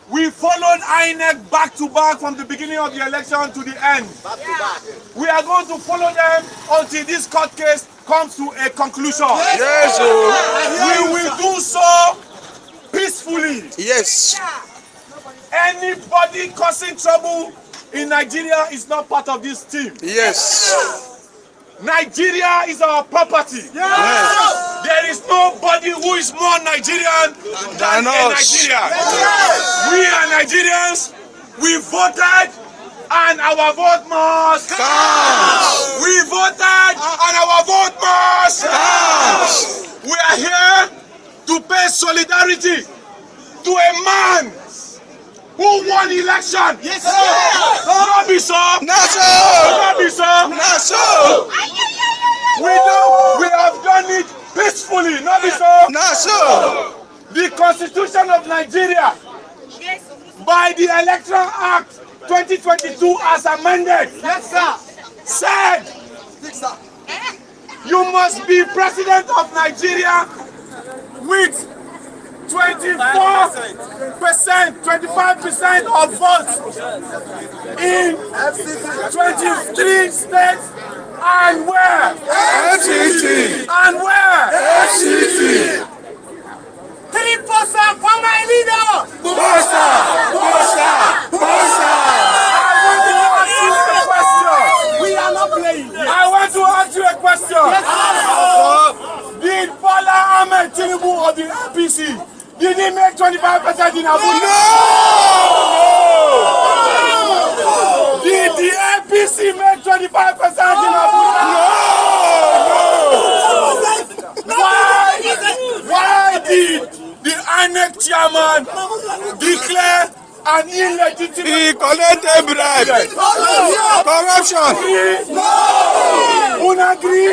We followed INEC back to back from the beginning of the election to the end. Back to back. We are going to follow them until this court case comes to a conclusion. Yes, We will do so peacefully. yes. Anybody causing trouble in Nigeria is not part of this team. Yes. Nigeria is our property. Yes. There is nobody who is more Nigerian than a Nigerian. We are Nigerians. We voted and our vote must count. We voted and our vote must count. We are here to pay solidarity to a man who won the election. Yes, sir. Not be so. Not so. Not be so. Not so. We have done it peacefully. Not be so. Not so. The Constitution of Nigeria, by the Electoral Act 2022 as amended, Yes, sir. said Yes, sir. you must be president of Nigeria with 24%, 25% of votes in 23 states and where? FCT. And where? FCT. 3% for my leader. Bossa. Bossa. Bossa. We are not playing. I want to ask you a question. Did Bola Ahmed Tinubu of the APC, did he make 25% in Abuja? No. Did the APC make 25% in Abuja? No. Why did the INEC chairman declare an illegitimate? He collected bribe. Corruption. Unagri?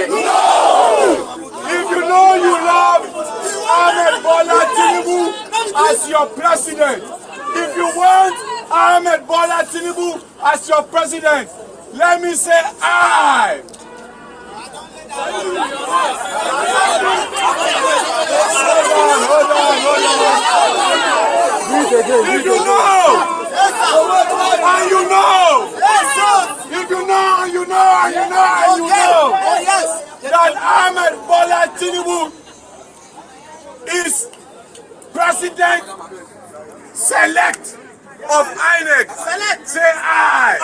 If you know you love Ahmed Bola Tinubu as your president, if you want Ahmed Bola Tinubu as your president, let me say aye. Hold on. If you know, and you know, if you know, and you know, and you know, and you know that Ahmed Bola Tinubu is president select of INEC. Select. Say aye.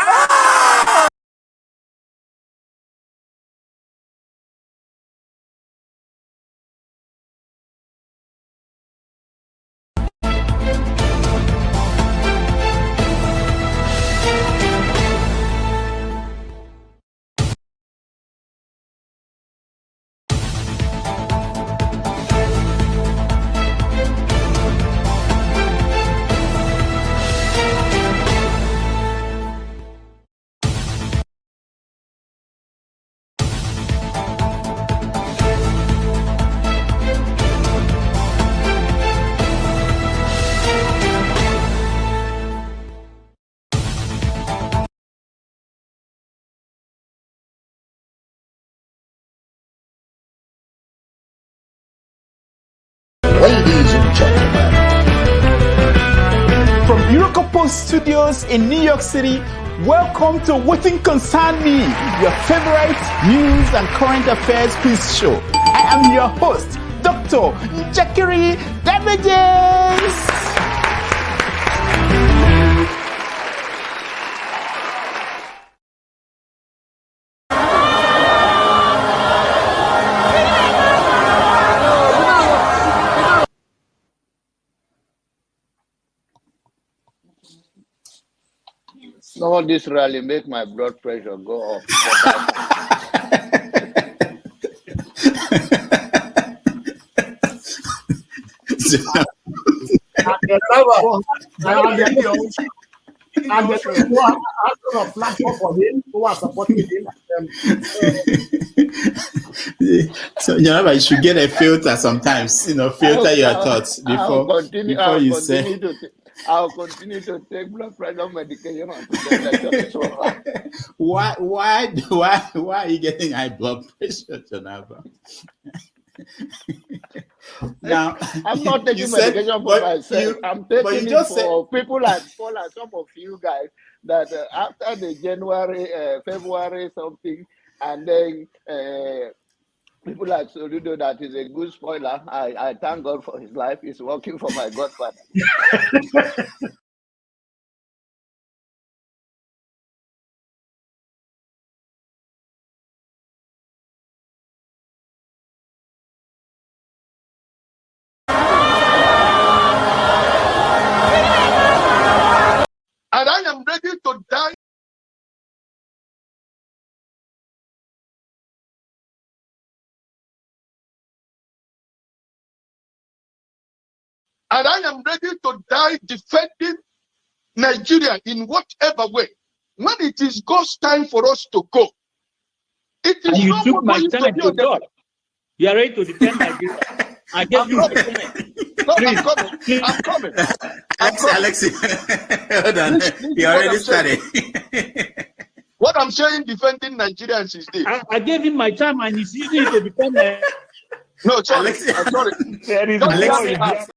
Ladies and gentlemen, from Eurocopo Studios in New York City, welcome to Wetin Concern Me, your favorite news and current affairs quiz show. I am your host, Dr. Jackery Damages. No, this rally make my blood pressure go up. and the people who are asking a platform for him, who are supporting him. So you should get a filter sometimes. Filter your thoughts before you say. I'll continue to take blood pressure medication. Why are you getting high blood pressure, Jonava? Now, I'm not taking you said, medication for myself. I'm taking it for people like Paul and some of you guys that after the January, February something, and then people like Soludo, that is a good spoiler. I thank God for his life. He's working for my godfather. And I am ready to die. And I am ready to die defending Nigeria in whatever way. When it is God's time for us to go, it is you no took more my going time to be to on the. God. You are ready to defend Nigeria. I gave you my time. No, Please, I'm coming. please. I'm coming. Alexi, hold on. You already started. What I'm saying, defending Nigerians is this. I gave him my time and he's using it to defend Nigeria. No, sorry. Alexi, I'm sorry. There is Don't more hear me in out. that.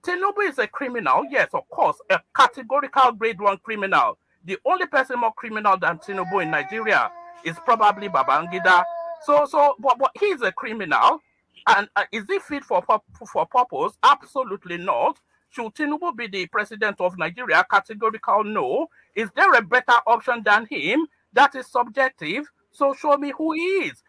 Tinubu is a criminal, yes, of course, a categorical grade 1 criminal. The only person more criminal than Tinubu in Nigeria is probably Babangida. But he's a criminal, and is he fit for purpose? Absolutely not. Should Tinubu be the president of Nigeria? Categorical no. Is there a better option than him? That is subjective. So show me who he is.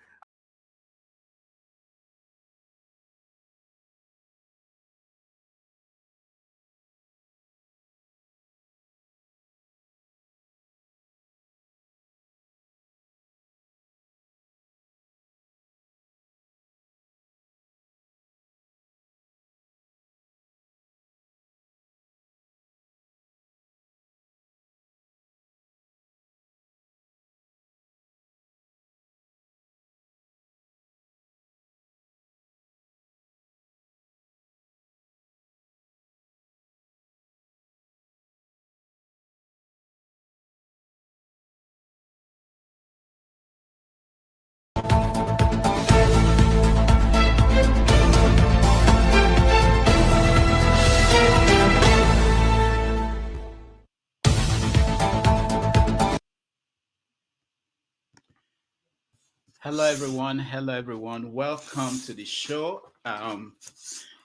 Hello, everyone. Hello, everyone. Welcome to the show.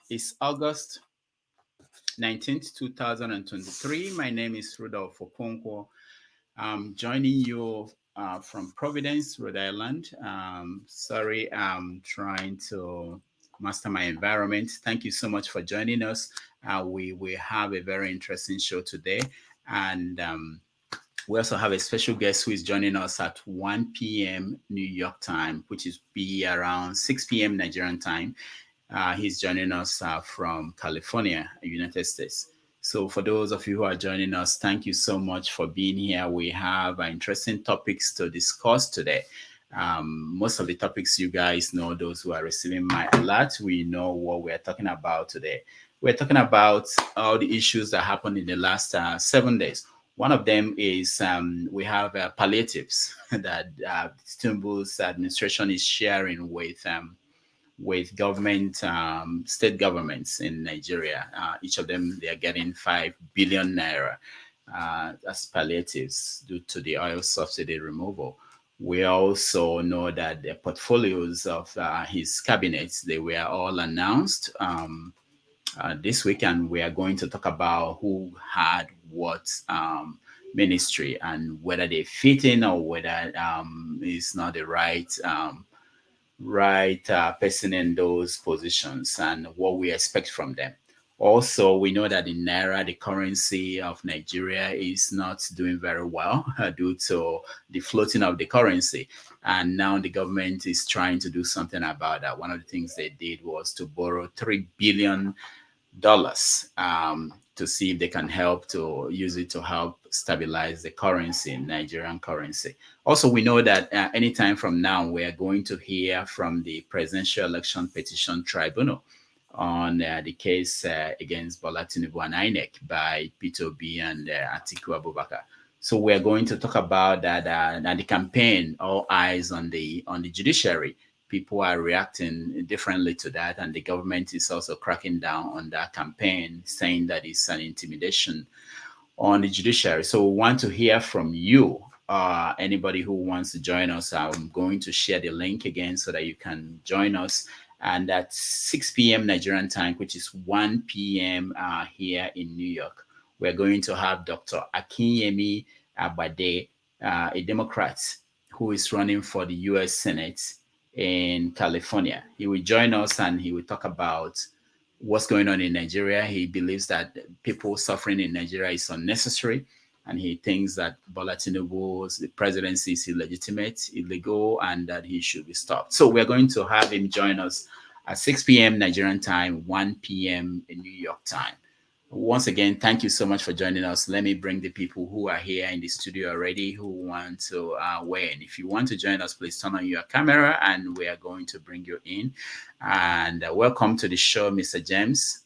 It's August 19th, 2023. My name is Rudolph Okonkwo. I'm joining you from Providence, Rhode Island. Sorry, I'm trying to master my environment. Thank you so much for joining us. We have a very interesting show today. And we also have a special guest who is joining us at 1 p.m. New York time, which is be around 6 p.m. Nigerian time. He's joining us from California, United States. So for those of you who are joining us, thank you so much for being here. We have interesting topics to discuss today. Most of the topics you guys know, those who are receiving my alert, we know what we're talking about today. We're talking about all the issues that happened in the last 7 days. One of them is we have palliatives that Tinubu's administration is sharing with government, state governments in Nigeria. Each of them, they are getting 5 billion naira as palliatives due to the oil subsidy removal. We also know that the portfolios of his cabinets, they were all announced this week, and we are going to talk about who had what ministry and whether they fit in or whether it's not the right person in those positions and what we expect from them. Also, we know that the Naira, the currency of Nigeria, is not doing very well due to the floating of the currency. And now the government is trying to do something about that. One of the things they did was to borrow $3 billion to see if they can help to use it to help stabilize the currency, Nigerian currency. Also, we know that anytime from now, we are going to hear from the Presidential Election Petition Tribunal on the case against Bola Tinubu and INEC by Peter Obi and Atiku Abubakar. So we're going to talk about that and the campaign, all eyes on the judiciary. People are reacting differently to that, and the government is also cracking down on that campaign, saying that it's an intimidation on the judiciary. So we want to hear from you. Anybody who wants to join us, I'm going to share the link again so that you can join us. And at 6 p.m. Nigerian time, which is 1 p.m. Here in New York, we're going to have Dr. Akinyemi Abade, a Democrat who is running for the U.S. Senate in California. He will join us and he will talk about what's going on in Nigeria. He believes that people suffering in Nigeria is unnecessary, and he thinks that Bola Tinubu's presidency is illegitimate, illegal, and that he should be stopped. So we're going to have him join us at 6 p.m. Nigerian time, 1 p.m. in New York time. Once again, thank you so much for joining us. Let me bring the people who are here in the studio already who want to weigh in. If you want to join us, please turn on your camera and we are going to bring you in. And welcome to the show, Mr. James.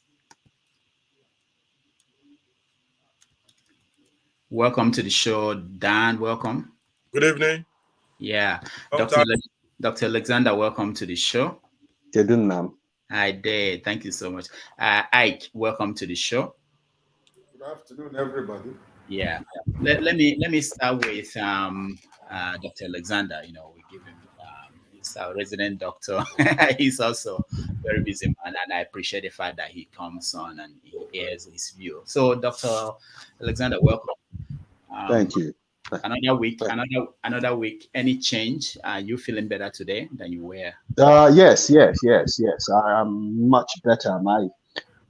Welcome to the show, Dan. Welcome. Good evening. Yeah. Dr. Alexander, welcome to the show. I did. Thank you so much. Ike, welcome to the show. Good afternoon, everybody. Yeah. Let me start with Dr. Alexander. You know, we give him he's our resident doctor. He's also a very busy man, and I appreciate the fact that he comes on and he airs his view. So, Dr. Alexander, welcome. Thank you. Another week. Any change? Are you feeling better today than you were? Yes. I'm much better.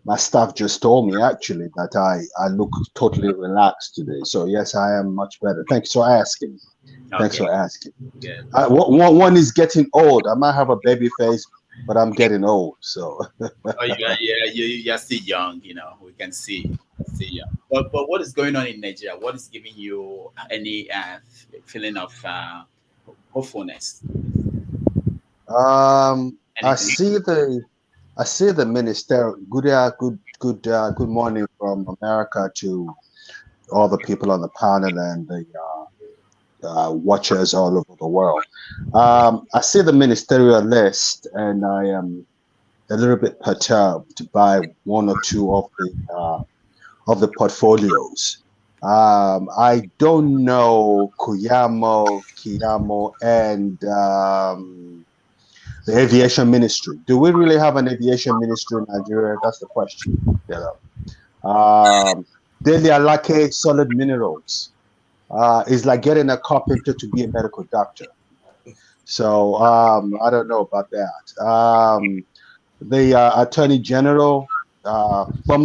My staff just told me actually that I look totally relaxed today. So yes, I am much better. Thanks for asking. Okay. Thanks for asking. Good. One is getting old. I might have a baby face, but I'm getting old. So. You're still young. You know, we can see. Still young. But what is going on in Nigeria? What is giving you any feeling of hopefulness? I see the minister. Good morning from America to all the people on the panel and the watchers all over the world. I see the ministerial list, and I am a little bit perturbed by one or two of the portfolios. I don't know Kiyamo, and the aviation ministry. Do we really have an aviation ministry in Nigeria? That's the question. Daily Alake solid minerals is like getting a carpenter to be a medical doctor. So I don't know about that. The Attorney General. But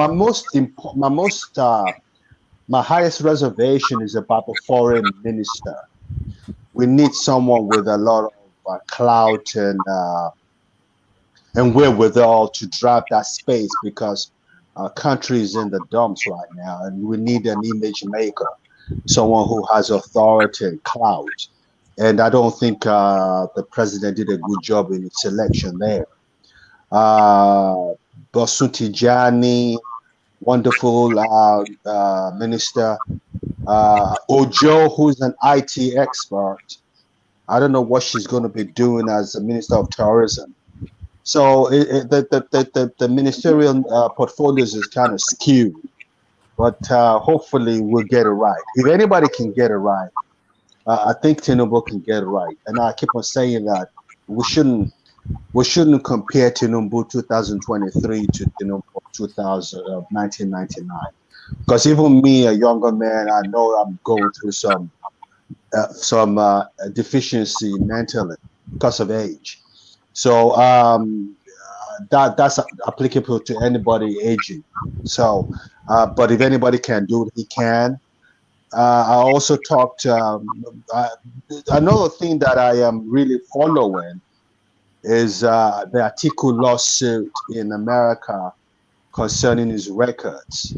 my highest reservation is about the foreign minister. We need someone with a lot of clout and wherewithal to drive that space, because our country is in the dumps right now, and we need an image maker, someone who has authority and clout. And I don't think the president did a good job in its selection there. Bosun Tijani, wonderful minister. Ojo, who's an IT expert. I don't know what she's going to be doing as a minister of tourism. So the ministerial portfolios is kind of skewed, but hopefully we'll get it right. If anybody can get it right, I think Tinubu can get it right. And I keep on saying that we shouldn't compare Tinubu 2023 to Tinubu 1999, because even me, a younger man, I know I'm going through some deficiency mentally because of age. So that's applicable to anybody aging. So, but if anybody can do it, he can. I also talked. Another thing that I am really following is the Atiku lawsuit in America concerning his records.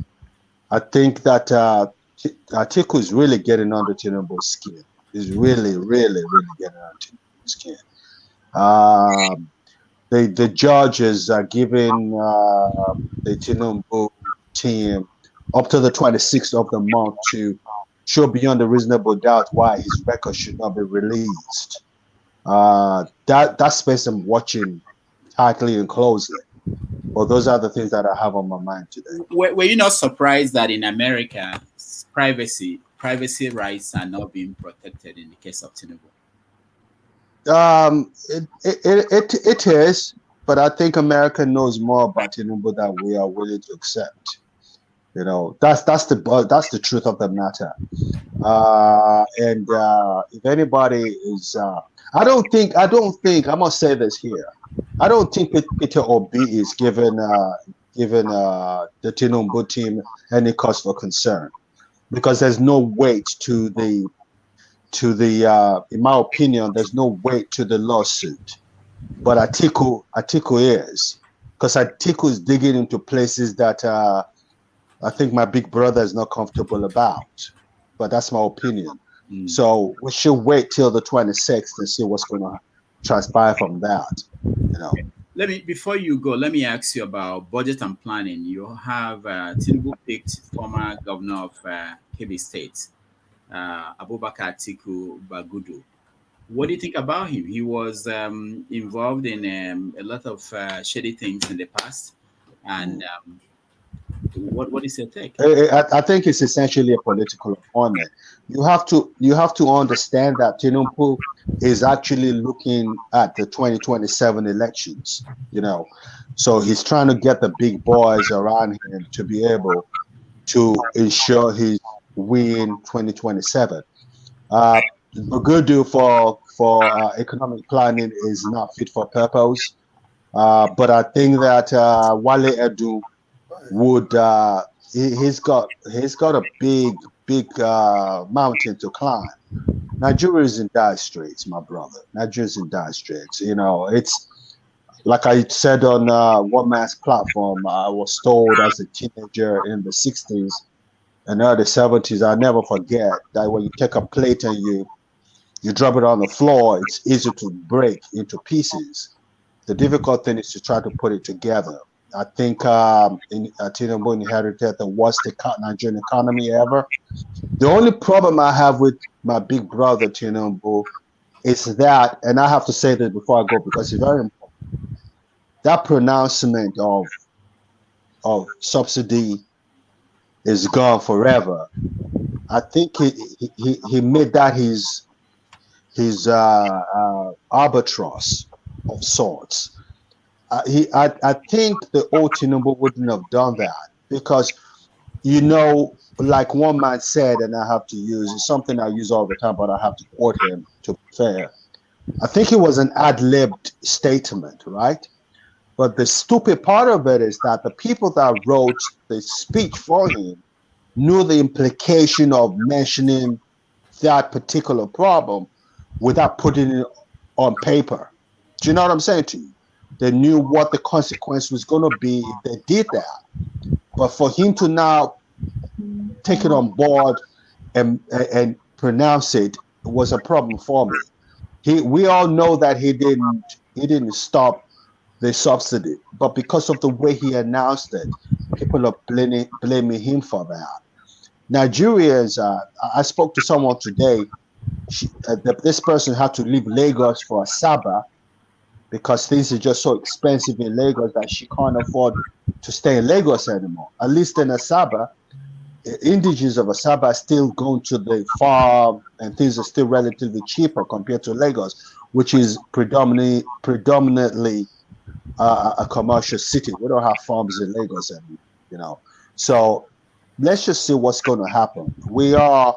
I think that Atiku is really getting under Tinubu's skin. He's really, really, really getting under Tinubu's skin. The judges are giving the Tinubu team up to the 26th of the month to show beyond a reasonable doubt why his record should not be released. That space I'm watching tightly and closely. Well, those are the things that I have on my mind today. Were you not surprised that in America, privacy rights are not being protected in the case of Tinubu? It is, but I think America knows more about Tinubu than we are willing to accept. You know, that's the truth of the matter. And if anybody is, I don't think I must say this here. I don't think Peter Obi is given the Tinubu team any cause for concern, because there's no weight to the in my opinion, there's no weight to the lawsuit. But Atiku is, because Atiku is digging into places that I think my big brother is not comfortable about. But that's my opinion. So we should wait till the 26th and see what's going to transpire from that. You know. Before you go, let me ask you about budget and planning. You have Tinubu picked former governor of Kebbi State, Abubakar Atiku Bagudu. What do you think about him? He was involved in a lot of shady things in the past, and what is your take? I think it's essentially a political appointment. You have to understand that Tinubu is actually looking at the 2027 elections. You know, so he's trying to get the big boys around him to be able to ensure his win 2027. Bagudu for economic planning is not fit for purpose. But I think that Wale Edu would he's got a big mountain to climb. Nigeria is in dire straits, my brother. Nigeria is in dire straits. You know, it's like I said on One Man's platform. I was told as a teenager in the 60s and early 70s. I'll never forget that when you take a plate and you drop it on the floor, it's easy to break into pieces. The difficult thing is to try to put it together. I think Tinubu inherited the worst Nigerian economy ever. The only problem I have with my big brother Tinubu is that, and I have to say this before I go because it's very important, that pronouncement of subsidy is gone forever. I think he made that his albatross of sorts. I think the old Tinubu wouldn't have done that because, you know, like one man said, and I have to use, it's something I use all the time, but I have to quote him to be fair. I think it was an ad-libbed statement, right? But the stupid part of it is that the people that wrote the speech for him knew the implication of mentioning that particular problem without putting it on paper. Do you know what I'm saying to you? They knew what the consequence was going to be if they did that. But for him to now take it on board and pronounce it was a problem for me. We all know that he didn't stop the subsidy, but because of the way he announced it, people are blaming him for that. Nigerians, I spoke to someone today. This person had to leave Lagos for Asaba because things are just so expensive in Lagos that she can't afford to stay in Lagos anymore. At least in Asaba, indigenous of Asaba are still going to the farm and things are still relatively cheaper compared to Lagos, which is predominantly a commercial city. We don't have farms in Lagos anymore, you know. So let's just see what's going to happen. We are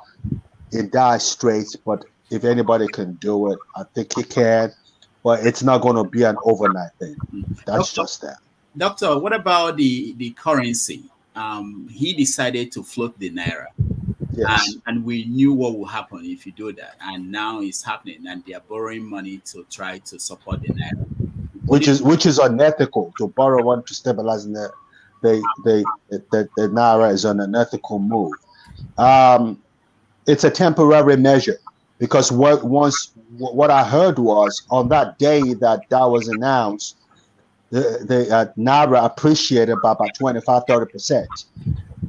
in dire straits, but if anybody can do it, I think he can. But it's not going to be an overnight thing. That's just that. Doctor, what about the currency? He decided to float the Naira. Yes. And we knew what would happen if you do that. And now it's happening. And they are borrowing money to try to support the Naira. Which is unethical to borrow one to stabilize the the Naira is on an ethical move. It's a temporary measure because what I heard was on that day that was announced, the Naira appreciated by about 25-30%,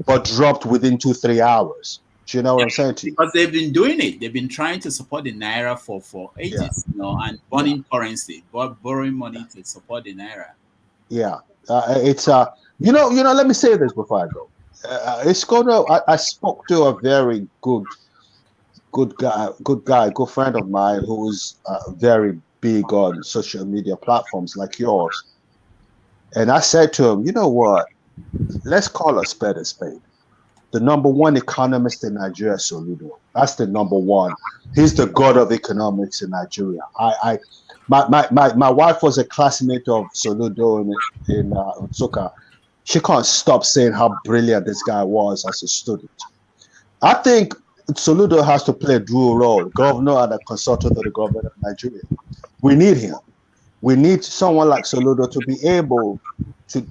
but dropped within 2-3 hours. Do you know what I'm saying to you? Because they've been doing it. They've been trying to support the Naira for ages, and burning currency, borrowing money to support the Naira. Yeah, it's let me say this before I go. It's gonna. I spoke to a very good friend of mine who is very big on social media platforms like yours, and I said to him, you know what? Let's call a spade a spade. The number one economist in Nigeria, Soludo. That's the number one. He's the god of economics in Nigeria. My wife was a classmate of Soludo in Nsukka. She can't stop saying how brilliant this guy was as a student. I think Soludo has to play a dual role, governor and a consultant of the government of Nigeria. We need him. We need someone like Soludo to be able to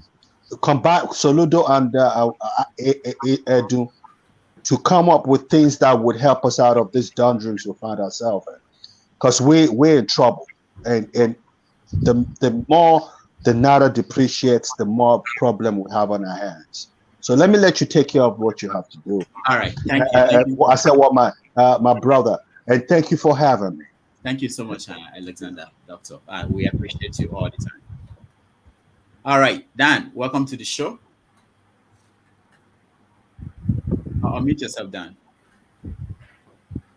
combat Soludo and Edu to come up with things that would help us out of these dungeons we find ourselves in. Because we're in trouble. And the more the Naira depreciates, the more problem we have on our hands. So let me let you take care of what you have to do. All right. Thank you. I said what my brother. And thank you for having me. Thank you so much, Alexander, Doctor. We appreciate you all the time. All right, Dan, welcome to the show. Unmute yourself, Dan.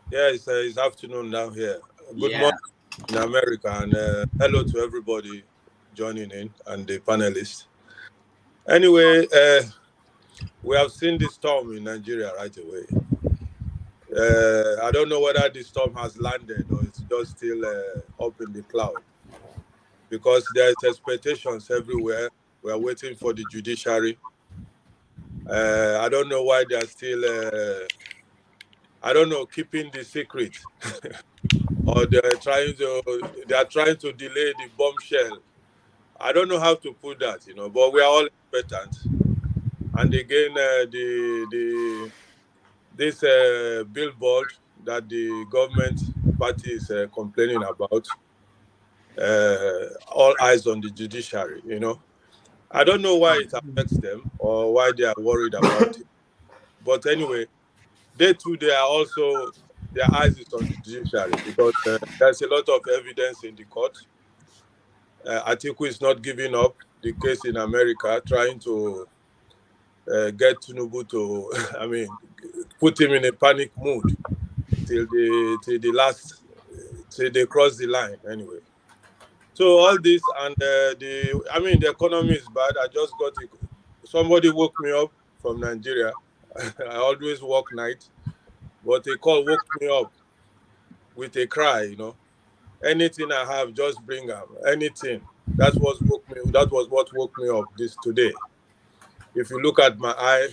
Yeah, it's afternoon down here. Good morning in America, and hello to everybody joining in and the panelists. Anyway, we have seen the storm in Nigeria right away. I don't know whether the storm has landed or it's just still up in the cloud, because there's expectations everywhere. We are waiting for the judiciary. I don't know why they are still, keeping the secret, or they are trying to delay the bombshell. I don't know how to put that, but we are all expectant. And again, this billboard that the government party is complaining about, all eyes on the judiciary, I don't know why it affects them or why they are worried about it. But anyway, they too, their eyes is on the judiciary, because there's a lot of evidence in the court. Atiku is not giving up the case in America, trying to get Tinubu to, put him in a panic mood till they cross the line anyway. So all this, and the economy is bad. I just got somebody woke me up from Nigeria. I always work night, but a call woke me up with a cry, Anything I have, just bring them. Anything. That was what woke me up today. If you look at my eye,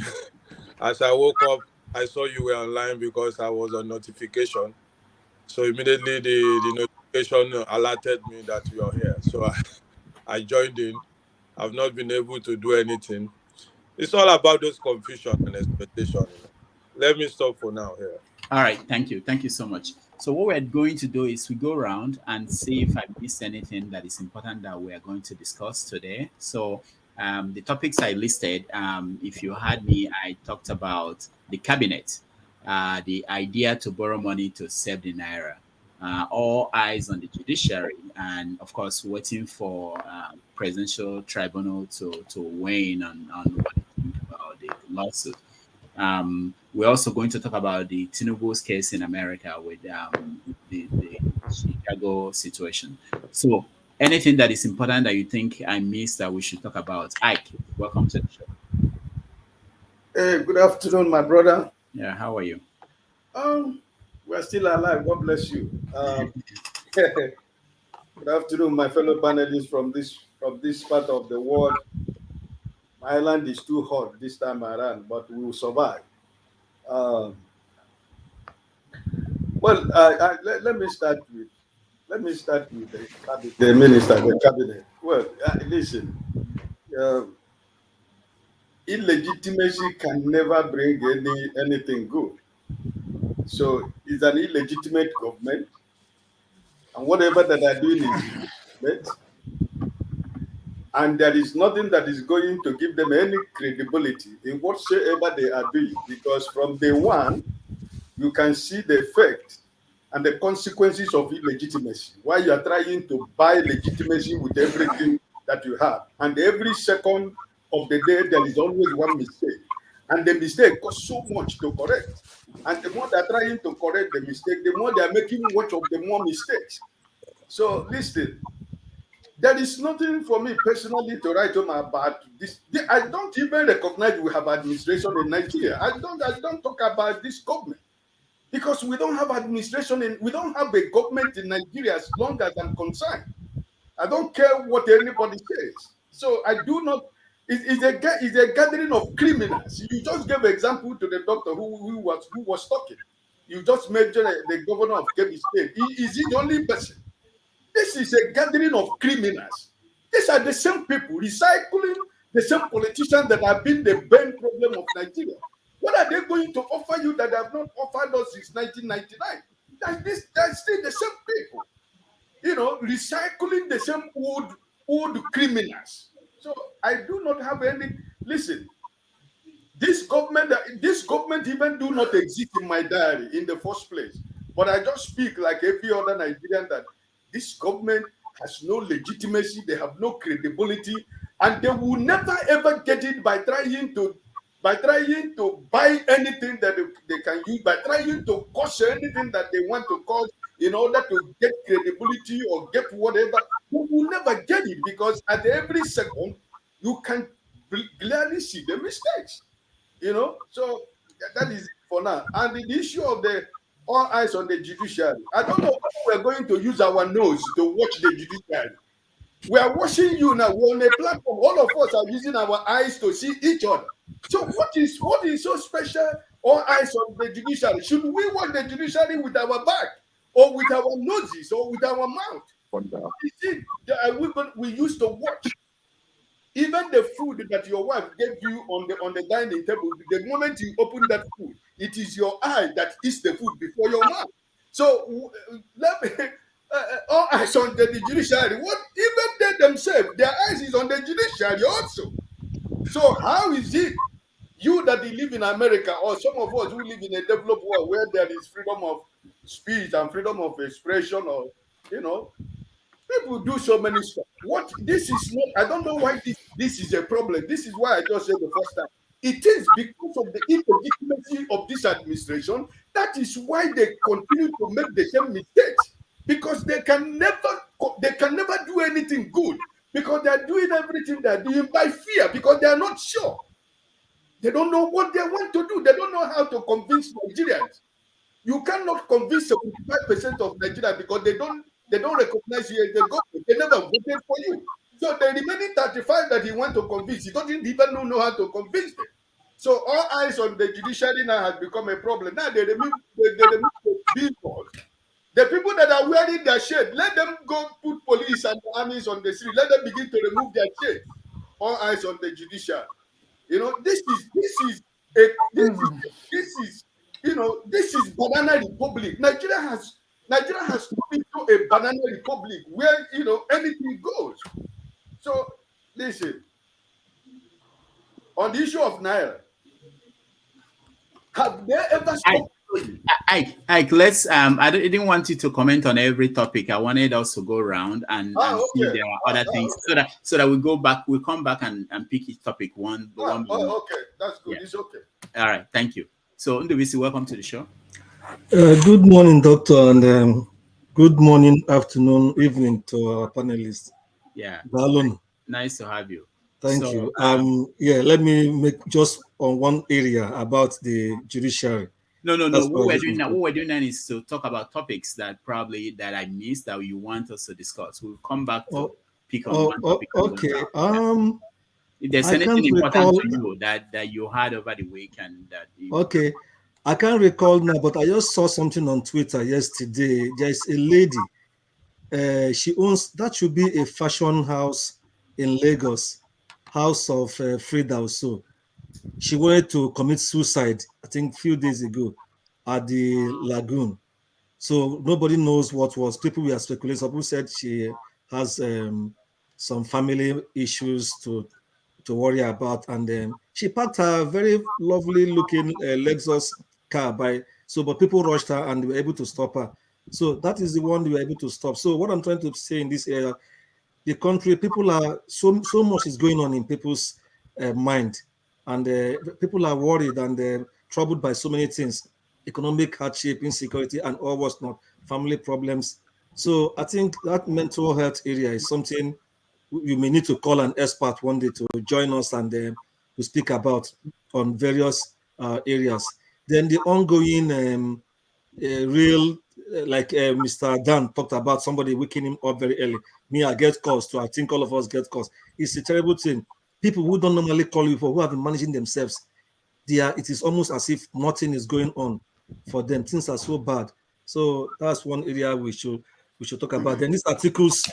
as I woke up, I saw you were online because I was on notification. So immediately the notification alerted me that you are here. So I joined in. I've not been able to do anything. It's all about those confusion and expectation. Let me stop for now here. All right, thank you. Thank you so much. So what we're going to do is we go around and see if I missed anything that is important that we are going to discuss today. So the topics I listed, if you had me, I talked about the cabinet, the idea to borrow money to save the Naira, all eyes on the judiciary, and of course waiting for presidential tribunal to weigh in on what they think about the lawsuit. We're also going to talk about the Tinubu's case in America with the Chicago situation. So anything that is important that you think I missed that we should talk about? Ike, welcome to the show. Hey, good afternoon, my brother. Yeah, how are you? We're still alive. God bless you. Good afternoon, my fellow panelists from this part of the world. My island is too hot this time around, but we will survive. Let me start with the minister, the cabinet. Well, listen, illegitimacy can never bring anything good. So it's an illegitimate government, and whatever that they're doing is illegitimate. And there is nothing that is going to give them any credibility in whatsoever they are doing, because from day one, you can see the effect and the consequences of illegitimacy. Why you are trying to buy legitimacy with everything that you have. And every second of the day, there is always one mistake. And the mistake costs so much to correct. And the more they're trying to correct the mistake, the more they're making much of the more mistakes. So listen, there is nothing for me personally to write home about this. I don't even recognize we have administration in Nigeria. I don't talk about this government, because we don't have administration we don't have a government in Nigeria as long as I'm concerned. I don't care what anybody says. So I do not. It's a gathering of criminals. You just gave an example to the doctor who was talking. You just mentioned the governor of Kebbi State. Is he the only person? This is a gathering of criminals. These are the same people recycling the same politicians that have been the main problem of Nigeria. What are they going to offer you that they have not offered us since 1999? That's still the same people, recycling the same old criminals. So I do not have any. Listen, this government even do not exist in my diary in the first place. But I just speak like every other Nigerian that this government has no legitimacy, they have no credibility, and they will never ever get it by trying to buy anything that they can use, by trying to cause anything that they want to cause in order to get credibility or get whatever. You will never get it, because at every second you can clearly see the mistakes. So that is it for now. And the issue of the all eyes on the judiciary, I don't know how we're going to use our nose to watch the judiciary. We are watching you now. We're on a platform. All of us are using our eyes to see each other. So what is so special? All eyes on the judiciary. Should we watch the judiciary with our back, or with our noses, or with our mouth? You see, we used to watch. Even the food that your wife gave you on the dining table, the moment you open that food, it is your eye that eats the food before your mouth. So let me all eyes on the judiciary. What even they themselves, their eyes is on the judiciary also. So how is it you that live in America, or some of us who live in a developed world where there is freedom of speech and freedom of expression, or people do so many stuff. What this is not, I don't know why this is a problem. This is why I just said the first time. It is because of the illegitimacy of this administration. That is why they continue to make the same mistakes. Because they can never do anything good. Because they are doing everything they are doing by fear, because they are not sure. They don't know what they want to do. They don't know how to convince Nigerians. You cannot convince 75% of Nigeria, because they don't recognize you as the government. They never voted for you. So the remaining 35 that he wants to convince, he doesn't even know how to convince them. So all eyes on the judiciary now has become a problem. Now they remove the billboard. The people that are wearing their shade, let them go put police and armies on the street. Let them begin to remove their shade. All eyes on the judiciary. This is banana republic. Nigeria has turned into a banana republic where anything goes. So listen, on the issue of Naira, have they ever spoken? Ike, let's. I didn't want you to comment on every topic. I wanted us to go around and see there are other things, so that we go back. We come back and pick each topic one. Okay, that's good. Yeah. It's okay. All right, thank you. So, Ndubisi, welcome to the show. Good morning, Doctor, and good morning, afternoon, evening to our panelists. Yeah, Balon. Nice to have you. Thank you. Let me make just on one area about the judiciary. No. What we're doing now is to talk about topics that I missed that you want us to discuss. We'll come back to pick on one topic. Okay. If there's anything important to you that you had over the week and that. Okay, I can't recall now, but I just saw something on Twitter yesterday. There's a lady. She owns, that should be a fashion house in Lagos, House of Frida or so. She wanted to commit suicide, I think, a few days ago at the lagoon. So nobody knows what was. People were speculating. Some people said she has some family issues to worry about, and then she parked her very lovely looking Lexus car by. So, but people rushed her and they were able to stop her. So that is the one we were able to stop. So what I'm trying to say in this area, the country, people are so much is going on in people's mind, and people are worried and troubled by so many things: economic hardship, insecurity, and all what's not, family problems. So I think that mental health area is something you may need to call an expert one day to join us and to speak about on various areas. Then the ongoing real, like Mr. Dan talked about, somebody waking him up very early. Me, I get calls too. I think all of us get calls. It's a terrible thing. People who don't normally call you for, who have been managing themselves, it is almost as if nothing is going on for them. Things are so bad. So that's one area we should talk about. Then this articles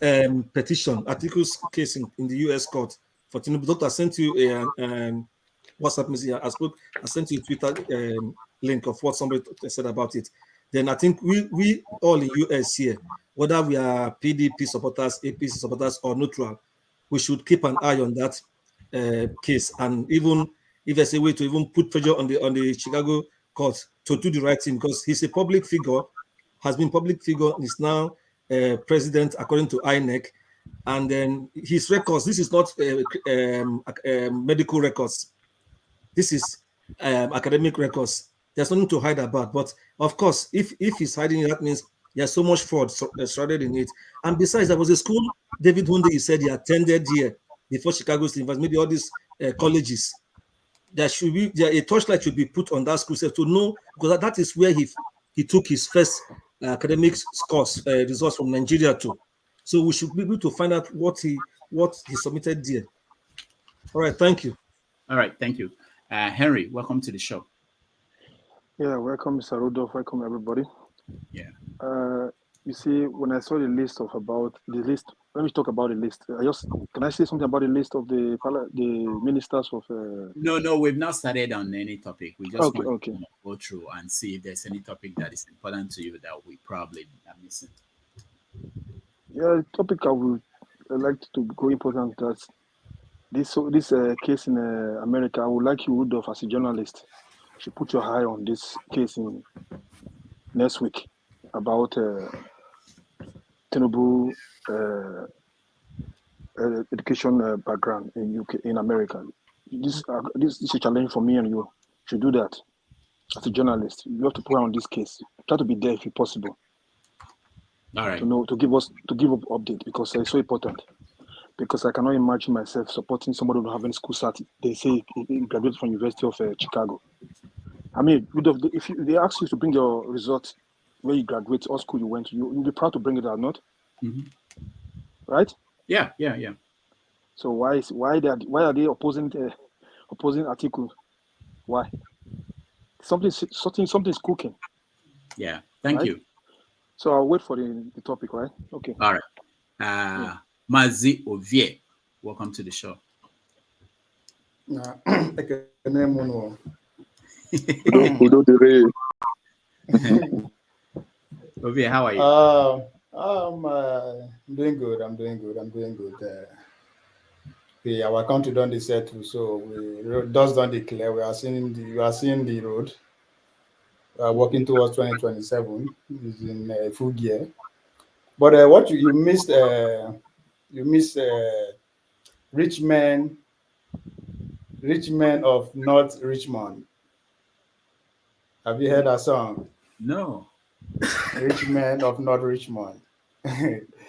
articles case in the US court for Tinubu. Doctor, I sent you a WhatsApp message. I sent you a Twitter link of what somebody said about it. Then I think we all in US here, whether we are PDP supporters, APC supporters, or neutral, we should keep an eye on that case. And even if there's a way to even put pressure on the Chicago court to do the right thing, because he's a public figure, has been public figure, is now president according to INEC, and then his records. This is not medical records. This is academic records. There's nothing to hide about. But of course, if he's hiding it, that means there's so much fraud shrouded in it. And besides, there was a school, David Hunde, he said he attended here before Chicago State University, maybe all these colleges. There should be a torchlight should be put on that school to know, because that is where he took his first academic scores results from Nigeria too. So we should be able to find out what he submitted there. All right, thank you. All right, thank you. Henry, welcome to the show. Yeah, welcome, Mr. Rudolph. Welcome, everybody. Yeah. You see, when I saw the list let me talk about the list. Can I say something about the list of the ministers of? No, we've not started on any topic. We just want to go through and see if there's any topic that is important to you that we probably are missing. Yeah, the topic I would like to go important that this case in America. I would like you, Rudolph, as a journalist, should put your eye on this case in next week about Tinubu education background in UK, in America. This is a challenge for me and you. Should do that as a journalist. You have to put on this case. Try to be there if possible. All right. To give up update, because it's so important. Because I cannot imagine myself supporting somebody who don't have any school cert. They say he graduated from University of Chicago. I mean, if they ask you to bring your results where you graduate or school you went to, you'll be proud to bring it out, not? Mm-hmm. Right? Yeah. So why are they opposing article? Why? Something's cooking. Yeah. Thank you. So I'll wait for the topic, right? Okay. All right. Mazi Ovie, welcome to the show. Ovie, how are you? I'm doing good. Our country don't settle, so dust don't declare. We are seeing the road. We are working towards 2027. Is in full gear. But what you missed, rich men of North Richmond. Have you heard that song? No. Rich men of North Richmond.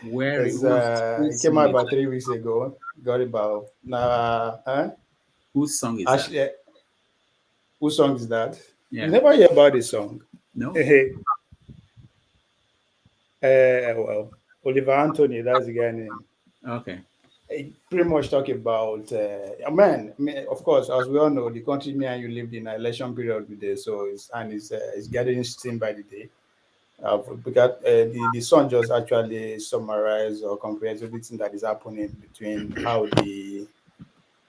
Where it came out about 3 weeks ago. Got about Whose song is that? Whose song is that? Yeah. You never hear about this song? No. Well, Oliver Anthony, that's the guy name. Okay. It pretty much talk about of course, as we all know, the country me and you lived in an election period today, so it's getting steam by the day. Because the song just actually summarize or comprehend everything that is happening between how the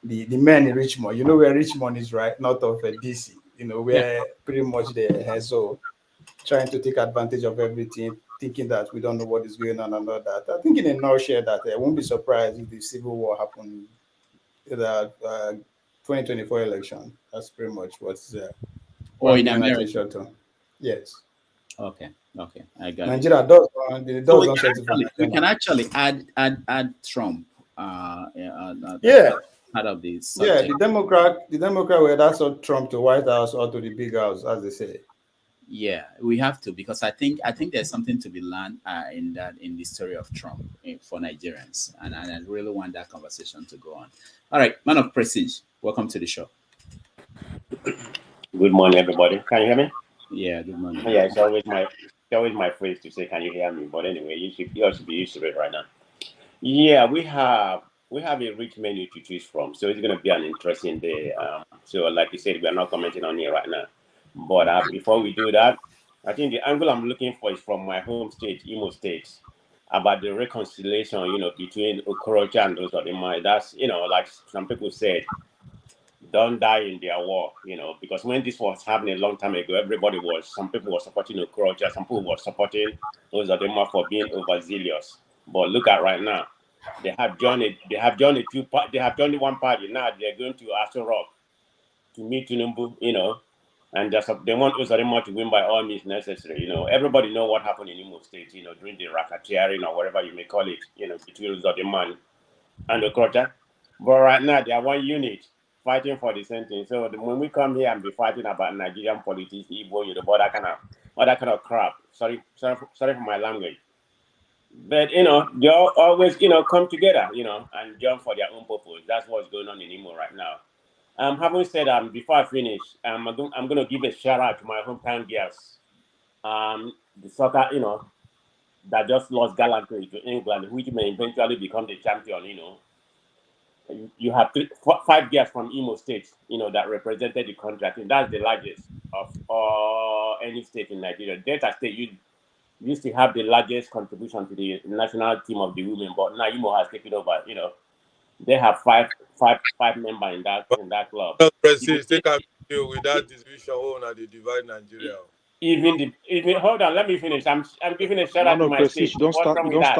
the men in Richmond. You know where Richmond is, right? North of DC. You know where pretty much they have so trying to take advantage of everything, thinking that we don't know what is going on and all that. I think in a nutshell that I won't be surprised if the civil war happened in the 2024 election. That's pretty much what's Or what I'm in giving America. attention to. Yes. Okay, I got Nigeria it. does So don't settle for we Nigeria. can actually add Trump Yeah. part of the Yeah, subject. the Democrat were that's all Trump to White House or to the big house, as they say. Yeah, we have to, because I think there's something to be learned in the story of Trump for Nigerians, and I really want that conversation to go on. All right, man of prestige, welcome to the show. Good morning, everybody. Can you hear me? Yeah, good morning. Yeah, it's always my phrase to say, "Can you hear me?" But anyway, you all should be used to it right now. Yeah, we have a rich menu to choose from, so it's going to be an interesting day. So, like you said, we are not commenting on it right now. But before we do that, I think the angle I'm looking for is from my home state, Imo State, about the reconciliation, between Okorocha and those of the mind. That's, like some people said, don't die in their war, because when this was happening a long time ago, some people were supporting Okorocha, some people were supporting those of them for being overzealous. But look at right now, they have joined one party. Now they're going to Aso Rock to meet Tinubu, and they want Uzodinma to win by all means necessary. Everybody know what happened in Imo State, during the racketeering or whatever you may call it, between Uzodinma and Okorocha. But right now, they are one unit fighting for the same thing. So when we come here and be fighting about Nigerian politics, Igbo, all that kind of crap. Sorry for my language. But they all always come together, and jump for their own purpose. That's what's going on in Imo right now. Having said before I finish, I'm going to give a shout out to my hometown girls. The soccer, that just lost gallantry to England, which may eventually become the champion. You have five girls from Imo State, that represented the country. I think that's the largest of any state in Nigeria. Delta State used to have the largest contribution to the national team of the women, but now Imo has taken over. They have five members in that club. Prestige, take a video with that division owner, they divide Nigeria. Even hold on, let me finish. I'm giving a shout out Man to of my prestige, state. What's wrong with that?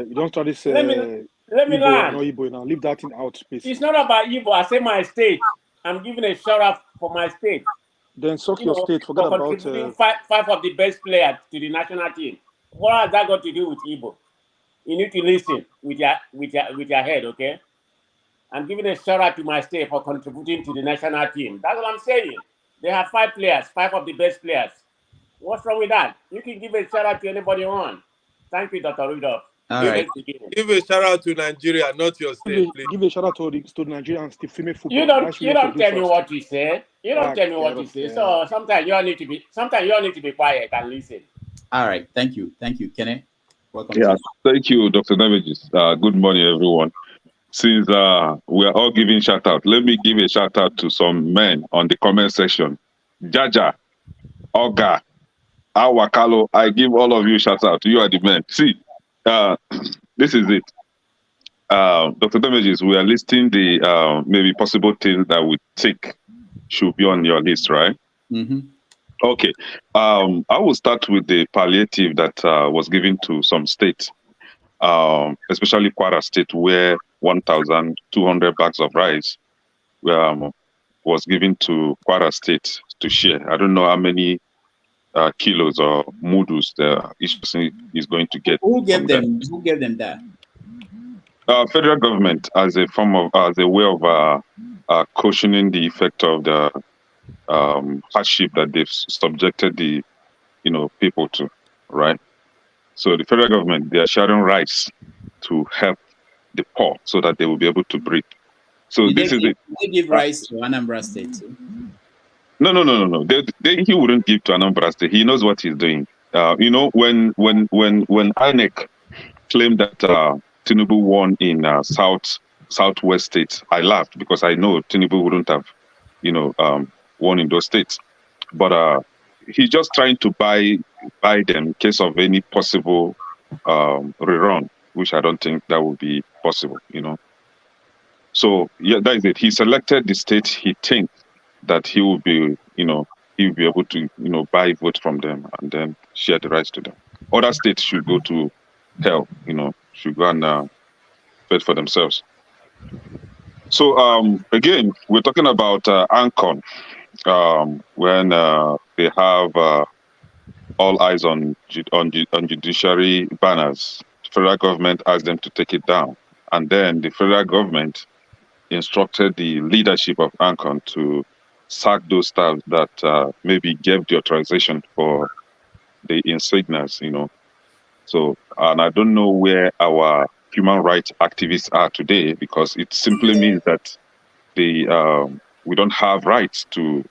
you don't start this Let me Igbo and learn. not Igbo now. Leave that thing out, please. It's not about Igbo. I say my state. I'm giving a shout out for my state. Then suck your state. Forget for about contributing five of the best players to the national team. What has that got to do with Igbo? You need to listen with your head, okay? I'm giving a shout out to my state for contributing to the national team. That's what I'm saying. They have five of the best players. What's wrong with that? You can give a shout out to anybody you want. Thank you, Dr. Rudolph. All right. Give a shout out to Nigeria, not your state, please. Give a shout out to Nigerians, the female football. You don't tell me what you say. You don't tell me what you say. So sometimes you all need to be quiet and listen. All right. Thank you, Kenny. Welcome. Yeah, thank you, Dr. Navages. Good morning, everyone. Since we are all giving shout out, let me give a shout out to some men on the comment section. Jaja, Oga, Awakalo, I give all of you shout out. You are the men. See, this is it. Dr. Damages, we are listing the maybe possible things that we think should be on your list, right? Mm-hmm. Okay. I will start with the palliative that was given to some states, especially Kwara State, where 1,200 bags of rice was given to Kwara State to share. I don't know how many kilos or mudus each person is going to get. Who gave them? Who gave them that? Federal government, as a way of cushioning the effect of the hardship that they've subjected the people to, right? So the federal government, they are sharing rice to help the poor so that they will be able to breathe. So They give rice to Anambra State too? No. He wouldn't give to Anambra State. He knows what he's doing. When INEC claimed that Tinubu won in southwest states, I laughed because I know Tinubu wouldn't have, won in those states. But he's just trying to buy them in case of any possible rerun, which I don't think that would be possible. So yeah, that is it. He selected the state he thinks that he will be, he will be able to, buy votes from them and then share the rights to them. Other states should go to hell, should go and fight for themselves. So again, we're talking about Ancon, when they have all eyes on judiciary banners. The federal government asked them to take it down, and then the federal government instructed the leadership of Ancon to sack those staff that maybe gave the authorization for the insignias. So, and I don't know where our human rights activists are today, because it simply means that we don't have rights to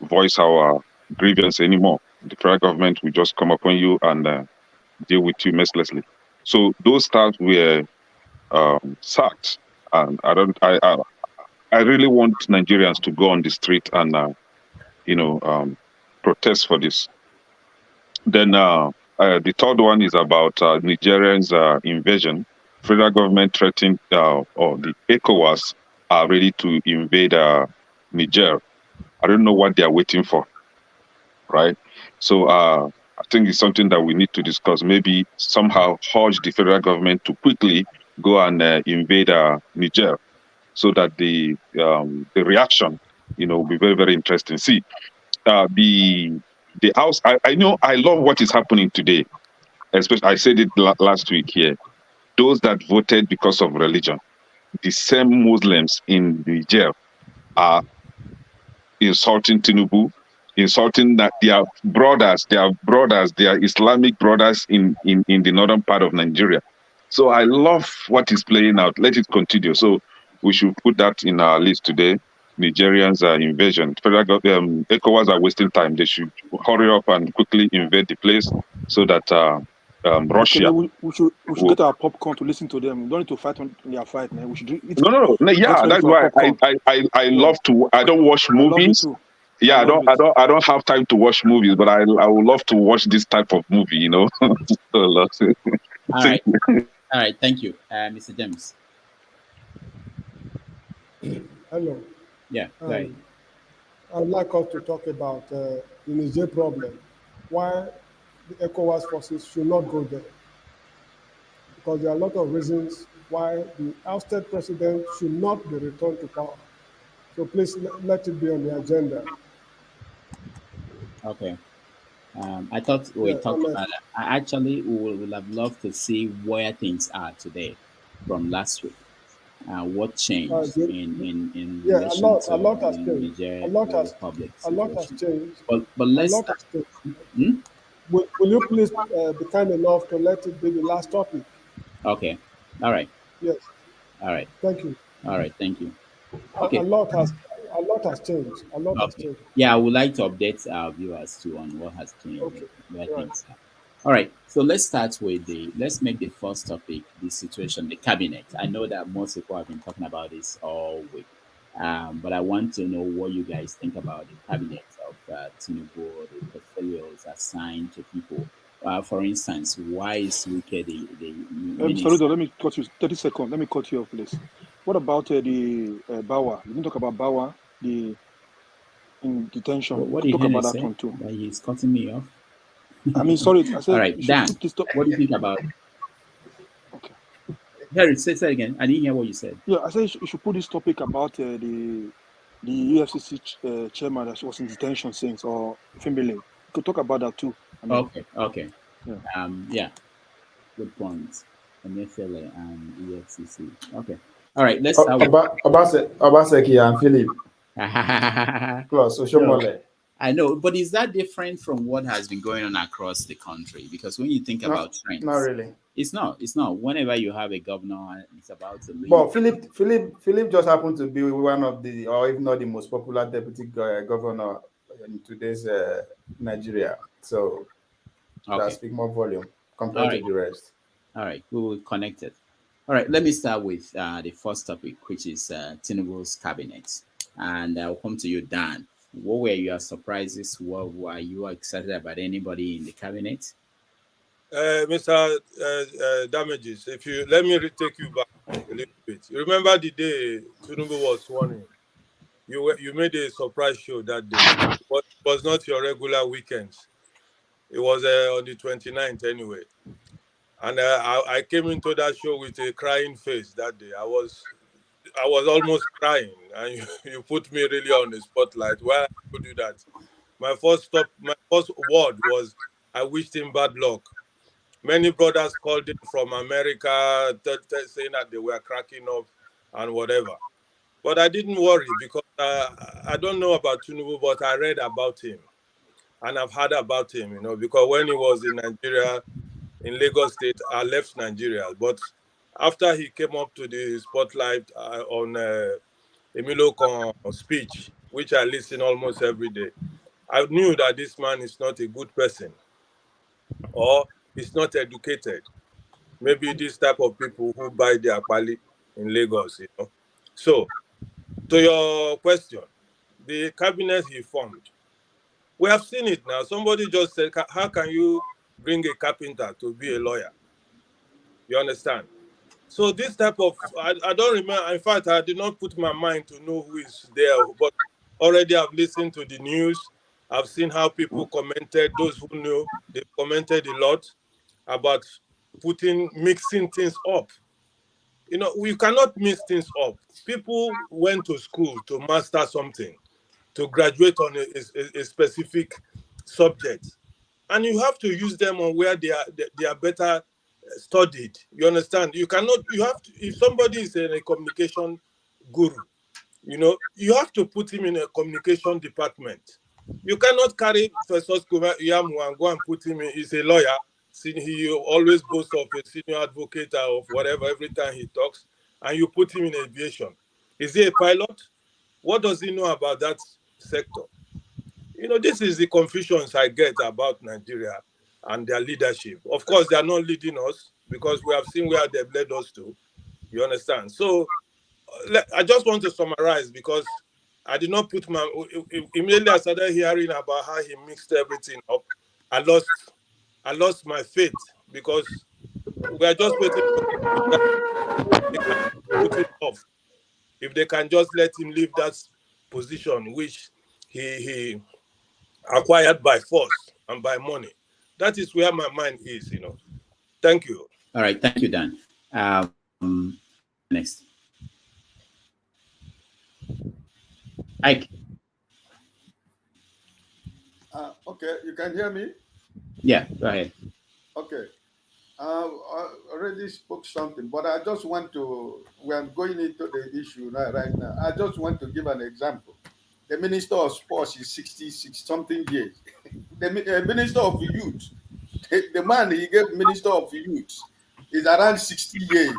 voice our grievance anymore. The federal government will just come upon you and deal with you mercilessly. So those staff were sacked, and I really want Nigerians to go on the street and protest for this. Then the third one is about Nigerians' invasion. Federal government threatened, or the ECOWAS are ready to invade Niger. I don't know what they are waiting for, right? So I think it's something that we need to discuss. Maybe somehow urge the federal government to quickly go and invade Niger, so that the reaction, will be very, very interesting. See, the house. I know. I love what is happening today. Especially, I said it last week here. Those that voted because of religion, the same Muslims in Niger are insulting Tinubu, insulting that their brothers, their Islamic brothers in the northern part of Nigeria. So I love what is playing out. Let it continue. So we should put that in our list today. Nigerians are invasion. Federal ECOWAS are wasting time. They should hurry up and quickly invade the place, so that Russia. We should get our popcorn to listen to them. We don't need to fight on their fight, man. We should eat. No. Yeah, that's why I love to. I don't watch movies. Yeah, I don't have time to watch movies, but I would love to watch this type of movie. All right. All right. Thank you, Mr. James. Hello. Yeah. Right. I'd like us to talk about the Niger problem. Why the ECOWAS forces should not go there. Because there are a lot of reasons why the ousted president should not be returned to power. So please let it be on the agenda. Okay. I thought we talked about that. I actually would have loved to see where things are today from last week. What changed in relation to a lot has changed. Niger A lot has Republic changed. But let's. Will you please be kind enough to let it be the last topic? Okay. All right. Yes. All right. Thank you. All right. Thank you. Okay. A lot has changed. A lot has changed. Yeah, I would like to update our viewers too on what has changed, where things are. All right. So let's make the first topic the situation, the cabinet. I know that most people have been talking about this all week. But I want to know what you guys think about the cabinet of Tinubu, the portfolios assigned to people. For instance, why is Wike the minister? Saludo, let me cut you 30 seconds. Let me cut you off, please. What about the Bawa? We didn't talk about Bawa, the in detention. What We did talk about say? that one too. That he's cutting me off. I mean, sorry. I said, all right, Dan, what do you think about it? Okay. Harry, say that again. I didn't hear what you said. Yeah, I said you should put this topic about the UFCC chairman that was in detention since, or Fimbile. We could talk about that too. Okay. Yeah. Good point. MFLA and EFCC. Okay. All right. Let's start with Obaseki and Philip. Plus Oshomole. I know, but is that different from what has been going on across the country? Because when you think about trends, not really. It's not. Whenever you have a governor, it's about to leave. But Philip just happened to be one of the, or if not the most popular deputy governor in today's Nigeria. So that speaks more volume compared to the rest. All right, we will connect it. All right, let me start with the first topic, which is Tinubu's cabinet. And I'll come to you, Dan. What were your surprises? What were you excited about? Anybody in the cabinet? Mr. Damages, if you let me take you back a little bit. You remember the day Tinubu was sworn in? You made a surprise show that day. But it was not your regular weekends. It was on the 29th anyway. And I came into that show with a crying face that day. I was almost crying, and you put me really on the spotlight. Why I could do that? My first word was, I wished him bad luck. Many brothers called in from America, saying that they were cracking up and whatever. But I didn't worry because I don't know about Tinubu, but I read about him and I've heard about him, because when he was in Nigeria, in Lagos State, I left Nigeria. But after he came up to the spotlight on Emilio Con speech, which I listen almost every day, I knew that this man is not a good person or he's not educated. Maybe this type of people who buy their pali in Lagos. So, to your question, the cabinet he formed, we have seen it now. Somebody just said, how can you bring a carpenter to be a lawyer? You understand? So this type of, I don't remember, in fact, I did not put my mind to know who is there, but already I've listened to the news. I've seen how people commented, those who knew, they commented a lot about mixing things up. We cannot mix things up. People went to school to master something, to graduate on a specific subject. And you have to use them on where they are better studied. You understand? You have to, if somebody is in a communication guru, you have to put him in a communication department. You cannot carry Professor Yamu and go and put him in, he's a lawyer. He always boasts of a senior advocate of whatever every time he talks, and you put him in aviation. Is he a pilot? What does he know about that sector? This is the confusions I get about Nigeria and their leadership. Of course, they are not leading us because we have seen where they've led us to. You understand? So I just want to summarize because I did not put immediately I started hearing about how he mixed everything up. I lost my faith because we are just waiting for that they can put it off. If they can just let him leave that position, which he acquired by force and by money. That is where my mind is, Thank you. All right, thank you, Dan. Next. Ike. Okay, you can hear me? Yeah, go ahead. Okay. I already spoke something, but I just want to, we are going into the issue right now. I just want to give an example. The Minister of Sports is 66 something years. The Minister of Youth, the man he gave Minister of Youth is around 60 years,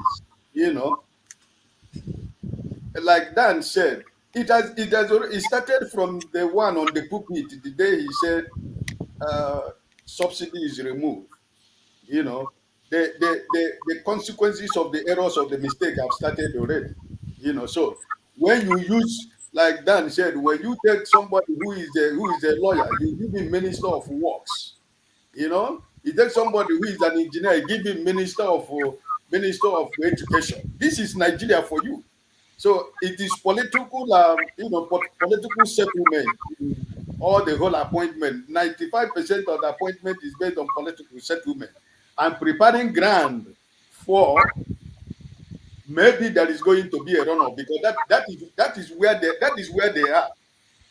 Like Dan said, it started from the one on the pulpit the day he said subsidy is removed. The consequences of the errors of the mistake have started already. So when you use, like Dan said, when you take somebody who is a lawyer, you give him Minister of Works. You take somebody who is an engineer, you give him Minister of Education. This is Nigeria for you. So it is political, political settlement. All the whole appointment, 95% of the appointment is based on political settlement and preparing ground for maybe there is going to be a runoff because that is where they are.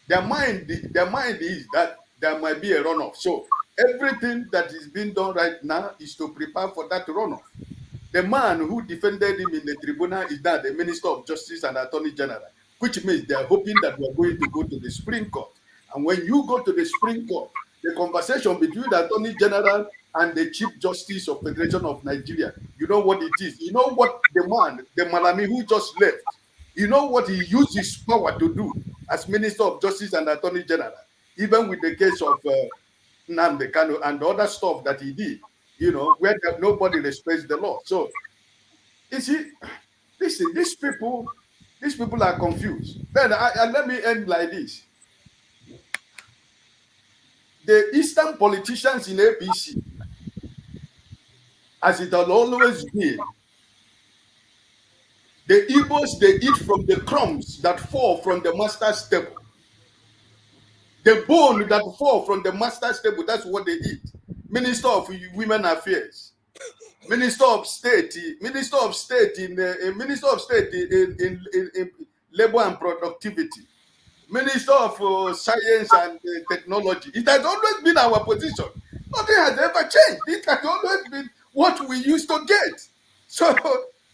Their mind is that there might be a runoff. So everything that is being done right now is to prepare for that runoff. The man who defended him in the tribunal is now the Minister of Justice and Attorney General, which means they are hoping that we are going to go to the Supreme Court. And when you go to the Supreme Court, the conversation between the Attorney General and the Chief Justice of Federation of Nigeria, you know what it is. You know what the Malami who just left, you know what he used his power to do as Minister of Justice and Attorney General, even with the case of Nnamdi Kanu and the other stuff that he did, where nobody respects the law. So, you see, listen, these people are confused. Then let me end like this. The Eastern politicians in APC, as it has always been. The Igbos, they eat from the crumbs that fall from the master's table. The bone that fall from the master's table, that's what they eat. Minister of Women Affairs, Minister of State in Minister of State in Labor and Productivity, Minister of Science and Technology. It has always been our position. Nothing has ever changed. It has always been what we used to get. So,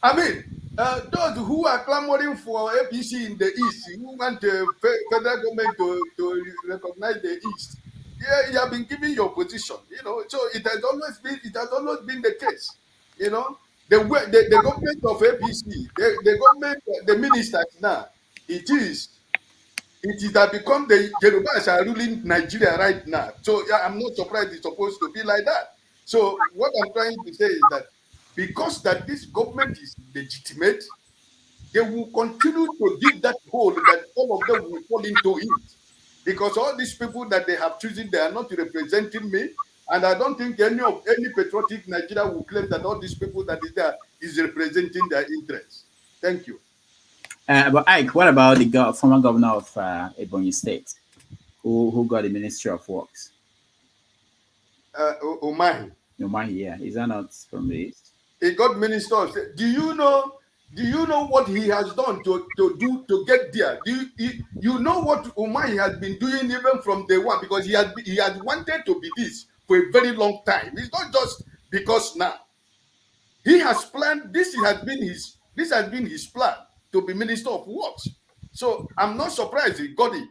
I mean, those who are clamoring for APC in the East, who want the federal government to recognize the East, yeah, you have been giving your position, So it has always been the case, The government of APC, the government, the ministers now, it has become the Yorubas are ruling Nigeria right now. So yeah, I'm not surprised it's supposed to be like that. So what I'm trying to say is that because that this government is legitimate, they will continue to dig that hole that all of them will fall into it. Because all these people that they have chosen, they are not representing me. And I don't think any patriotic Nigeria will claim that all these people that is there is representing their interests. Thank you. But Ike, what about the former governor of Ebonyi State, who got the Ministry of Works? Umahi. Umahi, yeah. Is that not from the East? He got Minister of State. Do you know what he has done to get there? You know what Umahi has been doing even from day one, because he has wanted to be this for a very long time. It's not just because now. He has planned, this has been his plan to be Minister of Works. So I'm not surprised he got it,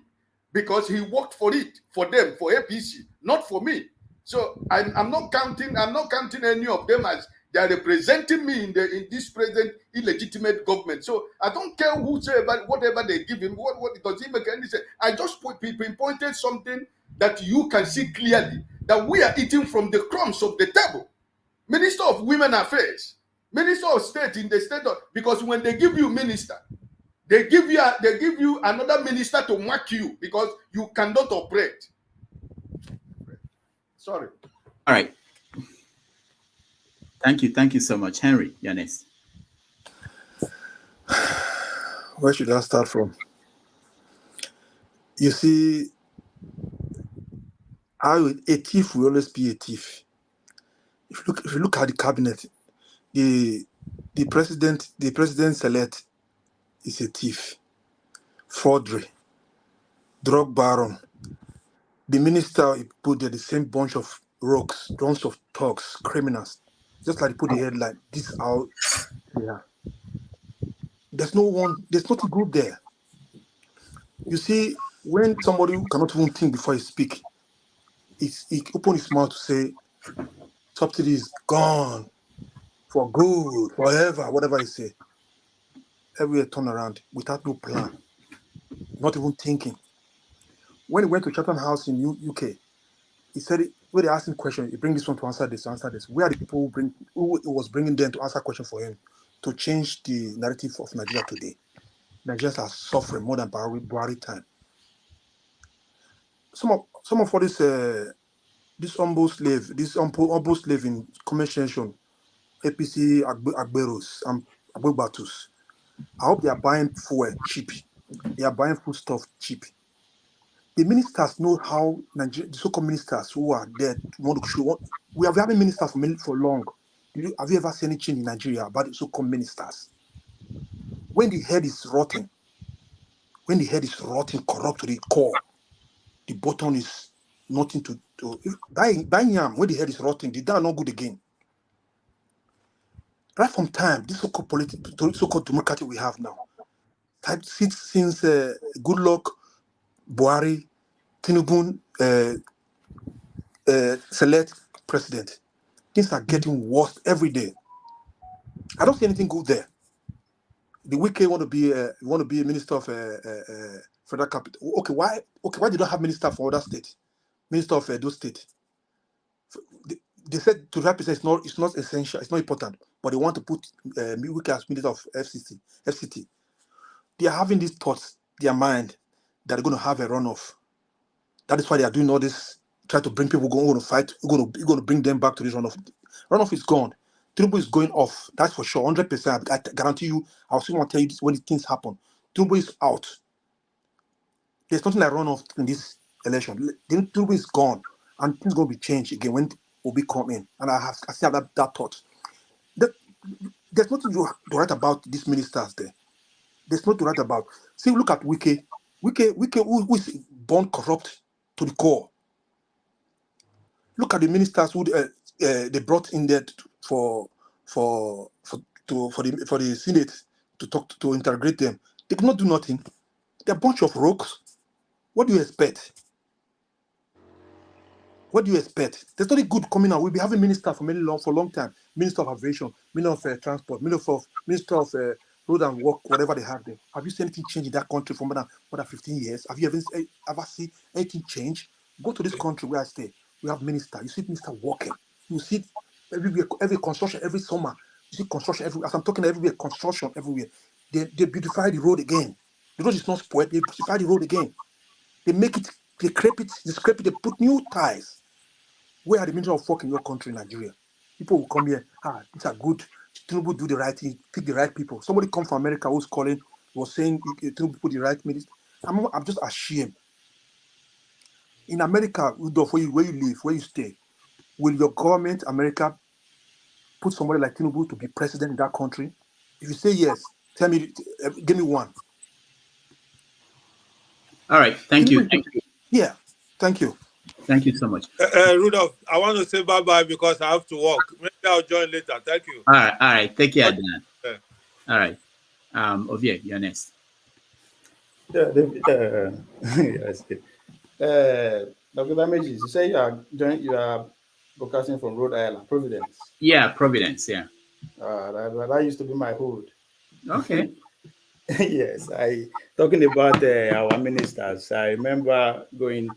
because he worked for it, for them, for APC, not for me. So I'm not counting any of them as they are representing me in this present illegitimate government. So I don't care whatever they give him, what does he make any sense. I just pinpointed something that you can see clearly, that we are eating from the crumbs of the table. Minister of Women Affairs, Minister of State in the state because when they give you minister, they give you another minister to mark you because you cannot operate. Sorry. All right. Thank you so much, Henry. You're next. Where should I start from? You see, a thief will always be a thief. If you look at the cabinet, the president-elect is a thief, forgery, drug baron. The minister he put there the same bunch of rogues, bunch of thugs, criminals. Just like he put the headline, this is how they are. There's nothing good there. You see, when somebody who cannot even think before he speak, he open his mouth to say, subsidy is gone, for good, forever, whatever he say. Everywhere turn around without no plan, not even thinking. When he went to Chatham House in UK, he said, when they asked him questions, he bring this one to answer this. Where are the people who was bringing them to answer questions for him to change the narrative of Nigeria today? Nigerians are suffering more than Buhari time. Some of all this humble slave in commercialization, APC Agberos and Agbebatus. I hope they are buying fuel cheap. They are buying food stuff cheap. The ministers know how the so-called ministers who are there want to show. We have having ministers for long. Have you ever seen any change in Nigeria about the so-called ministers? When the head is rotten, corrupt to the core, the bottom is nothing to that yam. When the head is rotten, the down not good again. Right from time, this so-called democracy we have now, since Goodluck, Buhari, Tinubu, select president, things are getting worse every day. I don't see anything good there. The wicked want to be a minister of federal capital. Okay, why they don't have minister for other states? Minister of those states. They said to represent it's not essential, it's not important, but they want to put Wike as minister of FCT. They are having these thoughts, their mind, that they're going to have a runoff. That is why they are doing all this, try to bring people going to fight, you're going to bring them back to this runoff. Runoff is gone. Tinubu is going off. That's for sure, 100%. I guarantee you. I also want to tell you this when things happen. Tinubu is out. There's nothing like runoff in this election. Tinubu is gone, and things going to be changed again when Obi come in. And I still have that thought. There's nothing to write about these ministers there. There's nothing to write about. See, look at Wike. Wike, who is born corrupt to the core. Look at the ministers who they brought in there for the Senate to integrate them. They could not do nothing. They're a bunch of rogues. What do you expect? What do you expect? There's nothing good coming out. We'll be having ministers for a long time. Minister of Aviation, Minister of Transport, Minister of Road and Work, whatever they have there. Have you seen anything change in that country for more than 15 years? Have you ever seen anything change? Go to this country where I stay. We have minister. You see minister working. You see every construction every summer. You see construction everywhere. As I'm talking everywhere, construction everywhere. They beautify the road again. The road is not spoiled. They beautify the road again. They make it. They scrape it. They put new ties. Where are the minister of work in your country, Nigeria? People will come here. These are good. Tinubu do the right thing. Pick the right people. Somebody come from America who's calling was saying Tinubu put the right minister. I'm just ashamed. In America, where you live, where you stay, will your government, America, put somebody like Tinubu to be president in that country? If you say yes, tell me, give me one. All right, thank you. Yeah, thank you. Thank you so much. Rudolph, I want to say bye-bye because I have to work. Maybe I'll join later. Thank you. All right. Take care, Dan. Yeah. All right. Ovie, you're next. Yes. Dr. Damages, you say you are broadcasting from Rhode Island, Providence. Yeah, Providence, yeah. That used to be my hood. Okay. Yes, talking about our ministers, I remember going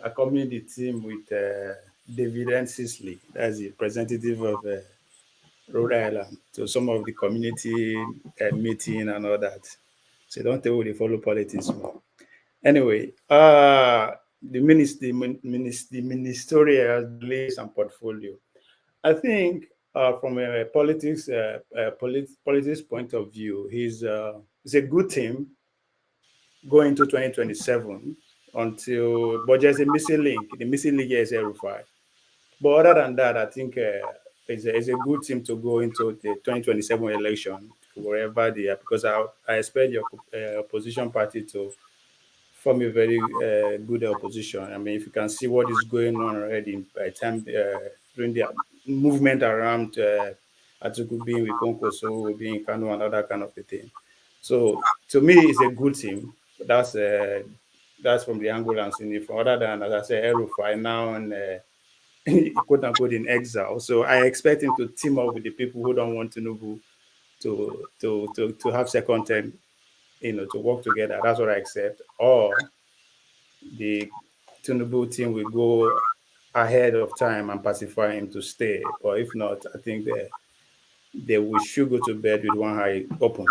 accompanying the team with David N. Sisley, that's the representative of Rhode Island, to some of the community meeting and all that. So don't tell they follow politics more. Anyway, the ministerial list and portfolio. I think from a politics point of view, it's a good team going to 2027 until, but there's a missing link. The missing link here is El-Rufai. But other than that, I think it's a good team to go into the 2027 election, wherever they are, because I expect your opposition party to form a very good opposition. I mean, if you can see what is going on already by time during the movement around Atiku being with Konkoso, being Kanu, and other kind of a thing. So to me, it's a good team. That's from the angle I'm seeing it from. Other than, as I said, El-Rufai now and quote unquote in exile. So I expect him to team up with the people who don't want Tinubu to have second term, to work together. That's what I accept. Or the Tinubu team will go ahead of time and pacify him to stay. But if not, I think they should go to bed with one eye open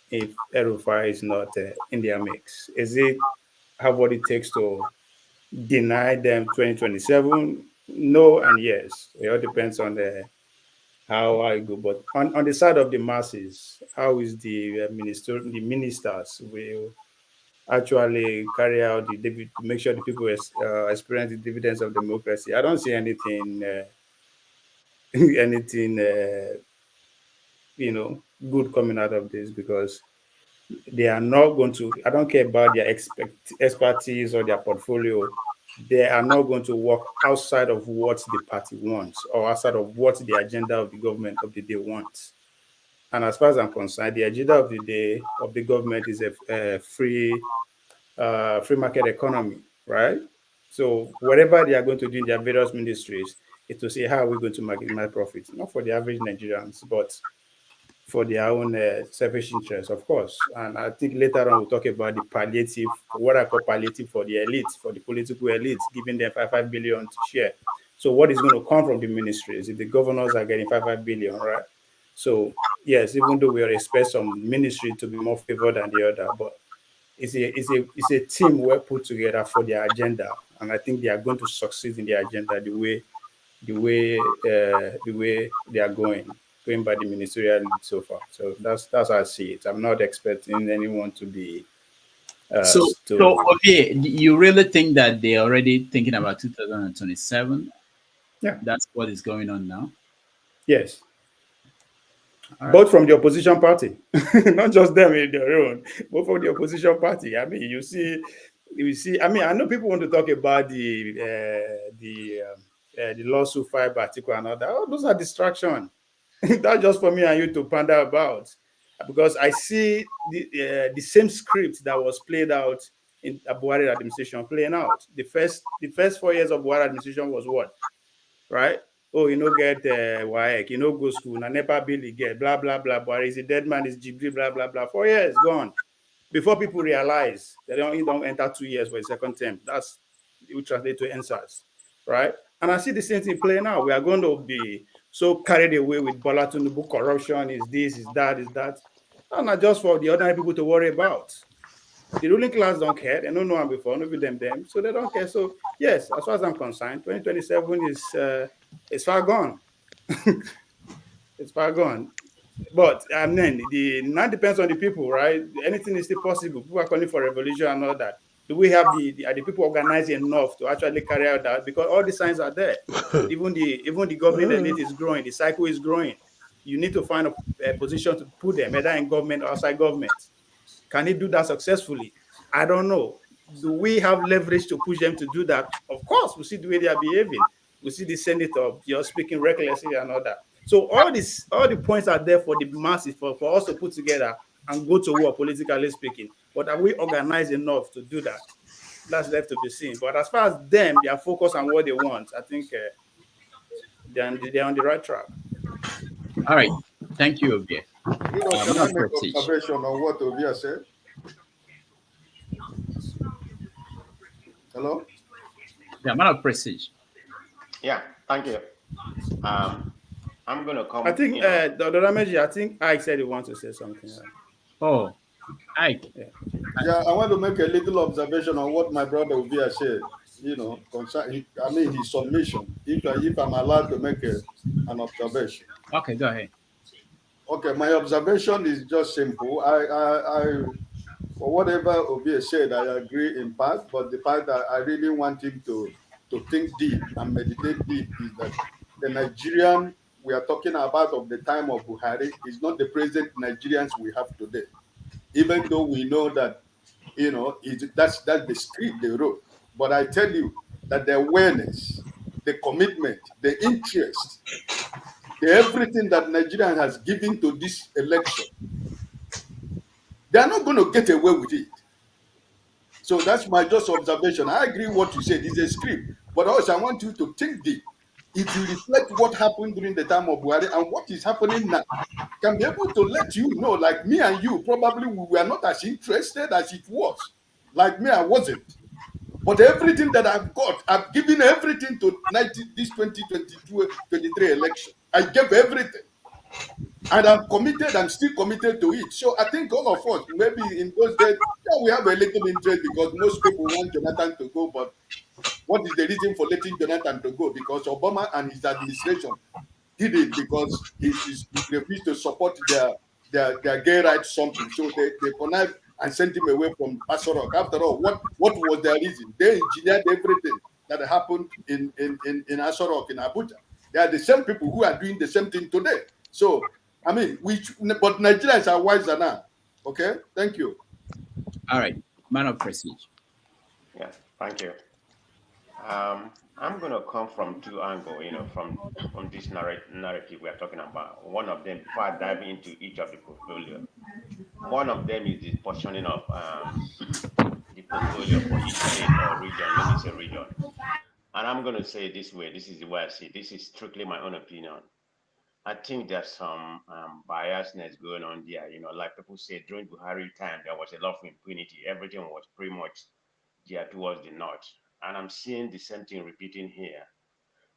if El-Rufai is not in their mix. Is it have what it takes to deny them 2027? No and yes. It all depends on how I go. But on the side of the masses, how is the ministers will actually carry out to make sure the people experience the dividends of democracy? I don't see anything good coming out of this, because they are not going to, I don't care about their expertise or their portfolio. They are not going to work outside of what the party wants or outside of what the agenda of the government of the day wants. And as far as I'm concerned, the agenda of the day of the government is a free market economy, right? So whatever they are going to do in their various ministries, it will say, how are we going to maximize profits? Not for the average Nigerians, but for their own selfish interests, of course. And I think later on we'll talk about the palliative, what I call palliative for the elites, for the political elites, giving them 5 billion to share. So what is going to come from the ministries if the governors are getting 5 billion, right? So yes, even though we expect some ministry to be more favored than the other, but it's a team well put together for their agenda, and I think they are going to succeed in their agenda the way the way they are going by the ministerial lead so far. So that's how I see it. I'm not expecting anyone to be So okay, you really think that they're already thinking about 2027? Yeah, that's what is going on now. yes. All Both right. from the opposition party, not just them in their own, but from the opposition party. I mean, you see. I mean, I know people want to talk about the lawsuit filed by Atiku and all that. Oh, those are distraction. That's just for me and you to ponder about, because I see the same script that was played out in Buhari administration playing out. The first 4 years of Buhari administration was what, right? Oh, you know, get WAEC, you know, go school, na NEPA bill you get, blah, blah, blah. Buhari is a dead man, is Jibril, blah, blah, blah. 4 years gone. Before people realize they don't enter 2 years for a second term. That's, it will translate to answers, right? And I see the same thing playing out. We are going to be so carried away with Bola Tinubu corruption, is this, is that, is that. And not just for the ordinary people to worry about. The ruling class don't care. They don't know them before, no be them. So they don't care. So yes, as far as I'm concerned, 2027 is far gone. It's far gone. But I mean, the now depends on the people, right? Anything is still possible. People are calling for revolution and all that. Do we have are the people organized enough to actually carry out that? Because all the signs are there. Even the governing elite is growing. The cycle is growing. You need to find a position to put them, either in government or outside government. Can he do that successfully? I don't know. Do we have leverage to push them to do that? Of course, we see the way they are behaving. We see the senator just speaking recklessly and all that. So all the points are there for the masses, for us to put together and go to war, politically speaking. But are we organized enough to do that? That's left to be seen. But as far as them, their focus on what they want, I think they're on the right track. All right. Thank you, Obie. You know, Man can I of make prestige. observation on what Ovia said? Hello? Yeah, man of prestige. Yeah, thank you. I'm gonna I come. think Dr. Rameji, I think Ike said he wants to say something. Oh, Ike. Yeah. Yeah, I want to make a little observation on what my brother Ovia said. You know, I mean his submission. If I'm allowed to make an observation. Okay, go ahead. Okay, my observation is just simple. I for whatever Ovia said, I agree in part, but the part that I really want him to think deep and meditate deep is that the Nigerian we are talking about of the time of Buhari is not the present Nigerians we have today. Even though we know that, you know, that's the script they wrote. But I tell you that the awareness, the commitment, the interest, the everything that Nigeria has given to this election, they are not going to get away with it. So that's my just observation. I agree what you said. It's a script. But also I want you to think deep. If you reflect what happened during the time of Buhari and what is happening now, can be able to let you know, like me and you, probably we were not as interested as it was. Like me, I wasn't. But everything that I've got, I've given everything to this 2022-23 election. I gave everything. And I'm still committed to it. So I think all of us, maybe in those days, yeah, we have a little interest because most people want Jonathan to go. But what is the reason for letting Jonathan to go? Because Obama and his administration did it because he refused to support their gay rights something. So they connived and sent him away from Aso Rock. After all, what was their reason? They engineered everything that happened in Aso Rock in Abuja. They are the same people who are doing the same thing today. So, I mean, but Nigerians are wiser now. Okay? Thank you. All right. Man of prestige. Yeah, thank you. I'm gonna come from two angles, you know, from this narrative we are talking about. One of them, before I dive into each of the portfolio, one of them is the portioning of the portfolio for each state or region. Let me say region, and I'm gonna say it this way. This is the way I see it. This is strictly my own opinion. I think there's some biasness going on there. You know, like people say during Buhari time, there was a lot of impunity. Everything was pretty much geared towards the north, and I'm seeing the same thing repeating here.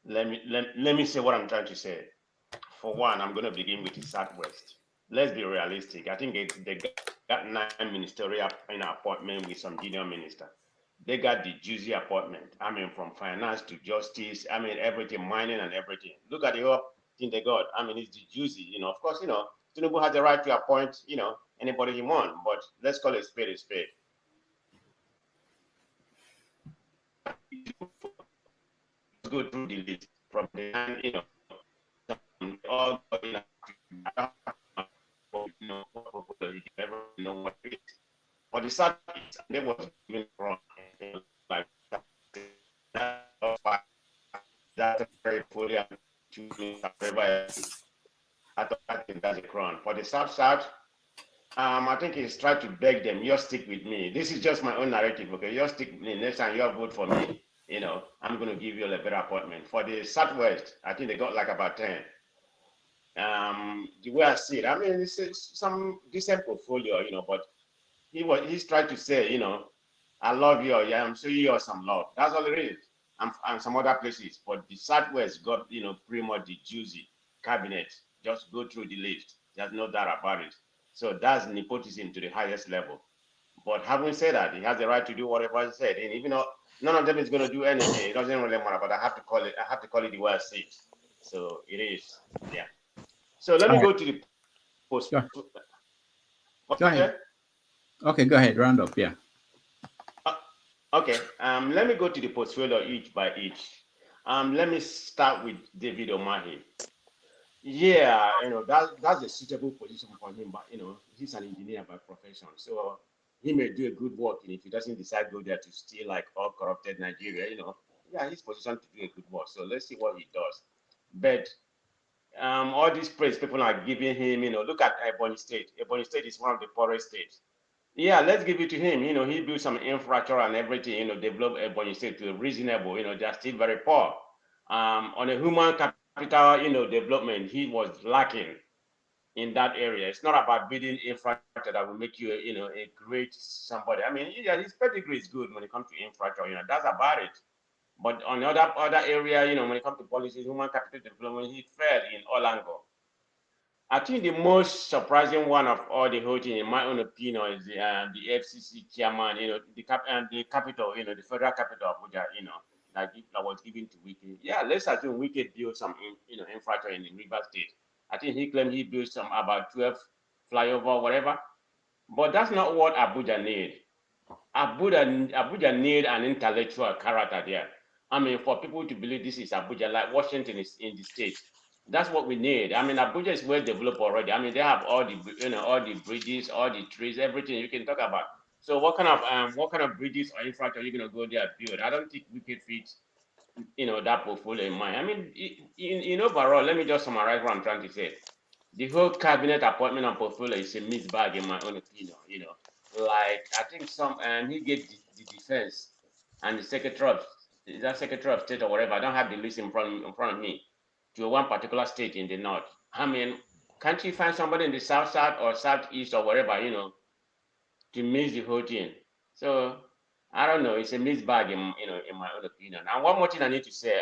Let me say what I'm trying to say. For one, I'm going to begin with the Southwest. Let's be realistic. I think they got 9 ministerial appointment with some junior minister. they got the juicy appointment. I mean, from finance to justice, I mean, everything, mining and everything. Look at the whole thing they got. I mean, it's the juicy, of course, Tinubu has the right to appoint, anybody he wants, but let's call it a spade a spade. Go through the list from the all what it is. But the sad is they was even wrong. Like that's very fully I think that's a crown. For the South, I think he's tried to beg them, you stick with me. This is just my own narrative, okay? You stick with me. Next time you vote for me, I'm going to give you a better appointment. For the Southwest, I think they got like about 10. The way I see it, I mean, it's some decent portfolio, but he's trying to say, I love you, yeah, I'm showing you some love. That's all it is. And some other places. But the Southwest got, pretty much the juicy cabinet. Just go through the list. There's no doubt about it. So that's nepotism to the highest level. But having said that, he has the right to do whatever he said. And even though none of them is going to do anything, it doesn't really matter. But I have to call it the way I see it. So it is, yeah. So let me go to the post. Go ahead. Okay, go ahead. Round up, yeah. Okay. Let me go to the portfolio each by each. Let me start with David Omahi. Yeah, that's a suitable position for him, but he's an engineer by profession, so he may do a good work. And if he doesn't decide to go there to steal like all corrupted Nigeria, yeah, he's positioned to do a good work. So let's see what he does. But all these praise people are giving him, look at Ebonyi State. Ebonyi State is one of the poorest states. Yeah, let's give it to him. He built some infrastructure and everything, develop Ebonyi State to reasonable, they're still very poor. On a human capital, development, he was lacking in that area. It's not about building infrastructure that will make you, a great somebody. I mean, yeah, his pedigree is good when it comes to infrastructure, that's about it. But on the other area, when it comes to policies, human capital development, he fell in all angles. I think the most surprising one of all the whole thing, in my own opinion, is the FCC chairman, the capital, the federal capital of Abuja, that was given to Wike. Yeah, let's assume Wike built some, infrastructure in the River State. I think he claimed he built some about 12 flyover, whatever. But that's not what Abuja need. Abuja need an intellectual character there. I mean, for people to believe this is Abuja, like Washington is in the state. That's what we need. I mean, Abuja is well developed already. I mean, they have all the bridges, all the trees, everything you can talk about. So what kind of bridges or infrastructure are you gonna go there and build? I don't think we can fit, that portfolio in mind. I mean, in overall, let me just summarize what I'm trying to say. The whole cabinet appointment and portfolio is a mixed bag in my own opinion. Like I think he gave the defense and the secretary of state or whatever. I don't have the list in front of me, to one particular state in the north. I mean, can't you find somebody in the south or southeast or wherever, to mix the whole thing? So I don't know. It's a mixed bag in my own opinion. And one more thing I need to say,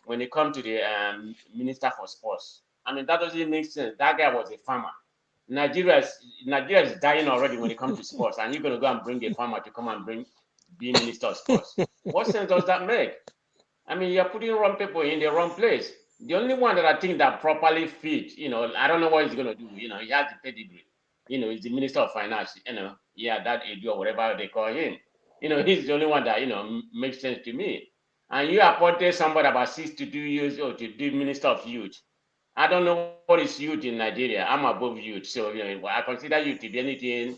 when it comes to the minister for sports, I mean, that doesn't make sense. That guy was a farmer. Nigeria is dying already when it comes to sports, and you're going to go and bring a farmer to come and be minister of sports. What sense does that make? I mean, you're putting wrong people in the wrong place. The only one that I think that properly fit, I don't know what he's going to do. He has the pedigree. He's the minister of finance. Yeah, that Edu or whatever they call him. He's the only one that makes sense to me. And you appointed somebody about 62 years old to do minister of youth. I don't know what is youth in Nigeria. I'm above youth, so I consider youth to be anything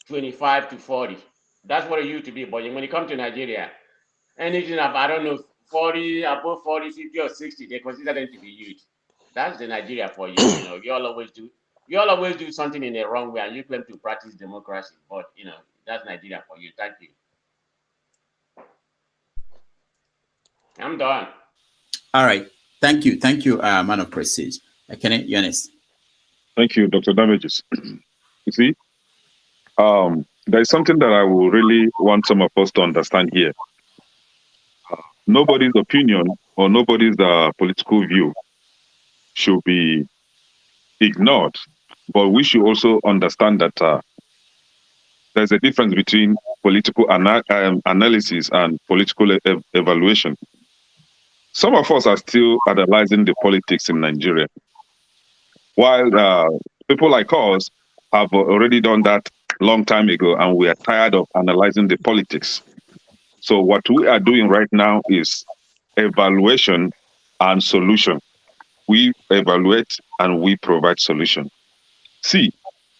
25 to 40. That's what a youth to be. But when it comes to Nigeria, anything above, I don't know, 40, above 40, 50, or 60, they consider them to be youth. That's the Nigeria for you. You all always do something in the wrong way, and you claim to practice democracy. But that's Nigeria for you. Thank you. I'm done. All right. Thank you, man of prestige. Kenneth, you're next. Thank you, Dr. Damages. You see, there is something that I will really want some of us to understand here. Nobody's opinion or nobody's political view should be ignored, but we should also understand that There's a difference between political analysis and political evaluation. Some of us are still analyzing the politics in Nigeria, while people like us have already done that long time ago, and we are tired of analyzing the politics. So what we are doing right now is evaluation and solution. We evaluate and we provide solution. See,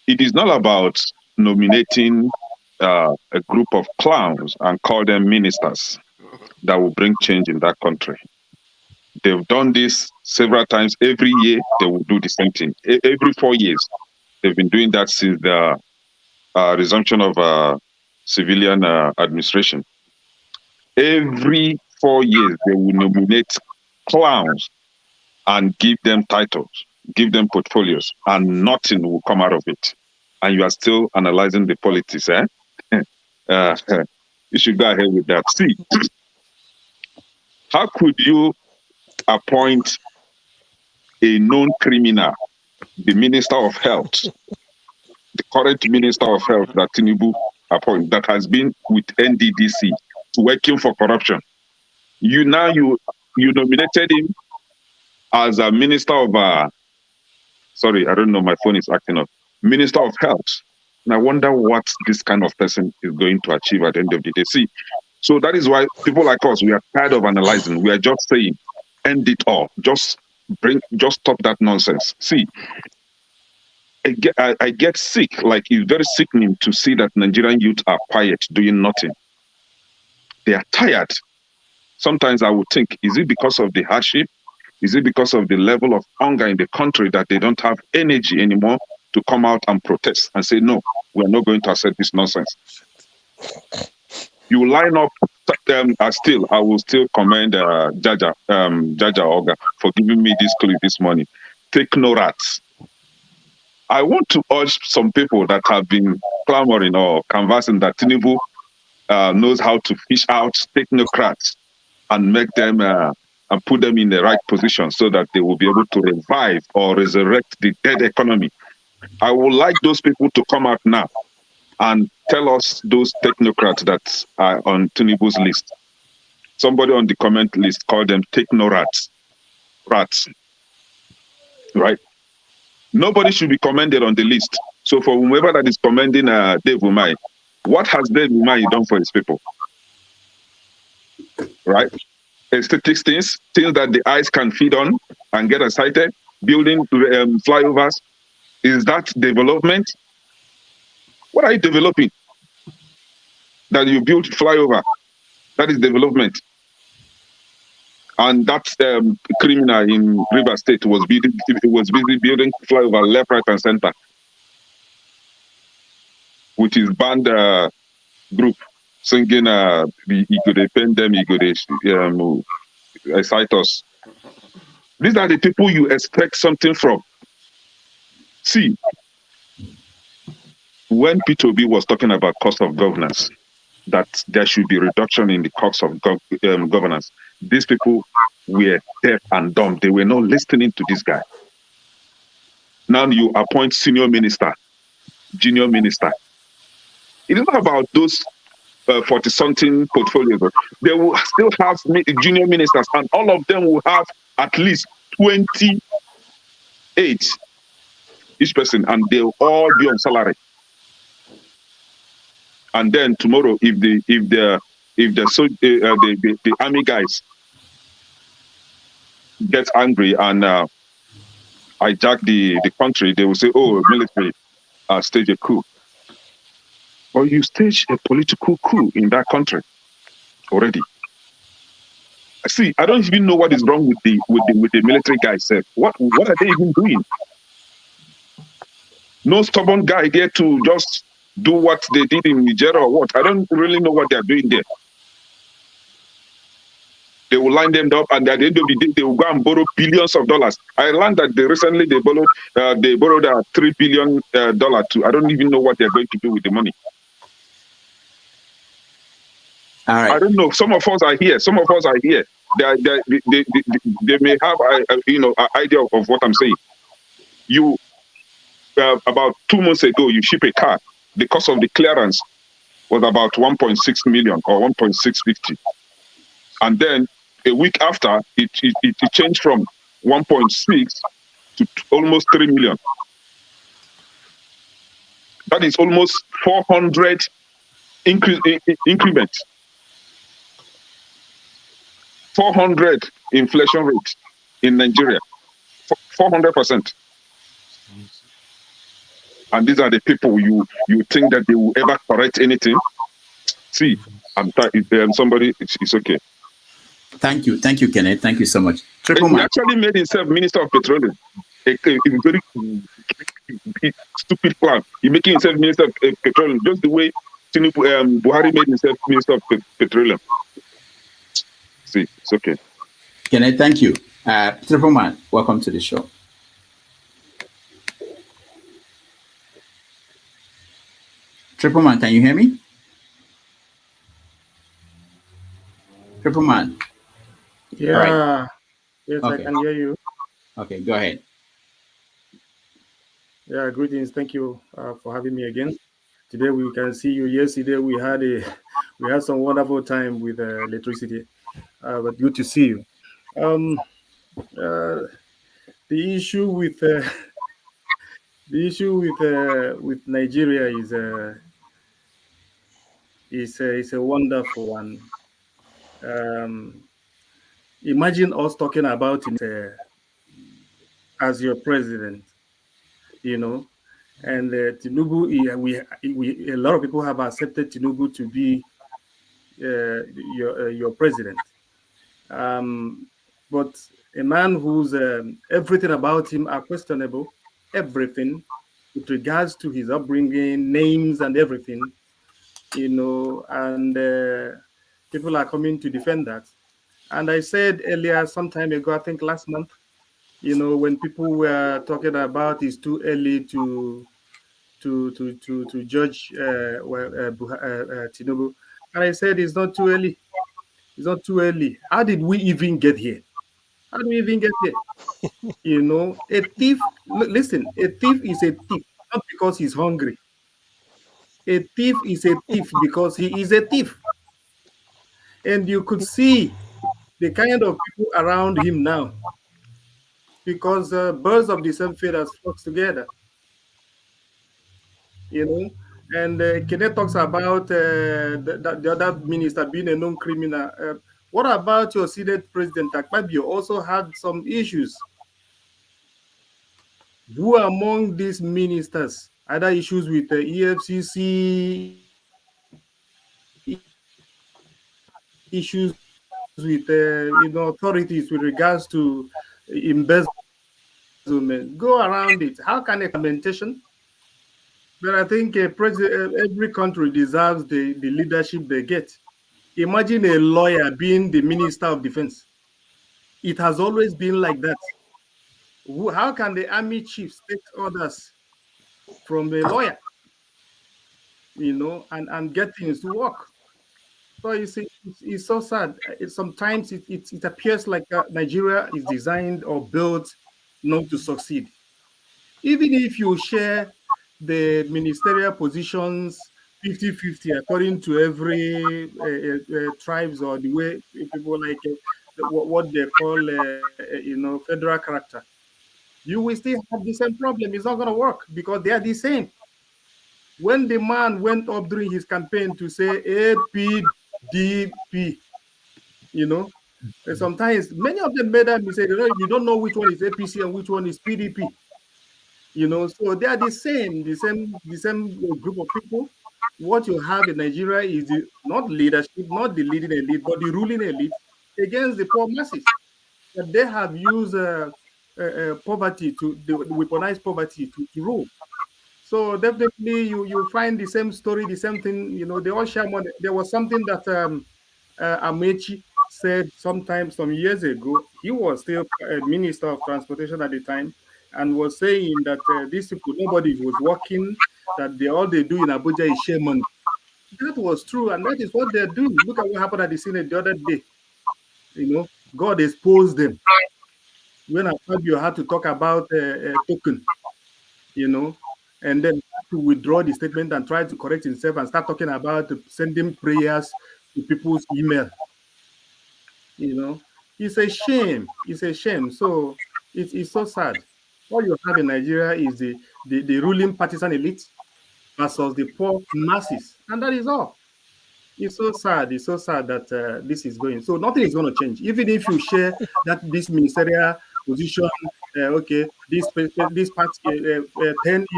it is not about nominating a group of clowns and call them ministers that will bring change in that country. They've done this several times. Every year, they will do the same thing. Every 4 years, they've been doing that since the resumption of civilian administration. Every 4 years, they will nominate clowns and give them titles, give them portfolios, and nothing will come out of it. And you are still analyzing the politics, eh? You should go ahead with that. See, how could you appoint a known criminal, the Minister of Health, the current Minister of Health that Tinubu appointed, that has been with NDDC, working for corruption? You nominated him as a Minister of sorry, I don't know, my phone is acting up. Minister of Health. And I wonder what this kind of person is going to achieve at the end of the day. See, so that is why people like us, we are tired of analyzing. We are just saying, end it all. Just stop that nonsense. See, I get sick. Like, it's very sickening to see that Nigerian youth are quiet, doing nothing. They are tired. Sometimes I would think, is it because of the hardship? Is it because of the level of hunger in the country that they don't have energy anymore to come out and protest and say, no, we're not going to accept this nonsense? You line up, I will still commend Jaja Oga for giving me this clip this morning. Take no rats. I want to urge some people that have been clamoring or canvassing that Tinubu knows how to fish out technocrats and make them and put them in the right position so that they will be able to revive or resurrect the dead economy. I would like those people to come out now and tell us those technocrats that are on Tinubu's list. Somebody on the comment list called them techno-rats. Rats. Right? Nobody should be commended on the list. So for whomever that is commending Dave Umai, what has Dave Umai done for his people? Right? Aesthetics things that the eyes can feed on and get excited, building flyovers. Is that development? What are you developing? That you build flyover, that is development. And that criminal in River State was busy building flyover left, right, and center with his band group singing he could defend them, he could excite us. These are the people you expect something from. See, when P2B was talking about cost of governance, that there should be reduction in the cost of governance, these people were deaf and dumb. They were not listening to this guy. Now you appoint senior minister, junior minister. It is not about those 40-something portfolios. They will still have junior ministers, and all of them will have at least 28 each person, and they'll all be on salary. And then tomorrow, if the army guys get angry and hijack the country, they will say, "Oh, military stage a coup." Or you stage a political coup in that country already. See, I don't even know what is wrong with the military guys. What are they even doing? No stubborn guy there to just do what they did in Nigeria or what? I don't really know what they're doing there. They will line them up, and at the end of the day, they will go and borrow billions of dollars. I learned that they borrowed $3 billion to. I don't even know what they're going to do with the money. All right. I don't know. Some of us are here. They may have an idea of what I'm saying. You about 2 months ago, you ship a car the cost of the clearance was about 1.6 million or 1.650. And then a week after, it changed from 1.6 to almost 3 million. That is almost 400 increment. 400 inflation rate in Nigeria. 400%. And these are the people you think that they will ever correct anything. See, somebody, it's okay. Thank you, Kenneth. Thank you so much. He actually made himself Minister of Petroleum. A very stupid plan. He making himself Minister of Petroleum, just the way Tinubu, Buhari made himself Minister of Petroleum. See, it's okay. Kenneth, thank you. Triple Man, welcome to the show. Triple Man, can you hear me? Triple Man. Yeah. Right. Yes, okay. I can hear you. Okay, go ahead. Yeah, greetings. Thank you for having me again. Today we can see you. Yesterday we had some wonderful time with electricity, but good to see you. The issue with with Nigeria is a wonderful one. Imagine us talking about it as your president, you know, and Tinubu. A lot of people have accepted Tinubu to be your president. But a man whose everything about him are questionable, everything with regards to his upbringing, names, and everything, and people are coming to defend that. And I said earlier, some time ago, I think last month, when people were talking about it's too early to judge Tinubu, and I said it's not too early. It's not too early. How did we even get here? How do we even get here? A thief, listen, a thief is a thief, not because he's hungry. A thief is a thief because he is a thief. And you could see the kind of people around him now because birds of the same feathers flock together, you know. And Kenneth talks about the other minister being a known criminal. What about your Senate president, Akpabio, also had some issues? Who among these ministers, either issues with the EFCC, issues with authorities with regards to embezzlement, go around it? How can a commentation? But I think every country deserves the leadership they get. Imagine a lawyer being the minister of defense. It has always been like that. How can the army chiefs take orders from a lawyer, and get things to work? So you see, it's so sad. Sometimes it appears like Nigeria is designed or built not to succeed. Even if you share the ministerial positions 50-50 according to every tribes or the way people like what they call federal character, you will still have the same problem. It's not going to work because they are the same. When the man went up during his campaign to say APDP, sometimes many of them made that mistake. You don't know which one is APC and which one is PDP. So they are the same group of people. What you have in Nigeria is not leadership, not the leading elite, but the ruling elite against the poor masses. That they have used poverty to weaponize poverty to rule. So definitely you find the same story, the same thing. They all share money. There was something that Amechi said some years ago. He was still Minister of Transportation at the time, and was saying that these people, nobody was working, that all they do in Abuja is share money. That was true, and that is what they're doing. Look at what happened at the Senate the other day. God exposed them. When Fabio had to talk about token, and then to withdraw the statement and try to correct himself and start talking about sending prayers to people's email. You know, it's a shame. It's a shame. So it's so sad. All you have in Nigeria is the ruling partisan elite versus the poor masses, and that is all. It's so sad. It's so sad that this is going. So nothing is going to change, even if you share that this ministerial position. Okay, this part 10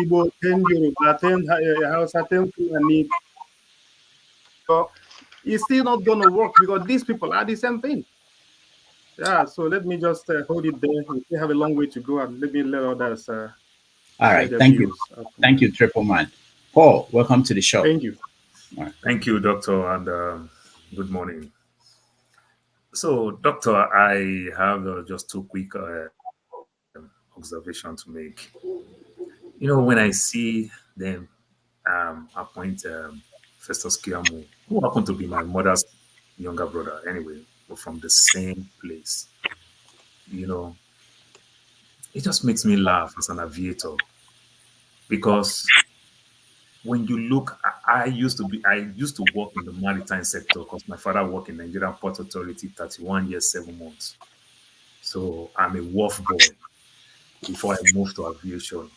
Igbo, 10 Yoruba, 10 Hausa, 10 Fulani. So it's still not going to work because these people are the same thing. Yeah. So let me just hold it there. We still have a long way to go, and let me let others All share right. their Thank you. views. Thank you, Triple Man. Paul, welcome to the show. Thank you. Right. Thank you, Doctor, and good morning. So, Doctor, I have just two quick observations to make. You know, when I see them appoint Festus Kiamu, who happened to be my mother's younger brother anyway, we're from the same place, you know, it just makes me laugh as an aviator because when you look, I used to work in the maritime sector because my father worked in Nigerian Port Authority 31 years, 7 months. So I'm a wharf boy before I moved to aviation.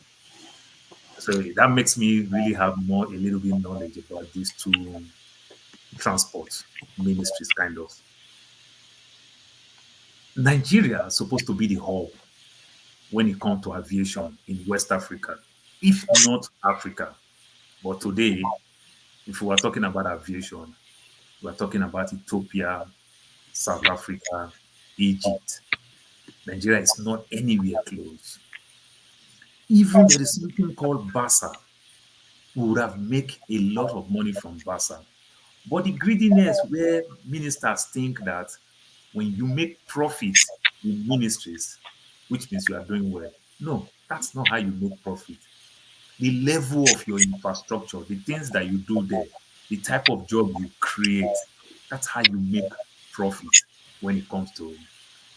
So that makes me really have a little bit knowledge about these two transport ministries, kind of. Nigeria is supposed to be the hub when it comes to aviation in West Africa, if not Africa. But today, if we are talking about aviation, we are talking about Ethiopia, South Africa, Egypt. Nigeria is not anywhere close. Even there is something called BASA. We would have made a lot of money from BASA. But the greediness where ministers think that when you make profit in ministries, which means you are doing well. No, that's not how you make profit. The level of your infrastructure, the things that you do there, the type of job you create, that's how you make profit when it comes to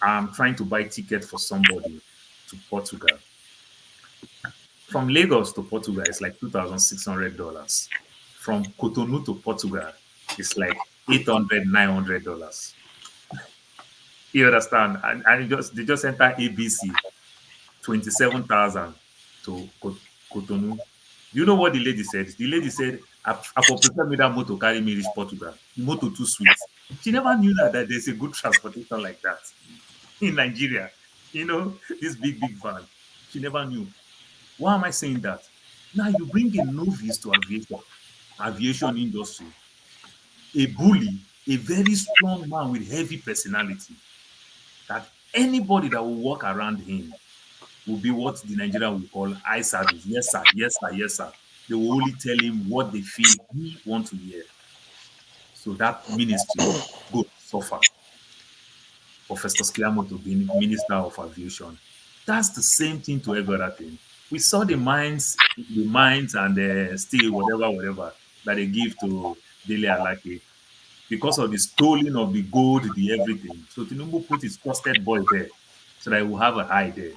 I'm trying to buy ticket for somebody to Portugal. From Lagos to Portugal, it's like $2,600. From Cotonou to Portugal, it's like $800, $900. You understand? And they just enter ABC, 27,000 to Cotonou. Do you know what the lady said? The lady said, I for prefer me that motor carry me reach Portugal. The motor too sweet. She never knew that there's a good transportation like that in Nigeria. You know, this big van. She never knew. Why am I saying that? Now you bring a novice to aviation industry, a bully, a very strong man with heavy personality, that anybody that will walk around him will be what the Nigerian will call eye service. Yes, sir, yes, sir, yes, sir. They will only tell him what they feel he wants to hear. So that ministry go suffer for Festus Keyamo to be Minister of Aviation. That's the same thing to every other thing. We saw the mines and the steel, whatever that they give to Dele Alake because of the stealing of the gold, the everything. So Tinubu put his trusted boy there so that he will have an eye there.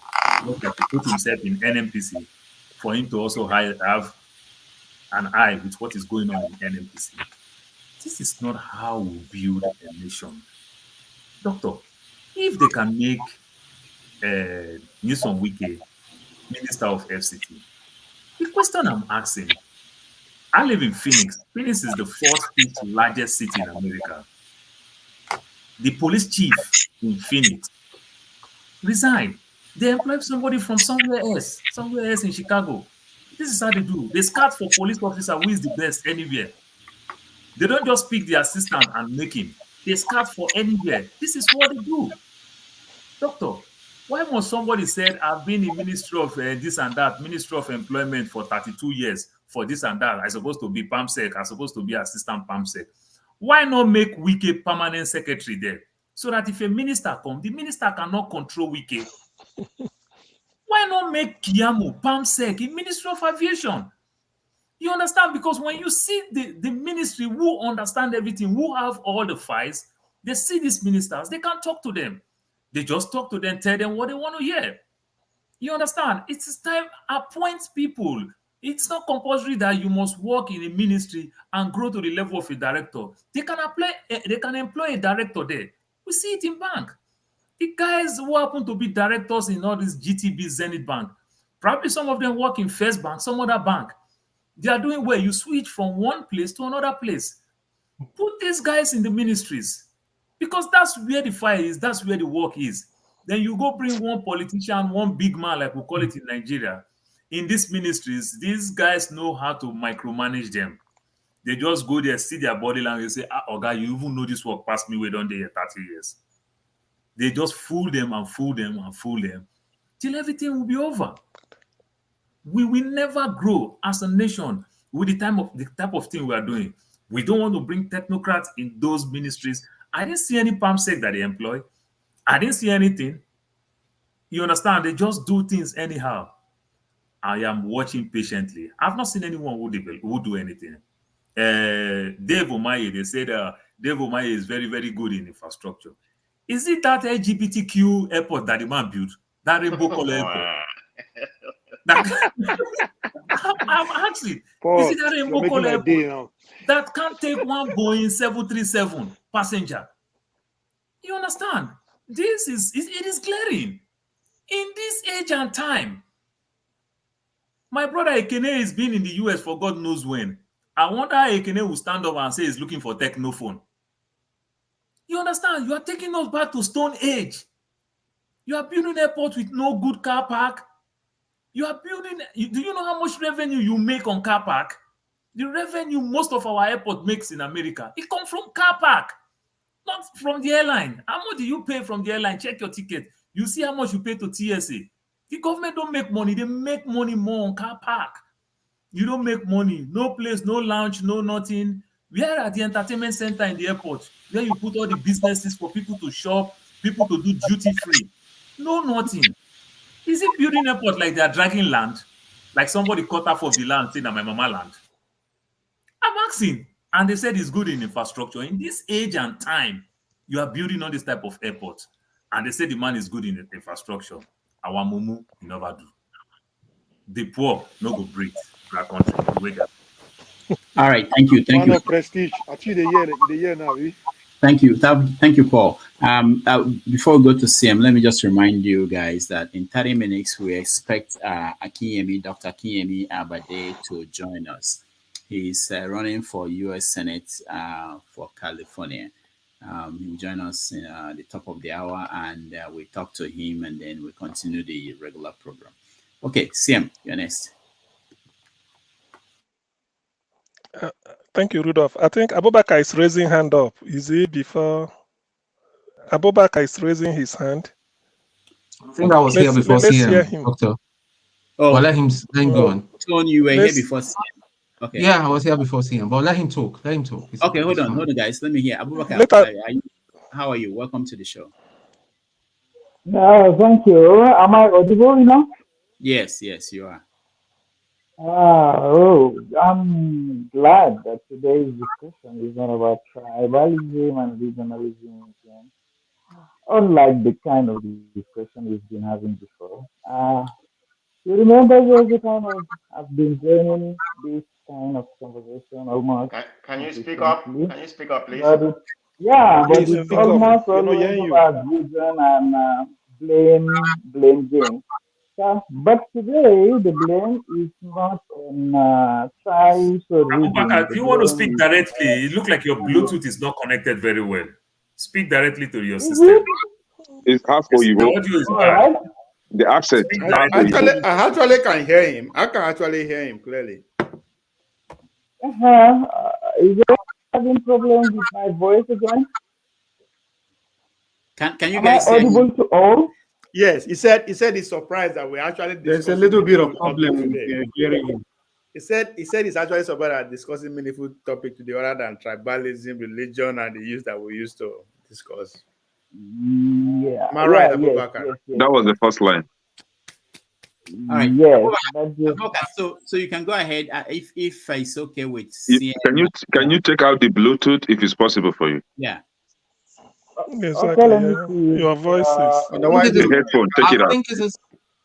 Just like he put himself in NMPC for him to also have an eye with what is going on in NMPC. This is not how we build a nation. Doctor, if they can make Newsom Wike Minister of FCT, the question I'm asking, I live in Phoenix. Phoenix is the 4th, 5th largest city in America. The police chief in Phoenix resigned. They employed somebody from somewhere else in Chicago. This is how they do. They scout for police officer who is the best anywhere. They don't just pick the assistant and make him. They scout for anywhere. This is what they do. Doctor, why must somebody say, I've been in Ministry of this and that, Ministry of Employment for 32 years for this and that. I'm supposed to be PAMSEC. I'm supposed to be assistant PAMSEC. Why not make Wike permanent secretary there? So that if a minister comes, the minister cannot control Wike. Why not make Kiamu PAMSEC in Ministry of Aviation? You understand? Because when you see the ministry who understand everything, who have all the files, they see these ministers, they can't talk to them. They just talk to them, tell them what they want to hear. You understand? It's time appoint people. It's not compulsory that you must work in a ministry and grow to the level of a director. They can employ a director there. We see it in bank. The guys who happen to be directors in all these GTB, Zenith Bank, probably some of them work in First Bank, some other bank. They are doing well. You switch from one place to another place. Put these guys in the ministries because that's where the fire is. That's where the work is. Then you go bring one politician, one big man, like we call it in Nigeria. In these ministries, these guys know how to micromanage them. They just go there, see their body language, say, Oga, you even know this work past me, we done there 30 years. They just fool them and fool them and fool them till everything will be over. We will never grow as a nation with the type of thing we are doing. We don't want to bring technocrats in those ministries. I didn't see any PAMSEC that they employ. I didn't see anything. You understand? They just do things anyhow. I am watching patiently. I've not seen anyone who do anything. Dave Omaye, they said Dave Omaye is very, very good in infrastructure. Is it that LGBTQ airport that the man built? That rainbow color airport? I'm asking, is it that rainbow color airport that can't take one Boeing 737 passenger? You understand? It is glaring. In this age and time, my brother Ekene has been in the US for God knows when. I wonder how Ekene will stand up and say he's looking for technophone. You understand? You are taking us back to Stone Age. You are building airports with no good car park. You are building. Do you know how much revenue you make on car park? The revenue most of our airport makes in America, it comes from car park, not from the airline. How much do you pay from the airline? Check your ticket. You see how much you pay to TSA. The government don't make money. They make money more on car park. You don't make money. No place, no lounge, no nothing. We are at the entertainment center in the airport where you put all the businesses for people to shop, people to do duty free. No nothing. Is it building airport like they are dragging land? Like somebody cut off of the land saying that my mama land? I'm asking. And they said it's good in infrastructure. In this age and time, you are building on this type of airport. And they say the man is good in infrastructure. Our mumu, you never do. The poor no go breathe in our country. All right, thank you. Thank you. Prestige. Actually, the year now. Thank you. Thank you, Paul. Before we go to CM, let me just remind you guys that in 30 minutes, we expect Dr. Akinyemi Abade to join us. He's running for U.S. Senate for California. He will join us at the top of the hour, and we talk to him, and then we continue the regular program. Okay, CM, you're next. Thank you, Rudolph. I think Abubakar is raising hand up. Is he before? Abubakar is raising his hand. I think I was here before CM, Doctor. Oh, but let him go on. Tony, you were here before CM. Okay. Yeah, I was here before CM, but let him talk. Let him talk. Okay, hold on, guys. Let me hear. Abubakar, how are you? Welcome to the show. Thank you. Am I audible enough? Yes, you are. I'm glad that today's discussion is not about tribalism and regionalism again. Unlike the kind of discussion we've been having before. You remember there's a kind of, I've been joining this kind of conversation almost. Can you speak up? Can you speak up, please? But it's almost always about region and blame game. But today, the blame is not on tribes or regions. Abubakar, if you want to speak directly, it looks like your Bluetooth is not connected very well. Speak directly to your system. It's hard for you. The audio is bad. The accent. I actually can hear him. I can actually hear him clearly. Is there having problems with my voice again? Can you guys say audible to all? Yes, he said he's surprised that we actually there's a little bit of problem hearing him. He said he's actually surprised at discussing meaningful topic today other than tribalism, religion, and the use that we used to discuss. Yeah. Am I right, Abubakar? Yes. That was the first line. All right. Yes. So you can go ahead if it's okay with CM. Can you take out the Bluetooth if it's possible for you? Yeah. Exactly. Your voice is the headphone. Take it out.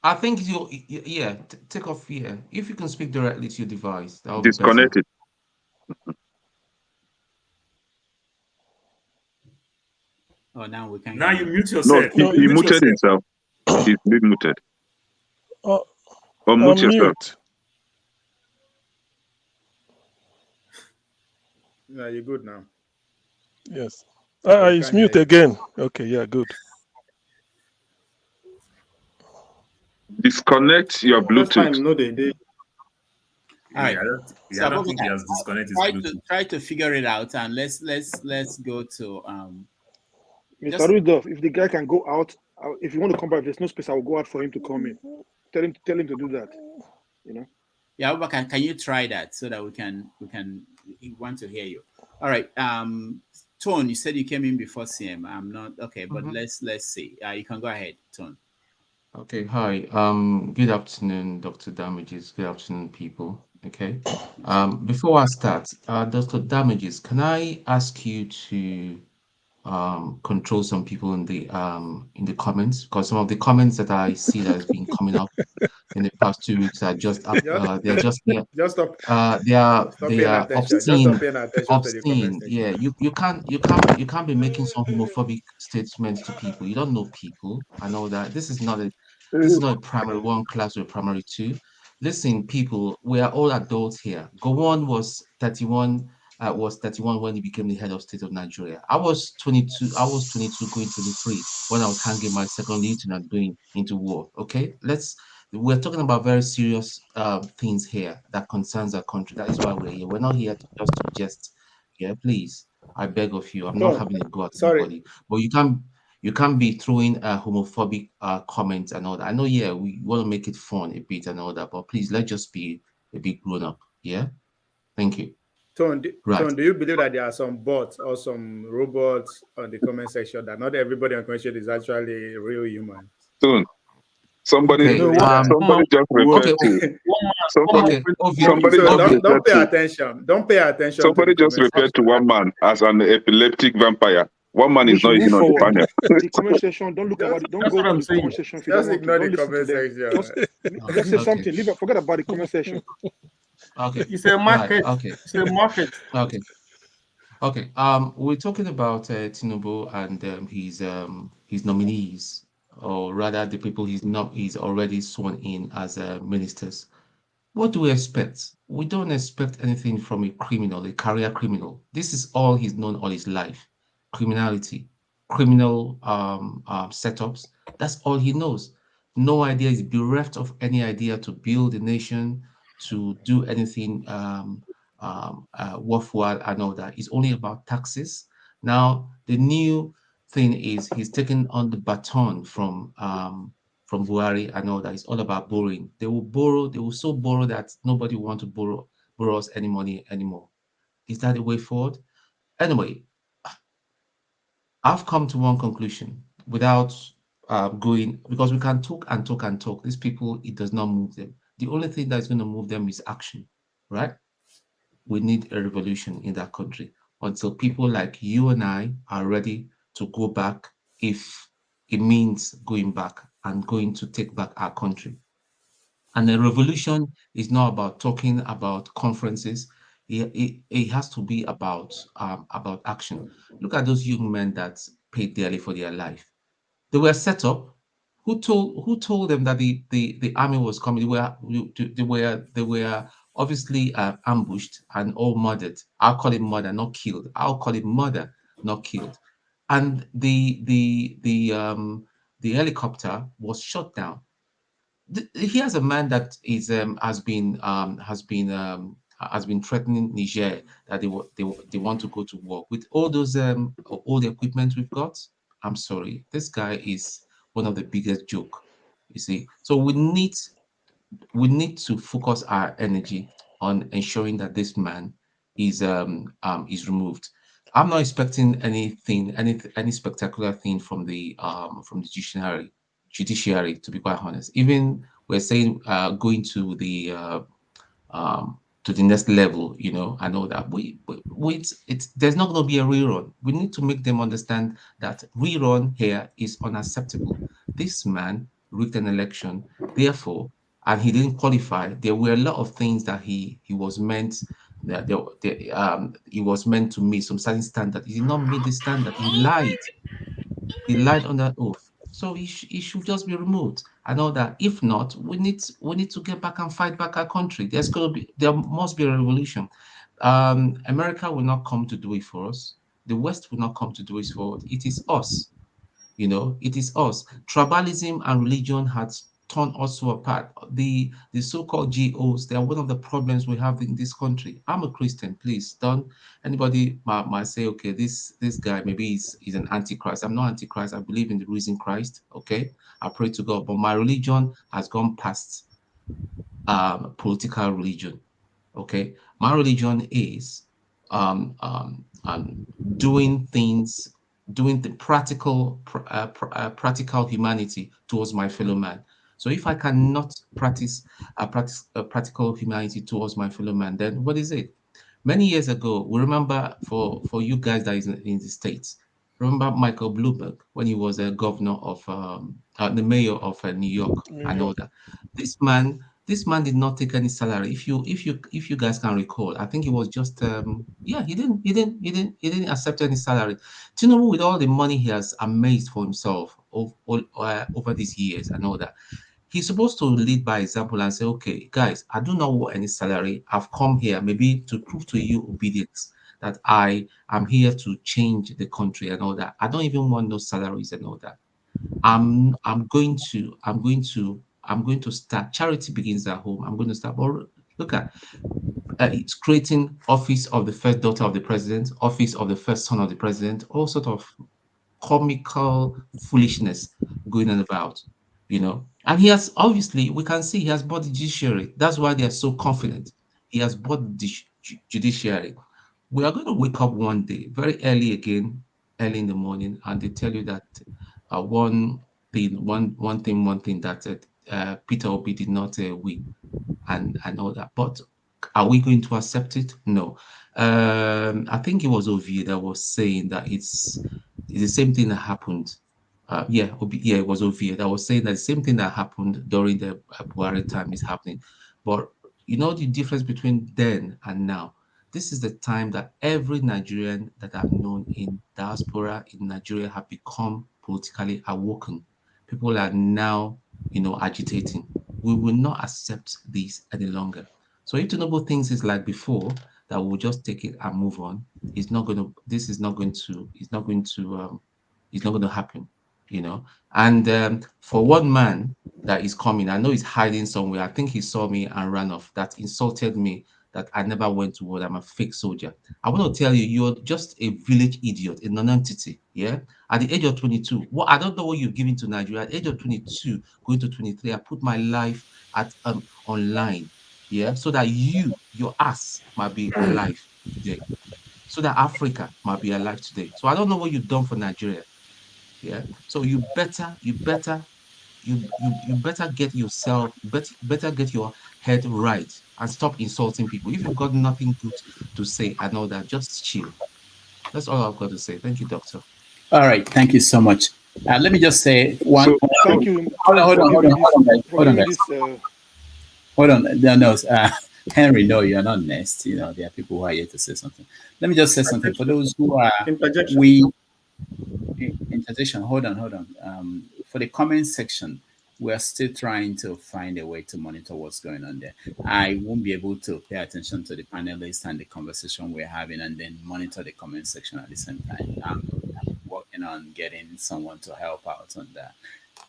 I think yeah, take off here. If you can speak directly to your device, that would be better. Disconnected. Oh, now we can Now hear you you. mute No, yourself. he Mute muted yourself. himself. He's been muted. Oh, Unmute yourself. mute. No, you're good now. Yes. We It's can't hear mute you. again. Okay, yeah, good. Disconnect your First Bluetooth. time, no, they did. All right. Yeah, So I don't think he has disconnected his Bluetooth. try to figure it out, and let's go to Mr. just Rudolph, if the guy can go out, if you want to come back, if there's no space, I will go out for him to come in. Tell him to do that. You know. yeah. But can you try that so that we want to hear you? All right. Tone, you said you came in before CM. I'm not okay, but let's see. You can go ahead, Tone. Okay, hi. Good afternoon, Dr. Damages. Good afternoon, people. Okay. Before I start, Dr. Damages, can I ask you to control some people in the comments? Because some of the comments that I see that has been coming up in the past 2 weeks are just they're just Just stop. they Paying are attention. Just obscene, stop paying attention to the comment section. yeah. You can't be making some homophobic statements to people. You don't know people. I know that this is not a primary one class or a primary two. Listen, people, we are all adults here. Gowon was 31 when he became the head of state of Nigeria. I was 22. I was 22 going 23 when I was hanging my second lieutenant going into war. Okay, we're talking about very serious things here that concerns our country. That is why we're here. We're not here just to jest. Yeah, please. I beg of you. I'm not Tom, having a go at sorry. anybody. But you can't be throwing homophobic comments and all that. I know, yeah, we want to make it fun a bit and all that, but please let's just be a bit grown up. Yeah. Thank you. Right. Tone, do you believe that there are some bots or some robots on the comment section that not everybody on comment section is actually real human? Soon. Somebody, Okay. You believe that? somebody just referred Okay. to somebody. Okay. Somebody So just don't referred pay to attention. Don't pay attention to the somebody just comment referred to section. one man as an epileptic vampire. One man We is not should move even on the forward. panel. The comment section, don't look about it. Don't That's go what to I'm the saying. comment section if you don't Just want to. ignore the Don't listen to comment them. section. Just say Okay. something. Forget about the comment section. Okay. It's a Right. market. Okay. It's a market. Okay. Okay. We're talking about Tinubu and his nominees, or rather the people he's already sworn in as ministers. What do we expect? We don't expect anything from a criminal, a career criminal. This is all he's known all his life. Criminality, criminal setups. That's all he knows. No idea. He's bereft of any idea to build a nation, to do anything worthwhile and all that. It's only about taxes. Now, the new thing is he's taken on the baton from Buhari and all that. It's all about borrowing. They will borrow, they will so borrow that nobody will want to borrow us any money anymore. Is that the way forward? Anyway, I've come to one conclusion without going, because we can talk and talk and talk. These people, it does not move them. The only thing that's going to move them is action, right? We need a revolution in that country until people like you and I are ready to go back, if it means going back and going to take back our country. And a revolution is not about talking about conferences. It has to be about action. Look at those young men that paid dearly for their life. They were set up. Who told them that the army was coming? They were obviously ambushed and all murdered. I'll call it murder, not killed. I'll call it murder, not killed. And the helicopter was shot down. Here's a man that is has been threatening Niger that they want to go to war with all the equipment we've got. I'm sorry, this guy is one of the biggest joke. You see, so we need to focus our energy on ensuring that this man is removed. I'm not expecting anything, any spectacular thing from the judiciary, to be quite honest. Even we're saying going to the next level, I know that it's there's not going to be a rerun. We need to make them understand that rerun here is unacceptable. This man rigged an election. Therefore, and he didn't qualify. There were a lot of things that he was meant that he was meant to meet some certain standard. He did not meet the standard. He lied. He lied on that oath. So he should just be removed. I know that. If not, we need to get back and fight back our country. There must be a revolution. America will not come to do it for us. The West will not come to do it for us. It is us. It is us. Tribalism and religion has torn us so apart. The so-called GOs, they are one of the problems we have in this country. I'm a Christian, please don't anybody might say, okay, this guy maybe he's an antichrist. I'm not antichrist. I believe in the risen Christ. Okay, I pray to God, but my religion has gone past political religion. Okay, my religion is um, um, um, doing things, doing the practical humanity towards my fellow man. So if I cannot practice practical humanity towards my fellow man, then what is it? Many years ago, we remember for you guys that is in the States, remember Michael Bloomberg when he was a governor of the mayor of New York New and all York. that. This man did not take any salary. If you guys can recall, I think it was just yeah, he didn't accept any salary. Tinubu, with all the money he has amassed for himself over these years and all that, he's supposed to lead by example and say, okay, guys, I do not want any salary. I've come here maybe to prove to you obedience that I am here to change the country and all that. I don't even want no salaries and all that. I'm going to start. Charity begins at home. I'm going to start. But look at it's creating office of the first daughter of the president, office of the first son of the president, all sort of comical foolishness going on about. And he has obviously we can see he has bought the judiciary. That's why they are so confident. He has bought the judiciary. We are going to wake up one day, very early again, early in the morning, and they tell you that one thing that Peter Obi did not win and all that. But are we going to accept it? No. I think it was Ovie that was saying that it's the same thing that happened. Yeah, it was Ovie that was saying that the same thing that happened during the Buhari time is happening. But the difference between then and now. This is the time that every Nigerian that I've known in diaspora in Nigeria have become politically awoken. People are now, agitating. We will not accept this any longer. So if Tinubu thinks it's like before, that we'll just take it and move on, this is not going to, it's not going to happen. And for one man that is coming, I know he's hiding somewhere. I think he saw me and ran off. That insulted me that I never went to war. I'm a fake soldier. I want to tell you, you're just a village idiot, a non-entity. Yeah. At the age of 22, I don't know what you're giving to Nigeria. At the age of 22, going to 23, I put my life at online. Yeah. So that your ass might be alive today. So that Africa might be alive today. So I don't know what you've done for Nigeria. Yeah. So you better get yourself better get your head right and stop insulting people. If you've got nothing good to say and all that, just chill. That's all I've got to say. Thank you, doctor. All right, thank you so much. Let me just say one. So Thank you, Hold on, Tom, hold for on, hold giving on, this hold on, guys. for Hold on, giving guys. this. Hold on. No, Henry, no, you're not next. There are people who are here to say something. Let me just say something for those who are Interjection. interjection. Hold on. For the comment section, we're still trying to find a way to monitor what's going on there. I won't be able to pay attention to the panelists and the conversation we're having and then monitor the comment section at the same time. I'm working on getting someone to help out on that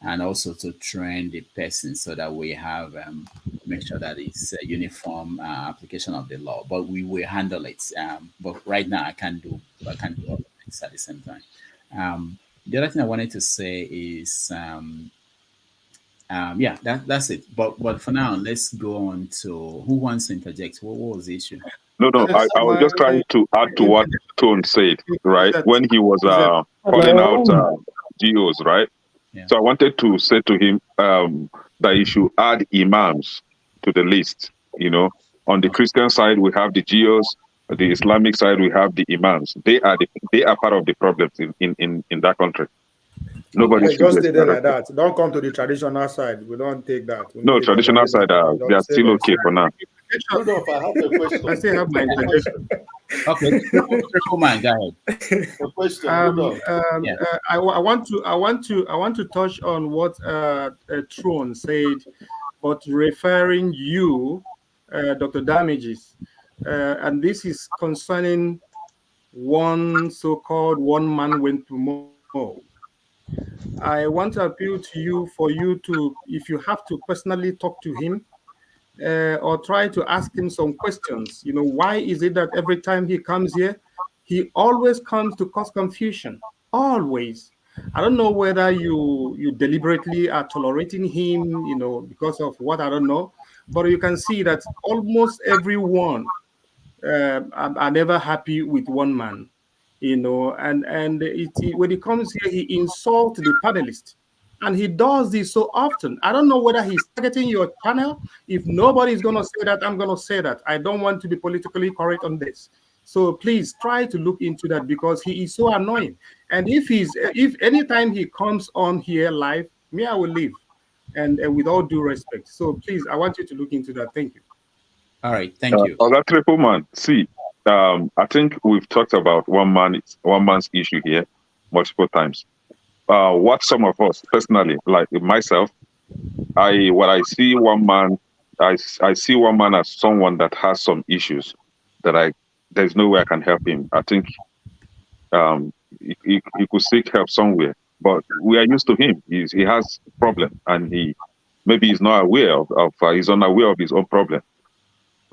and also to train the person so that we have make sure that it's a uniform application of the law. But we will handle it. But right now, I can't do all of this at the same time. The other thing I wanted to say is yeah, that's it. But for now, let's go on to who wants to interject. What was the issue? no, I was My just trying to add to what Tone said, right? that When he was is that calling out Hello. GOs, right? Yeah. So I wanted to say to him that he should add imams to the list. On the Christian side, we have the GOs. On the Islamic side, we have the imams. They are part of the problems in that country. Nobody Hey, should just be stay there like expected. that. Don't come to the traditional side. We don't take that. We know No, the traditional tribalism. side, they are Just save still us. okay for now. Rudolph, I have a I question. still have my A question. interjection. Okay, triple man, go ahead. A question, Rudolph. Yeah. I want to touch on what Tron said, but referring you, Dr. Damages, and this is concerning one so-called one man went to Mo. I want to appeal to you for you to, if you have to personally talk to him, or try to ask him some questions. You know, why is it that every time he comes here, he always comes to cause confusion? Always. I don't know whether you deliberately are tolerating him, you know, because of what I don't know, but you can see that almost everyone are never happy with one man, you know, and when he comes here, he insults the panelists. And he does this so often. I don't know whether he's targeting your channel. If nobody is going to say that, I'm going to say that. I don't want to be politically correct on this. So please try to look into that because he is so annoying. And if anytime he comes on here live, me, I will leave. And with all due respect. So please, I want you to look into that. Thank you. All right, thank you. That triple man. See, I think we've talked about one man's issue here multiple times. What some of us personally, like myself, when I see one man, I see one man as someone that has some issues that there's no way I can help him. I think he could seek help somewhere, but we are used to him. He has problem, and maybe he's not aware he's unaware of his own problem.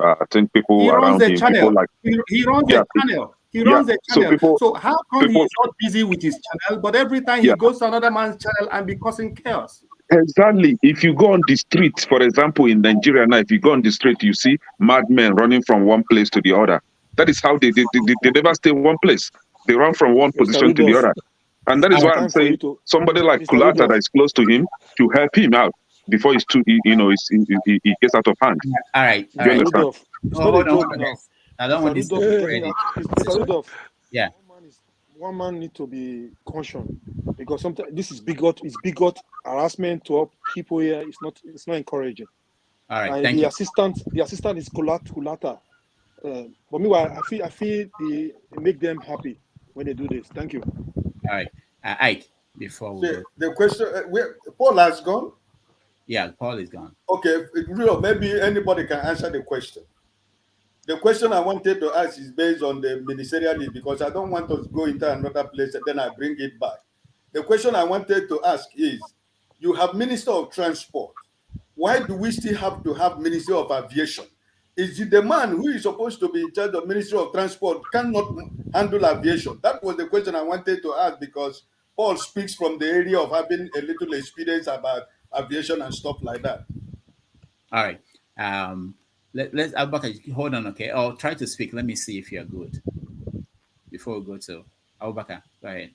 I think He people runs around the him, people channel. like He runs yeah, the channel. He yeah. runs the So channel. people, So how come he is not busy with his channel, but every time he yeah. goes to another man's channel and be causing chaos? Exactly. If you go on the street, for example, in Nigeria now, if you go on the street, you see madmen running from one place to the other. That is how they never stay in one place. They run from one Mr. position to the Rudolph, other. And that it's is why I'm time for you saying to, somebody like Mr. Kulata that Rudolph. is close to him to help him out before he's too, he gets out of hand. All right, Do you understand? Rudolph, it's not a Hold on, joke now. guys. I don't Mr. want this to Rudolph, be the thing ready. Mr. Rudolph, Yeah. one man need to be cautioned because sometimes this is bigot harassment to all people here. It's not encouraging. All right, And thank the you. assistant is Kulata. But meanwhile, I feel they make them happy when they do this. Thank you. All right, Ike. Before we go, The question, Paul has gone. yeah, Paul is gone. Okay, maybe anybody can answer the question. The question I wanted to ask is based on the ministerial list because I don't want us to go into another place and then I bring it back. The question I wanted to ask is, you have Minister of Transport. Why do we still have to have Ministry of Aviation? Is it the man who is supposed to be in charge of Ministry of Transport cannot handle aviation? That was the question I wanted to ask because Paul speaks from the area of having a little experience about aviation and stuff like that. All right. Let's Abubakar, hold on, okay? I'll try to speak. Let me see if you're good before we go to Abubakar. Go ahead.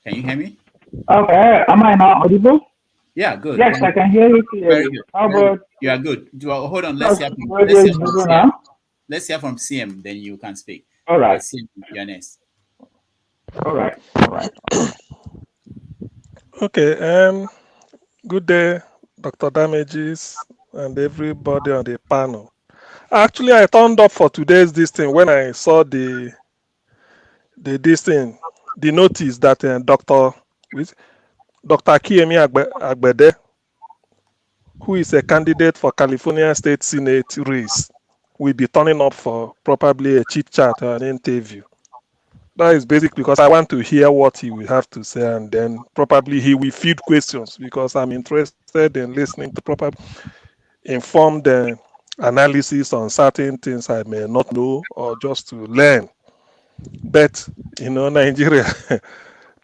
Can you hear me? Okay, am I now audible? Yeah, good. Yes, I can hear you Very clearly. good. How Very good. about You are good. Well, hold on. radio is better CM. now? Let's hear from CM, then you can speak. All right. CM, you're next. All right. All right. Okay. Good day, Dr. Damages, and everybody on the panel. Actually, I turned up for today's this thing when I saw the notice that Dr. Kiemi Agbede, who is a candidate for California State Senate race, will be turning up for probably a chit chat or an interview. That is basic because I want to hear what he will have to say, and then probably he will feed questions because I'm interested in listening to proper informed analysis on certain things I may not know or just to learn. But Nigeria,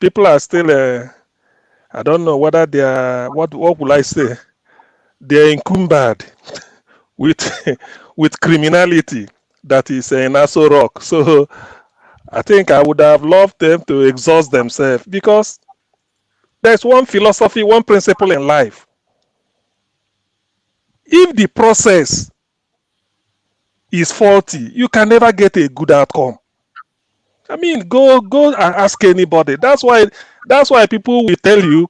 people are still I don't know whether they are what will I say? They are encumbered with with criminality that is in Aso Rock. So I think I would have loved them to exhaust themselves because there's one philosophy, one principle in life. If the process is faulty, you can never get a good outcome. I mean, go and ask anybody. That's why people will tell you,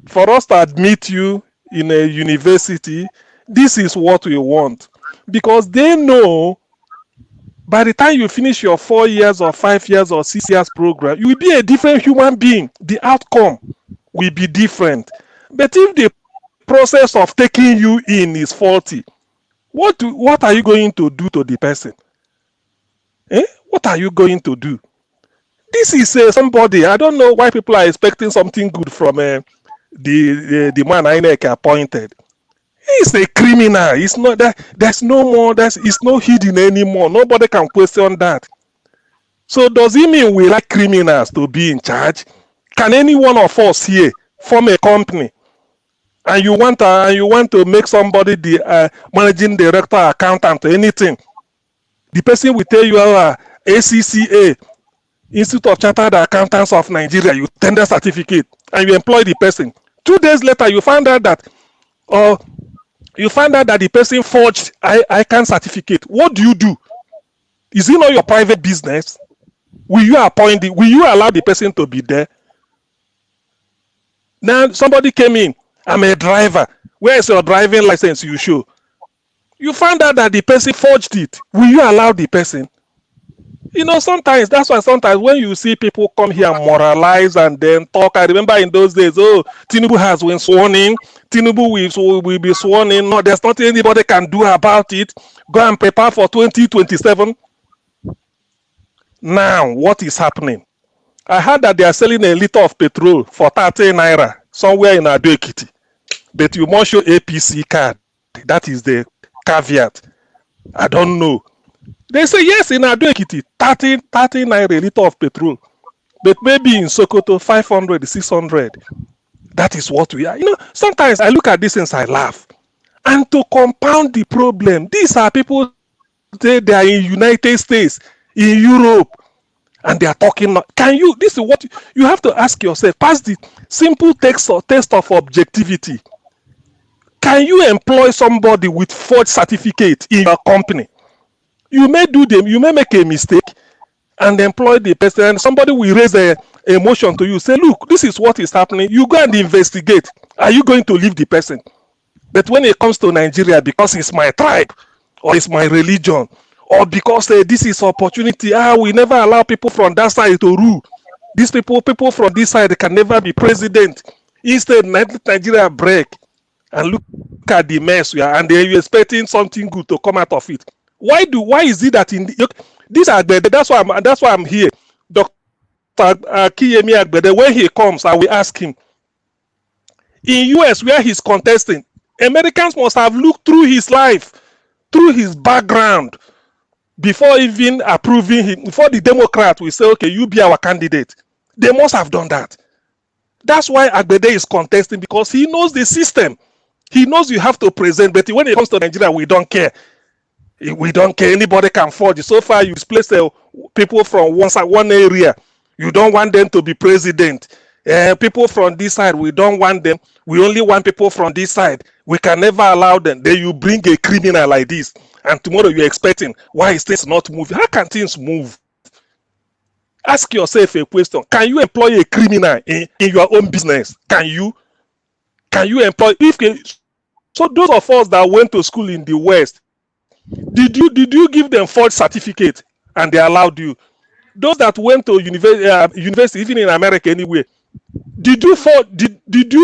for us to admit you in a university, this is what we want. Because they know by the time you finish your 4 years or 5 years or 6 years program, you will be a different human being. The outcome will be different. But if the process of taking you in is faulty, what are you going to do to the person? What are you going to do? This is somebody. I don't know why people are expecting something good from the man INEC appointed. He's a criminal. It's not that. There's no more. It's no hidden anymore. Nobody can question that. So does it mean we like criminals to be in charge? Can any one of us here form a company and you want to make somebody the managing director, accountant, or anything? The person will tell you, ACCA, Institute of Chartered Accountants of Nigeria, you tender certificate and you employ the person. 2 days later, you find out that the person forged ICANN certificate. What do you do? Is it not your private business? Will you allow the person to be there? Now somebody came in, I'm a driver. Where is your driving license you show? You find out that the person forged it. Will you allow the person? Sometimes that's why sometimes when you see people come here and moralize and then talk, I remember in those days, Tinubu has been sworn in, Tinubu will be sworn in. No, there's nothing anybody can do about it. Go and prepare for 2027. Now, what is happening? I heard that they are selling a liter of petrol for 30 Naira somewhere in Ado-Ekiti. But you must show APC card. That is the caveat. I don't know. They say yes in Ado-Ekiti, 30 Naira a liter of petrol. But maybe in Sokoto, 500, 600. That is what we are. Sometimes I look at this and I laugh. And to compound the problem, these are people, they are in United States, in Europe, and they are talking. This is what you have to ask yourself. Pass the simple test of objectivity. Can you employ somebody with forged certificate in your company? You may make a mistake and employ the person, and somebody will raise a motion to you, say, look, this is what is happening. You go and investigate. Are you going to leave the person? But when it comes to Nigeria, because it's my tribe, or it's my religion, or because this is opportunity, we never allow people from that side to rule. These people from this side can never be president. Instead, Nigeria break and look at the mess we are, and they're expecting something good to come out of it. Why is it that these are that's why I'm here. Dr. Kiyemi Agbede, when he comes, I will ask him. In US, where he's contesting, Americans must have looked through his life, through his background, before even approving him. Before the Democrat will say, okay, you be our candidate. They must have done that. That's why Agbede is contesting, because he knows the system. He knows you have to present, but when it comes to Nigeria, we don't care. We don't care. Anybody can forge. So far, you displace people from one area. You don't want them to be president. People from this side, we don't want them. We only want people from this side. We can never allow them. Then you bring a criminal like this, and tomorrow you're expecting, why is things not moving? How can things move? Ask yourself a question. Can you employ a criminal in your own business? Can you employ? So those of us that went to school in the West, did you give them forged certificate and they allowed you? Those that went to university, even in America anyway, did you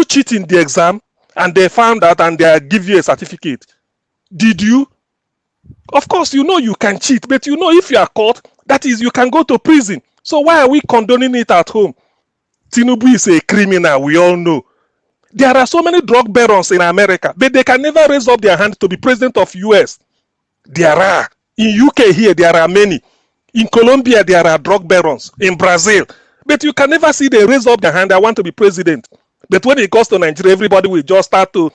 cheat in the exam and they found out and they give you a certificate? Did you? Of course, you can cheat, but if you are caught, that is, you can go to prison. So why are we condoning it at home? Tinubu is a criminal, we all know. There are so many drug barons in America, but they can never raise up their hand to be president of US. There are. In UK here, there are many. In Colombia, there are drug barons. In Brazil. But you can never see them raise up their hand, I want to be president. But when it comes to Nigeria, everybody will just start to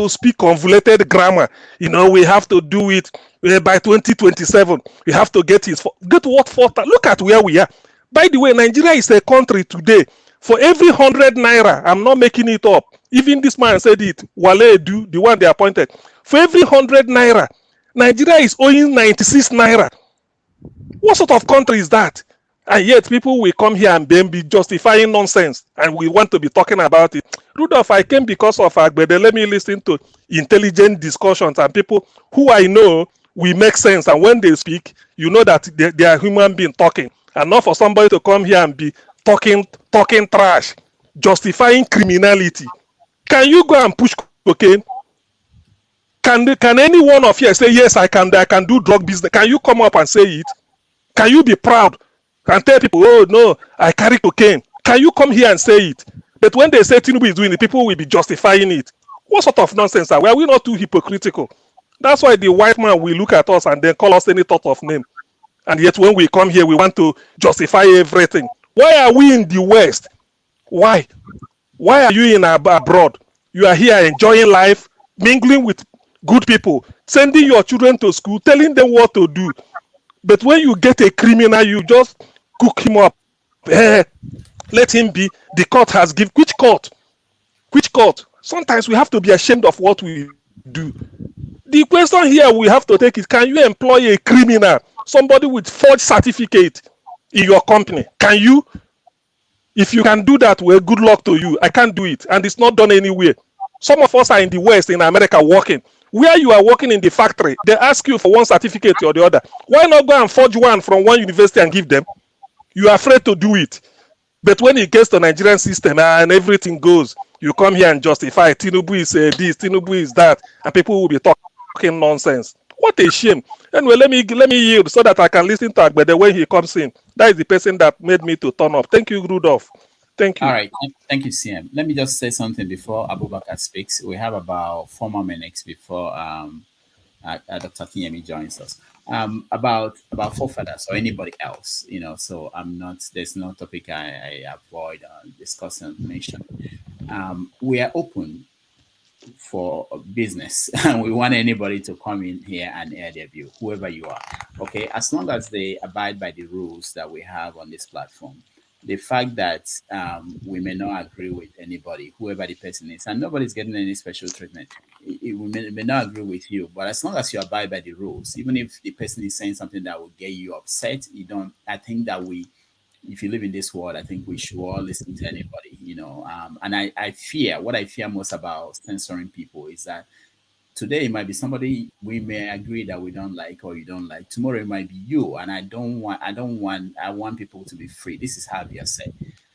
speak convoluted grammar. We have to do it by 2027. We have to get what for? Look at where we are. By the way, Nigeria is a country today. For every 100 Naira, I'm not making it up. Even this man said it, Wale Edu, the one they appointed. For every 100 Naira, Nigeria is owing 96 Naira. What sort of country is that? And yet people will come here and then be justifying nonsense and we want to be talking about it. Rudolph, I came because of Agbede. Let me listen to intelligent discussions and people who I know will make sense. And when they speak, you know that they are human being talking. And not for somebody to come here and be talking trash, justifying criminality. Can you go and push cocaine? Can any one of you say, yes, I can do drug business? Can you come up and say it? Can you be proud and tell people, oh no, I carry cocaine? Can you come here and say it? But when they say Tinubu is doing it, people will be justifying it. What sort of nonsense are we? Are we not too hypocritical? That's why the white man will look at us and then call us any sort of name. And yet when we come here, we want to justify everything. Why are we in the West? Why? Why are you in abroad? You are here enjoying life, mingling with good people, sending your children to school, telling them what to do. But when you get a criminal, you just cook him up. Let him be. The court has given. Which court? Which court? Sometimes we have to be ashamed of what we do. The question here we have to take is, can you employ a criminal, somebody with forged certificate in your company? Can you? If you can do that, well, good luck to you. I can't do it. And it's not done anywhere. Some of us are in the West, in America, working. Where you are working in the factory, they ask you for one certificate or the other. Why not go and forge one from one university and give them? You are afraid to do it. But when it gets to Nigerian system and everything goes, you come here and justify Tinubu is this, Tinubu is that, and people will be talking nonsense. What a shame. Anyway, let me yield so that I can listen to Agbede when he comes in. That is the person that made me to turn up. Thank you, Rudolph. Thank you. All right. Thank you, CM. Let me just say something before Abubakar speaks. We have about 4 more minutes before Dr. Kinyemi joins us. About forefathers or anybody else, so there's no topic I avoid discussing, mentioning. We are open for business and we want anybody to come in here and air their view, whoever you are. Okay, as long as they abide by the rules that we have on this platform. The fact that we may not agree with anybody, whoever the person is, and nobody's getting any special treatment. We may not agree with you, but as long as you abide by the rules, even if the person is saying something that will get you upset, you don't. I think that if you live in this world, I think we should all listen to anybody, And what I fear most about censoring people is that today it might be somebody we may agree that we don't like or you don't like. Tomorrow it might be you, and I want people to be free. This is how they are said.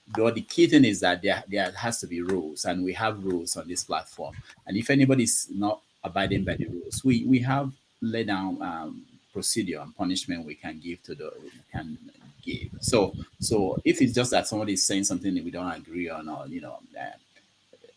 But the key thing is that there has to be rules, and we have rules on this platform. And if anybody is not abiding by the rules, we have laid down procedure and punishment we can give give. So if it's just that somebody is saying something that we don't agree on, or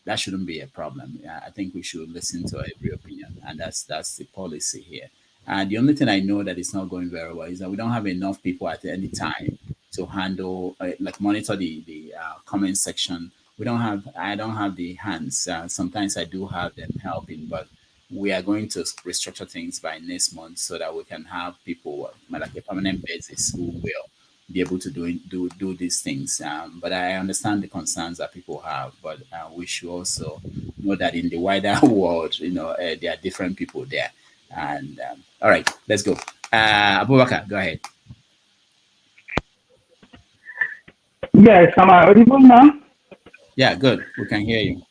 that shouldn't be a problem. I think we should listen to every opinion, and that's the policy here. And the only thing I know that is not going very well is that we don't have enough people at any time to handle, monitor the comment section. I don't have the hands. Sometimes I do have them helping, but we are going to restructure things by next month so that we can have people like a permanent basis who will be able to do these things. But I understand the concerns that people have, but we should also know that in the wider world, there are different people there. And all right, let's go. Abubakar, go ahead. Yes, am I audible now? Yeah, good. We can hear you.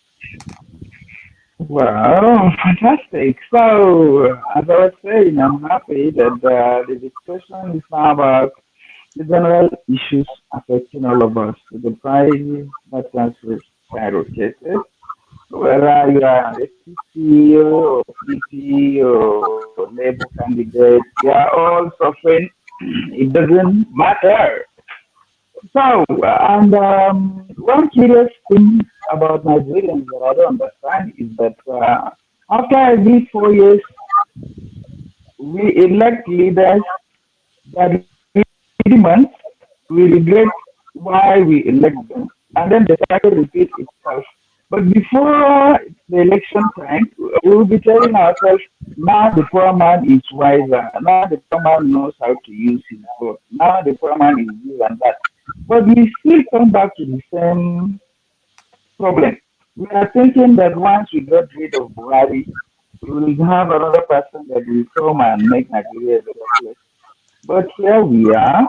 Well, fantastic. So, as I was saying, I'm happy that the discussion is now about the general issues affecting all of us, the prices that has skyrocketed, whether you are an SPC or PP or Labour candidate, they are all suffering. It doesn't matter. So, and one curious thing about Nigerians that I don't understand is that after every 4 years, we elect leaders that within months we regret why we elect them, and then the cycle repeats itself. But before the election time, we will be telling ourselves, now the poor man is wiser. Now the poor man knows how to use his vote. Now the poor man is this and that. But we still come back to the same problem. We are thinking that once we get rid of Buhari, we will have another person that will come and make Nigeria a better place. But here we are.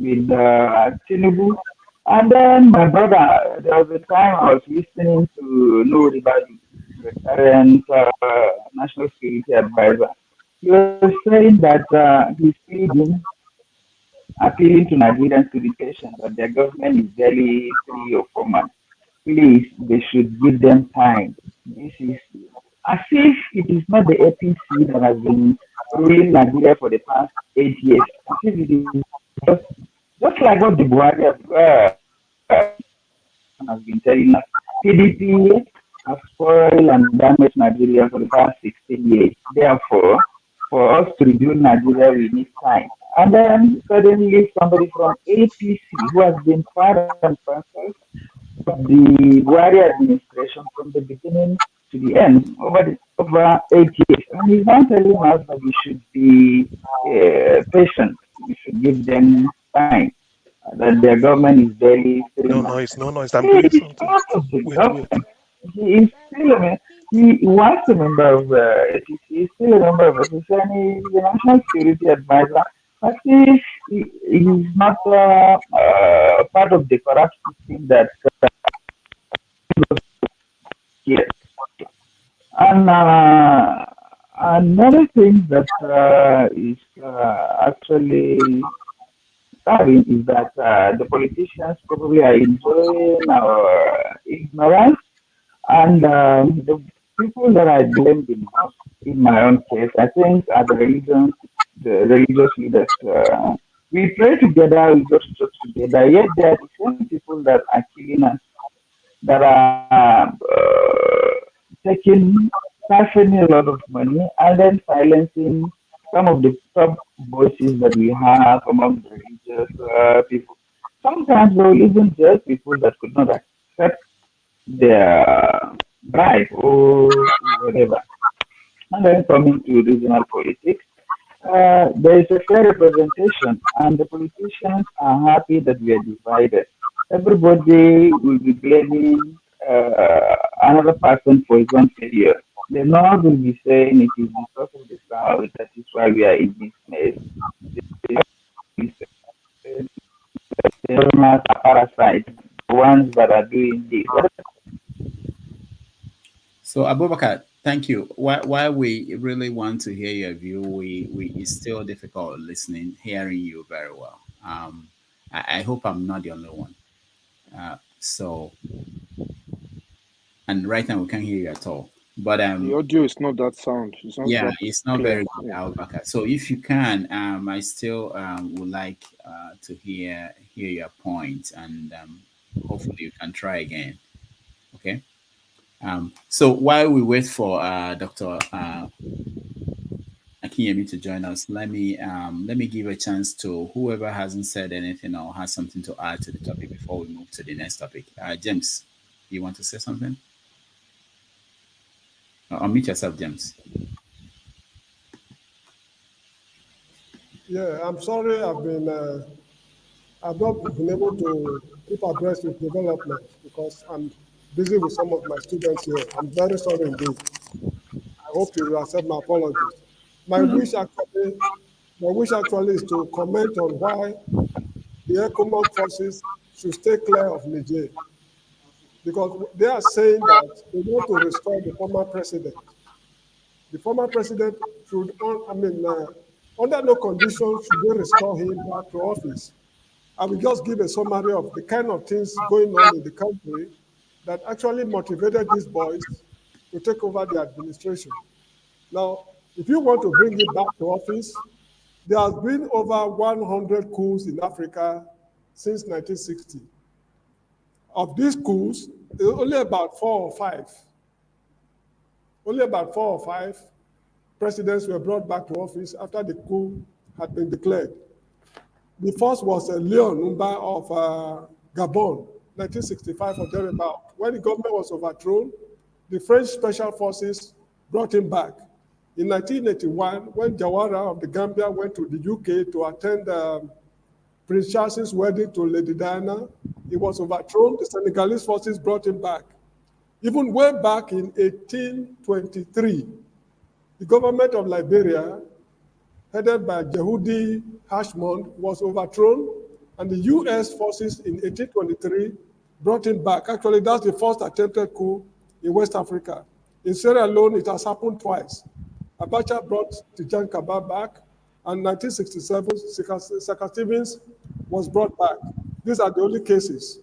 with Tinubu. And then my brother, there was a time I was listening to Noor Ibadu, the current national security advisor. He was saying that he's pleading, appealing to Nigerians to be patient, that their government is barely 3 or 4 months. Please, they should give them time. This is as if it is not the APC that has been ruling Nigeria for the past 8 years. As if it is just like what the Buhari has been telling us. PDP has spoiled and damaged Nigeria for the past 16 years. Therefore, for us to rebuild Nigeria, we need time. And then suddenly somebody from APC who has been part and parcel of the Buhari administration from the beginning to the end over 8 years. And he's now telling us that we should be patient. We should give them time. That their government is barely 3 months. No noise. I'm He doing is something. part of the Wait. government. He is still he was a member of APC. He's still a member of APC, and he's the national security advisor. But he's not part of the corrupt system that here. And another thing that is actually starting is that the politicians probably are enjoying our ignorance, and the people that I blame the most in my own case, I think, are the religious leaders. We pray together, we go to church together, yet they are the same people that are killing us, that are taking, passing a lot of money, and then silencing some of the top voices that we have among the religious people. Sometimes they will even judge people that could not accept their bribe or whatever. And then coming to regional politics, there is a fair representation, and the politicians are happy that we are divided. Everybody will be blaming another person for his own failure. The North will be saying it is because of the South that is why we are in this mess. The Northerners are parasites, the ones that are doing this. So Abubakar, thank you. While we really want to hear your view, we it's still difficult hearing you very well. I hope I'm not the only one. So, and right now we can't hear you at all. But The audio is not that sound. It's not yeah, that it's not clear. very good, Abubakar. So if you can, I still would like to hear your point, and hopefully you can try again. Okay. So while we wait for Dr. Akinyemi to join us, let me give a chance to whoever hasn't said anything or has something to add to the topic before we move to the next topic. James, you want to say something? Unmute yourself, James. Yeah, I'm sorry I've not been able to keep abreast with development because I'm busy with some of my students here. I'm very sorry indeed. I hope you will accept my apologies. My wish actually is to comment on why the ECOMOG forces should stay clear of Niger, because they are saying that they want to restore the former president. The former president should, under no conditions should they restore him back to office. I will just give a summary of the kind of things going on in the country that actually motivated these boys to take over the administration. Now, if you want to bring it back to office, there has been over 100 coups in Africa since 1960. Of these coups, only about four or five presidents were brought back to office after the coup had been declared. The first was Leon Numba of Gabon, 1965 or thereabout. When the government was overthrown, the French special forces brought him back. In 1981, when Jawara of the Gambia went to the UK to attend Prince Charles's wedding to Lady Diana, he was overthrown. The Senegalese forces brought him back. Even way back in 1823, the government of Liberia, headed by Jehudi Hashmond, was overthrown, And the US forces in 1823 brought him back. Actually, that's the first attempted coup in West Africa. In Sierra Leone, it has happened twice. Abacha brought Tijan Kaba back, and 1967, Saka Stevens was brought back. These are the only cases.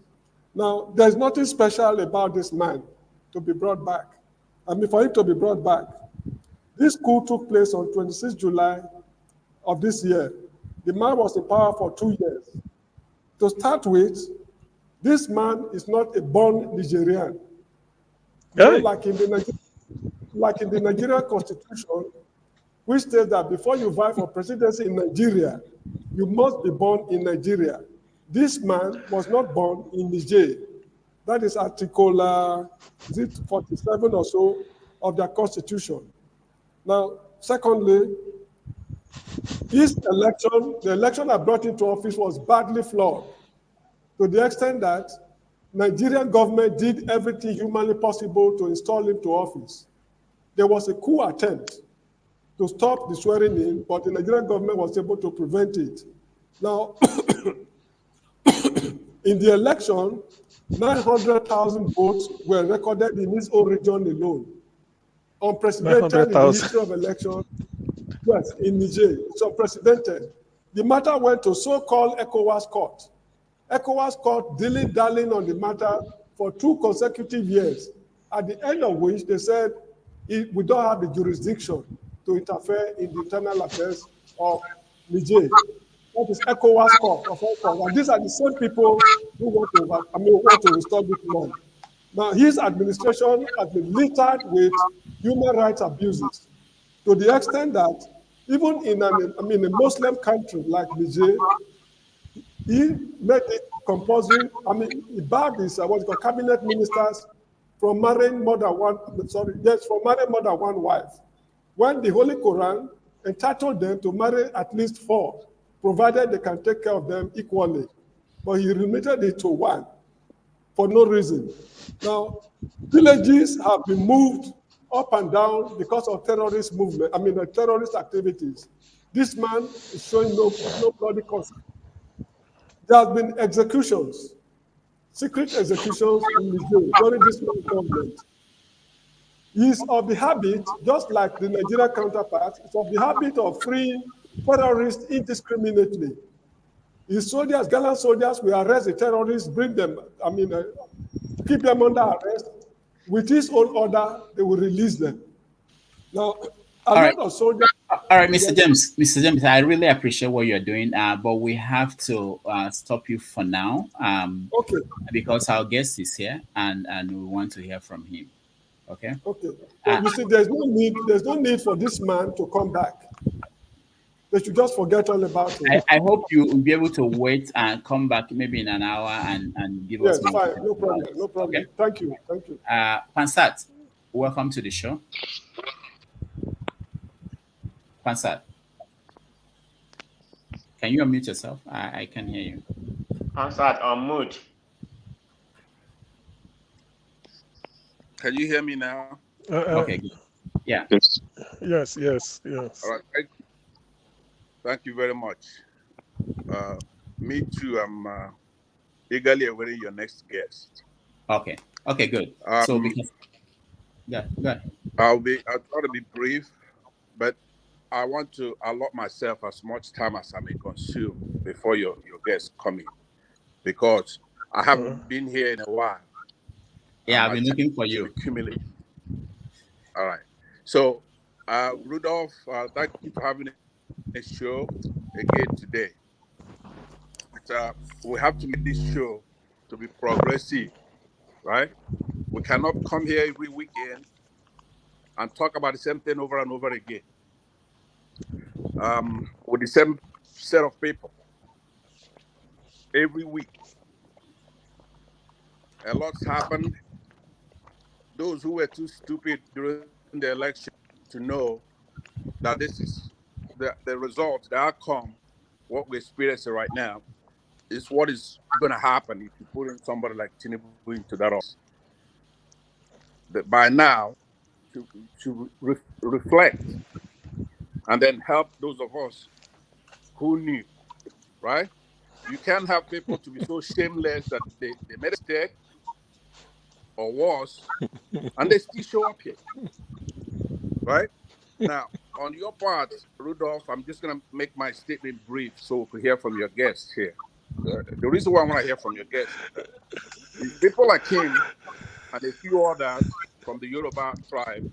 Now, there's nothing special about this man to be brought back. I mean, for him to be brought back. This coup took place on 26 July of this year. The man was in power for 2 years. To start with, this man is not a born Nigerian. So, like in the Nigerian constitution, which states that before you vie for presidency in Nigeria, you must be born in Nigeria. This man was not born in Niger. That is Article 47 or so of their constitution. Now, secondly, the election that brought him to office was badly flawed, to the extent that Nigerian government did everything humanly possible to install him to office. There was a coup attempt to stop the swearing in, but the Nigerian government was able to prevent it. Now, in the election, 900,000 votes were recorded in his own region alone. Unprecedented in the history of elections. Yes, in Niger, it's unprecedented. The matter went to so-called ECOWAS court. ECOWAS court dilly-dallying on the matter for 2 consecutive years, at the end of which they said, we don't have the jurisdiction to interfere in the internal affairs of Niger. That is ECOWAS court of all courts. And these are the same people who want to restore this man. Now, his administration has been littered with human rights abuses, to the extent that even in a Muslim country like Niger, he made it compulsory. He barred his cabinet ministers from marrying more than one wife, when the Holy Quran entitled them to marry at least 4, provided they can take care of them equally. But he limited it to 1 for no reason. Now, villages have been moved up and down because of terrorist terrorist activities. This man is showing no bloody concern. There have been executions, secret executions in Nigeria during this man's government. He is of the habit, just like the Nigerian counterpart, is of the habit of freeing terrorists indiscriminately. His soldiers, gallant soldiers, will arrest the terrorists, bring them, keep them under arrest. With his own order, they will release them. Now, a lot of soldiers. All right, Mr. James, I really appreciate what you're doing, but we have to stop you for now. Okay. Because our guest is here, and we want to hear from him. Okay. Okay. So you see, there's no need for this man to come back. They should just forget all about it. I hope you will be able to wait and come back maybe in an hour and give us more. Yes, fine. No problem. Okay. Thank you. Pansat, welcome to the show. Pansat, can you unmute yourself? I can hear you. Pansat, unmute. Can you hear me now? Okay, good. Yeah. Yes. All right. Thank you very much. Me too. I'm eagerly awaiting your next guest. Okay, good. So because go ahead. I'll try to be brief, but I want to allot myself as much time as I may consume before your guests come in, because I haven't been here in a while. Yeah, I've been looking for you. All right. So, Rudolph, thank you for having a show again today. But, we have to make this show to be progressive, right? We cannot come here every weekend and talk about the same thing over and over again with the same set of people every week. A lot's happened. Those who were too stupid during the election to know that this is the result, the outcome, what we're experiencing right now, is what is going to happen if you put in somebody like Tinubu into that office. That by now, to reflect and then help those of us who knew, right? You can't have people to be so shameless that they made a mistake or worse, and they still show up here, right? Now, on your part, Rudolph, I'm just going to make my statement brief so we could hear from your guests here. The reason why I want to hear from your guests is that it's people like him and a few others from the Yoruba tribe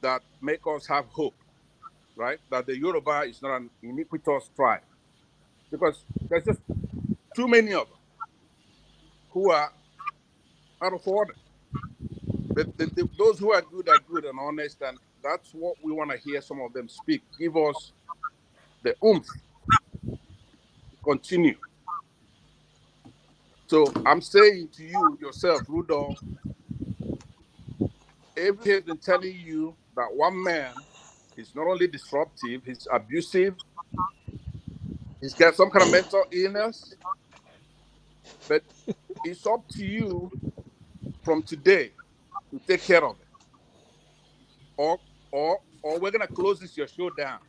that make us have hope, right? That the Yoruba is not an iniquitous tribe because there's just too many of them who are out of order. But those who are good and honest, and that's what we want to hear some of them speak. Give us the oomph to continue. So I'm saying to you yourself, Rudolph, everybody has been telling you that one man is not only disruptive, he's abusive, he's got some kind of mental illness, but it's up to you from today to take care of it. Or we're gonna close this your show down.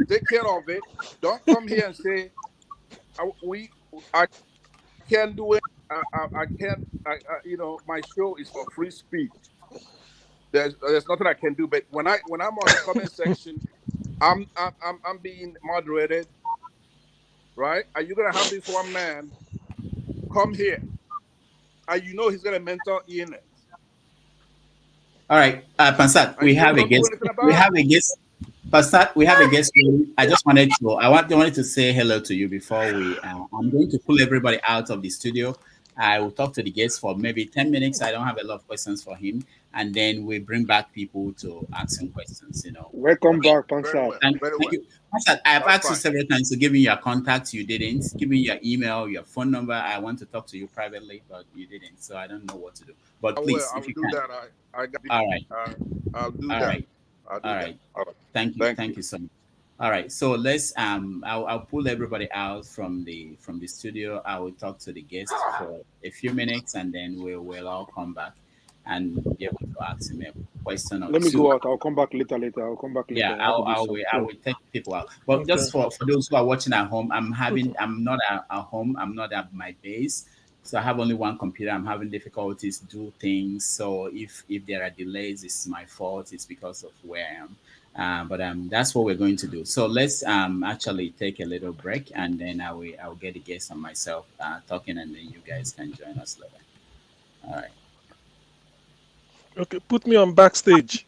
Take care of it. Don't come here and say I can't do it. I can't. My show is for free speech. There's nothing I can do. But when I'm on the comment section, I'm being moderated, right? Are you gonna have this one man come here, and you know he's got a mental illness, All right, Pansat, and we you have a don't do guest. anything We about it? have a guest. Pansat, we have a guest. Wanted to say hello to you before we. I'm going to pull everybody out of the studio. I will talk to the guest for maybe 10 minutes. I don't have a lot of questions for him, and then we bring back people to ask him questions. Welcome Okay. back, Pansat. Thank you. Pansat, I have That's asked you fine. several times to give me your contacts. You didn't. Give me your email, your phone number. I want to talk to you privately, but you didn't. So I don't know what to do. But please, I if will you do can. that. I got. All right. I'll do All that. right. I'll do All that. right. All right. Thank you. Thank Thank you. you so much. All right. So let's I'll pull everybody out from the studio. I will talk to the guest for a few minutes and then we'll all come back and be able to ask him a question or Let me two. go out. I'll come back later. I'll come back later. Yeah, I have to do I something. will take people out. But Okay. just for those who are watching at home, I'm not at home. I'm not at my base. So I have only one computer. I'm having difficulties do things. So if there are delays, it's my fault. It's because of where I am. But that's what we're going to do. So let's actually take a little break, and then I'll get the guests and myself talking, and then you guys can join us later. All right. Okay, put me on backstage.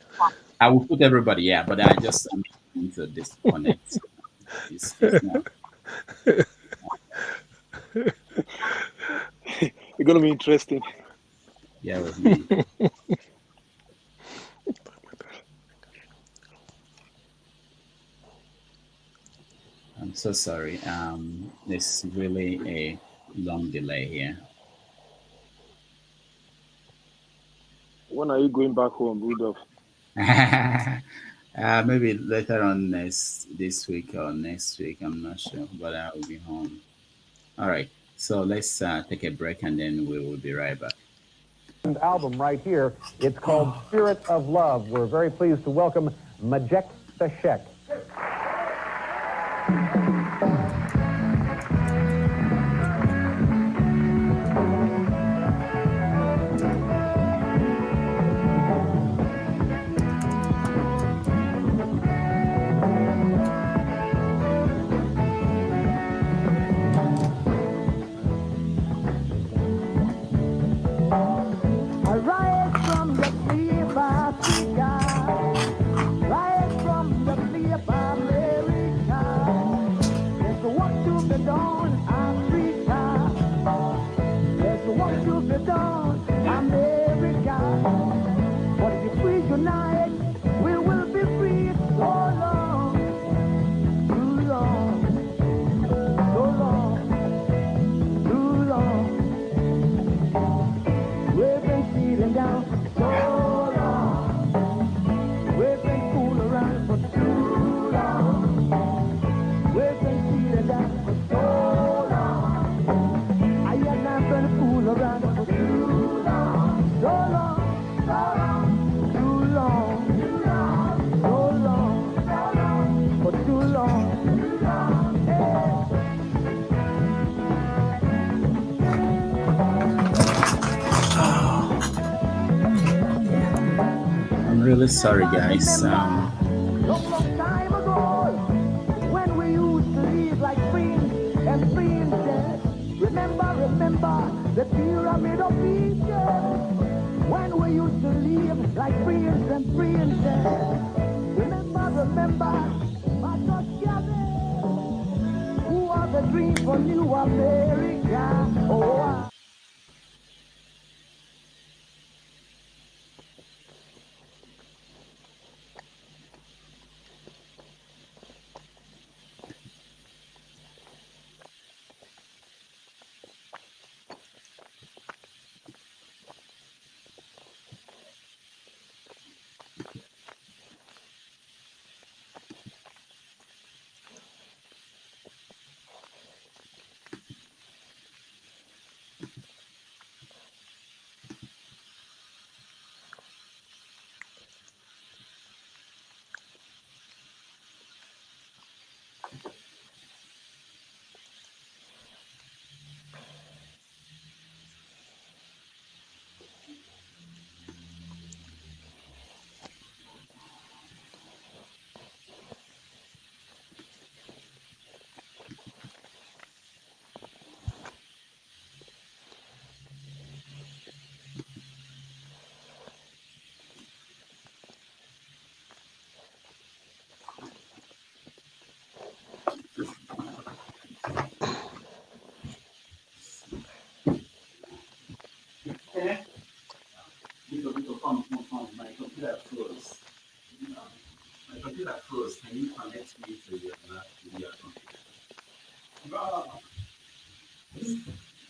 I will put everybody. Yeah, but I just need to disconnect. It's not. It's gonna be interesting. Yeah, with me. I'm so sorry. There's really a long delay here. When are you going back home, Rudolph? Maybe later on this week or next week. I'm not sure, but I will be home. All right. So let's take a break and then we will be right back. Album right here. It's called Spirit of Love. We're very pleased to welcome Majek Sashek. Rise from the sleep, Africa. Rise from the sleep. really sorry, guys. Long time ago, when we used to live like prince and princess. Remember the pyramid of Egypt. When we used to live like prince and princess. Remember, Marcus Garvey, who was a dream for New America. Oh, Come. My computer froze. My computer froze. Can you connect me to your computer? Bro,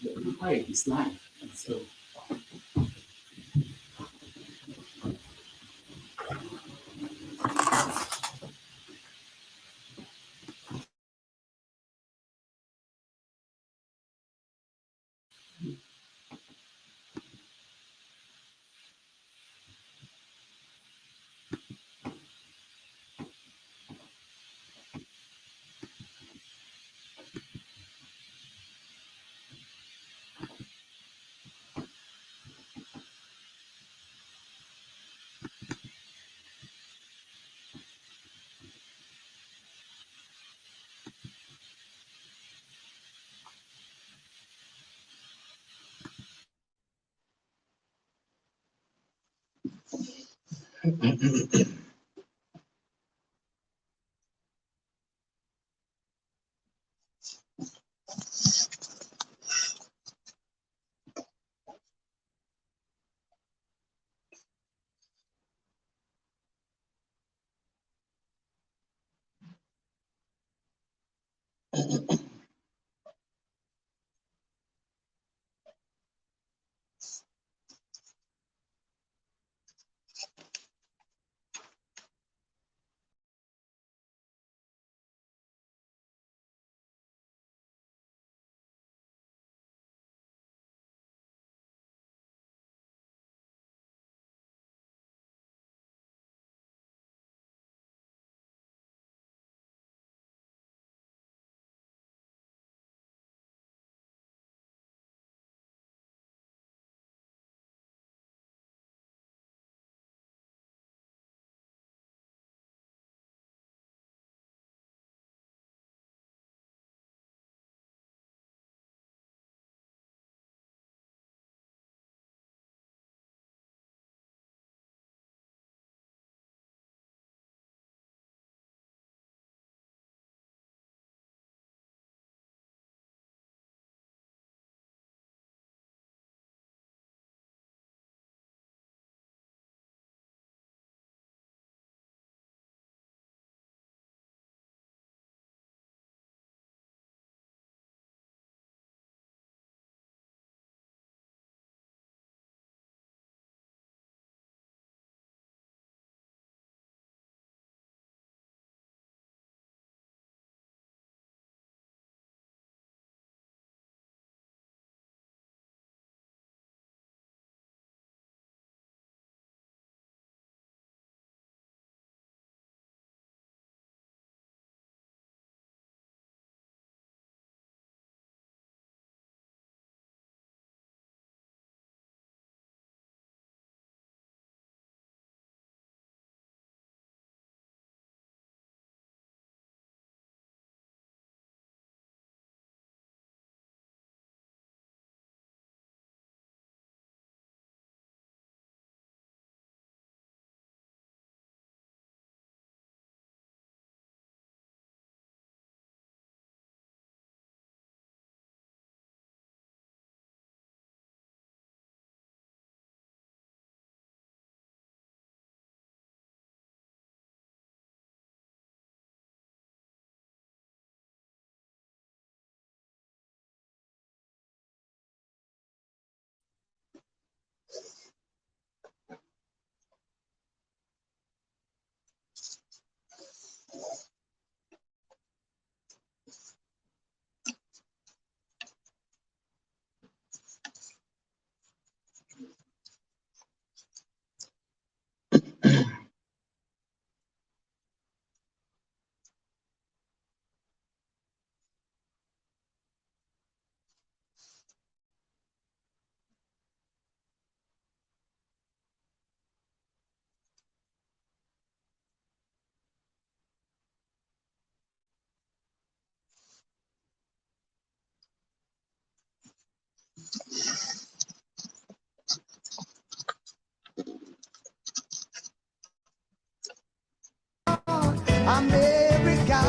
the quiet is live. So America.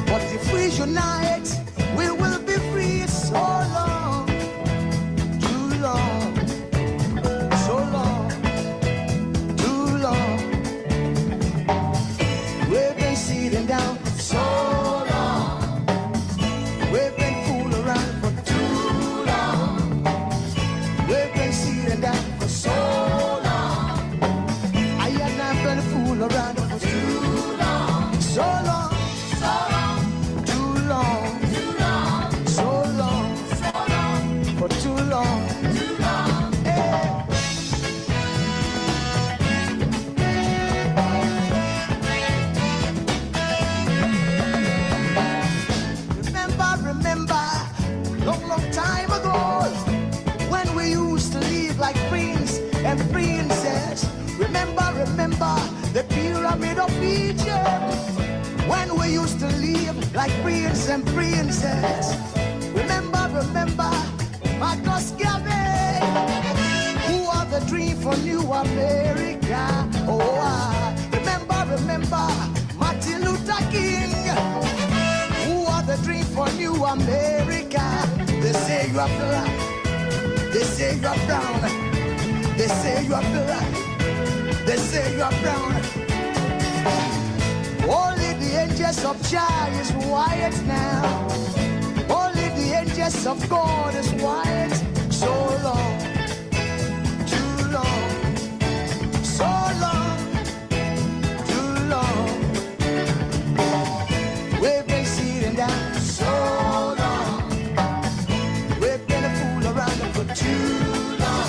But if we unite, we will be free. So long, too long, so long, too long. We've been sitting down for so long. We've been fooling around for too long. We've been sitting down for so long. I and I've been fooling around for too long. So long, so long, too long, too long, so long, for too long, too long. Hey. Remember, long time ago, when we used to live like prince and princess. Remember, the pyramid of Egypt, when we used to live like prince and princess. Remember, Marcus Garvey, who are the dream for New America. Oh, remember, Martin Luther King, who are the dream for New America. They say you are black, they say you are brown, they say you are black, they say you are brown. Only the angels of Jah is white now. Only the angels of God is white. So long, too long, so long, too long. We've been sitting down so long. We've been a fool around for too long.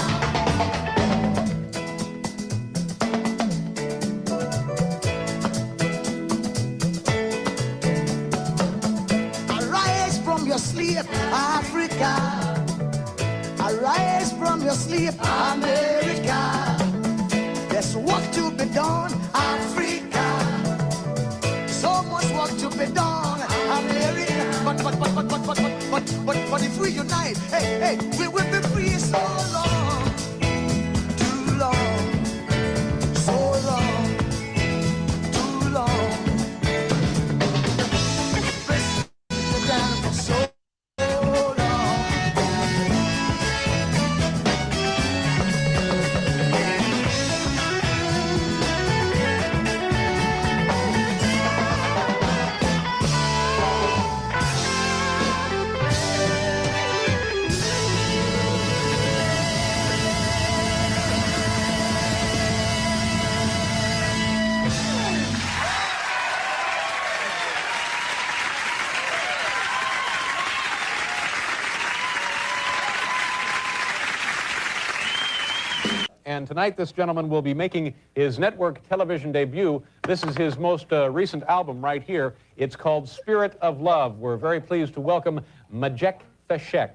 Arise from your sleep, Africa. Arise from your sleep, America. There's work to be done, Africa. So much work to be done, America. But if we unite, hey, we will be free. So long, too long, so long, too long. Down for so long. And tonight, this gentleman will be making his network television debut. This is his most recent album right here. It's called Spirit of Love. We're very pleased to welcome Majek Feshek.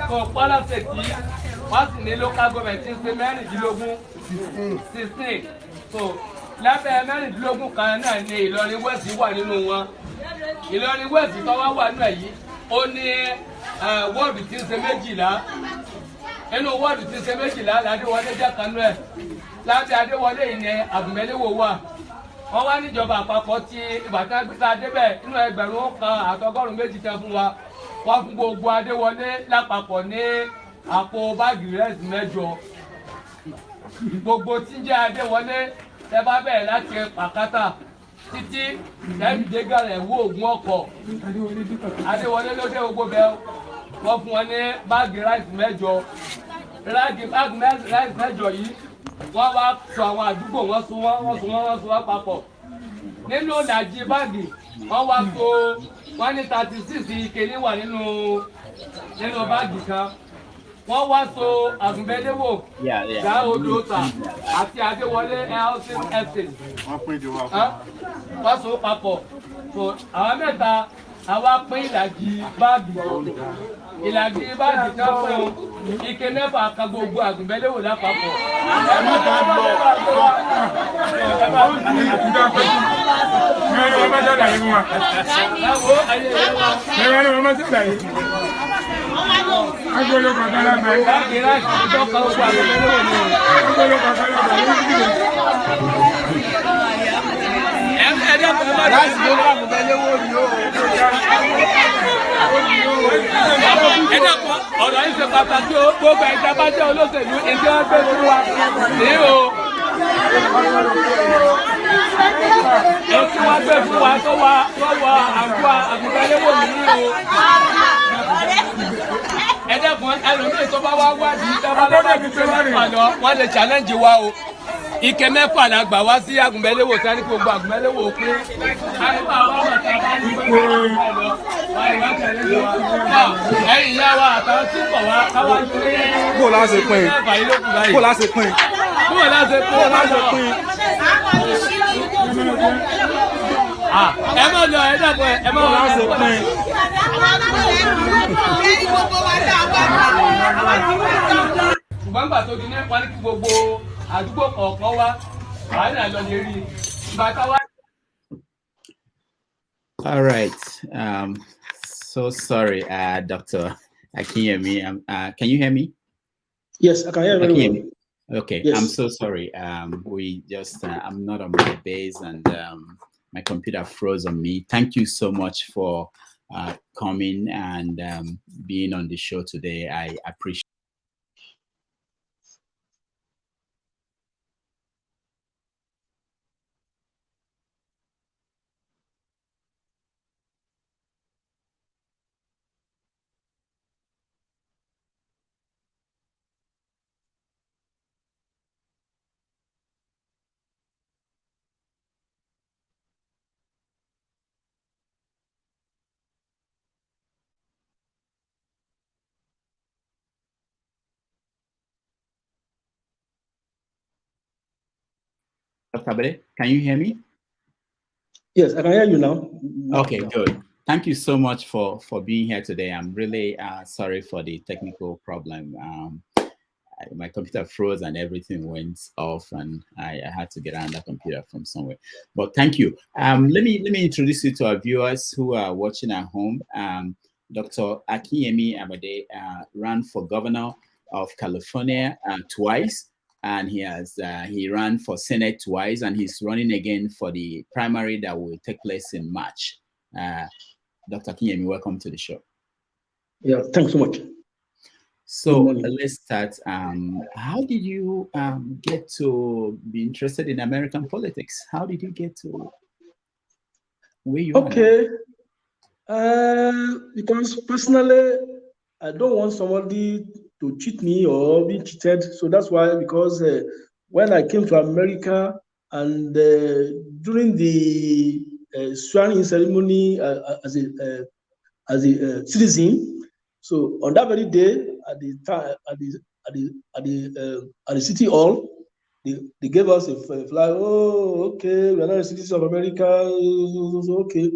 So Kwara State yìí wọ́n sì ní local government ti ń ṣe mẹ́rìndínlógún 16. So lábẹ́ mẹ́rìndínlógún kan náà ni Ìlọrin West wà nínú wọn. Ìlọrin West tó wà nínú ẹ̀ yìí ó ní wọ́ọ̀dù tí ń ṣe 12. Nínú wọ́ọ̀dù tí ń ṣe 12 l'Adéwọlé jẹ́ kan nú ẹ̀. Lábẹ́ Adéwọlé yìí ni Àgùnbẹ́léwò wà. Wọ́n wá níjọba àpapọ̀ tí ìbátan gbéra débẹ̀ nínú 1,120 tẹ́ fún wa. Wọ́n fún gbogbo Adéwọlé lápapọ̀ ní àpò báàgì rẹ́sì 8. Gbogbo tí ń jẹ́ Adéwọlé tẹ́ bá bẹ̀rẹ̀ láti Pàkátà títí lẹ́mìdégàrẹ̀ wó ògùn ọkọ̀. Adéwọlé ló dé gbogbo bẹ́ẹ̀ wọ́n fún wọn ní báàgì rẹ́sì 8. Báàgì rẹ́sì 8 yìí wọ́n wá sọ àwọn àdúgbò wọ́n sún wọ́n papọ̀. Nínú ìdajì báàgì wọ́n wá so wọ́n ní 36 ike wà nínú báàgì kan. Wọ́n wá so Àgùnbẹ́léwò gá odòta àti Adéwọlé housing estate. Wọ́n so papọ̀. So àwọn mẹ́ta àwa pín ìlàjì báàgì. Ìlàjì báàgì kan fún ike 9 kan gbogbo Àgùnbẹ́léwò lápapọ̀. Ọ̀rọ̀ yìí ṣe pàtàkì ó gbogbo ẹja bá jẹ́ olóṣèlú ìjọ ẹgbẹ́ fún wa ní o. Èsì wa gbé fún wa tó wọ àgọ́ Àgùnbẹ́léwò nínú o. Ẹ̀dẹ́kun ẹlòmíì tó bá wá wádìí dábàá lọ́dọ̀ mi pé wọ́n lè challenge wa o. Ike 9 la gbà wá sí Àgùnbẹ́léwò sani gbogbo Àgùnbẹ́léwò pé ẹ̀yin ìyá wa àtàwọn tí kò wá káwá gbé. Bó la ṣe pín? Bó la ṣe pín? Bó la ṣe pín? Ẹ má lọ ẹ dàpọ̀ ẹ má lọ ṣe pín. Ṣùgbọ́n gbà tó di ní wọ́n ní kí gbogbo àdúgbò kọ̀ọ̀kan wá wàá náà lọ lè rí bàtà wá. All right. So sorry, Dr. Akinyemi. Can you hear me? Yes, I can hear you. Okay, Yes. I'm so sorry. We just I'm not on my base and my computer froze on me. Thank you so much for coming and being on the show today. I appreciate. Dr. Abede, can you hear me? Yes, I can hear you now. Okay, good. Thank you so much for being here today. I'm really sorry for the technical problem. My computer froze and everything went off, and I had to get another computer from somewhere. But thank you. Let me introduce you to our viewers who are watching at home. Dr. Akinyemi Abede ran for governor of California twice, and he ran for Senate twice, and he's running again for the primary that will take place in March. Dr. Akinyemi, welcome to the show. Yeah, thanks so much. So let's start. How did you get to be interested in American politics? How did you get to where you are now? Because personally, I don't want somebody to cheat me or be cheated. So that's why, because when I came to America, and during the swearing ceremony as a citizen. So on that very day, at the city hall, they gave us a flag. Oh, okay, we are not citizens of America. Okay,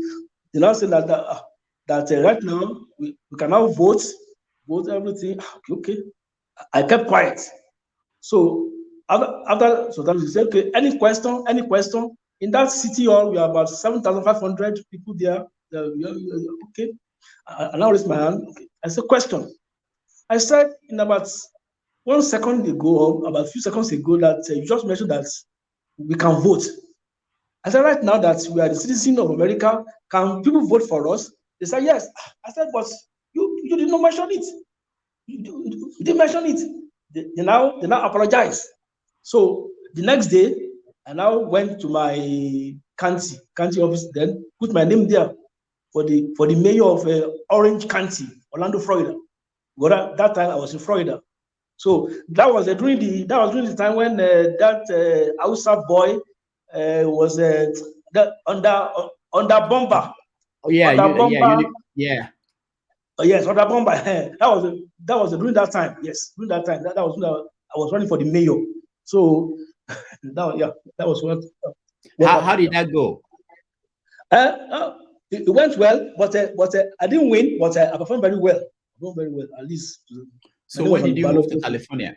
they now say that right now we can now vote everything. Okay, I kept quiet. So after so that we said, okay, any question? In that city hall, we are about 7,500 people there. Okay, I now raise my hand. Okay. I said, question. I said in about 1 second ago, or about a few seconds ago, that you just mentioned that we can vote. I said, right now that we are the citizens of America, can people vote for us? They said, yes. I said, but you did not mention it. You didn't mention it. They now apologize. So the next day, I now went to my county office, then put my name there for the mayor of Orange County, Orlando, Florida. But that time I was in Florida. So that was during the time when that Hausa boy was under bomber. Oh yeah, under bomber. yeah. Oh, yes, under bomber. that was during that time. Yes, during that time. That was when I was running for the mayor. So that was what. How did that go? It went well, but I didn't win. But I performed very well. At least. So when did you move to California?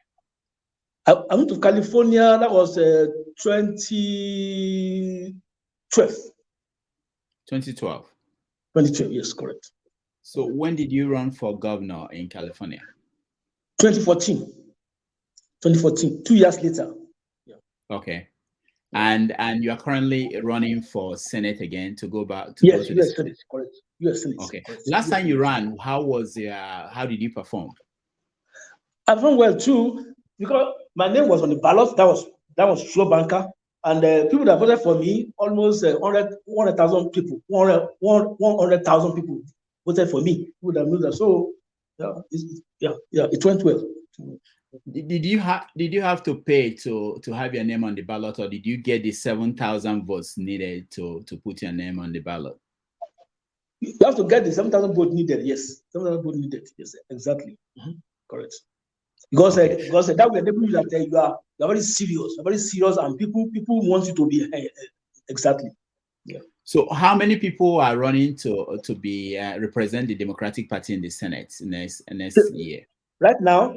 I moved to California. That was 2012. 2012. 2012. Yes, correct. So when did you run for governor in California? 2014. 2014. 2 years later. Yeah. Okay. And you are currently running for Senate again to go back to yes, go to US Senate, correct. US Senate. Okay. Correct. Last time you ran, how did you perform? I performed well too, because my name was on the ballot. That was Sure Banker, and people that voted for me, almost 100,000 people, 100,000 people voted for me. People that knew that. So it went well. Did you have to pay to have your name on the ballot, or did you get the 7,000 votes needed to put your name on the ballot? You have to get the 7,000 votes needed. Yes, 7,000 votes needed. Yes, exactly. Correct. Because that will enable you that you are very serious. You're very serious, and people want you to be exactly. Yeah. So, how many people are running to be represent the Democratic Party in the Senate next year? Right now,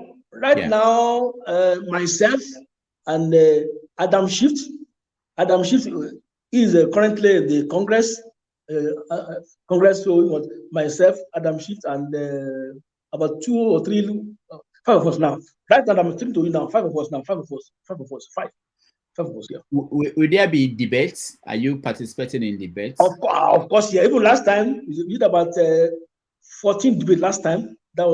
myself and Adam Schiff. Adam Schiff is currently the Congress. So myself, Adam Schiff, and about 2 or 3, 5 of us now. Right now, I'm speaking to you now. 5 of us now. 5 of us. 5 of us. Yeah. Will there be debates? Are you participating in debates? Of course, yeah. Even last time, we did about 14 debates last time. That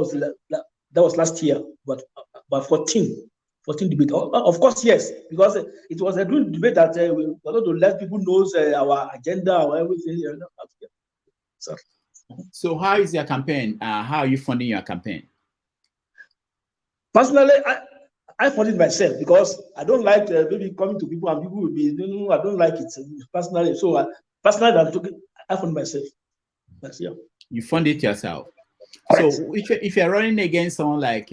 was last year, but 14 debate. Of course, yes, because it was a good debate that we were going to let people know our agenda or everything. So how is your campaign? How are you funding your campaign? Personally, I fund it myself because I don't like maybe coming to people and people will be, I don't like it personally. So I fund myself. Yeah. You fund it yourself. So if you're running against someone like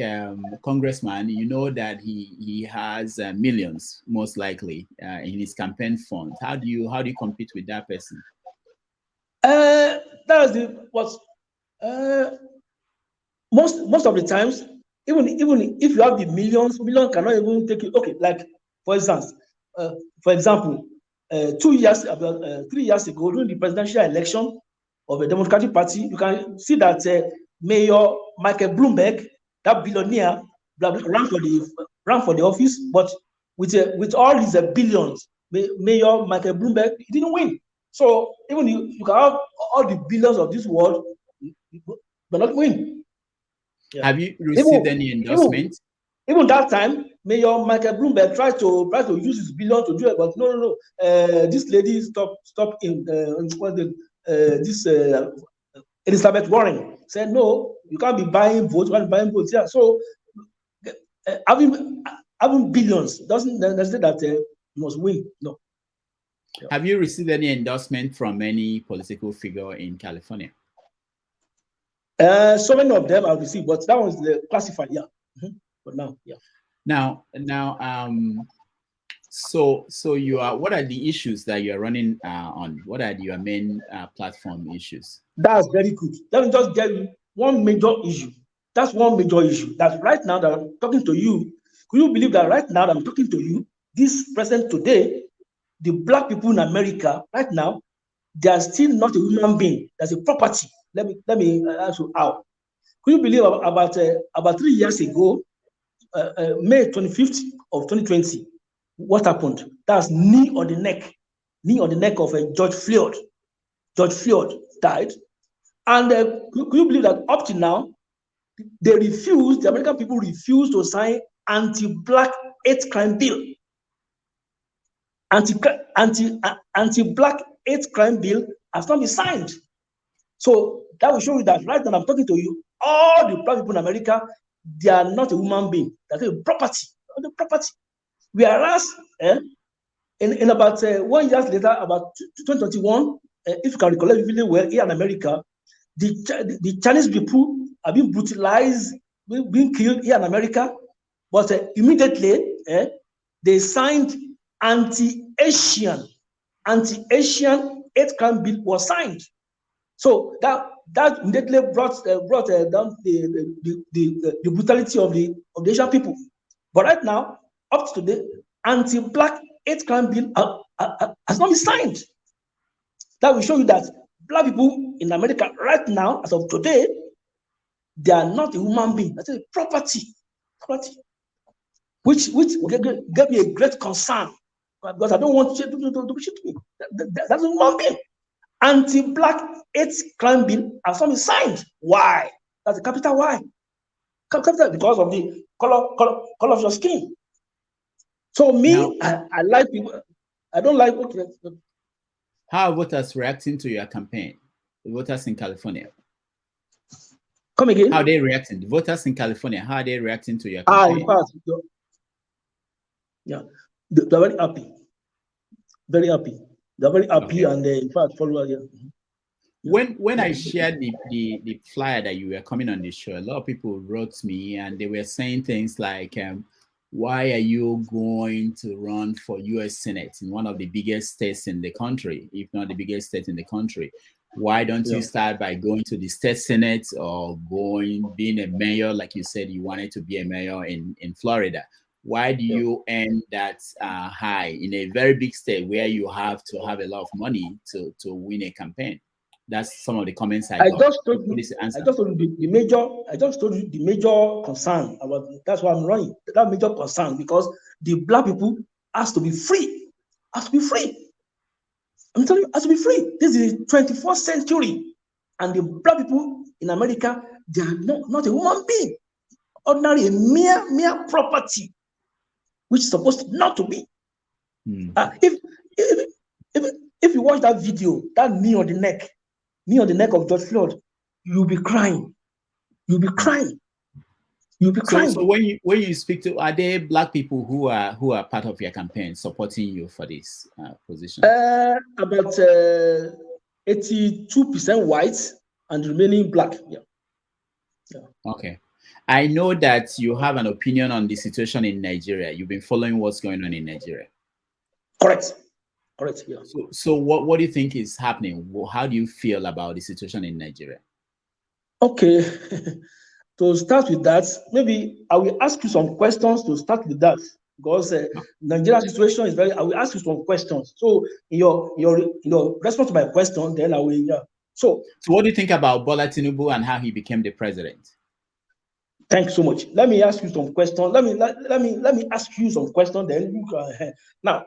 Congressman, you know that he has millions most likely in his campaign fund. How do you compete with that person? Most of the times, even if you have the millions cannot even take it. Okay, like for example, 3 years ago during the presidential election of the Democratic Party, you can see that Mayor Michael Bloomberg, that billionaire, ran for the office, but with all his billions, Mayor Michael Bloomberg, he didn't win. So even you can have all the billions of this world, but not win. Yeah. Have you received any endorsement? Even that time, Mayor Michael Bloomberg tried to use his billion to do it, but no. This lady stopped him. This Elizabeth Warren said, no, you can't be buying votes. You can't be buying votes. Yeah. So having billions doesn't necessarily that you must win. No. Have you received any endorsement from any political figure in California? So many of them I've received, but that was the classified, yeah. But now, yeah. Now, so you are. What are the issues that you are running on? What are your main platform issues? That's very good. Let me just tell you one major issue. That's one major issue. That right now that I'm talking to you, could you believe that right now that I'm talking to you, this present today, the black people in America right now, they are still not a human being. That's a property. Let me ask you how. Could you believe about 3 years ago, May 25th of 2020, what happened? That's knee on the neck of George Floyd. George Floyd died. And could you believe that up to now, the American people refused to sign anti-black hate crime bill. Anti-black hate crime bill has not been signed. So that will show you that right now I'm talking to you, all the black people in America, they are not a human being. They're a property. The property. Whereas, in about 1 year later, about 2021, if you can recollect really well, here in America, the Chinese people are being brutalized, being killed here in America. But immediately, they signed anti-Asian hate crime bill was signed. So that immediately brought down the brutality of the Asian people. But right now, up to today, anti-black hate crime bill has not been signed. That will show you that black people in America right now, as of today, they are not a human being. That's a property, which gave me a great concern, because I don't want you to shoot me. That's a human being. Anti-black hate crime bill has not been signed. Why? That's a capital why. Capital because of the color of your skin. So me, I like people. I don't like. Okay. How are voters reacting to your campaign? The voters in California. Come again? How are they reacting? The voters in California, how are they reacting to your campaign? In fact, yeah, they're very happy. Very happy. They're very happy, okay. And in fact, followers. Yeah. When I shared the flyer that you were coming on this show, a lot of people wrote me and they were saying things like, why are you going to run for U.S. Senate in one of the biggest states in the country, if not the biggest state in the country? Why don't you start by going to the state Senate or being a mayor, like you said you wanted to be a mayor in Florida? Why do you earn that high in a very big state where you have to have a lot of money to win a campaign? That's some of the comments I got. I just told you the major concern about. That's why I'm running. That major concern, because the black people has to be free. Has to be free. I'm telling you, has to be free. This is the 21st century, and the black people in America, they are not a human being. Ordinary, a mere property, which is supposed not to be. If you watch that video, that knee on the neck of George Floyd, you'll be crying. You'll be crying. You'll be crying. So when you speak to, are there black people who are part of your campaign supporting you for this position? About 82% white and remaining black. Yeah. Okay. I know that you have an opinion on the situation in Nigeria. You've been following what's going on in Nigeria. Correct. Yeah. So what do you think is happening? How do you feel about the situation in Nigeria? Okay. To start with that, maybe I will ask you some questions to start with that, because Nigerian situation is very. I will ask you some questions. So in your response to my question, then I will. Yeah. So what do you think about Bola Tinubu and how he became the president? Thanks so much. Let me ask you some questions. Let me ask you some questions. Then you can. Now,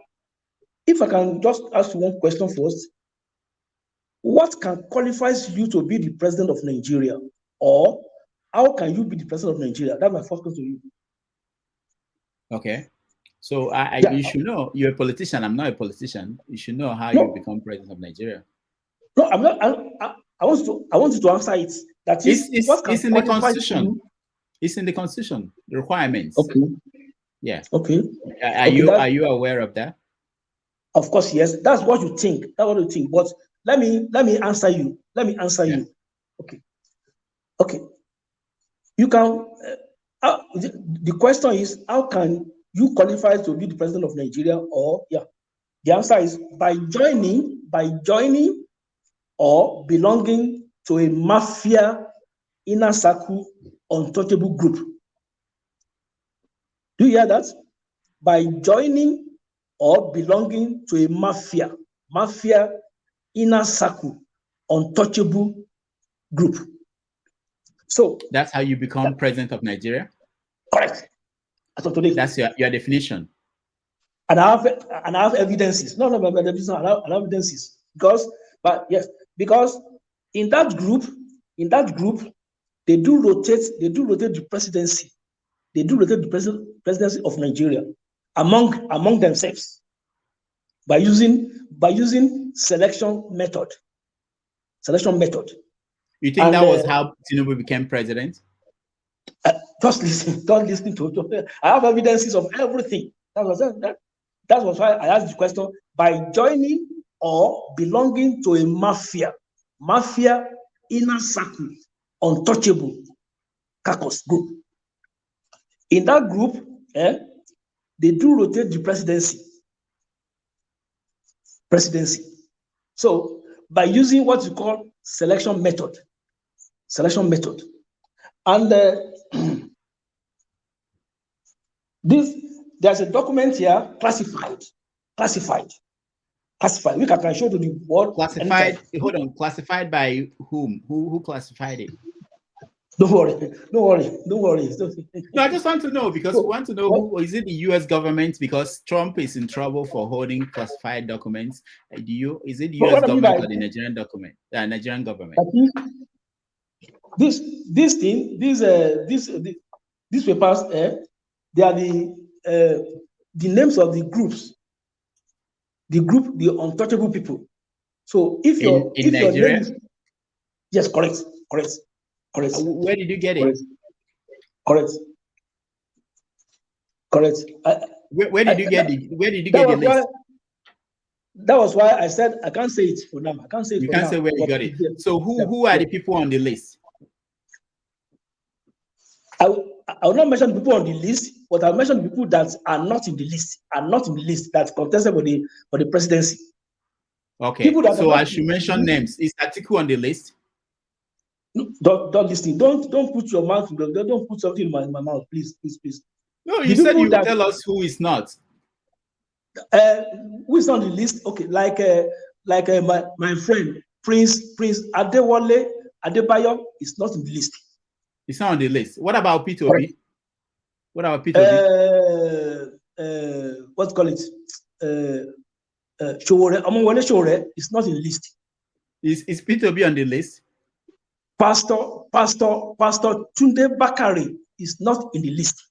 if I can just ask you one question first, what can qualifies you to be the president of Nigeria, or how can you be the president of Nigeria? That's my first question to you. Okay, so you should know. You're a politician. I'm not a politician. You should know how you become president of Nigeria. No, I'm not. I want you to answer it. That is, it's in the Constitution. It's in the Constitution. The requirements. Okay. Yeah. Okay. Are you aware of that? Of course, yes. That's what you think. That's what you think. But let me answer you. Let me answer you. Okay. Okay. You can. The question is, how can you qualify to be the president of Nigeria? Or the answer is by joining, or belonging to a mafia inner circle untouchable group. Do you hear that? By joining or belonging to a mafia inner circle untouchable group. So that's how you become president of Nigeria? Correct. As of today. That's your definition. And I have evidences. No, I have evidences. Because in that group, they do rotate the presidency. They do rotate the presidency of Nigeria among themselves by using selection method. You think that was how Tinubu became president? Just listen. Don't listen to. I have evidences of everything. That was why I asked the question. By joining or belonging to a mafia inner circle, untouchable caucus group. In that group, they do rotate the presidency. So by using what you call selection method, and there's a document here classified. We can show to the world. Classified. Hold on. Classified by whom? Who classified it? Don't worry. No, I just want to know because we want to know who is it? The U.S. government, because Trump is in trouble for holding classified documents. Is it the U.S. government or the Nigerian government? Nigerian government. These papers, they are the names of the groups. The untouchable people. So if your name is, yes, correct. Where did you get it? Correct. Where did you get the list? That was why I said I can't say it for now. You can't say where you got it. So who are the people on the list? I will not mention the people on the list, but I'll mention the people that are not in the list, that contested for the presidency. Okay. So I should mention names. Is Atiku on the list? No, don't listen. Don't put your mouth. Don't put something in my mouth, please. No, you said you would tell us who is not. Who is on the list? Okay, like my friend Prince Adewale Adebayo is not in the list. It's not on the list. What about P2B? What's call it? Omowole Shore is not in the list. Is P2B on the list? Pastor Tunde Bakari is not in the list.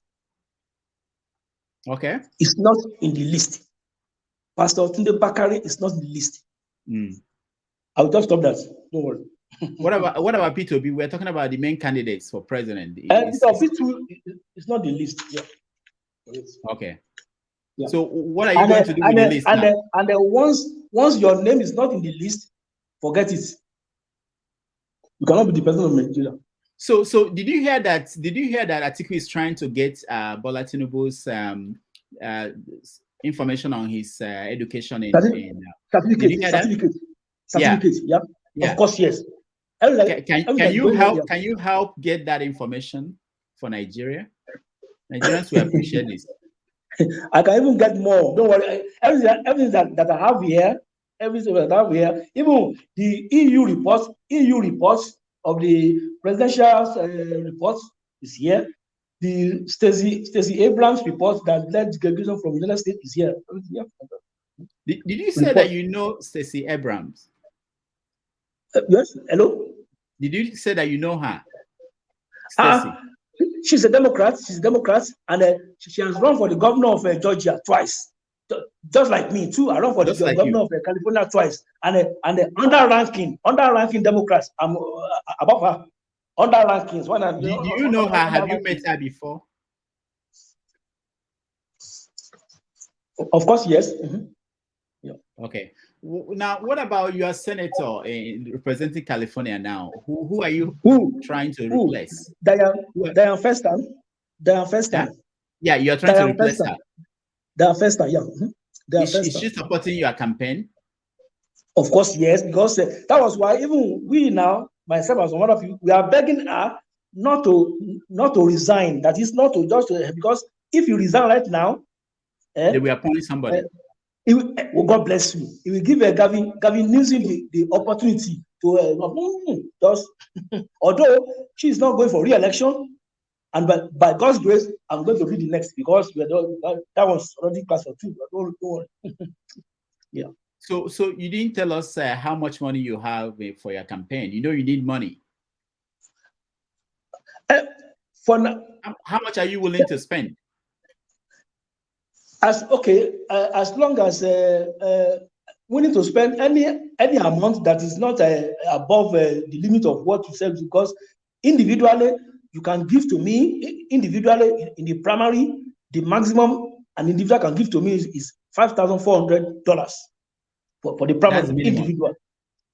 Okay. It's not in the list. Pastor Tunde Bakari is not in the list. I'll just stop that. Don't worry. What about P2B? We're talking about the main candidates for president. P2 is not the list. Yeah. Okay. Yeah. So what are you going to do with the list now? And then once your name is not in the list, forget it. You cannot be the president of Nigeria. So did you hear that Atiku is trying to get Bola Tinubu's information on his education in certificate? Yeah. Of course, yes. Can you help get that information for Nigeria? Nigerians will appreciate this. I can even get more. Don't worry. Everything that I have here, even the EU reports of the presidential reports is here. The Stacey Abrams report that led delegation from the United States is here. Did you say that you know Stacey Abrams? Yes. Hello. Did you say that you know her? She's a Democrat. And she has run for the governor of Georgia twice, just like me too. I run for the governor of California twice, and the underranking Democrats. I'm above her. Underrankings. Do you know her? Have you met her before? Of course, yes. Yeah. Okay. Now, what about your senator representing California now? Who are you trying to replace? Diane Festa. Diane Festa. Huh? Yeah, you're trying to Diane replace Festa. her. Diane Festa, yeah. Mm-hmm. Diane Is Festa. she supporting your campaign? Of course, yes, because that was why even we now, myself as one of you, we are begging her not to resign. That is not to just because if you resign right now, they will appoint somebody. God bless you. It will give Gavin Newsom the opportunity to just although she is not going for re-election, and by God's grace, I'm going to be the next because that was already class for 2. Don't worry. Yeah. So you didn't tell us how much money you have for your campaign. You know you need money. For now, how much are you willing to spend? As long as willing to spend any amount that is not above the limit of what you said, because individually you can give to me individually in the primary, the maximum an individual can give to me is $5,400 for the primary.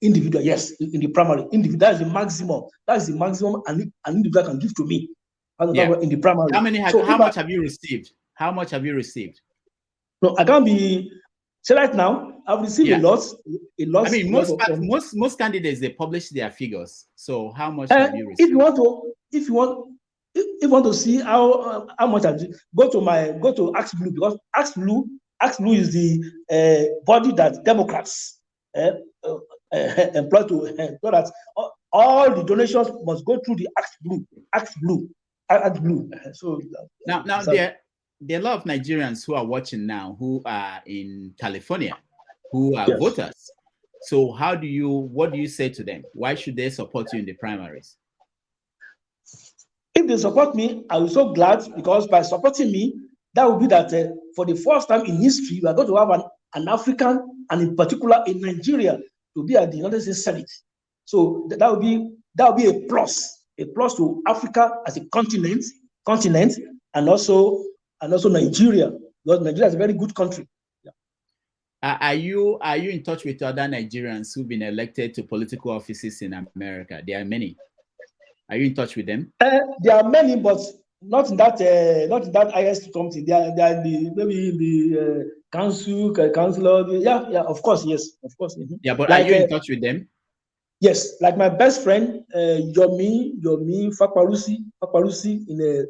Individual, yes, in the primary. That is the maximum. That is the maximum an individual can give to me. Yeah. In the primary. How much have you received? How much have you received? No, I can't be. So right now, I've received a lot. I mean, most candidates, they publish their figures. So how much have you received? If you want to see how much I go to AskBlue, because AskBlue is the body that Democrats employ to so that all the donations must go through the AskBlue. So now there are a lot of Nigerians who are watching now who are in California, who are voters. So what do you say to them? Why should they support you in the primaries? If they support me, I will be so glad, because by supporting me, that will be that for the first time in history, we are going to have an African, and in particular in Nigeria, to be at the United States Senate. So that will be a plus to Africa as a continent, and also Nigeria, because Nigeria is a very good country. Yeah. Are you in touch with other Nigerians who've been elected to political offices in America? There are many. Are you in touch with them? There are many, but not in that highest something. They are maybe the councilor. Yeah, of course, yes, of course. Mm-hmm. Yeah, but are you in touch with them? Yes, like my best friend Yomi Fakparusi in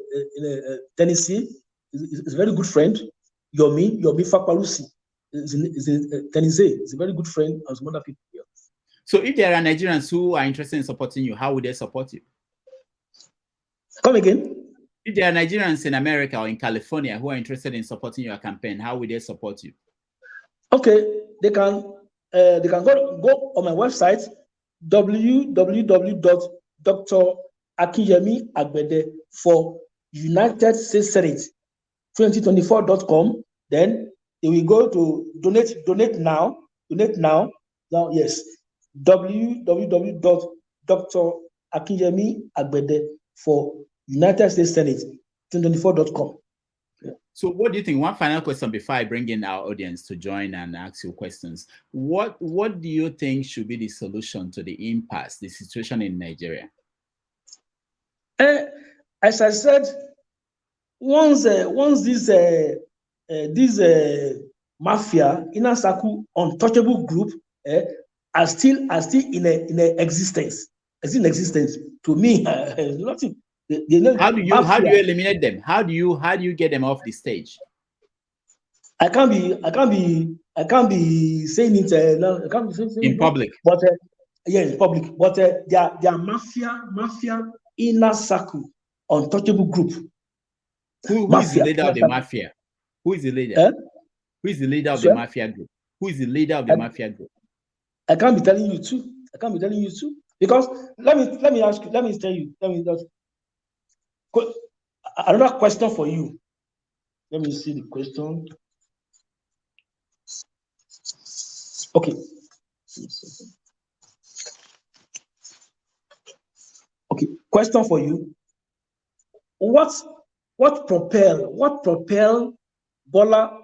Tennessee is a very good friend. Yomi Fakparusi is in Tennessee. He's a very good friend, and some other people here. So if there are Nigerians who are interested in supporting you, how would they support you? Come again? If there are Nigerians in America or in California who are interested in supporting your campaign, how would they support you? Okay, they can go on my website, www.drakinyemiagbede for United States Senate 2024.com. Then they will go to donate now. Now, yes, www.drakinyemiagbede for United States Senate 2024.com. Yeah. So what do you think? One final question before I bring in our audience to join and ask you questions. What do you think should be the solution to the impasse, the situation in Nigeria? As I said, once this mafia, inner circle, untouchable group are still in existence. As in existence, to me, nothing. How do you eliminate them? How do you get them off the stage? I can't be saying it I can't be saying in public. But in public. But they are mafia inner circle, untouchable group. Who is the leader of the mafia? Who is the leader? Who is the leader of the mafia group? Who is the leader of the mafia group? I can't be telling you too. Because let me ask you. Let me tell you. Another question for you. Let me see the question. Okay. Okay. Question for you. What propel Bola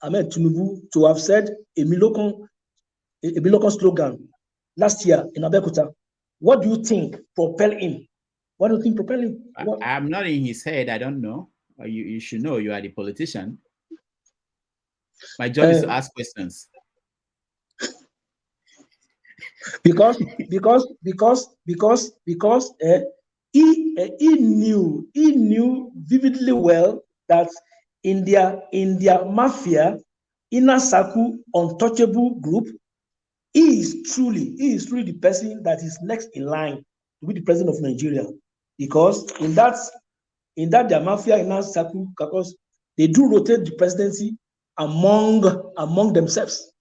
Ahmed Tinubu to have said a Milokon slogan last year in Abeokuta. What do you think propel him? What do you think propel him? I'm not in his head. I don't know. You should know. You are the politician. My job is to ask questions. Because he knew vividly well that in their mafia, inner circle, untouchable group, he is truly the person that is next in line to be the president of Nigeria. Because in that their mafia inner circle, because they do rotate the presidency among themselves.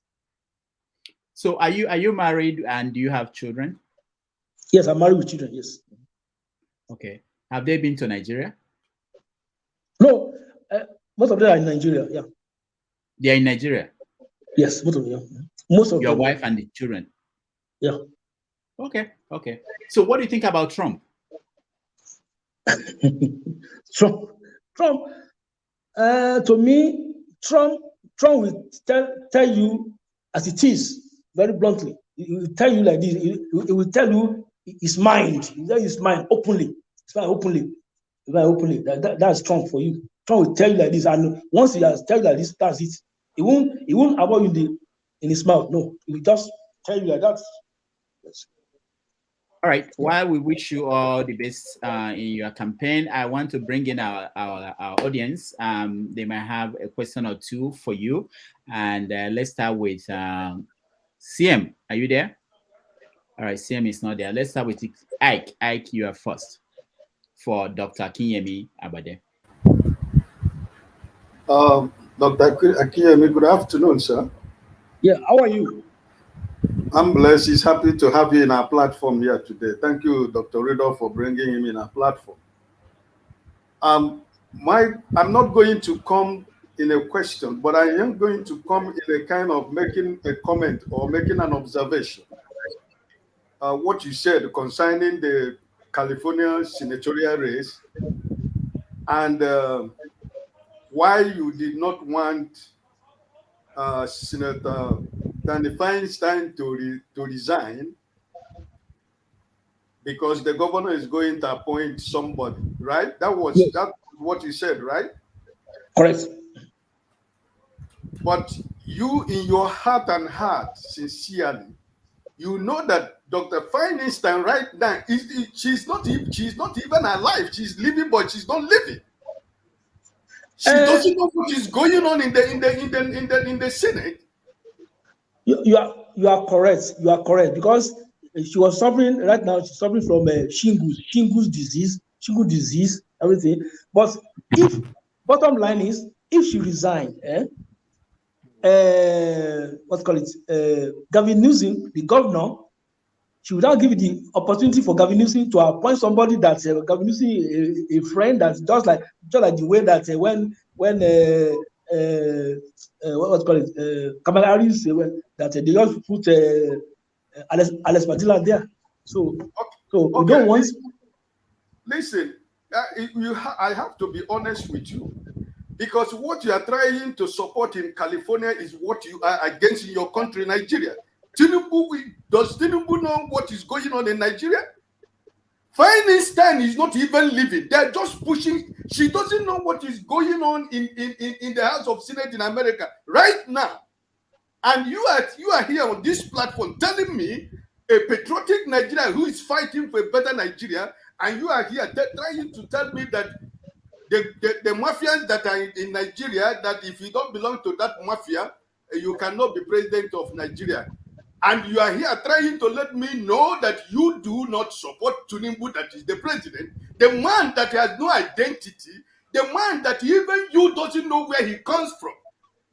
So are you married and do you have children? Yes, I'm married with children, yes. Okay. Have they been to Nigeria? No, most of them are in Nigeria, yeah. They are in Nigeria? Yes, most of them, yeah. Most of your them. wife and the children? Yeah. Okay. So what do you think about Trump? Trump, to me, Trump will tell you as it is, very bluntly. He will tell you like this. He will tell you his mind. He will tell you his mind openly. That's Trump for you. Trump will tell you like this, and once he has tell you like this, that's it. He won't avoid you in his mouth. No, he will just tell you like that. Yes. All right. While we wish you all the best in your campaign, I want to bring in our audience. They might have a question or two for you. And let's start with CM. Are you there? All right. CM is not there. Let's start with Ike. Ike, you are first for Dr. Akinyemi Abade. Dr. Akinyemi, good afternoon, sir. Yeah, how are you? I'm blessed. He's happy to have you in our platform here today. Thank you, Dr. Riddle, for bringing him in our platform. I'm not going to come in a question, but I am going to come in a kind of making a comment or making an observation. What you said concerning the California senatorial race and why you did not want Senator Danny Feinstein to resign because the governor is going to appoint somebody, right? That was what you said, right? Correct. But you, in your heart and heart, sincerely, you know that Dr. Feinstein right now she's not even alive. She's living, but she's not living. She doesn't know what is going on in the Senate. You are correct. You are correct because she was suffering right now. She's suffering from shingles disease, everything. But if bottom line is, if she resign, Gavin Newsom, the governor, she would not give the opportunity for Gavin Newsom to appoint somebody that Gavin Newsom, a friend that's just like the way that when Kamala Harris that they just put Alex Padilla there. So we don't want. Listen, I have to be honest with you, because what you are trying to support in California is what you are against in your country, Nigeria. Does Tinubu know what is going on in Nigeria? Feinstein is not even living. They're just pushing. She doesn't know what is going on in the House of Senate in America right now. And you are here on this platform telling me a patriotic Nigeria who is fighting for a better Nigeria, and you are here trying to tell me that the mafias that are in Nigeria, that if you don't belong to that mafia, you cannot be president of Nigeria. And you are here trying to let me know that you do not support Tinubu, that is the president, the man that has no identity, the man that even you doesn't know where he comes from,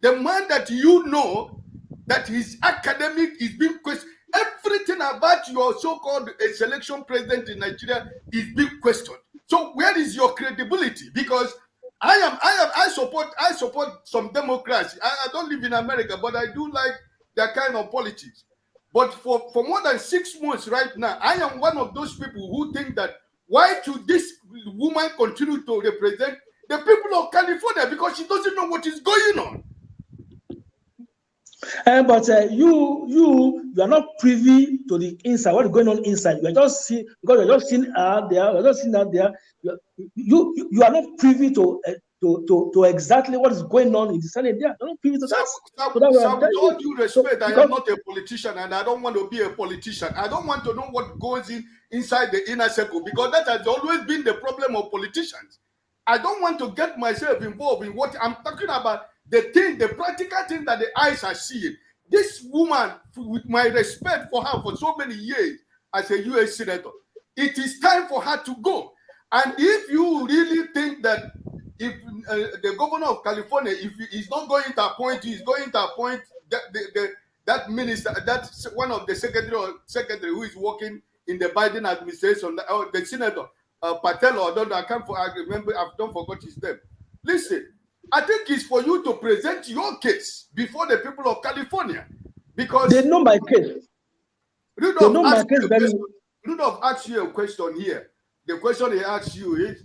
the man that you know that his academic is being questioned. Everything about your so-called selection president in Nigeria is being questioned. So where is your credibility? Because I support some Democrats. I don't live in America, but I do like that kind of politics. But for more than 6 months right now, I am one of those people who think that why should this woman continue to represent the people of California, because she doesn't know what is going on. But you are not privy to the inside. What is going on inside? You are just seeing because you are just seeing out there. You are just seeing out there. You are not privy to exactly what is going on in the Senate. There, you are not privy to that. So that Sir, with all you. due respect, I am not a politician and I don't want to be a politician. I don't want to know what goes inside the inner circle because that has always been the problem of politicians. I don't want to get myself involved in what I'm talking about. The practical thing that the eyes are seeing. This woman, with my respect for her for so many years as a U.S. senator, it is time for her to go. And if you really think that if the governor of California, if he's not going to appoint, he's going to appoint that minister, that's one of the secretary who is working in the Biden administration, or the senator, Patel, or I can't. I remember. I don't forgot his name. Listen, I think it's for you to present your case before the people of California, because they know my case. Rudolph asked you a question here. The question he asked you is,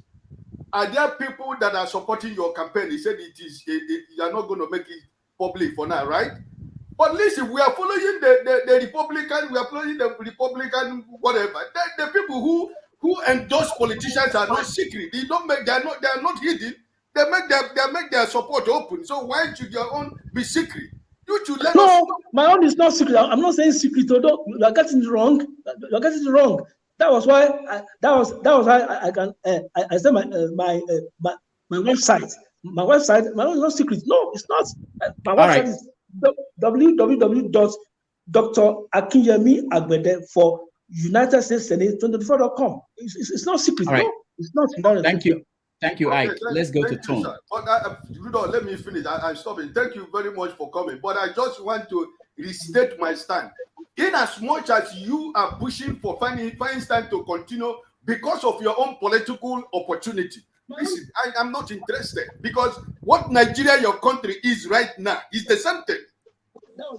are there people that are supporting your campaign? He said you are not going to make it public for now, right? But listen, we are following the Republican, we are following the Republican whatever. The people who endorse politicians are not secret. They are not hidden. They make their support open. So why should your own be secret? You should let us know. My own is not secret. I'm not saying secret, although you are getting it wrong. You are getting it wrong. That was why I can I said my website. My website, my own is not secret. No, it's not. My website is www.drakinyemiagbede for United States Senate 2024.com. It's not secret. All right. No, it's not. Thank you, Ike. Let's go to Tom. But let me finish. I'm stopping. Thank you very much for coming. But I just want to restate my stand. In as much as you are pushing for Feinstein to continue because of your own political opportunity, listen, I am not interested, because what Nigeria, your country, is right now is the same thing.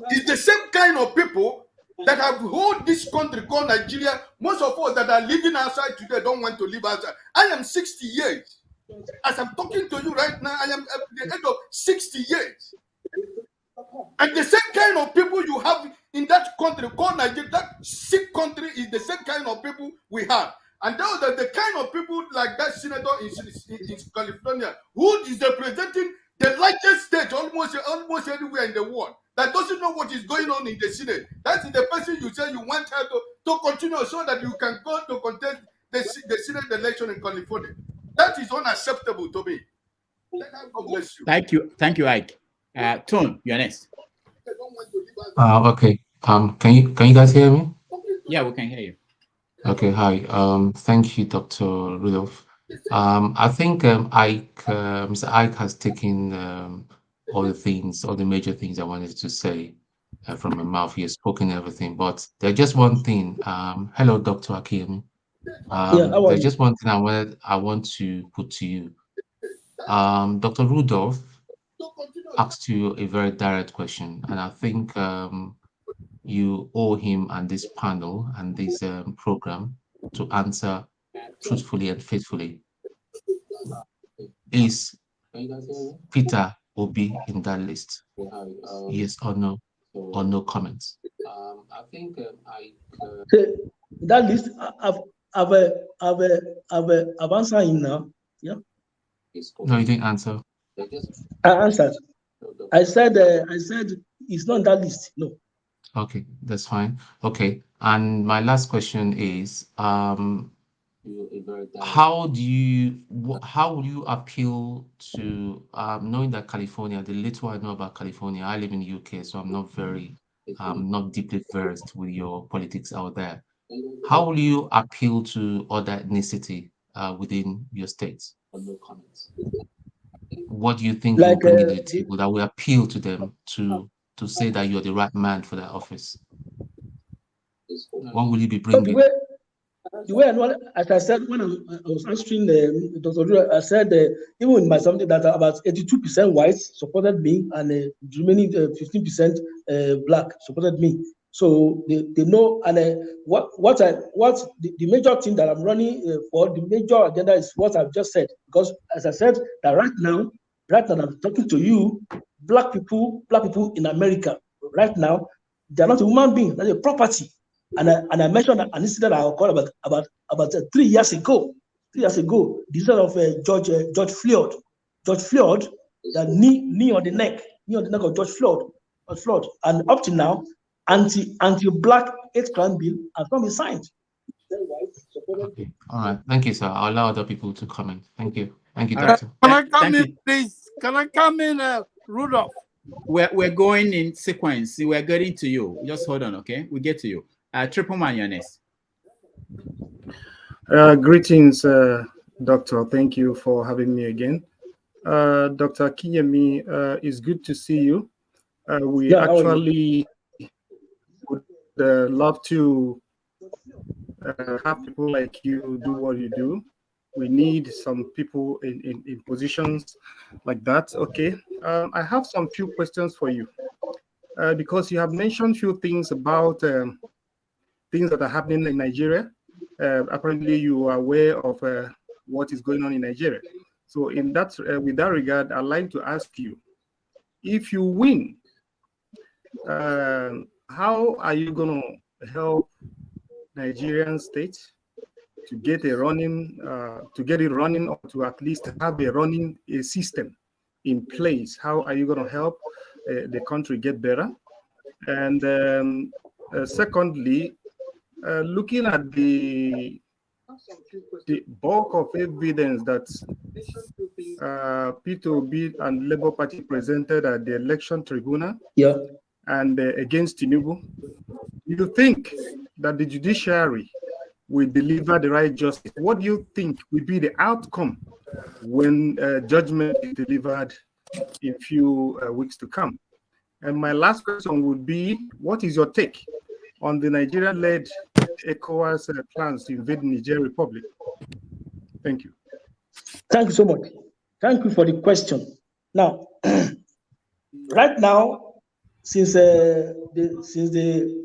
It's the same kind of people that have hold this country called Nigeria. Most of us that are living outside today don't want to live outside. I am 60 years. As I'm talking to you right now, I am at the age of 60 years. And the same kind of people you have in that country called Nigeria, that sick country, is the same kind of people we have. And those are the kind of people like that senator in California, who is representing the largest state almost anywhere in the world, that doesn't know what is going on in the Senate. That is the person you say you want her to continue so that you can go to contest the Senate election in California. That is unacceptable to me. God bless you. Thank you, Ike. Tom, you're next. Okay. Can you guys hear me? Yeah, we can hear you. Okay. Hi. Thank you, Dr. Rudolph. I think Mr. Ike has taken all the major things I wanted to say from my mouth. He has spoken everything, but there's just one thing. Hello, Dr. Akim. There's just one thing I want to put to you. Dr. Rudolph asked you a very direct question, and I think you owe him and this panel and this program to answer truthfully and faithfully. Is Peter Obi in that list? Yes or no? Or no comments? I think that list, I've answered him now. Yeah. No, you didn't answer. I answered. I said it's not on that list. No. Okay, that's fine. Okay, and my last question is, how will you appeal to knowing that California, the little I know about California, I live in the UK, so I'm not not deeply versed with your politics out there. How will you appeal to other ethnicity within your states? No comments. What do you think you bring to the table that will appeal to them to say that you're the right man for that office? What will you be bringing? The way I know, as I said when I was answering Dr. Drew, I said even in my something that about 82% whites supported me, and the remaining 15% black supported me. So they know, and what the major thing that I'm running for, the major agenda is what I've just said. Because as I said, that right now I'm talking to you, black people in America right now, they're not a human being, they're a property. And I mentioned an incident I recall about 3 years ago. 3 years ago, the incident of George Floyd. George Floyd, the knee on the neck of George Floyd. And up to now, anti-black hate crime bill has not been signed. Okay. All right. Thank you, sir. I'll allow other people to comment. Thank you. Thank you, All right. Doctor. Can I come in, please? Can I come in, Rudolph? We're going in sequence. We're getting to you. Just hold on, okay? We get to you. Triple Man, you're next. Greetings, Doctor. Thank you for having me again. Dr. Kiyemi, it's good to see you. We actually would love to have people like you do what you do. We need some people in positions like that. Okay. I have some few questions for you because you have mentioned few things about things that are happening in Nigeria. Apparently, you are aware of what is going on in Nigeria. So, in that, with that regard, I'd like to ask you, if you win, how are you going to help Nigerian state to get it running, or to at least have a system in place? How are you going to help the country get better? And secondly, looking at the bulk of evidence that P2B and Labour Party presented at the election tribunal and against Tinubu, do you think that the judiciary will deliver the right justice? What do you think will be the outcome when judgment is delivered in a few weeks to come? And my last question would be, what is your take on the Nigeria-led ECOWAS plans to invade Niger Republic? Thank you. Thank you so much. Thank you for the question. Now, right now, since the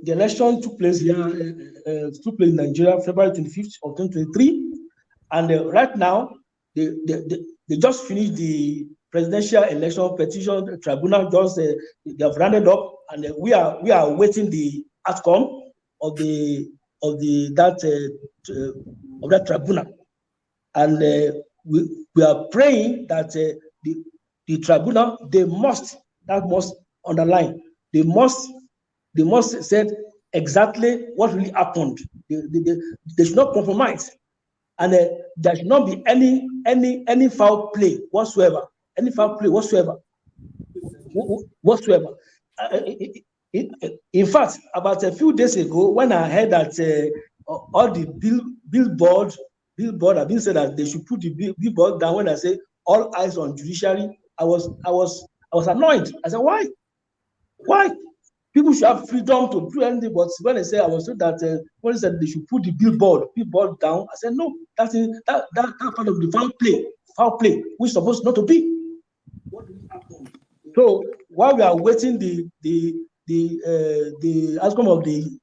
election took place here, in Nigeria, February 25th of 2023, and right now, they just finished the presidential election petition tribunal. They have rounded up, and we are awaiting the outcome of that tribunal, and we are praying that the tribunal that must underline, they must say exactly what really happened. They should not compromise, and there should not be any foul play whatsoever. In fact, about a few days ago, when I heard that all the billboard have been said that they should put the billboard down, when I say all eyes on judiciary, I was annoyed. I said, why? People should have freedom to do anything, but when I say I was told that when they said they should put the billboard down, I said no, that part of the foul play, which is supposed not to be. So while we are waiting the outcome of the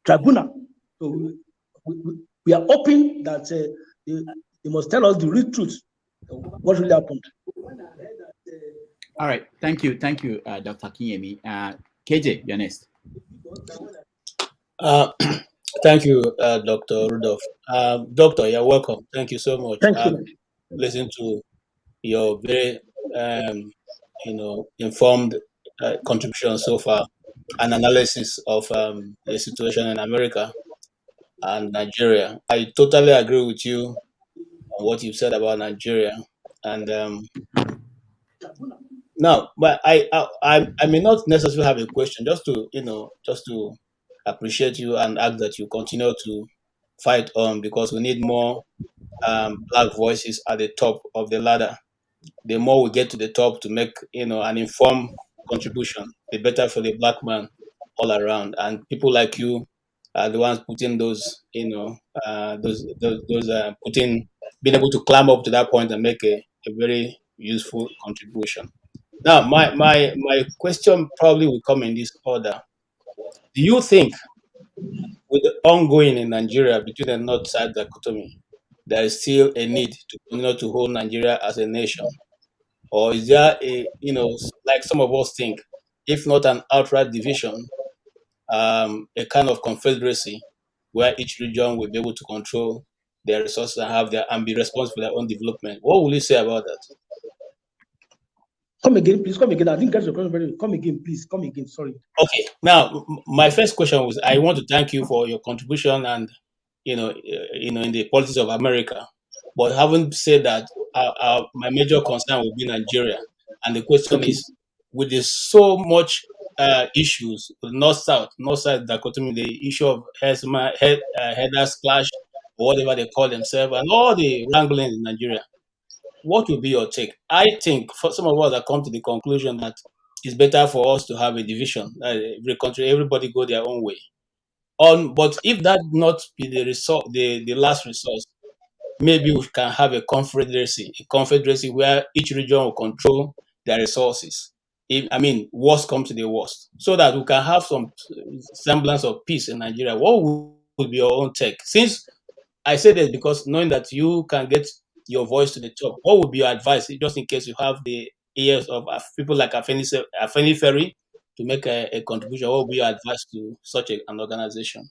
tribunal, so we are hoping that they must tell us the real truth, what really happened. All right, thank you, Dr. Kinyemi. KJ, you're next. Thank you, Dr. Rudolph. Doctor, you're welcome. Thank you so much. Thank I've you. listened to your very, informed contribution so far, an analysis of the situation in America and Nigeria. I totally agree with you on what you've said about Nigeria, and now, but I may not necessarily have a question. Just to appreciate you and ask that you continue to fight on, because we need more black voices at the top of the ladder. The more we get to the top to make an informed contribution, the better for the black man all around. And people like you are the ones putting being able to climb up to that point and make a very useful contribution. Now, my question probably will come in this order. Do you think, with the ongoing in Nigeria between the North-South dichotomy, there is still a need to continue to hold Nigeria as a nation? Or is there like some of us think, if not an outright division, a kind of confederacy where each region will be able to control their resources and have their and be responsible for their own development. What will you say about that? Come again, please. Come again. I didn't get your question very well. Come again, please. Come again. Sorry. Okay. Now, my first question was: I want to thank you for your contribution and in the politics of America. But having said that, my major concern will be Nigeria, and the question Okay. is: with the so much issues, north south dichotomy, the issue of headers clash, or whatever they call themselves, and all the wrangling in Nigeria, what will be your take? I think for some of us have come to the conclusion that it's better for us to have a division. Every country, everybody go their own way. But if that not be the last resource, maybe we can have a confederacy where each region will control their resources. I mean, worst comes to the worst, so that we can have some semblance of peace in Nigeria. What would be your own take? Since I say this because knowing that you can get your voice to the top, what would be your advice, just in case you have the ears of people like Afeni Ferry to make a contribution? What would be your advice to such an organization?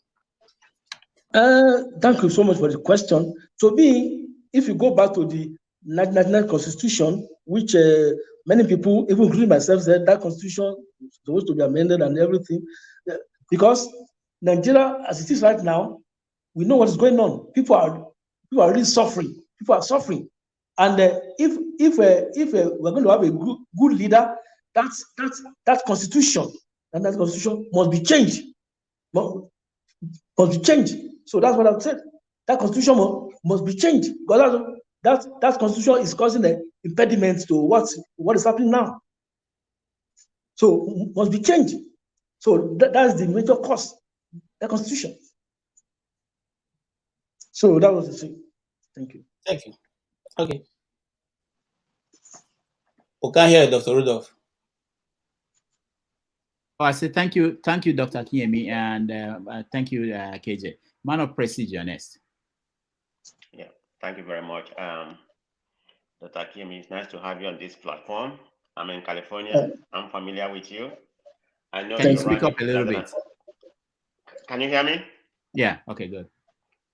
Thank you so much for the question. To me, if you go back to the 1999 Constitution, which many people, even including myself, said that Constitution is supposed to be amended and everything, because Nigeria, as it is right now, we know what is going on. People are really suffering. People are suffering, and if we're going to have a good leader, that Constitution and that Constitution must be changed. Must be changed. So that's what I've said. That constitution must be changed because that constitution is causing an impediment to what is happening now. So must be changed. So that's the major cause. The constitution. So that was the thing. Thank you. Thank you. Okay. We can hear Dr. Rudolph. Oh, I say thank you, Dr. Kiemi, and thank you, KJ. Man of Prestige, you're next. Yeah, thank you very much. Dr. Kim, it's nice to have you on this platform. I'm in California. I'm familiar with you. I know Can you you're speak running up a little bit? Can you hear me? Yeah. Okay. Good.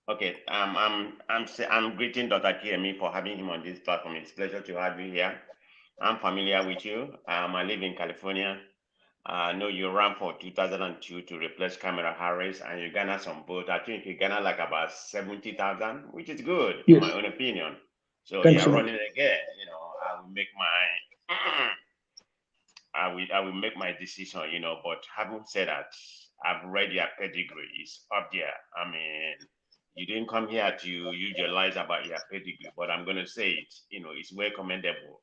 Okay. I'm greeting Dr. Kiemi for having him on this platform. It's a pleasure to have you here. I'm familiar with you. I live in California. I know you ran for 2002 to replace Kamala Harris, and you garnered some votes. I think you garnered like about 70,000, which is good in my own opinion. So Thanks you're so much. running again. I will make my I will make my decision. But having said that, I've read your pedigree. It's up there. I mean, you didn't come here to use your lies about your pedigree, but I'm gonna say it. It's well commendable.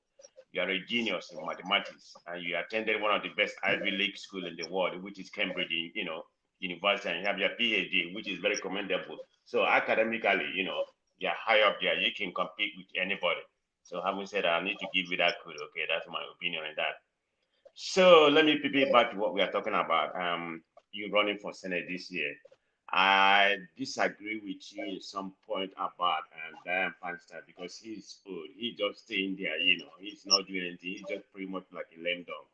You are a genius in mathematics, and you attended one of the best Ivy League school in the world, which is Cambridge, University, and you have your PhD, which is very commendable. So academically, you're high up there. You can compete with anybody. So having said that, I need to give you that kudos. Okay, that's my opinion on that. So let me pivot back to what we are talking about. You running for Senate this year. I disagree with you in some point about Diane Panster because he's old. He's just staying there, he's not doing anything. He's just pretty much like a lame dog.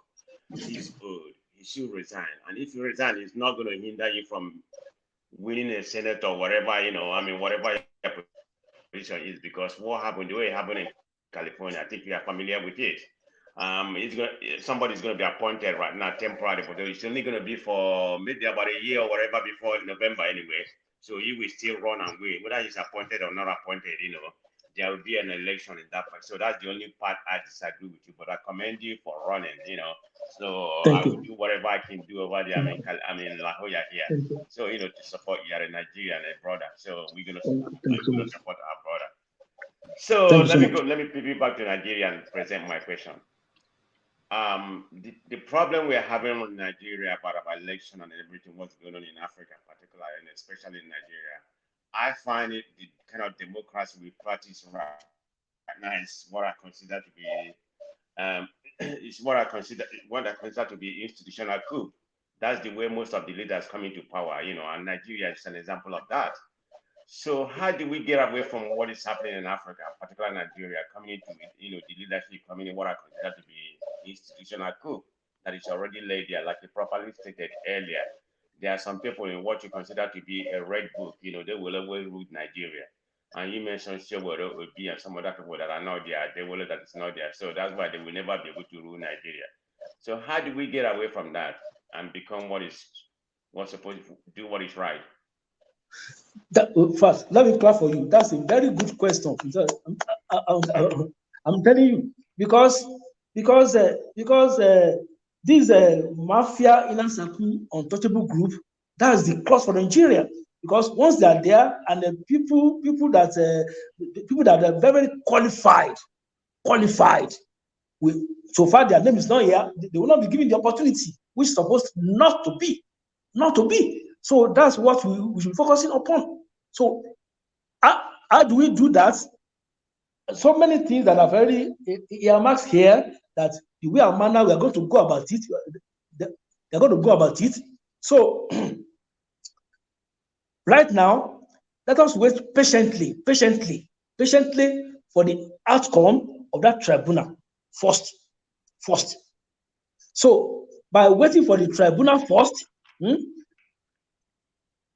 He's old. He should resign. And if you resign, it's not going to hinder you from winning a Senate or whatever, whatever your position is, because what happened, the way it happened in California, I think you are familiar with it. Somebody's going to be appointed right now temporarily, but it's only going to be for maybe about a year or whatever before November anyway. So you will still run and win, whether he's appointed or not appointed. There will be an election in that part. So that's the only part I disagree with you. But I commend you for running. So I will do whatever I can do over there. I'm in La Jolla here. So to support you, are a Nigerian, a brother. So we're gonna support our brother. So let me pivot back to Nigeria and present my question. The problem we're having in Nigeria about our election and everything, what's going on in Africa, particularly and especially in Nigeria, I find it the kind of democracy we practice right now is what I consider to be what I consider to be institutional coup. That's the way most of the leaders come into power, and Nigeria is an example of that. So how do we get away from what is happening in Africa, particularly Nigeria, coming into the leadership coming in what I consider to be institutional coup? that is already laid there, like you properly stated earlier. There are some people in what you consider to be a red book, you know, they will always rule Nigeria. And you mentioned Shewere Obi and some other people that are not there, they will that it's not there. So that's why they will never be able to rule Nigeria. So how do we get away from that and become what's supposed to do what is right? First, let me clap for you. That's a very good question. I'm telling you because this mafia inner circle untouchable group, that's the cause for Nigeria. Because once they are there, and the people that are very qualified, so far their name is not here, they will not be given the opportunity, which is supposed not to be. So that's what we should be focusing upon. So how do we do that? So many things that are very earmarked here, that the way and manner we are going to go about it, they're going to go about it. So right now, let us wait patiently for the outcome of that tribunal first. So by waiting for the tribunal first,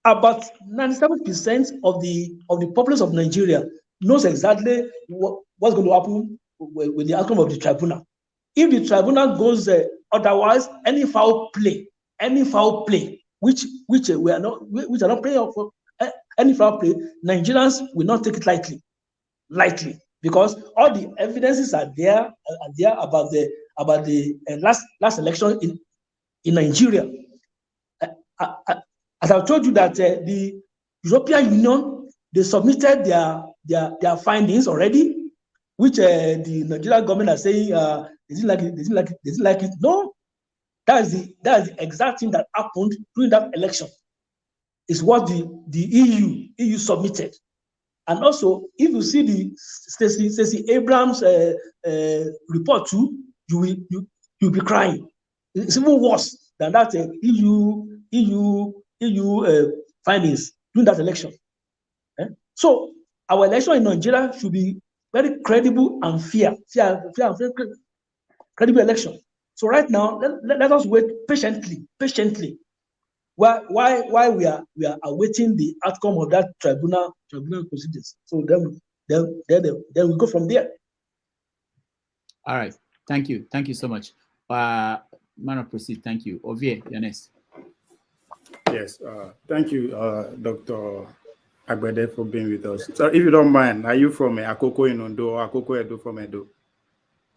about 97% of the populace of Nigeria knows exactly what's going to happen with the outcome of the tribunal. If the tribunal goes otherwise, any foul play, which are not playing for any foul play, Nigerians will not take it lightly, because all the evidences are there about the last election in Nigeria. As I've told you that the European Union, they submitted their findings already, which the Nigerian government are saying they didn't like it. No, that is the exact thing that happened during that election. Is what the EU submitted. And also, if you see the Stacey Abrams report too, you'll be crying. It's even worse than that EU findings during that election. So our election in Nigeria should be very credible and fair credible election. So right now, let us wait patiently. Why we are awaiting the outcome of that tribunal proceedings. So then we go from there. All right. Thank you so much. Man of proceed. Thank you. Ovie, you're next. Yes, thank you, Dr. Agbede, for being with us. So, if you don't mind, are you from Akoko in Ondo or Akoko Edo from Edo?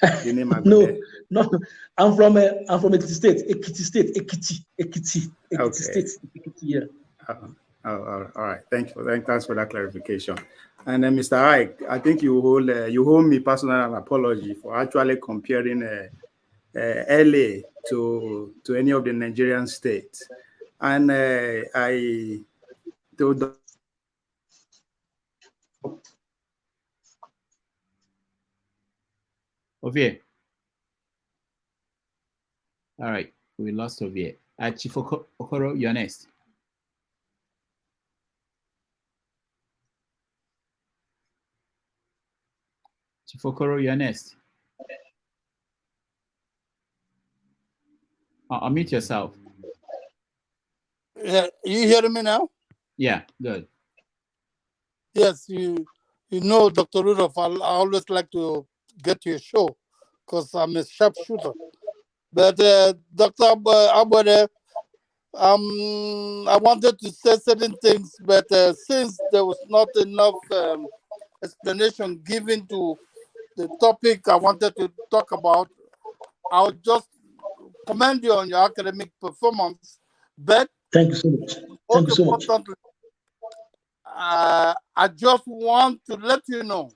The name Agbede? No, I'm from Ekiti State. Ekiti Okay. State. Yeah. All right. Thanks for that clarification. And Mr. Ike, I think you hold me personally an apology for actually comparing LA to any of the Nigerian states. And I told Ovie. All right, we lost Ovie. Chief Okoro, you're next. Chief Okoro, you're next. Unmute yourself. Yeah, you hearing me now? Yeah, good. Yes, you know, Dr. Rudolph, I always like to get to your show because I'm a sharpshooter. But Dr. Agbede, I wanted to say certain things, but since there was not enough explanation given to the topic I wanted to talk about, I'll just commend you on your academic performance. But thank you so much. Importantly, I just want to let you know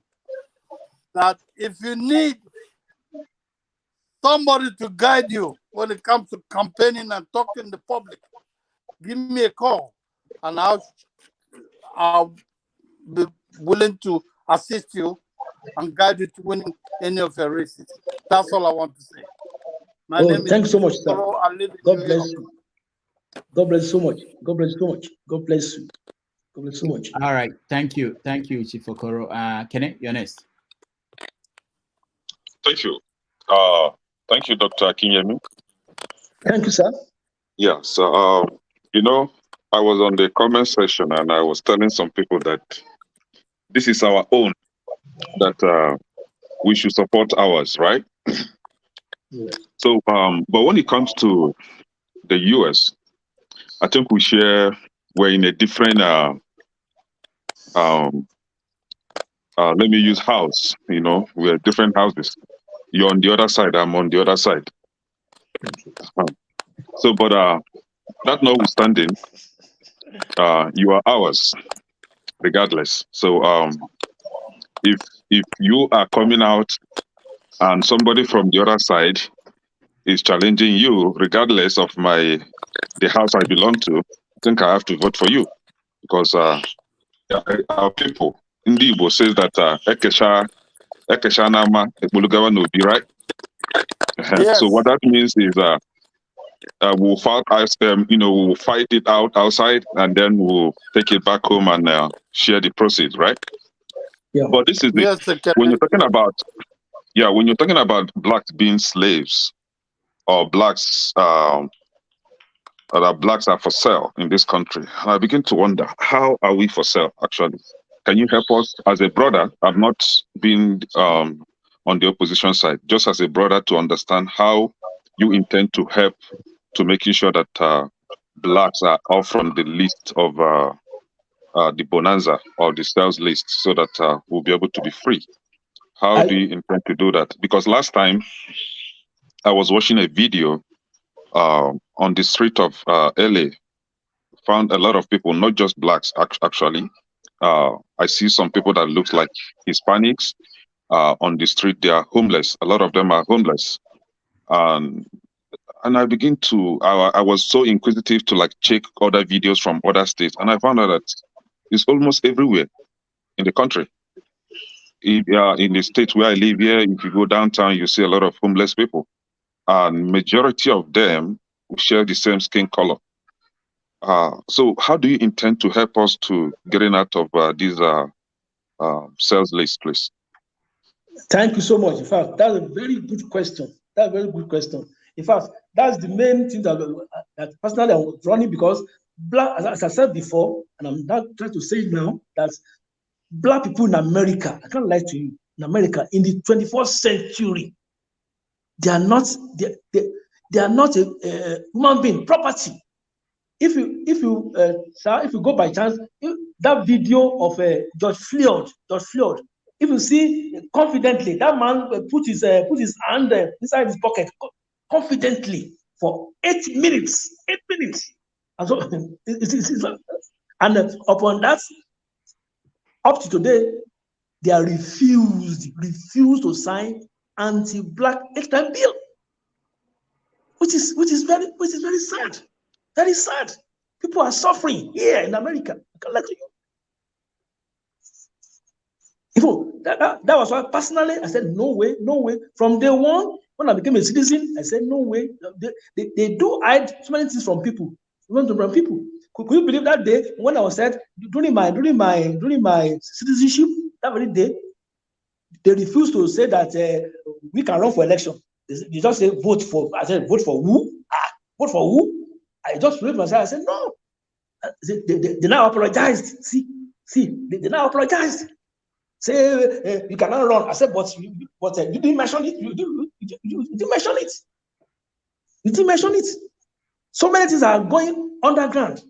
that if you need somebody to guide you when it comes to campaigning and talking to the public, give me a call and I'll be willing to assist you and guide you to winning any of your races. That's all I want to say. My name thank is you so much, sir. I live in God New bless York. you. God bless you so much. God bless you so much. God bless you. God bless you so much. All right. Thank you, Chief Okoro. Kenneth, you're next. Thank you. Thank you, Dr. Akinyemi. Thank you, sir. Yeah. So, you know, I was on the comment section and I was telling some people that this is our own, that we should support ours, right? So, but when it comes to the US, I think we're in a different, um, let me use house, we're different houses. You're on the other side, I'm on the other side. So, but that notwithstanding, you are ours, regardless. So, if you are coming out and somebody from the other side is challenging you, regardless of the house I belong to, I think I have to vote for you because our people, Ndi Igbo says that Ekesha Nama Ekbulugawa no be right. So what Yes. that means is we'll fight, we'll fight it out outside, and then we'll take it back home and share the proceeds, right? Yeah. But this is Yes, when you're talking about when you're talking about blacks being slaves or blacks that blacks are for sale in this country, and I begin to wonder, how are we for sale actually? Can you help us as a brother? I've not been on the opposition side, just as a brother, to understand how you intend to help to making sure that blacks are off from the list of the bonanza or the sales list, so that we'll be able to be free. How do you intend to do that? Because last time I was watching a video on the street of LA, found a lot of people, not just blacks actually. I see some people that looks like Hispanics on the street. They are homeless. A lot of them are homeless. And I begin to, I was so inquisitive to like check other videos from other states, and I found out that it's almost everywhere in the country. In the state where I live here, if you go downtown, you see a lot of homeless people, and majority of them share the same skin color. So how do you intend to help us to getting out of these sales list, please? Thank you so much. In fact, that's a very good question. That's a very good question. In fact, that's the main thing that personally I was running, because black, as I said before, and I'm not trying to say it now, that black people in America, I can't lie to you, in America in the 21st century, they are not a human being, property. If you go by chance, that video of George Floyd, if you see confidently, that man put his hand inside his pocket confidently for 8 minutes. 8 minutes. And so and upon that, up to today, they are refused to sign anti-black hate crime bill, which is very sad. Very sad. People are suffering here in America. I can let you. That was why personally I said no way. From day one, when I became a citizen, I said no way. They do hide so many things from people. From people. Could you believe that day when I was said during my citizenship, that very day, they refused to say that we can run for election. They just say vote for. I said vote for who? Vote for who? I just raised myself. I said no. They now apologized. See, they now apologized. Say you cannot run. I said, but you didn't mention it. You didn't mention it. You didn't mention it. So many things are going underground.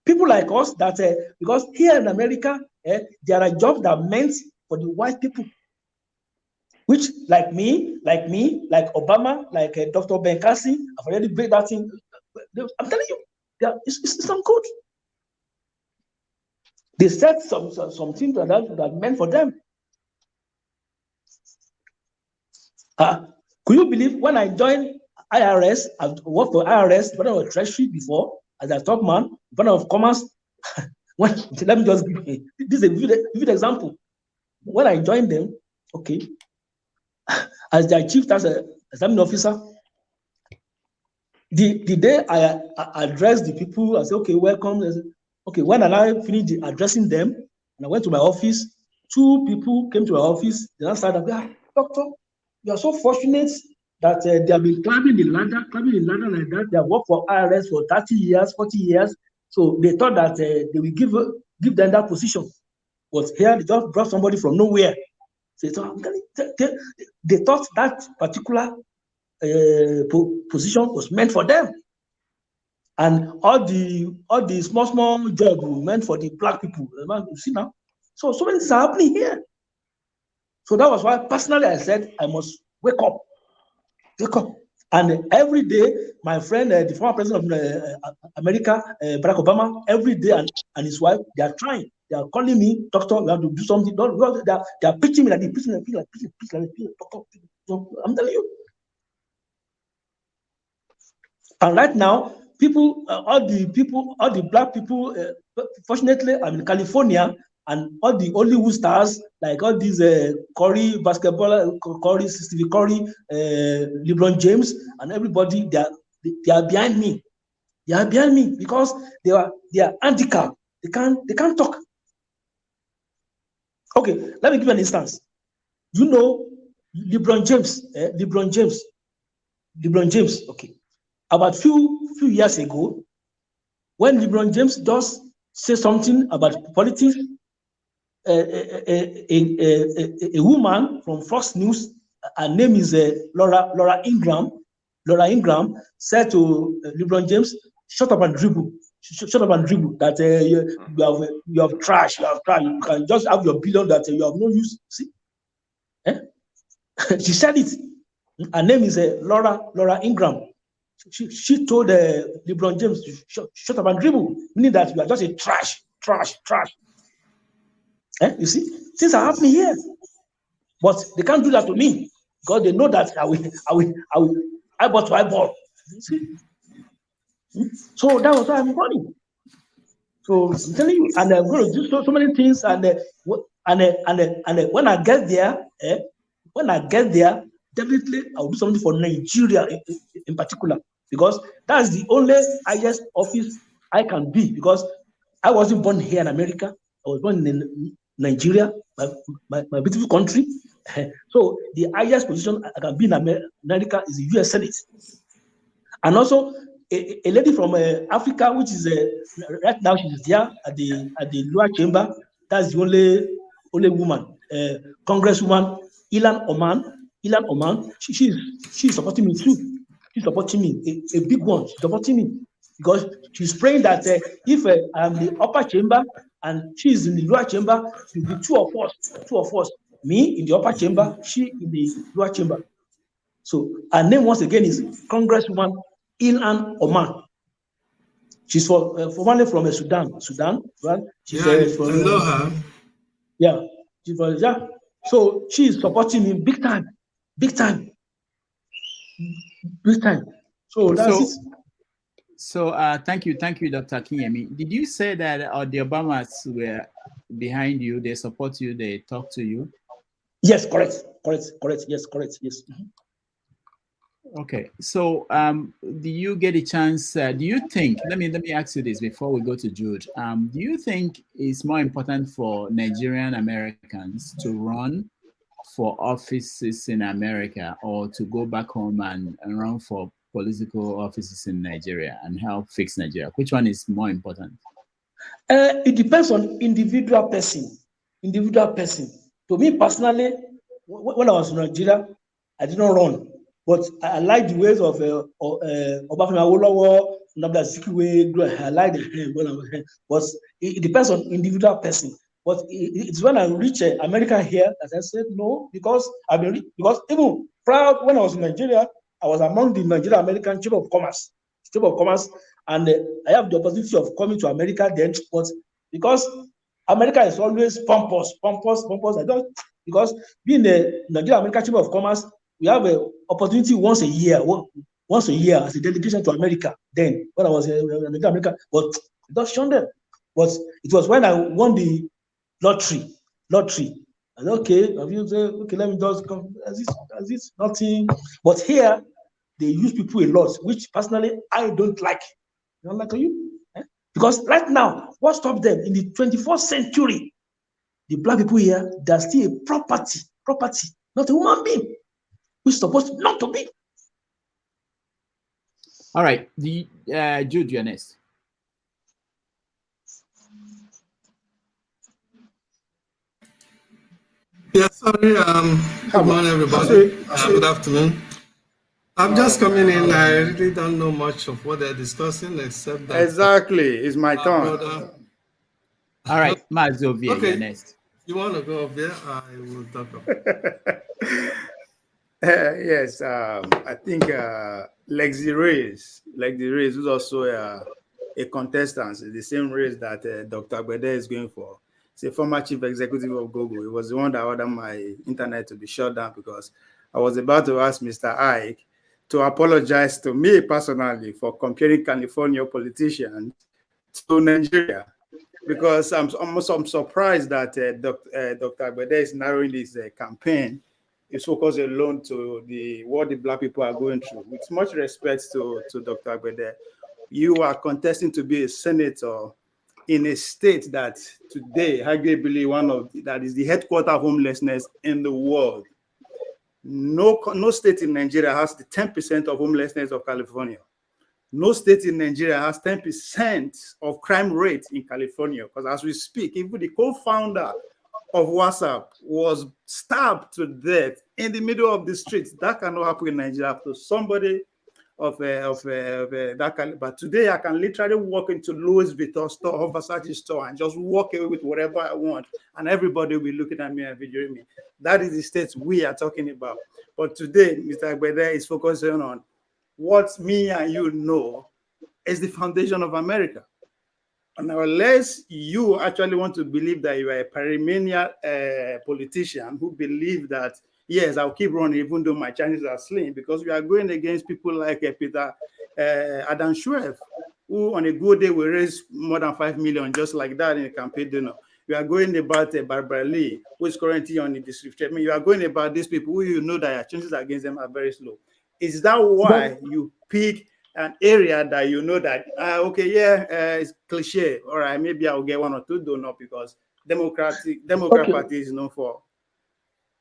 People like us that because here in America, there are jobs that are meant for the white people, which like me, like Obama, like Dr. Ben Carson, I've already break that thing. I'm telling you, it's not good. They set some things that meant for them. Could you believe when I joined IRS, I've worked for IRS, when I was Treasury before, as a top man, when I was Commerce, let me just give this is a vivid example. When I joined them, okay, as their chief tax examining officer, the day I addressed the people, I said, okay, welcome. Okay, when I finished addressing them, and I went to my office, 2 people came to my office, they started, doctor, you are so fortunate that they have been climbing the ladder like that. They have worked for IRS for 30 years, 40 years. So they thought that they will give them that position. But here they just brought somebody from nowhere. So they thought that particular position was meant for them. And all the small jobs were meant for the black people. You see now? So many things are happening here. So that was why personally I said I must wake up. And every day, my friend, the former president of America, Barack Obama, every day, and his wife, they are trying. They are calling me, doctor, we have to do something. They are preaching me like this, doctor. I'm telling you. And right now, all the black people, fortunately, I'm in California, and all the Hollywood stars, like all these Curry, basketball, Curry, Steve Curry, LeBron James, and everybody, they are behind me. They are behind me because they are handicapped. They can't talk. Okay, let me give you an instance. You know, LeBron James. Okay, about few years ago, when LeBron James does say something about politics, a woman from Fox News, her name is Laura Ingram. Laura Ingram said to LeBron James, "Shut up and dribble. Shut up and dribble. That you have trash. You have trash. You can just have your billion that you have no use." See, she said it. Her name is Laura Ingram. She told LeBron James to shut up and dribble, meaning that you are just a trash. You see, things are happening here, but they can't do that to me because they know that I will eyeball to eyeball. You see, so that was why I'm running. So I'm telling you, and I'm going to do so many things, and when I get there, definitely I will do something for Nigeria in particular, because that's the only highest office I can be, because I wasn't born here in America. I was born in Nigeria, my beautiful country. So the highest position I can be in America is the U.S. Senate. And also a lady from Africa, which is right now she's there at the lower chamber. That's the only woman, Congresswoman Ilan Oman. She's supporting me too. She's supporting me, a big one. She's supporting me because she's praying that if I'm the upper chamber and she's in the lower chamber, it will be two of us. Me in the upper chamber, she in the lower chamber. So her name once again is Congresswoman Ilan Oman. She's formerly from Sudan, right? She's from her. Yeah. She's from So she is supporting me big time. So that's it. So thank you, Dr. Kinyemi. Did you say that the Obamas were behind you? They support you. They talk to you. Yes, correct. Yes. Mm-hmm. Okay. So do you get a chance? Do you think? Let me ask you this before we go to Jude. Do you think it's more important for Nigerian Americans to run for offices in America or to go back home and run for political offices in Nigeria and help fix Nigeria? Which one is more important? It depends on individual person. To me personally, when I was in Nigeria, I did not run, but I like the ways of Obafemi Awolowo, Nnamdi Azikiwe. I like the but it depends on individual person. But it's when I reach America here that I said no, because even proud when I was in Nigeria, I was among the Nigerian American Chamber of Commerce, and I have the opportunity of coming to America then. But because America is always pompous, because being the Nigerian American Chamber of Commerce, we have an opportunity once a year as a delegation to America. Then when I was in America, but it does show them. But it was when I won the lottery. And okay, let me just come. As this nothing. But here they use people a lot, which personally I don't like. You don't like you? Because right now, what stops them in the 21st century? The black people here, they're still a property, not a human being, which is supposed not to be. All right, Jude, you're next. Yeah, sorry. Good morning, everybody. Good afternoon. I'm just coming in. I really don't know much of what they're discussing, except that Exactly, it's my turn. brother. All right, Mazovia, Okay, you're next. you want to go up there? I will talk about. Yes, I think Lexi Reyes, who's also a contestant, in the same race that Dr. Bede is going for. He's a former chief executive of Google. He was the one that ordered my internet to be shut down because I was about to ask Mr. Ike to apologize to me personally for comparing California politicians to Nigeria. Because I'm surprised that Dr. Bede is narrowing his campaign. It's focused alone to what the Black people are going through. With much respect to Dr. Bede, you are contesting to be a senator in a state that today, arguably that is the headquarters of homelessness in the world. No state in Nigeria has the 10% of homelessness of California. No state in Nigeria has 10% of crime rate in California, because as we speak, even the co-founder of WhatsApp was stabbed to death in the middle of the streets. That cannot happen in Nigeria to somebody of that kind. But today I can literally walk into Louis Vuitton store or Versace store and just walk away with whatever I want, and everybody will be looking at me and videoing me. That is the state we are talking about. But today, Mr. Agbede is focusing on what me and you know is the foundation of America. And unless you actually want to believe that you are a perennial politician who believe that, yes, I'll keep running even though my chances are slim, because we are going against people like Peter Adam Schweif, who on a good day will raise more than 5 million just like that in a campaign dinner. You are going about Barbara Lee, who is currently on the district. I mean, you are going about these people who you know that your chances against them are very slow. Is that why you pick an area that you know that, it's cliche, all right, maybe I'll get one or two donors because Democrat Party is known for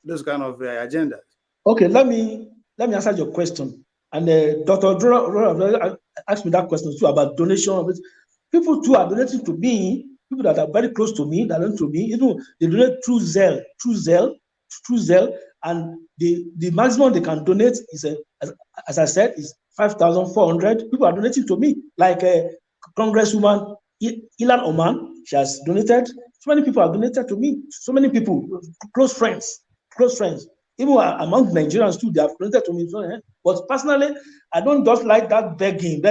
those kind of agendas. Okay, let me answer your question. And Dr. Dora asked me that question too about donation. People too are donating to me. People that are very close to me, that donate to me. They donate through Zelle, and the maximum they can donate is, as I said, is 5,400. People are donating to me, like Congresswoman Ilan Oman. She has donated. So many people have donated to me. So many people, close friends. Even among Nigerians too, they have donated to me. But personally, I don't just like that begging.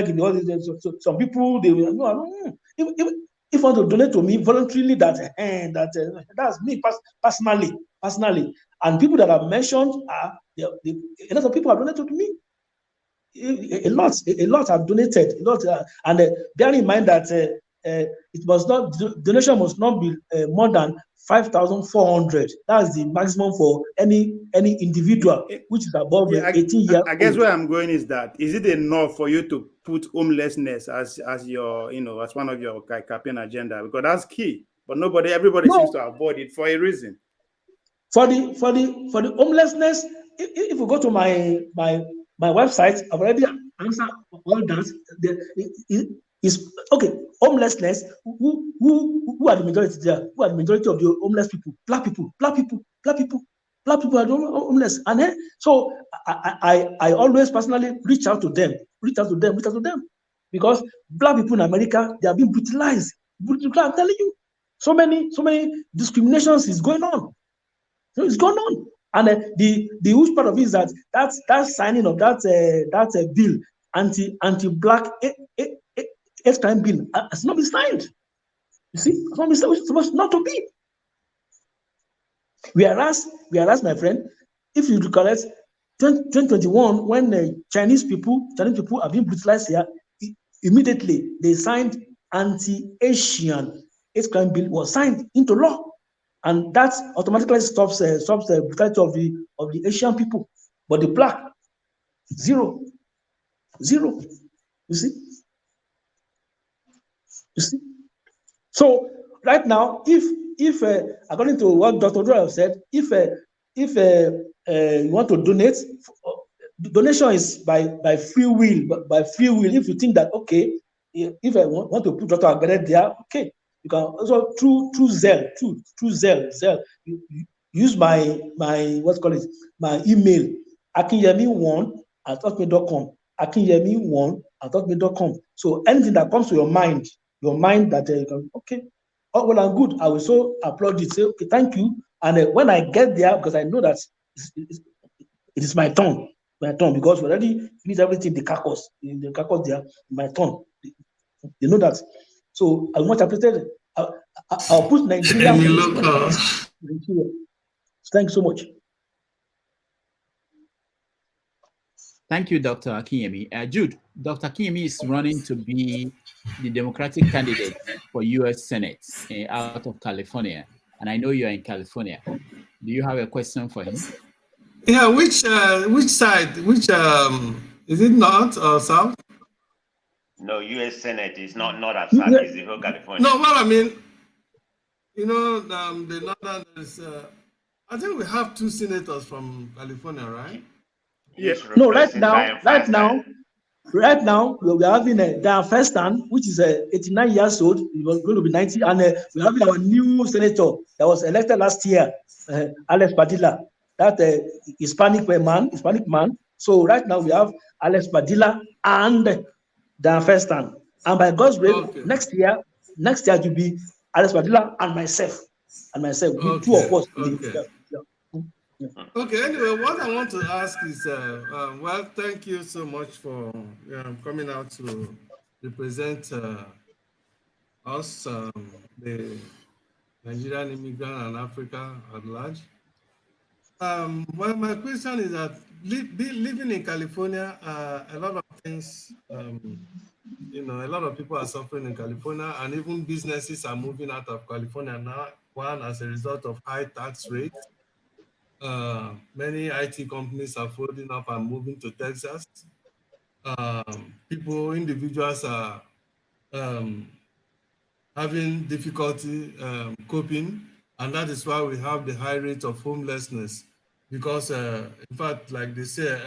Some people, they will, no, I don't. If you want to donate to me voluntarily, that's me personally. And people that I've mentioned, a lot of people have donated to me. A lot have donated. And bear in mind that donation must not be more than 5,400. That's the maximum for any individual which is above 18 years. I guess where I'm going is that, is it enough for you to put homelessness as your, as one of your campaign agenda? Because that's key. But everybody seems to avoid it for a reason. For the homelessness, if you go to my website, I've already answered all that. Is okay. Homelessness. Who are the majority there? Who are the majority of the homeless people? Black people are homeless, and so I always personally reach out to them, because Black people in America, they are being brutalized. I'm telling you, so many discriminations is going on. So it's going on, and the huge part of it is that signing of that bill, anti-Black hate crime bill, has not been signed. You see, it's supposed not to be. Whereas, my friend, if you recollect, 2021, when Chinese people have been brutalized here, immediately they signed anti-Asian hate crime bill was signed into law. And that automatically stops the brutality of the Asian people, but the Black, zero. You see. So right now, if according to what Dr. Dora said, if you want to donate, donation is by free will. By free will, if you think that okay, if I want to put Dr. Agbede there, okay, you can also through Zelle, through Zelle, you use my what's called it, my email, akinyemi1@hotmail.com, akinyemi1@hotmail.com. So anything that comes to your mind that you can, okay, oh well and good, I will so applaud it, say okay, thank you, and when I get there, because I know that it is my turn, because we already finished everything, the carcass there, my turn. They know that. So I much appreciate. I'll put Nigeria first. Nigeria. Thanks so much. Thank you, Dr. Akinyemi. Jude, Dr. Akinyemi is running to be the Democratic candidate for U.S. Senate out of California, and I know you are in California. Do you have a question for him? Yeah, which side? Which is it north or south? No, U.S. Senate is not outside. It's the whole California. No, what I mean, the northern is. I think we have 2 senators from California, right? Yeah. No, right now, we are having Dan Festan, which is 89 years old. He was going to be 90, and we're having our new senator that was elected last year, Alex Padilla, that Hispanic man. So right now we have Alex Padilla and Dan Festan, and by God's grace, next year it will be Alex Padilla and myself. We two of us. Okay, anyway, what I want to ask is, well, thank you so much for coming out to represent us, the Nigerian immigrant and Africa at large. Well, my question is that living in California, a lot of things, a lot of people are suffering in California, and even businesses are moving out of California now, one as a result of high tax rates. Many IT companies are folding up and moving to Texas. Individuals are having difficulty coping, and that is why we have the high rate of homelessness. Because, in fact, like they say,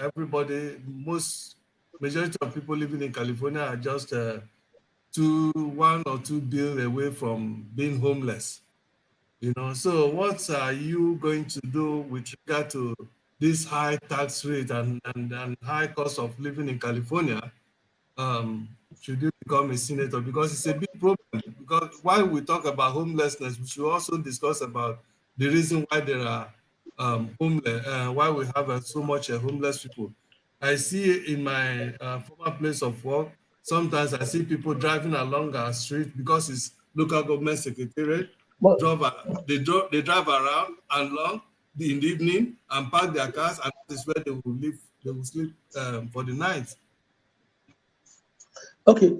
majority of people living in California are just 1 or 2 bills away from being homeless. So what are you going to do with regard to this high tax rate and high cost of living in California? Should you become a senator? Because it's a big problem. Because while we talk about homelessness, we should also discuss about the reason why there are homeless, why we have so much homeless people. I see in my former place of work, sometimes I see people driving along our street because it's local government secretariat. They drive around along in the evening and park their cars, and that is where they will live. They will sleep for the night. Okay,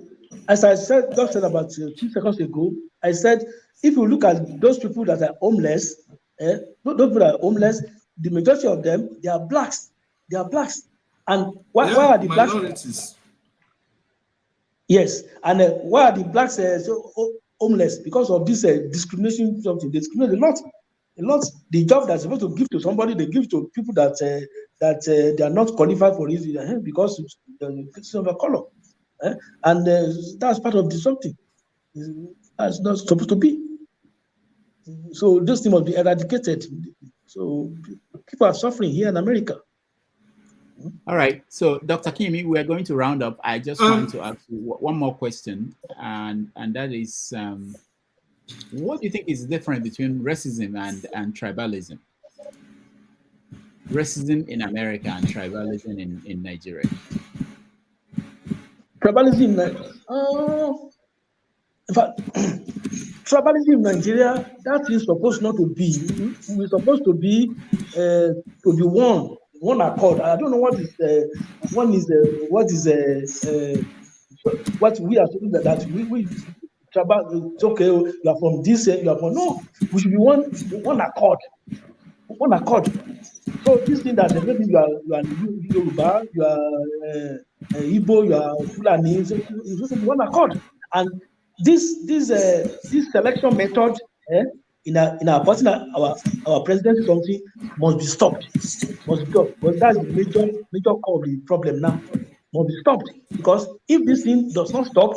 as I just said about 2 seconds ago, I said if you look at those people that are homeless, those people that are homeless, the majority of them, they are blacks. And why are the blacks? Minorities. Yes, and why are the blacks so homeless? Because of this discrimination. Something they discriminate a lot. The job that's supposed to give to somebody, they give to people that they are not qualified for it because of the color. And that's part of the something. That's not supposed to be. So this thing must be eradicated. So people are suffering here in America. All right. So, Dr. Kimi, we are going to round up. I just want to ask you one more question, and that is, what do you think is different between racism and tribalism? Racism in America and tribalism in Nigeria. Tribalism, in fact, tribalism in Nigeria, that is supposed not to be. We're supposed to be one accord. I don't know what is what we are saying that we tribal. It's okay. You are from this. You are from no. We should be one accord. One accord. So this thing that maybe you are Yoruba, you are Igbo, you are Fulani, so it's supposed to be one accord. And this selection method, in our party, our presidency country must be stopped. Must be stopped. Because that's the major core of the problem now. Must be stopped. Because if this thing does not stop,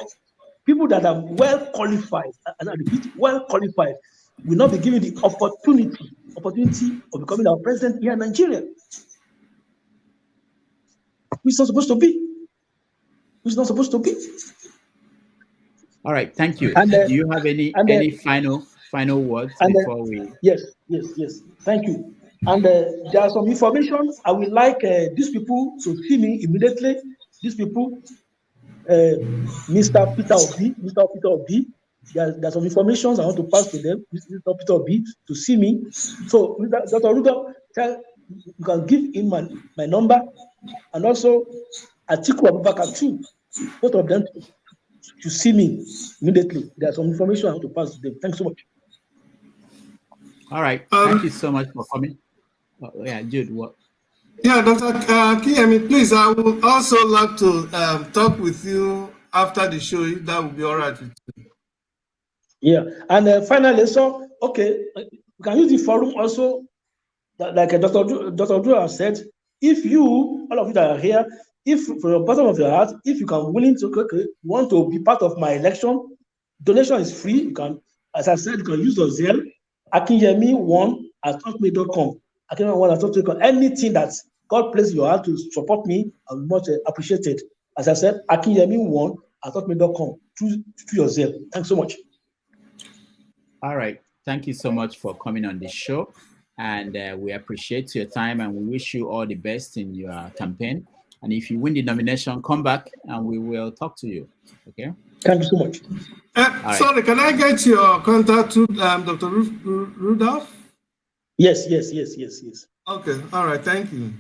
people that are well qualified, and I repeat, well qualified, will not be given the opportunity of becoming our president here in Nigeria. Which is not supposed to be. Which is not supposed to be. All right, thank you. And, Do you have any final words before we? Yes. Thank you. And there are some information I would like these people to see me immediately. These people, Mr. Peter Obi. There's some information I want to pass to them. Mr. Peter Obi to see me. So, Dr. Rudolph, you can give him my number, and also Atiku Abubakar too. Both of them to see me immediately. There's some information I want to pass to them. Thanks so much. All right. Thank you so much for coming. Oh, yeah, Jude, what? Yeah, Dr. Kiyemi, please, I would also like to talk with you after the show, if that would be all right with you. Yeah, and finally, so, okay, we can use the forum also, like Dr. Drew has said, if you, all of you that are here, if from the bottom of your heart, if you can willing to, want to be part of my election, donation is free. You can, as I said, you can use the Zelle, akinyemi1@hotmail.com. Akinyemi1@hotmail.com. Anything that God places your heart to support me, I will much appreciate it. As I said, akinyemi1@hotmail.com through your Zelle. Thanks so much. All right. Thank you so much for coming on this show. And we appreciate your time and we wish you all the best in your campaign. And if you win the nomination, come back and we will talk to you. Okay? Thank you so much. Sorry, can I get your contact to Dr. Rudolph? Yes. Okay, all right, thank you.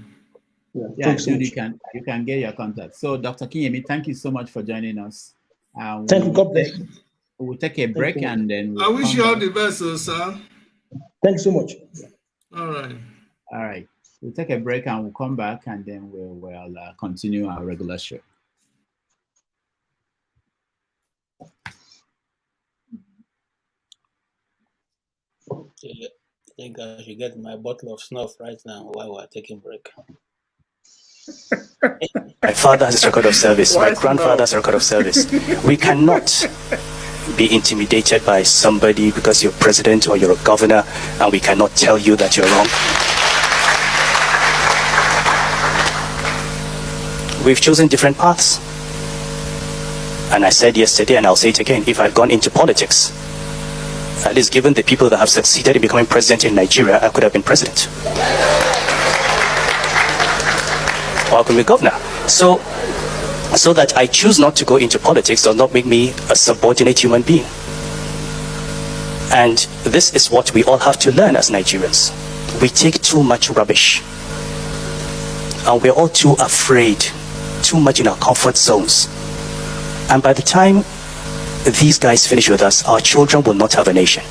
Yeah, Jude, you can get your contact. So, Dr. Kiyemi, thank you so much for joining us. Thank you. God bless. We'll take a break and then I wish you all the best, sir. Thanks so much. All right. All right. We'll take a break and we'll come back and then we'll continue our regular show. I think I should get my bottle of snuff right now while we're taking break. My father has a record of service. My grandfather has a record of service. We cannot be intimidated by somebody because you're president or you're a governor, and we cannot tell you that you're wrong. We've chosen different paths. And I said yesterday, and I'll say it again, if I'd gone into politics, at least given the people that have succeeded in becoming president in Nigeria, I could have been president. Or I could be governor. So that I choose not to go into politics does not make me a subordinate human being. And this is what we all have to learn as Nigerians. We take too much rubbish. And we're all too afraid, too much in our comfort zones. And by the time these guys finish with us, our children will not have a nation.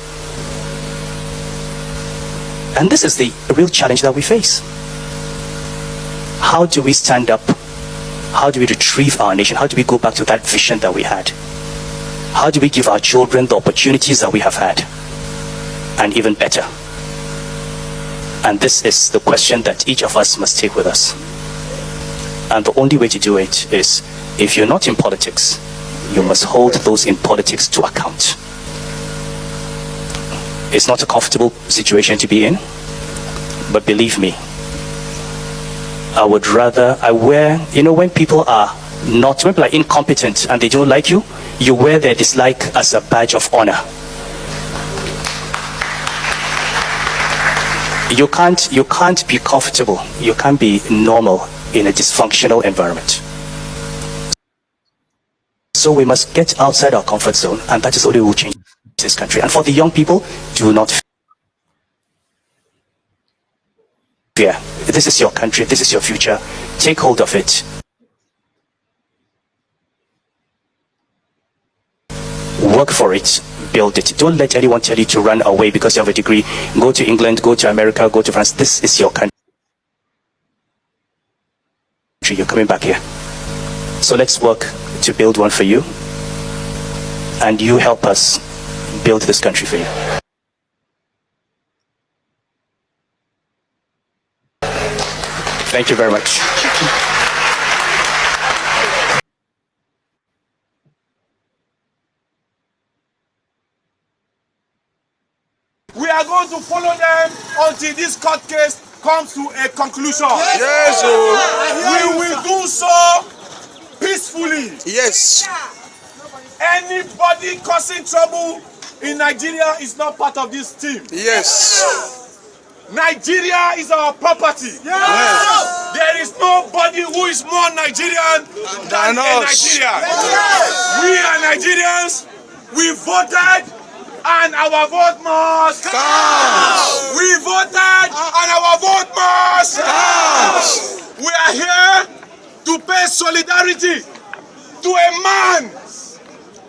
And this is the real challenge that we face. How do we stand up? How do we retrieve our nation? How do we go back to that vision that we had? How do we give our children the opportunities that we have had? And even better. And this is the question that each of us must take with us. And the only way to do it is, if you're not in politics, you must hold those in politics to account. It's not a comfortable situation to be in, but believe me, when people are incompetent and they don't like you, you wear their dislike as a badge of honor. You can't be comfortable. You can't be normal in a dysfunctional environment. So we must get outside our comfort zone, and that is the only way we will change this country. And for the young people, do not fear. This is your country. This is your future. Take hold of it. Work for it. Build it. Don't let anyone tell you to run away because you have a degree. Go to England, go to America, go to France. This is your country. You're coming back here. So let's work to build one for you. And you help us build this country for you. Thank you very much. We are going to follow them until this court case comes to a conclusion. Yes, We will do so peacefully. Yes. Anybody causing trouble in Nigeria is not part of this team. Yes. Nigeria is our property. Yes. There is nobody who is more Nigerian than a Nigerian. We are Nigerians. We voted and our vote must count. We voted and our vote must count. We are here to pay solidarity to a man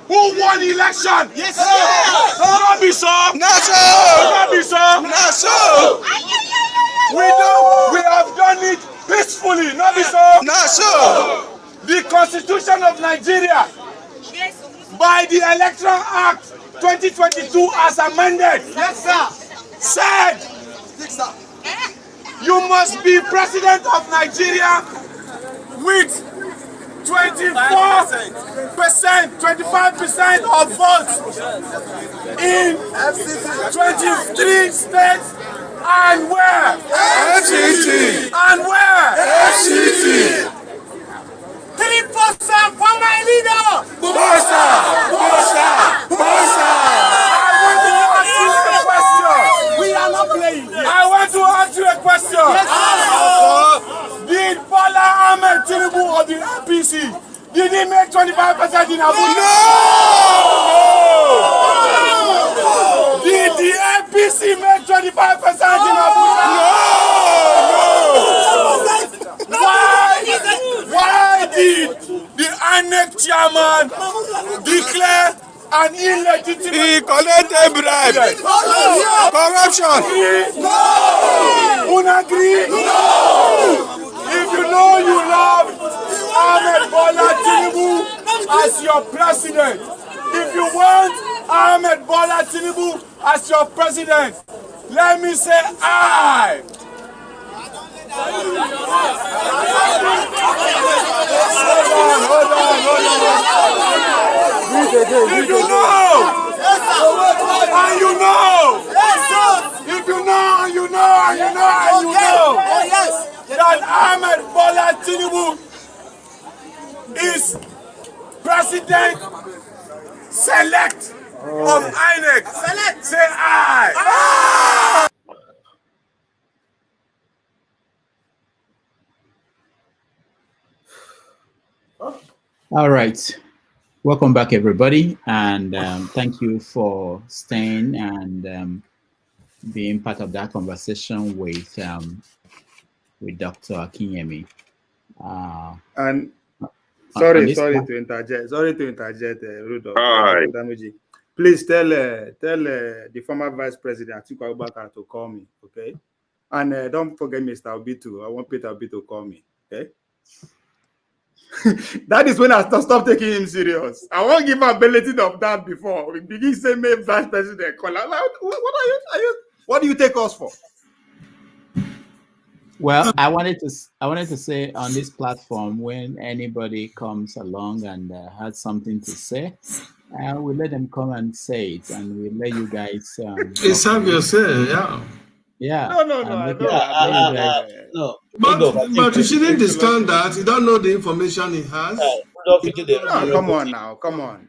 who won the election. Yes, sir. Not be so. Not so. Not be so. Not so. We have done it peacefully. Not be so. Not so. The Constitution of Nigeria, by the Electoral Act 2022 as amended, yes, sir, said you must be president of Nigeria with 25% of votes in 23 states and where? FCT. And where? FCT. 3% for my leader! Bossa! Bossa! Bossa! We are not playing. I want to ask you a question. Yes, did Bola Ahmed Tinubu of the APC, did he make 25% in Abuja? No! Did the APC make 25% in Abuja? No! Why did the INEC chairman declare an illegitimate? He collected bribe. Corruption. No! Unagree? No! If you know you love Ahmed Bola Tinubu as your president, if you want Ahmed Bola Tinubu as your president, let me say aye. Hold on. If you know, and you know, if you know, and you know, and you know, and you know, that Ahmed Bola Tinubu is president select of INEC, say aye. All right. Welcome back, everybody, and thank you for staying and being part of that conversation with Dr. Akinyemi. And sorry to interject. Rudolph. Dameji. Please tell the former Vice President Atiku Abubakar to call me, okay? And don't forget Mr. Obi too. I want Peter Obi to call me, okay? That is when I stop taking him serious. I won't give ability of that before. We begin saying me Vice President call. Like, what do you take us for? Well, I wanted to say on this platform, when anybody comes along and has something to say, we let them come and say it, and we let you guys. It's have your say, yeah. Yeah. No. No. But you shouldn't discount that. You don't know the information he has. Come on now.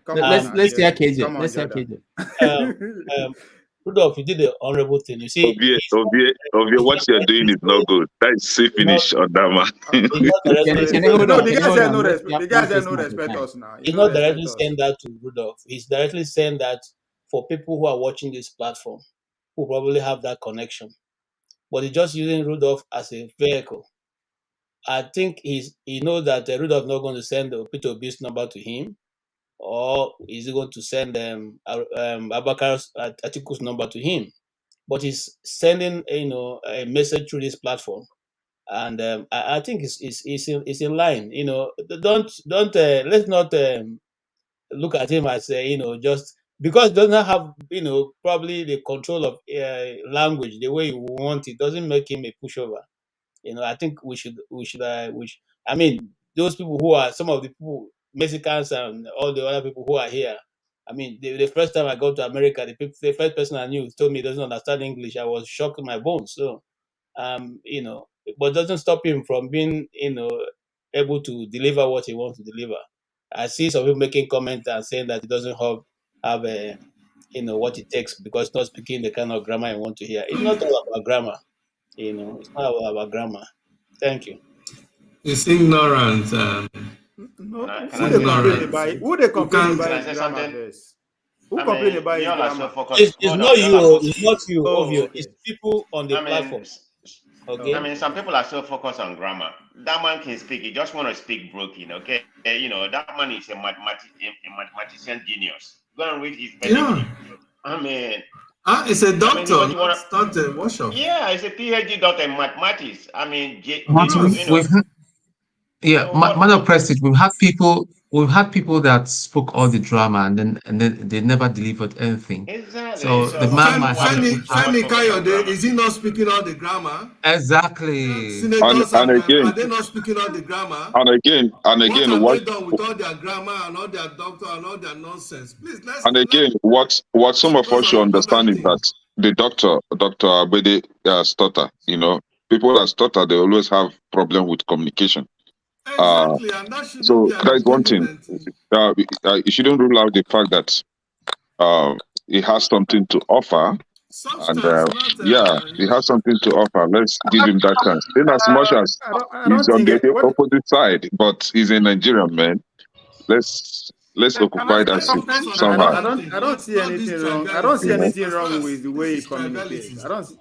Let's hear KJ. Let's hear KJ. Rudolph, you did the honorable thing. You see, Obie, what you're doing is not good. That is say finish on that man. The guy said no respect. The guy said no respect us now. He's not directly saying that to Rudolph. He's directly saying that for people who are watching this platform, who probably have that connection. But he's just using Rudolph as a vehicle. I think he knows that Rudolph not going to send Peter Obi's number to him, or is he going to send Abakar's Atiku's number to him? But he's sending a message through this platform, and I think it's in line. Let's not look at him as just because he doesn't have probably the control of language the way you want it doesn't make him a pushover. I think I mean, those people who are some of the people, Mexicans and all the other people who are here. I mean, the first time I got to America, the first person I knew told me he doesn't understand English. I was shocked in my bones. So, but doesn't stop him from being, able to deliver what he wants to deliver. I see some people making comments and saying that he doesn't have a, what it takes because not speaking the kind of grammar you want to hear. It's not all about grammar. It's not all about grammar. Thank you. It's ignorant. No, Can who I they say complain something? about? Who they complain can't. Can about I his say grammar something? first? Who I complain mean, about you his all are so grammar? focused. It's Hold not on, you all are you. so. It's not you, Oh, obvious. okay. It's people on the I mean, platform. Oh, Okay. I mean, some okay. people are so focused on grammar. That man can speak. He just want to speak broken. Okay, that man is a mathematician genius. Go and read his Yeah. pedigree. I mean, It's a he doctor, want you want not a washer. Yeah, he's a PhD doctor in mathematics. I mean, But Yes. yeah, So what? Madam President, we've had people that spoke all the drama and then they never delivered anything. Exactly. So the So man Femi, might have a Femi, good heart. much Femi focus on Kayode, grammar. is he not speaking all the grammar? Exactly. Senators And are again, they not speaking all the grammar? and What again, have what they done with all their grammar and all their doctor and all their nonsense? Please, let's and again, what some of focus us should on important understand is things. that the Dr. Abede stutter. People that stutter, they always have problem with communication. Uh, Exactly, and that shouldn't so be an that is one thing. impediment. You shouldn't rule out the fact that he has something to offer, and Substance, not he has something to offer. Let's give him that chance. In as much as I he's don't on think the what opposite side, but he's a Nigerian man. Let's can I occupy that let's seat focus on somehow. important things. I don't Not see not this anything wrong. I don't see triviality. anything wrong with the This way he is communicates. triviality.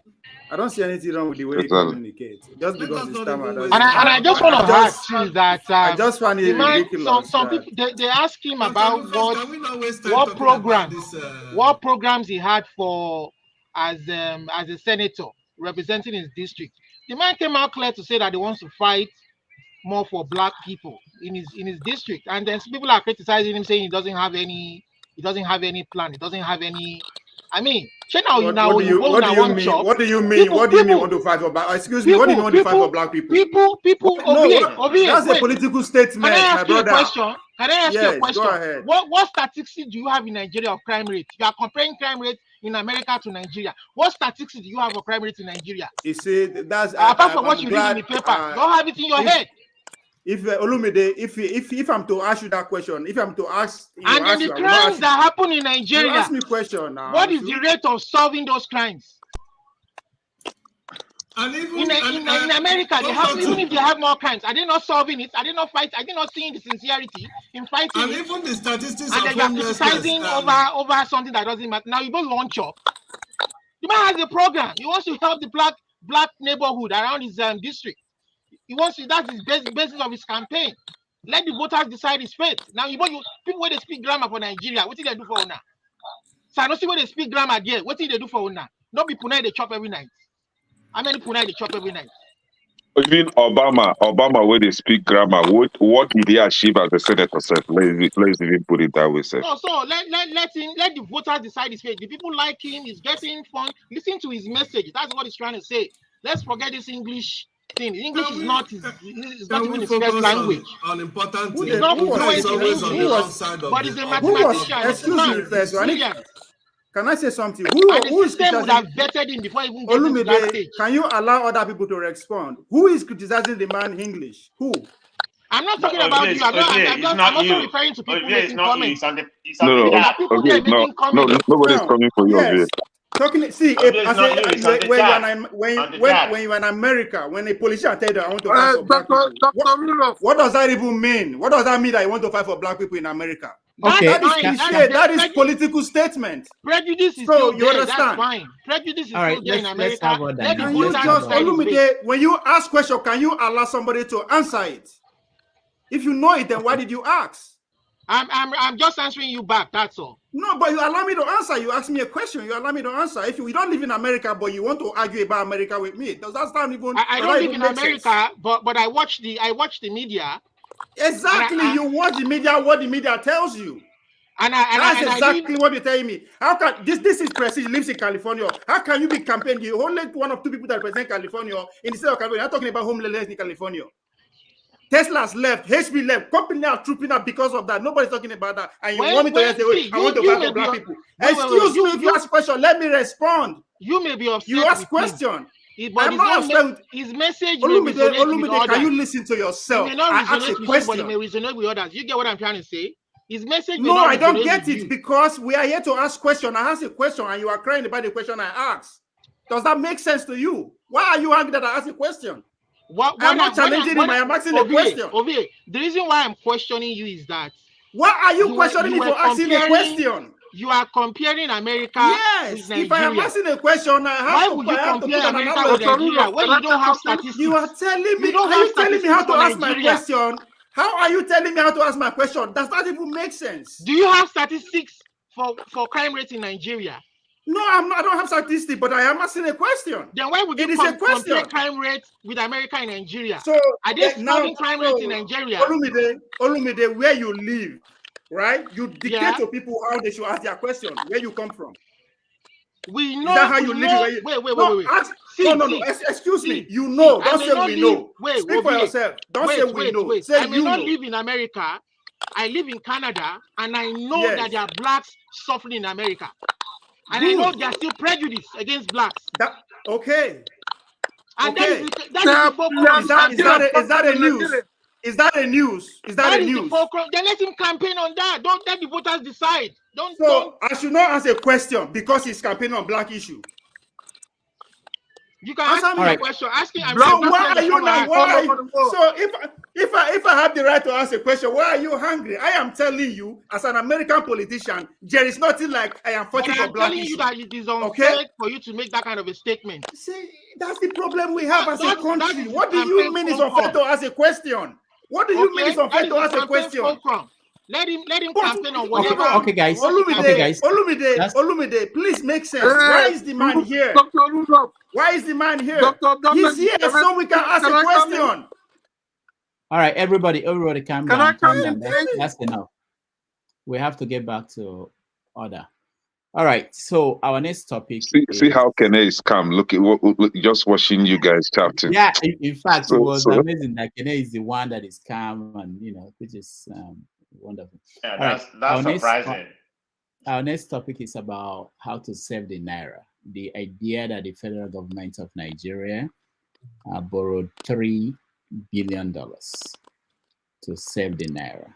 I don't see anything wrong with the way he Exactly. communicates. Just Let because us it's not stammer even doesn't waste mean And I time. just want to add too that I just find the it man, ridiculous some that people they ask him Dr. about Lucas, can we not waste time what talking about programs this? what programs he had for as a senator representing his district. The man came out clear to say that he wants to fight more for black people in his district, and then some people are criticizing him, saying he doesn't have any plan, he doesn't have any. I mean, now you what do you go what do now you one mean? chop. What do you mean? People, What do you mean people, want to fight for black? Excuse me, what do you mean want to fight for black people? No, OVA, that's a wait. political Can I statement, my ask you a brother. question? Can I ask you a Yes, go question? ahead. What statistics do you have in Nigeria of crime rate? You are comparing crime rate in America to Nigeria. What statistics do you have of crime rate in Nigeria? You see, that's Apart from what I'm you read in glad. the paper, you don't have it in your head. If Olumide, if I'm to ask you that question, if I'm to ask And then ask the you, I will not crimes ask you. that happen in You Nigeria, ask me question now. what is the rate of solving those crimes? And In America, they have, even if they have more crimes, are they not solving it? Are they not fighting? Are they not seeing the sincerity in fighting and it? even the statistics And of then you are homelessness. criticizing over something that doesn't matter. Now you go launch up. The man has a program. He wants to help the black neighborhood around his district. He wants to. That's his basis of his campaign. Let the voters decide his fate. Now people when they speak grammar for Nigeria, what did they do for una? So I don't see when they speak grammar there. What did they do for una? Not be punai they chop every night. How many punai they chop every night? Even Obama, where they speak grammar, what did he achieve as a senator? Sir? Let's even put it that way, sir. No, so let the voters decide his fate. The people like him. He's getting fun. Listen to his message. That's what he's trying to say. Let's forget this English thing. English is not even his first Focus language. on important He's things? not India fluent is in always on the English, wrong side of but the he's a of Who was? mathematician. He's Excuse me smart. first. He's brilliant. Can I say something? And the Who is system would have criticizing? vetted him before even getting to that Olumide, stage. can you allow other people to respond? Who is criticizing the man English? Who? I'm not But talking about you. it's not I'm also you. referring to people Olivier, it's making not you. comments. It's on the No, There chat. are people okay, there no, making comments. nobody's Now, coming for you, okay? yes. Talking, see, Olivier, I it's not say you. It's on the when chat. On the chat. when you're in America, when a politician tell you I want to fight for black Dr. people, what does that even mean? What does that mean that you want to fight for black people in America? That's That is fine. cliche. That is political statement. Prejudice is So still you there. That's understand? fine. Prejudice is All right, still there in let's have America. order Let the now. Can you Let's voters have just order. decide his fate. Olumide, when you ask question, can you allow somebody to answer it? If you know it, then why did you ask? I'm just answering you back. That's all. No, but you allow me to answer. You ask me a question. You allow me to answer. If you don't live in America, but you want to argue about America with me, does that sound even? I don't live in America, but I watch the media. Exactly. You watch the media. What the media tells you. That's I exactly what you're telling me. How can this is Prestige, lives in California. How can you be campaigning? You only one of two people that represent California in the state of California. I'm talking about homelessness in California. Tesla's left, HP left, company are trooping up because of that. Nobody's talking about that. And you want me to say, wait, I want to fight for black people. Excuse you if you ask question, let me respond. You may be upset. You ask with question. but I'm not upset. His message may Olumide, resonate with others. can you listen to yourself? It may not I ask a resonate with question. you, but it may resonate with others. You get what I'm trying to say? His message may No, not I don't resonate get with it you. because we are here to ask question. I ask a question and you are crying about the question I asked. Does that make sense to you? Why are you angry that I asked a question? I'm not challenging him. I am asking a question. The reason why I'm questioning you is that why are you questioning me for asking a question? You are comparing America with Nigeria. If I am asking a question, I have to put an America with Nigeria when you don't have statistics? You are telling me. Are you telling me how to ask my question? How are you telling me how to ask my question? Does that even make sense? Do you have statistics for crime rate in Nigeria? No, I'm not. I don't have statistics, but I am asking a question. Then why would you compare crime rate with America and Nigeria? So are they solving crime rate in Nigeria? Olumide, where you live, right? You dictate to people how they should ask their question. Where you come from? We know. Is that how you live? Wait. Excuse me. You know. Don't say we know. Wait, speak for yourself. Don't say we know. Say I may not live in America. I live in Canada, and I know that there are blacks suffering in America. And I know there are still prejudice against blacks. Okay. And that is the focus. Is that a news? Is that a news? Is that a news? Then let him campaign on that. Don't let the voters decide. I should not ask a question because he's campaigning on black issue. You can ask me a question. Asking. Why are you not? So if I have the right to ask a question, why are you hungry? I am telling you, as an American politician, there is nothing like I am fighting for black issue. I'm telling you that it is unfair for you to make that kind of a statement. See, that's the problem we have as a country. What do you mean it's unfair to ask a question? What do you mean it's unfair to ask a question? Let him campaign on whatever. Okay, guys. Olumide, please make sense. Why is the man here? Why is the man here? He's here so we can ask a question. All right, everybody, calm down. That's enough. We have to get back to order. All right, so our next topic. See how Kene is calm. Look, just watching you guys chatting. Yeah, in fact, it was amazing that Kene is the one that is calm and which is wonderful. Yeah, that's surprising. Our next topic is about how to save the Naira. The idea that the federal government of Nigeria borrowed $3 billion to save the Naira.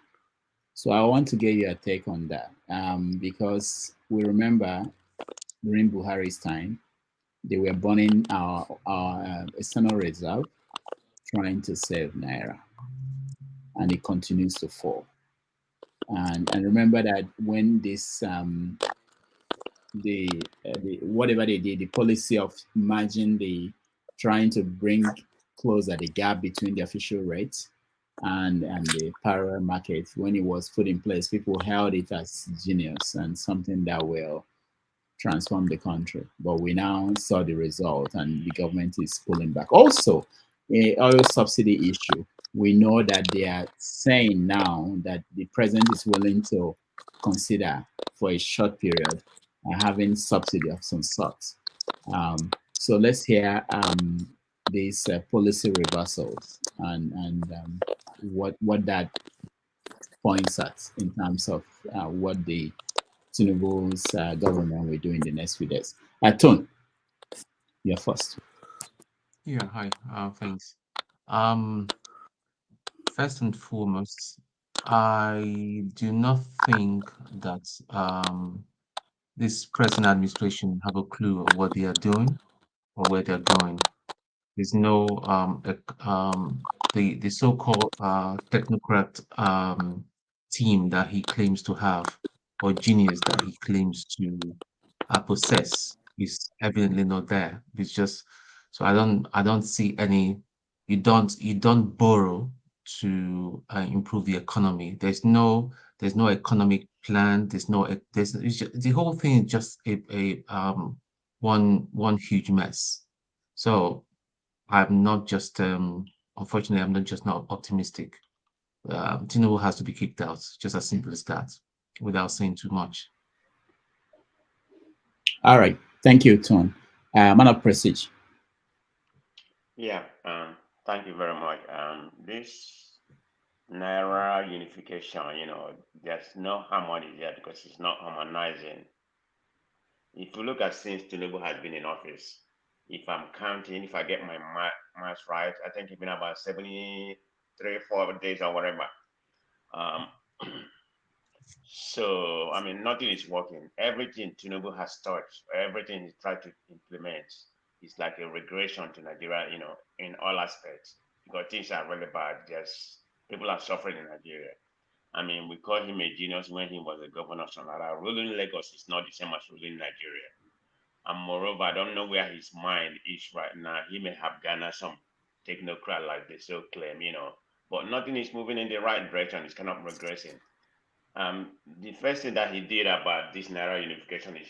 So I want to get your take on that because we remember during Buhari's time, they were burning our external reserve trying to save Naira, and it continues to fall. And remember that when this whatever they did, the policy of merging trying to bring closer the gap between the official rate and the parallel market, when it was put in place, people held it as genius and something that will transform the country. But we now saw the result, and the government is pulling back. Also, oil subsidy issue. We know that they are saying now that the president is willing to consider for a short period having subsidy of some sort. So let's hear these policy reversals and what that points at in terms of what the Tinubu's government will do in the next few days. Tone, you're first. Yeah, hi. Thanks. First and foremost, I do not think that this present administration have a clue of what they are doing or where they're going. There's no the so-called technocrat team that he claims to have, or genius that he claims to possess, is evidently not there. It's just so I don't see any. You don't borrow to improve the economy. There's no economic plan. The whole thing is just a one huge mess. So I'm not just unfortunately I'm not optimistic. Tinubu has to be kicked out, just as simple as that. without saying too much. All right. Thank you, Tom. Man of Prestige. Yeah, thank you very much. This Naira unification, there's no harmony there because it's not harmonizing. If you look at since Tinubu has been in office, if I'm counting, if I get my math right, I think it's been about 73, 4 days or whatever. Um, so, I mean, nothing is working. Everything Tinubu has touched, everything he tried to implement is like a regression to Nigeria, in all aspects because things are really bad. Just people are suffering in Nigeria. I mean, we called him a genius when he was a governor of Naira. Ruling Lagos is not the same as ruling Nigeria. And moreover, I don't know where his mind is right now. He may have garnered some technocrat like they so claim, but nothing is moving in the right direction. It's kind of regressing. The first thing that he did about this Naira unification is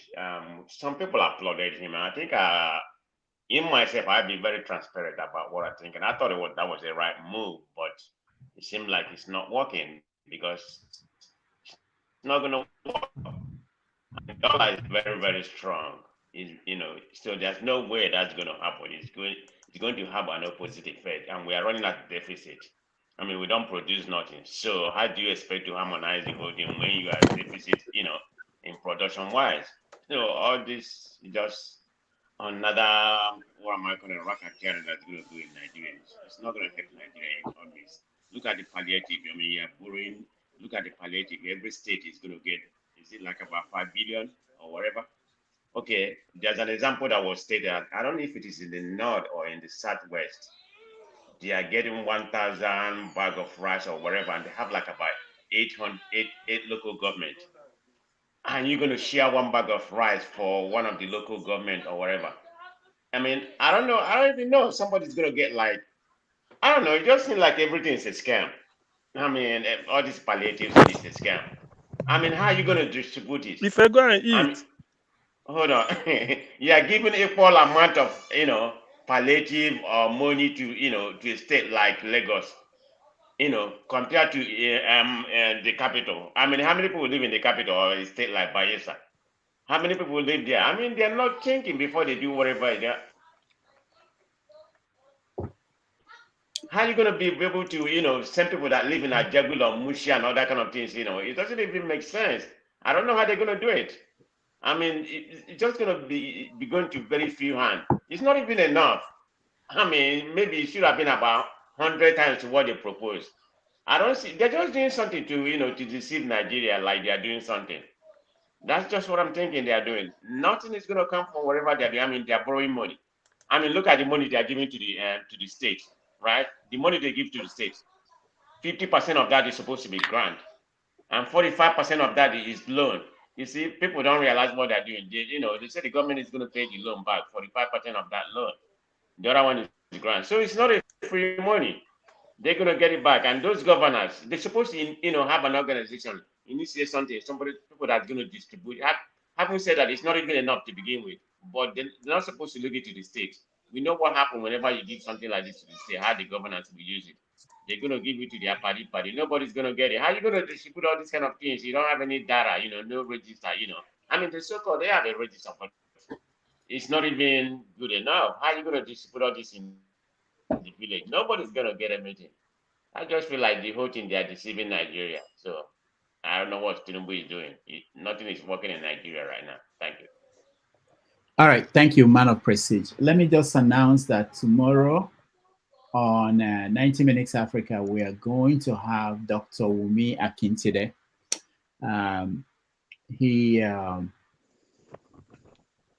some people applauded him, and I think in myself I'd be very transparent about what I think, and I thought that was the right move, but it seemed like it's not working because it's not going to work. The dollar is very, very strong. So there's no way that's going to happen. It's going to have an opposite effect, and we are running at deficit. I mean, we don't produce nothing. So how do you expect to harmonize the whole thing when you are deficit, in production wise? So all this is just another, what am I calling a rocket carrier that's going to do in Nigeria. It's not going to help Nigeria in all this. Look at the palliative. I mean, you're borrowing. Look at the palliative. Every state is going to get, is it like about 5 billion or whatever? Okay, there's an example that was stated. I don't know if it is in the north or in the southwest. They are getting 1,000 bag of rice or whatever, and they have like about 8 local government. And you're going to share one bag of rice for one of the local government or whatever. I mean, I don't know. I don't even know. Somebody's going to get like, I don't know. It just seems like everything is a scam. I mean, all these palliatives is a scam. I mean, how are you going to distribute it? If I go and I eat, mean, hold on. You are giving equal amount of, palliative or money to, to a state like Lagos, compared to the capital. I mean, how many people live in the capital or a state like Bayelsa? How many people live there? I mean, they're not thinking before they do whatever they are. How are you going to be able to, send people that live in Ajagul or Mushi and all that kind of things? It doesn't even make sense. I don't know how they're going to do it. I mean, it's just going to be going to very few hands. It's not even enough. I mean, maybe it should have been about 100 times what they proposed. I don't see. They're just doing something to deceive Nigeria, like they are doing something. That's just what I'm thinking they are doing. Nothing is going to come from wherever they're doing. I mean, they're borrowing money. I mean, look at the money they are giving to the state, right? The money they give to the state, 50% of that is supposed to be grant, and 45% of that is loan. You see, people don't realize what they're doing. They say the government is going to pay the loan back, 45% of that loan. The other one is grant. So it's not a free money. They're going to get it back. And those governors, they're supposed to, have an organization, initiate something, people that's going to distribute. Having said that, it's not even enough to begin with, but they're not supposed to look it to the state. We know what happens whenever you give something like this to the state, how the governors will use it. They're going to give it to their party. Nobody's going to get it. How are you going to distribute all these kind of things? You don't have any data, no register. I mean, the so-called, they have a register, but it's not even good enough. How are you going to distribute all this in the village? Nobody's going to get anything. I just feel like the whole thing, they are deceiving Nigeria. So I don't know what Tinubu is doing. Nothing is working in Nigeria right now. Thank you. All right. Thank you, man of Prestige. Let me just announce that tomorrow on 90 Minutes Africa, we are going to have Dr. Wumi Akintide.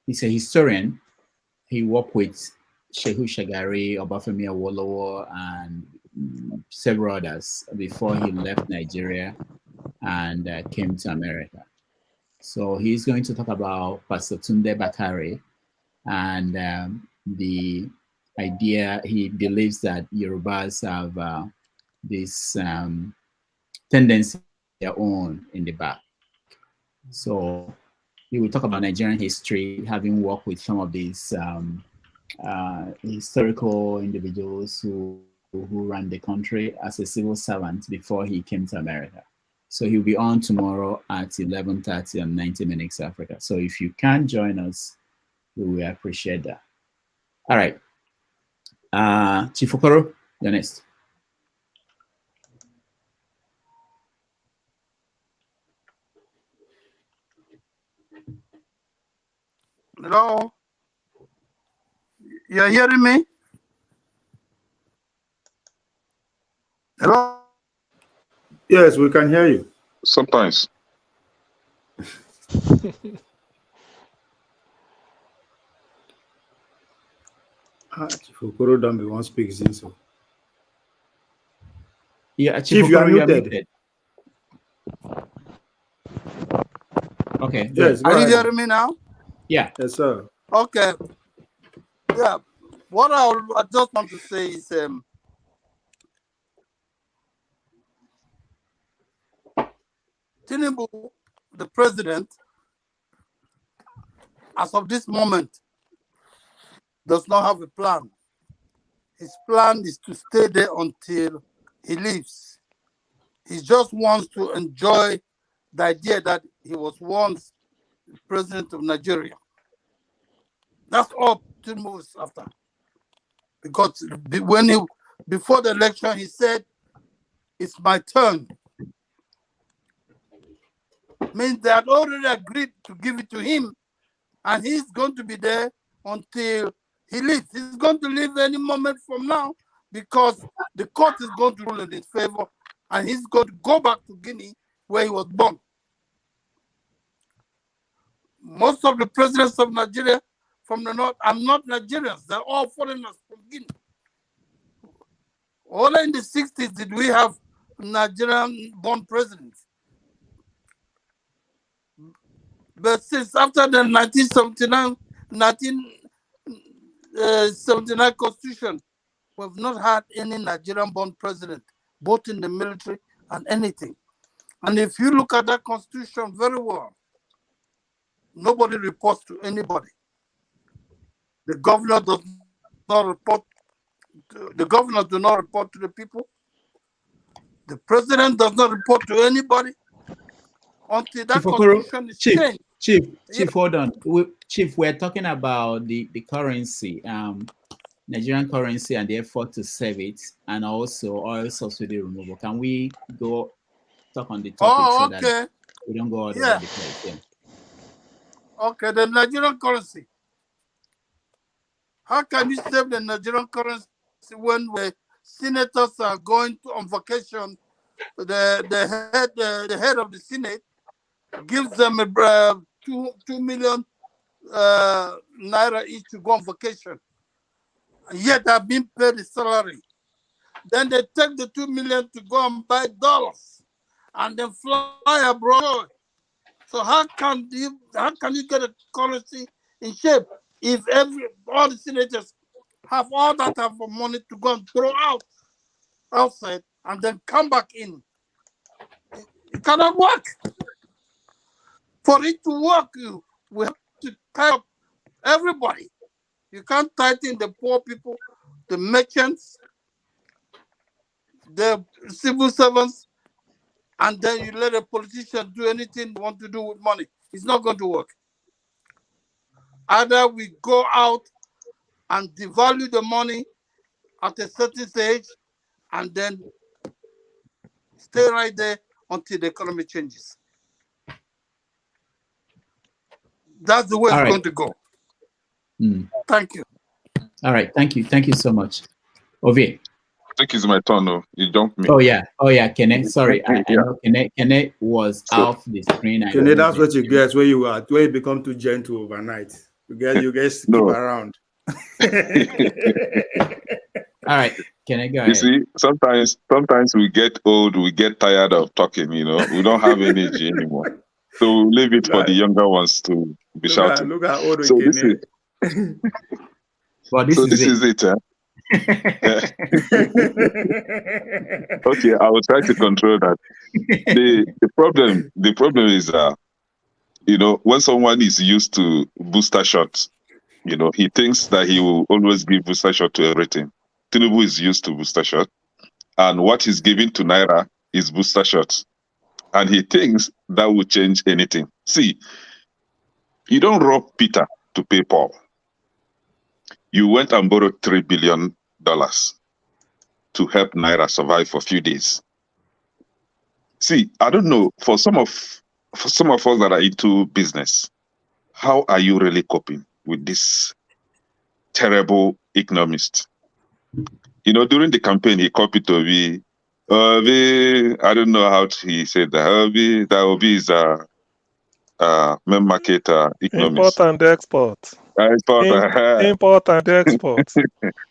He's a historian. He worked with Shehu Shagari, Obafemi Awolowo, and several others before he left Nigeria and came to America. So he's going to talk about Pastor Tunde Bakare and the idea. He believes that Yorubas have this tendency of their own in the back. So he will talk about Nigerian history, having worked with some of these historical individuals who ran the country as a civil servant before he came to America. So he'll be on tomorrow at 11:30 on 90 Minutes Africa. So if you can join us, we will appreciate that. All right. Chief Okoro, you're next. Hello? You're hearing me? Hello? Yes, we can hear you. Sometimes. Chief Okoro don't be one speak so. Yeah, Chief, you are muted. Okay. Yes, Are you hearing me now? Yeah. Yes, sir. Okay. Yeah. What I just want to say is Tinubu, the president, as of this moment, does not have a plan. His plan is to stay there until he leaves. He just wants to enjoy the idea that he was once president of Nigeria. That's all Tinubu is after. Because before the election, he said, "It's my turn." Means they had already agreed to give it to him, and he's going to be there until he leaves. He's going to leave any moment from now because the court is going to rule in his favor, and he's going to go back to Guinea where he was born. Most of the presidents of Nigeria from the north are not Nigerians. They're all foreigners from Guinea. Only in the 60s did we have Nigerian-born presidents. But since after the 1979 Constitution, we've not had any Nigerian-born president, both in the military and anything. And if you look at that Constitution very well, nobody reports to anybody. The governor does not report. The governors do not report to the people. The president does not report to anybody until that Constitution is changed. Chief, hold on. Chief, we're talking about the currency, Nigerian currency, and the effort to save it, and also oil subsidy removal. Can we go talk on the topic so that we don't go all over the place? Yeah. Okay, the Nigerian currency. How can you save the Nigerian currency when the senators are going on vacation? The head of the Senate gives them a 2 million naira each to go on vacation. Yet they're being paid a salary. Then they take the 2 million to go and buy dollars and then fly abroad. So how can you get a currency in shape if all the senators have all that type of money to go and throw out outside and then come back in? It cannot work. For it to work, we have to tie up everybody. You can't tighten the poor people, the merchants, the civil servants, and then you let a politician do anything they want to do with money. It's not going to work. Either we go out and devalue the money at a certain stage and then stay right there until the economy changes. That's the way it's going to go. Thank you. All right. Thank you. Thank you so much. Ovi. I think it's my turn. No, you jumped me. Oh yeah. Kene. Sorry, I know Kene was off the screen. Kene, that's what you get when you become too gentle overnight. You guys skip around. All right. Kene, go ahead. You see, sometimes we get old, we get tired of talking. We don't have energy anymore. So we'll leave it for the younger ones to be shouting. Look how old so we this is. Well, this is it. Huh? Okay, I will try to control that. The problem is when someone is used to booster shots, he thinks that he will always give booster shot to everything. Tinubu is used to booster shot, and what he's giving to Naira is booster shots. and he thinks that will change anything. See, you don't rob Peter to pay Paul. You went and borrowed $3 billion to help Naira survive for a few days. See, I don't know, for some of us that are into business, how are you really coping with this terrible economist? You know, during the campaign, he copied Obi. Obi, I don't know how he said that. That Obi is a main market economist. Import and export. Export. Import and export.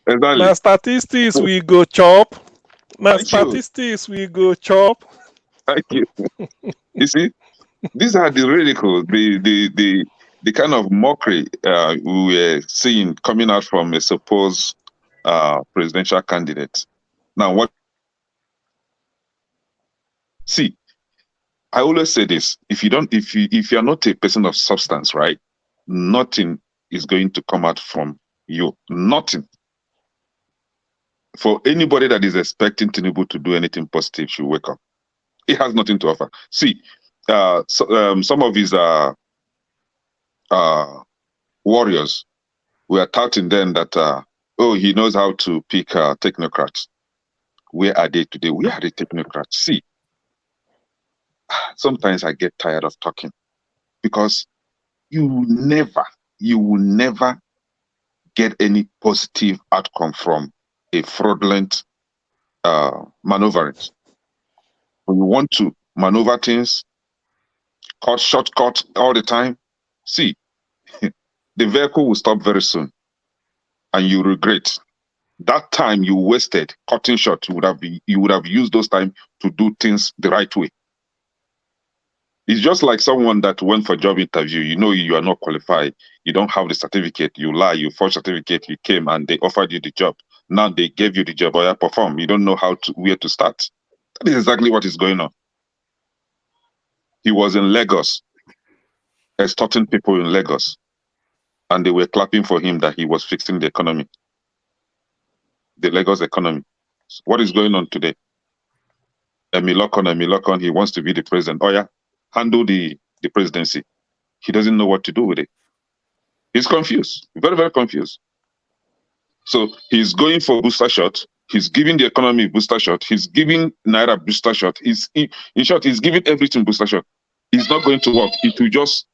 Exactly. Now statistics we go chop. Now Thank you. statistics we go chop. Thank you. You see, these are the ridicule, the kind of mockery we were seeing coming out from a supposed presidential candidate. Now, what? See, I always say this: if you are not a person of substance, right, nothing is going to come out from you. Nothing. For anybody that is expecting Tinubu to do anything positive, should wake up. He has nothing to offer. See, some of his warriors were touting then that he knows how to pick technocrats. Where are they today? Where are the technocrats? See, sometimes I get tired of talking because you will never get any positive outcome from a fraudulent maneuvering. When you want to maneuver things, shortcut all the time, see, the vehicle will stop very soon and you regret. That time you wasted cutting short, you would have used those time to do things the right way. It's just like someone that went for job interview. You know you are not qualified. You don't have the certificate. You lie. You forged certificate. You came and they offered you the job. Now they gave you the job. Or you perform. You don't know where to start. That is exactly what is going on. He was in Lagos, extorting people in Lagos, and they were clapping for him that he was fixing the economy, the Lagos economy. So what is going on today? Emilokon, he wants to be the president. Oh yeah, handle the presidency. He doesn't know what to do with it. He's confused, very, very confused. So he's going for booster shot. He's giving the economy booster shot. He's giving Naira booster shot. In short, he's giving everything booster shot. It's not going to work. It will just,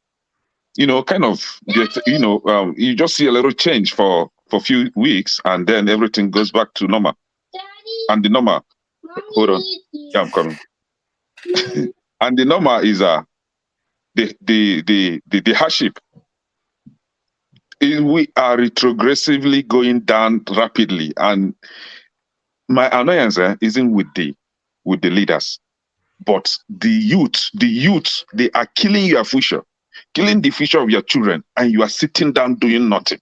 kind of get, you just see a little change for a few weeks, and then everything goes back to normal. And the normal, hold on, yeah, I'm coming. And the normal is the hardship. We are retrogressively going down rapidly, and my annoyance isn't with the leaders, but the youth, they are killing your future, killing the future of your children, and you are sitting down doing nothing.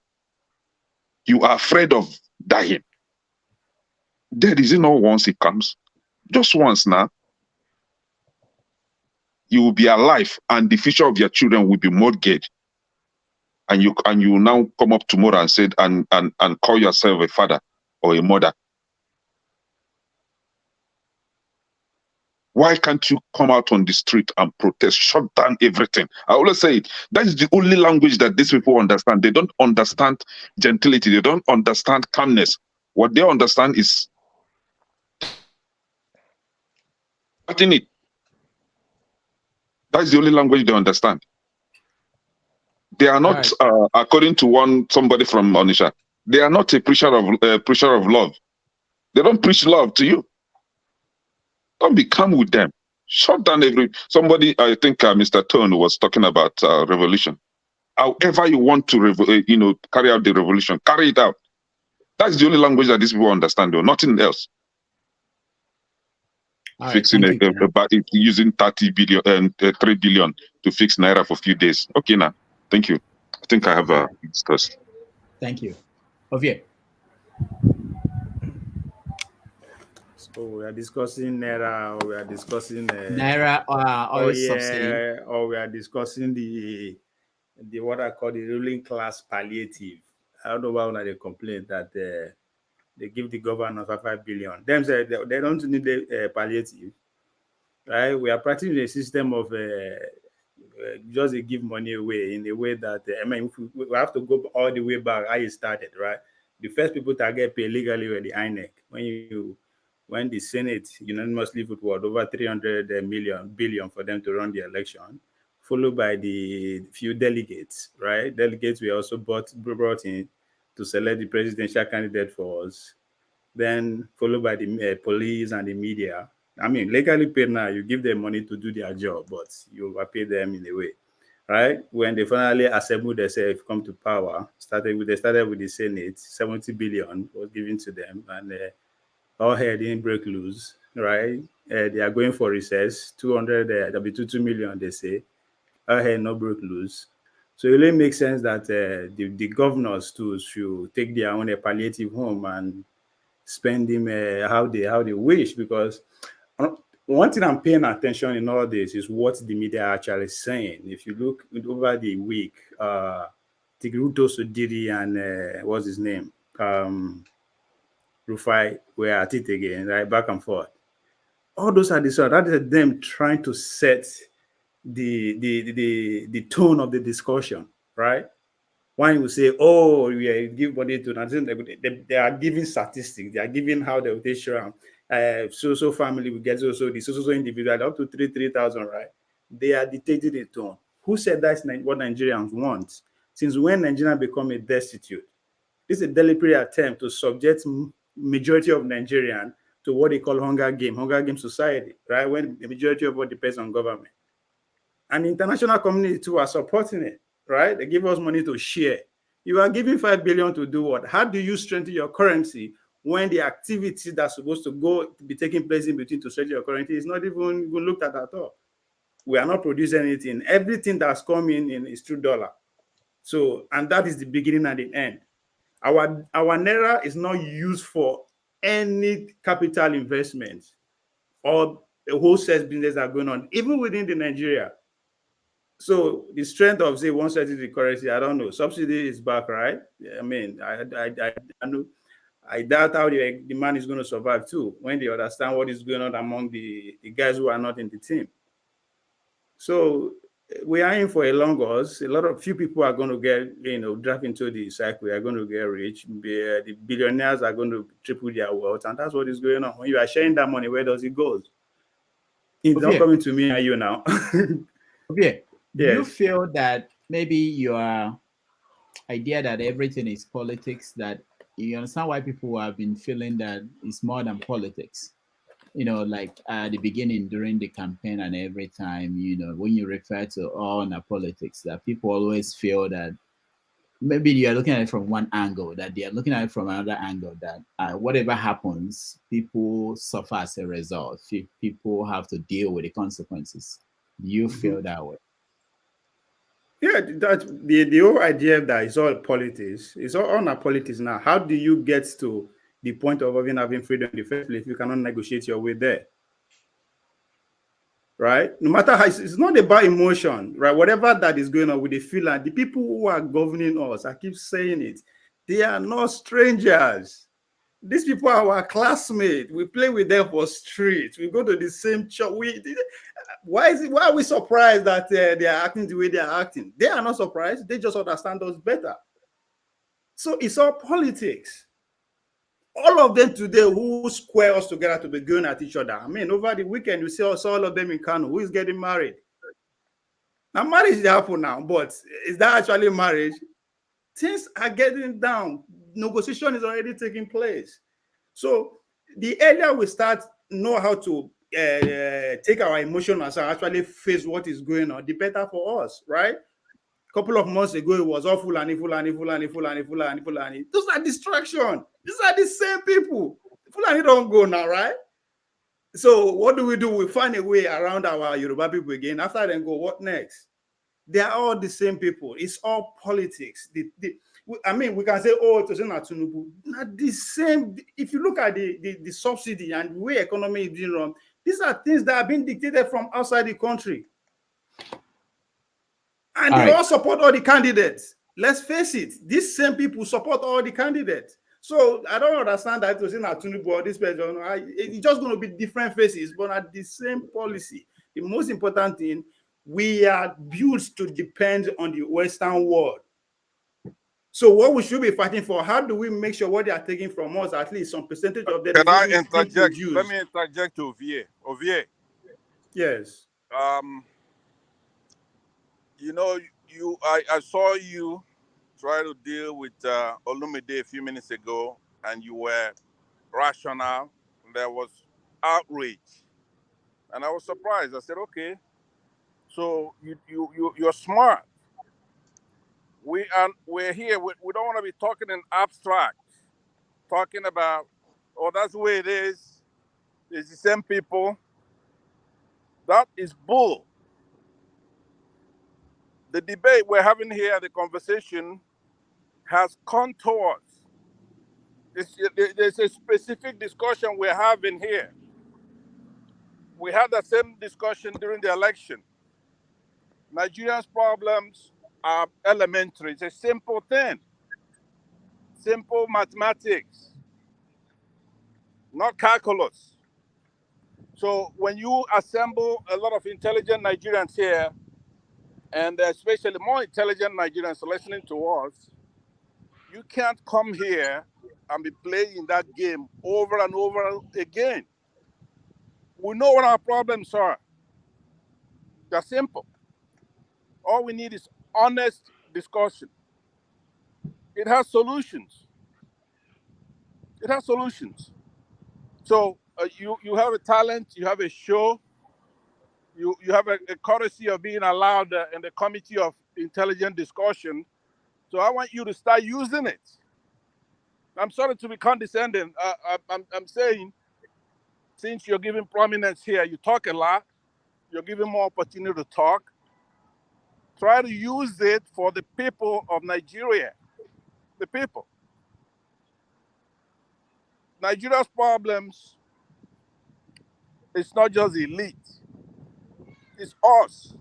You are afraid of dying. Death isn't not once it comes, just once now. You will be alive, and the future of your children will be mortgaged. And you now come up tomorrow and say and call yourself a father or a mother. Why can't you come out on the street and protest, shut down everything? I always say it. That is the only language that these people understand. They don't understand gentility. They don't understand calmness. What they understand is cutting it. That's the only language they understand. They are not, according to somebody from Onisha, they are not a preacher of love. They don't preach love to you. Don't be calm with them. Shut down somebody. I think Mr. Tone was talking about revolution. However you want to, carry out the revolution, carry it out. That's the only language that these people understand, though. Nothing else. All right, fixing using 30 billion and 3 billion to fix Naira for a few days. Okay, now. Thank you. I think I have discussed. Thank you. Javier. So we are discussing Naira, or we are discussing Naira oil subsidy, or we are discussing the what I call the ruling class palliative. I don't know why they complain that they give the governor 5 billion. Them say they don't need the palliative. right? We are practicing a system of just give money away in a way that I mean, we have to go all the way back how it started, right? The first people to get paid legally were the INEC. When the Senate unanimously voted what, over 300 billion for them to run the election, followed by the few delegates, right? Delegates were also brought in to select the presidential candidate for us, then followed by the police and the media. I mean, legally paid now, you give them money to do their job, but you overpay them in a way, right? When they finally assembled themselves, come to power, they started with the Senate, 70 billion was given to them, and all hell didn't break loose, right? They are going for recess, 200, there'll be 2 million, they say. All hell no broke loose. So it really makes sense that the governors too should take their own palliative home and spend them how they wish, because one thing I'm paying attention in all this is what the media are actually saying. If you look over the week, Tigruto Sudiri and what's his name, Rufai, were at it again, right, back and forth. All those are the sort that is them trying to set the tone of the discussion, right? One will say, "Oh, we give money to," they are giving statistics. They are giving how they will take sure so family will get so the so individual up to 3,000, right? They are dictating the tone. Who said that's what Nigerians want? Since when Nigeria become a destitute? This is a deliberate attempt to subject majority of Nigerians to what they call hunger game society, right? When the majority of what depends on government. And the international community too are supporting it, right? They give us money to share. You are giving 5 billion to do what? How do you strengthen your currency when the activity that's supposed to be taking place in between to strengthen your currency is not even looked at all? We are not producing anything. Everything that's coming in is $2. So, and that is the beginning and the end. Our Naira is not used for any capital investment or the wholesale business that are going on, even within the Nigeria. So the strength of say one certain currency, I don't know. Subsidy is back, right? I mean, I know. I doubt how the man is going to survive too when they understand what is going on among the guys who are not in the team. So we are in for a long course. Few people are going to get, drop into the cycle. Are going to get rich. The billionaires are going to triple their wealth, and that's what is going on. When you are sharing that money, where does it go? It's not coming to me and you now. Okay. Do Yes. you feel that maybe your idea that everything is politics, that you understand why people have been feeling that it's more than politics? Like at the beginning during the campaign and every time, when you refer to all politics, that people always feel that maybe you are looking at it from one angle, that they are looking at it from another angle, that whatever happens, people suffer as a result. People have to deal with the consequences. Do you feel that way? Yeah, that the whole idea that it's all politics. It's all on our politics now. How do you get to the point of even having freedom in the first place if you cannot negotiate your way there? Right? No matter how it's not about emotion, right? Whatever that is going on with the feeling, the people who are governing us, I keep saying it, they are not strangers. These people are our classmates. We play with them for street. We go to the same church. Why are we surprised that they are acting the way they are acting? They are not surprised. They just understand us better. So it's all politics. All of them today who square us together to be going at each other. I mean, over the weekend, you see us, all of them in Kano. Who is getting married? Now, marriage is happening now, but is that actually marriage? Things are getting down. Negotiation is already taking place. So the earlier we start know how to take our emotions and actually face what is going on, the better for us, right? A couple of months ago, it was all Fulani. Those are distraction. These are the same people. Fulani don't go now, right? So what do? We find a way around our Yoruba people again. After then go, what next? They are all the same people. It's all politics. I mean, we can say, oh, it was not Tinubu. Not the same. If you look at the subsidy and the way economy is being run, these are things that have been dictated from outside the country. And they all support all the candidates. Let's face it, these same people support all the candidates. So I don't understand that to say that Tinubu or this person. It's just going to be different faces, but at the same policy. The most important thing, we are built to depend on the Western world. So what we should be fighting for, how do we make sure what they are taking from us, at least some percentage of that Can is I even still interject? Let produced? me interject to Ovie. Ovie, Yes. You know, I saw you try to deal with Olumide a few minutes ago, and you were rational. There was outrage, and I was surprised. I said, okay, so you're smart. We're here. We don't want to be talking in abstract, talking about, oh, that's the way it is. It's the same people. That is bull. The debate we're having here, the conversation, has contours. There's a specific discussion we're having here. We had the same discussion during the election. Nigerians' problems are elementary. It's a simple thing. Simple mathematics, not calculus. So when you assemble a lot of intelligent Nigerians here, and especially more intelligent Nigerians listening to us, you can't come here and be playing that game over and over again. We know what our problems are. They're simple. All we need is honest discussion. It has solutions. It has solutions. So you have a talent, you have a show, you have a courtesy of being allowed in the committee of intelligent discussion. So I want you to start using it. I'm sorry to be condescending. I'm saying, since you're giving prominence here, you talk a lot, you're giving more opportunity to talk. Try to use it for the people of Nigeria. The people. Nigeria's problems, it's not just elite. It's us.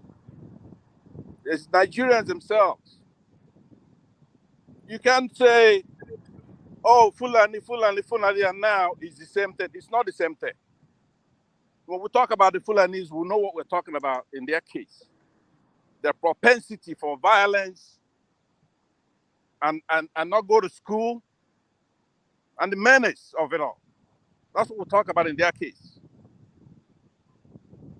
It's Nigerians themselves. You can't say, oh, Fulani, and now it's the same thing. It's not the same thing. When we talk about the Fulanis, we know what we're talking about in their case. Their propensity for violence and not go to school, and the menace of it all. That's what we talk about in their case.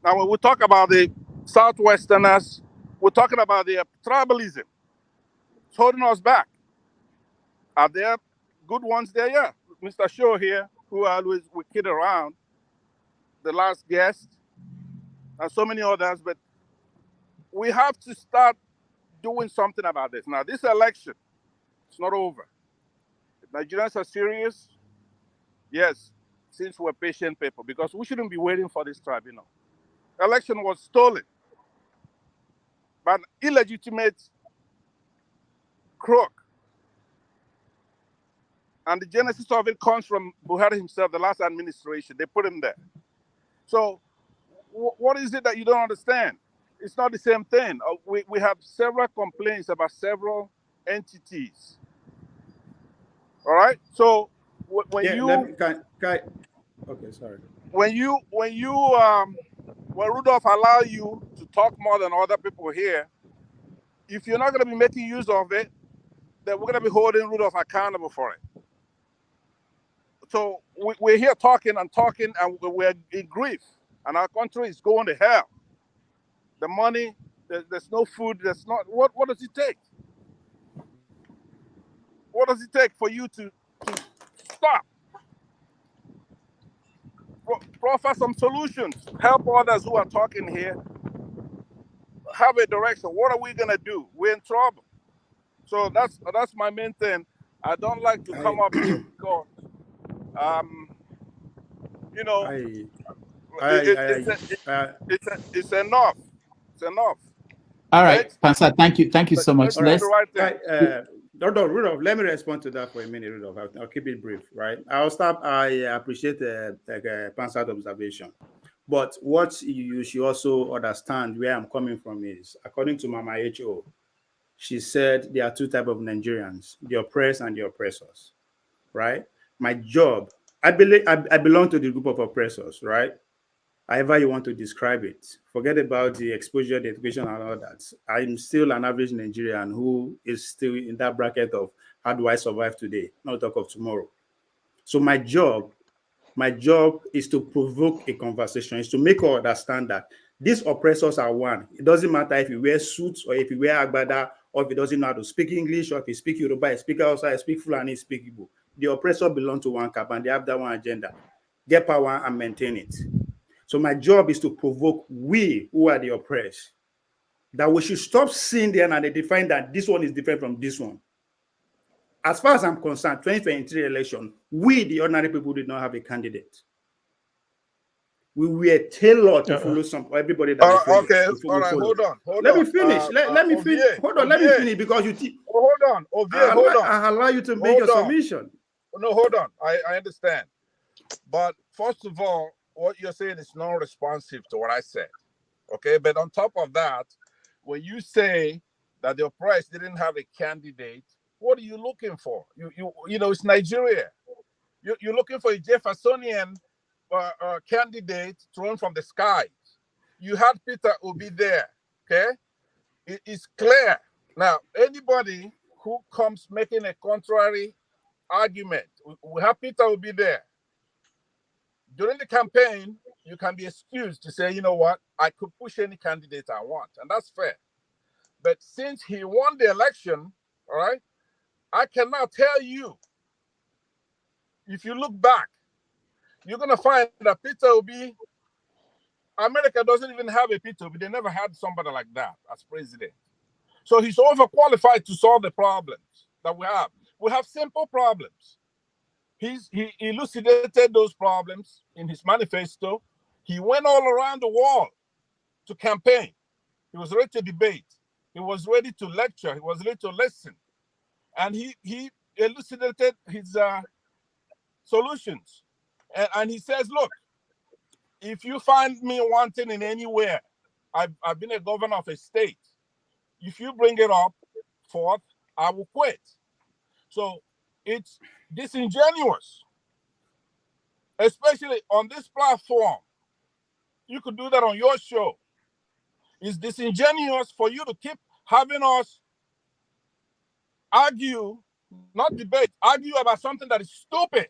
Now, when we talk about the Southwesterners, we're talking about their tribalism. It's holding us back. Are there good ones there? Yeah. Mr. Shaw here, who always we kid around, the last guest, and so many others, but we have to start doing something about this. Now, this election, it's not over. If Nigerians are serious, yes, since we're patient people, because we shouldn't be waiting for this tribunal. Election was stolen by an illegitimate crook. And the genesis of it comes from Buhari himself, the last administration. They put him there. So what is it that you don't understand? It's not the same thing. We have several complaints about several entities. All right? So when Yeah, you... okay, sorry. When Rudolph allow you to talk more than other people here, if you're not going to be making use of it, then we're going to be holding Rudolph accountable for it. So we're here talking, and we're in grief, and our country is going to hell. The money, there's no food, there's not. What does it take? What does it take for you to stop? Proffer some solutions. Help others who are talking here. Have a direction. What are we gonna do? We're in trouble. So that's my main thing. I don't like to come up here because, you know, it's enough. It's enough. All right, Pansa, thank you so much. Let's do the right thing. Rudolph, let me respond to that for a minute, Rudolph. I'll keep it brief, right? I'll stop. I appreciate Pansa's observation. But what you should also understand where I'm coming from is, according to Mama H.O., she said there are two types of Nigerians, the oppressed and the oppressors. right? My job, I belong to the group of oppressors, right? However you want to describe it. Forget about the exposure, the education, and all that. I'm still an average Nigerian who is still in that bracket of how do I survive today, not talk of tomorrow. So my job is to provoke a conversation, is to make us understand that these oppressors are one. It doesn't matter if you wear suits or if you wear agbada or if he doesn't know how to speak English or if he speak Yoruba, he speak Hausa, he speak Fulani, he speak Igbo. The oppressor belong to one camp and they have that one agenda. Get power and maintain it. So my job is to provoke we who are the oppressed, that we should stop seeing them and they define that this one is different from this one. As far as I'm concerned, 2023 election, we, the ordinary people, did not have a candidate. We were tailored to follow everybody that we follow. Okay, all right, hold on. Let me finish. Let me finish. Hold on, let me finish because you. Hold on, Ovie, hold on. I allow you to make a submission. No, hold on. I understand. But first of all, what you're saying is non-responsive to what I said. Okay, but on top of that, when you say that the oppressed didn't have a candidate, what are you looking for? You know, it's Nigeria. You're looking for a Jeffersonian candidate thrown from the skies. You had Peter Obi there. Okay, it's clear. Now, anybody who comes making a contrary argument, we have Peter Obi there. During the campaign, you can be excused to say, you know what, I could push any candidate I want, and that's fair. But since he won the election, all right, I cannot tell you, if you look back, you're going to find that Peter Obi, America doesn't even have a Peter Obi. They never had somebody like that as president. So he's overqualified to solve the problems that we have. We have simple problems. He elucidated those problems in his manifesto. He went all around the world to campaign. He was ready to debate. He was ready to lecture. He was ready to listen. And he elucidated his solutions. And he says, look, if you find me wanting in anywhere, I've been a governor of a state. If you bring it up forth, I will quit. So it's disingenuous, especially on this platform. You could do that on your show. It's disingenuous for you to keep having us argue, not debate, argue about something that is stupid.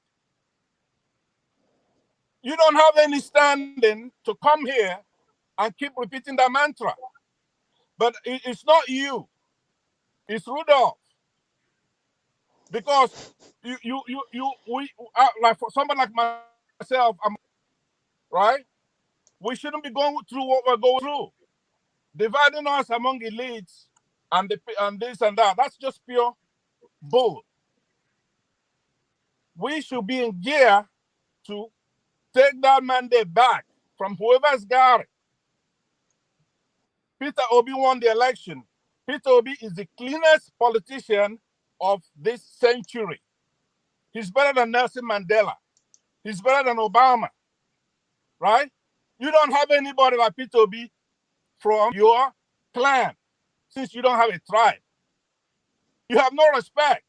You don't have any standing to come here and keep repeating that mantra. But it's not you. It's Rudolph. Because like for somebody like myself, right? We shouldn't be going through what we're going through. Dividing us among elites and this and that. That's just pure bull. We should be in gear to take that mandate back from whoever's got it. Peter Obi won the election. Peter Obi is the cleanest politician of this century. He's better than Nelson Mandela. He's better than Obama, right? You don't have anybody like Peter Obi from your clan, since you don't have a tribe. You have no respect.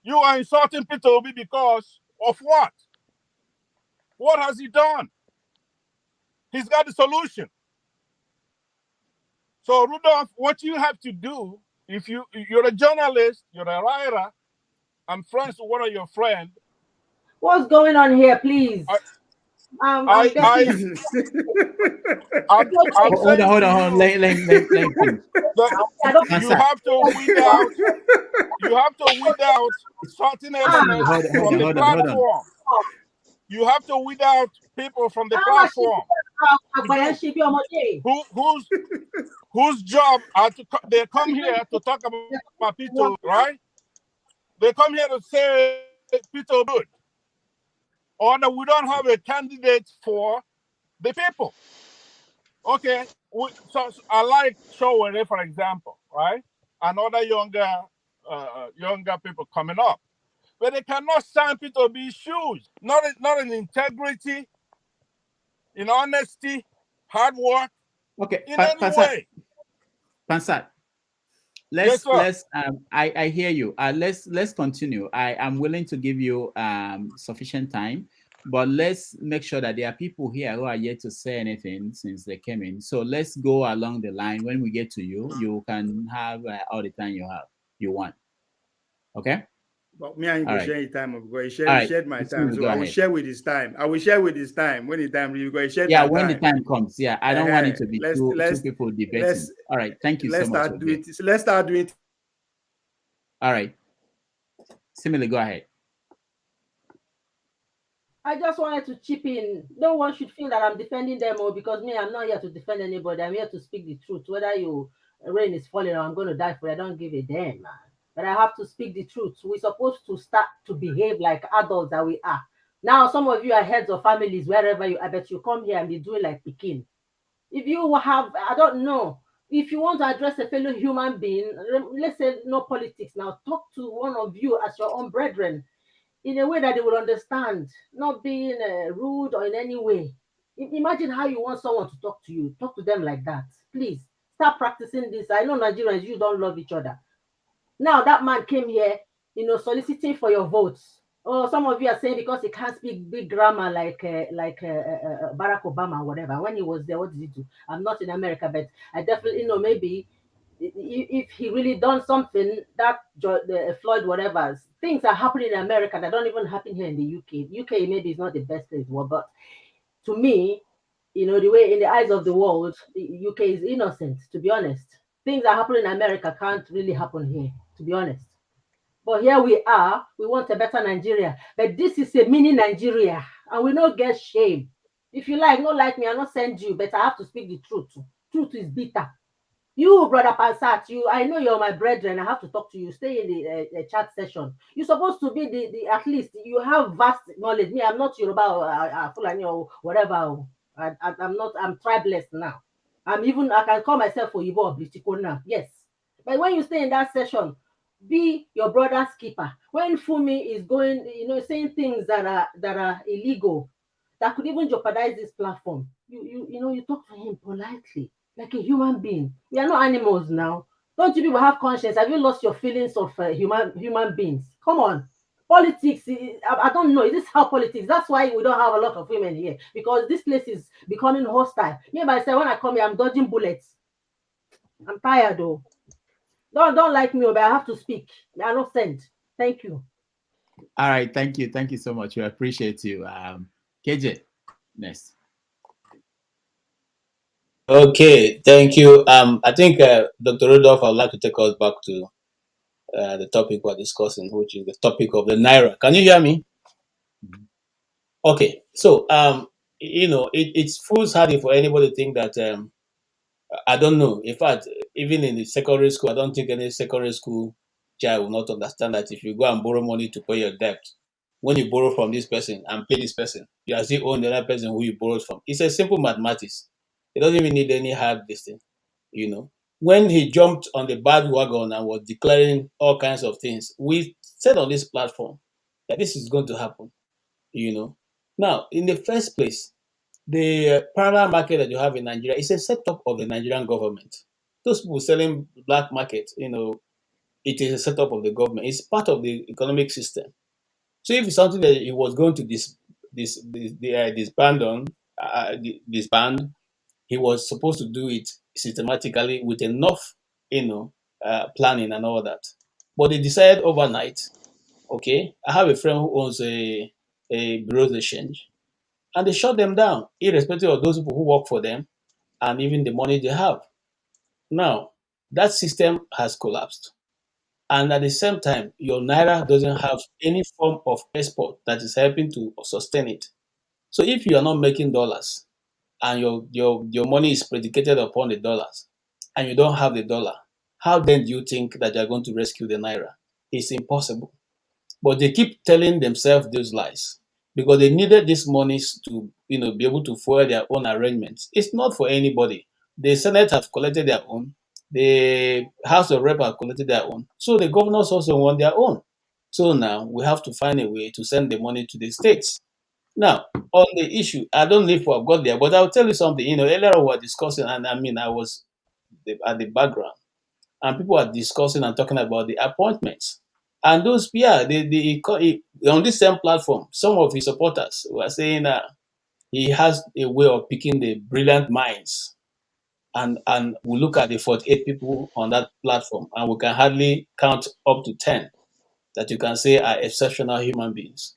You are insulting Peter Obi because of what? What has he done? He's got the solution. So, Rudolph, what you have to do, if you're a journalist, you're a writer, I'm friends with one of your friends. What's going on here, please? Hold on. Let him You have to weed out certain elements from the platform. You have to weed out people from the platform whose job are they come here to talk about people, right? They come here to say people good, or that we don't have a candidate for the people. Okay, so I like Showere, for example, right? And other younger people coming up. But they cannot stand Peter Obi's shoes. Not in integrity, in honesty, hard work, okay, in any way. Pansat, Yes, sir. I hear you. Let's continue. I am willing to give you sufficient time, but let's make sure that there are people here who are yet to say anything since they came in. So let's go along the line. When we get to you, you can have all the time you want. Okay. But me and you All go right. share his time. All He right. shared my time, so Go I will ahead. share with his time. I will share with his time. When the time you go, he shared Yeah, my when the time. time comes. Yeah, I don't want it to be Let's two people debating. let's All right. Thank you so let's much. start doing. Let's start doing. All right. Simile, go ahead. I just wanted to chip in. No one should feel that I'm defending them or because me, I'm not here to defend anybody. I'm here to speak the truth. Whether you rain is falling or I'm going to die for it, I don't give a damn, man. But I have to speak the truth. We're supposed to start to behave like adults that we are. Now, some of you are heads of families, wherever you, I bet you come here and be doing like Pekin. If you have, I don't know, if you want to address a fellow human being, let's say no politics now, talk to one of you as your own brethren in a way that they will understand, not being rude or in any way. Imagine how you want someone to talk to you. Talk to them like that. Please start practicing this. I know Nigerians, you don't love each other. Now that man came here, soliciting for your votes. Oh, some of you are saying because he can't speak big grammar like Barack Obama or whatever. When he was there, what did he do? I'm not in America, but I definitely know maybe if he really done something that the Floyd whatever things are happening in America that don't even happen here in the UK. UK maybe is not the best place, but to me, the way in the eyes of the world, the UK is innocent. To be honest, things that happen in America can't really happen here. To be honest. But here we are, we want a better Nigeria. But this is a mini Nigeria, and we don't get shame. If you like, not like me, I'll not send you, but I have to speak the truth. Truth is bitter. You, brother Pansat, I know you're my brethren. I have to talk to you. Stay in the chat session. You're supposed to be the at least you have vast knowledge. Me, I'm not Yoruba or Fulani or whatever. I'm not. I'm tribeless now. I can call myself Oyibo or Blitiko now. Yes, but when you stay in that session, be your brother's keeper. When Fumi is going, saying things that are illegal, that could even jeopardize this platform, you talk to him politely like a human being. We are not animals now. Don't you people have conscience? Have you lost your feelings of human beings? Come on. Politics, I don't know. Is this how politics? That's why we don't have a lot of women here because this place is becoming hostile. Me myself, when I come here, I'm dodging bullets. I'm tired though. Don't like me, but I have to speak. I don't send. Thank you. All right, thank you so much. We appreciate you. KJ, next. Okay, thank you. I think Dr. Rudolph, I'd like to take us back to the topic we're discussing, which is the topic of the Naira. Can you hear me? Okay, so it's foolhardy for anybody to think that I don't know. In fact, even in the secondary school, I don't think any secondary school child will not understand that if you go and borrow money to pay your debt, when you borrow from this person and pay this person, you are still own the other person who you borrowed from. It's a simple mathematics. It doesn't even need any hard this thing. When he jumped on the bandwagon and was declaring all kinds of things, we said on this platform that this is going to happen. Now, in the first place, the parallel market that you have in Nigeria is a setup of the Nigerian government. Those people selling black market, it is a setup of the government. It's part of the economic system. So if it's something that he was going to disband, he was supposed to do it systematically with enough, planning and all that. But they decided overnight. Okay, I have a friend who owns a bureau de change, and they shut them down, irrespective of those people who work for them and even the money they have. Now, that system has collapsed. And at the same time, your Naira doesn't have any form of export that is helping to sustain it. So if you are not making dollars and your money is predicated upon the dollars and you don't have the dollar, how then do you think that you're going to rescue the Naira? It's impossible. But they keep telling themselves those lies because they needed these monies to, be able to fuel their own arrangements. It's not for anybody. The Senate have collected their own. The House of Rep have collected their own. So the governors also want their own. So now we have to find a way to send the money to the states. Now, on the issue, I don't know if I've got there, but I'll tell you something. Earlier we were discussing, and I was at the background. and people are discussing and talking about the appointments. And those, yeah, on this same platform, some of his supporters were saying he has a way of picking the brilliant minds. And we look at the 48 people on that platform, and we can hardly count up to 10 that you can say are exceptional human beings.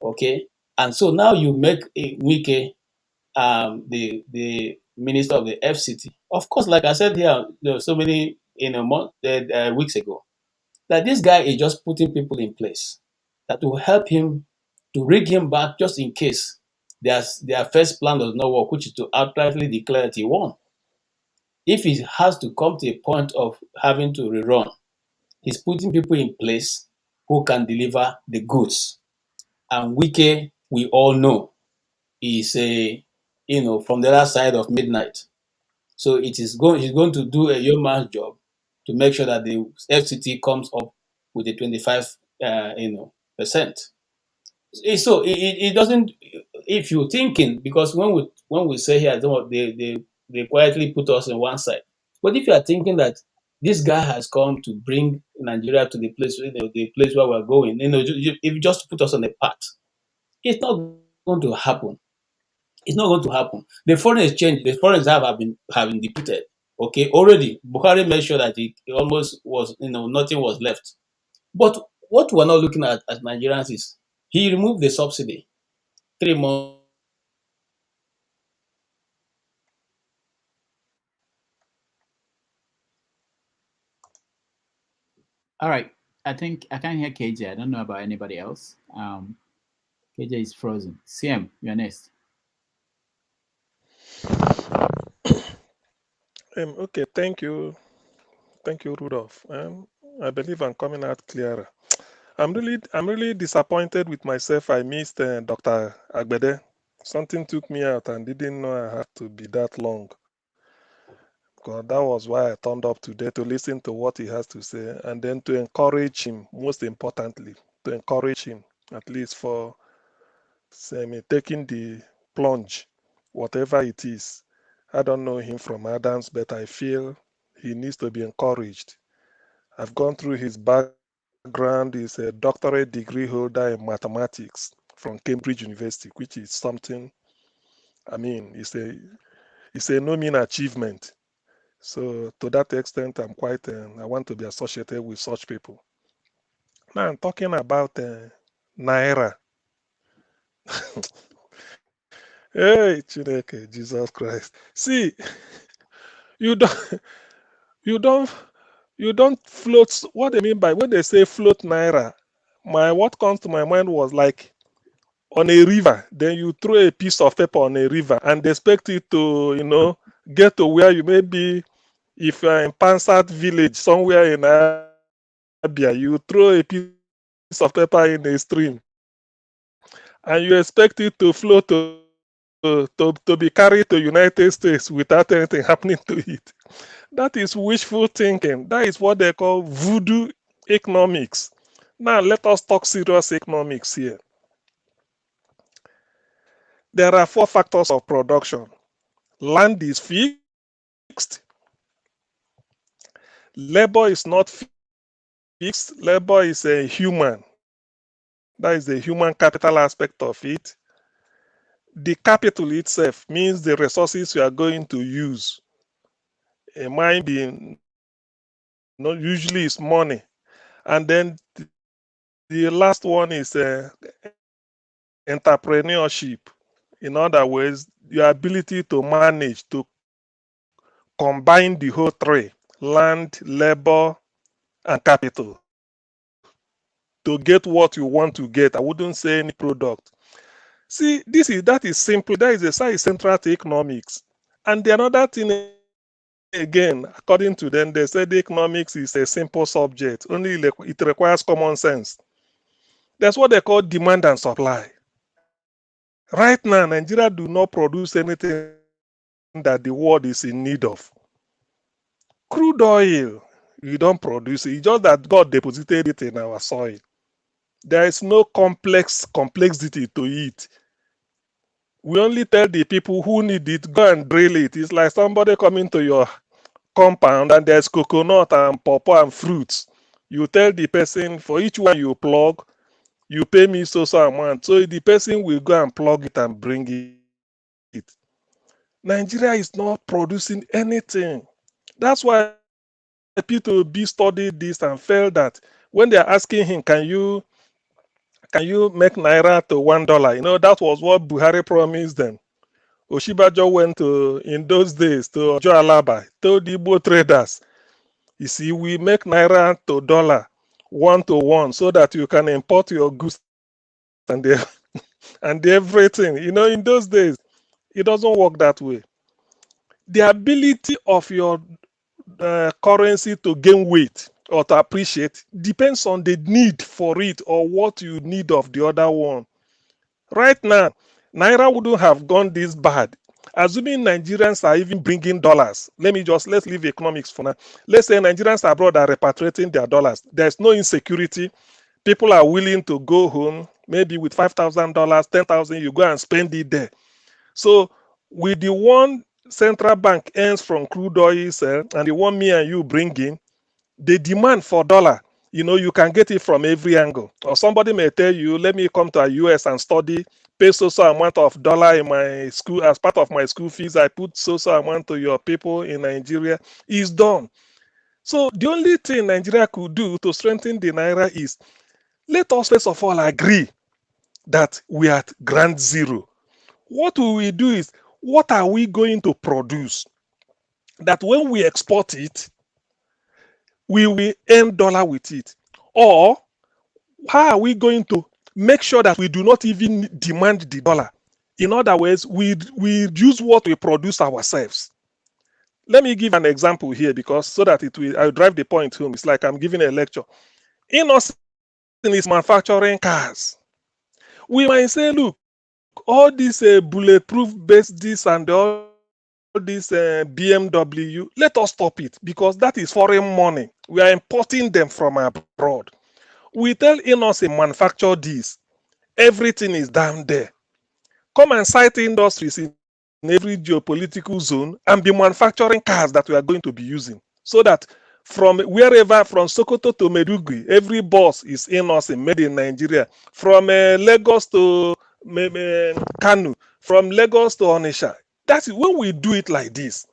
Okay, and so now you make a Wike the minister of the FCT. Of course, like I said here, there were so many in a month weeks ago, that this guy is just putting people in place that will help him to rig him back just in case their first plan does not work, which is to outrightly declare that he won. If he has to come to a point of having to rerun, he's putting people in place who can deliver the goods. And Wike, we all know, is from the other side of midnight. So he's going to do a yeoman's job to make sure that the FCT comes up with the 25 percent. So it doesn't. If you're thinking, because when we say here, they quietly put us on one side. But if you are thinking that this guy has come to bring Nigeria to the place where we're going, if just put us on a path, it's not going to happen. It's not going to happen. The foreign reserve have been depleted. Okay, already Buhari made sure that it almost was, nothing was left. But what we're not looking at as Nigerians is he removed the subsidy 3 months. All right. I think I can't hear KJ. I don't know about anybody else. KJ is frozen. CM, you're next. Okay, thank you, Rudolph. I believe I'm coming out clearer. I'm really disappointed with myself. I missed Dr. Agbede. Something took me out and didn't know I had to be that long. Because that was why I turned up today, to listen to what he has to say, and then to encourage him, most importantly, to encourage him, at least for taking the plunge, whatever it is. I don't know him from Adams, but I feel he needs to be encouraged. I've gone through his background. He's a doctorate degree holder in mathematics from Cambridge University, which is something, it's a no mean achievement. So to that extent, I want to be associated with such people. Now I'm talking about Naira. Hey, Chineke, Jesus Christ. See, you don't, you don't, you don't float. What they mean by when they say float Naira, what comes to my mind was like on a river. Then you throw a piece of paper on a river and expect it to, get to where you may be. If you're in Pansat village, somewhere in Abia, you throw a piece of paper in a stream and you expect it to flow to be carried to United States without anything happening to it. That is wishful thinking. That is what they call voodoo economics. Now let us talk serious economics here. There are 4 factors of production. Land is fixed. Labor is not fixed. Labor is a human. That is the human capital aspect of it. The capital itself means the resources you are going to use. It might be, usually it's money. And then the last one is entrepreneurship. In other words, your ability to manage, to combine the whole 3, land, labor, and capital, to get what you want to get. I wouldn't say any product. See, that is simple. That is a side central to economics. And the another thing again, according to them, they said economics is a simple subject. Only it requires common sense. That's what they call demand and supply. Right now, Nigeria do not produce anything that the world is in need of. Crude oil, we don't produce it. It's just that God deposited it in our soil. There is no complexity to it. We only tell the people who need it, go and drill it. It's like somebody coming to your compound and there's coconut and pawpaw and fruits. You tell the person for each one you plug, you pay me so amount. So the person will go and plug it and bring it. Nigeria is not producing anything. That's why P2B studied this and felt that when they're asking him, can you make Naira to $1? You know, that was what Buhari promised them. Oshibajo went to, in those days, to Ojo Alaba, told the Igbo traders, you see, we make Naira to dollar 1 to 1 so that you can import your goods and, and everything. You know, in those days, it doesn't work that way. The ability of your currency to gain weight or to appreciate depends on the need for it or what you need of the other one. Right now, Naira wouldn't have gone this bad. Assuming Nigerians are even bringing dollars, let's leave economics for now. Let's say Nigerians abroad are repatriating their dollars. There's no insecurity. People are willing to go home, maybe with $5,000, 10,000, you go and spend it there. So with the one central bank earns from crude oil sale and the one me and you bring in, the demand for dollar, you know, you can get it from every angle. Or somebody may tell you, let me come to a US and study, pay so amount of dollar in my school as part of my school fees. I put so amount to your people in Nigeria. It's done. So the only thing Nigeria could do to strengthen the Naira is let us first of all agree that we are at ground zero. What we will do is, what are we going to produce that when we export it, we will earn dollar with it? Or how are we going to make sure that we do not even demand the dollar? In other words, we use what we produce ourselves. Let me give an example here because so that I'll drive the point home. It's like I'm giving a lecture. Innocent is manufacturing cars. We might say, look, all these bulletproof based this and all this BMW, let us stop it because that is foreign money. We are importing them from abroad. We tell Innocent manufacture this. Everything is down there. Come and cite industries in every geopolitical zone and be manufacturing cars that we are going to be using. So that from wherever, from Sokoto to Meduguri, every bus is Innocent, made in Nigeria. From Lagos to Kanu, from Lagos to Onisha. That's when we do it like this.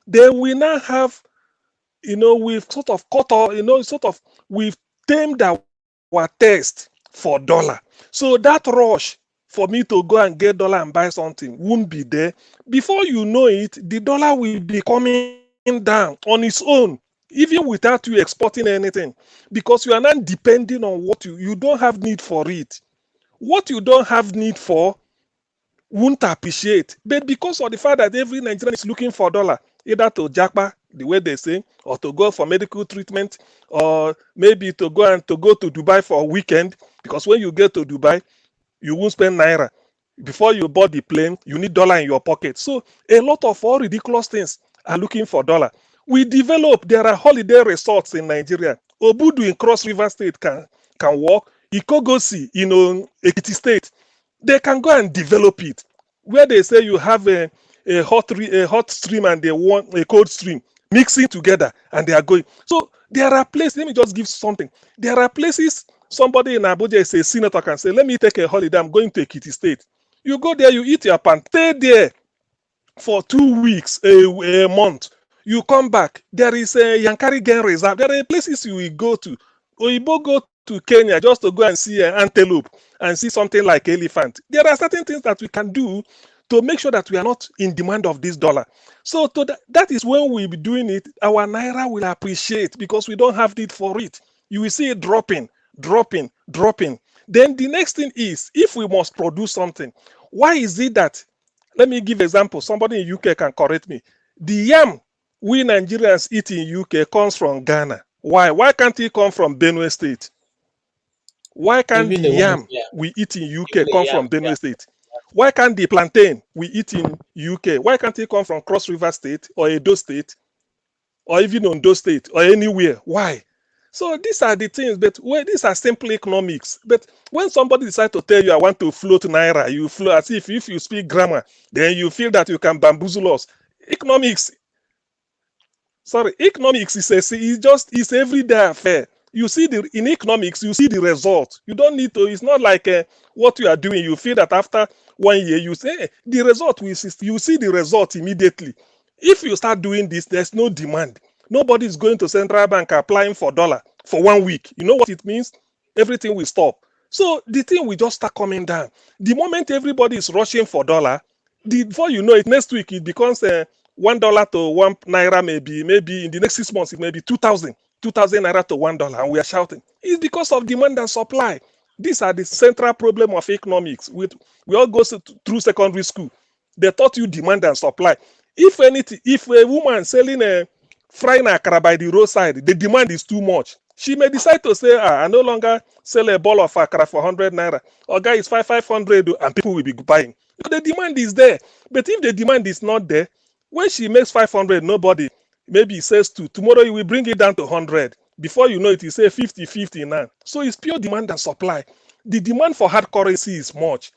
Then we now have, you know, we've sort of cut off, you know, we've tamed our taste for dollar. So that rush for me to go and get dollar and buy something won't be there. Before you know it, the dollar will be coming down on its own, even without you exporting anything, because you are not depending on what you don't have need for it. What you don't have need for won't appreciate. But because of the fact that every Nigerian is looking for dollar, either to jackpot, the way they say, or to go for medical treatment, or maybe to go to Dubai for a weekend, because when you get to Dubai, you won't spend Naira. Before you board the plane, you need dollar in your pocket. So a lot of all ridiculous things are looking for dollar. There are holiday resorts in Nigeria. Obudu in Cross River State can work. Ikogosi in Ekiti State, they can go and develop it. Where they say you have a hot stream and they want a cold stream mixing together and they are going. So there are places, let me just give something. There are places somebody in Abuja is a senator can say, let me take a holiday, I'm going to Ekiti State. You go there, you eat your pan, stay there for 2 weeks, a month. You come back, there is a Yankari Game Reserve. There are places you will go to. Oyibo go to Kenya just to go and see an antelope and see something like elephant. There are certain things that we can do to make sure that we are not in demand of this dollar. So that is when we'll be doing it, our Naira will appreciate because we don't have need for it. You will see it dropping, dropping, dropping. Then the next thing is, if we must produce something, why is it that, let me give example, somebody in UK can correct me. The yam we Nigerians eat in UK comes from Ghana. Why? Why can't it come from Benue State? Why can't Even the the one, yam yeah, we eat in UK even the come yam, from Benue yeah. State? Why can't the plantain we eat in UK, why can't it come from Cross River State or Edo State or even Ondo State or anywhere? Why? So these are the things, but these are simple economics. But when somebody decides to tell you, I want to float Naira, you float as if you speak grammar, then you feel that you can bamboozle us. Economics Sorry, economics is everyday affair. You see in economics, you see the result. You don't need to. It's not like what you are doing. You feel that after 1 year, you say the result. You see the result immediately. If you start doing this, there's no demand. Nobody is going to central bank applying for dollar for 1 week. You know what it means? Everything will stop. So the thing will just start coming down. The moment everybody is rushing for dollar, before you know it, next week it becomes $1 to one naira, maybe in the next 6 months it may be 2,000 naira to $1, and we are shouting. It's because of demand and supply. These are the central problem of economics. We all go through secondary school. They taught you demand and supply. If anything, if a woman selling a frying akara by the roadside, the demand is too much. She may decide to say, I no longer sell a ball of akara for 100 naira. Or guy is 500, and people will be buying. The demand is there. But if the demand is not there, when she makes 500, nobody, maybe says two. Tomorrow you will bring it down to 100. Before you know it, you say 50-50 now. So it's pure demand and supply. The demand for hard currency is much.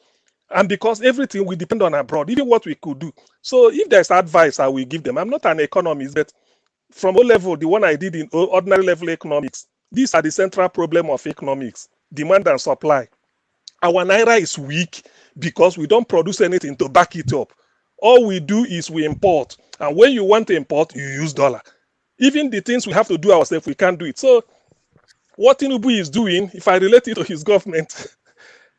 And because everything will depend on abroad, even what we could do. So if there's advice I will give them, I'm not an economist, but from O level, the one I did in ordinary level economics, these are the central problem of economics: demand and supply. Our naira is weak because we don't produce anything to back it up. All we do is we import, and when you want to import, you use dollar. Even the things we have to do ourselves, we can't do it. So what Tinubu is doing, if I relate it to his government,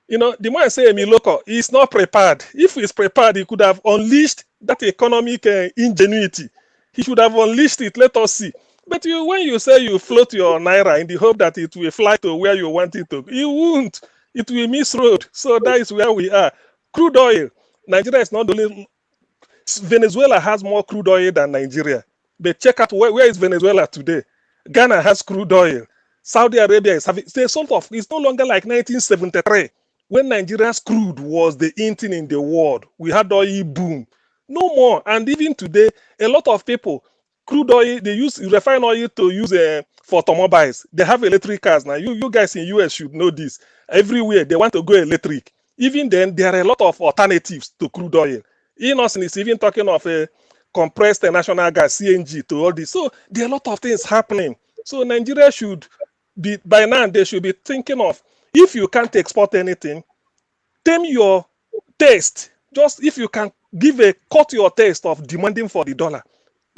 the man say local, he's not prepared. If he's prepared, he could have unleashed that economic ingenuity. He should have unleashed it. Let us see. But when you say you float your naira in the hope that it will fly to where you want it to, it won't. It will miss road. So that is where we are. Crude oil. Nigeria is not the only. Venezuela has more crude oil than Nigeria. But check out where is Venezuela today. Ghana has crude oil. Saudi Arabia is having. It's no longer like 1973 when Nigeria's crude was the in thing in the world. We had oil boom. No more. And even today, a lot of people, crude oil, they use refined oil to use for automobiles. They have electric cars now. You guys in US should know this. Everywhere they want to go electric. Even then, there are a lot of alternatives to crude oil. Innocent is even talking of a compressed national gas, CNG, to all this. So there are a lot of things happening. So Nigeria should be, by now, they should be thinking of, if you can't export anything, tame your taste. Just if you can cut your taste of demanding for the dollar.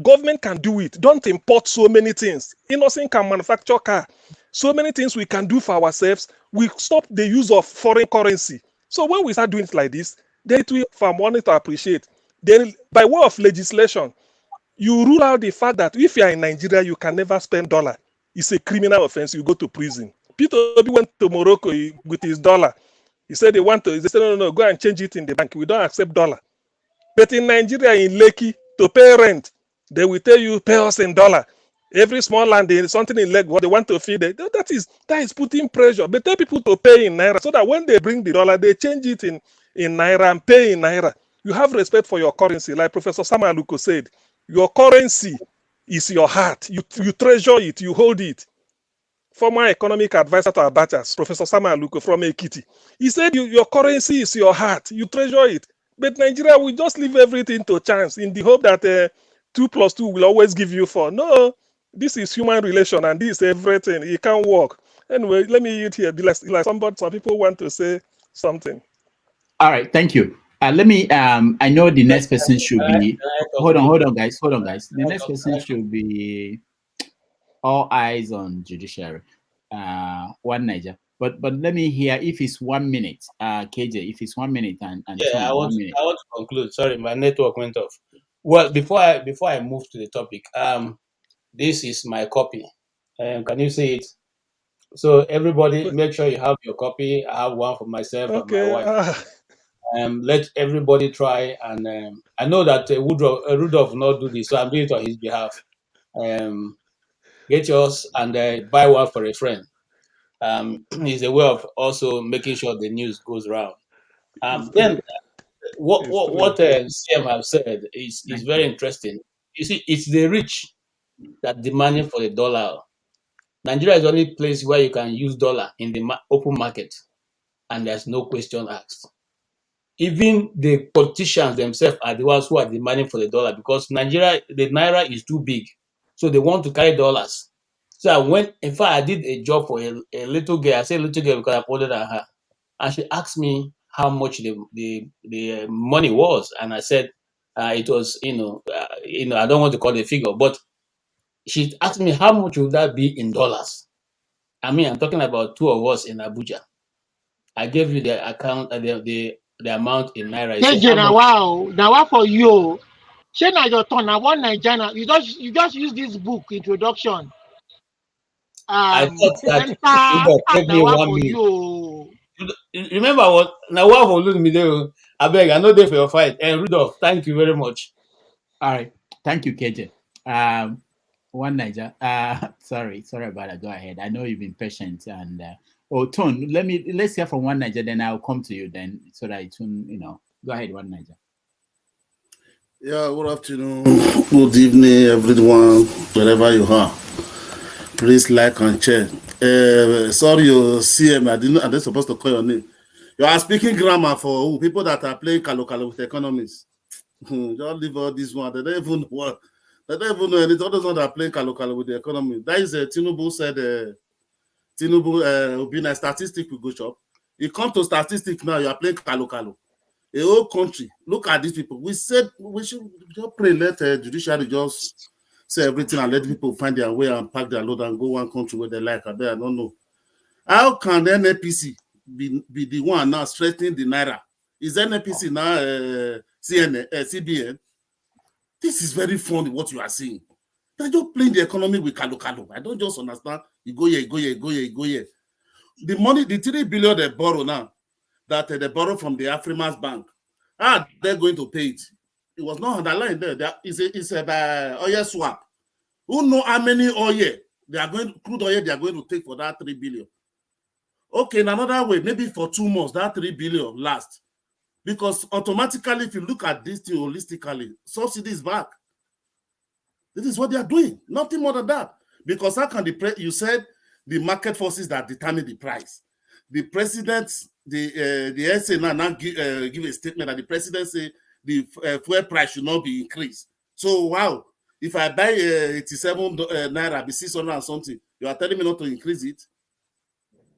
Government can do it. Don't import so many things. Innocent can manufacture car. So many things we can do for ourselves. We stop the use of foreign currency. So when we start doing it like this, then it will for money to appreciate. Then by way of legislation, you rule out the fact that if you are in Nigeria, you can never spend dollar. It's a criminal offense. You go to prison. Peter Obi went to Morocco with his dollar. He said they said, no, go and change it in the bank. We don't accept dollar. But in Nigeria, in Lekki, to pay rent, they will tell you, pay us in dollar. Every small land, there is something in Lagos, what they want to feed it. That is putting pressure. But tell people to pay in Naira so that when they bring the dollar, they change it in Naira and pay in Naira. You have respect for your currency. Like Professor Samaluko said, your currency is your heart. You treasure it, you hold it. Former economic advisor to Abacha, Professor Samaluko from Ekiti. He said your currency is your heart. You treasure it. But Nigeria will just leave everything to chance in the hope that 2 plus 2 will always give you 4. No, this is human relation and this is everything. It can't work. Anyway, let me eat here. Some people want to say something. All right, thank you. Let me. I know the next person should be. Hold on, guys. The next person should be all eyes on judiciary. One Niger. But let me hear if it's 1 minute. KJ, if it's 1 minute and Yeah, Tom, I 1 want minute. to conclude. Sorry, my network went off. Well, before I move to the topic, this is my copy. Can you see it? So everybody, make sure you have your copy. I have one for myself and my Okay. wife. Let everybody try, and I know that Rudolph will not do this, so I'm doing it on his behalf. Get yours and buy one for a friend. It's a way of also making sure the news goes around. It's Then true. It's what true. CM have said is very interesting. You see, it's the rich that demanding for the dollar. Nigeria is the only place where you can use dollar in the open market, and there's no question asked. Even the politicians themselves are the ones who are demanding for the dollar because the naira is too big. So they want to carry dollars. So I went, in fact, I did a job for a little girl. I say little girl because I'm older than her. And she asked me how much the money was. And I said, it was, I don't want to call the figure, but she asked me how much would that be in dollars. I mean, I'm talking about two of us in Abuja. I gave you the account, the amount in Naira. You say, KJ, how much? now wow for you. Say na your turn. Now one Nigerian. You just use this book introduction. I thought that you Enter gave me now wow 1 for minute. you. Remember what? Now, what for lose me there? I beg, I know there for your fight. And Rudolph, thank you very much. All right. Thank you, KJ. One Niger. Sorry about that. Go ahead. I know you've been patient. And Tone, let's hear from one Niger. Then I'll come to you. Then so that it go ahead, one Niger. Yeah. Good afternoon. Good evening, everyone, wherever you are. Please like and share. Sorry, you CM. I didn't supposed to call your name. You are speaking grammar for people that are playing kalo with economists. Just leave all this one. They don't even know what. They don't even know anything. All those ones that are playing kalo with the economy. That is Tinubu said. Tinubu will be a statistic we go shop. You come to statistics now. You are playing kalo. A whole country. Look at these people. We said we should just pray. Let judiciary just say everything and let people find their way and pack their load and go one country where they like. I don't know. How can the NAPC be the one now strengthening the Naira? Is NAPC now CBN? This is very funny what you are saying. They're just playing the economy with kalo. I don't just understand. You go here, you go here, you go here, you go here. The money, the 3 billion they borrow now, that they borrow from the Afrimas Bank, they're going to pay it. It was not underlined there. It's a oil swap. Who know how many crude oil they are going to take for that 3 billion? Okay, in another way, maybe for 2 months, that 3 billion lasts. Because automatically, if you look at this thing holistically, subsidy is back. This is what they are doing. Nothing more than that. Because how can you said the market forces that determine the price. The president, the SA now give a statement that the president say the fuel price should not be increased. So wow, if I buy 87 Naira, be 600 and something, you are telling me not to increase it?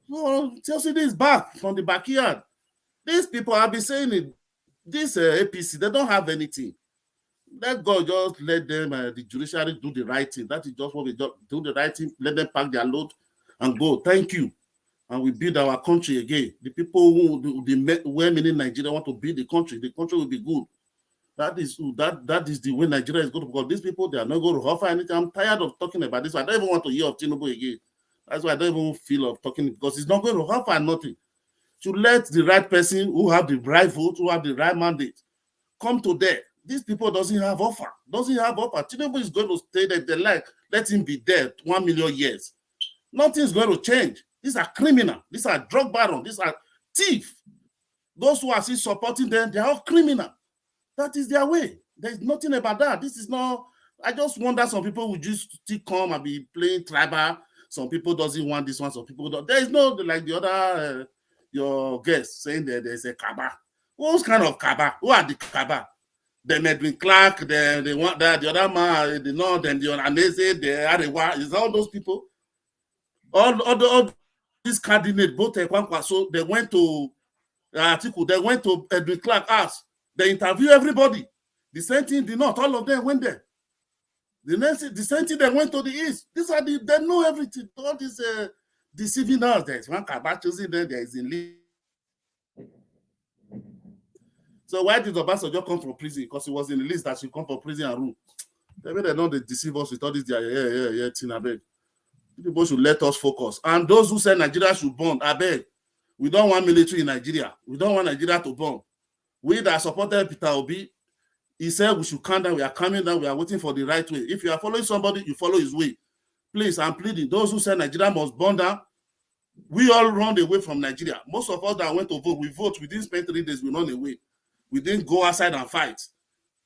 No, subsidy is back from the backyard. These people have been saying it. This APC, they don't have anything. Let God just let them, the judiciary, do the right thing. That is just what we do the right thing. Let them pack their load and go. Thank you. And we build our country again. The people who the women in Nigeria want to build the country will be good. That is the way Nigeria is going to go. These people, they are not going to offer anything. I'm tired of talking about this. I don't even want to hear of Tinubu again. That's why I don't even feel of talking, because it's not going to offer nothing. To let the right person who have the right vote, who have the right mandate, come to there. These people doesn't have offer. Tinubu is going to stay there. They like, let him be there 1 million years. Nothing is going to change. These are criminals. These are drug barons. These are thieves. Those who are still supporting them, they are all criminal. That is their way. There is nothing about that. This is not. I just wonder some people will just still come and be playing tribal. Some people doesn't want this one. Some people don't. There is no, like the other your guest saying that there's a Kaba. What kind of Kaba? Who are the Kaba? The Edwin Clark, the one that the other man, the North, and the Anese, the Arewa. Is all those people? All these candidates, both so they went to Atiku, they went to Edwin Clark house. They interview everybody. The same thing, the North, all of them went there. The same thing, they went to the East. They know everything. All these deceiving us. There's one Kaba choosing them, there is in league. So why did Obasanjo come from prison? Because he was in the list that should come from prison and rule. They know they deceive us with all this thing, I beg. People should let us focus. And those who say Nigeria should burn, I beg. We don't want military in Nigeria. We don't want Nigeria to burn. We that supported Peter Obi, he said we should calm down. We are coming down. We are waiting for the right way. If you are following somebody, you follow his way. Please, I'm pleading. Those who say Nigeria must burn down, we all run away from Nigeria. Most of us that went to vote, we vote. We didn't spend 3 days. We run away. We didn't go outside and fight.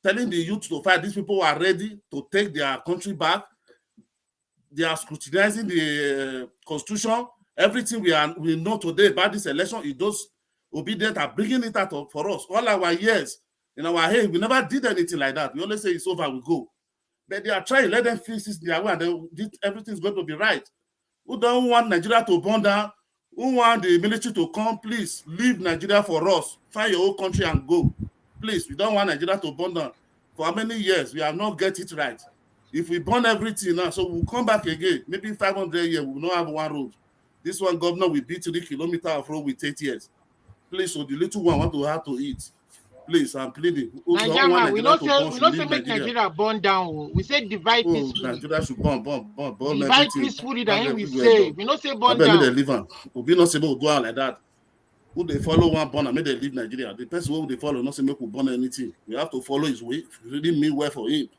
Telling the youth to fight. These people are ready to take their country back. They are scrutinizing the constitution. Everything we know today about this election is those obedient are bringing it out for us. All our years, in our head, we never did anything like that. We always say it's over, we go. But they are trying, let them fix this their way, and everything's going to be right. Who don't want Nigeria to burn down? Who want the military to come? Please leave Nigeria for us. Find your own country and go. Please, we don't want Nigeria to burn down. For how many years we have not get it right? If we burn everything now, so we'll come back again. Maybe 500 years, we will not have one road. This one governor will be 3 kilometers of road with 8 years. Please, so the little one want to have to eat. Please, I'm pleading. Who don't want Nigeria, we Nigeria not to say burn we should not say leave make Nigeria. Nigeria burn down. Oh. We say divide Oh, peacefully. Nigeria should burn Divide everything. peacefully. Have That we everywhere say. burn. We not say I burn bet me they down. leave am. Obi not say make we do am like that. Who they follow one burn and make they leave Nigeria. The person who they follow not say make we burn anything. We have to follow his way. If you really mean well for him,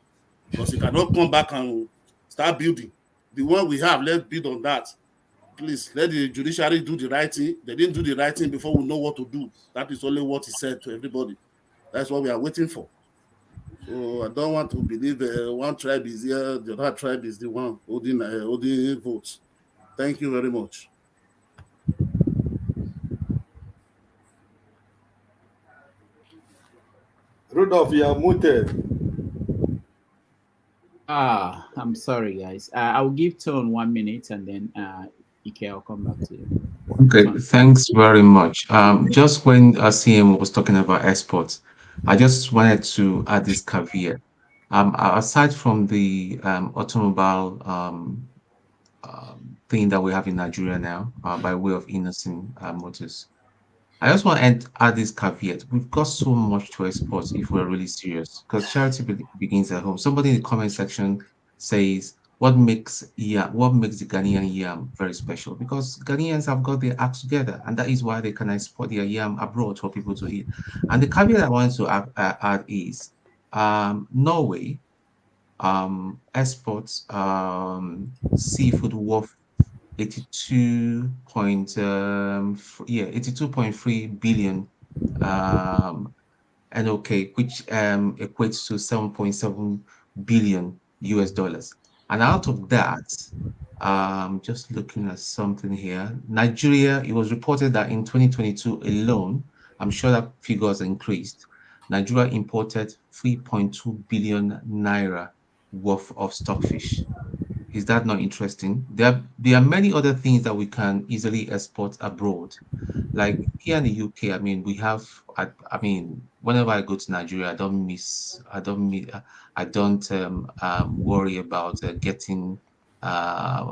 because he cannot come back and start building. The one we have, let's build on that. Please let the judiciary do the right thing. They didn't do the right thing before we know what to do. That is only what he said to everybody. That's what we are waiting for. So I don't want to believe one tribe is here, the other tribe is the one holding votes. Thank you very much. Rudolph, you are muted. I'm sorry, guys. I'll give Tone 1 minute and then Ike, I'll come back to you. Okay, Tone. thanks very much. Just when CM was talking about exports, I just wanted to add this caveat. Aside from the automobile thing that we have in Nigeria now, by way of innocent motors, I just want to add this caveat. We've got so much to export if we're really serious, because charity begins at home. Somebody in the comment section says, what makes the Ghanaian yam very special? Because Ghanaians have got their acts together, and that is why they can export their yam abroad for people to eat. And the caveat I wanted to add is Norway exports seafood worth 82.3 billion NOK, which equates to 7.7 billion US dollars. And out of that, just looking at something here, Nigeria, it was reported that in 2022 alone, I'm sure that figures increased. Nigeria imported 3.2 billion naira worth of stockfish. Is that not interesting? There are many other things that we can easily export abroad. Like here in the UK, I mean, I mean, whenever I go to Nigeria, I don't worry about getting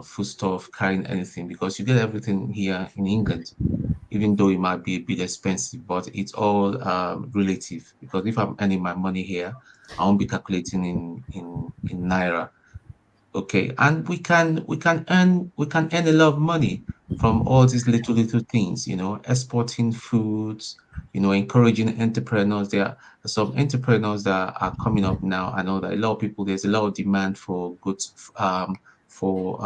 foodstuff, carrying anything, because you get everything here in England, even though it might be a bit expensive, but it's all relative. Because if I'm earning my money here, I won't be calculating in Naira. Okay, and we can earn a lot of money from all these little things, exporting foods, encouraging entrepreneurs. There are some entrepreneurs that are coming up now. I know that there's a lot of demand for goods, for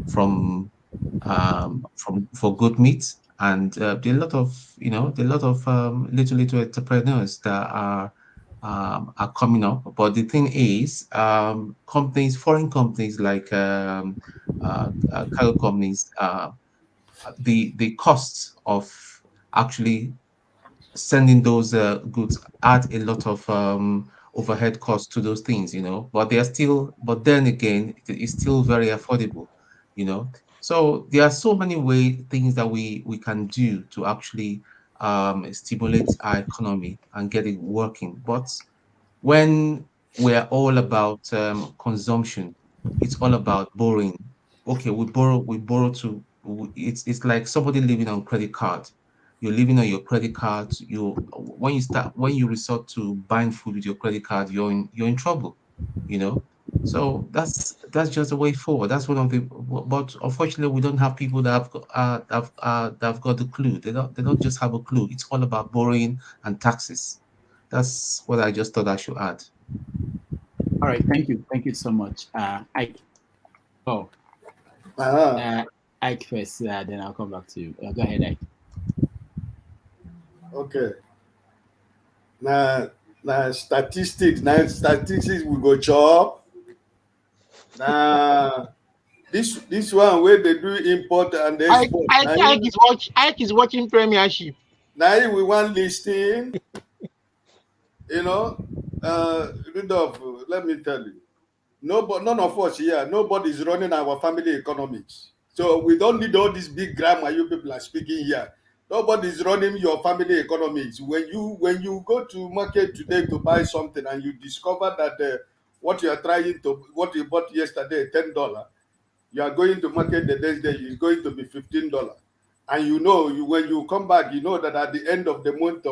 from for good meat, and there are a lot of little entrepreneurs that are coming up. But the thing is, foreign companies like cargo companies, the cost of actually sending those goods add a lot of overhead costs to those things, but then again, it's still very affordable, you know. So there are so many things that we can do to actually stimulate our economy and get it working. But when we're all about consumption, it's all about borrowing. Okay, we borrow it's like somebody living on credit card. You're living on your credit card. When you resort to buying food with your credit card, you're in trouble, you know. So that's just the way forward. That's one of the. But unfortunately, we don't have people that have got the clue. They don't just have a clue. It's all about borrowing and taxes. That's what I just thought I should add. All right, thank you so much. Ike. Oh, Ike first, then I'll come back to you. Go ahead, Ike. Okay. Now statistics we go chop. Now this one where they do import and export. Ike is watching Premiership. Now we want listing. Rudolph, let me tell you, none of us here, nobody is running our family economics. So we don't need all this big grammar you people are speaking here. Nobody is running your family economics. When you go to market today to buy something and you discover that what you bought yesterday $10, you are going to market the next day, it's going to be $15. And when you come back, you know that at the end of the month,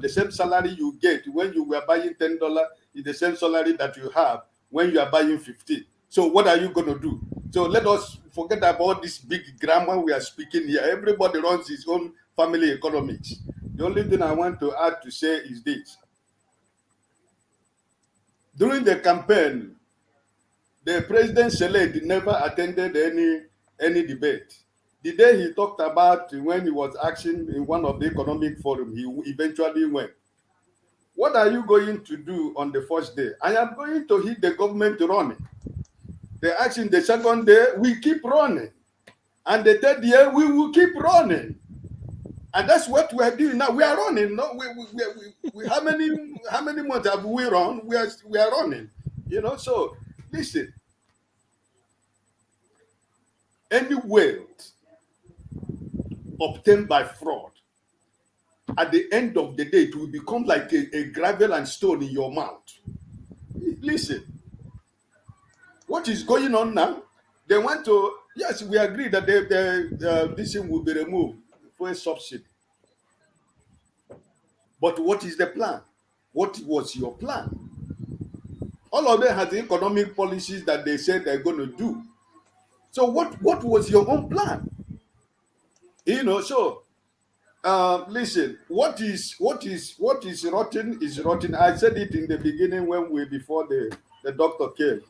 the same salary you get when you were buying $10 is the same salary that you have when you are buying 15. So what are you going to do? So let us forget about this big grammar we are speaking here. Everybody runs his own family economics. The only thing I want to add to say is this. During the campaign, the president-elect never attended any debate. The day he talked about when he was acting in one of the economic forum, he eventually went. What are you going to do on the first day? I am going to hit the government running. The action the second day, we keep running. And the third year, we will keep running. And that's what we are doing now. We are running. No, how many months have we run? We are running. So listen. Any wealth obtained by fraud, at the end of the day, it will become like a gravel and stone in your mouth. Listen, what is going on now? They want to, yes, we agree that this thing will be removed for a subsidy. But what is the plan? What was your plan? All of them have the economic policies that they said they're going to do. So what was your own plan? So listen, what is rotten is rotten. I said it in the beginning before the doctor came.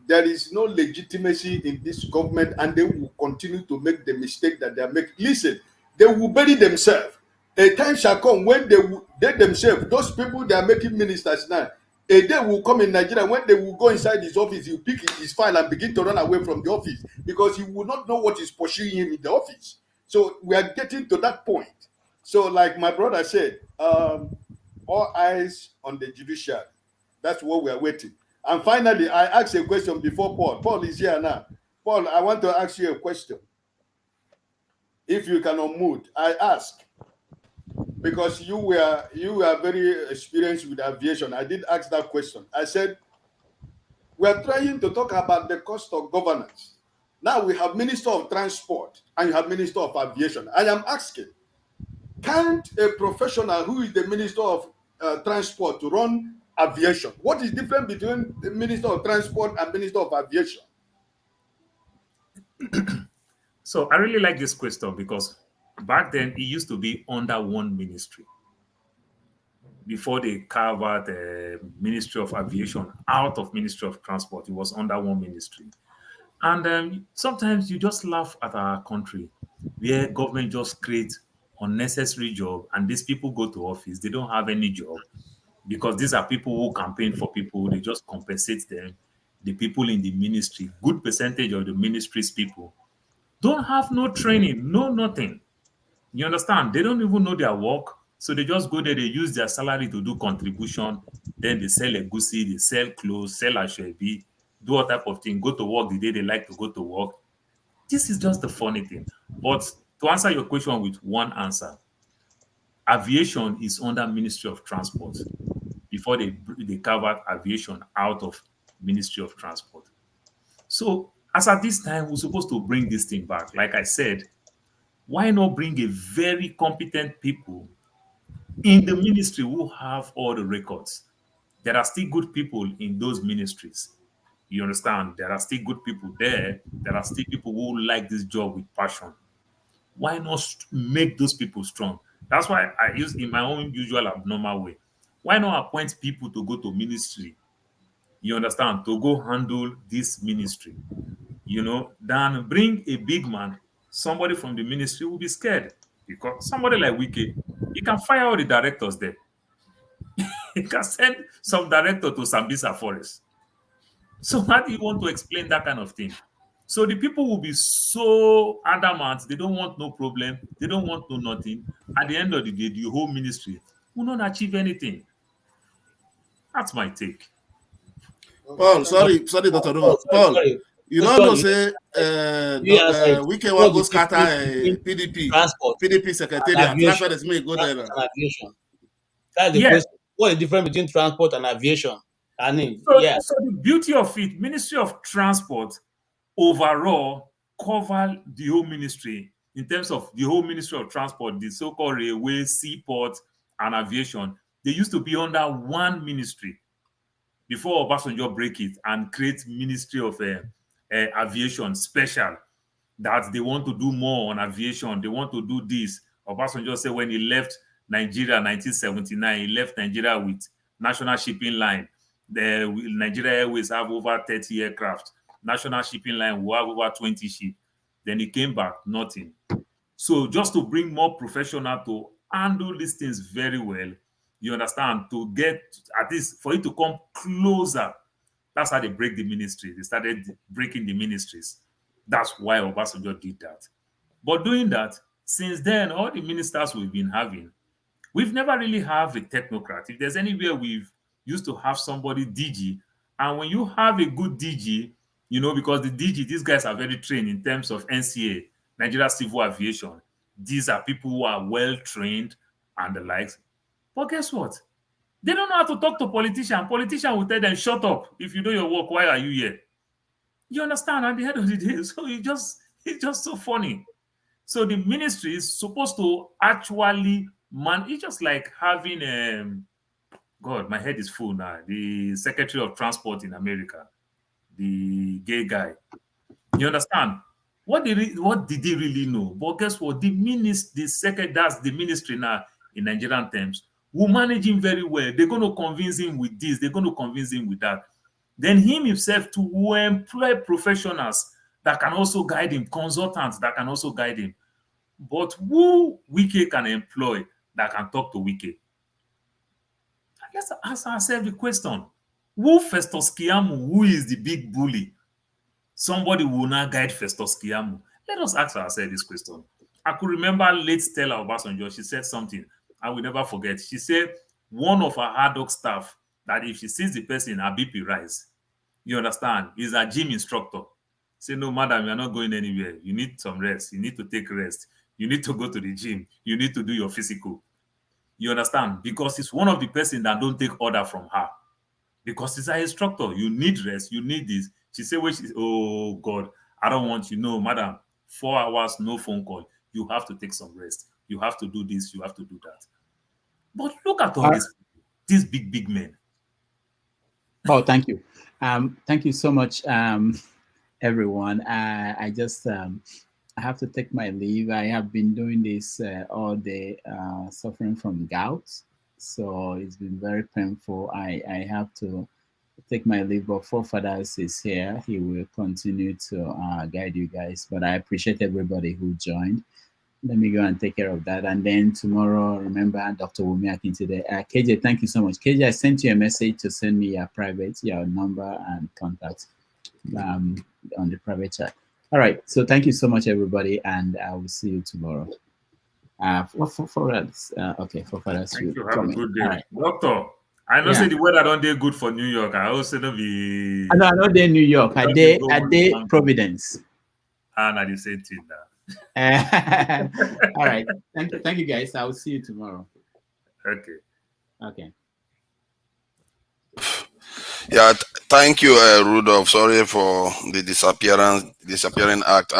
There is no legitimacy in this government, and they will continue to make the mistake that they are making. Listen, they will bury themselves. A time shall come when they themselves, those people they are making ministers now, a day will come in Nigeria when they will go inside his office, he'll pick his file and begin to run away from the office because he will not know what is pursuing him in the office. So we are getting to that point. So like my brother said, all eyes on the judiciary. That's what we are waiting. And finally, I asked a question before Paul. Paul is here now. Paul, I want to ask you a question. If you can unmute, I ask because you were very experienced with aviation. I did ask that question. I said, we are trying to talk about the cost of governance. Now we have Minister of Transport and you have Minister of Aviation. I am asking, can't a professional who is the Minister of Transport to run aviation? What is different between the Minister of Transport and Minister of Aviation? So I really like this question because back then it used to be under one ministry. Before they carved out the Ministry of Aviation out of Ministry of Transport, it was under one ministry. And sometimes you just laugh at our country where government just creates unnecessary job and these people go to office. They don't have any job because these are people who campaign for people. They just compensate them. The people in the ministry, good percentage of the ministry's people don't have no training, no nothing. You understand? They don't even know their work. So they just go there, they use their salary to do contribution. Then they sell a goosey, they sell clothes, sell ashwebi, do all type of thing, go to work the day they like to go to work. This is just the funny thing. But to answer your question with one answer, aviation is under Ministry of Transport before they covered aviation out of Ministry of Transport. So as at this time, we're supposed to bring this thing back. Like I said, why not bring a very competent people in the ministry who have all the records? There are still good people in those ministries. You understand? There are still good people there. There are still people who like this job with passion. Why not make those people strong? That's why I use in my own usual abnormal way. Why not appoint people to go to ministry? You understand? To go handle this ministry. Than bring a big man, somebody from the ministry will be scared because somebody like Wike, he can fire all the directors there. He can send some director to Sambisa Forest. So how do you want to explain that kind of thing? So the people will be so adamant, they don't want no problem, they don't want no nothing. At the end of the day, the whole ministry will not achieve anything. That's my take. Paul, sorry, Dr. Nova. Paul, Sorry. you don't know, Question, say, you answer it. we can What's go the scatter difference between PDP and secretariat. aviation? Transfer this may go Transport there. and aviation. That's the Yeah. question. What is the difference between transport and aviation? I mean, So, yeah. so the beauty of it, Ministry of Transport overall cover the whole ministry in terms of the whole Ministry of Transport, the so-called railway, seaport, and aviation. They used to be under one ministry before Obasanjo break it and create Ministry of Aviation special, that they want to do more on aviation. They want to do this. Obasanjo said when he left Nigeria in 1979, he left Nigeria with National Shipping Line. The Nigeria Airways have over 30 aircraft. National Shipping Line will have over 20 ships. Then he came back, nothing. So just to bring more professional to handle these things very well, you understand, to get at least for it to come closer. That's how they break the ministry. They started breaking the ministries. That's why Obasanjo did that. But doing that, since then, all the ministers we've been having, we've never really have a technocrat. If there's anywhere we've used to have somebody DG, and when you have a good DG, because the DG, these guys are very trained in terms of NCA, Nigeria Civil Aviation. These are people who are well trained and the likes. But guess what? They don't know how to talk to politicians. Politicians will tell them, shut up. If you do your work, why are you here? You understand? At the end of the day, so it's just so funny. So the ministry is supposed to actually it's just like having God, my head is full now. The Secretary of Transport in America, the gay guy. You understand? What did they really know? But guess what? That's the ministry now in Nigerian terms, will manage him very well. They're going to convince him with this, they're going to convince him with that. Then him himself to will employ professionals that can also guide him, consultants that can also guide him. But who Wike can employ that can talk to Wike? Let's ask ourselves the question. Who Festus Kiamu, who is the big bully? Somebody will now guide Festus Kiamu. Let us ask ourselves this question. I could remember late Stella Obasanjo. She said something I will never forget. She said one of her hard dog staff, that if she sees the person, her BP rise. You understand? Is a gym instructor. Say, no, madam, you're not going anywhere. You need some rest. You need to take rest. You need to go to the gym. You need to do your physical. You understand? Because it's one of the person that don't take order from her. Because it's an instructor. You need rest. You need this. She said, oh God, I don't want you. No, madam, 4 hours, no phone call. You have to take some rest. You have to do this. You have to do that. But look at all these big men. Oh, thank you. Thank you so much, everyone. I just I have to take my leave. I have been doing this all day, suffering from gout, so it's been very painful. I have to take my leave, but Forefathers is here. He will continue to guide you guys. But I appreciate everybody who joined. Let me go and take care of that. And then tomorrow, remember Dr. Wumi Akintoday. KJ, thank you so much. KJ, I sent you a message to send me your number and contact on the private chat. All right. So thank you so much, everybody. And I will see you tomorrow. For us. Okay, Forefathers. Thank you. Have a good day. Right. Doctor, I know say the weather don't do good for New York. I also know be. I know they're New York. I did Providence. And I the same thing now. All right. Thank you, guys. I will see you tomorrow. Okay. Yeah, thank you, Rudolph. Sorry for the disappearing act.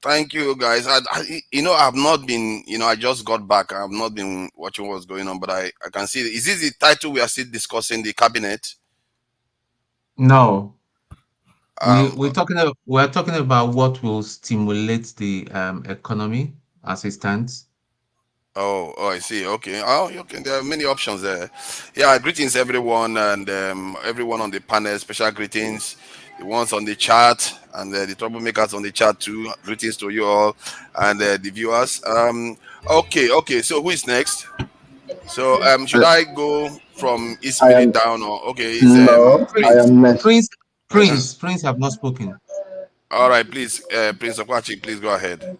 Thank you, guys. I've not been, I just got back. I've not been watching what's going on, but I can see. Is this the title we are still discussing, the cabinet? No. We're talking about what will stimulate the economy as it stands. Oh, I see. Okay. Oh, okay. There are many options there. Yeah. Greetings, everyone, and everyone on the panel. Special greetings, the ones on the chat, and the troublemakers on the chat too. Greetings to you all, and the viewers. Okay. So who is next? So should I go from East Spirit down, or okay? No, Prince. I am next. Prince have not spoken. All right, please, Prince Okwachi, please go ahead.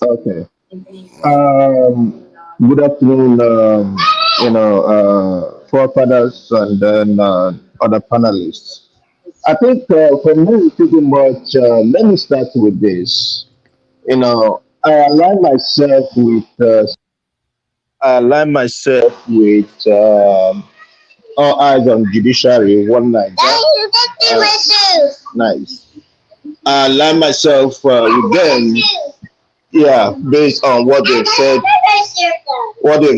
Okay. Good afternoon, forefathers and then other panelists. I think for me, pretty much, let me start with this. I align myself with all eyes on judiciary one night. Nice. I align myself with them. Yeah, based on what they've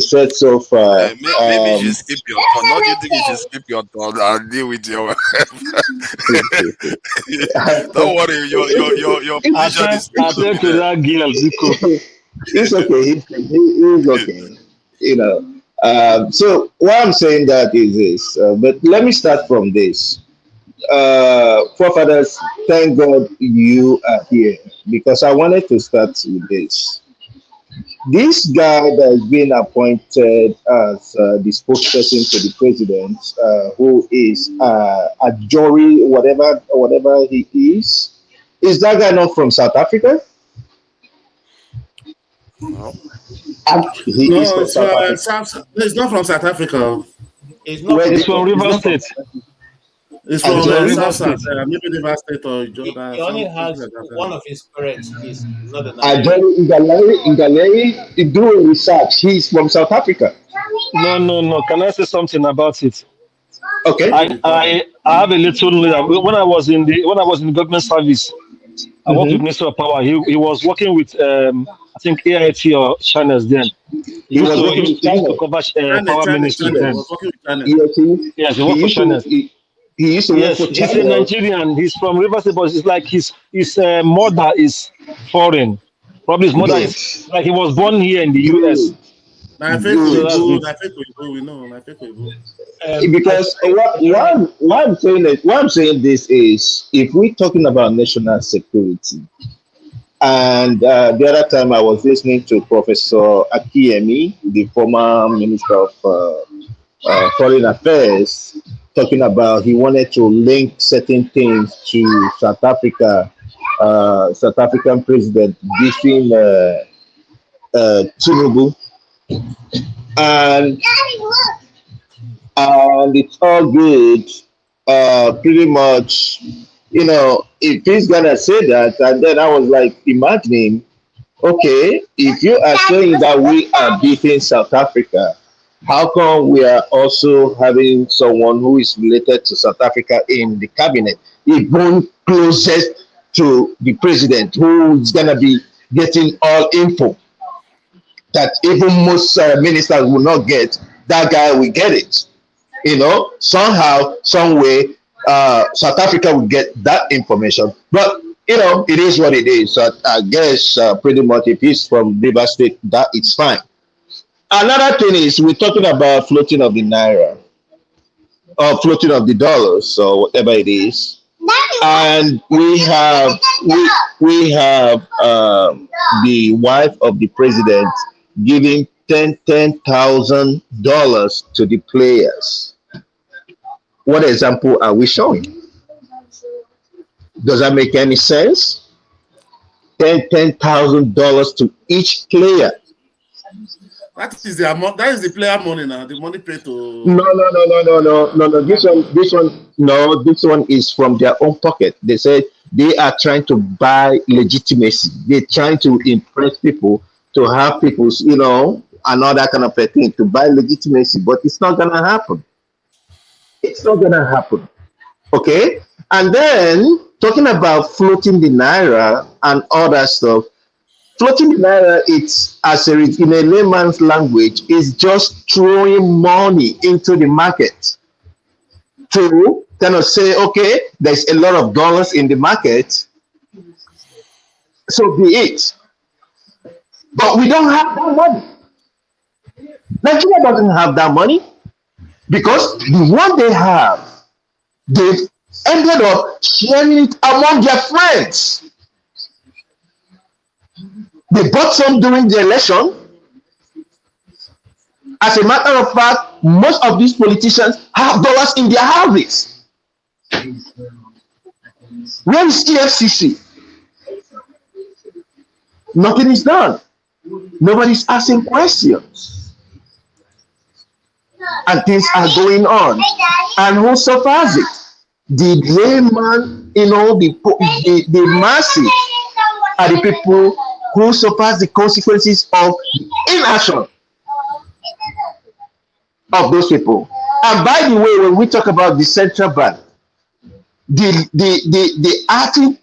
said so far. Maybe you should skip your turn. Not you think you should skip your turn and deal with your. Don't worry, your position is It's to be there. okay. He's okay. So why I'm saying that is this. But let me start from this. Forefathers, thank God you are here because I wanted to start with this. This guy that has been appointed as the spokesperson to the president, who is a jury, whatever he is that guy not from South Africa? No. He is No, from South Africa. it's not from South Africa. It's not Where from is It's he from from? It's River not from. State. It's I from It's tell from you. River South, State. maybe River State or Jordan, he only something has like that. one of his parents is not a I Nigerian. tell you, doing research. He's from South Africa. No, no, no. Can I say something about it? Okay. I have a little when I was in the government service. I worked with Minister of Power. He was working with I think AIT or channels then. He was working with He used China. to cover power ministry China. He Yes. then. was working with China. Yes. Yes, he He worked for used to. channels. He used to work Yes, for he's a China. Nigerian. He's from River State, but it's like his mother is foreign. Probably his mother Good. is like he was born here in the US. Good. Na fake So that's Oyibo, good. na fake Oyibo, we know, na fake Oyibo. Because why I'm saying this is if we're talking about national security, and the other time I was listening to Professor Akiemi, the former Minister of Foreign Affairs, talking about he wanted to link certain things to South Africa, South African president giving Tinubu, and it's all good. Pretty much, if he's gonna say that, and then I was like imagining, okay, if you are saying that we are beating South Africa, how come we are also having someone who is related to South Africa in the cabinet, even closest to the president, who is gonna be getting all info that even most ministers will not get? That guy will get it. Somehow, some way, South Africa will get that information. But it is what it is. So I guess pretty much if he's from River State, that it's fine. Another thing is we're talking about floating of the naira or floating of the dollars or whatever it is, and we have the wife of the president giving $10,000 to the players. What example are we showing? Does that make any sense? $10,000 to each player. That is the player money now. The money paid No, to. no, no, no, no, no, no, no. This one is from their own pocket. They said they are trying to buy legitimacy. They're trying to impress people, to have people's, and all that kind of a thing, to buy legitimacy. But it's not gonna happen. It's not gonna happen. Okay? And then talking about floating the naira and all that stuff, floating the naira, it's in a layman's language, is just throwing money into the market to kind of say, okay, there's a lot of dollars in the market, so be it. But we don't have that money. Nigeria doesn't have that money because the one they have, they've ended up sharing it among their friends. They bought some during the election. As a matter of fact, most of these politicians have dollars in their houses. Where is EFCC? Nothing is done. Nobody's asking questions. and things are going on. And who suffers it? The layman, the masses are the people who suffers the consequences of inaction of those people. And by the way, when we talk about the central bank, the acting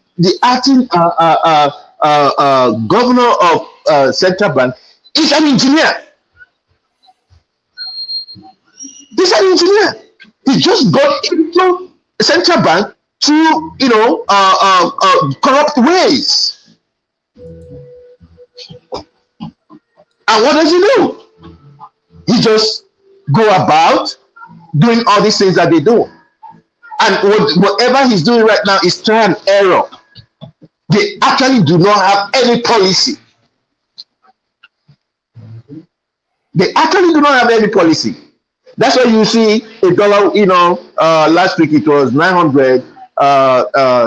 governor of central bank is an engineer. He's an engineer. He just got into central bank through corrupt ways. And what does he do? He just go about doing all these things that they do. And whatever he's doing right now is try and error. They actually do not have any policy. They actually do not have any policy. That's why you see a dollar, last week it was 900.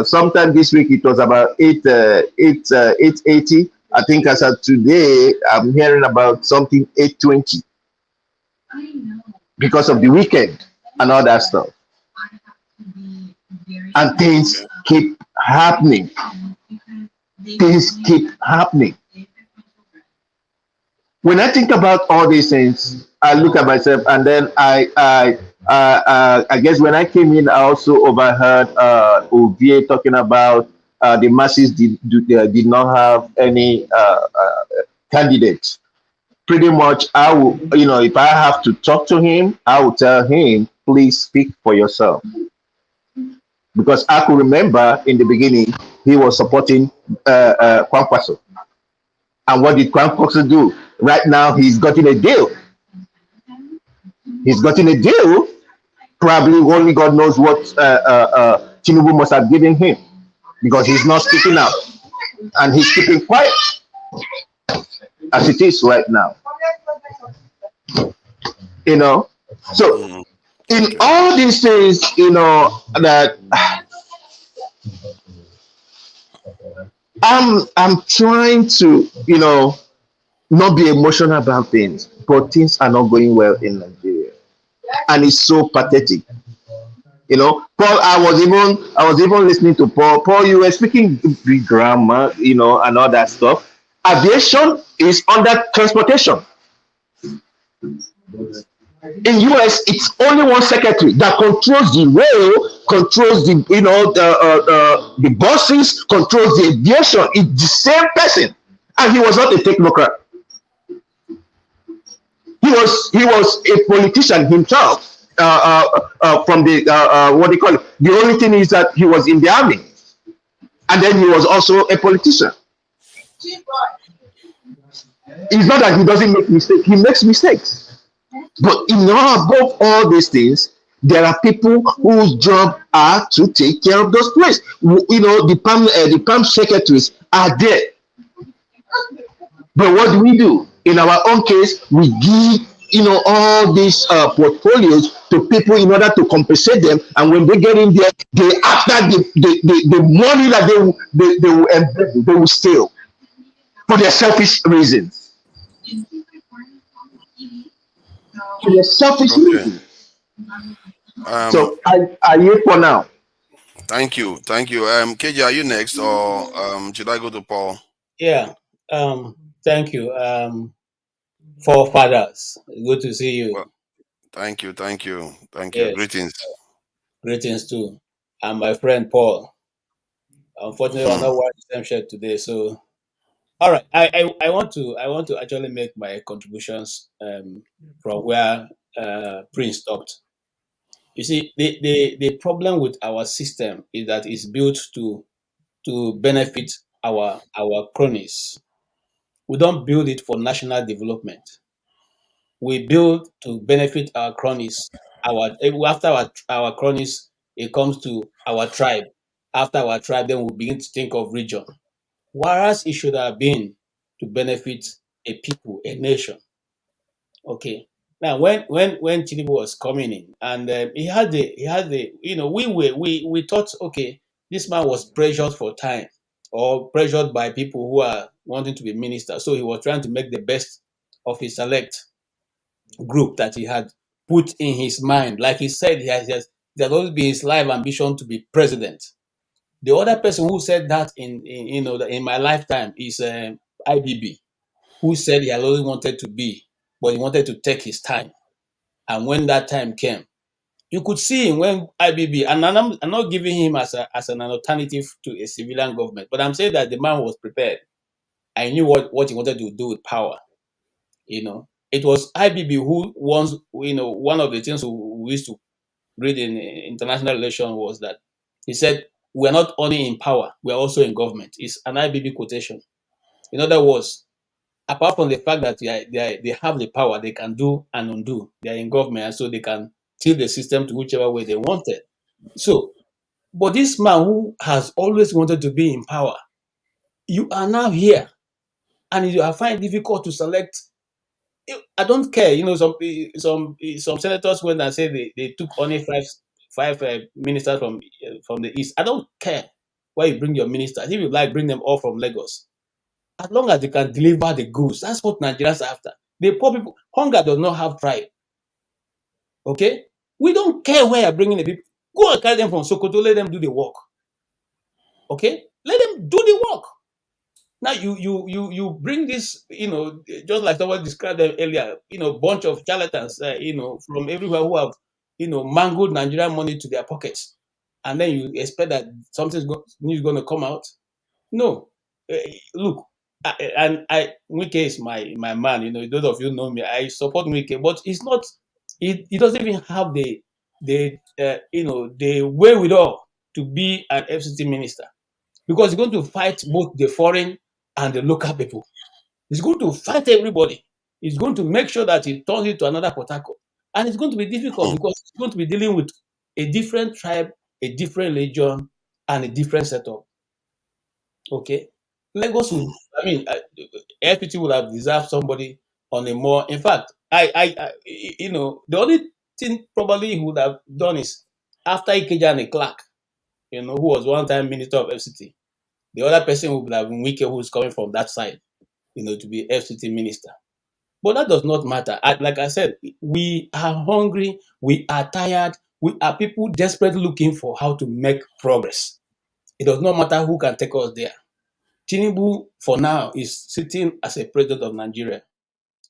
Sometime this week it was about 880. I think as of today, I'm hearing about something 820 because of the weekend and all that stuff. And things keep happening. Things keep happening. When I think about all these things, I look at myself, and then I guess when I came in, I also overheard Ovie talking about the masses did not have any candidates. Pretty much, I will, if I have to talk to him, I will tell him, please speak for yourself. Because I could remember in the beginning, he was supporting Kwankwaso. And what did Kwankwaso do? Right now, he's gotten a deal. He's gotten a deal. Probably only God knows what Tinubu must have given him, because he's not speaking out and he's keeping quiet as it is right now. So in all these things, that I'm trying to, not be emotional about things, but things are not going well in Nigeria, and it's so pathetic. Paul, I was even listening to Paul. Paul, you were speaking Greek grammar, and all that stuff. Aviation is under transportation. In US, it's only one secretary that controls the rail, controls the buses, controls the aviation. It's the same person, and he was not a technocrat. He was a politician himself. From the what do you call it? The only thing is that he was in the army, and then he was also a politician. It's not that he doesn't make mistakes; he makes mistakes. But above all these things, there are people whose job are to take care of those places. The PAM secretaries are there. But what do we do? In our own case, we give all these portfolios to people in order to compensate them, and when they get in there, they after the money that they will steal for their selfish reasons. For their selfish reasons. So I yield for now. Thank you. KJ, are you next, or should I go to Paul? Yeah. Thank you. Forefathers, good to see you. Well, thank you. Yes. Greetings. Greetings too. And my friend Paul. Unfortunately, we're not wearing the same shirt today. So, all right. I want to actually make my contributions from where Prince stopped. You see, the problem with our system is that it's built to benefit our cronies. We don't build it for national development. We build to benefit our cronies. After our cronies, it comes to our tribe. After our tribe, then we begin to think of region. Whereas it should have been to benefit a people, a nation. Okay. Now, when Tinubu was coming in, and he had the we thought, okay, this man was pressured for time, or pressured by people who are wanting to be minister, so he was trying to make the best of his select group that he had. put in his mind. Like he said, that always been his life ambition to be president. The other person who said that in my lifetime is IBB, who said he had always wanted to be, but he wanted to take his time. And when that time came, you could see him when IBB, and I'm not giving him as an alternative to a civilian government, but I'm saying that the man was prepared. I knew what he wanted to do with power. It was IBB who once, one of the things we used to read in international relations was that he said, "We're not only in power, we're also in government." It's an IBB quotation. In other words, apart from the fact that they have the power, they can do and undo. They are in government, and so they can tilt the system to whichever way they wanted. So, but this man who has always wanted to be in power, you are now here, and you are finding it difficult to select. I don't care. Some senators went and said they took only five ministers from the east. I don't care where you bring your ministers. If you like, bring them all from Lagos. As long as they can deliver the goods, that's what Nigerians are after. The poor people, hunger does not have tribe. Okay, we don't care where you're bringing the people. Go and carry them from Sokoto. Let them do the work. Okay, let them do the work. Now you bring this, just like someone described them earlier, bunch of charlatans, from everywhere who have, mangled Nigerian money to their pockets, and then you expect that new is going to come out. No, look, Wike is my man. Those of you know me. I support Wike, but it's not. He doesn't even have the wherewithal to be an FCT minister, because he's going to fight both the foreign and the local people. He's going to fight everybody. He's going to make sure that he turns it to another Port Harcourt. And it's going to be difficult because he's going to be dealing with a different tribe, a different religion, and a different setup. Okay? Lagos would, FPT would have deserved somebody on a more, in fact, the only thing probably he would have done is after Ikeja and Clark, who was one time minister of FCT, the other person would have been Wike, who's coming from that side, to be FCT minister. But that does not matter. Like I said, we are hungry, we are tired, we are people desperately looking for how to make progress. It does not matter who can take us there. Tinubu, for now, is sitting as a president of Nigeria.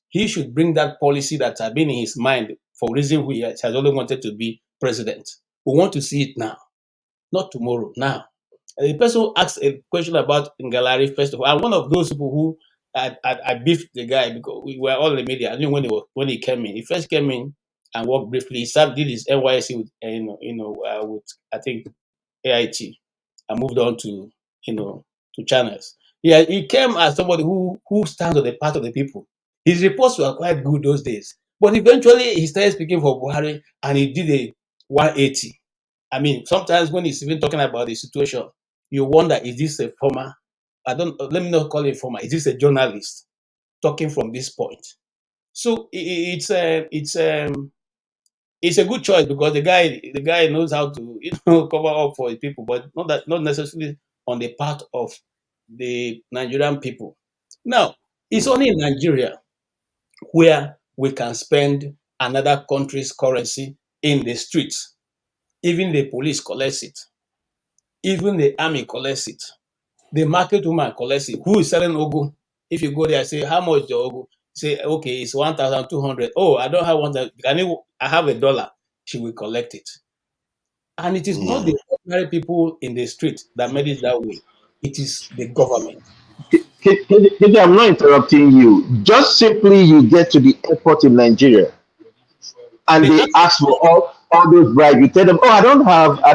He should bring that policy that has been in his mind for reason he has only wanted to be president. We want to see it now, not tomorrow, now. The person who asked a question about Ngalari Festival, I'm one of those people who I beefed the guy because we were all in the media. I knew when he came in. He first came in and worked briefly. He did his NYSC with with I think AIT, and moved on to channels. Yeah, he came as somebody who stands on the part of the people. His reports were quite good those days, but eventually he started speaking for Buhari, and he did a 180. I mean, sometimes when he's even talking about the situation, you wonder, is this a former? Let me not call it former. Is this a journalist talking from this point? So it's a good choice because the guy knows how to cover up for his people, but not necessarily on the part of the Nigerian people. Now, it's only in Nigeria where we can spend another country's currency in the streets. Even the police collects it. Even the army collects it. The market woman collects it. Who is selling Ogu? If you go there, say, how much is your Ogu? Say, okay, it's 1,200. Oh, I don't have 1,000. I have $1. She will collect it. And it is not the ordinary people in the street that made it that way. It is the government. I'm not interrupting you. Just simply you get to the airport in Nigeria and They they ask, ask for all those bribes. You tell them, oh, I don't have Naira.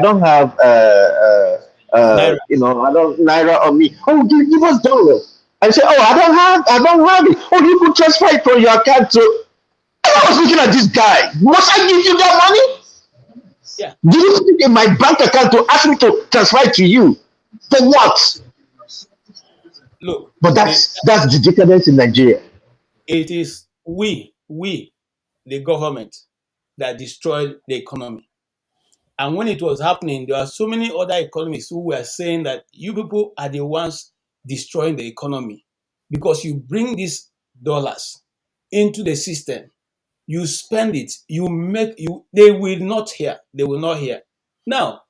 I don't Naira on me. Oh, give us dollars. I say, oh, I don't have it. Oh, you could transfer it from your account to. I was looking at this guy. Must I give you that money? Yeah. Do you put it in my bank account to ask me to transfer it to you? For what? Look, But that's the decadence in Nigeria. it is we, the government, that destroyed the economy. And when it was happening, there are so many other economists who were saying that you people are the ones destroying the economy because you bring these dollars into the system You spend it, they will not hear. They will not hear. Now,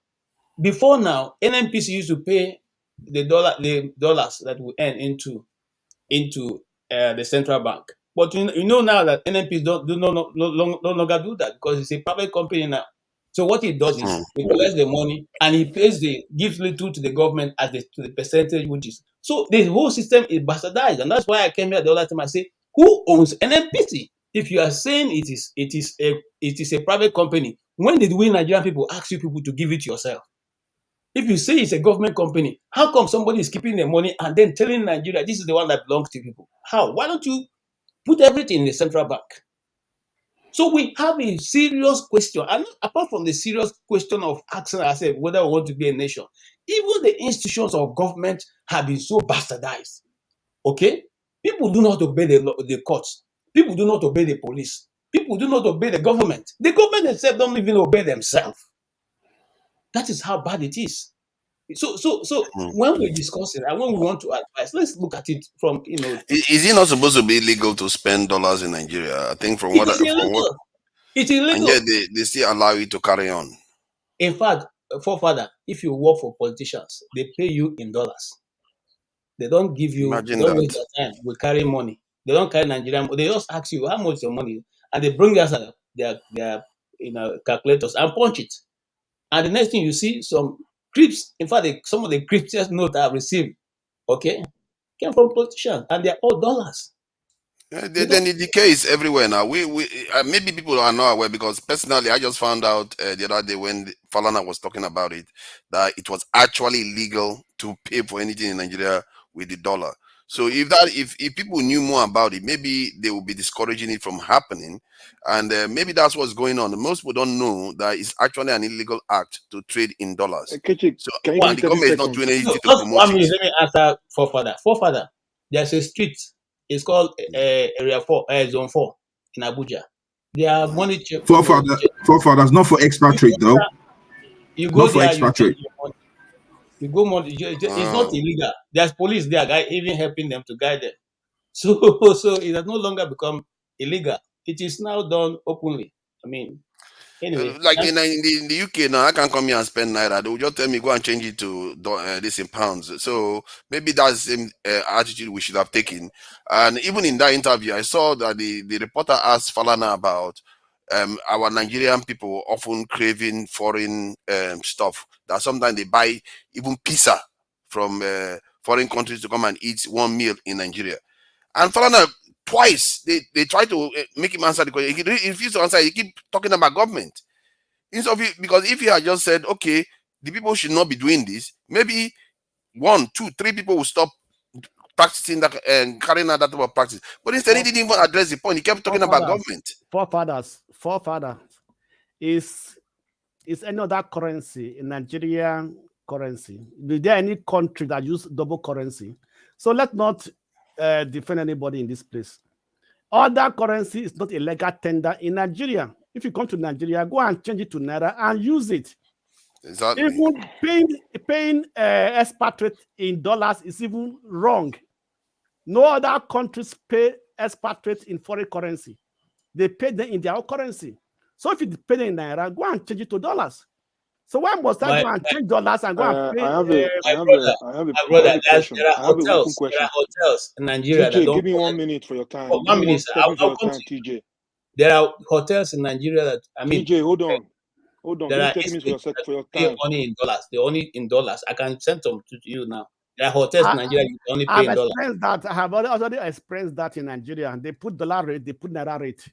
before now, NNPC used to pay the dollars that we earn into the central bank. But you know now that NNPC no longer do that because it's a private company now. So what he does is he collects the money and he gives little to the government as to the percentage which is. So the whole system is bastardized, and that's why I came here the other time. I say, who owns NNPC? If you are saying it is a private company, when did we Nigerian people ask you people to give it yourself? If you say it's a government company, how come somebody is keeping the money and then telling Nigeria this is the one that belongs to people? How? Why don't you put everything in the central bank? So we have a serious question. And apart from the serious question of asking ourselves whether we want to be a nation, even the institutions of government have been so bastardized. Okay? People do not obey the courts. People do not obey the police. People do not obey the government. The government themselves don't even obey themselves. That is how bad it is. So when we discuss it and when we want to advise, let's look at it from Is it not supposed to be illegal to spend dollars in Nigeria? I think it is illegal. It's and yet illegal. they still allow you to carry on. In fact, forefather, if you work for politicians, they pay you in dollars. They don't Imagine waste that. their time with carrying money. They don't carry Nigerian. They just ask you how much is your money, and they bring us their calculators and punch it. And the next thing you see, some creeps. In fact, some of the creepiest notes I've received, okay, came from politicians, and they're all dollars. They Then don't. the decay is everywhere now. We maybe people are not aware because personally, I just found out the other day when Falana was talking about it that it was actually illegal to pay for anything in Nigeria with the dollar. So if people knew more about it, maybe they would be discouraging it from happening, and maybe that's what's going on. Most people don't know that it's actually an illegal act to trade in dollars. Kechi, So can you give One, me and the 30 government is not seconds? doing no, anything to just promote 1 it. minute. Let me answer forefather. Forefather, there's a street. It's called Area 4, Zone 4 in Abuja. They are money check. Forefathers, not for expatriate though. You go Not for there, you change expatriate. your money. You go money. It's not Oh. illegal. There's police there, guy, even helping them to guide them. So, so it has no longer become illegal. It is now done openly. I mean, anyway, Like in the UK now, I can come here and spend naira. They will just tell me go and change it to this in pounds. So maybe that's the same attitude we should have taken. And even in that interview, I saw that the reporter asked Falana about our Nigerian people often craving foreign stuff. That sometimes they buy even pizza from foreign countries to come and eat one meal in Nigeria. And Falana twice they try to make him answer the question. He refused to answer. He keep talking about government. Because if he had just said, okay, the people should not be doing this, maybe 1, 2, 3 people will stop practicing that and carrying out that type of practice. But instead, he didn't even address the point. He kept talking about government. Forefathers is another currency, in Nigerian currency. Is there any country that use double currency? So let's not defend anybody in this place. Other currency is not a legal tender in Nigeria. If you come to Nigeria, go and change it to Naira and use it. Exactly. Even paying expatriate in dollars is even wrong. No other countries pay expatriate in foreign currency. They pay them in their own currency. So if you pay them in Naira, go and change it to dollars. So why must I go and change dollars and go and pay? I have a question. there are I have an open hotels. There question. are hotels in Nigeria that TJ, don't give me 1 collect. minute for your time. Oh, Give 1 me minute. one second for I'll your come time, to you. TJ. There are hotels in Nigeria that TJ, hold on. Hold on. there Give me are 30 minutes estates that for your pay time. only in dollars. They only in dollars. I can send them to you now. There are hotels in Nigeria you only pay I've in dollars. experienced that. I have already experienced that in Nigeria. They put dollar rate, they put Naira rate.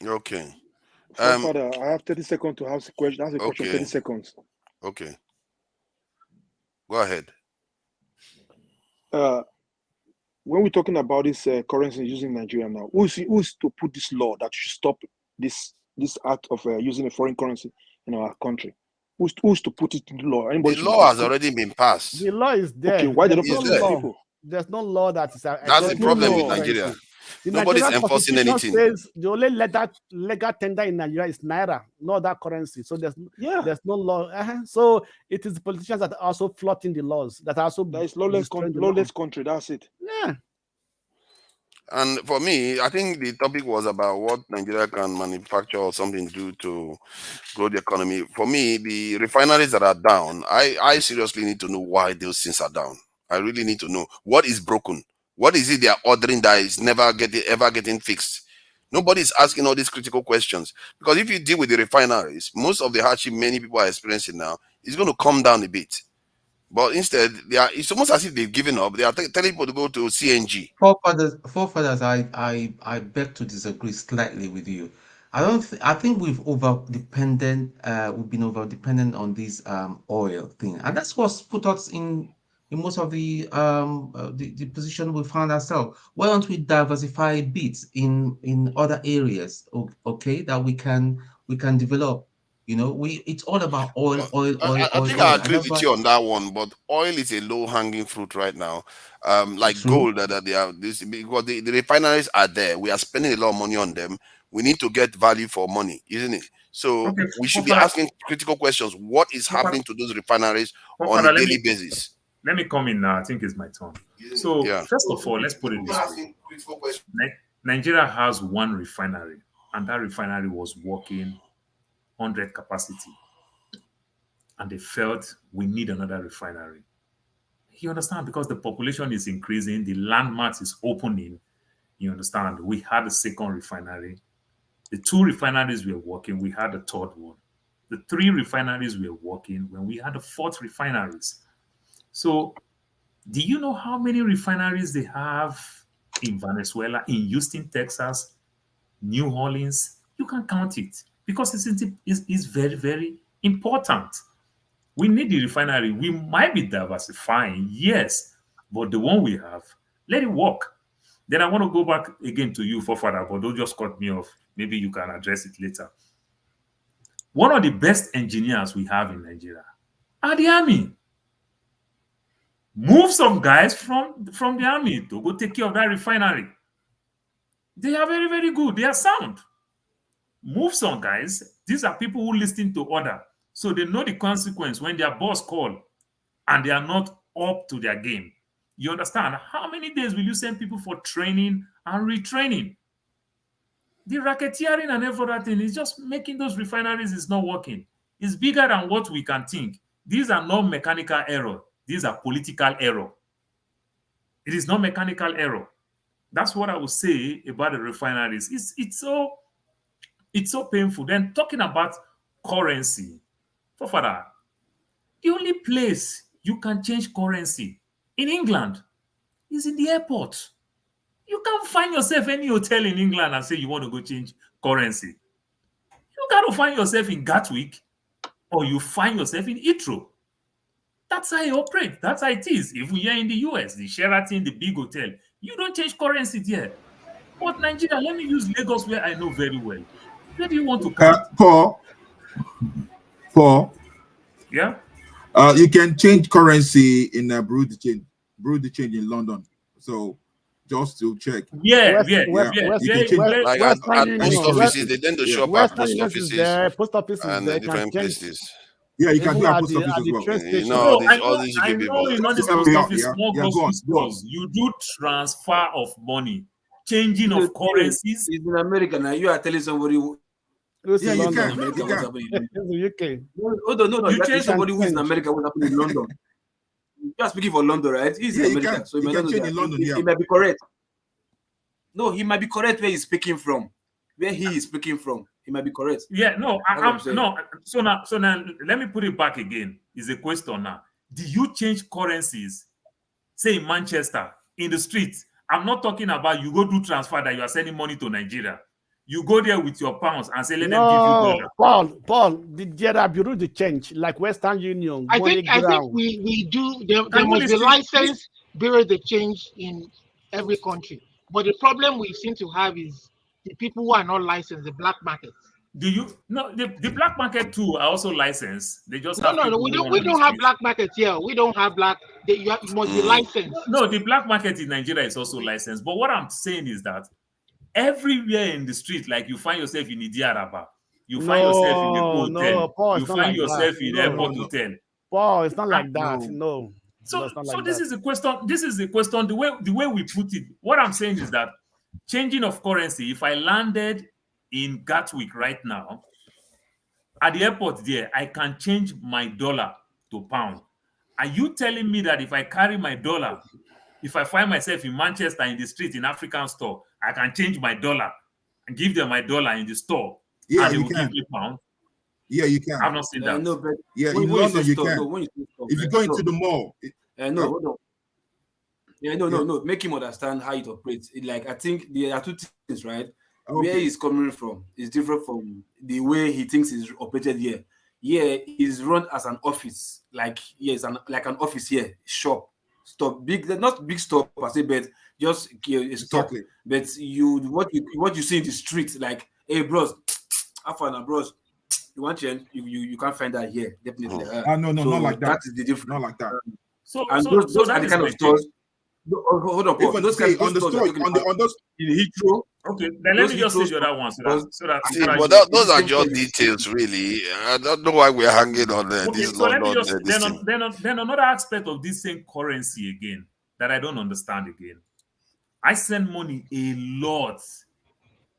Okay. Father, I have 30 seconds to ask a question. Ask a question. Okay. 30 seconds. Okay. Go ahead. When we're talking about this currency using Nigeria now, who's to put this law that should stop this act of using a foreign currency in our country? Who's to put it in the law? Anybody The should law has put. already been passed. The law is there. Okay, why they don't There's put no it to law. people? There's no law that is That's the There's no problem with law. Nigeria. The Nobody's Nigerian enforcing constitution anything. says the only legal tender in Nigeria is Naira, not that currency. So there's no law. So it is the politicians that are also flouting the laws, that are also That is lawless country. That's it. Yeah. And for me, I think the topic was about what Nigeria can manufacture or something do to grow the economy. For me, the refineries that are down, I seriously need to know why those things are down. I really need to know what is broken. What is it they are ordering that is never getting ever getting fixed? Nobody is asking all these critical questions, because if you deal with the refineries, most of the hardship many people are experiencing now is going to come down a bit. But instead, it's almost as if they've given up. They are telling people to go to CNG. Forefathers, I beg to disagree slightly with you. I don't. I think we've been over dependent on this oil thing, and that's what's put us in most of the position we found ourselves. Why don't we diversify a bit in other areas? Okay, that we can develop. It's all about oil, oil, oil, I oil, think I oil, and agree that's with why. you on that one, but oil is a low hanging fruit right now. Like True. gold that they are this, because the refineries are there. We are spending a lot of money on them. We need to get value for money, isn't it? So Okay, we should be Forefather, asking critical questions. What is Forefather, happening to those refineries on a Forefather, daily basis? let me come in now. I think it's my turn. So Yeah. first of all, let's put it this way: Nigeria has one refinery, and that refinery was working 100 capacity, and they felt we need another refinery. You understand? Because the population is increasing, the landmass is opening. You understand? We had a second refinery. The two refineries were working. We had a third one. The three refineries were working when we had the fourth refineries. So, do you know how many refineries they have in Venezuela, in Houston, Texas, New Orleans? You can count it because it's very, very important. We need the refinery. We might be diversifying, yes, but the one we have, let it work. Then I want to go back again to you, Forefather, but don't just cut me off. Maybe you can address it later. One of the best engineers we have in Nigeria are the army. Move some guys from the army to go take care of that refinery. They are very, very good. They are sound. Move some guys. These are people who listen to order. So they know the consequence when their boss call and they are not up to their game. You understand? How many days will you send people for training and retraining? The racketeering and every other thing is just making those refineries is not working. It's bigger than what we can think. These are not mechanical error. These are political error. It is not mechanical error. That's what I would say about the refineries. It's so painful. Then talking about currency, for father, the only place you can change currency in England is in the airport. You can't find yourself any hotel in England and say you want to go change currency. You got to find yourself in Gatwick or you find yourself in Heathrow. That's how you operate. That's how it is. Even here in the US, the Sheraton, the big hotel, you don't change currency there. But Nigeria, let me use Lagos where I know very well. Where do you want to count? Paul, Yeah? you can change currency in Brew the change in London. So just to check. Yeah, West, yeah, West, yeah, West, You yeah, can change. West, yeah. Like Western at post Union, offices, they tend to Yeah, show up at Western post Union is offices there, post office is and there, can different change places. yeah, you can even do at at post the office as well. train You know station. all No, these all these I UK know people. in all these Yeah, post yeah, office, yeah, small yeah. Go grocery on, go on. stores, you do transfer of money, changing You know, of currencies. it's in America now. You are telling somebody Who's Yeah, in you who's in can, London? America you what's can. happening in London. It's the UK. No, hold on, no, no. You You are telling change. You can somebody who is in change. America what's happening in London. You are speaking for London, right? He's in Yeah, you America, can. so he You might not can know change that. in He, London. he, Yeah. he might be correct. No, he might be correct where he's speaking from. Where he is speaking from, he might be correct. Yeah, no, That's what I'm I'm saying. no. So now, let me put it back again. Is a question now. Do you change currencies? Say in Manchester, in the streets. I'm not talking about you go do transfer that you are sending money to Nigeria. You go there with your pounds and say, let them give you No, dollar. Paul, there are bureau de change like Western Union, I think MoneyGram. we do there Can you must be listen? license bureau the change in every country. But the problem we seem to have is the people who are not licensed, the black market. Do you no the black market too are also licensed? They just No, have no, no. people who run We on the don't have streets. black market here. We don't have black. You must be Mm. licensed. No, the black market in Nigeria is also licensed. But what I'm saying is that everywhere in the street, like you find yourself in Idiaraba, you find yourself in the hotel, Paul, you it's not find like that. yourself in the No, No, airport no, hotel. Paul, it's not And like that. no. No, so it's not so like this that. is the question. This is the question. The way we put it. What I'm saying is that Changing of currency, if I landed in Gatwick right now, at the airport there, I can change my dollar to pound. Are you telling me that if I carry my dollar, if I find myself in Manchester in the street in African store, I can change my dollar and give them my dollar in the store, Yeah, and they you will give can. me pound? Yeah, you can. I've not seen that. No, but Yeah, when in you say London you store, can. no, when you say store, If you go into no, the mall, no, oh, hold on. Yeah, no, yeah, no, no. Make him understand how it operates. Like I think there are two things, right? Where okay, he's coming from is different from the way he thinks is operated here. Here is run as an office, like yes, like an office here, shop, stop, big, not big stop per se, but just a stop. exactly. But what you see in the street, like, hey, bros, have fun, bros. You want change? You can't find that here, definitely. No, not So like that that. is the Not difference. like that. And So those are that the is kind my of take. stores. Hold on, Paul. Even Those on the stores we're store talking on the about on in Heathrow, Okay, then let those me just Heathrow say the other one stores, See, and but you. it's those the are same just thing. details, really. I don't know why we're hanging on Okay, this so let me London just this thing. then another aspect of this same currency again that I don't understand again. I send money a lot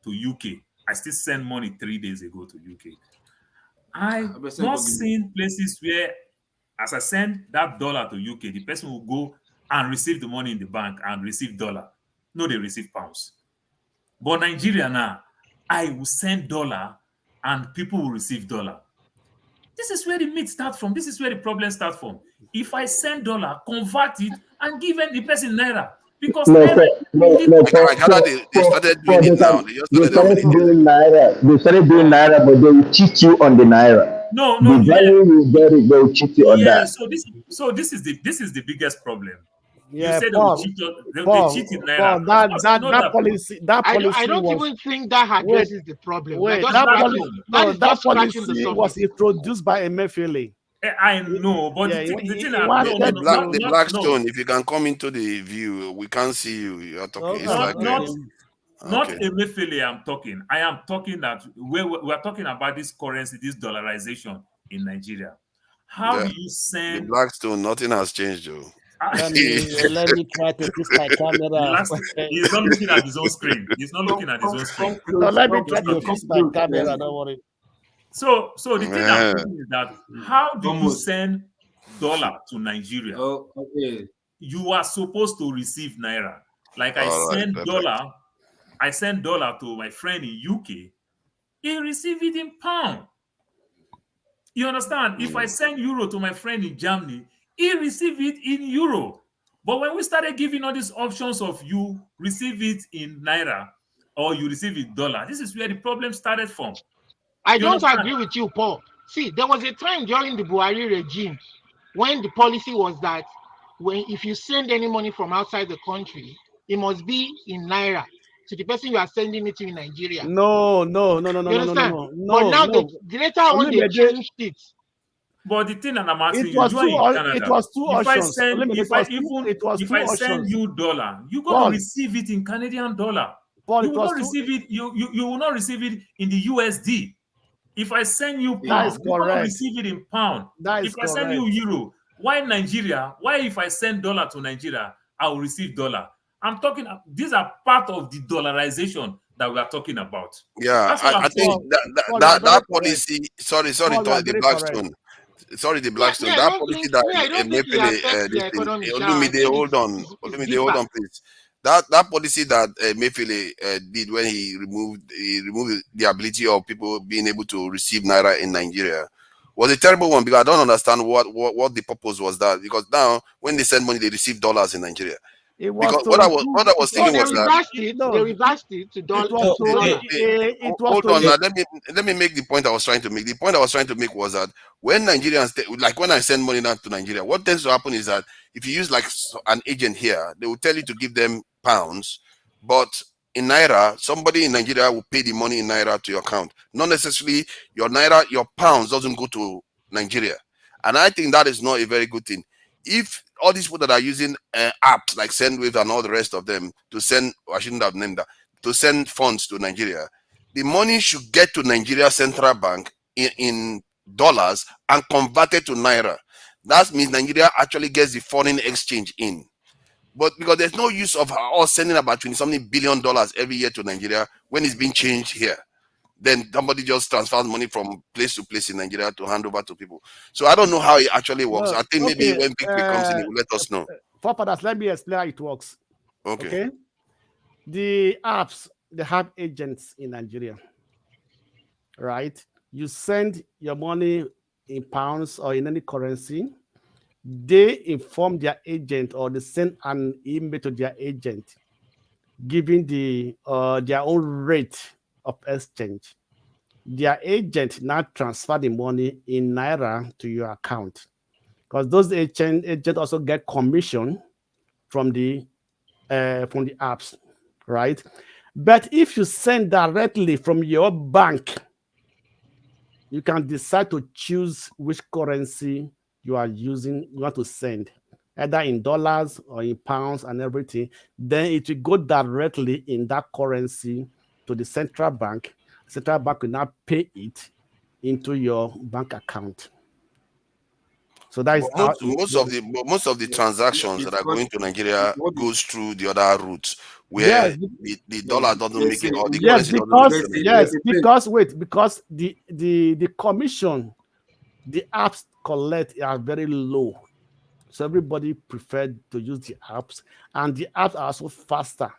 to UK. I still send money 3 days ago to UK. I I send not go give you. seen places where, as I send that dollar to UK, the person will go and receive the money in the bank and receive dollar. No, they receive pounds. But Nigeria now, I will send dollar and people will receive dollar. This is where the meat starts from. This is where the problem starts from. If I send dollar, convert it, and give the person naira, because No, naira for, is no, illegal. no, I gather they started doing it they now. can, They just they started started implementing it. doing Naira. They started doing Naira, but they will cheat you on the Naira. No, The no, yeah, value you get it, they will cheat you on yeah. that. So this is the biggest problem. You Yeah, say they will Paul, cheat they cheat in naira. Of that course, I know that. I policy don't was even think that wait, addresses the problem. We are wait, just that Not at policy, scratching. all. That no, is that just scratching the policy was surface. introduced by Emefiele. I know, but Yeah, the thing he that no, no, wanted no, not, to. The not, no, Blackstone, if you can come into the view, we can't see you. You're talking. It's Okay, not, like not, okay. not okay. Emefiele. I'm talking. I am talking that we are talking about this currency, this dollarization in Nigeria. How do you The send? Blackstone, nothing has changed, though. Let me try to fix my camera. Last, he's not looking at his own screen. He's not looking at his own Come screen. No, close, let me come try He's to close, talking. come fix my close. camera. Don't worry. So the thing I'm Yeah. saying is that how do you Almost. send dollar to Nigeria? Oh, okay. You are supposed to receive naira. Like All right, perfect. I send dollar to my friend in UK, he receive it in pound. You understand? If I send euro to my friend in Germany, he receive it in euro. But when we started giving all these options of you receive it in naira or you receive it dollar, this is where the problem started from. I You don't understand? agree with you, Paul. See, there was a time during the Buhari regime when the policy was that when if you send any money from outside the country, it must be in naira to the person you are sending it to in Nigeria. No, no, no, no, no, You no, no, no, understand? no, But no, now no. later on they Olumide, changed it. But the thing that I'm asking it you, was you are two. in It Canada. was two options. Olumide, it was If two I send options. you dollar, you're gonna Paul, receive it in Canadian dollar. Paul, You it will was not two. receive it. You will not receive it in the USD. If I send you That is pound, you're gonna correct. receive it in pound. That If is I send you correct. euro, why Nigeria? Why if I send dollar to Nigeria, I will receive dollar? I'm talking. These are part of the dollarization that we are talking about. Yeah, That's what I'm I think saying. Paul, that Paul, you are that, very that correct. policy. Sorry, Paul, you are the very correct. Blackstone. Sorry, the Me, Blackstone. That policy that I don't think it Emefiele, affects this their thing. economy, Sha. I Olumide, think hold on. it's Olumide, hold deeper. on, please. That policy that Emefiele did when he removed the ability of people being able to receive naira in Nigeria was a terrible one because I don't understand what the purpose was that because now when they send money they receive dollars in Nigeria. It was Because to improve. what I was No, thinking they was that reversed it. They No, reversed it to it was no, to. dollar. It was hold to. on now. Let me make the point I was trying to make. The point I was trying to make was that when Nigerians like when I send money down to Nigeria, what tends to happen is that if you use like an agent here, they will tell you to give them pounds, but in naira, somebody in Nigeria will pay the money in naira to your account. Not necessarily your pounds doesn't go to Nigeria, and I think that is not a very good thing. If all these people that are using apps like SendWave and all the rest of them to send, I shouldn't have named that, to send funds to Nigeria, the money should get to Nigeria Central Bank in dollars and converted to naira. That means Nigeria actually gets the foreign exchange in. But because there's no use of us sending about $20-something billion every year to Nigeria when it's being changed here. Then somebody just transfers money from place to place in Nigeria to hand over to people. So I don't know how it actually works. No, I think maybe okay. when Big Three comes in, he will let us know. Forefathers, let me explain how it works. Okay. The apps, they have agents in Nigeria, right? You send your money in pounds or in any currency. They inform their agent or they send an email to their agent giving their own rate of exchange. Their agent now transfer the money in Naira to your account, because those agent also get commission from the apps, right? But if you send directly from your bank, you can decide to choose which currency you are using, you want to send, either in dollars or in pounds and everything. Then it will go directly in that currency to the central bank. Central bank will now pay it into your bank account. So that is how most of the transactions that are going to Nigeria goes through the other routes yes, where the dollar doesn't make it, or the yes, currency doesn't make it. because the commission the apps collect are very low. So everybody preferred to use the apps, and the apps are also faster.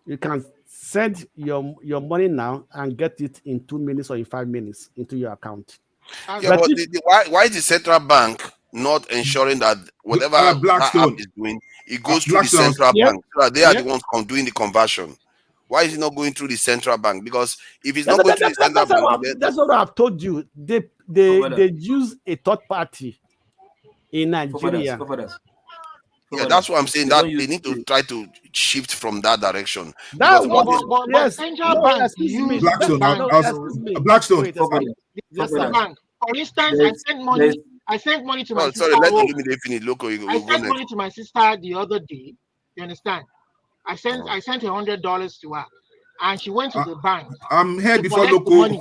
You can send your money now and get it in 2 minutes or in 5 minutes into your account. Yeah, but why is the central bank not ensuring that whatever that app is doing, it goes through the central bank, so that they are the ones doing the conversion? Why is it not going through the central bank? Because if it's not going through the central bank, that's what I've told you. They use a third party in Nigeria. yeah, that's what I'm saying. That they need to try to shift from that direction. That Because but central bank use the bank. Blackstone. The bank. For instance, I sent money to my sister. Sorry, let me finish. Loco, I you go sent next. money to my sister the other day. You understand? I sent $100 to her, and she went to the bank. I'm here to before collect the Loco. money.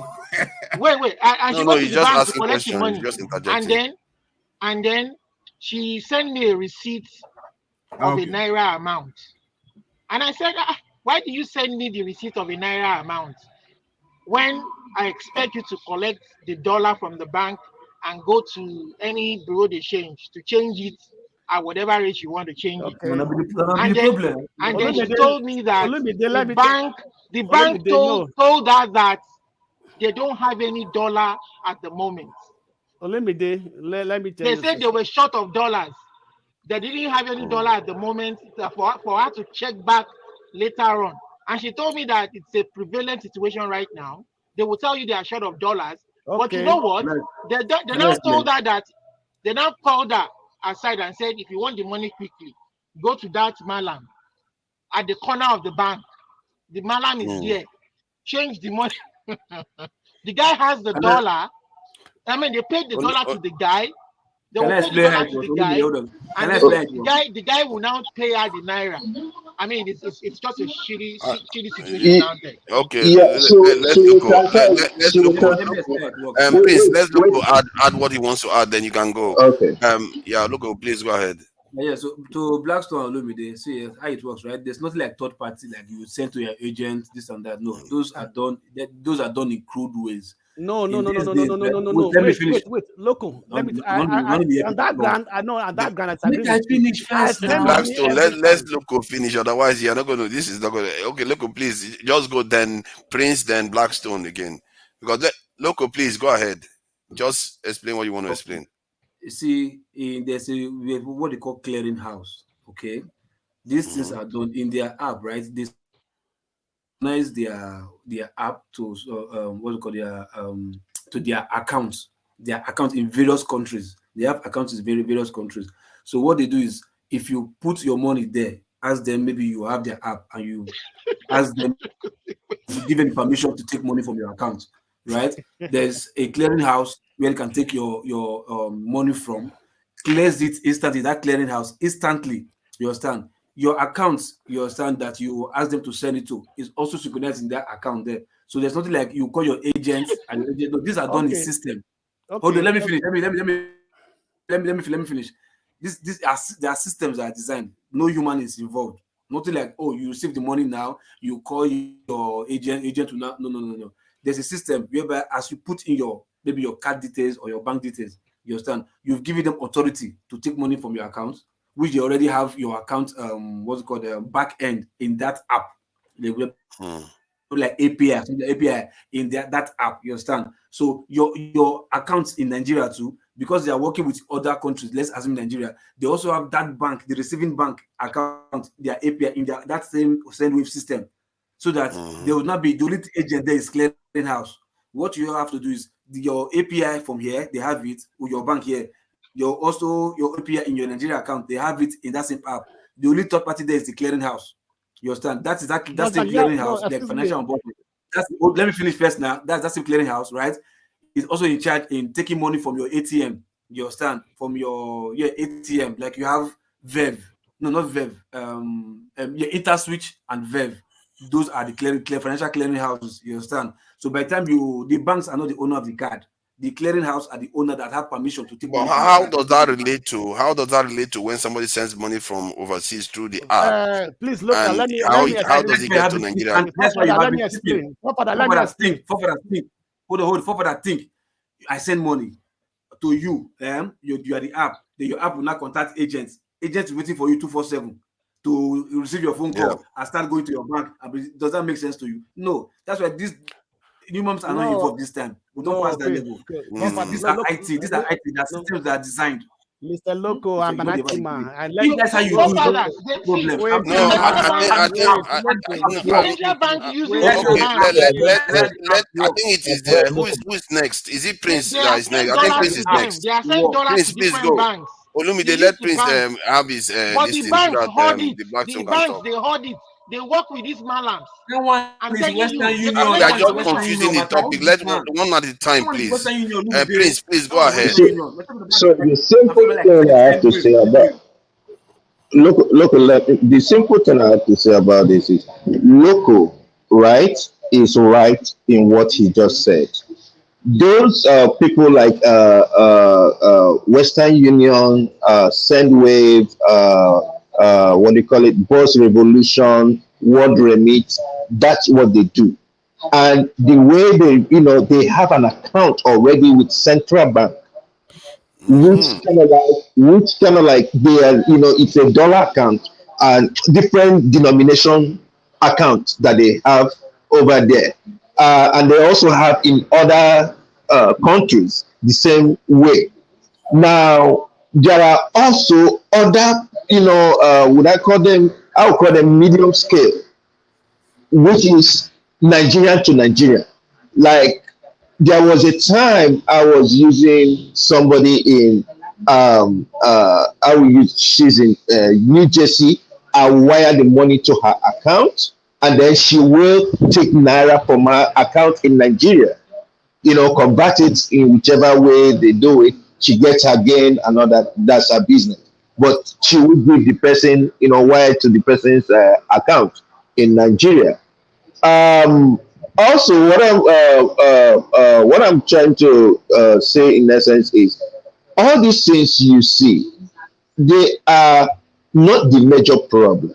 Wait. And she went to the just bank to asking collect the questions. money. Just interjecting. And then she sent me a receipt of a Naira amount. And I said, why do you send me the receipt of a Naira amount when I expect you to collect the dollar from the bank and go to any bureau de change to change it at whatever rate you want to change it? And then she told me that the bank told her that they don't have any dollar at the moment. Let me tell they said they were short of dollars. They didn't have any dollar at the moment for her to check back later on. And she told me that it's a prevalent situation right now. They will tell you they are short of dollars. But you know what? They now told her that they now called her aside and said, if you want the money quickly, go to that malam at the corner of the bank. The malam is there. Change the money. The guy has the dollar. I mean, they paid the dollar to the guy. They will pay the dollar to the guy, and the guy will now pay her the Naira. I mean, it's just a shitty situation down there. Okay, yeah, let's look. Prince, let's look. Add what he wants to add, then you can go. Okay. Yeah, look, please go ahead. Yeah, so to Blackstone and Lumide, see how it works, right? There's nothing like third party like you send to your agent, this and that. No, those are done. Those are done in crude ways. No. Wait, Loco. Let me. On that ground, I know. On that ground, I finish first. Blackstone, let's Loco finish. Otherwise, you're not going to. This is not going to. Okay, Loco, please just go. Then Prince, then Blackstone again. Because Loco, please go ahead. Just explain what you want to explain. See, there's we have what they call clearing house. Okay, these things are done in their app, right? They organize their app to what do you call their to their accounts. Their account in various countries. They have accounts in various countries. So what they do is, if you put your money there, ask them, maybe you have their app and you ask them to give them permission to take money from your account, right? There's a clearing house where you can take your money from, clears it instantly. That clearing house instantly, you understand? Your accounts, you understand, that you ask them to send it to is also synchronized in that account there. So there's nothing like you call your agents and no, these are done in system. Hold on, let me finish. Let me finish. there are systems that are designed. No human is involved. Nothing like, oh, you receive the money now, you call your agent to now. No. There's a system whereby as you put in maybe your card details or your bank details, you understand, you've given them authority to take money from your account, which they already have your account, what's it called, back end in that app. They will like API, so the API in that app, you understand? So your accounts in Nigeria too, because they are working with other countries, let's assume Nigeria, they also have that bank, the receiving bank account, their API in that same wave system, so that there will not be the only agent there is clearing house. What you have to do is your API from here, they have it with your bank here. Your API in your Nigeria account, they have it in that same app. The only third party there is the clearing house. You understand? That's exactly that's the clearing house, like financial onboarding. Let me finish first now. That's the clearing house, right? It's also in charge in taking money from your ATM. You understand? From your ATM, like you have VEV. No, not VEV. InterSwitch and VEV. Those are the financial clearing houses. You understand? So by the time the banks are not the owner of the card. The clearing house are the owner that have permission to take money. But how does that relate to when somebody sends money from overseas through the app? Please look, and let me how does it get to Nigeria? That's why you let me explain. For that thing, I send money to you. You are the app. Then your app will not contact agents. Agents waiting for you 247 to receive your phone call and start going to your bank. Does that make sense to you? No. That's why these humans are not involved this time. We don't pass that level. These are IT. These are IT. There are systems that are designed. Mr. Loco, I'm an Akima. And that's how you do it. Problem. I think it is there. Who is next? Is it Prince that is next? I think Prince is next. They are sending dollars to different banks. Olumide, let Prince have his but the banks hold it. The banks, they hold it. They work with these malams. I'm telling you, we are just confusing the topic. Let one at a time, please. Prince, please go ahead. So the simple thing I have to say about the simple thing I have to say about this is local right is right in what he just said. Those people like Western Union, Sendwave, what do you call it, Boss Revolution, World Remit, that's what they do. And the way they have an account already with central bank, which kind of like they are, it's a dollar account and different denomination account that they have over there. And they also have in other countries the same way. Now, there are also other, would I call them, I would call them medium scale, which is Nigerian to Nigeria. Like, there was a time I was using somebody in, she's in New Jersey. I wire the money to her account, and then she will take Naira from her account in Nigeria, convert it in whichever way they do it. She gets her gain and all that. That's her business. But she will give the person, wire to the person's account in Nigeria. Also, what I'm trying to say in essence is all these things you see, they are not the major problem.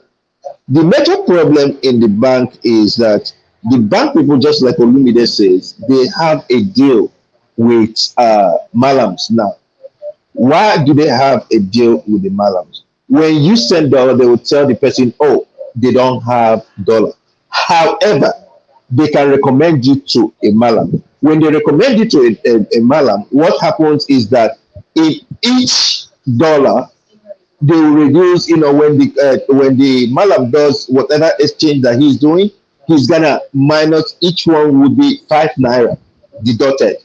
The major problem in the bank is that the bank people, just like Olumide says, they have a deal with malams now. Why do they have a deal with the malams? When you send dollar, they will tell the person, oh, they don't have dollar. However, they can recommend you to a malam. When they recommend you to a malam, what happens is that in each dollar, they will reduce, when the malam does whatever exchange that he's doing, he's gonna minus, each one would be 5 naira deducted.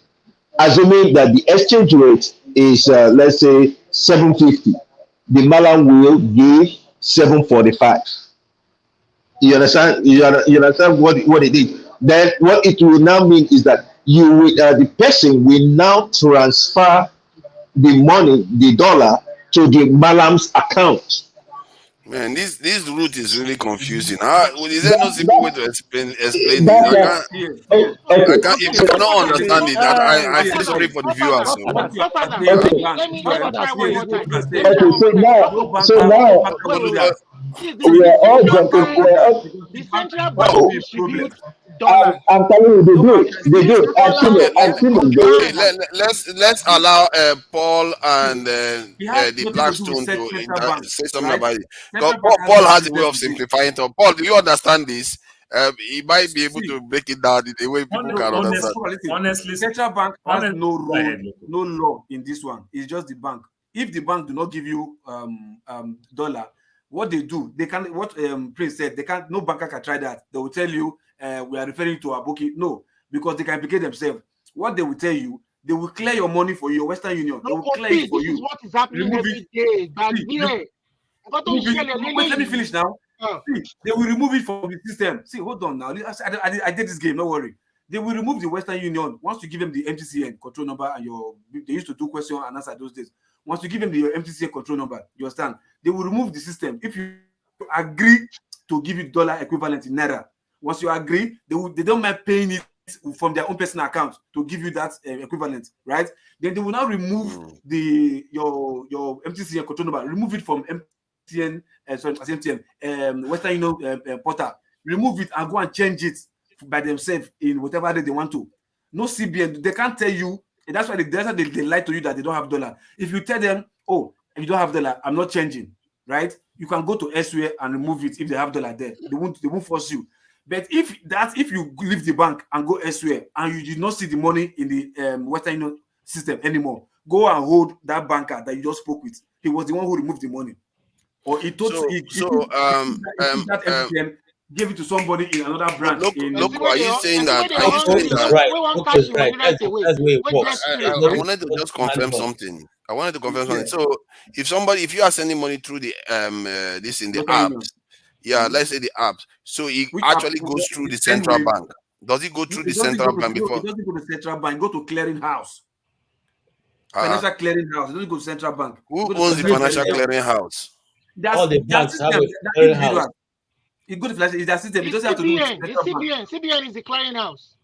Assuming that the exchange rate is let's say 750, the malam will give 745. You understand? You understand what it is? Then what it will now mean is that the person will now transfer the money, the dollar, to the malam's account. Man, this route is really confusing. Is there no That, simple way to explain this? that's I can't. I okay. can't. If So, you cannot Godfather, understand it, I feel Godfather, sorry for the viewers. So. Godfather, Godfather. okay. Let me try one more time. Let me try Okay. one more So time. now, Wait, wait, wait. See, we are all the jumping. bank, We are all, the central bank distribute dollars. I'm telling you, they These do. dollars I've get seen it. Okay, combined. let's allow Paul and He has the nothing to do with Blackstone to central bank, say something right? about it. Because Central bank has Paul no has a way business of with this. simplifying it. Paul, do you understand this? He might be able See, to break it down in a way people can understand. Honestly, central bank has no go role, ahead, Loco. no law in this one. It's just the bank. If the bank do not give you dollar, what they do, they can what Prince said, they can't. No banker can try that. They will tell you we are referring to a booking. No, because they can implicate themselves. What they will tell you, they will clear your money for you. Western Union, they No, will clear see, it for this is you. what is happening Remove every it. day. But See, yeah, got to remove it. share Wait, let me finish now. Oh. See, they will remove it from the system. See, hold on now. I did this game. Don't worry. They will remove the Western Union once you give them the MTCN control number and your. They used to do question and answer those days. Once you give them the MTCN control number, you understand? They will remove the system if you agree to give it dollar equivalent in Naira. Once you agree, they don't mind paying it from their own personal account to give you that equivalent, right? Then they will now remove your MTCN control number, remove it from MTN, Western Union portal, remove it and go and change it by themselves in whatever day they want to. No CBN, they can't tell you. And that's why they lie to you that they don't have dollar. If you tell them, oh, if you don't have dollar, I'm not changing, right? You can go to elsewhere and remove it if they have dollar there. They won't force you. But if you leave the bank and go elsewhere and you did not see the money in the Western Union system anymore, go and hold that banker that you just spoke with. He was the one who removed the money, or he took that MTN, gave it to somebody in another branch. Look, are you saying that? Are you Loco saying is that? right. Loco is right. That's the way it works. There's no I wanted to just confirm something. I wanted to confirm something. So, if you are sending money through the this in the Western Union. apps, let's say the apps, so it Which actually goes through the central anyway, bank. Does it go through the central bank before? It doesn't go to central bank. Go to clearing house. Uh-huh. Financial clearing house. It doesn't go to central bank. Who owns the financial clearing house? All the banks have a clearing house. It goes to financial. It's their system. It It's doesn't have to do with CBN. It's central bank. CBN. CBN is the clearing house.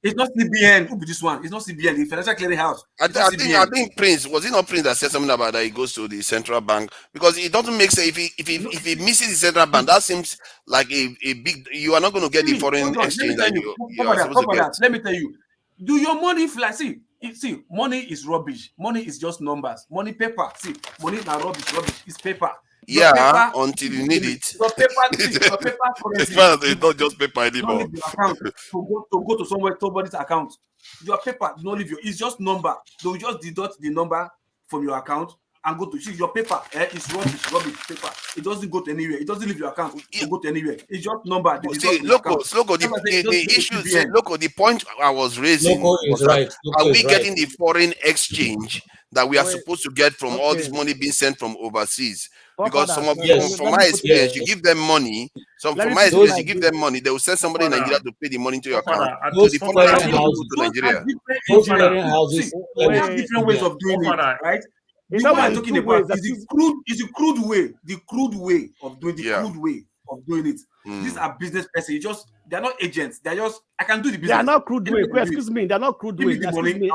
It's not CBN. Who be this one? It's not CBN. The financial clearing house. I think Prince, was it not Prince that said something about that? He goes to the central bank because it doesn't make sense if he misses the central bank. That seems like a big. You are not going to get the foreign exchange that you are supposed to get. Let me tell you. Do your money fly? See, money is rubbish. Money is just numbers. Money paper. See, money is not rubbish. It's paper. Until you need it. Your paper, your paper currency. It's not just paper anymore. Don't leave your account to go to somebody's account. Your paper do not leave it's just number. They will just deduct the number from your account and go to see your paper. It's rubbish paper. It doesn't go to anywhere. It doesn't leave your account to go to anywhere. It's just number. Loco, the issue is Loco, the point I was raising was that are we getting the foreign exchange that we are supposed to get from all this money being sent from overseas? Because from my experience, you give them money. So from my experience, you give them money, they will send somebody in Nigeria to pay the money into your account. So the foreign exchange will go to Nigeria. We have different ways of doing it, right? The one I'm talking about is the crude way. The crude way of doing it. These are business persons. They're not agents. They're just I can do the business. They are not crude way. Excuse me. They're not crude way. Excuse me.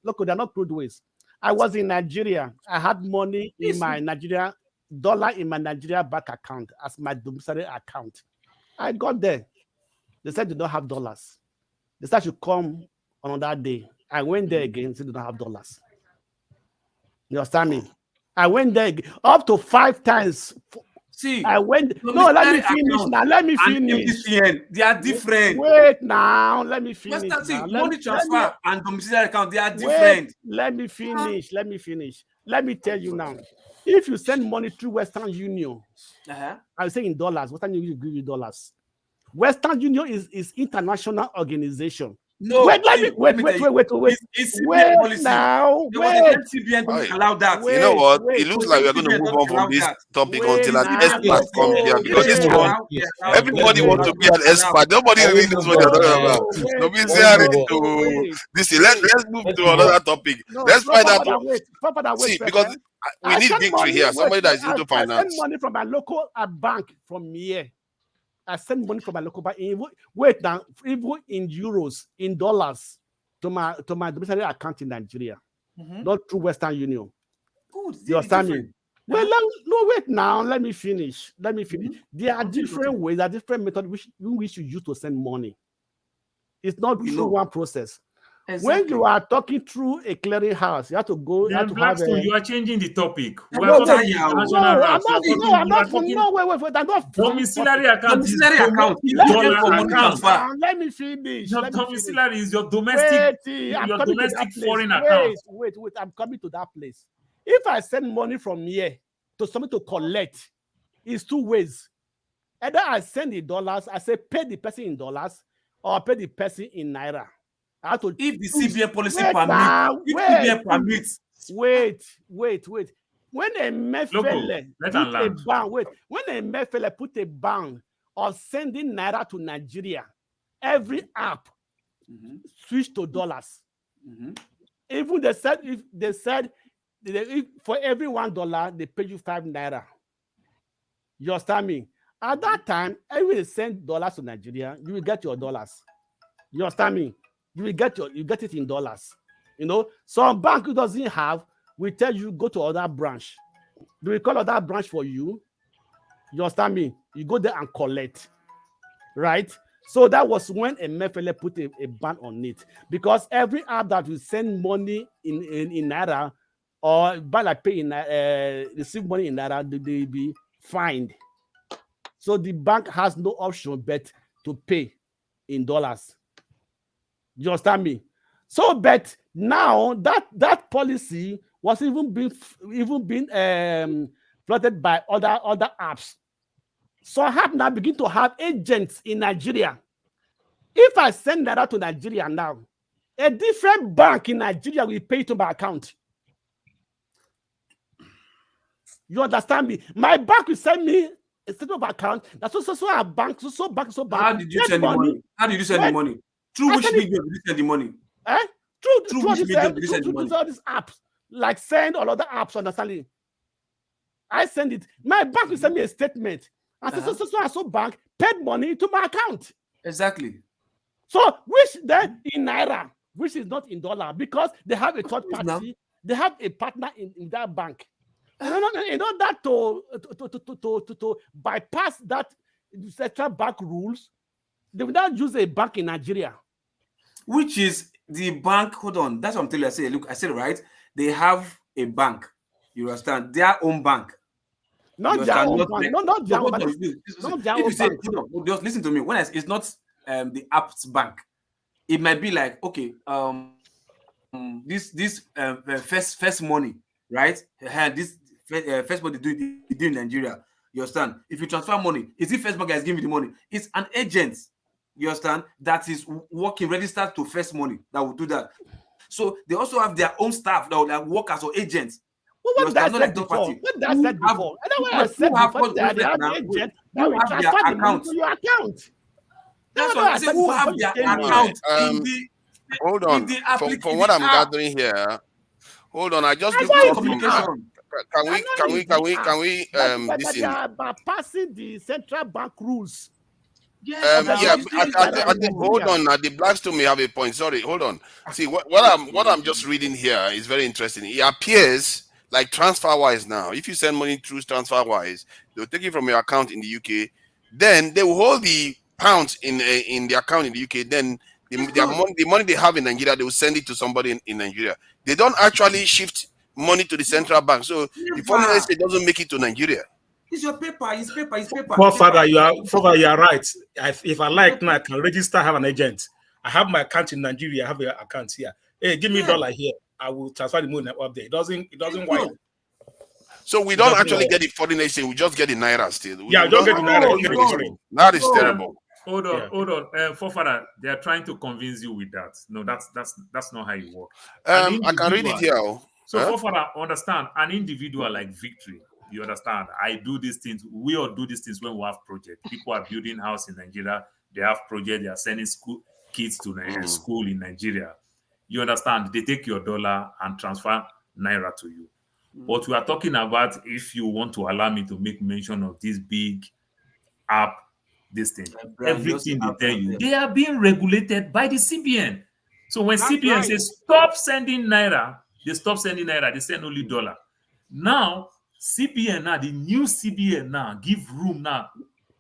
Look, they're not crude ways. I was in Nigeria. I had money in my Nigeria dollar in my Nigeria bank account as my domiciliary account. I got there. They said they don't have dollars. They said I should come on that day. I went there again. Said they don't have dollars. You understand me? I went there up to 5 times. See, I went. No, let me finish now. Let me finish. They are different. Wait now. Let me finish. Money transfer and domiciliary account, they are different. Let me finish. Let me tell you now. If you send money through Western Union, I say in dollars. Western Union will give you dollars. Western Union is international organization. No, wait, let see, me wait. It's CBN Wait policy. now. There was a time CBN don't allow that. You know what? Wait. It looks like we're going to CBN move don't on from allow this that. topic Wait until an now. expert comes here, No, because this CBN one, allow, they allow, everybody they wants to allow, be an expert. Nobody Can we really knows move what they're on? talking about. wait. Nobody say Can we I move need on? to Wait. this thing. Let's move Let's to move on. another topic. No, Let's find out. wait. Father, wait See, first. because we I need send victory money. here. Somebody that is into I send finance. money from my local bank from here. I send money from my local bank. Wait now, even in euros, in dollars, to my domiciliary account in Nigeria, not through Western Union. Good. You understand me? Well, wait now. Let me finish. There are different ways, there are different methods which you use to send money. It's not through one process. Exactly. When you are talking through a clearing house, you have to go. You have to have Blackstone, you are changing the topic. We no, are talking international routes. I'm not. Domiciliary account is account. dollar account. Let me finish. Your domiciliary is your domestic, your domestic foreign account. Wait. I'm coming to that place. If I send money from here to somebody to collect, it's two ways. Either I send the dollars, I say pay the person in dollars, or pay the person in Naira. I have to if the CBN policy permits, wait. When a Mefele put a ban on sending Naira to Nigeria, every app switch to dollars. Even they said if for every $1 they pay you 5 Naira. You understand me? At that time, every they send dollars to Nigeria, you will get your dollars. You understand me? You get it in dollars. You know, some bank who doesn't have, we tell you go to other branch. Do we call other branch for you? You understand me? You go there and collect, right? So that was when Emefiele put a ban on it, because every app that will send money in Naira or buy like pay in receive money in Naira, they be fined. So the bank has no option but to pay in dollars. You understand me? So, but now that policy was even being flooded by other apps. So app now begin to have agents in Nigeria. If I send Naira to Nigeria now, a different bank in Nigeria will pay to my account. You understand me? My bank will send me a set of account. That's so a bank, so bank. How did you send the money? How did you send the money? Through which medium did you send the money? Through which medium did you send the money? All these apps, like Send or other apps, understanding? I send it. My bank will send me a statement. And so bank paid money to my account. Exactly. So which then in Naira, which is not in dollar, because they have a third party, they have a partner in that bank. In order to bypass that central bank rules, they will not use a bank in Nigeria. Which is the bank, hold on, that's what I'm telling you. I say, look, I said, right, they have a bank. You understand? Their own bank. Not their own bank. Not their own bank. If you say, hold on, just listen to me. When it's not the app's bank, it might be like, okay, this first money, right? This first money do in Nigeria. You understand? If you transfer money, is it first bank that is giving you the money? It's an agent. You understand? That is working registered to first money that will do that. So they also have their own staff that will like work as agents. What that said before? What that said before? And then when I said before, they have agent that will transfer the money to your account. That's what I said. Who have their account in the hold on. From what I'm gathering here, hold on. I just looked up communication. Can we this they are bypassing the central bank rules. I think hold on. The Blackstone may have a point. Sorry, hold on. See what I'm just reading here is very interesting. It appears like TransferWise now. If you send money through TransferWise, they'll take it from your account in the UK. Then they will hold the pounds in the account in the UK. Then the money they have in Nigeria, they will send it to somebody in Nigeria. They don't actually shift money to the central bank. So the foreign exchange doesn't make it to Nigeria. It's your paper. It's paper. Father, you are right. If I like now, I can register, have an agent. I have my account in Nigeria. I have an account here. Hey, give me $1 here. I will transfer the money up there. It doesn't work. So we don't actually get the foreign exchange. We just get the Naira still. Yeah, we don't get the Naira. That is terrible. Hold on, Yeah. hold on. Forefather, they are trying to convince you with that. No, that's not how it works. I can read it here. So, Forefather, understand, an individual like Victory, you understand, I do these things, we all do these things when we have projects. People are building house in Nigeria, they have projects, they are sending school kids to school in Nigeria. You understand, they take your dollar and transfer Naira to you. But we are talking about if you want to allow me to make mention of this big app, this thing, everything they tell you, they are being regulated by the CBN. So when That's CBN right. says stop sending Naira, they stop sending Naira, they send only dollar. Now, CBN now, the new CBN now, give room now,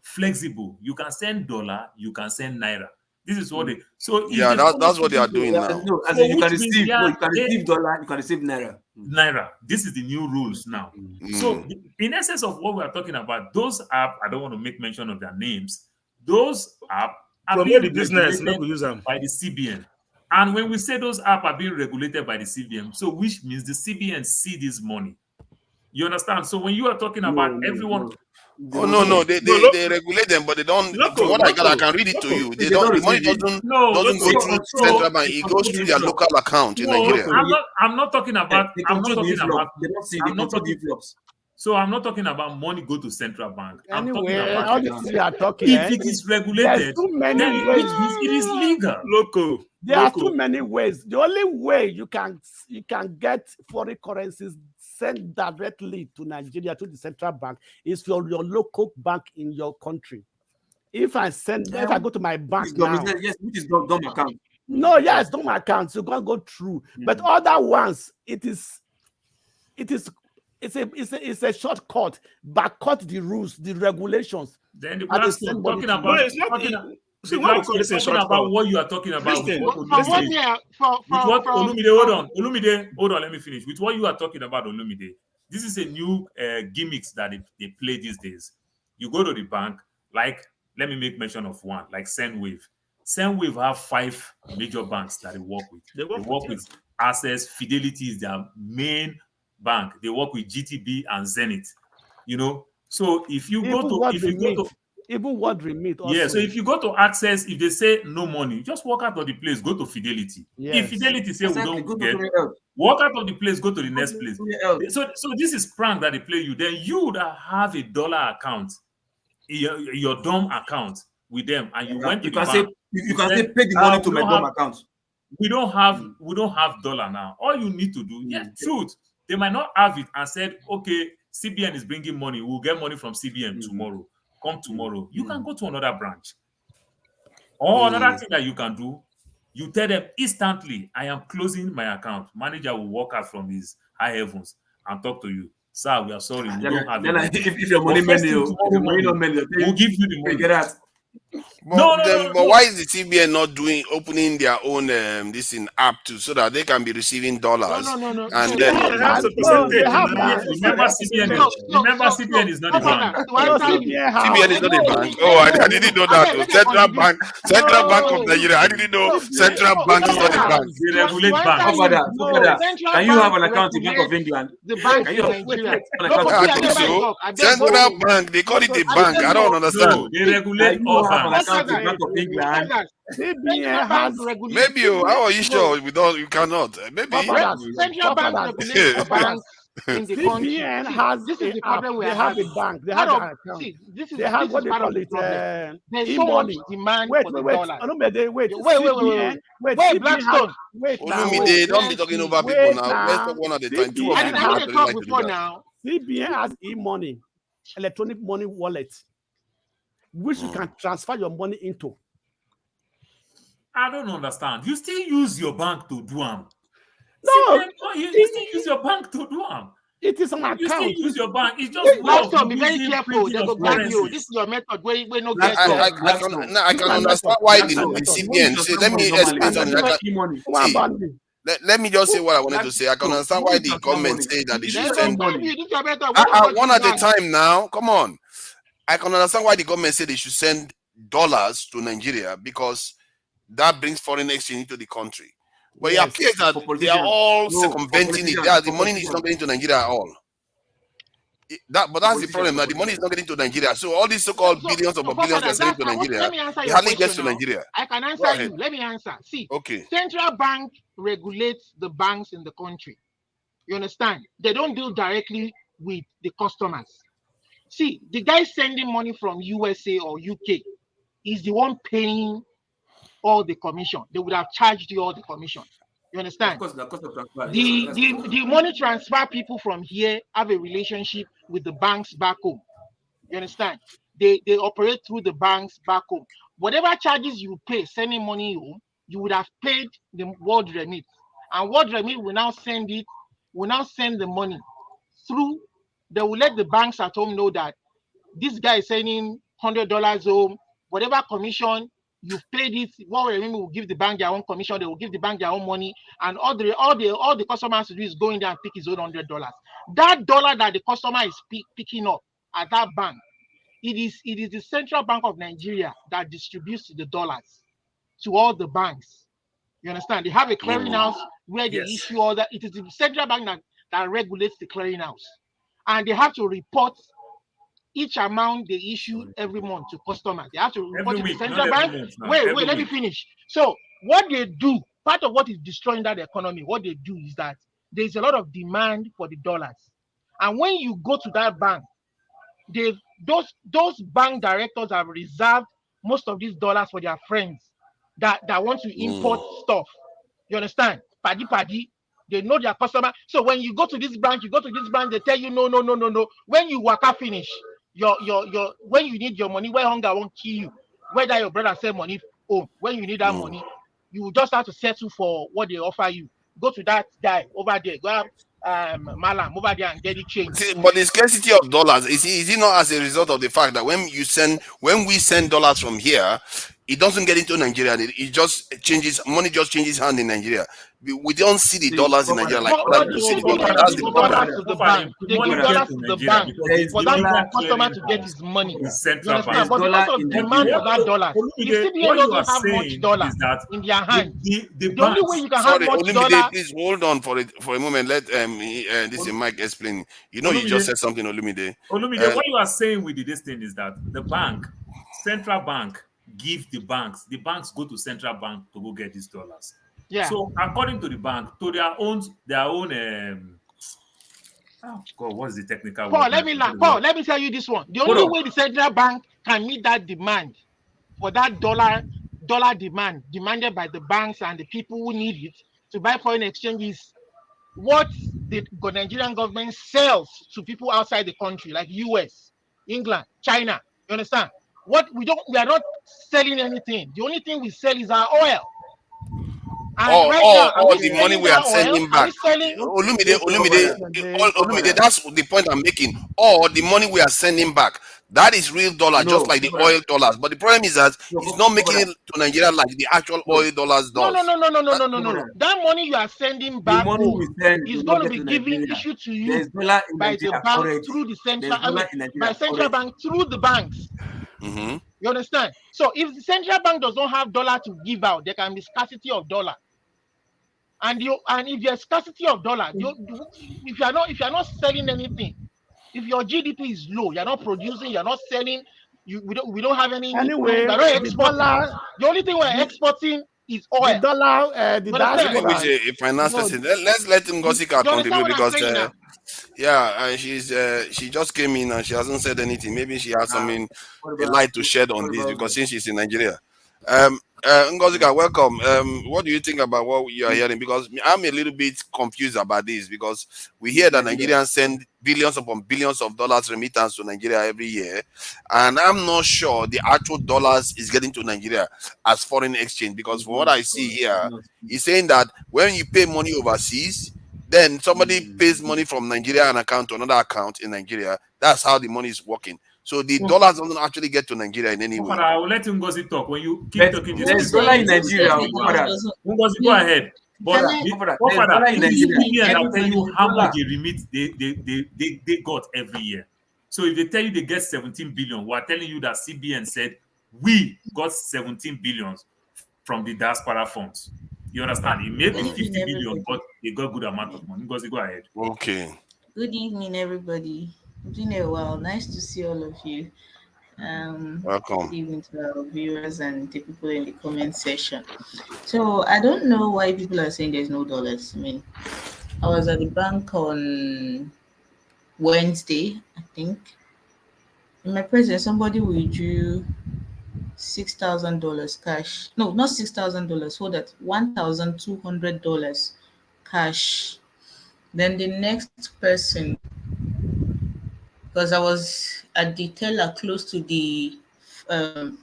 flexible. You can send dollar, you can send Naira. This is what they, so if Yeah, they that's what they are doing now. No, as so in you can which means receive. No, you can receive dollar. You can receive Naira. Naira. This is the new rules now. So, in essence of what we are talking about, those apps, I don't want to make mention of their names, those apps are Promote being the business, regulated make we use them. by the CBN. And when we say those apps are being regulated by the CBN, so which means the CBN see this money. You understand? So when you are talking about everyone, No, they regulate them, but they don't. From what I got, I can read it to you. They don't. The money doesn't go through central bank. It goes through their local account in Nigeria. I'm not talking about. I'm not talking about. They don't see. I'm They not control the talking. influx. So I'm not talking about money go to central bank. I'm talking Anyway, about all this we are talking, if it is regulated, there's too many then ways. it is legal. Local. There are too many ways. The only way you can get foreign currencies sent directly to Nigeria to the central bank is from your local bank in your country. If I go to my bank now, yes, which is dumb account. no, yes, don't my account. So go through. But other ones, it's a shortcut, but cut the rules, the regulations. Then the black stone talking about talking about what you are talking about. With what Olumide, hold on, let me finish. With what you are talking about, Olumide, this is a new gimmicks that they play these days. You go to the bank, like, let me make mention of one, like Sendwave. Sendwave have 5 major banks that they work with. They work with Access, Fidelity is their main bank. They work with GTB and Zenith. You know, so if you go to even what remit also. Yeah, so if you go to Access, if they say no money, just walk out of the place, go to Fidelity. Yes. If Fidelity say we don't get, to walk out of the place, go to the next place. So this is prank that they play you. Then you that have a dollar account, your DOM account with them, and you went to the bank. You can say pay the money to my DOM account. We don't have dollar now. All you need to do, truth. They might not have it and said, okay, CBN is bringing money. We'll get money from CBN tomorrow. Come tomorrow. You can go to another branch. Or another thing that you can do, you tell them instantly, I am closing my account. Manager will walk out from his high heavens and talk to you. Sir, we are sorry. We don't have it. If your money we'll give you the money. But why is the CBN not opening their own this in app too, so that they can be receiving dollars? No. And then remember CBN is not a bank. CBN is not a bank. Oh, I didn't know that. Central Bank of Nigeria. I didn't know Central Bank is not a bank. They regulate banks. Can you have an account in Bank of England? The bank in Nigeria. I think so. Central Bank, they call it a bank. I don't understand. No, they regulate all banks. Bank of England. Maybe how are you sure you cannot? Maybe Central Bank regulates banks in the country. This is the problem we have. A bank. They have an account. They have what they call it. There's so much demand for the dollar. Wait, Blackstone. Olumide, don't be talking over people now. Let's talk one at a time. Two of you I talk before now. CBN has e-money, electronic money wallet, which you can transfer your money into. I don't understand. You still use your bank to do them. No, you still use your bank to do them. It is an account. You still use your bank. It's just Blackstone, be very careful. They go grab you. This is your method. Where no get. I can understand why the CBN. So let me explain something. Let me just say what I wanted to say. I can understand why the government say that they should send money. One at a time now. Come on. I can understand why the government say they should send dollars to Nigeria because that brings foreign exchange into the country. But it appears that they are all circumventing it. Yeah, the money is not going to Nigeria at all. But that's the problem. Now the money is not getting to Nigeria. So all these so-called billions So upon billions we're forefathers, sending that's to Nigeria, let me answer it your hardly gets question to now. Nigeria. I can Go answer ahead. you. Let me answer. See, Okay. central bank regulates the banks in the country. You understand? They don't deal directly with the customers. See, the guy sending money from USA or UK is the one paying all the commission. They would have charged you all the commission. You understand? Of course, the cost of transfer. Yes, The, that's the, the money transfer people from here have a relationship with the banks back home. You understand? They operate through the banks back home. Whatever charges you pay sending money home, you would have paid the World Remit. And World Remit will now send the money through. They will let the banks at home know that this guy is sending $100 home, whatever commission you've paid it, what Remit will give the bank their own commission, they will give the bank their own money, and all the customers to do is go in there and pick his own $100. That dollar that the customer is picking up at that bank, it is the Central Bank of Nigeria that distributes the dollars to all the banks. You understand? They have a clearinghouse where they Yes. issue all that. It is the Central Bank that regulates the clearinghouse. And they have to report each amount they issue every month to customers. They have to report Every to the week, not central every bank. month now. Wait, Every let me week. finish. So what they do, part of what is destroying that economy, what they do is that there's a lot of demand for the dollars. And when you go to that bank, those bank directors have reserved most of these dollars for their friends that want to import stuff. You understand? Paddy. They know their customer. So when you go to this branch, they tell you no. When you work out finish, your when you need your money, where hunger won't kill you, whether your brother send money home, when you need that money, you just have to settle for what they offer you. Go to that guy over there, go Malam over there and get it changed. See, but the scarcity of dollars is it not as a result of the fact that when we send dollars from here, it doesn't get into Nigeria. It just changes money, just changes hand in Nigeria. We don't see the See, dollars in Nigeria like other But people see the they dollars. don't That's give the the problem. dollars to the bank. They give money dollars get to to the Nigeria bank because there is for the that dollar customer to get clearinghouse his money. is You central there understand? is bank. But because dollar of in demand Nigeria. for that dollars, the Olumide, CBN what you are doesn't have much saying dollar is that in their hands. the The only way banks. you can have Sorry, much Olumide, dollar, please hold on for a moment. Let this is Ol- Mike explain. You know, you just Olumide, said something, Olumide. Olumide, Uh, what you are saying with this thing is that the bank, central bank, give the banks go to central bank to go get these dollars. yeah. So according to the bank, to their own oh God, what's the technical word now? Paul, let me tell you this one. The Hold only on. way the central bank can meet that demand for that dollar demand demanded by the banks and the people who need it to buy foreign exchange is what the Nigerian government sells to people outside the country, like US, England, China. You understand? We are not selling anything. The only thing we sell is our oil. And right now, are or we the money selling we are that oil? sending Are we back. selling? Olumide, Olumide, that's the point I'm making. Or the money we are sending back. That is real dollar, just No, like the oil dollars. But the problem is that it's not making it Forefather. to Nigeria like the actual No, oil dollars No, no, does. no, no, no, no, That, no, no, no, no. Forefather. That money you are sending The back money home we send is will going not to get be to given Nigeria. issued to There you is dollar in by the Nigeria bank already. through the There central. is I dollar mean, in by Nigeria central already. bank through the banks. You understand? So if the central bank does not have dollar to give out, there can be scarcity of dollar. And if there's scarcity of dollar, if you are not selling anything, if your GDP is low, you're not producing, you're not selling, we don't have any, we're Anyway, not the exporting. dollar, The only thing we're the, exporting is the oil. dollar, the You maybe understand? which diaspora. a finance No, person. Let's let Ngosika You understand contribute what I'm because saying now? yeah, and she just came in and she hasn't said anything. Maybe she has Uh, something what a about light to shed on what this about because me? since she's in Nigeria. Ngozika, welcome. What do you think about what you are hearing? Because I'm a little bit confused about this because we hear that Nigeria. Nigerians send billions upon billions of dollars remittance to Nigeria every year, and I'm not sure the actual dollars is getting to Nigeria as foreign exchange because It's from what not. I see It's here, not. he's saying that when you pay money overseas, then somebody pays money from Nigeria an account to another account in Nigeria. That's how the money is working. So the dollars don't actually get to Nigeria in any way. Father, I will let Ngozi talk. When you keep But talking, the Who there's speaker dollar said in will who Nigeria, said slow the you dollar down. Father. doesn't Ngozi, go please ahead. But can Father, I Father, there's Father, dollar in good it's Nigeria. evening CBN that tell Everybody you is how much dollar. they remit they got every year. So if they tell you they get 17 billion, we're telling you that CBN said we got 17 billions from the diaspora funds. You understand? It may be good evening 50 billion, everybody. but they got good amount of money. Ngozi, go ahead. Okay. Good evening everybody. Been a while. Nice to see all of you. Good Welcome. evening to our viewers and the people in the comment section. So I don't know why people are saying there's no dollars. I mean, I was at the bank on Wednesday, I think. In my presence, somebody withdrew $6,000 cash. No, not $6,000. Hold that, $1,200 cash. Then the next person, because I was at the teller close to the um,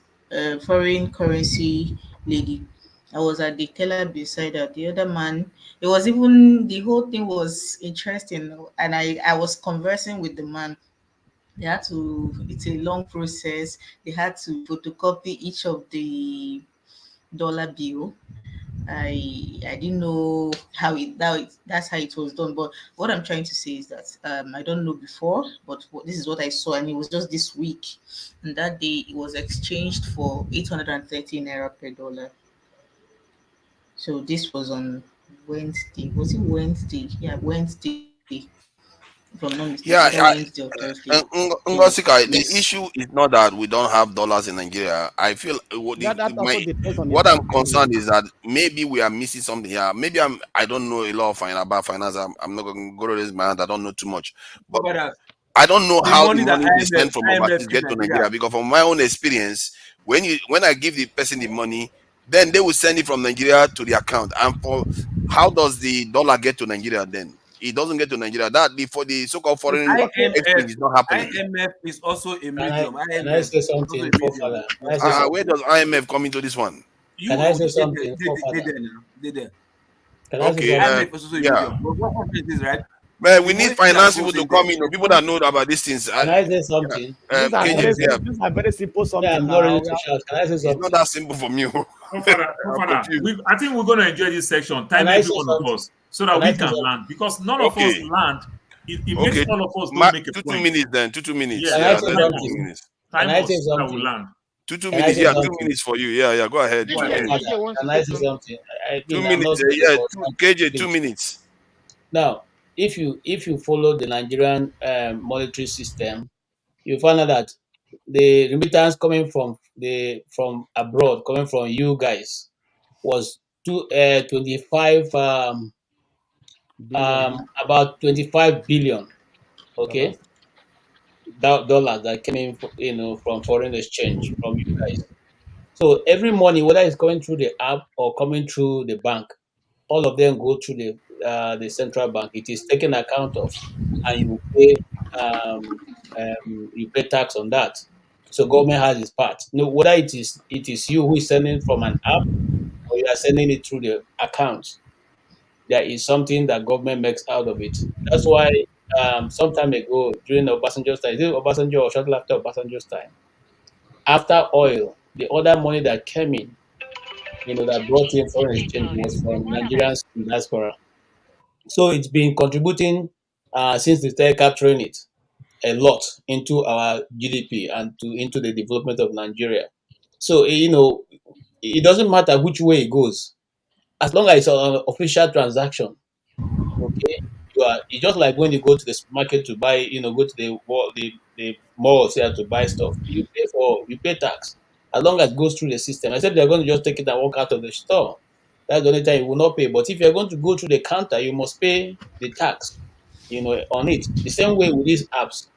foreign currency lady. I was at the teller beside her. The other man, it was even the whole thing was interesting, and I was conversing with the man. They had to. It's a long process. They had to photocopy each of the dollar bill. I didn't know that's how it was done. But what I'm trying to say is that I don't know before, but this is what I saw, and it was just this week. And that day it was exchanged for 830 naira per dollar. So this was on Wednesday. Was it Wednesday? Yeah, Wednesday. If I'm not mistaken, either Yeah, Wednesday or Thursday. So Ngosika, the yes. issue is not that we don't have dollars in Nigeria. I feel That also depends on the what I'm bank concerned anyway. is that maybe we are missing something here. Maybe I don't know a lot of about finance. I'm not going to go to raise my hand. I don't know too much, but Over that, I don't know the how the money that money they send from IMF overseas give get to Nigeria. Nigeria. Because from my own experience, when I give the person the money, then they will send it from Nigeria to the account. And for how does the dollar get to Nigeria then? It doesn't get to Nigeria. That before the so-called foreign IMF, exchange is not happening. IMF is also a Can I medium. can I IMF say is also something, a medium. Forefather? You Can I say understand? Where something? does IMF come into this one? You Can I know, say something, they Forefather? there now. They there. Can I say Okay, something? IMF is also a yeah. medium. But what happens is, right, But the we need money that finance people goes to in there come in, or is people money. that know about these things. Can I say something? KJ, yeah, These are very simple Yeah, something I'm not ready now. to shout. Can I say it's not something? that simple for me. I'm Father, confused. I think we're going to enjoy this section. Can Time I every say one of something? us so that Can I we say can something? land because none of us Okay, land. It makes okay. all of us don't make a Two point. minutes then. Two minutes. Can Yes, I Yeah, say let's do time two us, something? minutes. Can time I say us so that we something? land. Two Can I minutes. say Yeah, Okay. 2 something? minutes for you. Yeah, yeah. Go ahead. Go For ahead. KJ. father, KJ wants to can I say say something. something? I Two mean, I'm minutes. not speaking Yeah, for KJ. please. 2 minutes. Now, if you follow the Nigerian monetary system, you find out that the remittance coming from abroad, coming from you guys, was 25 Billion about 25 billion, okay, dollars. dollars that came in, from foreign exchange from you guys. So every money, whether it's coming through the app or coming through the bank, all of them go through the central bank. It is taken account of, and you pay tax on that. So government has its part. No, whether it is you who is sending from an app or you are sending it through the account, there is something that government makes out of it. That's why some time ago during Obasanjo's time, is it Obasanjo or shortly after Obasanjo's time, after oil, the other money that came in, that brought in foreign exchange was from Nigerians in diaspora. So it's been contributing since they started capturing it a lot into our GDP and into the development of Nigeria. So it doesn't matter which way it goes, as long as it's an official transaction. Okay, it's just like when you go to the supermarket to buy, go to the malls here to buy stuff. You pay tax as long as it goes through the system. Except they're going to just take it and walk out of the store. That's the only time you will not pay. But if you're going to go through the counter, you must pay the tax, on it. The same way with these apps,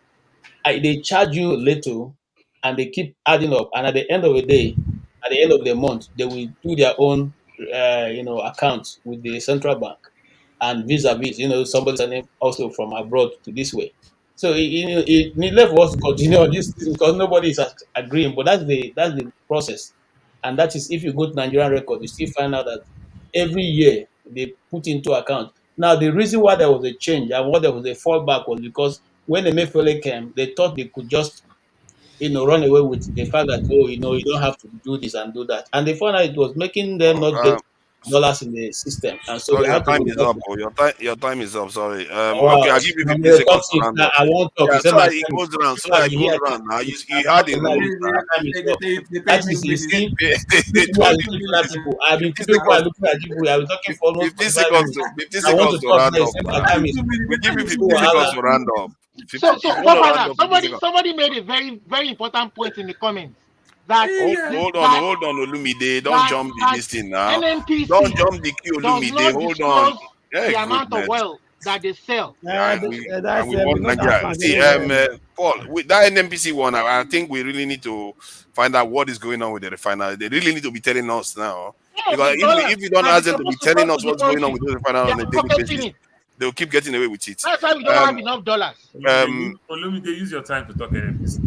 they charge you little and they keep adding up. And at the end of the day, at the end of the month, they will do their own, accounts with the central bank and vis-a-vis, somebody sending also from abroad to this way. So it needless for us to continue on this thing because nobody is agreeing. But that's the process, and that is if you go to Nigerian record, you still find out that every year they put into account. Now the reason why there was a change and why there was a fallback was because when the Mayfele came, they thought they could just run away with the fact that you don't have to do this and do that, and they found out it was making them not get Um, dollars in the system, and so they Sorry, your had to time is resort up. to. Oh, your time is up. Sorry. Oh, wow. Okay, I'll give you Now 15 you're seconds to talking. round Now up. I won't talk. Yeah, You said so my that it time is goes up. around. So Before I that be it goes here, around. Now you I'm had not the a rules. lie. My time is up. That is, you see, these They people are told you looking for other people. I've been 50 keeping quiet seconds. looking at people. I've been talking for almost 15 45 seconds minutes. to 15 I want seconds to to talk round now. You up say my now. time is up. We give you So 15 seconds wahala. to round up. So, If so you want to round forefather, up, you can take somebody made a very, very important point in the comments that Yeah. that hold on, Olumide. Don't that jump the that this thing now. Don't NNPC jump the queue, does Olumide. not Hold on. disclose Yeah, the amount of goodness. oil that they sell. And That's we want we know that Nigeria. one See, very well. Paul, with that NMPC one, I think we really need to find out what is going on with the refinery. They really need to be telling us now, Yes, because the dollars if we don't that ask is them to be supposed to telling come us to the what's going on country, with the refinery they on a are daily pocketing basis, it. they'll keep getting away with it. That's why we don't have enough dollars. Um, Olumide, use your time to talk NMPC.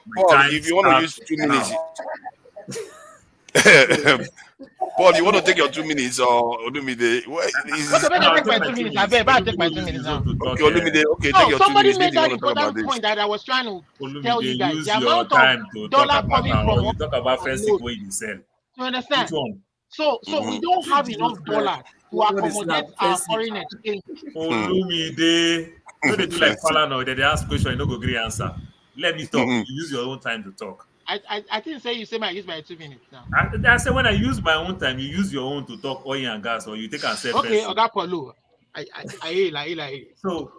My Paul, time if you want to starts use 2 minutes, now. Paul, you want to take your 2 minutes or Olumide? Okay, when I I'll take take my my 2 2 minutes, I minutes. bet I take Olumide my will 2 use minutes his own now. to talk. Okay, Olumide, okay, take No, your 2 minutes. somebody Maybe made you that want to talk about important this. point that I was trying to tell you Olumide, guys. use The your amount of time to talk dollar about coming am, from or oil you talk about and first thing load. wey you dey sell. You Which understand? one? So we don't have enough Jesus Christ. dollars to What is accommodate that? our Fancy. foreign exchange. Olumide, no dey do like Fancy. Falana, they dey ask question, you no go gree answer. Let me talk. You use your own time to talk. I didn't say you say I use my 2 minutes now. I say when I use my own time, you use your own to talk oil and gas, or you take and say Okay, first thing. Oga Polo. I hear. So,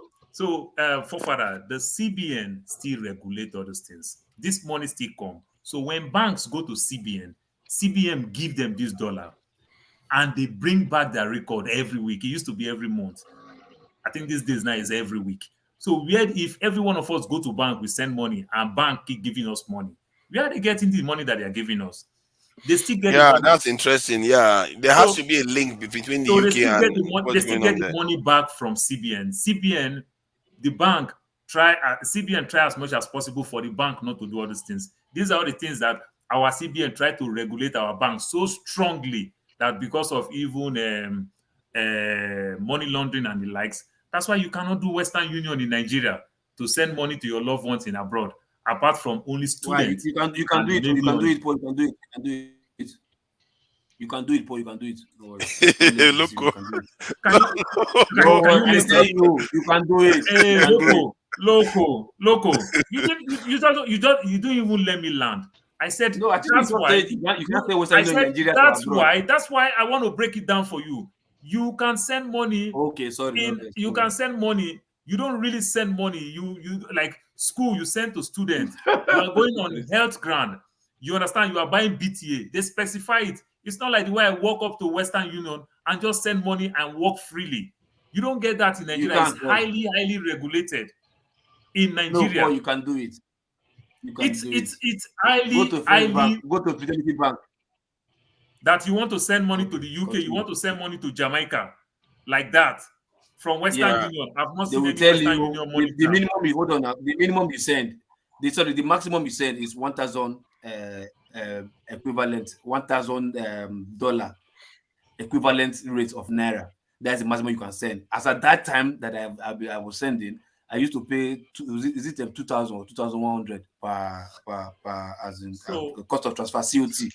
for further, the CBN still regulate all those things. This money still come. So when banks go to CBN give them this dollar, and they bring back their record every week. It used to be every month. I think these days now is every week. So where if every one of us go to bank, we send money, and bank keep giving us money, where are they getting the money that they are giving us? They still get the Yeah, money. that's interesting. Yeah, there has So to be a link between the so they UK still get and the money. They what's still going get on the there. money back from CBN. CBN, the bank CBN try as much as possible for the bank not to do all these things. These are all the things that our CBN try to regulate our bank so strongly that because of even money laundering and the likes, that's why you cannot do Western Union in Nigeria to send money to your loved ones in abroad, apart from only Why students you can do and it? You maybe can do on. it, Paul. You can do it. You can do it. You can do it, Paul. You can do it. Don't worry. Only Look, you can do it. Can you Don't can worry. you I listen? tell you can do it. You Hey, can do it. loco. You don't even let me land. I said No, I think that's why you can't say Western I Union in said Nigeria to abroad. that's why I want to break it down for you. You can send money Okay, sorry. you can send money. You don't really send money. You like school, you send to students. You are going on health grant. You understand? You are buying BTA. They specify it. It's not like the way I walk up to Western Union and just send money and walk freely. You don't get that in You Nigeria. It's can't, Paul. highly regulated in No, Paul, Nigeria. you can do it. You can do it. It's Go to First Bank. Go to Fidelity Bank. that you want to send money to the UK, you Continue. want to send money to Jamaica, like that from Western Yeah, Union. I've not they seen will any tell Western you Union money the now. minimum is hold on now. The minimum you send. The maximum you send is 1,000 equivalent $1,000 equivalent rate of Naira. That's the maximum you can send. As at that time that I was sending, I used to pay is it 2,000 or 2,100 per as in So cost of transfer COT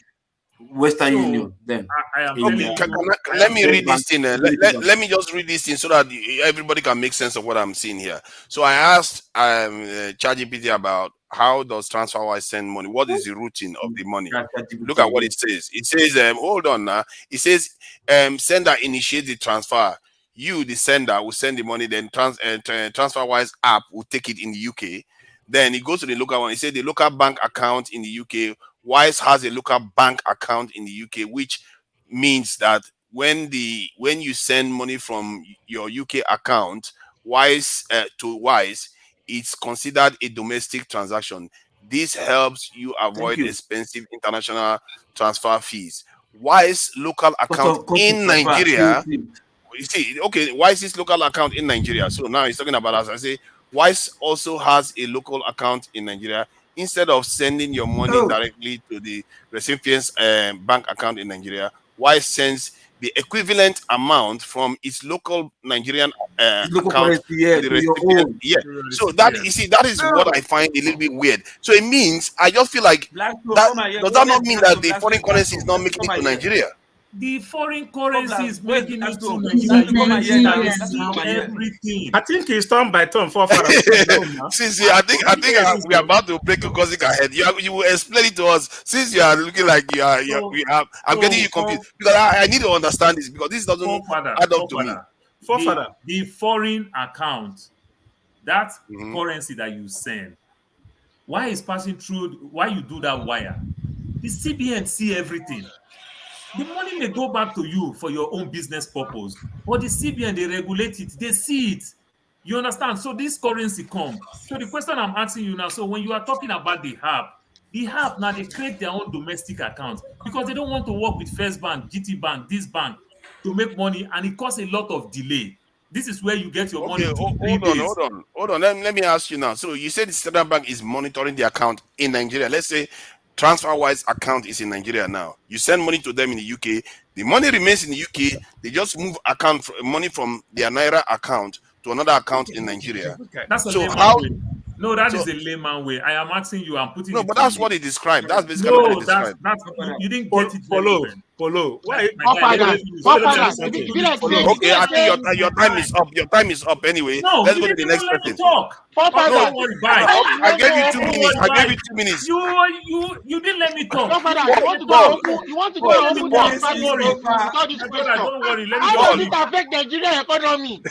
Western Union then. I am In telling Okay, you, let me First read this Bank, thing. Fidelity Bank. Let me just read this thing so that everybody can make sense of what I'm seeing here. So I asked ChatGPT about how does TransferWise send money? What is the routing of the money? Look at what it says. It says, hold on now. It says, sender initiates the transfer. You, the sender, will send the money. Then TransferWise app will take it in the UK. Then it goes to the local one. It says the local bank account in the UK. Wise has a local bank account in the UK, which means that when you send money from your UK account Wise to Wise, it's considered a domestic transaction. This helps you Thank avoid you. expensive international transfer fees. Wise local account Cost of in transfer Nigeria, COT. you see, okay, Wise's local account in Nigeria. So now he's talking about, as I say, Wise also has a local account in Nigeria. Instead of sending your money Oh, directly to the recipient's bank account in Nigeria, Wise sends the equivalent amount from its local Nigerian it's local account currency, yeah, to the to your recipient. own. Yeah. you're a So that, recipient. you see, that is what No, I find a little bit weird. So it means, I just feel like Blackstone, that, come here. does that not Where's mean that Blackstone? the foreign Blackstone, currency is Blackstone. not making Come it to here. Nigeria? The foreign Come currency Black. is Where's making it to Blackstone? Nigeria. It's Blackstone, You come don't here now. even Nigerian Blackstone, see now. come here. everything. I think it's done by turn for father. Since I think Yes, we are about to break your cousin ahead. You will explain it to us since you are looking like So, I'm getting you confused because I need to understand this because this doesn't add up to me. forefather, the foreign account that Mhm. currency that you send, why is passing through, why you do that wire? The CBN see everything. The money may go back to you for your own business purpose, but the CBN, they regulate it, they see it. You understand? So this currency come. So the question I'm asking you now, so when you are talking about the app now they create their own domestic accounts because they don't want to work with First Bank, GT Bank, this bank to make money, and it causes a lot of delay. This is where you get your Okay, money 2-3 hold on, days. hold on. Let me ask you now. So you said the central bank is monitoring the account in Nigeria. Let's say TransferWise account is in Nigeria now. You send money to them in the UK. The money remains in the UK. They just move money from their Naira account to another account in Nigeria. That's a So layman how? way. No, that So is a layman way. I am asking you, I'm putting no, it but to that's you. what it described. That's basically what it No, that's described. you didn't get it very Polo, well. Polo. Why? My guy, let me finish. Polo, let me Let ask me you let me something. do this. Let me Okay, I think finish your my time is up. Your time is up anyway. No, Let's you go to didn't the even next let me person. talk. Okay, No, don't worry, bye. I gave you 2 Don't minutes. worry, I gave bye. you 2 minutes. You didn't let me talk. Forefather, You you let want me to go and talk. open, you want to go Don't and let me open talk. the Don't embassy worry. with all this My brother, question. don't worry. Let me How just does finish. it affect Nigerian economy?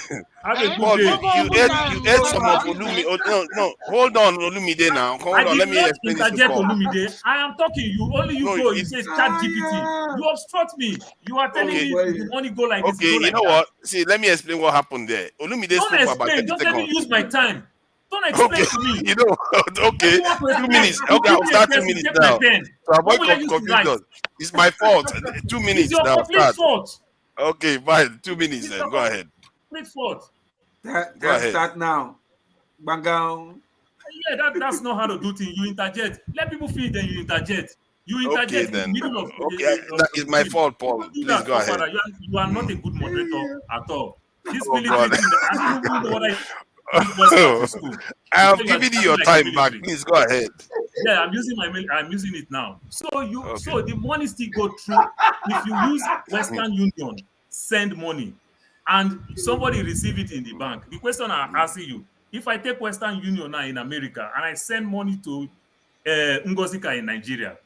Have a good Paul, day. Don't go open you ate some of business. Olumi. No. Hold on, Olumide now. I Hold on. did Let me not explain this to interject Paul. Olumide. I am talking. You No, go. You say chat GPT. You obstruct me. You are telling okay. me the money go like this, Okay, go you like know that. what? See, let me explain what happened there. Olumide Don't spoke for about explain. 30 Just let me seconds. use my time. Don't Okay, explain to me. you know, When okay, you want to 2 explain, minutes. you Okay, give I'll me a start 2 person, minutes take my now. pen. To When avoid will I use to write? confusion, it's my fault. 2 It's minutes your now. complete Start. fault. Okay, fine. 2 minutes It's then. your Go ahead. complete fault. Go Can ahead. start now. Bang down. Yeah, that's not how to do things. You interject. Let people feel, then you interject. You Okay, interject in the then. middle of Okay, of that the is my thing. fault, Paul. Don't do Please that, go ahead. forefather. You are not a good moderator at all. This Oh God. military thing, I don't even know whether you use voice chat in school. I You have say you are given you chatting your like a time back. military. Please go ahead. Yeah, I'm using it now. Okay. So the money still go through. If you use Western Union, send money, and somebody receive it in the bank. The question I'm asking you: if I take Western Union now in America and I send money to Ngozika in Nigeria,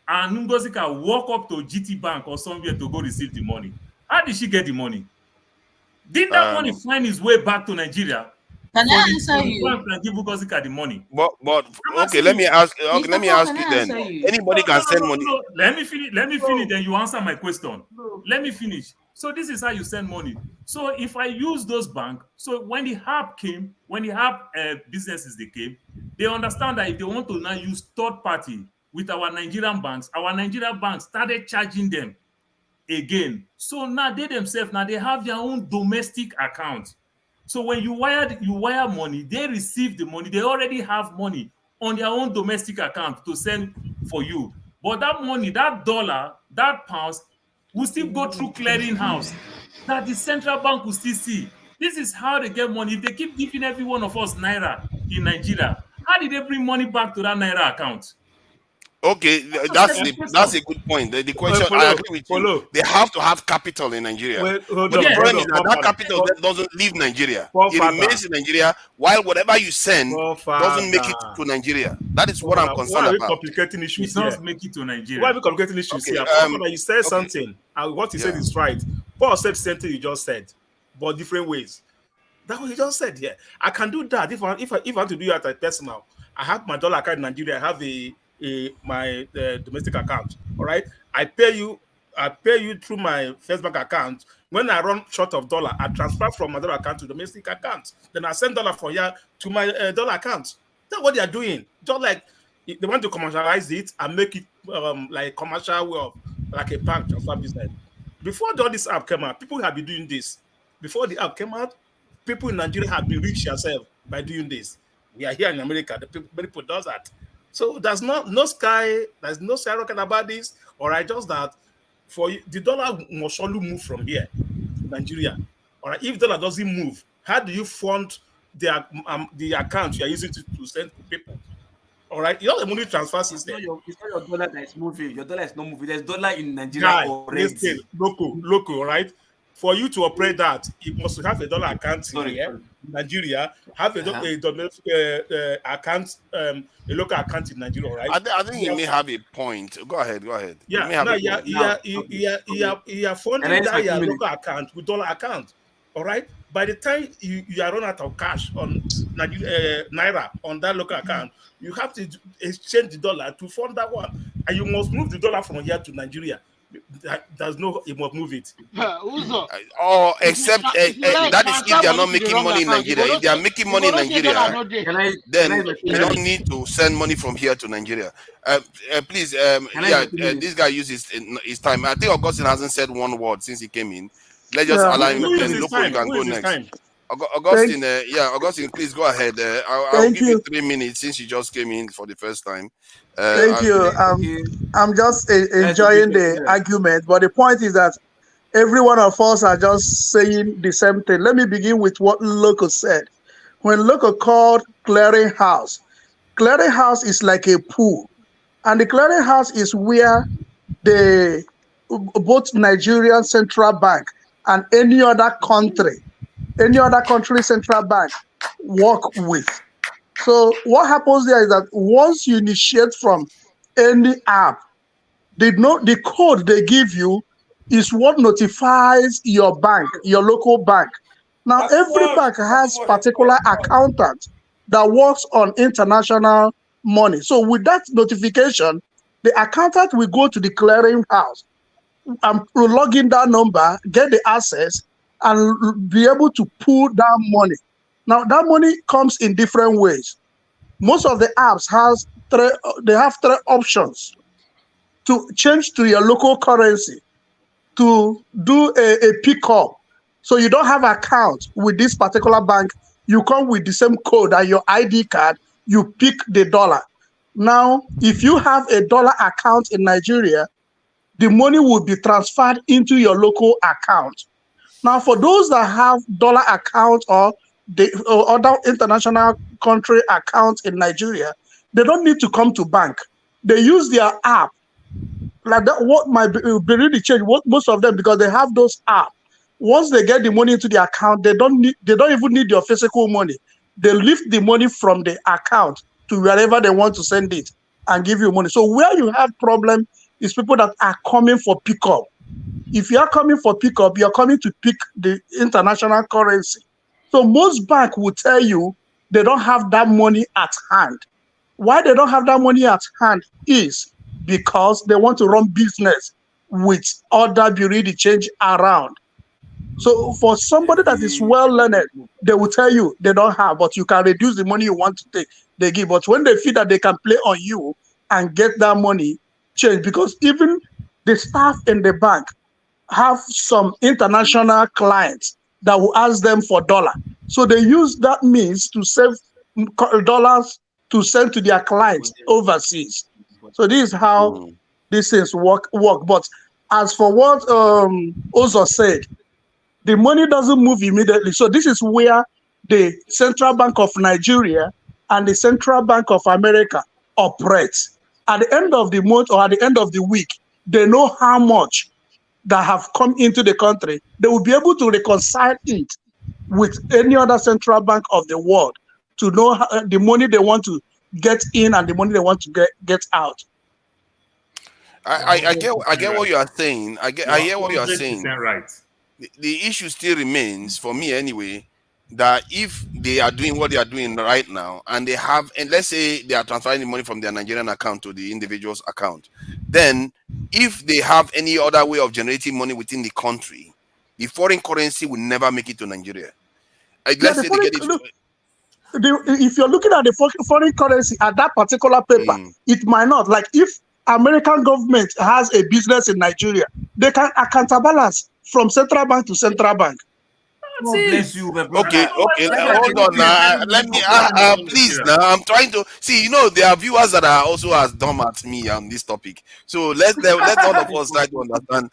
and Ngozika walk up to GT Bank or somewhere to go receive the money, how did she get the money? Didn't that money Um, find its way back to Nigeria Can for I the answer bank you? and give Ngozika the money? but I'm okay, asking let me you. ask. Okay, let Mr. me Paul, ask can you I then. answer you? Anybody can send money. No. Let me finish. Let me finish. Then you answer my question. Let me finish. So this is how you send money. So if I use those bank, so when the app came, when the app businesses they came, they understand that if they want to now use third party with our Nigerian banks started charging them again. So now they themselves now they have their own domestic account. So when you wire money, they receive the money. They already have money on their own domestic account to send for you. But that money, that dollar, that pounds will still go through clearing house that the central bank will still see. This is how they get money. If they keep giving every one of us naira in Nigeria, how did they bring money back to that naira account? Okay, That's a that's question. a good point. The question, I Polo, agree with you. Polo. They have to have capital in Nigeria, Wait, hold but the on, Yeah. hold problem is on, that that forefather. capital then doesn't leave Nigeria. It Forefather, remains in Nigeria, while whatever you send doesn't make it forefather, to Nigeria. That is what I'm forefather. Why concerned are we about. complicating issues It here? does make it to Why are Nigeria. we complicating issues Okay, here? Forefather, you said okay, something, and what you said yeah. is right. Paul said something you just said, but different ways. That's what you just said here. I can do that if I want to do it at personal. I have my dollar account in Nigeria. I have my domestic account. All right. I pay you. I pay you through my first bank account. When I run short of dollar, I transfer from my dollar account to domestic account. Then I send dollar for you to my dollar account. That's what they are doing. Just like they want to commercialize it and make it like commercial way of like a bank transfer business. Before all this app came out, people have been doing this. Before the app came out, people in Nigeria have been rich yourself by doing this. We are here in America. The people, many people does that. So there's no sky. There's no skyrocket about this. All right, just that for you, the dollar must only move from here to Nigeria. All right, if dollar doesn't move, how do you fund the account you are using to send to people? All right, you know the money transfer system. It's not your dollar that is moving. Your dollar is not moving. There's dollar in Nigeria Guy, listen, already. local, right? For you to operate that, you must have a dollar account here Sorry. in Nigeria, have Uh-huh. a domestic account, a local account in Nigeria, right? I think you may have a point. Go ahead, go ahead. You Yeah, may have no, a point. yeah, Okay. you are Can I funding use my that 2 your minutes? local account with dollar account. All right. By the time you are run out of cash on Naira on that local account, you have to exchange the dollar to fund that one, and you must move the dollar from here to Nigeria. There's no, you must move it. Uzo, Or if except you like that is if transfer they are money not to the making wrong money in account, Nigeria. If they are making you money go in not say dollar Nigeria, no day. then can they I don't need to send money from here to Nigeria. Please, can I this guy uses his time. I think Augustine hasn't said one word since he came in. Let's just Yeah. Who, allow him. who is his Loco, you time? can Who go is his next. time? Thank, Augustine, Augustine, please go ahead. I'll thank give you you, 3 minutes since you just came in for the first time. thank you. okay. I'm just That's okay. enjoying the argument, but the point is that every one of us are just saying the same thing. Let me begin with what Loco said. When Loco called clearinghouse is like a pool, and the clearinghouse is where the both Nigerian central bank and any other country central bank work with. So what happens there is that once you initiate from any app, the code they give you is what notifies your bank, your local bank. Now every bank has particular accountant that works on international money. So with that notification, the accountant will go to the clearing house and log in that number, get the access, and be able to pull that money. Now that money comes in different ways. Most of the apps have three options: to change to your local currency, to do a pickup. So you don't have account with this particular bank, you come with the same code and your ID card, you pick the dollar. Now, if you have a dollar account in Nigeria, the money will be transferred into your local account. Now, for those that have dollar account or the or other international country accounts in Nigeria, they don't need to come to bank. They use their app. Like that, what might be really change. What most of them, because they have those apps. Once they get the money into the account, they don't even need your physical money. They lift the money from the account to wherever they want to send it and give you money. So where you have problem is people that are coming for pickup. If you are coming for pickup, you're coming to pick the international currency. So most bank will tell you they don't have that money at hand. Why they don't have that money at hand is because they want to run business with other bureau de change around. So for somebody that is well learned, they will tell you they don't have, but you can reduce the money you want to take, they give. But when they feel that they can play on you and get that money, change, because even the staff in the bank have some international clients that will ask them for dollar. So they use that means to save dollars to send to their clients overseas. So this is how these things work. But as for what Ozo said, the money doesn't move immediately. So this is where the Central Bank of Nigeria and the Central Bank of America operate. At the end of the month or at the end of the week, they know how much that have come into the country. They will be able to reconcile it with any other central bank of the world to know the money they want to get in and the money they want to get out. I get Right. what you are saying. You I are hear what you are 100% saying. right. The issue still remains for me anyway, that if they are doing what they are doing right now and they have, and let's say they are transferring the money from their Nigerian account to the individual's account, then if they have any other way of generating money within the country, the foreign currency will never make it to Nigeria. Yeah, Let's say they get it. if you're looking at the foreign currency at that particular paper, it might not. Like if American government has a business in Nigeria, they can counterbalance from central bank to central bank. God bless you, my brother. Okay, hold on now. Let me, please now. I'm trying to see. There are viewers that are also as dumb as me on this topic. So let all of us try to understand.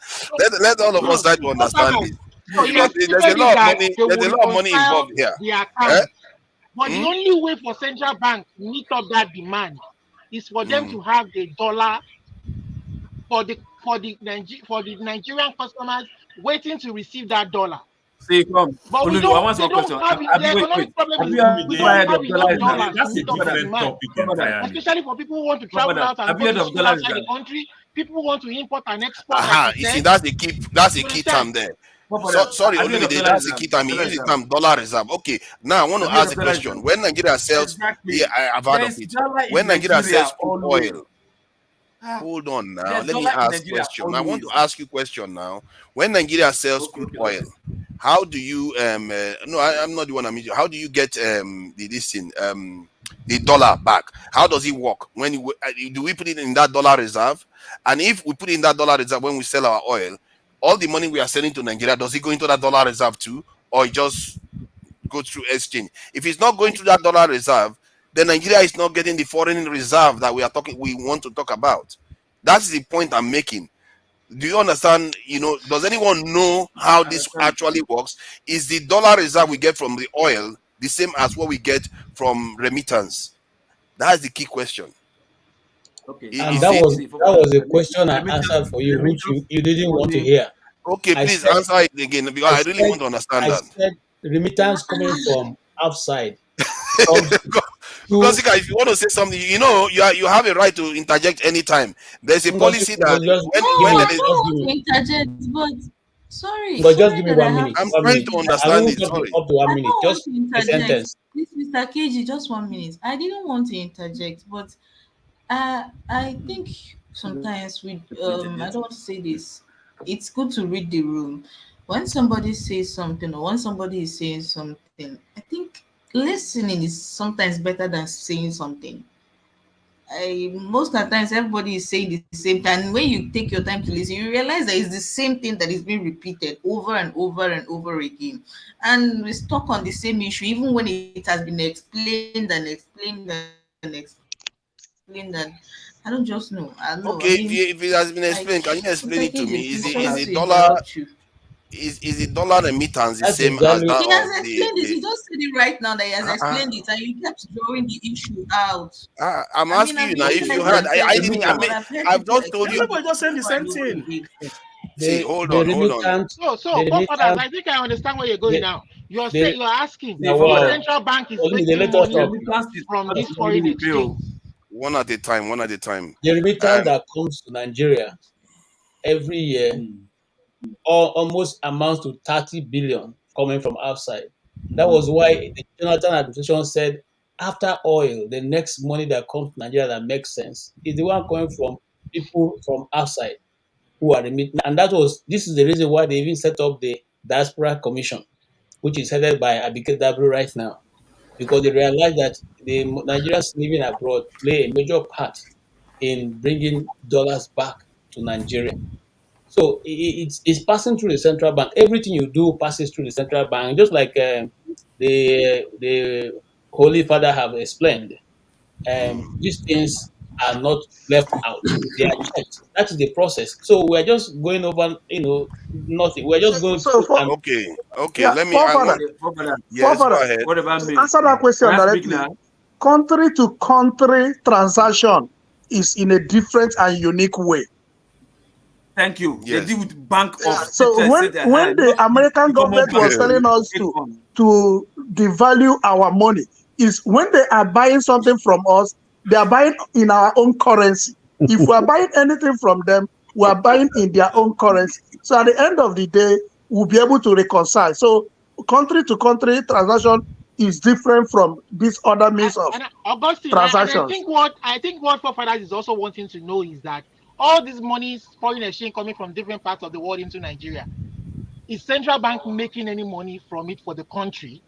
Let all of us try to understand this, So he because has there's a stated it lot of that money. they There's will a lot of money reconcile involved here. the Eh? account. But the only way for central bank to meet up that demand is for them to have the dollar for the Nigerian customers waiting to receive that dollar. See, come. But we Olulu, I don't. want They some don't question. have it. The Wait. economic problem Have is you we ever don't heard have of enough dollar dollars reserve? to That's a meet up the different demand. topic entirely. Especially for people who want to travel out and Have go you heard to of school dollar outside reserve? the country. People want to import and export, like Aha, he you see, said. that's the key You term understand? there. Sorry, Have you heard of Olumide, dollar that's the reserve? key time. You Dollar use the reserve. term dollar reserve. Okay, now I want Have to you heard ask of the dollar question. reserve? When Nigeria sells, yeah, Exactly. I've heard There of is it. dollar When in Nigeria Nigeria sells crude always. oil, Ah, hold on now. there's Let me dollar in ask Nigeria question. I want to always. ask you question now. When Nigeria sells Okay, crude okay, oil, okay. how do you no, I'm not the one I'm meeting. How do you get the this thing the dollar back? How does it work? When do we put it in that dollar reserve? And if we put it in that dollar reserve when we sell our oil, all the money we are selling to Nigeria, does it go into that dollar reserve too, or it just go through exchange? If it's not going through that dollar reserve, then Nigeria is not getting the foreign reserve that we want to talk about. That's the point I'm making. Do you understand? Does anyone know how I this understand. actually works? Is the dollar reserve we get from the oil the same as what we get from remittance? That's the key question. Okay. And Is it See, for that was a remittance, question I answered for you, which remittance you didn't want to money. hear. okay? I Please said answer it again because I I really said want to understand I that. said remittance coming from outside comes Because to if you want to say something, you have a right to interject anytime. There's a policy that No, when I there is, don't want to interject, but sorry, but just sorry give me that I one have minute. to I'm One say trying minute. to this. I understand won't it. talk Sorry. up to 1 minute. I don't Just want to a interject. sentence. This Mr. KG, just 1 minute. I didn't want to interject, but I think sometimes we I don't want to say this. It's good to read the room. When somebody says something or when somebody is saying something, I think listening is sometimes better than saying something. Most of the times everybody is saying the same thing. And when you take your time to listen, you realize that it's the same thing that is being repeated over and over and over again. And we're stuck on the same issue, even when it has been explained and explained and explained. And I don't just know. I don't know. I Okay, mean, if it has been like explained, can you explain Mr. it to KJ, me? please For sorry that, to interrupt you. Is the dollar remittance the That's same as exactly that He of has the explained it. He just said it right now that he has uh, explained it, and you kept drawing the issue out. I'm I mean, asking I've you been now here if you since heard. I I said didn't. before, but I've heard I've people just told explain you. it Everybody just saying the over same and over thing. again. See, hold the on, hold on. remittance, So, the forefathers, remittance, I think I understand where you're going the now. the You're asking see, now if wow. forefather, central bank is Olumide, taking let us the talk. money remittance is from part of this the money foreign we pay. exchange. One at a time. One at a time. The remittance Um. that comes to Nigeria every year Mm. almost amounts to 30 billion coming from outside. That was why the Jonathan administration said after oil, the next money that comes to Nigeria that makes sense is the one coming from people from outside who are remitting. And this is the reason why they even set up the Diaspora Commission, which is headed by Abike Dabru right now, because they realize that the Nigerians living abroad play a major part in bringing dollars back to Nigeria. So it's passing through the central bank. Everything you do passes through the central bank, just like the Holy Father have explained. These things are not left out; they are checked. That is the process. So we're just going over, nothing. We're just going So through for and Okay. Okay. yeah, Let me. I forefather, want. Okay, forefather, Yes. Go forefather, ahead. what about to me? answer that Can question I speak directly, now? country to country transaction is in a different and unique way. Thank you. They Yes. deal with bank of Yeah. So when the not American the common government bank was that telling we us take on. to devalue our money, is when they are buying something from us, they are buying in our own currency. If we are buying anything from them, we are buying in their own currency. So at the end of the day, we'll be able to reconcile. So country to country transaction is different from this other means of Augustine, and transactions. I think what forefathers is also wanting to know is that all this money, foreign exchange coming from different parts of the world into Nigeria, is central bank making any money from it for the country?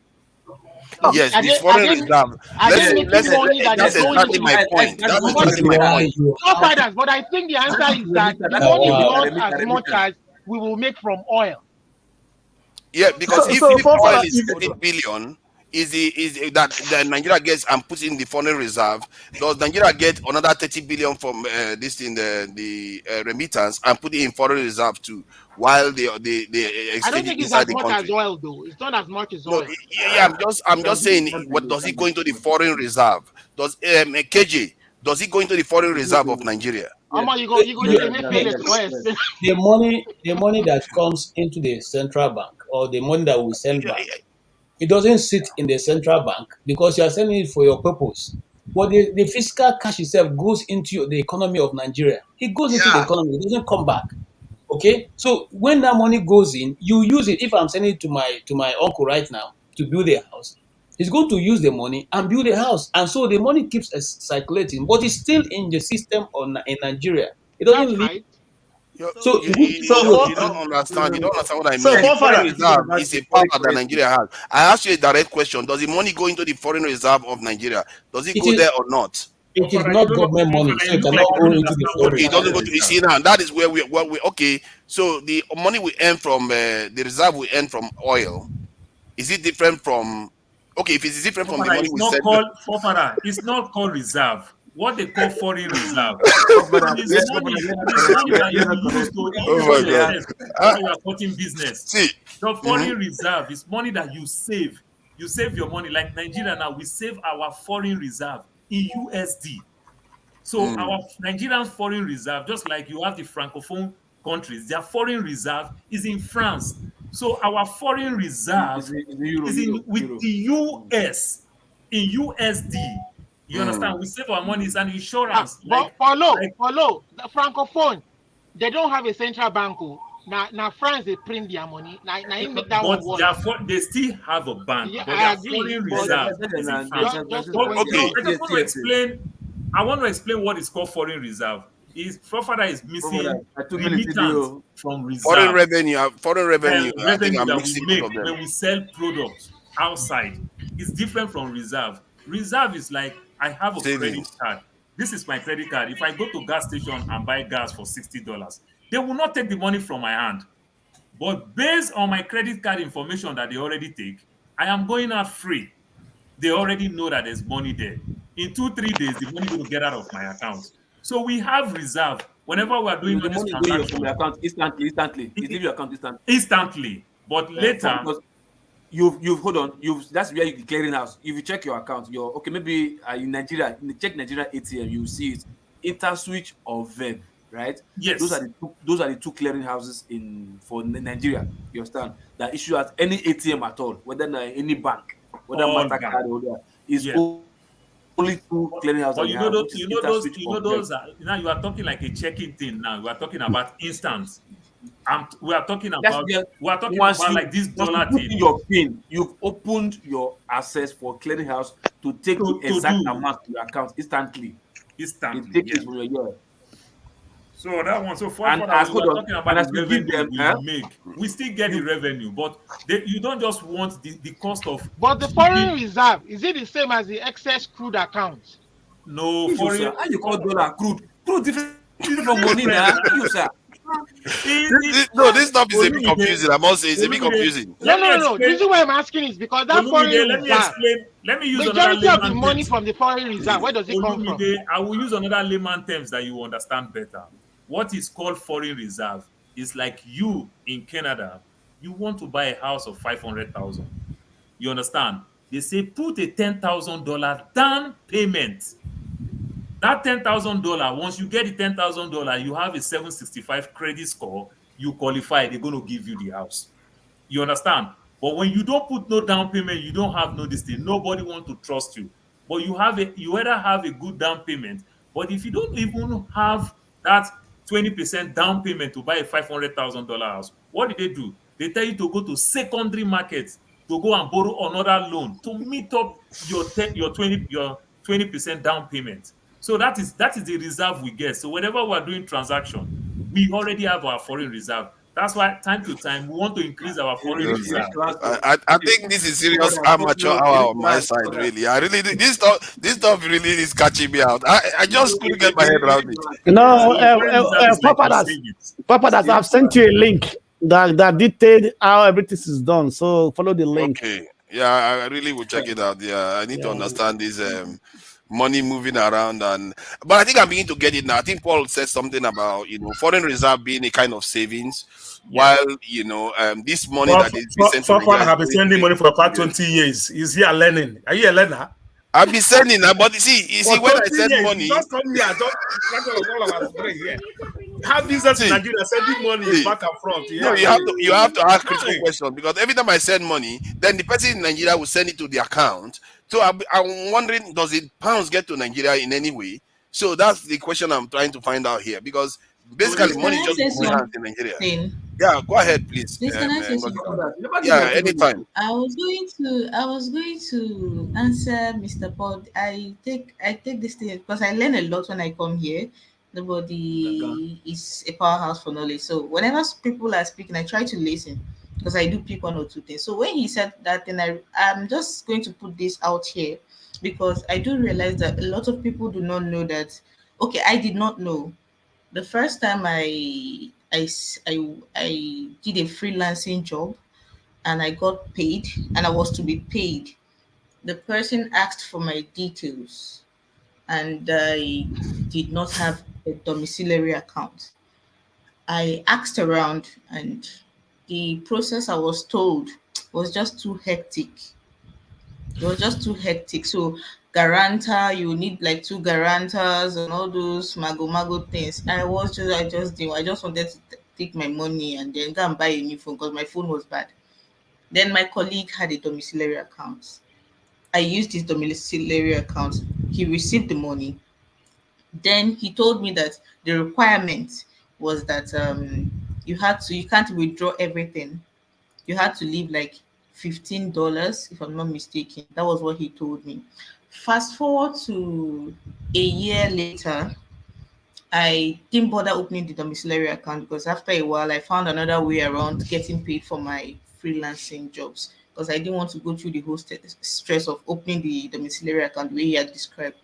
Is it Yes. The are foreign they reserve. are they Let's Yes, say. making Let's say. yes, money that is That's yes. going exactly into my point. That's That's the this but is exactly money. my why point. you have forefathers, but I think the That answer is is that remittance. the That's now what money we is wow. make. not as much Remittance. as we will make from oil. Yeah, because That's So, what if so if oil forefather, is if 30 billion, that Nigeria gets and puts in the foreign reserve, does Nigeria get another 30 billion from this in the remittance and put it in foreign reserve too, while they I don't exchange it think it's inside as the much as country? oil though. It's not as much as No, oil. yeah, I'm just saying, what does it go into the foreign reserve? Does KJ, does it go into the foreign reserve of Nigeria? Yes, You go The, need dollar to make reserve. the, feel Yes, express. yes. the money that comes into the central bank or the money that we send back, it doesn't sit in the central bank because you are sending it for your purpose. But the fiscal cash itself goes into the economy of Nigeria. It goes into the yeah, economy. It doesn't come back. Okay, so when that money goes in, you use it. If I'm sending it to my uncle right now to build a house, he's going to use the money and build a house, and so the money keeps circulating, but it's still in the system in Nigeria. It doesn't That's leave. right. So So, You don't understand. You don't understand what I so mean. The foreign forefather, reserve is a power that Nigeria has. I ask you a direct question: does the money go into the foreign reserve of Nigeria? Does it it go is there or not? it is Father, not government money, Father, so it it looks cannot like you go don't into the understand what foreign is Okay, it doesn't reserve. go foreign to. You reserve. see now, that is where we okay. So the money we earn from the reserve we earn from oil, is it different from? Okay, if it's different from the Father, money it's we not send. called Father, it's not called reserve. What they call foreign reserve. Forefather, It is let money. her It is correct. money that Let you her use correct to you. Oh increase my your God! chest Uh, while you are cutting business. see, The mhm, foreign reserve is money that you save. You save your money. Like Nigeria now, we save our foreign reserve in USD. So mm, our Nigerian foreign reserve, just like you have the francophone countries, their foreign reserve is in France. So our foreign reserve It's the euro, is in with euro. the US in USD. You mm. understand? We save our money. It's an Ah, insurance, but like follow the francophone. They don't have a central bank. Oh. Now France they print their money. Now you make that but one worse. they still have a bank, Yeah, but I their agree. foreign But reserve is in France. just to But point it Okay, out. I just want to explain. I want to explain what is called foreign reserve. Is forefather is Forefather, missing I 2 minutes remittance ago. from foreign reserve, revenue, foreign revenue. I think revenue I'm that we mixing both make of them. when we sell products outside is different from reserve. Reserve is like I have a credit Savings. card. This is my credit card. If I go to gas station and buy gas for $60, they will not take the money from my hand. But based on my credit card information that they already take, I am going out free. They already know that there's money there. In 2, 3 days, the money going to get out of my account. So we have reserve whenever we are doing all The these money going from transactions your account instantly. It leave your account instantly. instantly. But later, Because you've hold on, that's where you clearing house. If you check your account, your okay, maybe in Nigeria, check Nigeria ATM, you see it interswitch or verb, right? Those are yes, the two clearing houses for Nigeria. You understand that issue at any ATM at all, whether any bank, whether all bank, MasterCard or whatever, is yes. only two clearing houses that But we have, which is interswitch or verb. those are now you are talking like a checking thing. Now we are talking about instance. We are talking That's about there. Once like this you dollar put thing in your PIN, you've opened your access for clearinghouse to take the to exact do amount to your account instantly. It instantly. takes Yeah. it from your year. So that one. So for And that, as when we hold are on, talking about and the as you give revenue them, we make, we still get the you revenue, but you don't just want the cost of But the keeping. foreign reserve is it the same as the excess crude account? No you sir, foreign. how you call dollar crude? Crude different from money Different now. now. You sir. No, this stuff is a bit Olumide, confusing. I must say, it's a bit Olumide, confusing. No, let me no, no, no. The explain. reason why I'm asking is because that foreign Olumide, let me reserve, explain. Let me use another majority of the layman money terms. from the foreign reserve, where does it come from? Olumide, I will use another layman terms that you will understand better. What is called foreign reserve is like you in Canada, you want to buy a house of 500,000. You understand? They say put a $10,000 down payment. That $10,000, once you get the $10,000, you have a 765 credit score, you qualify, they're going to give you the house. You understand? But when you don't put no down payment, you don't have no this thing. Nobody want to trust you. But you either have a good down payment. But if you don't even have that 20% down payment to buy a $500,000 house, what did they do? They tell you to go to secondary markets to go and borrow another loan to meet up your 20% down payment. So that is the reserve we get. So whenever we're doing transaction, we already have our foreign reserve. That's why time to time we want to increase our foreign You need reserve. to ask I think this is serious brother, amateur you hour need on to my ask side. brother. Really, I really this stuff really is catching me out. I just couldn't get my head You around need it. to ask. No, So foreign reserve is like your savings. Papa, that You need I've to sent ask. you a link that detailed how everything is done. So follow the link. Okay, yeah, I really will check it out. Yeah, I need to Yeah. understand this money moving around, but I think I'm beginning to get it now. I think Paul said something about foreign reserve being a kind of savings, Yeah. while this money that is being sent to Father Nigeria is have been going to sending money the for the past US. 20 years. Is here learning? Are you a learner? I've been sending that, but you see, For when I 20 send years, you money, just come here, just that's all of us brain here. Have business in see, Nigeria, sending money see, back and front. no, Yeah, you have to ask critical Hi. questions because every time I send money, then the person in Nigeria will send it to the account. So I'm wondering, does it pounds get to Nigeria in any way? So that's the question I'm trying to find out here because Basically, Please, can money is I just say moving hands in Nigeria. something? Yeah, go ahead, please, Please, can I say Ngozi. About something? that. You never give my Yeah, 2 minutes. anytime. I was going to answer Mr. Paul. I take this thing because I learn a lot when I come here. Gaga. Nobody is a powerhouse for knowledge. So whenever people are speaking, I try to listen because I do pick one or two things. So when he said that, then I'm just going to put this out here because I do realize that a lot of people do not know that. Okay, I did not know the first time I did a freelancing job and I got paid and I was to be paid. The person asked for my details and I did not have a domiciliary account. I asked around and the process I was told was just too hectic. It was just too hectic. So guarantor, you need like two guarantors and all those mago things. I just didn't. I just wanted to take my money and then go and buy a new phone because my phone was bad. Then my colleague had a domiciliary account. I used his domiciliary account. He received the money. Then he told me that the requirement was that you can't withdraw everything. You had to leave like $15, if I'm not mistaken. That was what he told me. Fast forward to a year later, I didn't bother opening the domiciliary account because after a while I found another way around getting paid for my freelancing jobs because I didn't want to go through the whole stress of opening the domiciliary account the way he had described.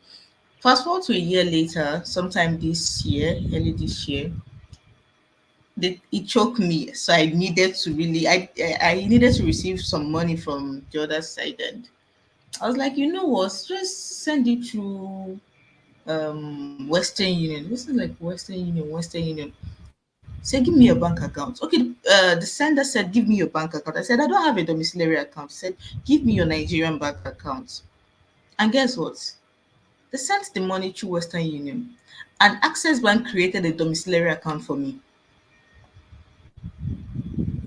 Fast forward to a year later, sometime this year, early this year, it choked me. So I needed to really, I needed to receive some money from the other side, and I was like, you know what, just send it to Western Union. This is like Western Union. Say, give me your bank account. Okay, the sender said, give me your bank account. I said, I don't have a domiciliary account. He said, give me your Nigerian bank account. And guess what? They sent the money through Western Union. And Access Bank created a domiciliary account for me.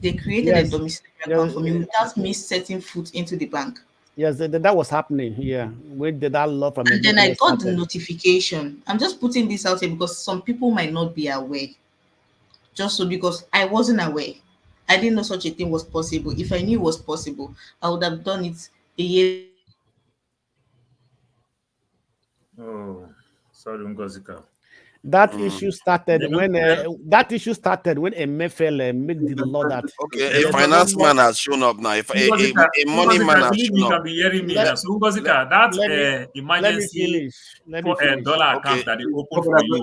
They created a Yes, domiciliary account yes, for me without me setting foot into the bank. yes. That was happening here when that law from And then I Emefiele got the started. notification. I'm just putting this out here because some people might not be aware. Just so because I wasn't aware. I didn't know such a thing was possible. If I knew it was possible, I would have done it a year ago. So Oh, sorry, Ngozika. That Mm. issue started Let, when let, Emefiele made the law that Okay, a there's no finance more. man has shown up now. If Ngozika, a money man Ngozika, has believe me, shown you up. can be hearing me Let, now. So, let, Ngozika, that let me emergency finish. Let me finish. dollar Okay, account that they open for you,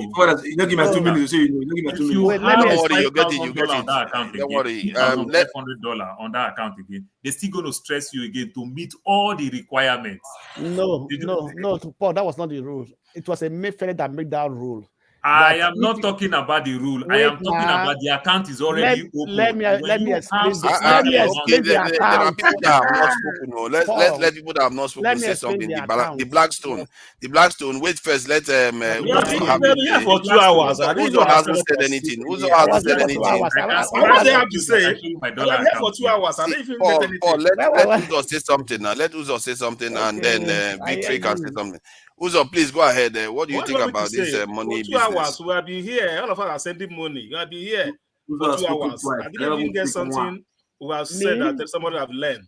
You don't give my two No, Ngozika, minutes. So you know, you don't give my 2 if you minutes. wait. Let have me don't a worry, explain. you get it, you get $5,000 on it. that account Don't again, worry. Let $2,500 on that account again, they're still going to stress you again to meet all the requirements. No, Did you, no, no, Paul. That was not the rule. It was Emefiele that made that rule. I That am if not talking about the rule. I wait am talking now, about the account is let already let open. me When let me you have explain the let substantial me amount okay. explain of the money. There are account. people that have not spoken. No, let Paul, people that have not let spoken me say explain something. the The account. Blackstone, Yes. the Blackstone. Wait first. Let Okay, We have let Uzo me been have his here, finish. here say. for 2 hours. I didn't Uzo know that hasn't somebody said was anything. sleeping Uzo here. I hasn't was said here for two anything. hours. I can What still else add they up have to to it that I say? show you my I dollar am here for account two here. hours. I See, didn't even get Paul, anything. let Uzo say something now. Let Uzo say something, and then Okay, I Big hear Tree can say you. something. Uzo, please go ahead. What do you What do you think want me to about this say? For money 2 hours, business? we have been here. All of us are sending money. We have been here Uzo for has two spoken hours. twice. I I didn't never even want to get speak one. something we have said Me? that somebody have learned.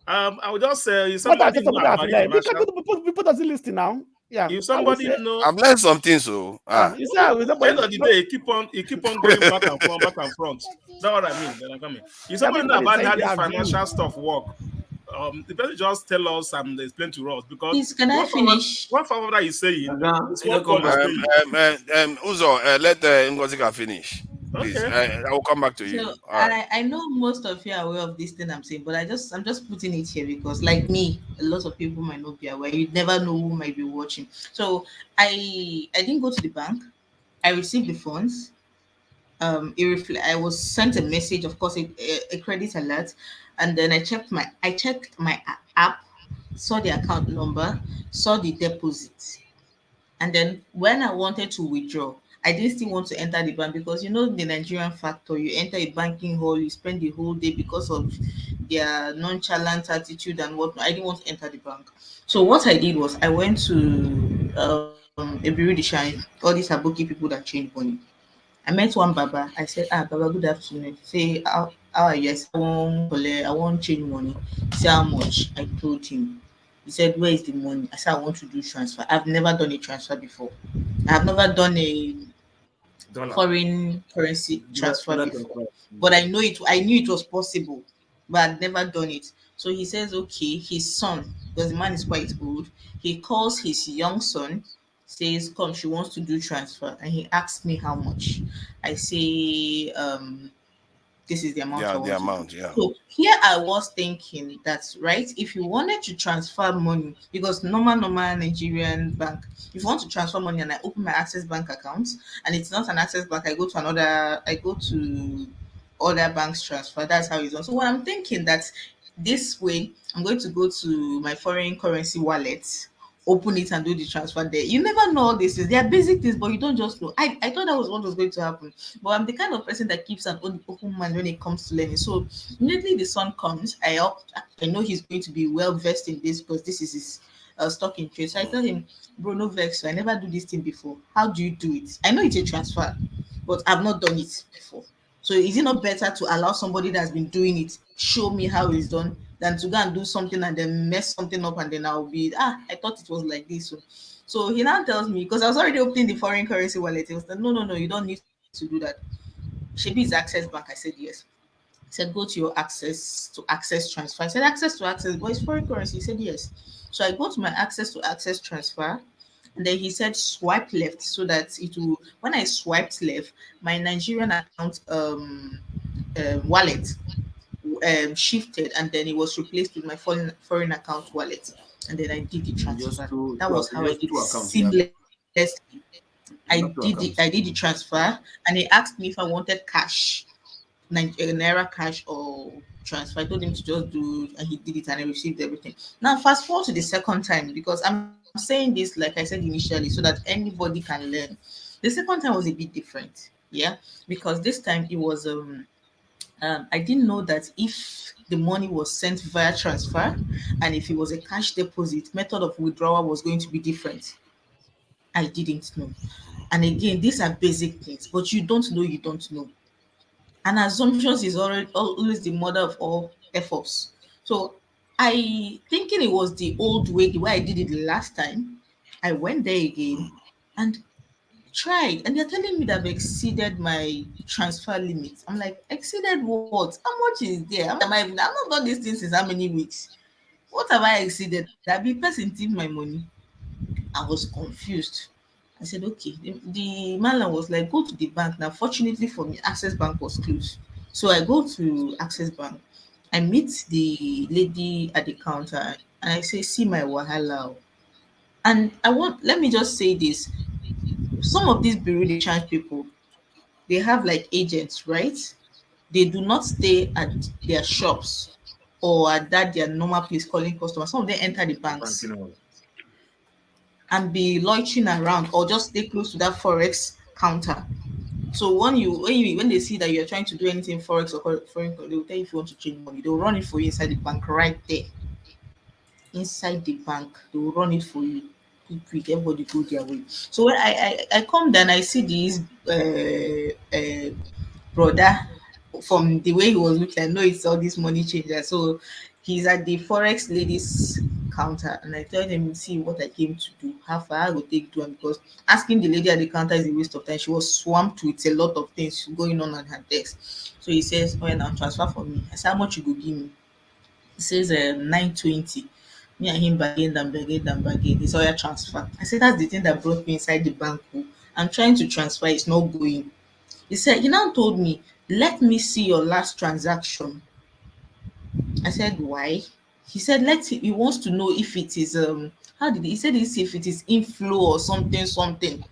I would just say if What I somebody said know somebody have about learned. financial, People doesn't listen now. Yeah, if I will somebody say. know, I've learned something, so You say I will say, end but of the day, he keep on going back and front. That's what I mean. Then I'm coming. If somebody know everybody about saying how this their view. financial stuff work, the person just tell us and explain to us because please, can I finish? what forward that is saying Gaga, is you don't what come Paul is back. saying. Uzo, let Ngozika finish, please. Okay. I will come back to you. So All right. I know most of you are aware of this thing I'm saying, but I'm just putting it here because like me, a lot of people might not be aware. You never know who might be watching. So I didn't go to the bank. I received the funds. I was sent a message, of course, a credit alert, and then I checked my app, saw the account number, saw the deposit. And then when I wanted to withdraw, I didn't still want to enter the bank because you know the Nigerian factor. You enter a banking hall, you spend the whole day because of their nonchalant attitude and whatnot. I didn't want to enter the bank. So what I did was I went to a Bureau de Change, all these Aboki people that change money. I met one Baba. I said, ah, Baba, good afternoon. Say, how are you? I said, I want change money. He said, how much? I told him. He said, where is the money? I said, I want to do transfer. I've never done a transfer before. I've never done a Dollar. foreign currency transfer Dollar before. transfer. But I knew it was possible, but I'd never done it. So he says, okay, his son, because the man is quite old, he calls his young son, says, come, she wants to do transfer. And he asks me how much. I say, this is the amount I Yeah, the want to do. amount. Yeah. So here I was thinking that, right, if you wanted to transfer money, because normal Nigerian bank, if you want to transfer money and I open my Access Bank account and it's not an Access Bank, I go to other banks transfer. That's how it's done. So what I'm thinking that this way, I'm going to go to my foreign currency wallet, open it and do the transfer there. You never know all this. They are basic things, but you don't just know. I thought that was what was going to happen. But I'm the kind of person that keeps an open mind when it comes to learning. So immediately the son comes, I know he's going to be well versed in this because this is his stock in trade. So I tell him, bro, no vex. So I never do this thing before. How do you do it? I know it's a transfer, but I've not done it before. So is it not better to allow somebody that's been doing it show me how it's done than to go and do something and then mess something up and then I'll be I thought it was like this. So he now tells me because I was already opening the foreign currency wallet. He was like, no, you don't need to do that. Should be his Access Bank. I said yes. He said go to your access transfer. I said access to access, but it's foreign currency. He said yes. So I go to my access to access transfer. And then he said swipe left so that it will when I swiped left, my Nigerian account wallet shifted and then it was replaced with my foreign account wallet. And then I did the Just transfer. two, That was how I just did two it accounts. Yeah, seamlessly. not two I accounts. did the transfer and he asked me if I wanted cash, Naira cash or transfer. I told him to just do and he did it and I received everything. Now fast forward to the second time because I'm saying this like I said initially so that anybody can learn. The second time was a bit different. Yeah. Because this time it was I didn't know that if the money was sent via transfer and if it was a cash deposit, method of withdrawal was going to be different. I didn't know. And again, these are basic things, but you don't know. And assumptions is always the mother of all efforts. So I thinking it was the old way, the way I did it the last time. I went there again and tried, and they're telling me that I've exceeded my transfer limit. I'm like, exceeded what? How much is there? How much am I even? I've not done this thing since how many weeks? What have I exceeded? That be person thief my money. I was confused. I said, okay. The man was like, go to the bank. Now, fortunately for me, Access Bank was closed. So I go to Access Bank. I meet the lady at the counter and I say, see my wahala. Oh." And let me just say this. Some of these bureau they charge people, they have like agents, right? They do not stay at their shops or at that their normal place calling customers. Some of them enter the banks Banking all. and be loitering around or just stay close to that forex counter. So when they see that you're trying to do anything forex or foreign, they will tell you if you want to change money. They will run it for you inside the bank right there. Inside the bank, they will run it for you. Quick, quick, everybody go their way. So when I come down, I see these brother from the way he was looking, I know it's all this money changer. So he's at the forex ladies counter, and I tell him, see what I came to do. How far I will take to him because asking the lady at the counter is a waste of time. She was swamped with a lot of things going on her desk. So he says, "Oh, now transfer for me." I said, "How much you go give me?" He says, 920. Me and him bargained. He said, "Oh, yeah, transfer." I said, "That's the thing that brought me inside the bank. Oh. I'm trying to transfer, it's not going." He now told me, let me see your last transaction. I said, why? He said, he wants to know if it is how did he said this if it is inflow or something.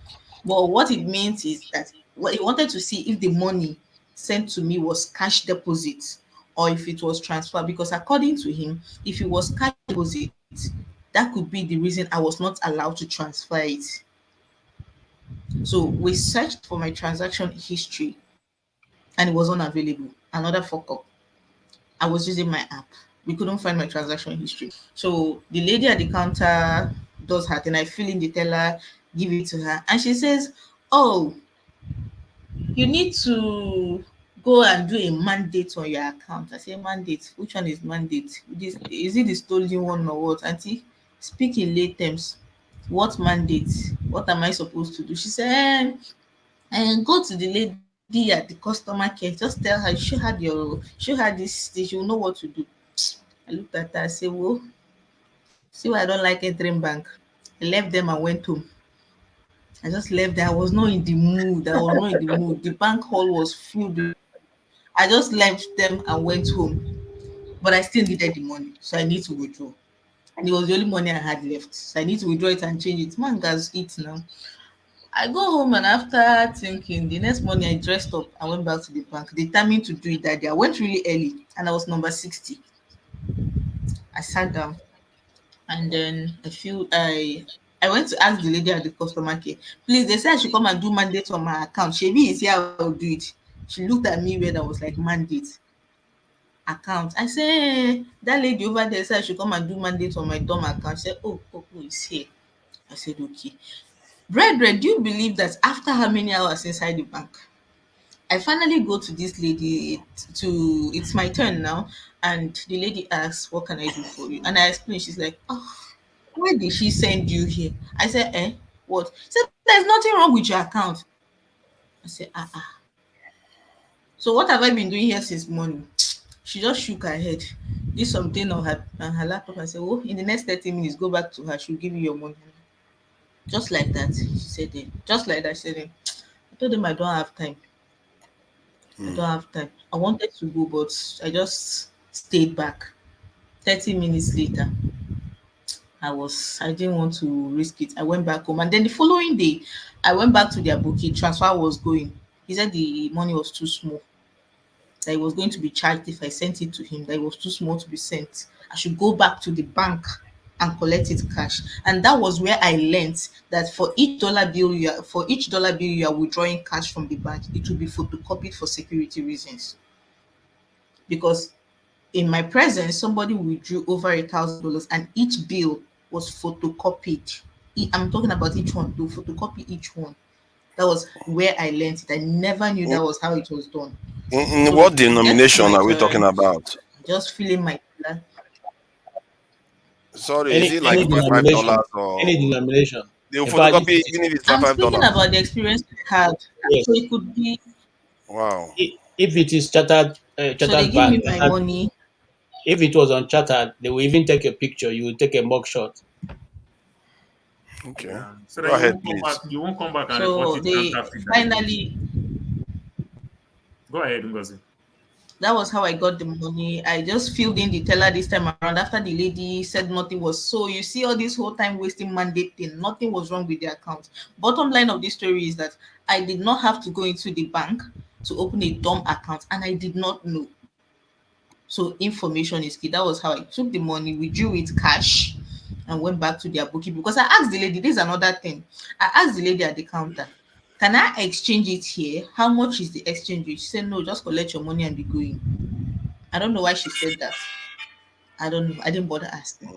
But what it means is that what he wanted to see if the money sent to me was cash deposit or if it was transfer. Because according to him, if it was cash deposit, that could be the reason I was not allowed to transfer it. So we searched for my transaction history and it was unavailable. Another fuck up. I was using my app. We couldn't find my transaction history. So the lady at the counter does her thing. I fill in the teller, give it to her, and she says, "Oh, You need to go and do a mandate on your account. I say mandate. Which one is mandate? This is it the stolen one or what? Auntie, speak in lay terms. What mandate? What am I supposed to do? She said, and go to the lady at the customer care. Just tell her, show her this. She will know what to do. I looked at her. I said, "Well, see why I don't like entering bank." I left them and went home. I just left there. I was not in the mood. I was not in the mood. The bank hall was filled with. I just left them and went home. But I still needed the money, so I need to withdraw. And it was the only money I had left. So I need to withdraw it and change it. Man, guys, eat now. I go home and after thinking, the next morning I dressed up. I went back to the bank, determined to do it that day. I went really early and I was number 60. I sat down and then I went to ask the lady at the customer care, please, they said I should come and do mandate on my account. Shebi is here, I'll do it. She looked at me weird and was like, mandate account. I say, that lady over there said I should come and do mandate on my dumb account. She said, oh, it's here. I said, okay. Brethren, do you believe that after how many hours inside the bank, I finally go to this lady it's my turn now, and the lady asks, "What can I do for you?" And I explain. She's like, "Oh, why did she send you here?" I said, "Eh, what?" She said, "There's nothing wrong with your account." I said, "Ah. So what have I been doing here since morning?" She just shook her head, did something on her laptop, and said, "Oh, in the next 30 minutes, go back to her. She'll give you your money." Just like that, she said it. Just like that, she said it. I told him I don't have time. I don't have time. I wanted to go, but I just stayed back. 30 minutes later, I didn't want to risk it. I went back home. And then the following day, I went back to their bookie. Transfer was going. He said the money was too small. That it was going to be charged if I sent it to him. That it was too small to be sent. I should go back to the bank and collect it cash. And that was where I learned that for each dollar bill you are withdrawing cash from the bank, it will be photocopied for security reasons. Because in my presence, somebody withdrew over $1,000 and each bill was photocopied. I'm talking about each one, to photocopy each one. That was where I learned it. I never knew In, that was how it was done. in So what it gets to denomination my are we talking turn, about? just feeling my Sorry, is Any it like any $5 denomination, any or denomination. they will In fact, photocopy even if it's I'm five speaking dollars? about the experience I had. So yes, it could be Wow. if it is so they chartered give bank, me my money. if it was unchartered, they will even take a picture. You will take a mug shot. Okay. Yeah. So Go that you ahead, won't come back. please. You won't come back and report So it they counterfeit that you did. finally Go ahead, Ngozi. that was how I got the money. I just filled in the teller this time around after the lady said nothing was so. You see, all this whole time wasting mandate thing, nothing was wrong with the account. Bottom line of this story is that I did not have to go into the bank to open a dumb account, and I did not know. So information is key. That was how I took the money, withdrew it cash, and went back to their booking because I asked the lady. This is another thing. I asked the lady at the counter, "Can I exchange it here? How much is the exchange rate?" She said, "No, just collect your money and be going." I don't know why she said that. I don't know. I didn't bother asking.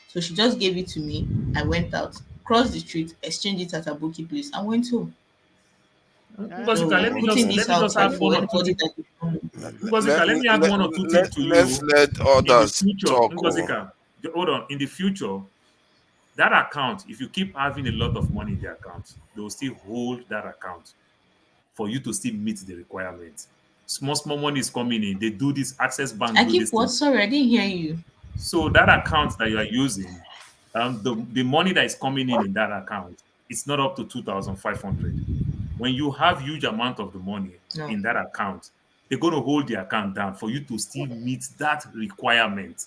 So she just gave it to me. I went out, crossed the street, exchanged it at a bookie place, and went home. Ngozi, So putting Okay. this let me out just here add one for or two anybody things. that is Ngozika, let me add one or two things to Let's you. let In the others future, talk. Oh. Ngozika, hold on. In the future, that account, if you keep having a lot of money in the account, they will still hold that account for you to still meet the requirements. Small money is coming in. They do this. Access Bank I do keep this what? thing. Sorry, I didn't hear you. So that account that you are using, the money that is coming in that account, it's not up to 2,500. When you have huge amount of the money No. in that account, they're going to hold the account down for you to still meet that requirement.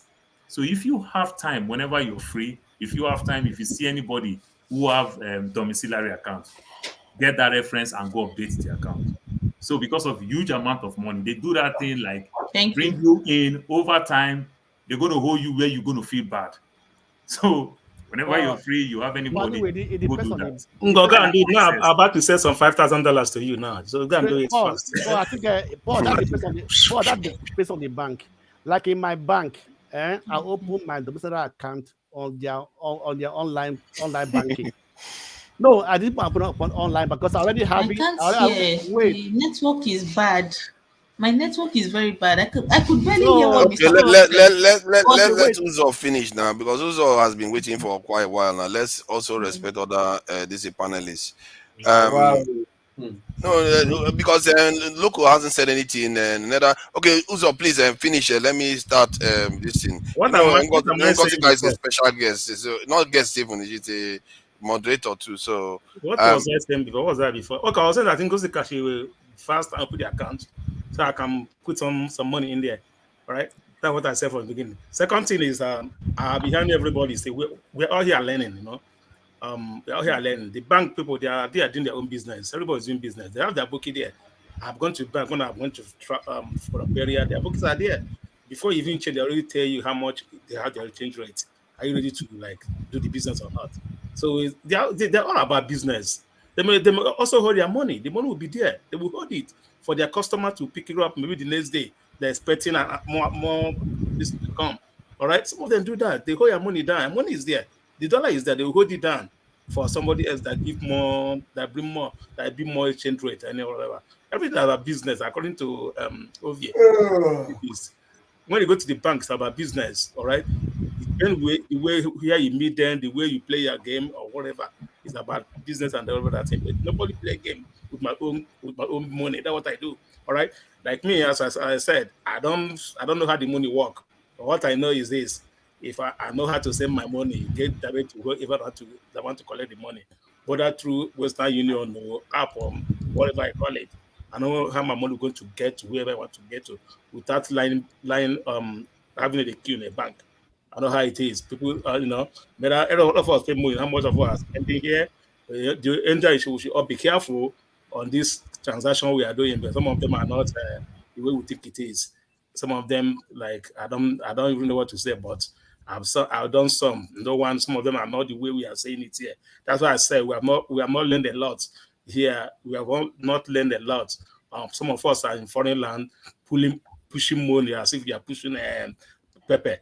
So if you have time, whenever you're free, if you have time, if you see anybody who have domiciliary account, get that reference and go update the account. So because of huge amount of money, they do that thing like Thank bring you. you in over time. They're going to hold you where you're going to feel bad. So whenever you're But free, you have but anybody, anyway, it go depends do on that. it Go depends on and the do it now. Access. I'm about to send some $5,000 to you now. So go and do it Paul. fast. Paul, I think Paul, that depends on the Paul, that depends on the bank. Like in my bank, I open my domiciliary account on their online banking. No, I didn't put it on online because I already I have it. can't hear. Wait. The network is bad. My network is very bad. I could barely hear what So Okay, Mr. let Paul let said. let let let But let, okay, let wait. Uzo finish now because Uzo has been waiting for quite a while now. Let's also respect other this panelists. Now, wow. Um, no, because Loco hasn't said anything. Neither. Okay, Uzo, please finish. Let me start this thing. What am I what am I Ngozi saying guy is a before? special guest. So not guest even. He's a moderator too. So What um, was I saying before? What was that before? Okay, I was saying I think Kashi will fast and put the account so I can put some money in there. All right. That's what I said from the beginning. Second thing is behind everybody say we're all here learning, we're out here learning. The bank people, they are doing their own business. Everybody's doing business. They have their bookie there. I've gone to bank when I've gone to for a burial. Their books are there. Before you even change, they already tell you how much they have their exchange rate. Are you ready to like do the business or not? So they're all about business. They may also hold their money. The money will be there. They will hold it for their customer to pick it up maybe the next day. They're expecting more this to come. All right. Some of them do that. They hold your money down. Money is there. The dollar is there. They will hold it down for somebody else that give more, that bring more, that be more exchange rate and whatever. Everything is about business, according to Ovie. It is. When you go to the bank, it's about business, all right? The way here you meet them, the way you play your game or whatever, is about business and all of that thing. But nobody play a game with my own money. That's what I do. All right. Like me, as I said, I don't know how the money work. But what I know is this: if I know how to send my money, get direct to whoever that want to collect the money, whether through Western Union or app or whatever I call it. I know how my money going to get to whoever I want to get to without line having a queue in a bank. I know how it is. People, but a lot of us pay money. How much of us are spending here? The enter, we should all be careful on this transaction we are doing, but some of them are not the way we think it is. Some of them, like I don't even know what to say, but I've done some. No one, some of them are not the way we are saying it here. That's why I say we have not learned a lot here. We have not learned a lot. Some of us are in foreign land, pushing money as if we are pushing pepper,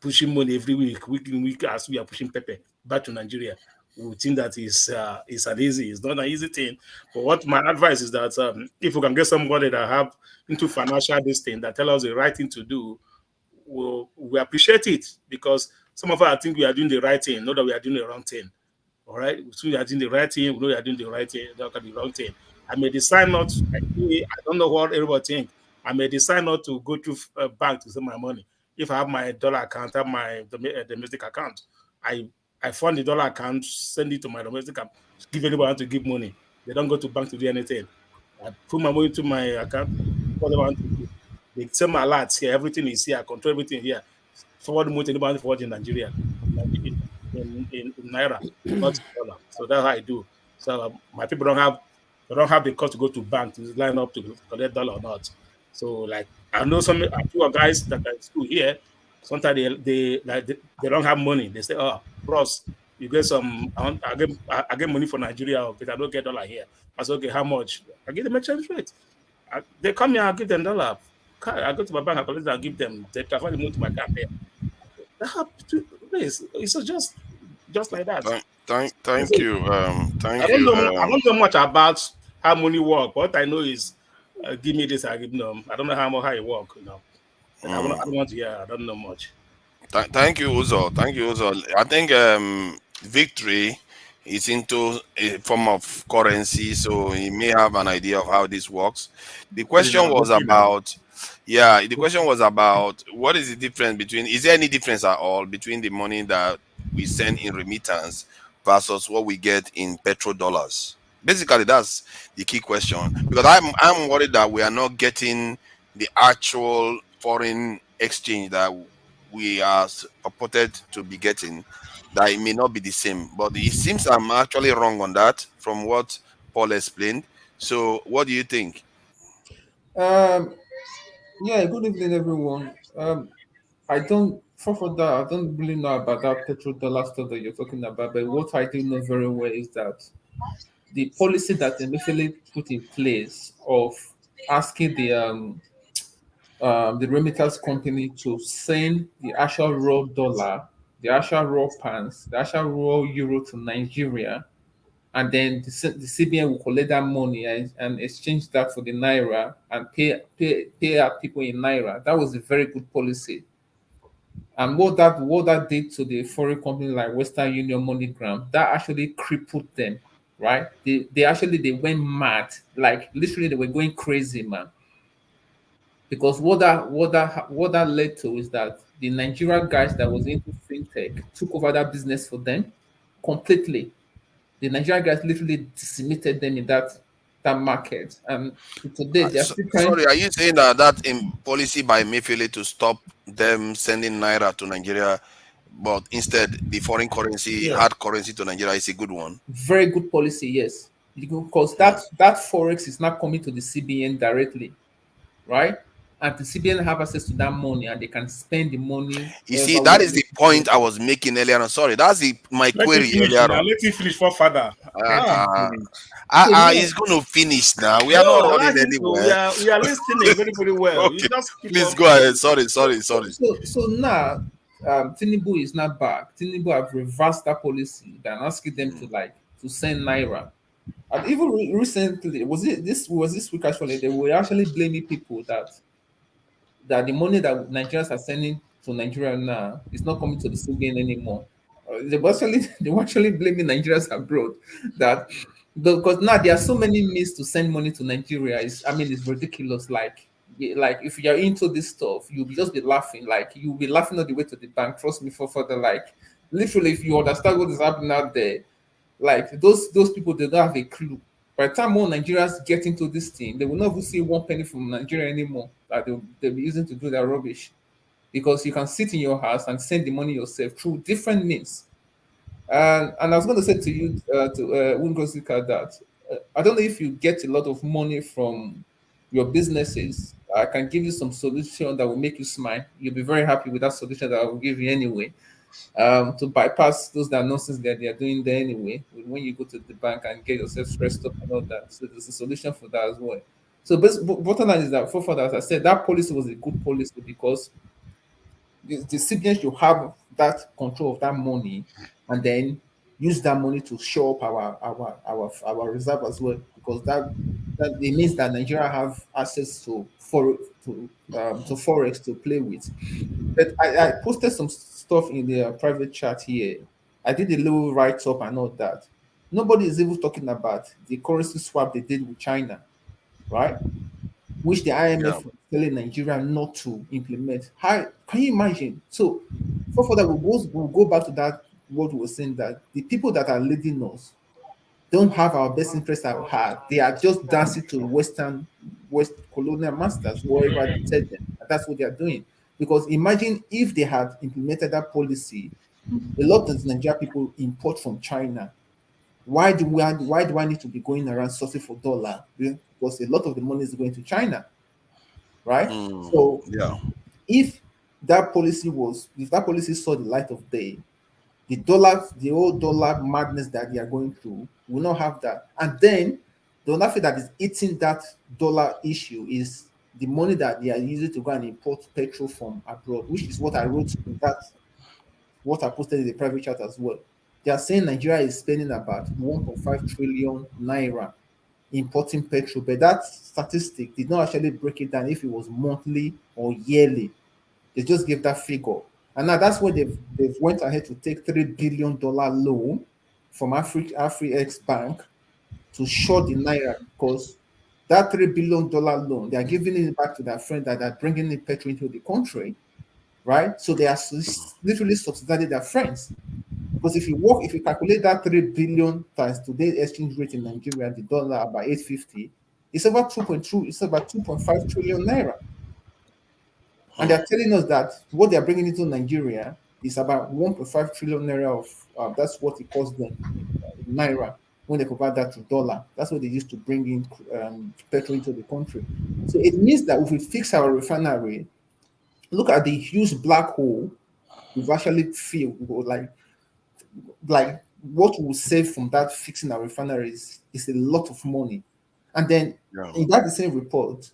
pushing money every week in week as we are pushing pepper back to Nigeria. We think that is an easy. It's not an easy thing. But what my advice is that if we can get somebody that have into financial this thing that tell us the right thing to do, we appreciate it because some of us think we are doing the right thing, not that we are doing the wrong thing. All right. So you are doing the right thing. We know you are doing the right thing. Not the wrong thing. I may decide not. Like me, I don't know what everybody think. I may decide not to go to a bank to send my money. If I have my dollar account, I have my domestic account. I I fund the dollar account, send it to my domestic account, give anybody to give money. They don't go to bank to do anything. I put my money to my account, what they want to do. They send my alerts here. Everything is here. I control everything here. Forward the money to anybody forward in Nigeria, in Naira, not in dollar. So that's how I do. So my people don't have the cost to go to bank to line up to collect dollar or not. So like I know some a few guys that are in school here. Sometimes they don't have money. They say, "Oh, bros, you get some. I get money for Nigeria, but I don't get dollar here." I say, "Okay, how much?" I give them exchange rate. They come here, I give them dollar. I go to my bank, I collect, I give them. They transfer the money to my account there. That please, it's just like that. Thank you. I Thank don't you. know. I don't know much about how money work. What I know is, give me this, I give them. I don't know how it work, But I don't want to hear. I don't know much. Thank you, Uzo. Thank you, Uzo. I think victory is into a form of currency, so he may have an idea of how this works. The question I'm was looking now. about, yeah, the question was about what is the difference between, is there any difference at all between the money that we send in remittance versus what we get in petrodollars? Basically, that's the key question because I'm worried that we are not getting the actual foreign exchange that we are purported to be getting, that it may not be the same. But it seems I'm actually wrong on that from what Paul explained. So, what do you think? Um, yeah, good evening, everyone. For that, I don't really know about that petrodollar stuff that you're talking about, but what I do know very well is that the policy that Emefiele put in place of asking the remittance company to send the actual raw dollar, the actual raw pounds, the actual raw euro to Nigeria and then the CBN will collect that money and exchange that for the naira and pay our people in naira. That was a very good policy. And what that did to the foreign company like Western Union, MoneyGram, that actually crippled them, right? They went mad, like literally they were going crazy, man. Because what that led to is that the Nigerian guys that was into fintech took over that business for them completely. The Nigerian guys literally decimated them in that market, and to today they are still trying. Sorry, are you saying that that in policy by Mayfield to stop them sending naira to Nigeria, but instead the foreign currency, Yeah, hard currency to Nigeria is a good one? very good policy, yes. Because Hmm. that forex is not coming to the CBN directly, right? And the CBN have access to that money, and they can spend the money You see, wherever that way is they the want. point I was making earlier on. Sorry, that's my Let him query finish earlier now. on. Let him finish for father. Uh, Ah. uh, So now, he's going to finish now. We are not No, running allow him to. We anywhere. are we are listening very, very well. You Okay, just keep please on go ahead. Sorry, sorry, sorry. so now, Tinubu is not back. Tinubu have reversed that policy and asking them to send naira. And even recently, was this week actually, they were actually blaming people that the money that Nigerians are sending to Nigeria now is not coming to the CBN anymore. They were actually they were actually blaming Nigerians abroad that because now there are so many means to send money to Nigeria. It's ridiculous. Like if you're into this stuff, you'll just be laughing. Like you'll be laughing all the way to the bank. Trust me, for further literally, if you understand what is happening out there, like those people, they don't have a clue. By the time more Nigerians get into this thing, they will not even see one penny from Nigeria anymore that they'll be using to do their rubbish. Because you can sit in your house and send the money yourself through different means. And I was going to say to you, to Wungosika, that I don't know if you get a lot of money from your businesses. I can give you some solution that will make you smile. You'll be very happy with that solution that I will give you anyway, to bypass those that nonsense that they are doing there anyway. When you go to the bank and get yourself stressed up and all that, so there's a solution for that as well. So, bottom line is that, for as I said, that policy was a good policy because the CBN should have that control of that money, and then use that money to show up our reserve as well, because that it means that Nigeria have access to forex to play with. But I posted some stuff in the private chat here. I did a little write up and all that. Nobody is even talking about the currency swap they did with China, right? Which the Yeah. IMF was telling Nigeria not to implement. How can you imagine? So, for that, we'll go back to that. What we were saying, that the people that are leading us don't have our best interests at heart. They are just dancing to West colonial masters, wherever they tell them. And that's what they are doing. Because imagine if they had implemented that policy, a lot of Nigerian people import from China. Why do I need to be going around sourcing for dollar? Because a lot of the money is going to China, right? Hmm. So Yeah. if that policy saw the light of day, the old dollar madness that they are going through will not have that. And then the other thing that is eating that dollar issue is the money that they are using to go and import petrol from abroad, which is what I wrote in that, what I posted in the private chat as well. They are saying Nigeria is spending about 1.5 trillion naira importing petrol, but that statistic did not actually break it down if it was monthly or yearly. They just gave that figure. And now that's where they've went ahead to take $3 billion loan from AfriX Bank to short the Naira, because that $3 billion loan, they are giving it back to their friend that are bringing in petrol into the country, right? So they are literally subsidizing their friends. Because if you calculate that 3 billion times today's exchange rate in Nigeria, the dollar about 850, it's about 2.2, it's about 2.5 trillion naira. And Hmm. they're telling us that what they're bringing into Nigeria is about 1.5 trillion naira of, that's what it costs them in naira when they convert that to dollar. That's what they used to bring in petrol into the country. So it means that if we fix our refinery, look at the huge black hole we've actually filled. Like what we'll save from that fixing our refineries is a lot of money. And then Yeah. in that the same report,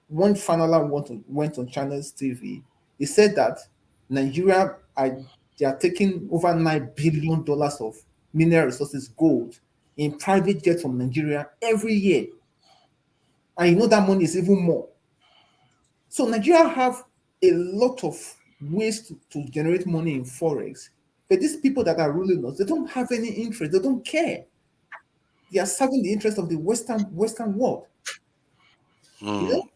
when Fanola went on Channels TV, he said that they are taking over $9 billion of mineral resources, gold, in private jets from Nigeria every year. And you know that money is even more. So Nigeria have a lot of ways to generate money in forex. But these people that are ruling us, they don't have any interest. They don't care. They are serving the interest of the Western world. You Hmm. know?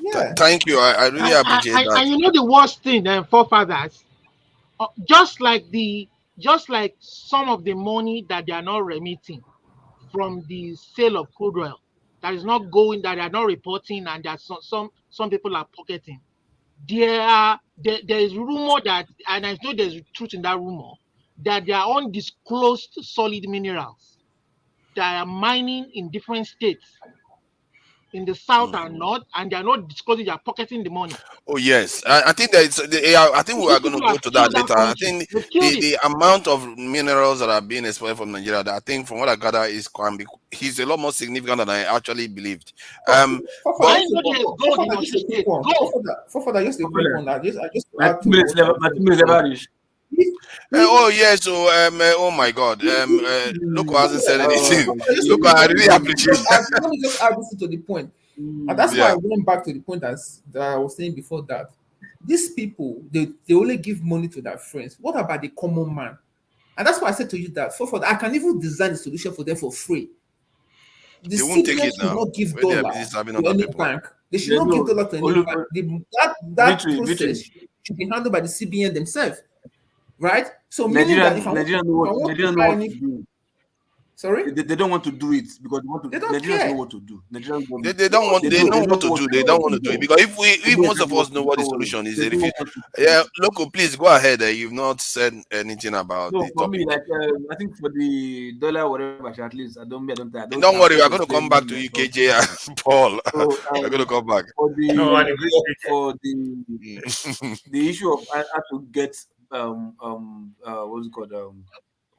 Yeah. Thank you. I really appreciate that. And you know the worst thing, forefathers, just like some of the money that they are not remitting from the sale of crude oil, that is not going, that they are not reporting, and that some people are pocketing. There is rumor that, and I know there's truth in that rumor, that there are undisclosed solid minerals that are mining in different states in the south and north, and they are not disclosing, they are pocketing the money. Oh yes, I think that yeah, I think we are These going to people go have to that killed that later. I country. think They've killed it. the amount of minerals that are being exported from Nigeria, that I think from what I gather he's a lot more significant than I actually believed. Forefather, But I know there's gold in just Osun a quick State. one. Gold. Forefather, just a quick one. I just to My add 2 minutes to what never, I my said. 2 minutes never reach. If, oh if, yeah, so oh my God, Loco hasn't said Oh, anything. Forefather, just a Loco, quick I one. really appreciate. Let me just add this to the point. And that's why Yeah, I went back to the point that I was saying before that these people, they only give money to their friends. What about the common man? And that's why I said to you that for I can even design a solution for them for free. The they won't take CBN it should now not give when they are dollar busy serving to other any people. bank. They should yeah, not give no, dollar to any bank. That victory. process should be handled by the CBN themselves, right? So meaning that Nigerian, Nigerian know if I what want to Nigerian know buy what any, to do. sorry, They don't want to do it because they don't Nigerians know care. what to do. Nigerian government, They don't want they they know know what to what do. to They They know do. don't what want to to do it do. because if Yes, most they of know what us to know do. what the Don't worry. solution is, They if know you, what to do. yeah, Loco, please go ahead. You've not said anything about No, the for me, topic. like I think for the dollar, whatever, at least I And don't don't have worry, we time are to going to come explain back to you, myself. KJ and Paul. So We're going to come back. for No, the and the great for the issue of how to get what's it called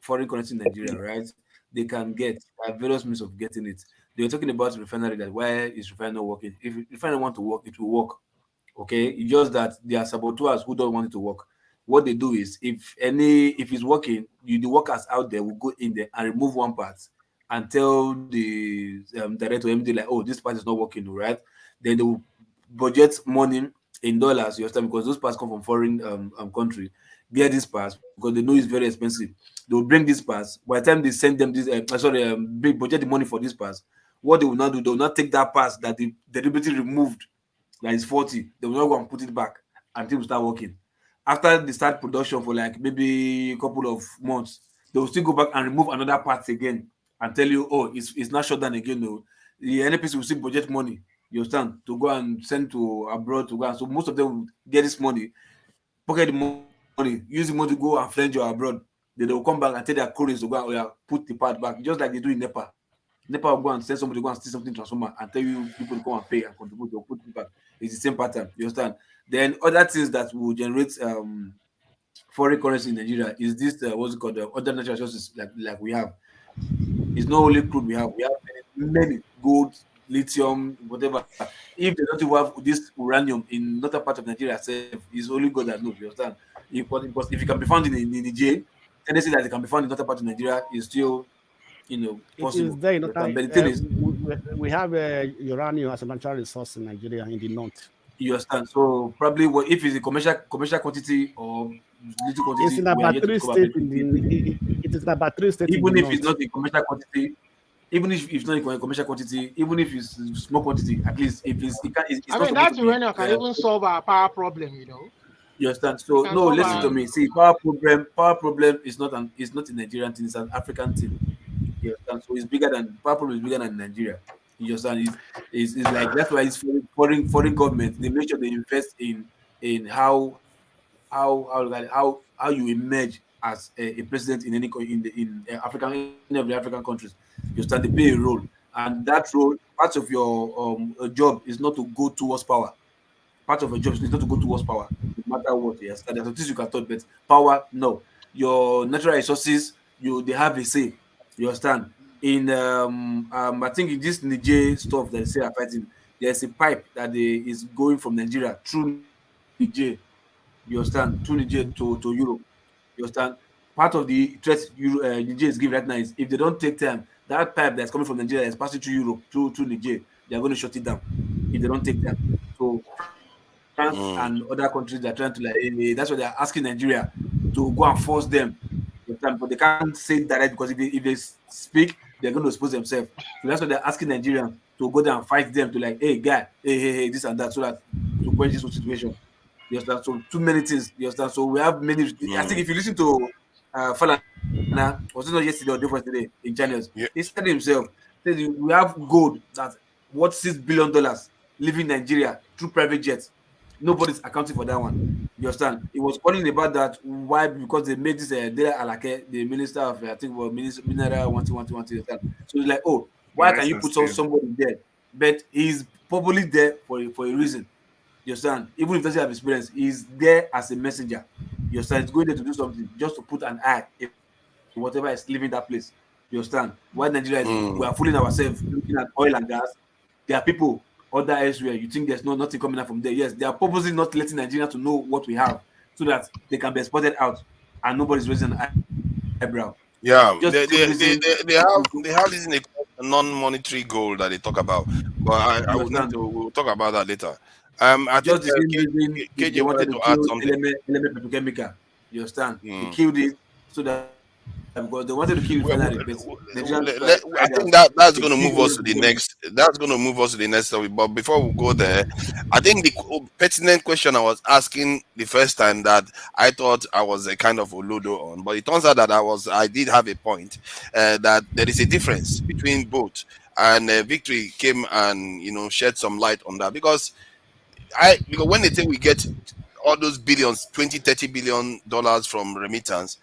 foreign currency in Nigeria, right? They can get various means of getting it. They were talking about refinery, that why is refinery not working? If refinery want to work, it will work. Okay, it's just that there are saboteurs who don't want it to work. What they do is, if it's working, the workers out there will go in there and remove one part and tell the director MD, like, oh, this part is not working, right? Then they will budget money in dollars, you understand, because those parts come from foreign country. Get these parts because they know it's very expensive. They will bring these parts. By the time they send them this, big budget the money for these parts, what they will not do, they will not take that part that they deliberately removed, that is faulty. They will not go and put it back until we start working. After they start production for like maybe a couple of months, they will still go back and remove another part again and tell you, oh, it's not shut down again. No, the NPC will still budget money, you understand, to go and send to abroad to go. And so most of them will get this money, pocket the money, use the money to go and flange you abroad. Then they will come back and tell their couriers to go and, oh, yeah, put the part back, just like they do in Nepal. Nepal will go and send somebody to go and steal something transformer and tell you people to come and pay and contribute. They'll put it back. It's the same pattern. You understand? Then other things that will generate foreign currency in Nigeria is this what's it called, other natural resources like we have. It's not only crude we have. We have many gold, lithium, whatever. If they don't even have this uranium in another part of Nigeria itself, it's only God that knows. You understand? Because if it can be found in Niger, tendency that it can be found in another part of Nigeria is still, It is possible. there, You understand? But the thing is, we have uranium as a natural resource in Nigeria in the north. you understand. So probably if it's a commercial quantity or little It's quantity, in we are about yet to three discover. But states in it is in about three states in the even if it's north. not a commercial quantity, even if it's not a commercial quantity, even if it's small quantity, at least if it's I not mean, supposed that to be. uranium can even solve our power problem. You understand? It So can no, solve listen our. to me. See, power problem is not a Nigerian thing. It's an African thing. You understand? So it's bigger than power problem is bigger than Nigeria. You understand? It's like that's why it's foreign government. They make sure they invest in how you emerge as a president in any in African, any of the African countries. You start to play a role, and that role, part of your job is not to go towards power. Part of your job is not to go towards power, no matter what. Yes, and there's things you can talk, but power, no. Your natural resources, they have a say. You understand? In I think in this Niger stuff that they say are fighting, there's a pipe that is going from Nigeria through Niger. You understand? Through Niger to Europe. You understand? Part of the threat Niger is giving right now is if they don't take time that pipe that's coming from Nigeria is passing through Europe, through Niger, they are going to shut it down if they don't take that. So France and other countries are trying to like, that's why they are asking Nigeria to go and force them. But they can't say it direct because if they speak, they're going to expose themselves. So that's why they're asking Nigerians to go there and fight them to like, hey, guy, hey, this and that, so that to quench this situation. You understand? So too many things. You understand? So we have many. I think if you listen to Falana, was it not yesterday or day before yesterday in channels? Yeah. He said himself, said we have gold that worth $6 billion leaving Nigeria through private jets. Nobody's accounting for that one. You understand? It was calling about that. Why? Because they made this Dela Alake, the minister of I think was mineral one. So it's like, oh, why can Rice you and put steel. somebody there? But he's probably there for a reason. You understand? Even if he doesn't have experience, he's there as a messenger. You understand? He's going there to do something, just to put an eye in whatever is leaving that place. You understand? Why Nigeria is we are fooling ourselves looking at oil and gas. There are people other elsewhere. You think there's nothing coming out from there. Yes, they are purposely not letting Nigeria to know what we have so that they can be exported out and nobody's raising an eyebrow. Yeah, Just the same reason. they have this in a non-monetary goal that they talk about, but I You would need understand? to we'll talk about that later. I think Just the same reason they KJ wanted wanted to to add kill something. element petrochemical. You understand? They Mm. killed it so that because they wanted to kill refinery, but Nigerian I tried think out. that's They going to killed move us it to with the them. next. That's going to move us to the next story. But before we go there, I think the pertinent question I was asking the first time that I thought I was a kind of olodo on, but it turns out that I did have a point that there is a difference between both, and Victory came and shed some light on that because when they say we get all those billions, 20, 30 billion dollars from remittance,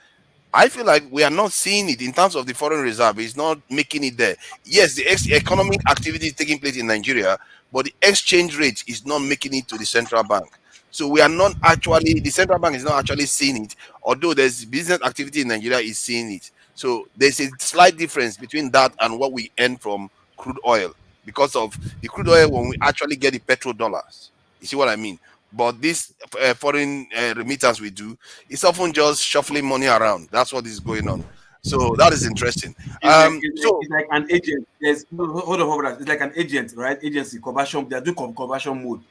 I feel like we are not seeing it in terms of the foreign reserve. It's not making it there. Yes, the economic activity is taking place in Nigeria, but the exchange rate is not making it to the central bank. So we are not actually, the central bank is not actually seeing it, although there's business activity in Nigeria is seeing it. So there's a slight difference between that and what we earn from crude oil because of the crude oil when we actually get the petrodollars. You see what I mean? But this foreign remittance we do, it's often just shuffling money around. That's what is going on. So that is interesting. So It's like an agent. There's no, hold on. It's like an agent, right? Agency conversion. They are doing conversion mode.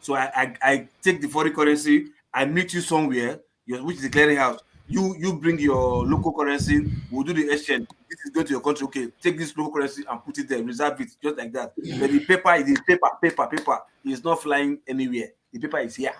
So I take the foreign currency. I meet you somewhere, which is the clearinghouse. You bring your local currency. We'll do the exchange. This is going to your country. Okay, take this local currency and put it there. Reserve it just like that. But the paper is paper. It's not flying anywhere. The paper is here.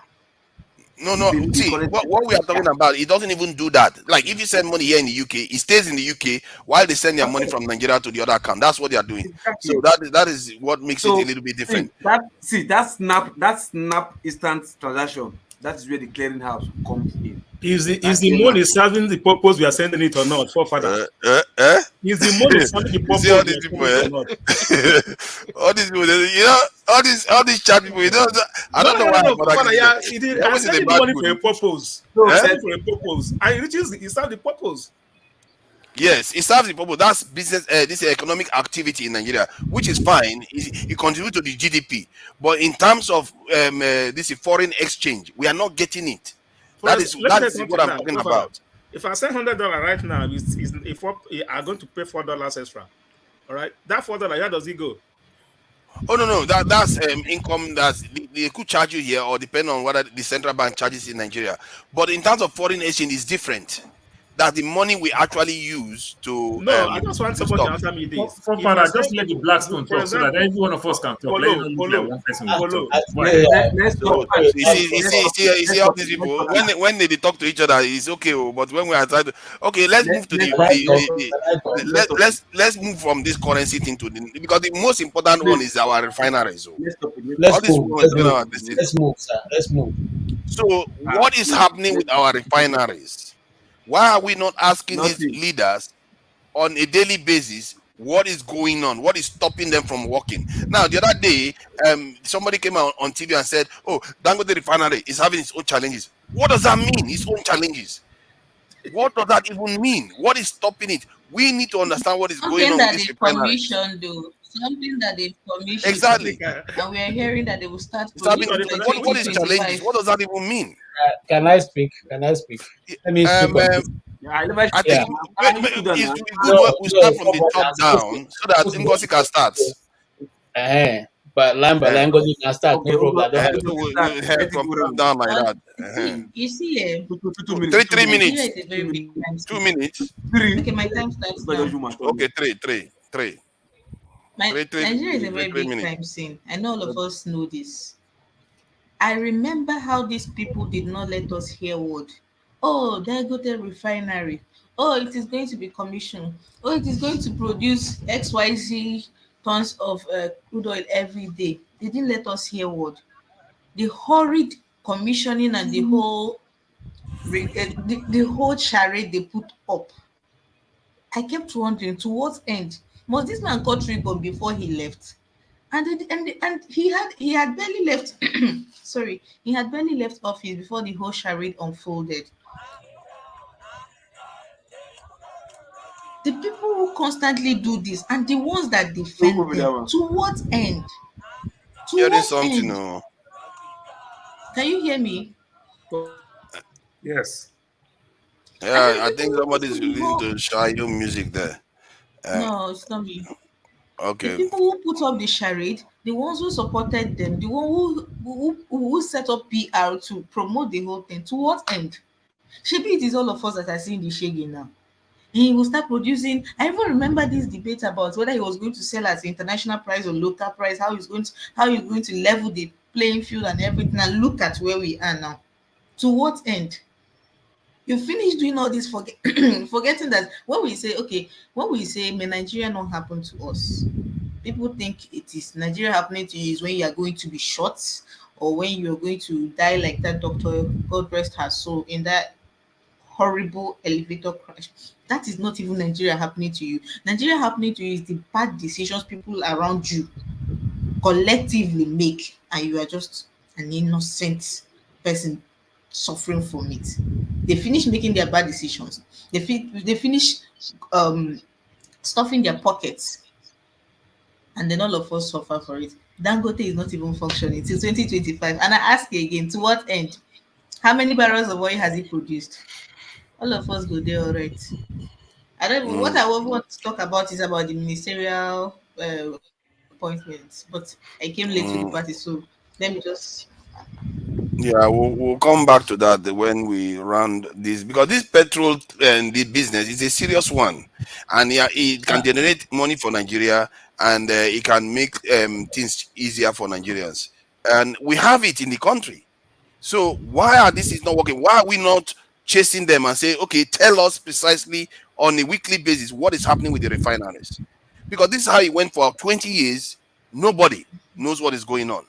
no. The See, currency what we are is here. talking about, it doesn't even do that. Like if you send money here in the UK, it stays in the UK while they send their money Okay, from Nigeria to the other account. That's what they are doing. So exactly. that is what makes it a So little bit different. that snap instant transaction. That is where the clearinghouse comes in. Is That the clearinghouse. money serving the purpose we are sending it or not, forefather? Uh, uh, uh? Is the money serving the You see purpose all we these are people, sending it or not? all these people, all these chat people, I No, don't no, know no, why no, I no, bother forefather. giving them. Yeah, They I'm always in the sending the bad money for a mood. purpose. So, I'm Eh? sending for a purpose. And it serves the purpose. Yes, it serves the purpose. That's business. This economic activity in Nigeria, which is fine. It contributes to the GDP. But in terms of this foreign exchange, we are not getting it. For let me That tell you is what something I'm now, talking forefather. about. If I send $100 right now, is if I'm going to pay $4 extra. All right, that $4, where does it go? Oh no, that's income they could charge you here or depend on whether the central bank charges in Nigeria. But in terms of foreign exchange, is different. That's the money we actually use to No, I just want do somebody to stuff. answer me this. If I Forefather, send, just let the Blackstone for talk so that example, every one of us can talk. Let it Polo, not look like Polo, one person will be Polo. talking. Go Yeah, ahead. next So topic. you see all these people when they talk to each other, it's okay. But when we are trying to, okay, let's move to Next can I topic. talk? the Can I talk? let's move from this currency thing to the because the most important one Please, is our refineries. So next topic. all Let's these move. people Let's talking move. about this thing. Let's move, sir. Let's move. So what is happening with Next our topic. refineries? Why are we not asking these Nothing. leaders on a daily basis what is going on, what is stopping them from working? Now the other day somebody came out on TV and said, oh, Dangote refinery is having its own challenges. What does that mean, its own challenges? What does that even mean? What is stopping it? We need to understand what is going Something on with that these they've refineries. commissioned, though. Something that they've commissioned. Exactly. And we are hearing that they will start It's Which having one? producing The by what is challenges? 2025. What does that even mean? Can I speak? Can I speak? Let me speak um, on um this. I never I check. Yeah. think I need to do it's that. good No, we no, start from come the on top now. down so that Ngozi can start. But line by Uh, line, God, you can start. No Okay, hold problem. on. I don't have a so problem. Start. Let it from go top round. down like On that. you see, 2 minutes. Three 2 minutes. Nigeria minutes. is a very 2 big minutes. country. 2 minutes. Three. Okay, my time starts Because now. you must call me. Okay, three. My Nigeria is a very Three big minutes. crime scene. I know all of us know this. I remember how these people did not let us hear word. Oh, Dangote refinery. Oh, it is going to be commissioned. Oh, it is going to produce XYZ tons of crude oil every day. They didn't let us hear word. The horrid commissioning and the whole charade they put up. I kept wondering to what end must this man cut ribbon before he left? And he had barely left sorry, he had barely left office before the whole charade unfolded. The people who constantly do this and the ones that Who defend be that them, one? to what end? To Hearing what something. end? Oh. Can you hear me? Yes. And then Yeah, the I people think who put somebody's up the listening whole to Shayo music there. Uh, no, it's not me. The okay. people who put up the charade, the ones who supported them, the one who set up PR to promote the whole thing, to what end? Shebi it is all of us that are seeing the shege now. He will start producing. I even remember this debate about whether he was going to sell at the international price or local price, how he's going to level the playing field and everything. And look at where we are now. To what end? You finish doing all this, forgetting that when we say may Nigeria not happen to us, people think it is Nigeria happening to you is when you are going to be shot or when you're going to die like that doctor, God rest her soul, in that horrible elevator crash. That is not even Nigeria happening to you. Nigeria happening to you is the bad decisions people around you collectively make, and you are just an innocent person suffering from it. They finish making their bad decisions. They finish um, stuffing their pockets, and then all of us suffer for it. Dangote is not even functioning till 2025. And I ask you again, to what end? How many barrels of oil has he produced? All of us go there, all right. I don't even, what Mm, I want to talk about is about the ministerial appointments, but I came late to the party, mm. so let me just. Yeah, we'll come back to that when we round this because this petrol and the business is a serious one, and yeah, it can generate money for Nigeria and it can make things easier for Nigerians, and we have it in the country. So why are this is not working? Why are we not chasing them and say, okay, tell us precisely on a weekly basis what is happening with the refineries? Because this is how it went for 20 years. Nobody knows what is going on.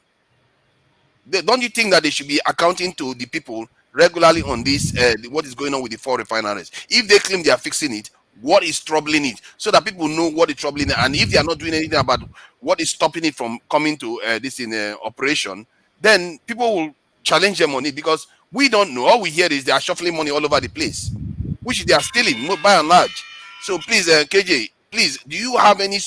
Don't you think that they should be accounting to the people regularly on this what is going on with the four refineries? If they claim they are fixing it, what is troubling it, so that people know what is troubling it, and if they are not doing anything about what is stopping it from coming to this in operation, then people will challenge them on it because we don't know. All we hear is they are shuffling money all over the place, which they are stealing by and large. So please, KJ, please, do you have any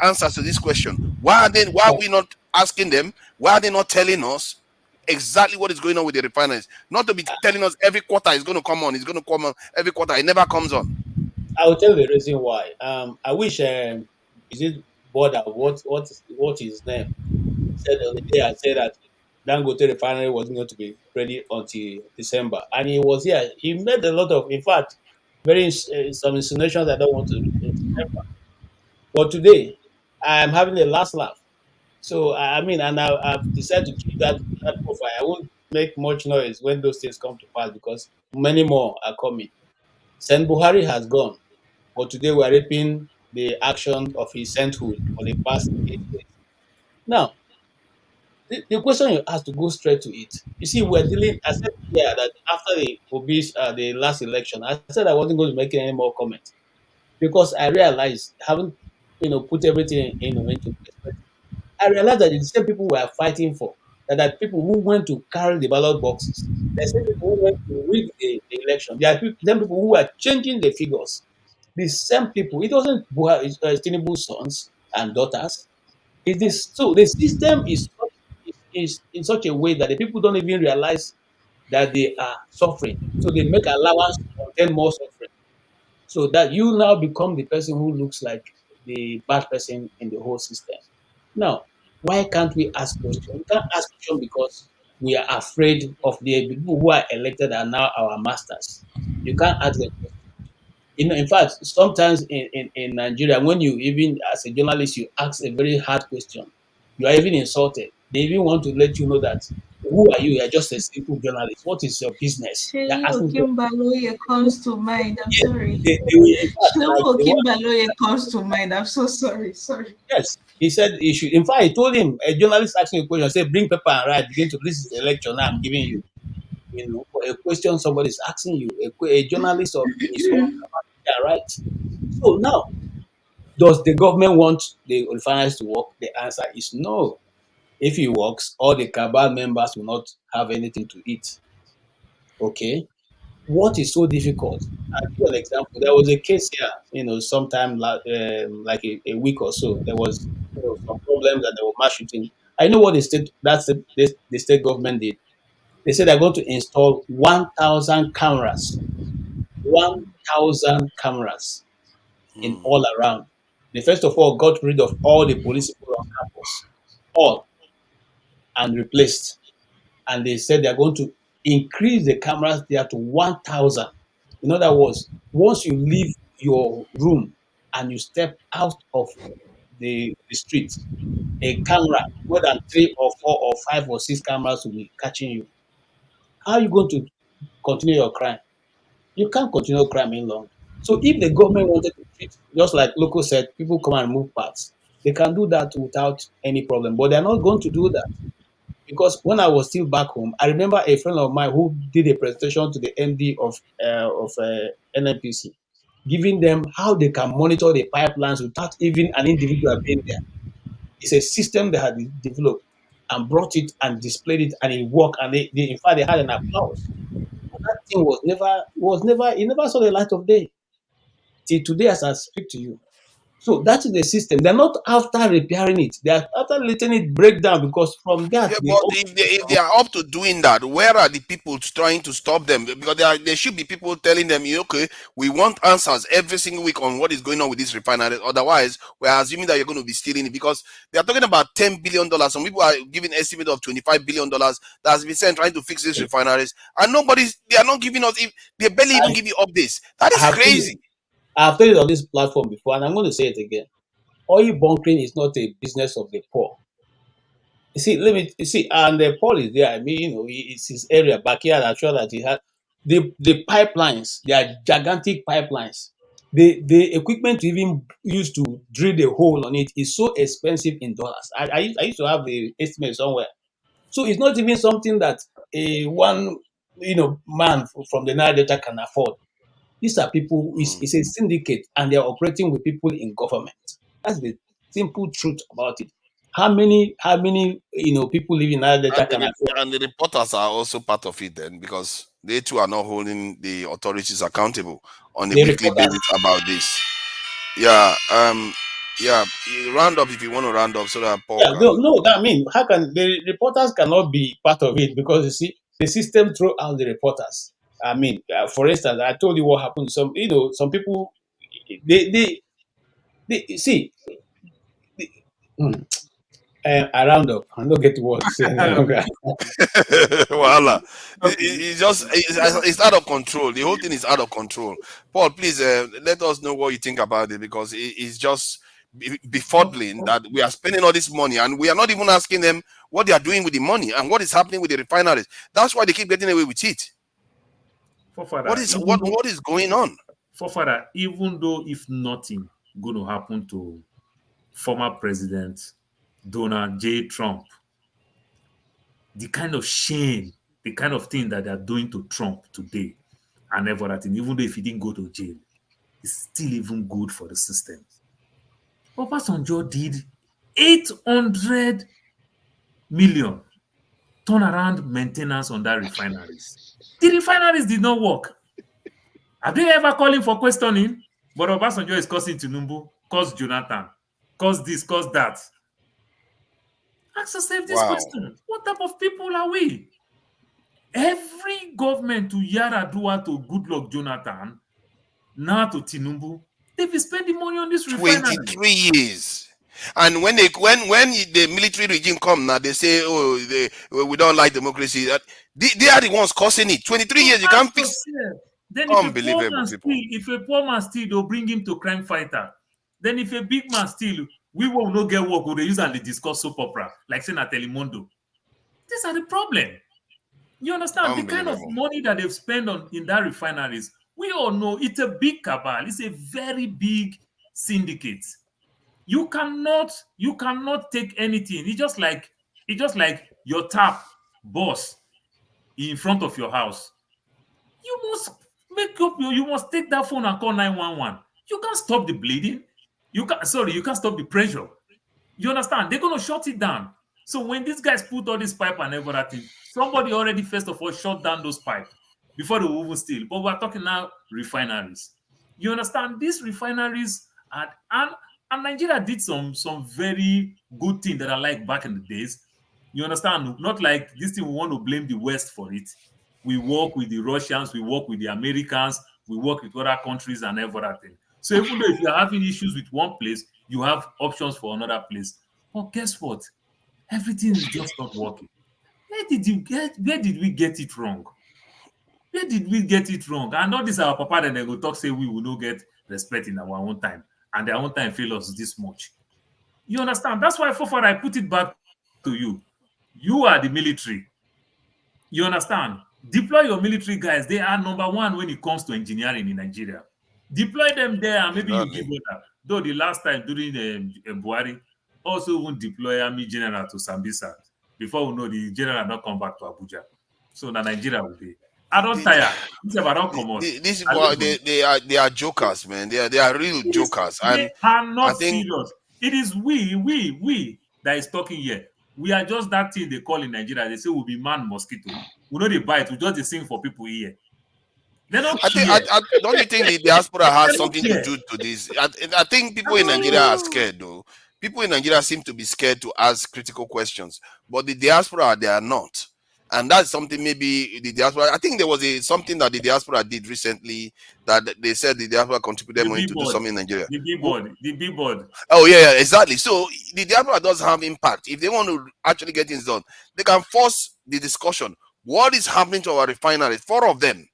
answers to this question? Why are we not asking them? Why are they not telling us exactly what is going on with the refineries? Not to be telling us every quarter is going to come on, it's going to come on every quarter. It never comes on. I will tell you the reason why. I wish is it border what is his name said the other day. I said that Dangote refinery wasn't going to be ready until December, and he was here. He made a lot of, in fact, some insinuations I don't want to remember. But today, I am having the last laugh. So I mean, and I've decided to keep that profile. I won't make much noise when those things come to pass because many more are coming. Sen Buhari has gone, but today we are reaping the action of his sainthood for the past 8 years. Now, the question you asked to go straight to it. You see, we're dealing. I said yeah that after the last election, I said I wasn't going to make any more comments because I realized, having put everything into perspective, I realized that the same people we are fighting for, that are people who went to carry the ballot boxes, the same people who went to rig the election, there are same people who are changing the figures. The same people. It wasn't Tinubu's sons and daughters. It is so the system is in such a way that the people don't even realize. that they are suffering. So they make allowance to contain more suffering. So that you now become the person who looks like the bad person in the whole system. Now, why can't we ask questions? We can't ask questions because we are afraid of the people who are elected are now our masters. You can't ask them questions. In fact, sometimes in Nigeria, when you even as a journalist, you ask a very hard question, you are even insulted. They even want to let you know that who are you? You are just a simple journalist. What is your business? They are Sheyi asking Okimbaloye comes to mind. I'm yes, sorry. they will in fact Sheyi like they want Okimbaloye comes to mind. I'm so sorry. Sorry. yes. He said he should in fact he told him a journalist asking a question, say bring paper and write, begin to this is a lecture now I'm giving you. You know, for a question somebody is asking you, a journalist of in his own capacity can write. So now, does the government want the refineries to work? The answer is no. If it works, all the cabal members will not have anything to eat. Okay. What is so difficult? I'll give you an example. There was a case here, sometime like a week or so. There was some problems and there were mass shooting. I know what the state government did. They said they're going to install 1,000 cameras, 1,000 cameras in Hmm. all around. They first of all got rid of all the police people on campus, all, and replaced. And they said they're going to increase the cameras there to 1,000. In other words, once you leave your room and you step out of the street, a camera, more than three or four or five or six cameras will be catching you. How are you going to continue your crime? You can't continue crime in long. So if the government wanted to treat, just like Loco said, people come and move parts, they can do that without any problem. But they're not going to do that. Because when I was still back home, I remember a friend of mine who did a presentation to the MD of NNPC, giving them how they can monitor the pipelines without even an individual being there. It's a system they had developed and brought it and displayed it, and it worked. And in fact, they had an applause. That thing it never saw the light of day till today as I speak to you. So that is the system. They're not after repairing it. They are after letting it break down because from that Yeah, they but also if they are up to doing that, where are the people trying to stop them? Because there should be people telling them, okay, we want answers every single week on what is going on with this refinery. Otherwise, we are assuming that you're going to be stealing it because they are talking about $10 billion. Some people are giving estimate of $25 billion that has been sent trying to fix these refineries, and they are not giving us. If they barely even I, give you updates, that I is have told it, crazy. I have told it on this platform before, and I'm going to say it again. Oil bunkering is not a business of the poor. You see, and Paul is there. I mean, it's his area, backyard. I'm sure that he had the pipelines. They are gigantic pipelines. The equipment to even use to drill the hole on it is so expensive in dollars. I used to have the estimate somewhere. So it's not even something that a one man from the Nile Delta can afford. These are people. Mm. It's a syndicate, and they are operating with people in government. That's the simple truth about it. How many people living in Nile Delta can afford And the reporters are also part of it then because they too are not holding the authorities accountable on a the weekly reporters? basis about this. Yeah, yeah. Round up if you want to round up so that Paul Yeah, can. no. I mean, how can the reporters cannot be part of it because you see the system throw out the reporters. I mean, for instance, I told you what happened. Some people they they see. They, hmm, I round up. I don't get the word to say any longer. Voila. It's out of control. The whole thing is out of control. Paul, please let us know what you think about it because it's just befuddling that we are spending all this money and we are not even asking them what they are doing with the money and what is happening with the refineries. That's why they keep getting away with it. Forefather, What is going on? even though if nothing going to happen to former President Donald J. Trump, the kind of shame, the kind of thing that they are doing to Trump today and every other thing, even though if he didn't go to jail, it's still even good for the system. Obasanjo did 800 million turnaround maintenance on that refineries. The refineries did not work. Have they ever called him for questioning? But Obasanjo is causing Tinubu, cause Jonathan, cause this, cause that. Ask yourself this Wow. question. What type of people are we? Every government to Yaradua to Goodluck Jonathan, now to Tinubu, they've been spending money on this refinery. 23 years. And when the military regime come now, they say, oh, we don't like democracy. They are the ones causing it. 23 So years, you ask can't fix. yourself. Then Unbelievable people. if a poor man steal, they'll bring him to crime fighter. Then if a big man steal, we will not get work. They use and they discuss soap opera, like saying at Telemundo. These are the problem. You understand the kind of Unbelievable. money that they've spent on in that refineries. We all know it's a big cabal. It's a very big syndicate. You cannot take anything. It's just like your tap boss in front of your house. You must make up you must take that phone and call 911. You can't stop the bleeding. You can't stop the pressure. You understand? They're gonna shut it down. So when these guys put all this pipe and everything, somebody already first of all shut down those pipe before they will even steal. But we're talking now refineries. You understand? These refineries and Nigeria did some very good thing that I like back in the days. You understand? Not like this thing we want to blame the West for it. We work with the Russians, we work with the Americans, we work with other countries and everything. So even though if you're having issues with one place, you have options for another place. But guess what? Everything is just not working. Where did we get it wrong? Where did we get it wrong? And not this our papa then they go talk say we will not get respect in our own time, and their own time fail us this much. You understand? That's why, for far I put it back to you. You are the military. You understand? Deploy your military guys. They are number one when it comes to engineering in Nigeria. Deploy them there, and maybe you give Exactly. order. Though the last time during Buhari, also even deploy army general to Sambisa before we know the general not come back to Abuja. So now Nigeria will be. I don't The- tire. This I don't come out. These I people, live for it. they are jokers, man. They are real jokers. They And are I not think serious. It is we that is talking here. We are just that thing they call in Nigeria. They say we'll be man mosquito. We know they bite. We just dey sing for people here. They don't care. don't you think the diaspora has They don't something to care. do to this? I think people in Nigeria are scared though. People in Nigeria seem to be scared to ask critical questions, but the diaspora they are not. And that's something maybe the diaspora. I think there was something that the diaspora did recently that they said the diaspora contributed The money to do billboard, something in Nigeria. the billboard. Oh yeah, exactly. So the diaspora does have impact. If they want to actually get things done, they can force the discussion. What is happening to our refineries? 4 of them,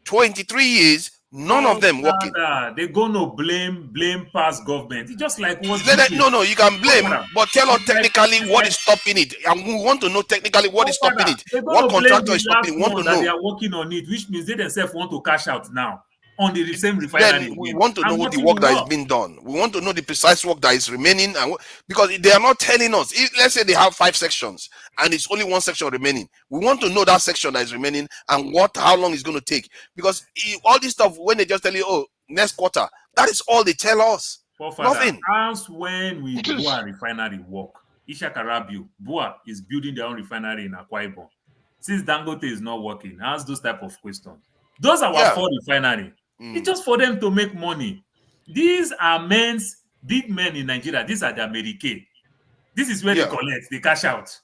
23 years, none of Oh, them working. father, they're gonna blame past government. It's just like what GK. No, you can Oh, blame, father, but tell us technically it's what like is stopping it. And we want to know technically what oh, is stopping father, it. they're What gonna blame contractor the is stopping last it. We want to one that they know. are working on it, which means they themselves want to cash out now on the same Then refinery we again, want to and know the nothing work will that is work. being done. We want to know the precise work that is remaining, and because they are not telling us. Let's say they have 5 sections and it's only one section remaining. We want to know that section that is remaining and how long it's going to take. Because all this stuff, when they just tell you, oh, next quarter, that is all they tell us. Poor father, Nothing. as when we Bua refinery work, Ishak Arabio, Bua is building their own refinery in Akwa Ibom. Since Dangote is not working, ask those type of questions. Those are our Yeah. 4 refinery. It's Mm. just for them to make money. These are big men in Nigeria. These are the American. This is where they Yeah. collect, they cash out.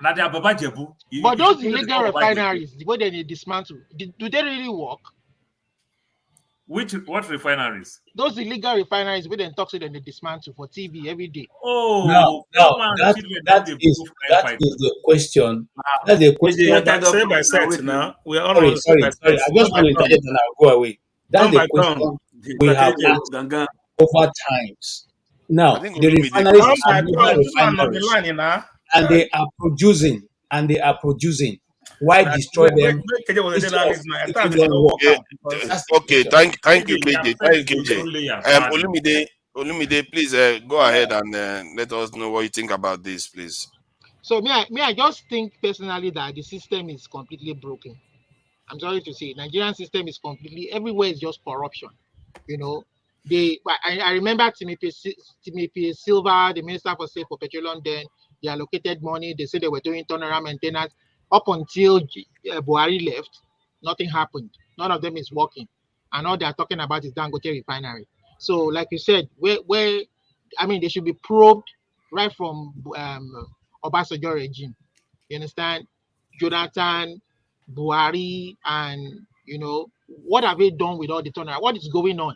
Now they are Baba Jebu. But If you those know they illegal call Baba Jebu, refineries, the way they dismantle, do they really work? what refineries? Those illegal refineries, where they talk to them, they dismantle for TV every day. Now, Oh, now poor man, that children, then that they is prove crime that fighter. is the question. Now, That's the KJ, question. enter set by now. set Wait, now. We are all Sorry, on set by sorry, sorry. set. I just Turn by want to turn. interject and I'll go away. That's Turn the by turn. question we Mr. have KJ, asked Gangan. over times. I Now, think the Olumide refineries Turn wants are by to go. turn. legal This one on the refineries, line, you know. and they are producing, Why Now, destroy them KJ was a instead of journalist now. I making thought they them don't work? work Okay, out because That's the okay. question. Thank you, KJ, you have KJ. said Thank it you, to his KJ. own layers badly. Olumide, please go ahead and let us know what you think about this, please. So I just think personally that the system is completely broken. I'm sorry to say, Nigerian system is completely everywhere is just corruption. You know, I remember Timothy Silva, the Minister for State for Petroleum. Then they allocated money. They said they were doing turnaround maintenance up until Buhari left. Nothing happened. None of them is working, and all they are talking about is Dangote refinery. So, like you said, where I mean, they should be probed right from Obasanjo regime. You understand? Jonathan, Buhari and what have they done with all the turnaround? What is going on?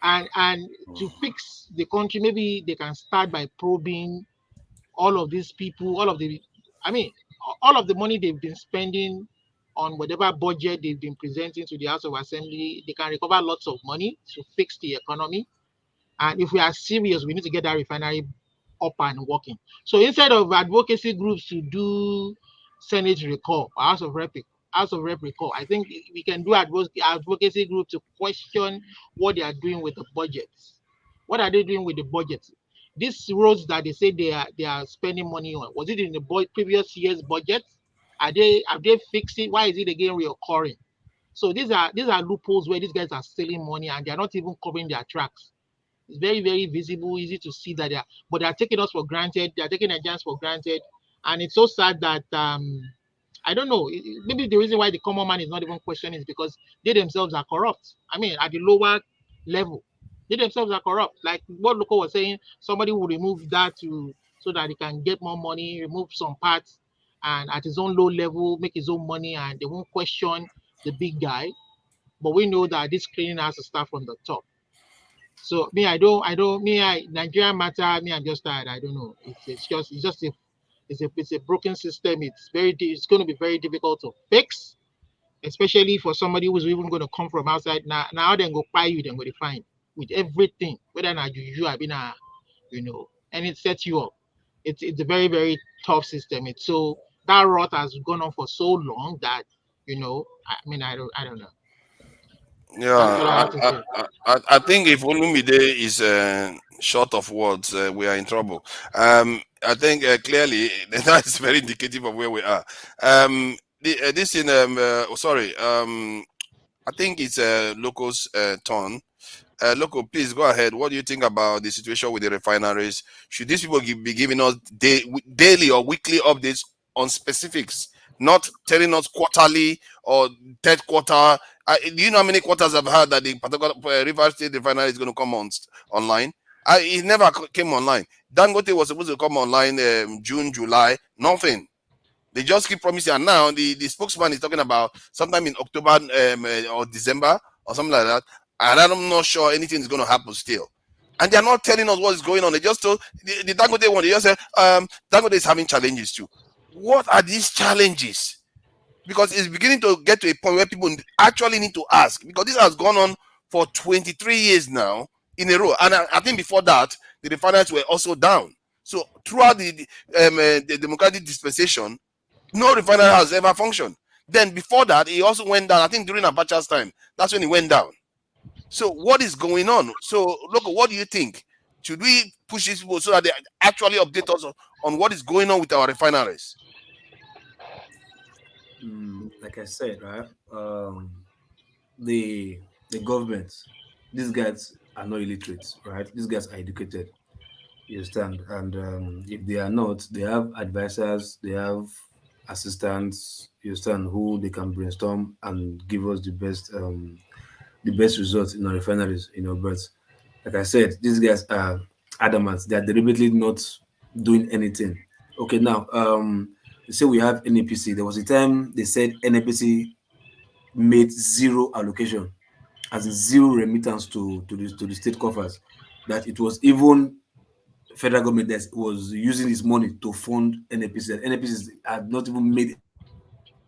And to fix the country, maybe they can start by probing all of these people, I mean, all of the money they've been spending on whatever budget they've been presenting to the House of Assembly. They can recover lots of money to fix the economy. And if we are serious, we need to get that refinery up and working. So instead of advocacy groups to do Senate recall or House of Rep recall, I think we can do advocacy group to question what they are doing with the budgets. What are they doing with the budget? These roads that they say they are spending money on, was it in the previous year's budget? Have they fixed it? Why is it again reoccurring? So these are loopholes where these guys are stealing money and they are not even covering their tracks. It's very, very visible, easy to see that but they are taking us for granted. They are taking Nigerians for granted, and it's so sad that I don't know. Maybe the reason why the common man is not even questioning is because they themselves are corrupt. I mean, at the lower level, they themselves are corrupt. Like what Loco was saying, somebody will remove that so that he can get more money, remove some parts, and at his own low level, make his own money, and they won't question the big guy. But we know that this cleaning has to start from the top. So me, Nigeria matter. Me, I'm just tired. I don't know. It's a broken system. It's going to be very difficult to fix, especially for somebody who's even going to come from outside. Now then go buy you, then go define with everything, whether not you have been and it sets you up. It's a very, very tough system. It's so that rot has gone on for so long that I mean, I don't know. Yeah, That's what I have to say. I think if Olumide is short of words, we are in trouble. I think clearly that is very indicative of where we are. This in sorry, I think it's Loco's turn. Loco, please go ahead. What do you think about the situation with the refineries? Should these people be giving us daily or weekly updates on specifics, not telling us quarterly or third quarter? Do you know how many quarters I've heard that the particular River State refinery is going to come online? It never came online. Dangote was supposed to come online June, July, nothing. They just keep promising, and now the spokesman is talking about sometime in October or December or something like that. And I'm not sure anything is going to happen still. And they're not telling us what is going on. They just told the Dangote one. They just said Dangote is having challenges too. What are these challenges? Because it's beginning to get to a point where people actually need to ask. Because this has gone on for 23 years now in a row, and I think before that the refineries were also down. So throughout the democratic dispensation, no refinery has ever functioned. Then before that, he also went down. I think during Abacha's time, that's when he went down. So what is going on? So look, what do you think? Should we push these people so that they actually update us on what is going on with our refineries? Like I said, right? The the government, these guys are not illiterate, right? These guys are educated. You understand? And if they are not, they have advisors, they have assistants. You understand who they can brainstorm and give us the best results in our refineries. But like I said, these guys are adamant. They are deliberately not doing anything. Okay, now they say we have NAPC. There was a time they said NAPC made zero allocation, as in zero remittance to the state coffers. That it was even federal government that was using his money to fund NAPC. NAPC had not even made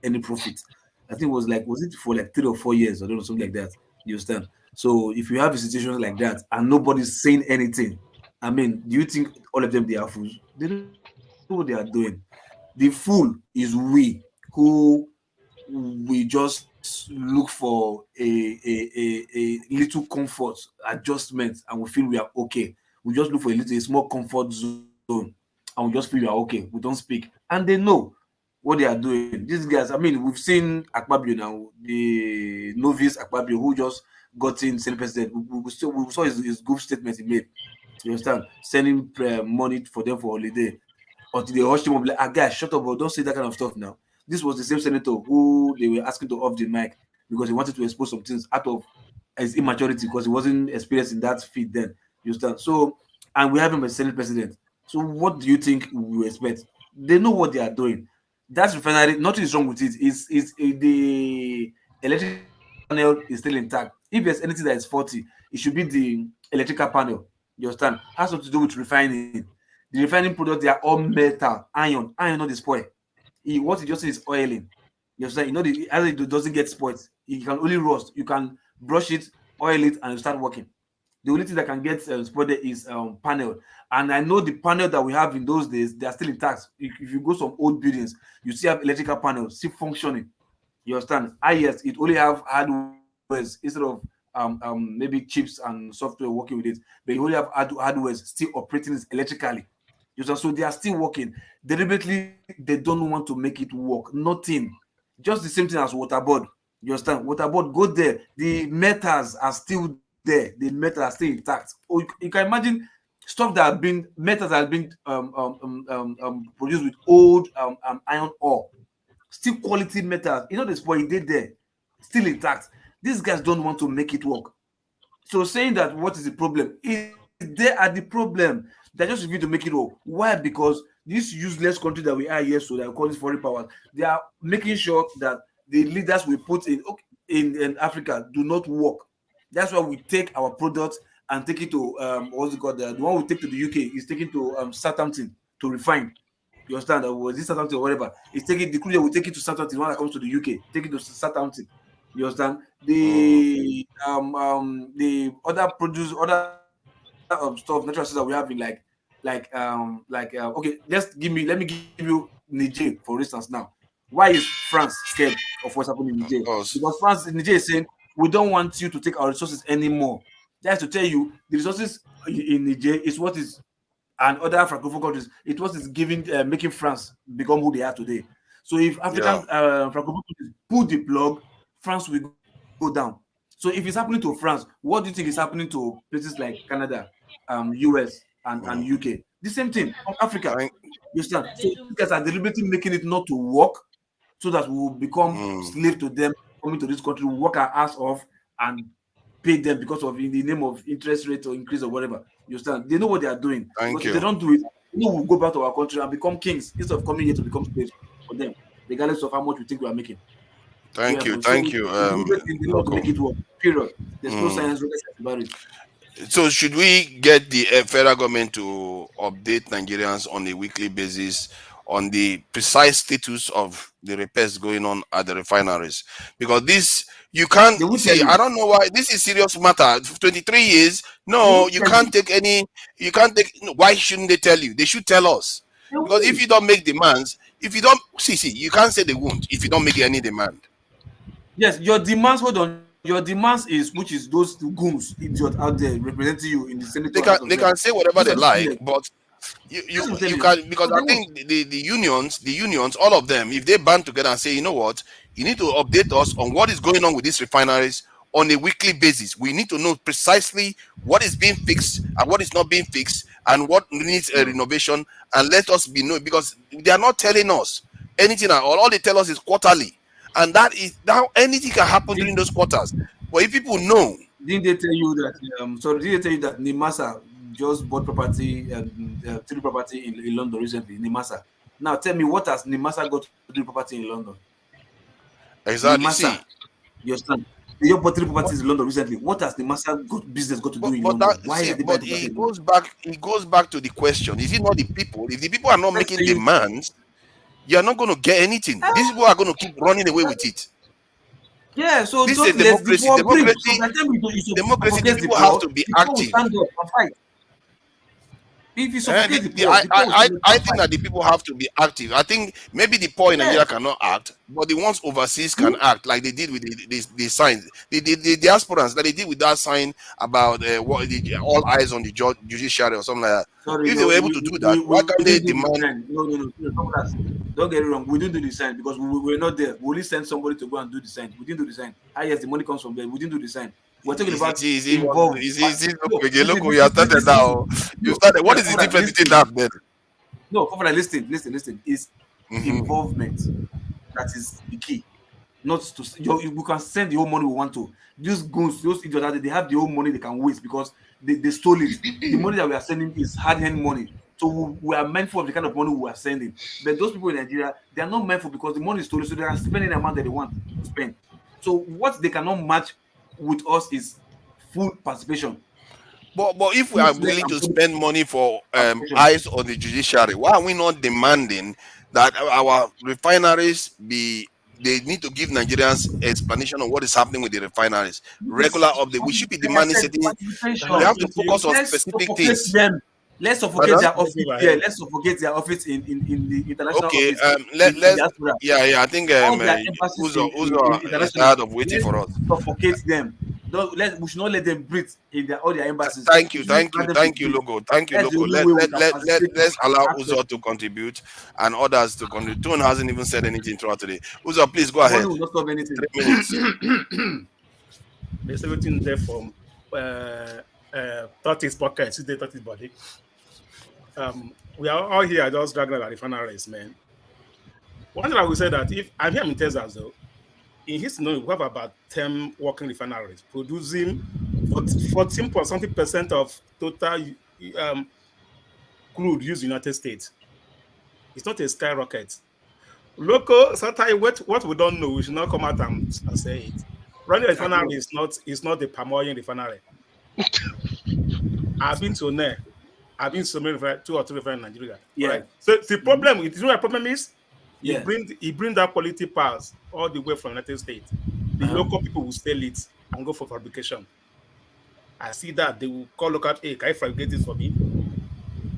any profit. I think was it for like 3 or 4 years, or something like that. You understand? So if you have a situation like that and nobody's saying anything, I mean, do you think all of them they are fools? They know what they are doing. The fool is who we just look for a little comfort adjustment and we feel we are okay. We just look for a small comfort zone and we just feel we are okay. We don't speak. And they know what they are doing. These guys, I mean, we've seen Akpabio now, the novice Akpabio who just got in Senate president. We saw his good statement he made. You understand? Sending money for them for holiday. Until they hushed him up, like, guys, shut up, bro. Don't say that kind of stuff now. This was the same senator who they were asking to off the mic because he wanted to expose some things out of his immaturity because he wasn't experienced in that field then. You understand? So, and we have him as Senate president. So, what do you think we expect? They know what they are doing. That refinery, nothing is wrong with it. Is the electrical panel is still intact. If there's anything that is faulty, it should be the electrical panel. You understand? Has something to do with refining. The refining products, they are all metal, iron. Iron not the spoil. What it just is oiling. You understand? You know, the as it doesn't get spoiled. It can only rust. You can brush it, oil it, and start working. The only thing that can get spoiled is panel. And I know the panel that we have in those days, they are still intact. If you go some old buildings, you still have electrical panels still functioning. You understand? Yes, it only have hardware instead of maybe chips and software working with it, but you only have hardware still operating it electrically. You understand? So they are still working. Deliberately, they don't want to make it work. Nothing. Just the same thing as waterboard. You understand? Waterboard, go there. The metals are still there. The metals are still intact. Or you can imagine stuff that have been metals that have been produced with old iron ore, still quality metals. You know, the spoil they there, still intact. These guys don't want to make it work. So saying that what is the problem is they are the problem. They just refuse to make it work. Why? Because this useless country that we are here, so that we call this foreign powers, they are making sure that the leaders we put in in Africa do not work. That's why we take our products and take it to what's it called? The one we take to the UK is taken to Southampton to refine. You understand? Was this Southampton or whatever? It's taking the cruiser will take it to Southampton when it comes to the UK. Take it to Southampton. You understand? The other produce other stuff, natural resources that we have in okay, let me give you Niger for instance now. Why is France scared of what's happening in Niger? Of course. Because Niger is saying we don't want you to take our resources anymore. That's to tell you the resources in Niger is what is and other francophone countries, it was is giving making France become who they are today. So if Yeah. African francophone countries pull the plug, France will go down. So if it's happening to France, what do you think is happening to places like Canada, US, and Mm. UK? The same thing from Africa. Thank. You understand? So these guys are deliberately making it not to work so that we will become Mm. slave to them coming to this country, we work our ass off and pay them because of in the name of interest rate or increase or whatever. You understand? They know what they are doing Thank because if they you. don't do it, we'll go back to our country and become kings instead of coming here to become slaves for them, regardless of how much we think we are making. Yeah, Thank you. bro. So Thank you. they know to make Loco. it work. Period. There's no Mm. science, no science about it. So should we get the federal government to update Nigerians on a weekly basis on the precise status of the repairs going on at the refineries? Because this you can't They will tell see. you. I don't know why this is serious matter. 23 years. They No, will you tell can't you. take any. You can't take. No, why shouldn't they tell you? They should tell us. They Because if will. you don't make demands, if you don't see, you can't say they won't if you don't make any demand. Yes, your demands, hold on. Your demands is which is those goons, idiot out there representing you in the Senate or House of They Rep. can say Those whatever are they the like, criminals. but That's what I'm you telling you. can, because So I they won't. think the unions, all of them, if they band together and say, you know what, you need to update us on what is going on with these refineries on a weekly basis. We need to know precisely what is being fixed and what is not being fixed and what needs a renovation, and let us be known, because they are not telling us anything at all. All they tell us is quarterly, and that is now anything can happen during Did, those quarters. But if people know, didn't they tell you that? Sorry, did they tell you that Nimasa just bought property, three property in London recently? Nimasa. Now tell me, what has Nimasa got to do with property in London? exactly, Nimasa, see, you understand? They just bought three properties in London recently. What has Nimasa got business got to do in but that London? Why see, are they buying but property in London? it goes back to the question: is it not the people? If the people are not Let's making say you. demands, you are not going to get anything. These people are going to keep running away with it. Yeah, so This is don't a let the democracy. poor breathe. So by the time you Democracy. The suffocate people have to be the poor will active. stand up and fight. If you suffocate the poor will stand up I and think fight. that the people have to be active. I think maybe the poor in Yeah. Nigeria cannot act, but the ones overseas can Hmm? act, like they did with the sign, the diasporans that they did with that sign about what all eyes on the judiciary or something like that. Sorry, If they no, were able to do that, why we can't they didn't do the demand? design. No, some of that. Don't get it wrong. We didn't do the design because we were not there. We only sent somebody to go and do the design. We didn't do the design. Ah, yes, the money comes from there. We didn't do the design. We're talking about involved. Look, Listen, you have started now. You no, started. What yeah, is the Father, difference between listen. that then? No, Father, listen. It's Hmm. involvement that is the key. Not to we can send the whole money we want to. These goons, those idiots, they have the whole money they can waste because they stole it. The money that we are sending is hard-earned money. So we are mindful of the kind of money we are sending. But those people in Nigeria, they are not mindful because the money is stolen, so they are spending the amount that they want to spend. So what they cannot match with us is full participation. But if we Full are fledged willing and to full spend money for participation. eyes on the judiciary, why are we not demanding that our refineries be? They need to give Nigerians explanation on what is happening with the refineries. Regular update. We should be Like I demanding said, certain. We participation. have to focus on Let's specific suffocate things. them. Let's suffocate Pardon? their Let's office move here. ahead. Let's suffocate their office in the international Okay. office in Let's. diaspora. Yeah. I think All their embassies Uzo in is international. tired of waiting Let's for us. suffocate them. We should not let them breathe in all their embassies. Thank We you, shouldn't thank allow you, them to thank you, breathe. Logo. Thank you, That's the Logo. only way we can participate Let's allow aspect. Uzo to contribute and others to contribute. Tone hasn't even said anything throughout today. Uzo, please go Money ahead. will not solve anything. 3 minutes. There's everything there from thought his pocket, they thought his body. We are all here just dragging at refineries, man. One thing I will say that if I'm here in Texas though, in his knowledge, we have about 10 working refineries producing 14 point something percent of total crude used in the United States. It's not a skyrocket. Local, sometimes what we don't know, we should not come out and say it. Running a refinery is not the palm oil refinery. I've been to NER. I've been to so many 2 or 3 refineries in Nigeria. Yeah. Right? So the problem, you know what the problem is? Yeah. He bring that quality parts all the way from United States. The local people will sell it and go for fabrication. I see that they will call local, hey, can you fabricate this for me?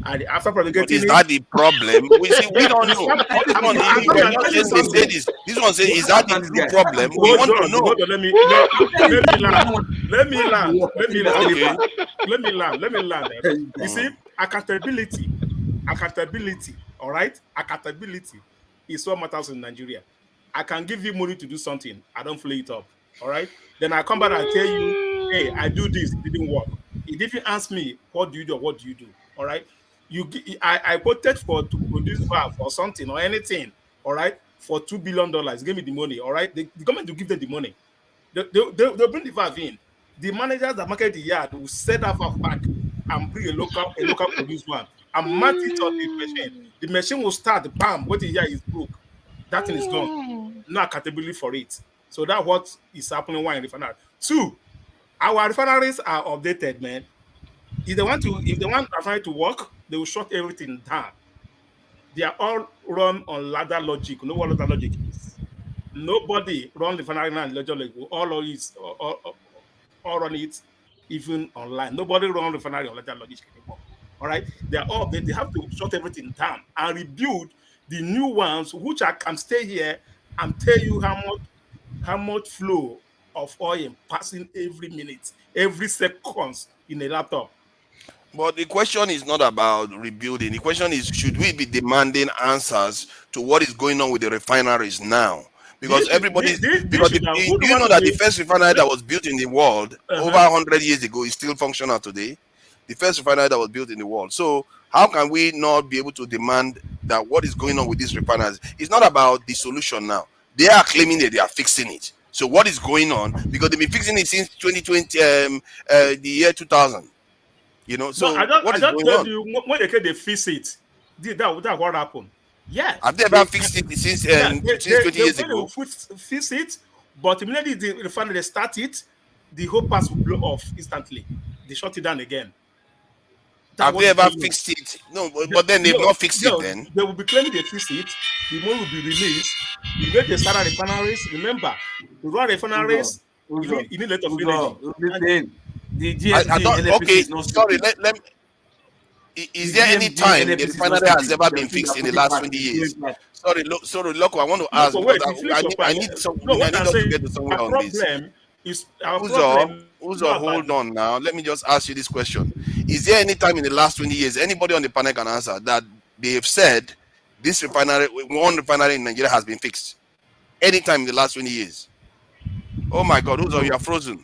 And after But fabricating is it, that the problem? We see, we don't know. This one, you were not saying they say this. This one say, is that the true problem? We want to know. Hold on, let me land. You see, accountability, all right? Accountability is what matters in Nigeria. I can give you money to do something, I don't follow it up, all right? Then I come back and tell you, hey, I do this, it didn't work. If you ask me, what do you do, or what do you do, all right? I voted to produce valve or something or anything, all right, for $2 billion. Give me the money, all right? The government will give them the money. They'll bring the valve in. The managers that market the yard will set that valve back and bring a local produced one and mount it on the machine. The machine will start, bam, what the year is broke. That thing is gone. No accountability for it. So that's what is happening while in refinery. 2, our refineries are updated, man. If they want refinery to work, they will shut everything down. They are all run on ladder logic. You know what ladder logic is? Nobody run refinery now on ladder logic. All run it even online. Nobody run refinery on ladder logic anymore. All right, they are all they have to shut everything down and rebuild the new ones, which I can stay here and tell you how much flow of oil passing every minute, every seconds in a laptop. But the question is not about rebuilding. The question is, should we be demanding answers to what is going on with the refineries now? Because everybody's because do you know that the first refinery that was built in the world over 100 years ago is still functional today? The first refinery that was built in the world. So how can we not be able to demand that what is going on with these refineries? It's not about the solution now. They are claiming that they are fixing it. So what is going on? Because they've been fixing it since 2020, the year 2000. You know, so what is going tell on? you when they fix it, that what happened. Yes. Have they ever fixed it since 20 years ago? Fix it, but immediately the refinery start it, the whole pass will blow off instantly. They shut it down again. Have they ever fixed it? No, but then they've not fixed it then. They will be claiming they fixed it. The money will be released. The way they start refineries, remember, to run refineries, you need a lot of energy. The GST, okay, is not sorry, is there any time the refinery has ever been fixed in the last 20 years? Sorry, Loco, I want to ask because I need us to get to somewhere on this. Uzo, hold on now. Let me just ask you this question. Is there any time in the last 20 years, anybody on the panel can answer, that they've said this refinery, one refinery in Nigeria has been fixed? Any time in the last 20 years? Oh my God, Uzo, you are frozen.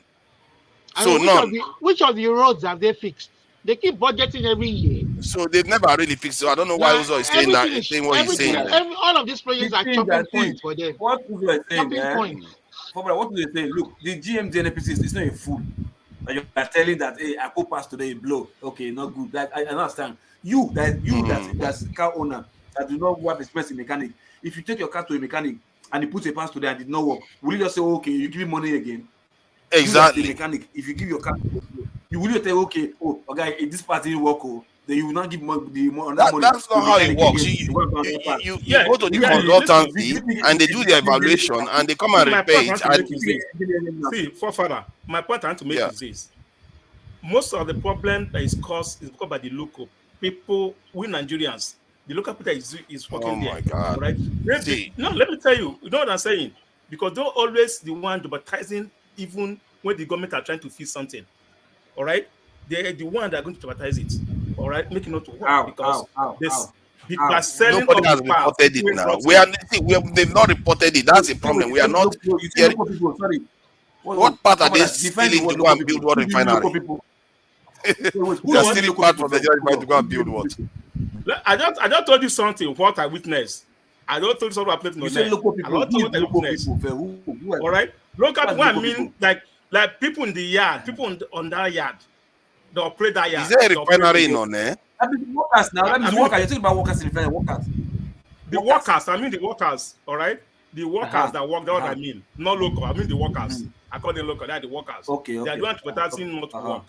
So none. Which of the roads have they fixed? They keep budgeting every year. So they've never really fixed it. So I don't know why Uzo is saying that. What he's saying. All of these projects are chopping points for them. What Uzo is saying, what do they say? Look, the GMD NPC is not a fool. You are telling that, hey, I go past today, blow. Okay, not good. Like, I understand. That's car owner that do not have expensive mechanic. If you take your car to a mechanic and he puts a pass today and did not work, will you just say, okay, you give me money again? You that the Exactly. mechanic, if you give your car, you will tell, okay, oh, okay, if this part didn't work, oh, then you will not give that money That's to not the how it mechanic works. again. You want to buy another part. You Yeah, go to the Will you yeah. think Listen, do you consultancy think and they do the evaluation and they come and my repair point I it. want to And make is this. now? See, forefather, my point I want to make yeah, is this. Most of the problem that is caused is because by the local people, we Nigerians, the local people is oh working there. my God. All right. See, No, let me tell you, you know what I'm saying? Because they're always the one advertising, even when the government are trying to fix something. All right. They're the one that are going to advertise it. All right, making it not to work because this by selling nobody of the has parts, reported people it were now. brought in. They've not reported it. That's a problem. We are not You say hearing. local people, sorry. What part are For they that, define the stealing word to go local and people. build what Who do you mean local refinery? people? Wait, who They Do are do you what? mean stealing local part people from the first? Nigerian Hold refinery to on. go Who and do you build mean local what? people? I just told you something. What I witnessed. I don't told you something I played You on say there. local I people. don't Who tell is you what I local witnessed. people? Who are All right. Local who are people, the I local mean, people? like people in the yard, people on that yard, they operate that Is yard, there a they operate refinery in again. One? That means workers now. I, That I means mean, workers. You're talking about workers in the workers. the Workers. workers. I mean the workers. All right. The workers Uh-huh. that work. That's what I Uh-huh. mean. Not local. I mean the workers. Mhm. I call them local. They're the workers. Okay, They are okay. the ones Okay. advertising not to Uh-huh. work.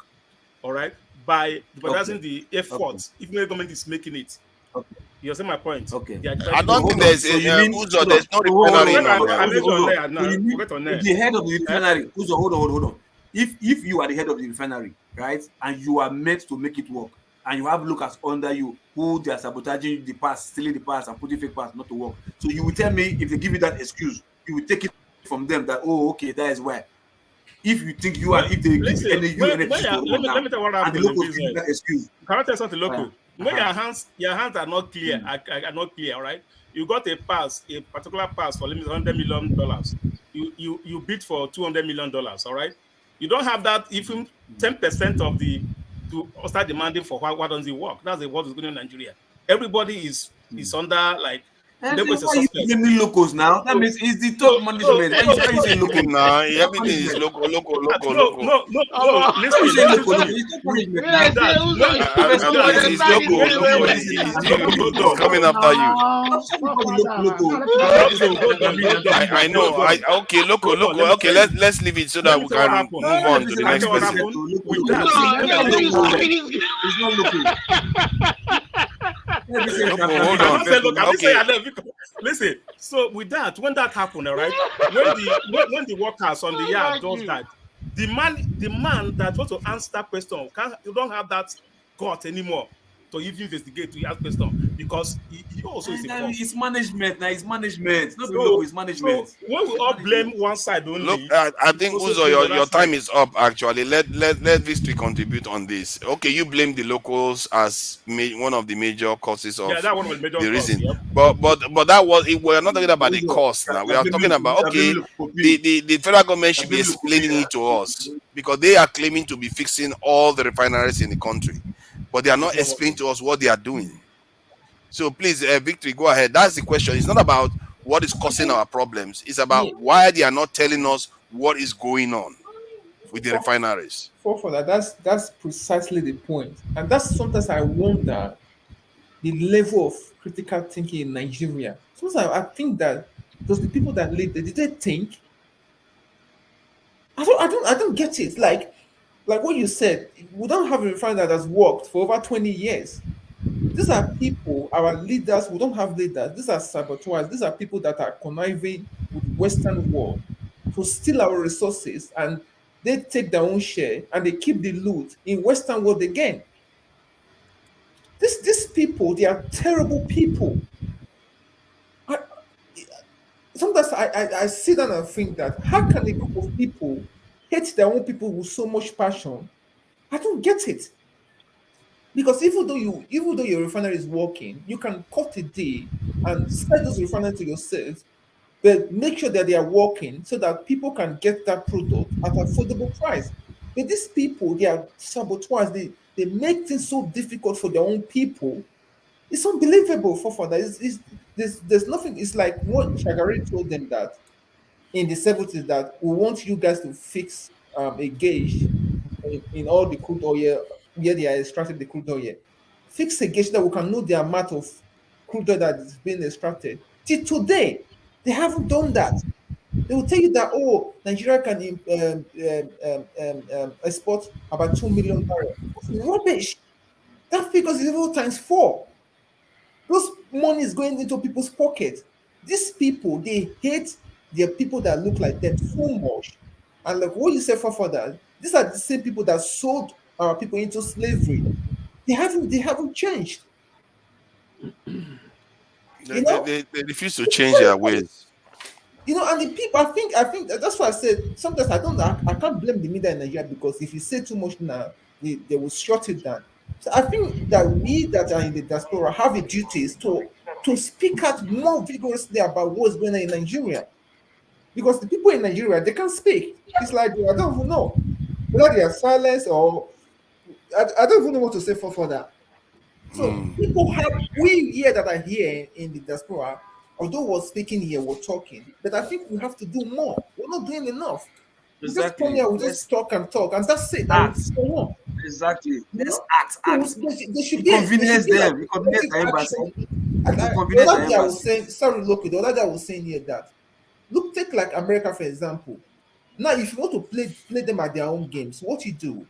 All right. By Okay. advertising the Okay. efforts, even the government is making it. Okay. You understand my point? Okay. They are I advertising So the don't think hold on. there's efforts. So you mean Uzo, hold on. there's no So hold on, refinery hold in Forget on, I, hold on. I One. mentioned Hold on. there So now. you mean Forget on if there. the head of the Eh? refinery, Uzo, hold on. If you are the head of the refinery, right, and you are meant to make it work, and you have lookers under you who they are sabotaging the parts, stealing the parts, and putting fake parts not to work. So you will tell me if they give you that excuse, you will take it from them that oh okay that is why. If you think you When, are, if they give listen, you when NFG to let run me let now, me tell you what and the happened in locals give you business. that excuse, Can I tell you something uh, local? When uh-huh. your hands are not clear, are not clear, all right. You got a particular pass for limit $100 million. You bid for $200 million, all right. You don't have that. Even 10% of the to start demanding for why doesn't it work? That's what is going on in Nigeria. Everybody is under like And everybody then is a why you suspect. blaming locals now? That So means it's the so top so management. so Why you so say Everything local? now, It's top everything is management. no, local. no, no, no. Why you say local? Listen to Local. me. It's top With management When I with now. say that, Uzo when First of all, is It's bad in local, this let me local. place. listen. He's, I'm hold talking on, to you. hold he's on, coming hold after on. you. Stop talking about the local. So Let me hold I'm talking on, to I you. know. hold on, Okay, hold on. local. Let me Okay, tell you. let's leave it so Let that me we tell you what can happened. move Let on me to say the Can I next tell you what management person. happened? to local. With Local. that, Uzo, let me Let tell me you say what let the me local. problem. speak. It's not local. Let me say Local, na hold I me on. don't say first. look. I didn't say Okay, I left. Listen. So with that, when that happened, all right, when the workers on the yard Thank does you. that, the man that wants to answer that question you don't have that gut anymore to even investigate to ask question because he also is And involved. it's management. Now it's management. It's not be local. So It's management. so when we It's all blame management. one side look, only, I we think also Uzo, blame the other your time side. is up. Actually, let Victory contribute on this. Okay, you blame the locals as one of the major causes Yeah, of that one was major the cause. reason, Yep. but that was it. We're not talking about the Also, cost now. We you're are talking blaming about you're blaming okay, local P. the federal government You're should be blaming local P. explaining it to us because they are claiming to be fixing all the refineries in the country, but they are It's not not explaining working. to us what they are doing. So please, Victory, go ahead. That's the question. It's not about what is causing our problems. It's Yeah, about why they are not telling us what is going on with the for, refineries. for that, that's precisely the point, and that's sometimes I wonder the level of critical thinking in Nigeria. Sometimes I think that those the people that lead, did they think? I don't get it. Like what you said, we don't have a refinery that has worked for over 20 years. These are people, our leaders, we don't have leaders. These are saboteurs. These are people that are conniving with Western world to steal our resources, and they take their own share and they keep the loot in Western world again. These people, they are terrible people. I, sometimes I sit down and think that how can a group of people hate their own people with so much passion? I don't get it. Because even though your refinery is working, you can cut a day and sell those refineries to yourself, but make sure that they are working so that people can get that product at affordable price. But these people, they are saboteurs. They make things so difficult for their own people. It's unbelievable for that. There's nothing. It's like what Shagari told them that in the 70s that we want you guys to fix a gauge in all the crude oil where they are extracting the crude oil. fix a gauge that we can know the amount of crude oil that is being extracted. Till today, they haven't done that. They will tell you that, oh, Nigeria can export about 2 million barrels. That's rubbish. That figure is even times four. Those money is going into people's pockets. These people, they hate the people that look like them so much. And like what you said for that, these are the same people that sold our people into slavery. They haven't changed. They, You they, know, they, they refuse to it's change very their funny. ways. And the people, I think that's why I said sometimes I can't blame the media in Nigeria, because if you say too much now, they will shut it down. So I think that we that are in the diaspora have a duty to speak out more vigorously about what's going on in Nigeria, because the people in Nigeria, they can't speak. It's like I don't even know whether they are silent or I don't even know what to say for that. So people have, we here that are here in the diaspora, although we're speaking here, we're talking, but I think we have to do more. We're not doing enough. We just come Exactly. here, we Let's just talk, and that's it. And act. we go on. Exactly. You Let's know, act. there should Inconvenience be like them. a Inconvenience collective the embassy. action. The Inconvenience the other day I was embassy. saying, sorry, Loki, the other day I was saying here that look, take like America for example. Now, if you want to play them at their own games, what you do?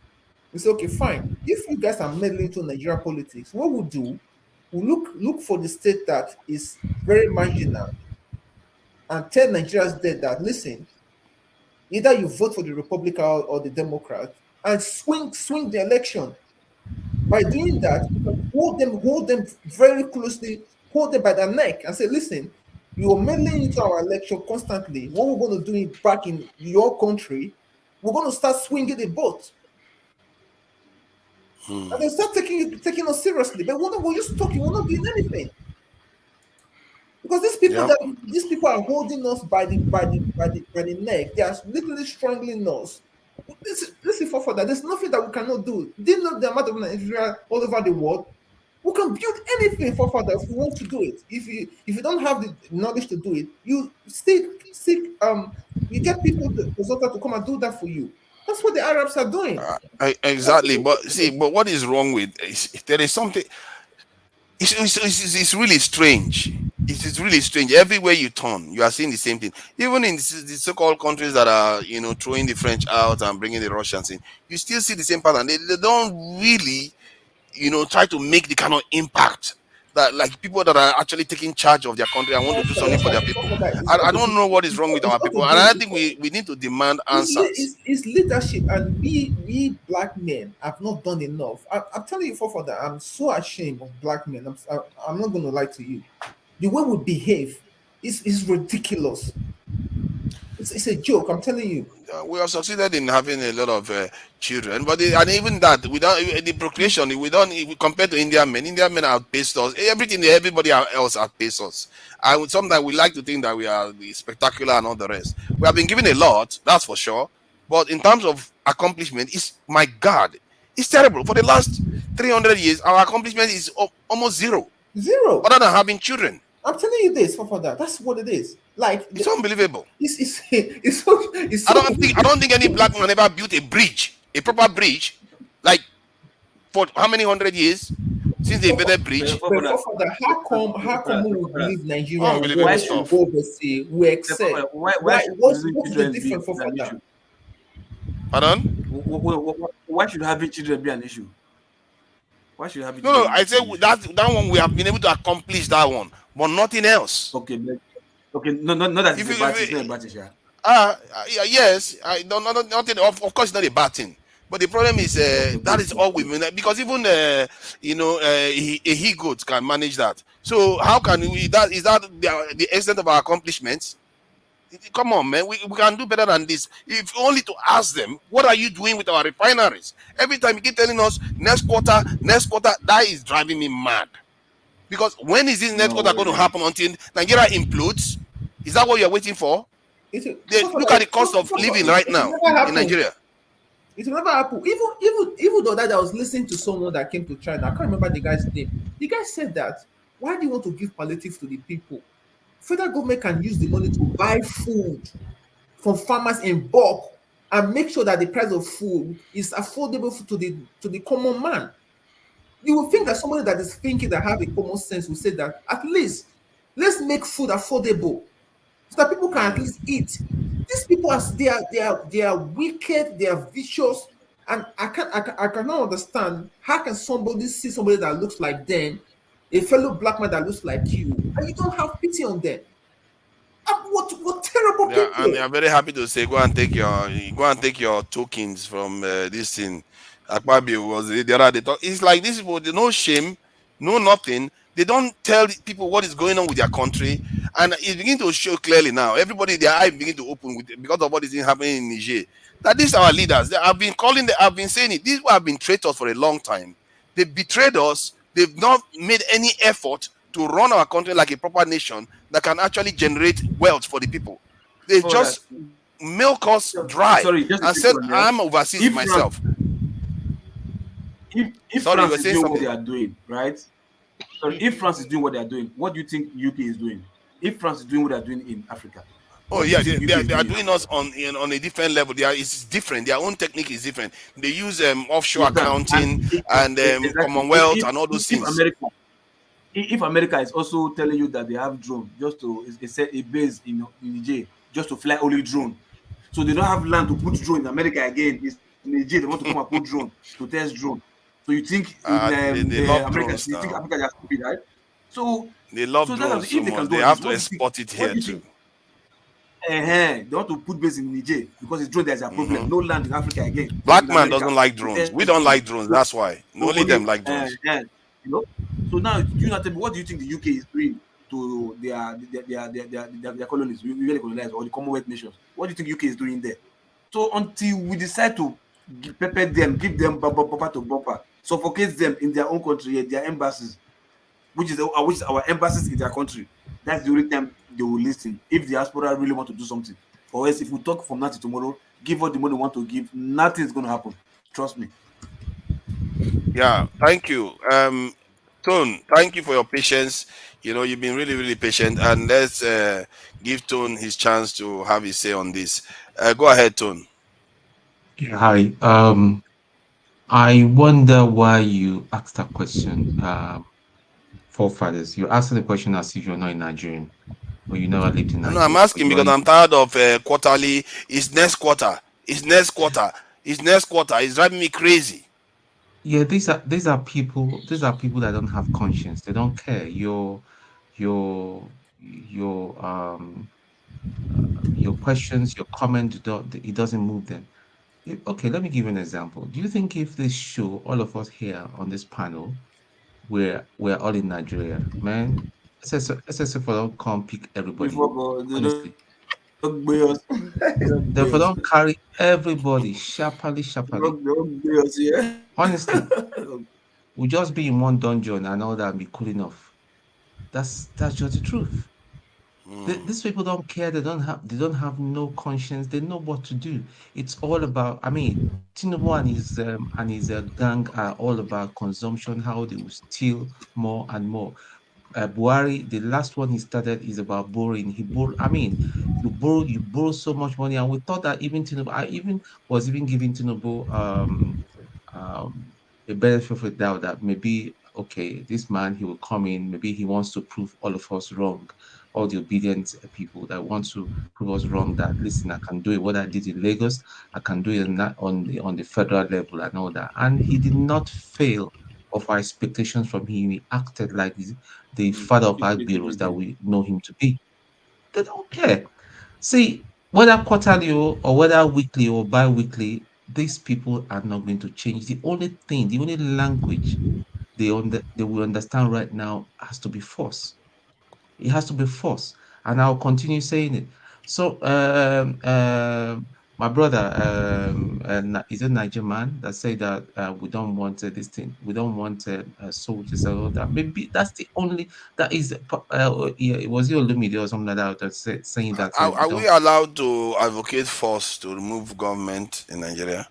We say, okay, fine. If you guys are meddling into Nigerian politics, what we'll do, we'll look for the state that is very marginal and tell Nigerians there that listen, either you vote for the Republican or the Democrat and swing the election. By doing that, you can hold them very closely, hold them by the neck and say, listen, you're meddling into our election constantly. What we're going to do it back in your country, we're going to start swinging the boat. And they start taking us seriously. But we're just talking, we're not doing anything. Because Yep. these people are holding us by the neck. They are literally strangling us. This is for that. There's nothing that we cannot do. Do you know the amount of Nigeria all over the world? We can build anything for further if we want to do it. If you don't have the knowledge to do it, you seek you get people to come and do that for you. That's what the Arabs are doing. That's Exactly. But see, but what is wrong with there is something. It's really strange. It is really strange. Everywhere you turn, you are seeing the same thing. Even in the so-called countries that are, throwing the French out and bringing the Russians in, you still see the same pattern. They don't really, try to make the kind of impact that, like, people that are actually taking charge of their country and want to do something That's for why their people. for that I don't know what is wrong with our it's not people, to and do. I think we need to demand answers. It's leadership, and we black men have not done enough. I'm telling you for that. I'm so ashamed of black men. I'm not going to lie to you. The way we behave is ridiculous. It's a joke. I'm telling you. We have succeeded in having a lot of children, but and even that, we don't the procreation. We don't compared to Indian men. Indian men outpaced us. Everybody else outpaced us. Sometimes we like to think that we are the spectacular and all the rest. We have been given a lot, that's for sure. But in terms of accomplishment, it's my God, it's terrible. For the last 300 years, our accomplishment is almost zero, Zero. other than having children. I'm telling you this for that. That's what it is. Like It's unbelievable. I don't think any black man ever built a bridge, a proper bridge, like for how many 100 years since they invented bridge. But for that, how come we would leave Nigeria, Unbelievable Why work, should stuff. go overseas, we excel? why Why? should What's the children difference be for an that? issue? Pardon? Why should having children be an issue? Why should having No, children I be say an issue? that one we have been able to accomplish that one, but nothing else. Okay, okay, no, not that If it's a you, bad if thing. It's not a you, bad thing, Sha. yes, I don't nothing. Of course, it's not a bad thing. But the problem is Okay, that good. is all women because even a he goat can manage that. So how can we? That is that the extent of our accomplishments? Come on, man. We can do better than this. If only to ask them, what are you doing with our refineries? Every time you keep telling us next quarter, that is driving me mad. Because when is this next No quarter going to worries. happen until Nigeria implodes? Is that what you're waiting for? Look at the cost of living right It will now never in happen. Nigeria. It will never happen. Even though that I was listening to someone that came to China, I can't remember the guy's name. The guy said that why do you want to give palliatives to the people? Federal government can use the money to buy food from farmers in bulk and make sure that the price of food is affordable to the common man. You would think that somebody that is thinking, that have a common sense, will say that at least let's make food affordable so that people can at least eat. These people are they are wicked, they are vicious, and I cannot understand how can somebody see somebody that looks like them, a fellow black man that looks like you, and you don't have pity on them. What terrible Yeah, and people! I'm very happy to say go and take your tokens from this thing. Akpabio was the other day. It's like these people, they no shame, no nothing. They don't tell people what is going on with their country, and it's beginning to show clearly now. Everybody, their eye begin to open with because of what is happening in Niger. That these are our leaders. I've been calling. I've been saying it. These people have been traitors for a long time. They betrayed us. They've not made any effort to run our country like a proper nation that can actually generate wealth for the people. They For that, just milk us dry sorry, just a and said, second, yeah. I'm overseas If France, myself. if Sorry, you France were is saying doing what they something. are doing, right? Sorry, if France is doing what they are doing, what do you think UK is doing? If France is doing what they are doing in Africa, Oh what do you yeah, think they UK are, is they are doing in doing Africa? us on a different level. It's different. Their own technique is different. They use You offshore understand? And accounting and exactly, Commonwealth and all those if things. America, if America is also telling you that they have drone just to a base in Niger just to fly only drone, so they don't have land to put drone in America again. It's Niger they want to come and put drone to test drone. So you think in They love America, drones you think now. Africa is stupid, right? So They love that's what, drones so if they can much. do They all have this, to export it what here do you too. think they want to put base in Niger because it's drone that's a problem. hmm No land in Africa again, but Black in man America doesn't like to drones. We test don't drone. like drones. So That's why. Only only them like drones. you know. So now do you not tell me what do you think the UK is doing to their colonies, we really colonized, or the Commonwealth nations? What do you think UK is doing there? So until we decide to pepper them, give them bumper to bumper, suffocate them in their own country, their embassies, which is our embassies in their country. That's the only time they will listen. If the diaspora really want to do something, or else if we talk from now to tomorrow, give what the money we want to give, nothing is going to happen. Trust me. Yeah, thank you. Tone, thank you for your patience. You've been really, really patient. And let's give Tone his chance to have his say on this. Go ahead, Tone. Yeah, hi. I wonder why you asked that question. Forefathers, you're asking the question as if you're not a Nigerian or you never lived in No, I'm Nigeria. Or asking you're because I'm tired of quarterly. It's next quarter. It's next quarter. It's next quarter. It's driving me crazy. Yeah, these are people that don't have conscience. They don't care. Your questions, your comment, it doesn't move them. Okay, let me give you an example. Do you think if this show, all of us here on this panel, we're all in Nigeria, man, SSF don't come pick everybody. Before God, they don't Honestly, gbé us. They don't gbé therefore us. don't carry everybody sharply, sharply. They don't gbé us, yeah. Honestly, we just be in one dungeon and all that and be cooling off. That's just the truth. Mm. These people don't care. They don't have no conscience. They know what to do. It's all about. I mean, Tinubu and his gang are all about consumption. How they will steal more and more. Buhari, the last one he started is about borrowing. He borrowed. I mean, you borrow so much money, and we thought that even Tinubu, I even was even giving Tinubu um, a benefit of the doubt that maybe okay, this man he will come in. Maybe he wants to prove all of us wrong, all the obedient people that want to prove us wrong. That listen, I can do it. What I did in Lagos, I can do it on the federal level and all that. And he did not fail of our expectations from him. He acted like the father of our bureaus that President. we know him to be. They don't care. See, whether quarterly or whether weekly or bi-weekly, these people are not going to change. The only thing, the only language they will understand right now has to be force. It has to be forced, and I'll continue saying it. So, my brother, is a Nigerian man that said that we don't want this thing, we don't want soldiers and all that. Maybe that's the only that is. Yeah, it was your Olumide or something like that that said, saying that we Are don't. we allowed to advocate force to remove government in Nigeria?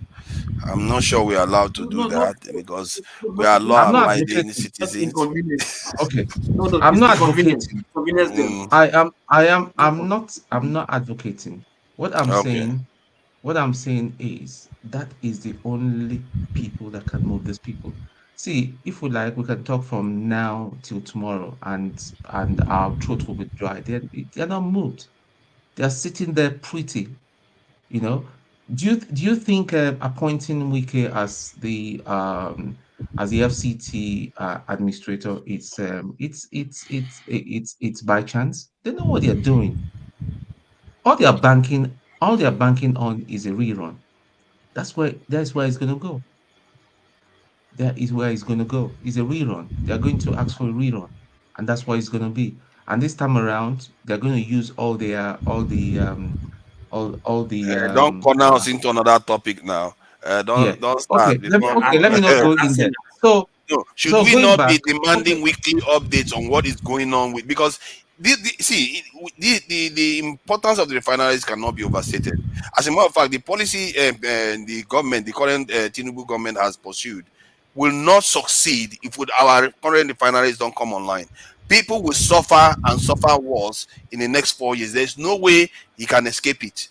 I'm not sure we're allowed to No, do no, no, that because we no, are not I'm law not force. abiding advocating. Just citizens. inconvenience. Okay, No, no, I'm it's not inconvenience. advocating. Inconvenience them. Mm, I'm not advocating. What I'm okay. saying, what I'm saying is that is the only people that can move these people. See, if we like, we can talk from now till tomorrow, and our throat will be dry. They're not moved. They're sitting there pretty. You know, do you think appointing Wike as the FCT administrator, it's by chance? They know what they're doing. All they're banking on is a rerun. That's where it's gonna go. That is where it's gonna go. It's a rerun. They're going to ask for a rerun, and that's what it's gonna be. And this time around, they're going to use all the Don't corner us into another topic now. yeah. Don't start. Okay. It's not, Okay. Let me not go in there. So, no, should so we going not back. be Okay. demanding weekly updates on what is going on with? Because see, the importance of the refineries cannot be overstated. As a matter of fact, the policy the government, the current Tinubu government has pursued, will not succeed if with our current refineries don't come online. People will suffer and suffer worse in the next 4 years. There's no way he can escape it.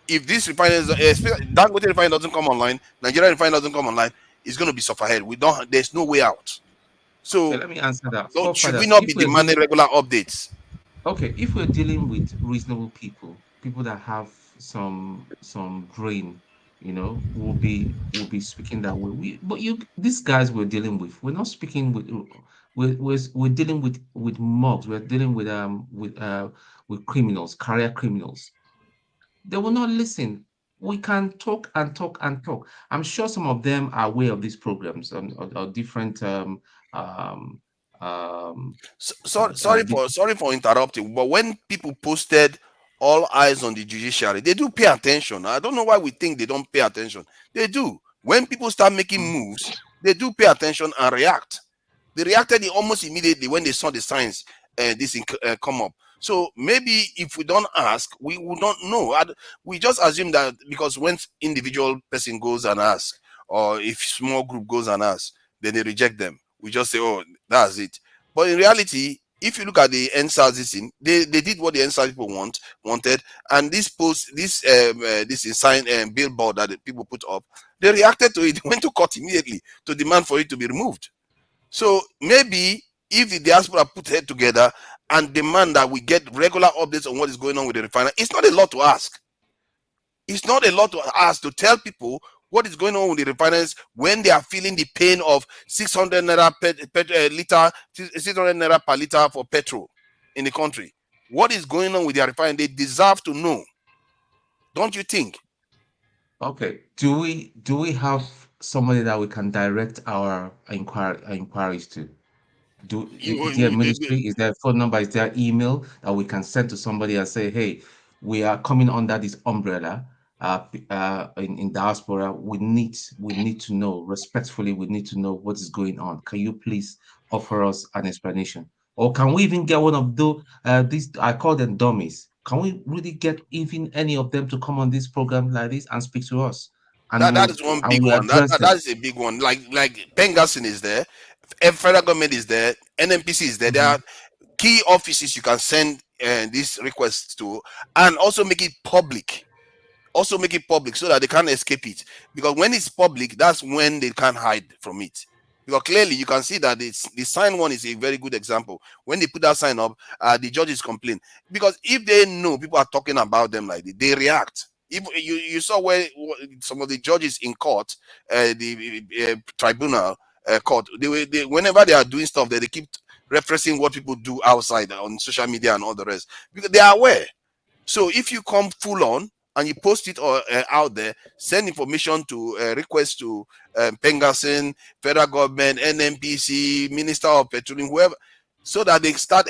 If this refinery, especially Dangote refinery doesn't come online, Nigeria refinery doesn't come online, it's going to be suffer ahead. We don't. There's no way out. Okay. So Let me answer that. don't, should we Forefathers, not if be we're demanding dealing regular updates? Okay, if we're dealing with reasonable people that have some brain, will be speaking that way. But these guys we're dealing with, we're not speaking with, we're dealing with mobs. We're dealing with criminals, career criminals. They will not listen. We can talk and talk and talk. I'm sure some of them are aware of these programs or different um um Sorry for interrupting, but when people posted all eyes on the judiciary, they do pay attention. I don't know why we think they don't pay attention. They do. When people start making moves, they do pay attention and react. They reacted almost immediately when they saw the signs this come up. So maybe if we don't ask, we will not know. We just assume that because when individual person goes and asks, or if small group goes and asks, then they reject them. We just say, oh, that's it. But in reality, if you look at the NSAS this thing, they did what the NSAS people wanted, and this sign billboard that the people put up, they reacted to it. They went to court immediately to demand for it to be removed. So maybe if the diaspora put head together and demand that we get regular updates on what is going on with the refinery, it's not a lot to ask. It's not a lot to ask to tell people what is going on with the refineries when they are feeling the pain of 600 naira liter, 600 naira per liter for petrol in the country. What is going on with their refinery? They deserve to know, don't you think? Okay. Do we have somebody that we can direct our inquiries to? Is there a ministry? Is there a phone number? Is there email that we can send to somebody and say, hey, we are coming under this umbrella in diaspora. We need to know respectfully. We need to know what is going on. Can you please offer us an explanation? Or can we even get one of these? I call them dummies. Can we really get even any of them to come on this program like this and speak to us? And That we is one and big we one. That, address that, them. that is a big one. Like Pengasin is there, federal government is there, NMPC is there. There Mhm. are key offices you can send these requests to, and also make it public. Also make it public so that they can't escape it. Because when it's public, that's when they can't hide from it. Because clearly you can see that the sign one is a very good example. When they put that sign up, the judges complain. Because if they know people are talking about them like this, they react. If you saw where some of the judges in court, the tribunal court, whenever they are doing stuff, they keep referencing what people do outside on social media and all the rest because they are aware. So if you come full on and you post it out there, send information to request to Pengasin, federal government, NMPC, Minister of Petroleum, whoever, so that they start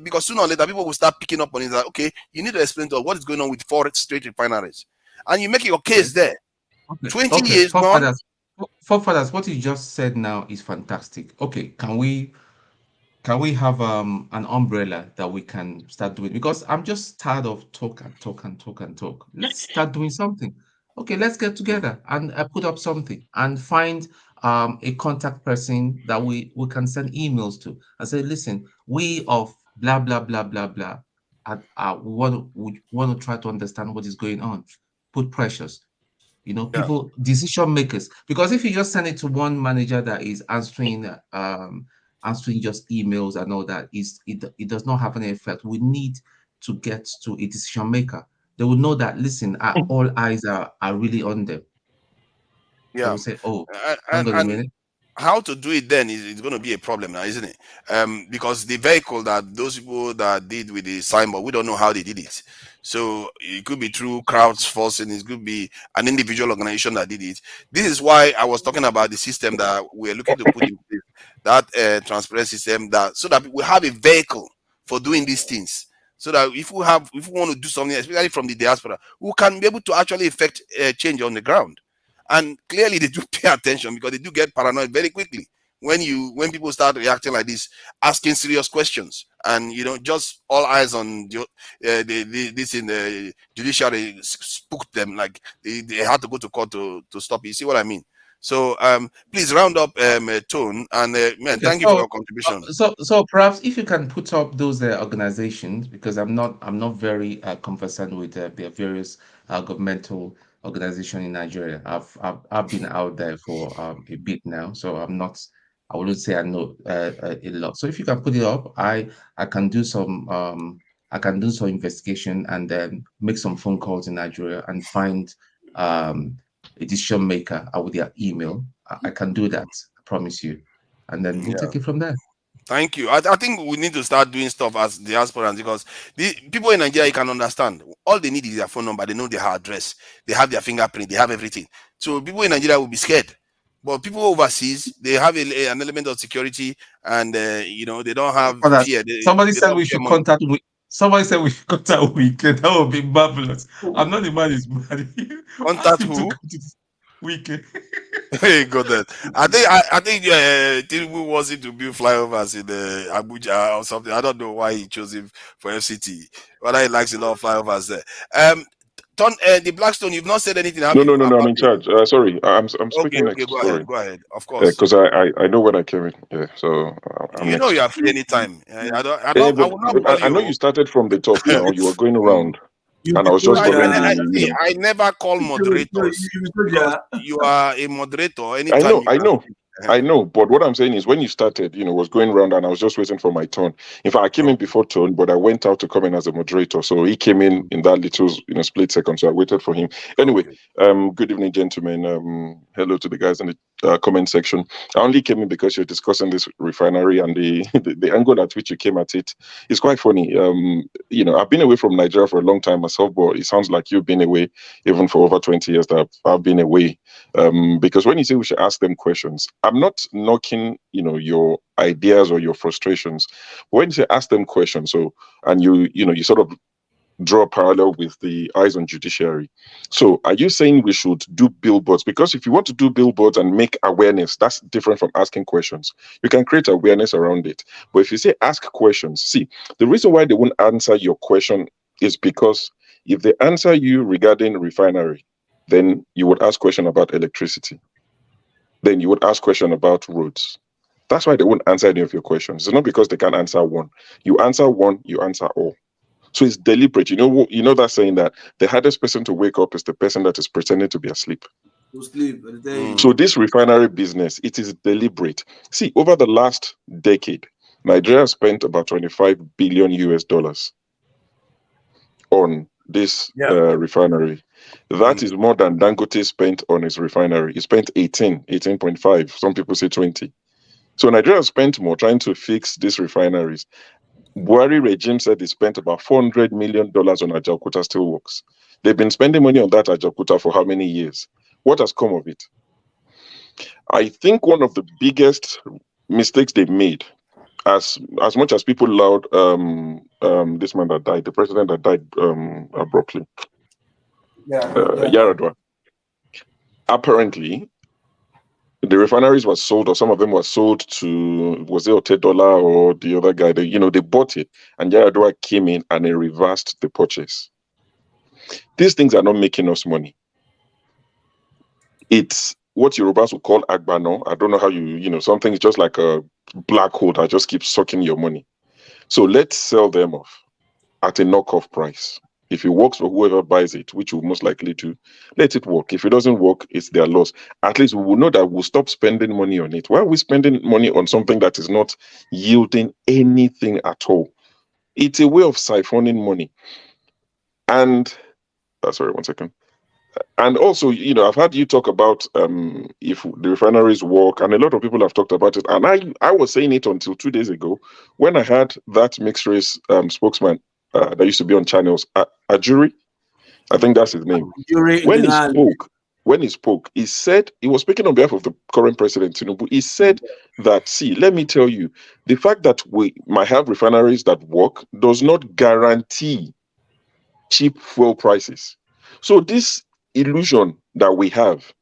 because sooner or later people will start picking up on it. Like, okay, you need to explain to us what is going on with four straight refineries, and you make your Okay. case there. Okay. 20 years Okay. gone. Forefathers, what you just said now is fantastic. Okay, can we have an umbrella that we can start doing? Because I'm just tired of talk and talk and talk and talk. Let's start doing something. Okay, let's get together and put up something and find a contact person that we can send emails to and say, listen, we of blah blah blah blah blah, we want to try to understand what is going on. Put pressures. You know, Yeah. people, decision makers. Because if you just send it to one manager that is answering just emails and all that, it does not have any effect. We need to get to a decision maker. They will know that, listen, all eyes are really on them. They Yeah. will say, oh, hang And on a minute. how to do it then is going to be a problem now, isn't it? Because the vehicle that those people that did with the signboard, we don't know how they did it. So it could be through crowdsourcing, it could be an individual organization that did it. This is why I was talking about the system that we're looking to put in place, that transparent system, that so that we have a vehicle for doing these things. So that if we want to do something, especially from the diaspora, we can be able to actually effect change on the ground. And clearly they do pay attention, because they do get paranoid very quickly when people start reacting like this, asking serious questions, and just all eyes on this in the judiciary spooked them, like they had to go to court to stop it. You see what I mean? So please round up Tone, and man, Okay, thank you for your contribution. so perhaps if you can put up those organizations, because I'm not very conversant with the various governmental organization in Nigeria. I've been out there for a bit now, so I wouldn't say I know a lot. So if you can put it up, I can do some investigation and then make some phone calls in Nigeria and find a decision maker with their email. I can do that. I promise you, and then we'll Yeah. take it from there. Thank you. I think we need to start doing stuff as diasporans, because the people in Nigeria, you can understand. All they need is their phone number. They know their address. They have their fingerprint. They have everything. So people in Nigeria will be scared. But people overseas, they have an element of security, and they don't have For that, fear. somebody They said don't we fear should money. contact. Somebody said we should contact Weekend. That would be marvelous. I'm not the man who's mad. Ask Contact him to who? come to this Weekend. Hey, got that. I think Tinubu wants him to build flyovers in Abuja or something. I don't know why he chose him for FCT. Whether he likes a lot of flyovers there. The Blackstone, you've not said anything, have No, no, you? no, no. I'm About in the charge. Sorry, I'm Okay, speaking okay, next. go Sorry, ahead, go ahead. Of course. because I know when I came in. Yeah, so I'm You know you next. are free anytime. I But will not call I know you you. started from the top. Now you were going You, around, you and I be was just following the. soldier. See, I never call You moderators, be because soldier. you are a moderator. I Anytime know, you I can know, speak. I know. But what I'm saying is, when you started, was going around, and I was just waiting for my turn. In fact, I came in Okay, before Tone, but I went out to come in as a moderator. So he came in that little, split second. So I waited for him. Anyway, okay. good evening, gentlemen. Hello to the guys in the comment section. I only came in because you're discussing this refinery, and the the angle at which you came at it is quite funny. I've been away from Nigeria for a long time myself, but it sounds like you've been away even for over 20 years that I've been away. Because when you say we should ask them questions, I'm not knocking, your ideas or your frustrations. But when you say ask them questions, so and you sort of draw a parallel with the eyes on judiciary. So are you saying we should do billboards? Because if you want to do billboards and make awareness, that's different from asking questions. You can create awareness around it. But if you say ask questions, see, the reason why they won't answer your question is because if they answer you regarding refinery, then you would ask question about electricity. Then you would ask question about roads. That's why they won't answer any of your questions. It's not because they can't answer one. You answer one, you answer all. So it's deliberate. You know that saying that the hardest person to wake up is the person that is pretending to be asleep. To sleep, I tell you. So this refinery business, it is deliberate. See, over the last decade, Nigeria spent about 25 billion US dollars on this Yeah. refinery. That is more than Dangote spent on his refinery. He spent 18.5. Some people say 20. So Nigeria spent more trying to fix these refineries. Buhari regime said they spent about $400 million on Ajaokuta Steelworks. They've been spending money on that Ajaokuta for how many years? What has come of it? I think one of the biggest mistakes they've made, as much as people allowed this man that died, the president that died abruptly, Yeah. Yaradua. Apparently, the refineries were sold, or some of them were sold to, was it Otedola or the other guy? They bought it, and Yaradua came in and he reversed the purchase. These things are not making us money. It's what Yorubas would call agbano. I don't know how something is just like a black hole that just keeps sucking your money. So let's sell them off at a knockoff price. If it works for whoever buys it, which will most likely do, let it work. If it doesn't work, it's their loss. At least we will know that we'll stop spending money on it. Why are we spending money on something that is not yielding anything at all? It's a way of siphoning money. And sorry, 1 second. And also, I've heard you talk about if the refineries work, and a lot of people have talked about it. And I was saying it until 2 days ago when I had that mixed race spokesman that used to be on channels, a jury. I think that's his name. When he spoke, he said he was speaking on behalf of the current president Tinubu. He said that, see, let me tell you, the fact that we might have refineries that work does not guarantee cheap fuel prices. So this illusion that we have,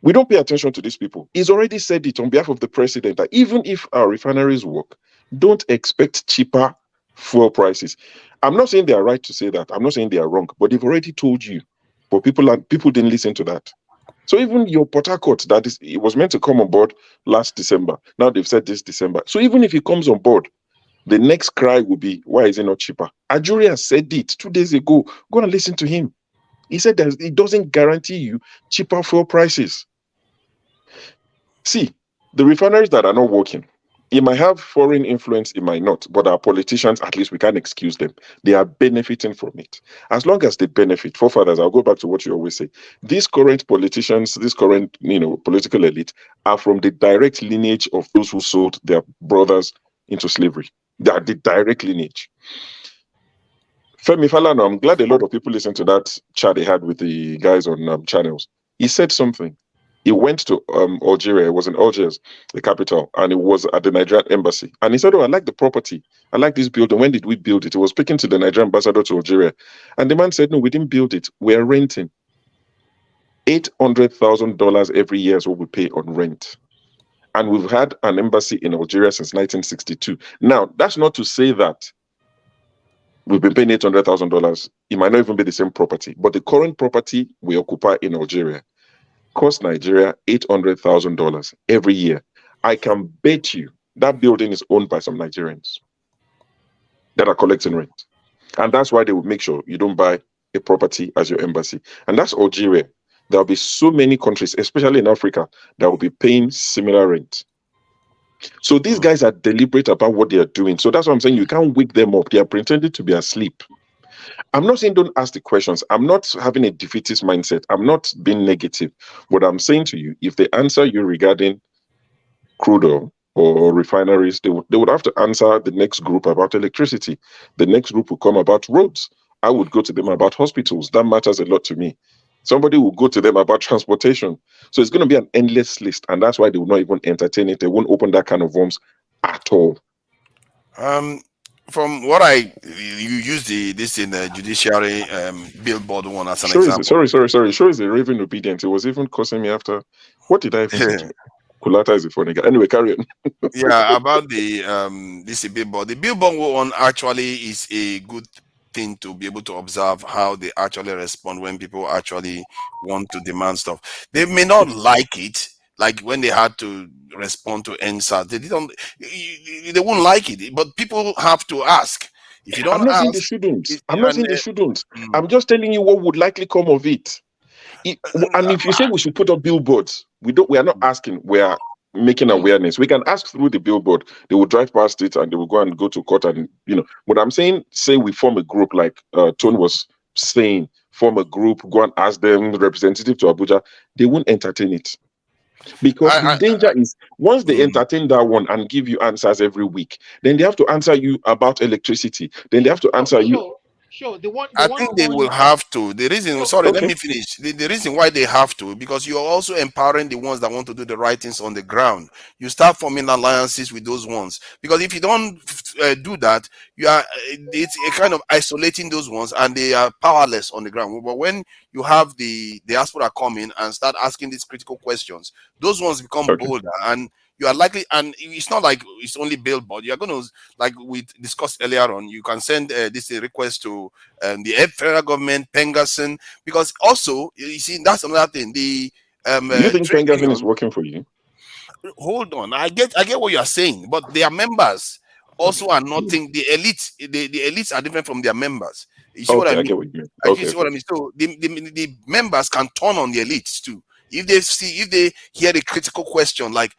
we don't pay attention to these people. He's already said it on behalf of the president that even if our refineries work, don't expect cheaper fuel prices. I'm not saying they are right to say that. I'm not saying they are wrong, but they've already told you. But people didn't listen to that. So even your Port Harcourt, it was meant to come on board last December. Now they've said this December. So even if he comes on board, the next cry will be, why is it not cheaper? Ajuri has said it 2 days ago. Go and listen to him. He said that it doesn't guarantee you cheaper fuel prices. See, the refineries that are not working, it might have foreign influence, it might not, but our politicians, at least we can't excuse them. They are benefiting from it. As long as they benefit, forefathers, I'll go back to what you always say. These current politicians, this current, political elite are from the direct lineage of those who sold their brothers into slavery. They are the direct lineage. Femi Falana, I'm glad a lot of people listened to that chat they had with the guys on channels. He said something. He went to Algeria. It was in Algiers, the capital, and it was at the Nigerian embassy. And he said, "Oh, I like the property. I like this building. When did we build it?" He was speaking to the Nigerian ambassador to Algeria, and the man said, "No, we didn't build it. We're renting. $800,000 every year is what we pay on rent." And we've had an embassy in Algeria since 1962. Now, that's not to say that we've been paying $800,000. It might not even be the same property, but the current property we occupy in Algeria cost Nigeria $800,000 every year. I can bet you that building is owned by some Nigerians that are collecting rent. And that's why they would make sure you don't buy a property as your embassy. And that's Algeria. There'll be so many countries, especially in Africa, that will be paying similar rent. So these guys are deliberate about what they are doing. So that's what I'm saying. You can't wake them up. They are pretending to be asleep. I'm not saying don't ask the questions. I'm not having a defeatist mindset. I'm not being negative. What I'm saying to you, if they answer you regarding crude oil or refineries, they would have to answer the next group about electricity. The next group will come about roads. I would go to them about hospitals. That matters a lot to me. Somebody will go to them about transportation. So it's going to be an endless list. And that's why they will not even entertain it. They won't open that kind of worms at all. From what you use this in the judiciary billboard one as an Sure example. Sorry. Sure is a raving obedient. It was even causing me after. What did I even say? Kulata is a funny guy. Anyway, carry on. Yeah, about the this billboard. The billboard one actually is a good thing to be able to observe how they actually respond when people actually want to demand stuff. They may not like it, like when they had to respond to NSAS. They won't like it, but people have to ask. If you don't I'm not saying ask, they shouldn't. I'm just telling you what would likely come of it. And if you say we should put up billboards, we are not asking, we are making awareness. We can ask through the billboard. They will drive past it and they will go to court and what I'm saying, say we form a group like Tone was saying, form a group, go and ask them, representative to Abuja, they won't entertain it. Because the danger is once they entertain that one and give you answers every week, then they have to answer you about electricity. Then they have to answer you. Sure. The one I think they will have to. The reason, sorry, Okay. let me finish. The reason why they have to, because you are also empowering the ones that want to do the right things on the ground. You start forming alliances with those ones, because if you don't do that, it's a kind of isolating those ones, and they are powerless on the ground. But when you have the diaspora come in and start asking these critical questions, those ones become bolder, and you are likely, and it's not like it's only billboard. You are going to, like we discussed earlier on, you can send this request to the federal government, Pengason, because also, you see, that's another thing. The Do you think trade Pengason union, is working for you? hold on, I get what you are saying, but they are members. also are nothing. The elites, the elites are different from their members. You see what I Okay, I mean? get what you mean. I Okay, see what okay. I mean. So the members can turn on the elites too. If they hear a critical question like,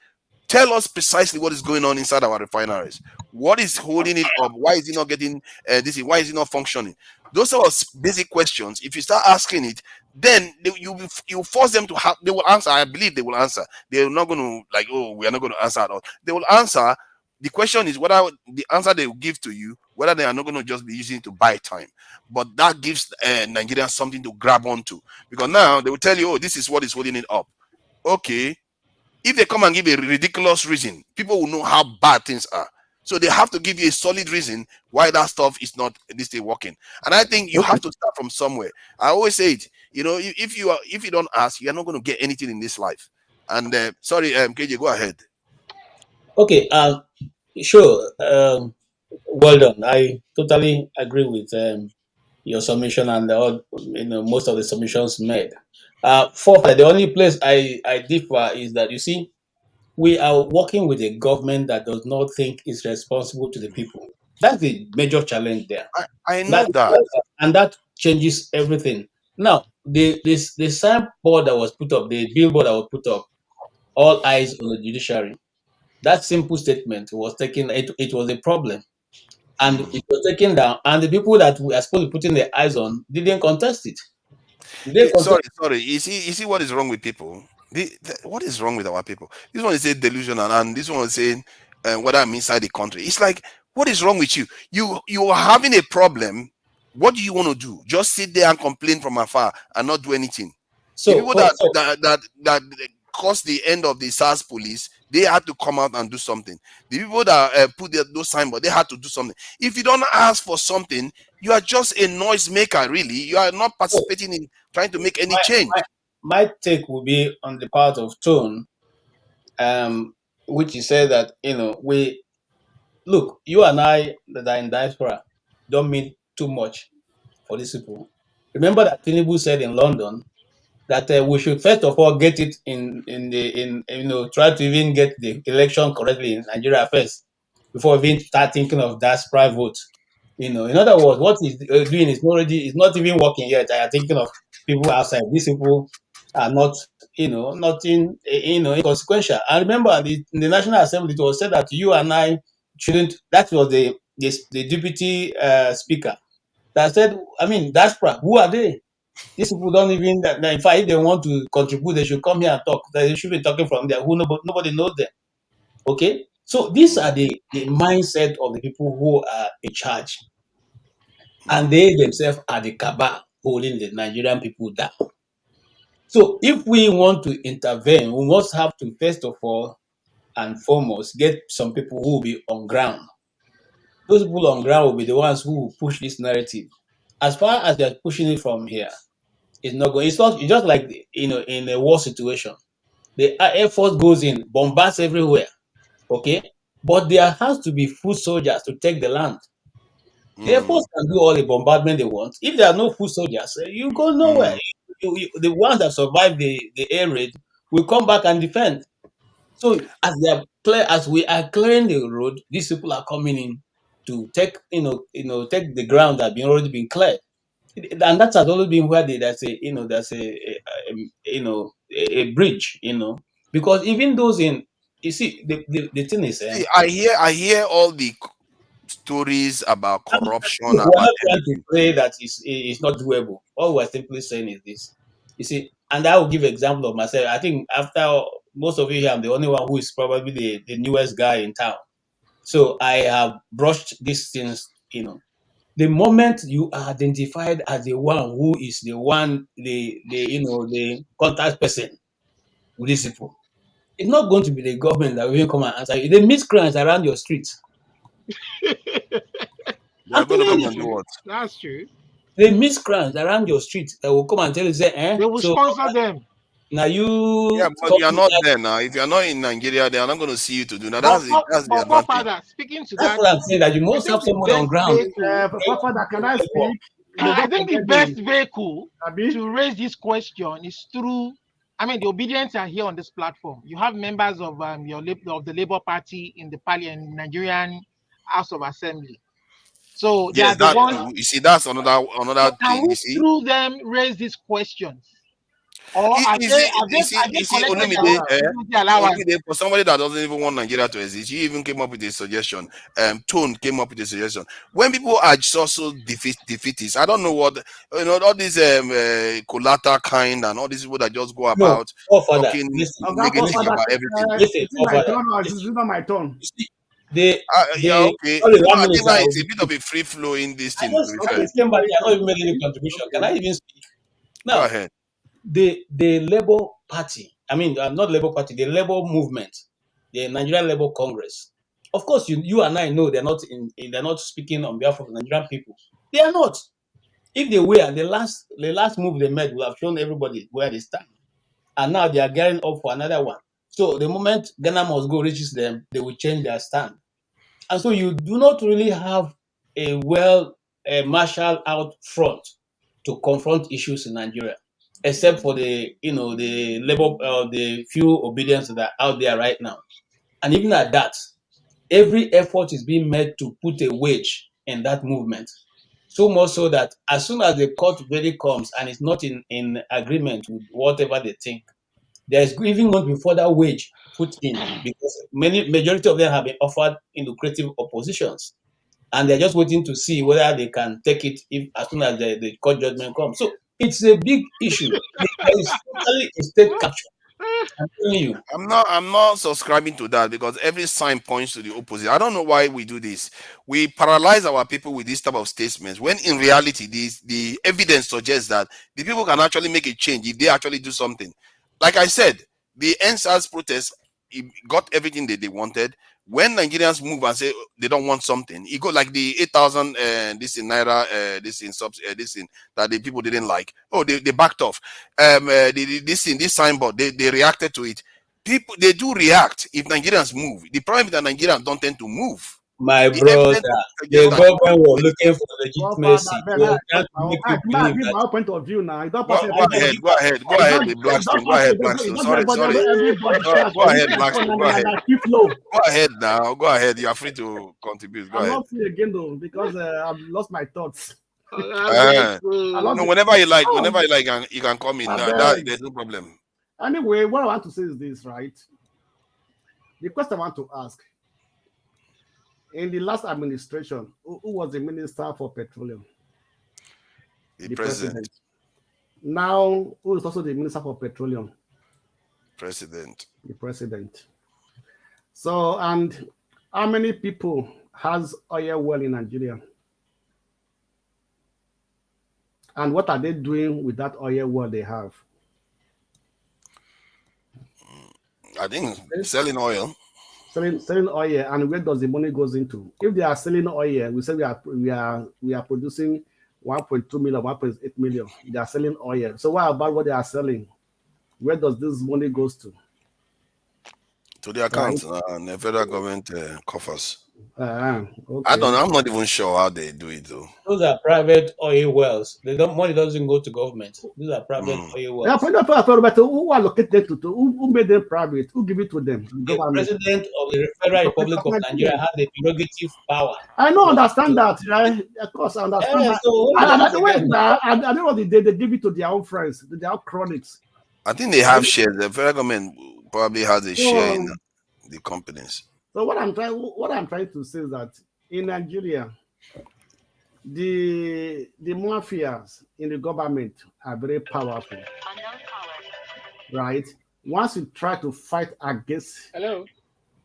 tell us precisely what is going on inside our refineries. What is holding it up? Why is it not getting this? Why is it not functioning? Those are basic questions. If you start asking it, then you force them to have. They will answer. I believe they will answer. They're not going to like, oh, we are not going to answer at all. They will answer. The question is whether the answer they will give to you, whether they are not going to just be using it to buy time. But that gives Nigerians something to grab onto, because now they will tell you, oh, this is what is holding it up. Okay, if they come and give a ridiculous reason, people will know how bad things are. So they have to give you a solid reason why that stuff is not this thing working. And I think you Okay. have to start from somewhere. I always say it. If you don't ask, you are not going to get anything in this life. And sorry, KJ, go ahead. Okay, sure. Well done. I totally agree with your submission and all, most of the submissions made. Fourth, the only place I differ is that you see we are working with a government that does not think is responsible to the people. That's the major challenge there. I know That that. and that changes everything. Now, the signboard that was put up, the billboard that was put up, all eyes on the judiciary. That simple statement was taken. It was a problem, and Mm. it was taken down. And the people that we are supposed to be putting their eyes on didn't contest it. Did they contest? Sorry. You see what is wrong with people? What is wrong with our people? This one is saying delusional, and this one is saying whether I'm inside the country. It's like, what is wrong with you? You are having a problem. What do you want to do? Just sit there and complain from afar and not do anything. The So, people that caused the end of the SARS police, they had to come out and do something. The people that put those signboards, they had to do something. If you don't ask for something, you are just a noise maker. Really, you are not so participating in trying to make any my, change. my my take will be on the part of tone, um, which is said that we look, you and I that are in diaspora don't mean too much for these people. Remember that Tinubu said in London that we should first of all get it in try to even get the election correctly in Nigeria first before we even start thinking of diaspora vote. In other words, what he's doing is not even working yet. I are thinking of people outside. These people are not nothing inconsequential. And remember, in the National Assembly, it was said that you and I shouldn't. That was the deputy speaker that said, I mean, diaspora. Who are they? These people don't even. In fact, if they want to contribute, they should come here and talk. They should be talking from there. Who nobody knows them. Okay, so these are the mindset of the people who are in charge, and they themselves are the cabal holding the Nigerian people down. So if we want to intervene, we must have to first of all and foremost get some people who will be on ground. Those people on ground will be the ones who will push this narrative. As far as they're pushing it from here, it's not going. It's not. It's just like in a war situation. The Air Force goes in, bombards everywhere. Okay, but there has to be foot soldiers to take the land. The Air Mm, Force can do all the bombardment they want. If there are no foot soldiers, you go nowhere. mm. The ones that survive the air raid will come back and defend. So as we are clearing the road, these people are coming in to take take the ground that been already been cleared. And that has always been where there's a bridge, because even those in you see the thing is See, I hear all the stories about corruption, look, we're about not trying to everything. say that it's not doable. All we're simply saying is this. You see, and I will give example of myself. I think after most of you here, I'm the only one who is probably the newest guy in town. So I have brushed these things, The moment you are identified as the one who is the contact person with these people, it's not going to be the government that will even come and answer you. The miscreants around your streets. They are I'm going to telling come That's you, and do true. what? That's true. the miscreants around your street that will come and tell you, say, They will so sponsor them. now Yeah, you but come you are to not that. there now. If you are not in Nigeria, they are not going to see you to do that. But That's the but advantage. Father, speaking to That's that, what I'm saying. That you I must think have the somebody on best ground. vehicle, Father, can I speak? I Don't think the forget best the vehicle Abi. to raise this question is through. I mean, the obedience are here on this platform. You have members of of the Labour Party in the parliament, Nigerian House of Assembly. So they are Yes, the that ones. too. You see, that's So another can thing. we You see, through them raise these questions, or you, have you they see, have they you see, have they you see, collected their Olumide, own security allowance? Olumide, for somebody that doesn't even want Nigeria to exist, you even came up with a suggestion. Tone came up with a suggestion. When people are so defeatist, I don't know what all these collateral kind and all these people that just go No, about forefather, talking listen, Oga negative listen, Forefather, about everything. listen, is it my forefather, turn or is listen. it not my turn? You see, they, Okay. sorry, No, one I minute, think I now will it's be a bit of quick. a free flowing this I thing, to just, be I fair. Okay, just came back sorry, here. I not sorry. even made any contribution. Can Okay. I even speak? Go Now, ahead. the Labour Party, I mean, not Labour Party, the Labour Movement, the Nigerian Labour Congress. Of course, you and I know they're not they're not speaking on behalf of the Nigerian people. They are not. If they were, the last move they made will have shown everybody where they stand. And now they are gearing up for another one. So the moment Ghana must go reaches them, they will change their stand. And so you do not really have a marshaled out front to confront issues in Nigeria, except for the labor the few obedience that are out there right now. And even at that, every effort is being made to put a wedge in that movement. So much so that as soon as the court verdict comes and it's not in agreement with whatever they think, there is even going to be further wage put in because majority of them have been offered lucrative oppositions, and they're just waiting to see whether they can take it if as soon as the court judgment comes. So it's a big issue. There is totally a state capture. I'm telling you. I'm not subscribing to that because every sign points to the opposite. I don't know why we do this. We paralyze our people with this type of statements when in reality the evidence suggests that the people can actually make a change if they actually do something. Like I said, the NSAS protest, it got everything that they wanted. When Nigerians move and say they don't want something, it go like the 8,000 this in Naira, this in subs, this in that the people didn't like. Oh, they backed off. This signboard, they reacted to it. People, they do react if Nigerians move. The problem is that Nigerians don't tend to move. My The brother, evidence suggests the that they government don't do was looking anything. for Forefather, legitimacy. They man, were trying to make you believe give that my own point of view now. It's not Go, possible go everybody. ahead, go ahead, go It's ahead, not, the it's not Blackstone. Go possible. ahead, It's Blackstone. not Sorry, everybody. sorry. Everybody share Go for you. ahead, Blackstone. Go ahead. Keep low. Go ahead now. Go ahead. You are free to contribute. Go I'm ahead. not free again though because I've lost my thoughts. Uh, I lost no, it. Oh, whenever you like, you can come in. I That beg. there's no problem. Anyway, what I want to say is this, right? The question I want to ask: in the last administration, who was the minister for petroleum? The The president, president. Now, who is also the minister for petroleum? president. The president. So, and how many people has oil well in Nigeria? And what are they doing with that oil well they have? I think selling oil. Selling oil, and where does the money goes into? If they are selling oil, we say we are producing 1.2 million, 1.8 million. They are selling oil. So what about what they are selling? Where does this money goes to? To the Right? account and the federal government coffers. Okay. I'm not even sure how they do it though. those are private oil wells. Money doesn't go to government. These are private Mm. oil Yeah, wells. but who allocated to who made them private? Who give it to them? The The government. president of the Federal Republic of Nigeria has the prerogative power. I don't understand that, right? Of course, I understand that. So what And you at just the way forget now? at the end of the day, they give it to their own friends, to their own chronics. I think they Right? have shares. The federal government probably has a share in So, the companies. so what I'm trying to say is that in Nigeria, the mafias in the government are very powerful, right? Once you try to fight against Hello.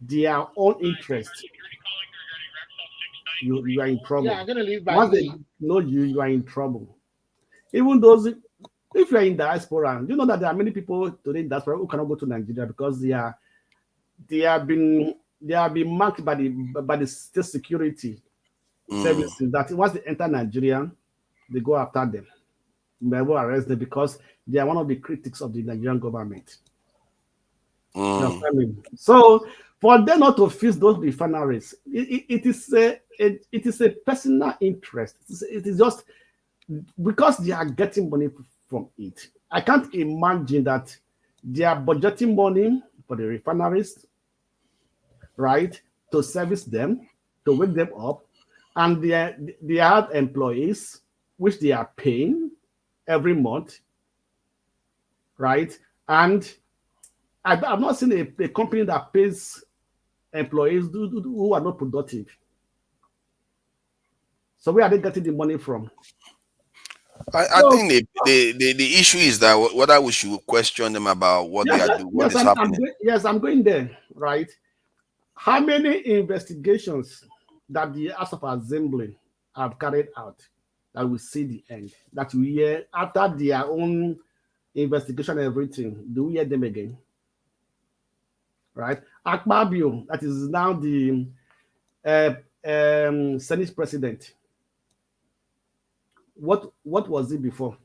their own interest, you are in Yeah, trouble. I'm gonna leave by Once they 3. know you are in trouble. Even those, if you're in diaspora, do you know that there are many people today in diaspora who cannot go to Nigeria because they have been marked by the state security services that once they enter Nigeria, they go after them. They will arrest them because they are one of the critics of the Nigerian government. You understand me? So for them not to fix those refineries, it is a personal interest. It is just because they are getting money from it. I can't imagine that they are budgeting money for the refineries, right, to service them. to wake them up, and they have employees which they are paying every month, right? And I've not seen a company that pays employees who are not productive. So where are they getting the money from? I So, think the issue is that whether we should question them about what they yes, are doing, what yes, is happening. I'm going there, right? How many investigations that the House of Assembly have carried out that we see the end, that we hear after their own investigation and everything, do we hear them again? Right? Akpabio, that is now the Senate president. What was he before?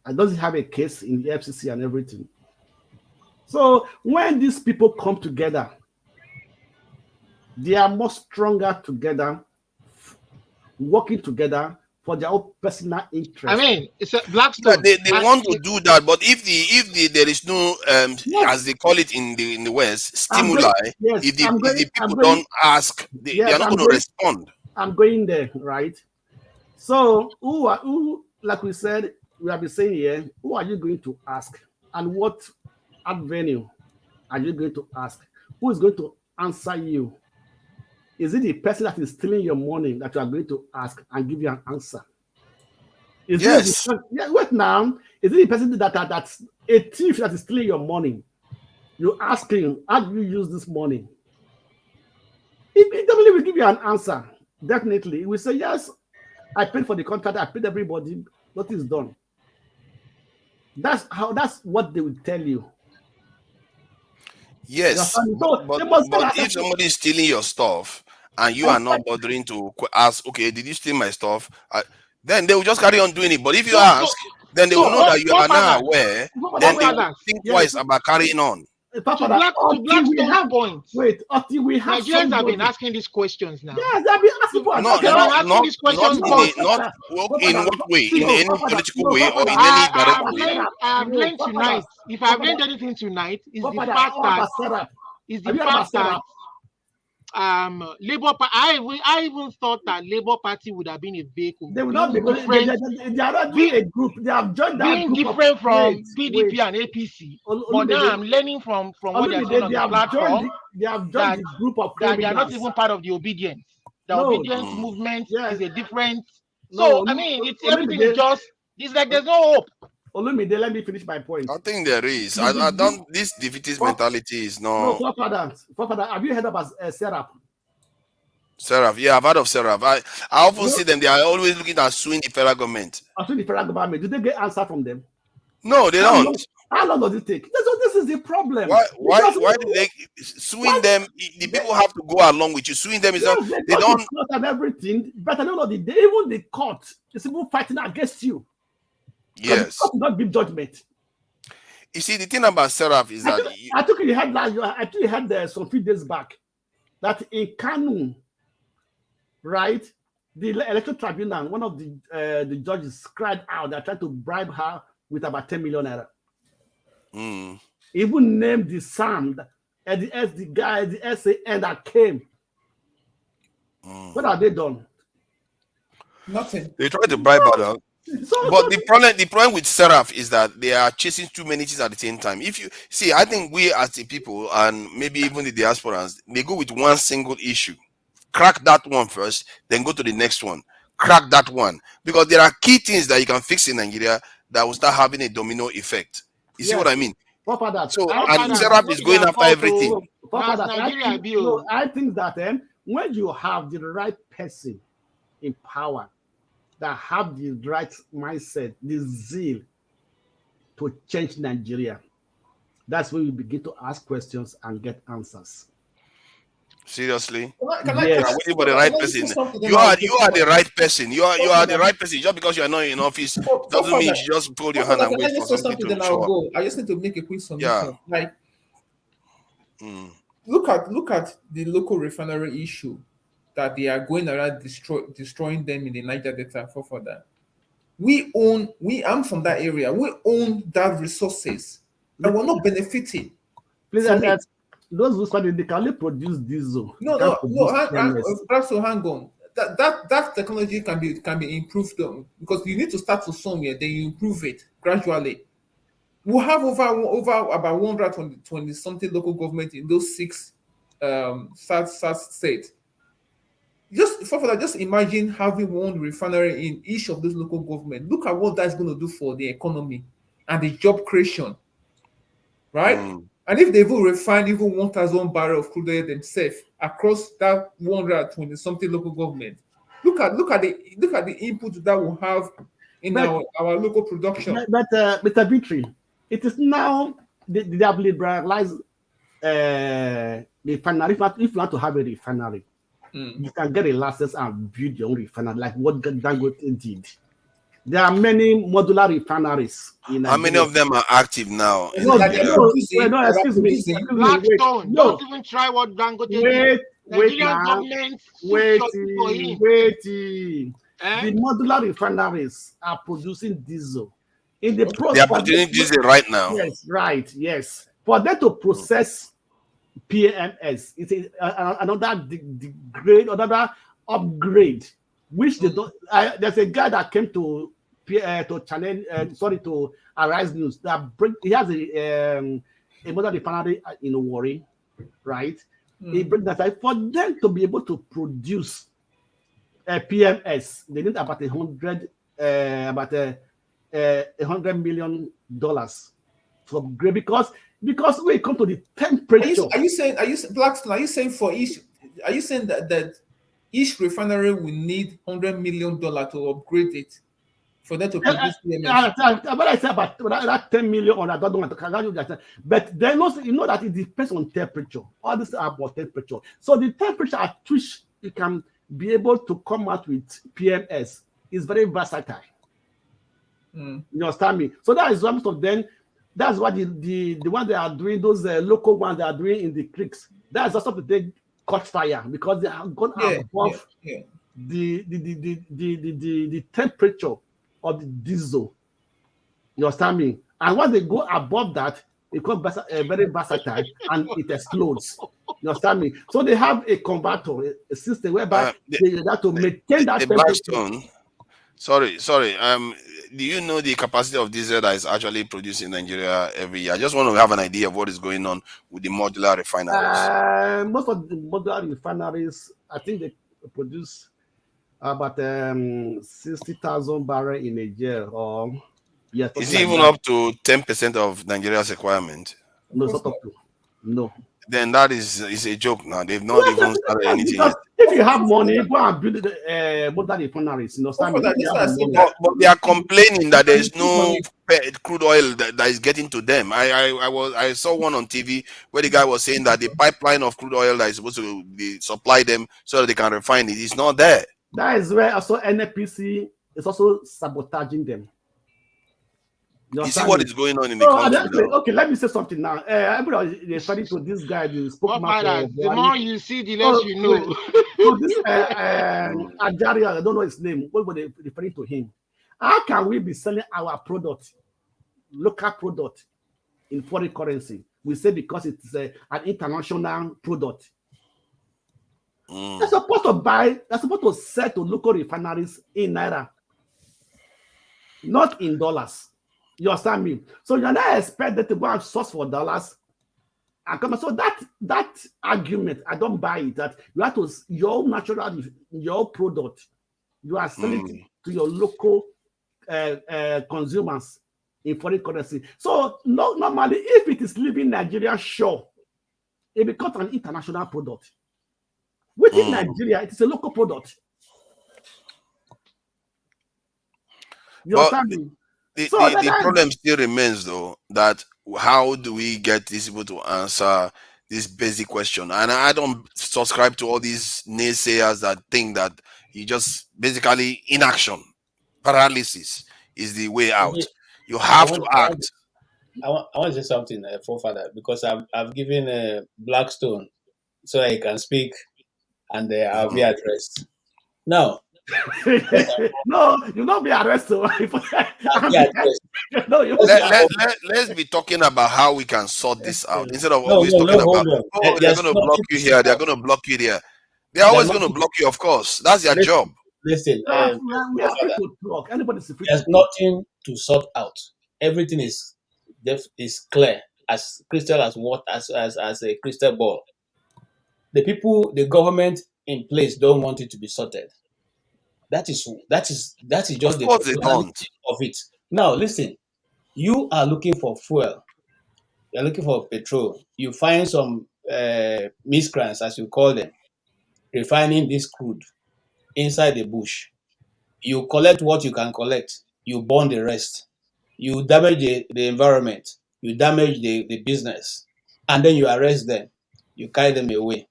And does he have a case in the FCC and everything? So when these people come together, they are more stronger together, working together for their own personal interest. I mean, it's a Yeah, Blackstone. they want to do that, but if there is no as they call it in the West, stimuli, if the people don't ask, they are not going to respond. I'm going there, right? So who like we said, we have been saying here, who are you going to ask, and what avenue are you going to ask? Who is going to answer you? Is it the person that is stealing your money that you are going to ask and give you an answer? Yes. Wait now. Is it the person that's a thief that is stealing your money? You ask him, how do you use this money? If he definitely will give you an answer, definitely. He will say, yes, I paid for the contract, I paid everybody, what is done. That's what they will tell you. Yes, but if somebody is stealing your stuff and you are not bothering to ask, okay, did you steal my stuff? Then they will just carry on doing it. But if you ask, then they will know that you are now aware. Then they will think twice about carrying on. To Blackstone's point, wait, until we have Nigerians have been asking these questions now. Yes, they've been asking for not in what way, in any political way or in any direct way. I have learned tonight. If I've learned anything tonight, is the fact that Labour Party. I even thought that Labour Party would have been a vehicle. They will not be they are already a group. They have joined that being group different from PDP and APC. But now I'm learning from what they are saying on the platform. They have joined the group of that they are not even part of the obedience. The obedience movement is a different. I mean, it's everything is just. It's like there's no hope. Olumide, let me finish my point. I think there is. I don't. This defeatist mentality is no. No, Father, have you heard about Serap? Seraph, yeah, I've heard of Seraph. I often see them. They are always looking at suing the federal government. Suing the federal government. Do they get answer from them? No, they don't. How long does it take? This is the problem. Why do they suing them? The people have to go along with you. Suing them is not. They don't. And everything, but I don't know even the court is even fighting against you. Yes. The court does not give judgment. You see, the thing about Seraph is that I took you had that. I think you had some few days back that in Kanu, right? The electoral tribunal, one of the judges cried out that tried to bribe her with about 10 million naira. Even named the SAM, the guy, the SAN that came. What have they done? Nothing. They tried to bribe her. But the problem with Seraph is that they are chasing too many things at the same time. If you see, I think we as the people and maybe even the diasporans, they go with one single issue. Crack that one first, then go to the next one. Crack that one. Because there are key things that you can fix in Nigeria that will start having a domino effect. You see what I mean? So, and Seraph is going after everything. I think that when you have the right person in power, that have the right mindset, the zeal to change Nigeria, that's when we begin to ask questions and get answers. Seriously? Can I waiting for the right person. You are the right person. You are the right person. Just because you are not in office doesn't mean you just pull your hand and wait for something to show up. I just need to make a quick submission. Like, look at the local refinery issue that they are going around destroying them in the Niger Delta for further. I'm from that area. We own that resources, and we're not benefiting. Please, those who study, they can only produce diesel. They No, can't no, no. produce PMS. So hang on. That technology can be improved on, because you need to start from somewhere, then you improve it gradually. We have over about 120 something local government in those six south states. Just imagine having one refinery in each of those local government. Look at what that's going to do for the economy and the job creation, right? And if they will refine even 1,000 barrel of crude oil themselves across that 120 something local government, look at the input that will have in But our local production. Mr. Victory, it is now they have liberalized refinery. If you want to have a refinery, you can get a license and build your own refinery, like what Dangote did. There are many modular refineries in How many Nigeria. of them are active now in No, Nigeria? excuse me. Blackstone, No, don't even try what Dangote did. wait Nigerian now. government Wait. for him. The modular refineries are producing diesel. In the They are producing diesel right now. Yes, right, yes. For them to process PMS, it's another another upgrade, which they don't. There's a guy that came to channel, to Arise News, that he has a modern refinery in Warri, right? He brings that side. For them to be able to produce PMS, they need about $100 million to upgrade, because when it comes to the temperature. Are you saying Blackstone? Are you saying that each refinery will need $100 million to upgrade it for them to produce PMS? But I said about that 10 million, or I don't want to. But then also, you know that it depends on temperature. All this are about temperature. So the temperature at which you can be able to come out with PMS is very versatile. You understand me? So that is one of them. That's what the one they are doing, those local ones they are doing in the creeks. That's also to take caught fire, because they have gone above the temperature of the diesel. You understand me? And once they go above that, it becomes very versatile and it explodes. You understand me? So they have a converter, a system whereby they have to maintain that temperature. Blackstone. Sorry. Do you know the capacity of diesel that is actually produced in Nigeria every year? I just want to have an idea of what is going on with the modular refineries. Most of the modular refineries, I think they produce about 60,000 barrels in a year, or is it even up to 10% of Nigeria's requirement? No, it's not up to. No. Then that is a joke now. They've not even started anything yet. If you have money, go and build modular refineries. You know, but they are complaining that there is no crude oil that is getting to them. I saw one on TV where the guy was saying that the pipeline of crude oil that is supposed to supply them so that they can refine it is not there. That is where also NPC is also sabotaging them. You see what is going on in the country now. Okay, let me say something now. Everybody is referring to this guy, the spokesman. The more you see, the less you know. So this Ajari, I don't know his name. What were they referring to him? How can we be selling our product, local product, in foreign currency? We say because it's an international product. They're supposed to sell to local refineries in Naira, not in dollars. You understand me? So you're not expected to go and source for dollars and come. So that argument, I don't buy it. That you have to your product, you are selling to your local consumers in foreign currency. So normally, if it is leaving Nigeria shore, it becomes an international product. Within Nigeria, it is a local product. You understand me? The problem still remains, though, that how do we get these people to answer this basic question? And I don't subscribe to all these naysayers that think that you just basically inaction, paralysis is the way out. You have to act. I want to say something, forefather, because I've given Blackstone so that he can speak and I'll be addressed. Now, No, you not be arrested. Yeah, yes. No, you won't Let's be Let, let, arrested. let, let's be talking about how we can sort this out instead of no, always no, talking no, about, hold on. oh, they're There's going to block nothing to you sort here, they're out. going to block you there. They're There's always going to nothing. block you, of course. That's their Listen, job. listen. We are free to talk. Anybody is free to There's talk. nothing to sort out. Everything is clear, as crystal as what as a crystal ball. The people, the government in place don't want it to be sorted. That is just Of the course they don't. personality of it. Now listen, you are looking for fuel, you're looking for petrol. You find some miscreants, as you call them, refining this crude inside the bush. You collect what you can collect, you burn the rest. You damage the environment, you damage the business, and then you arrest them, you carry them away.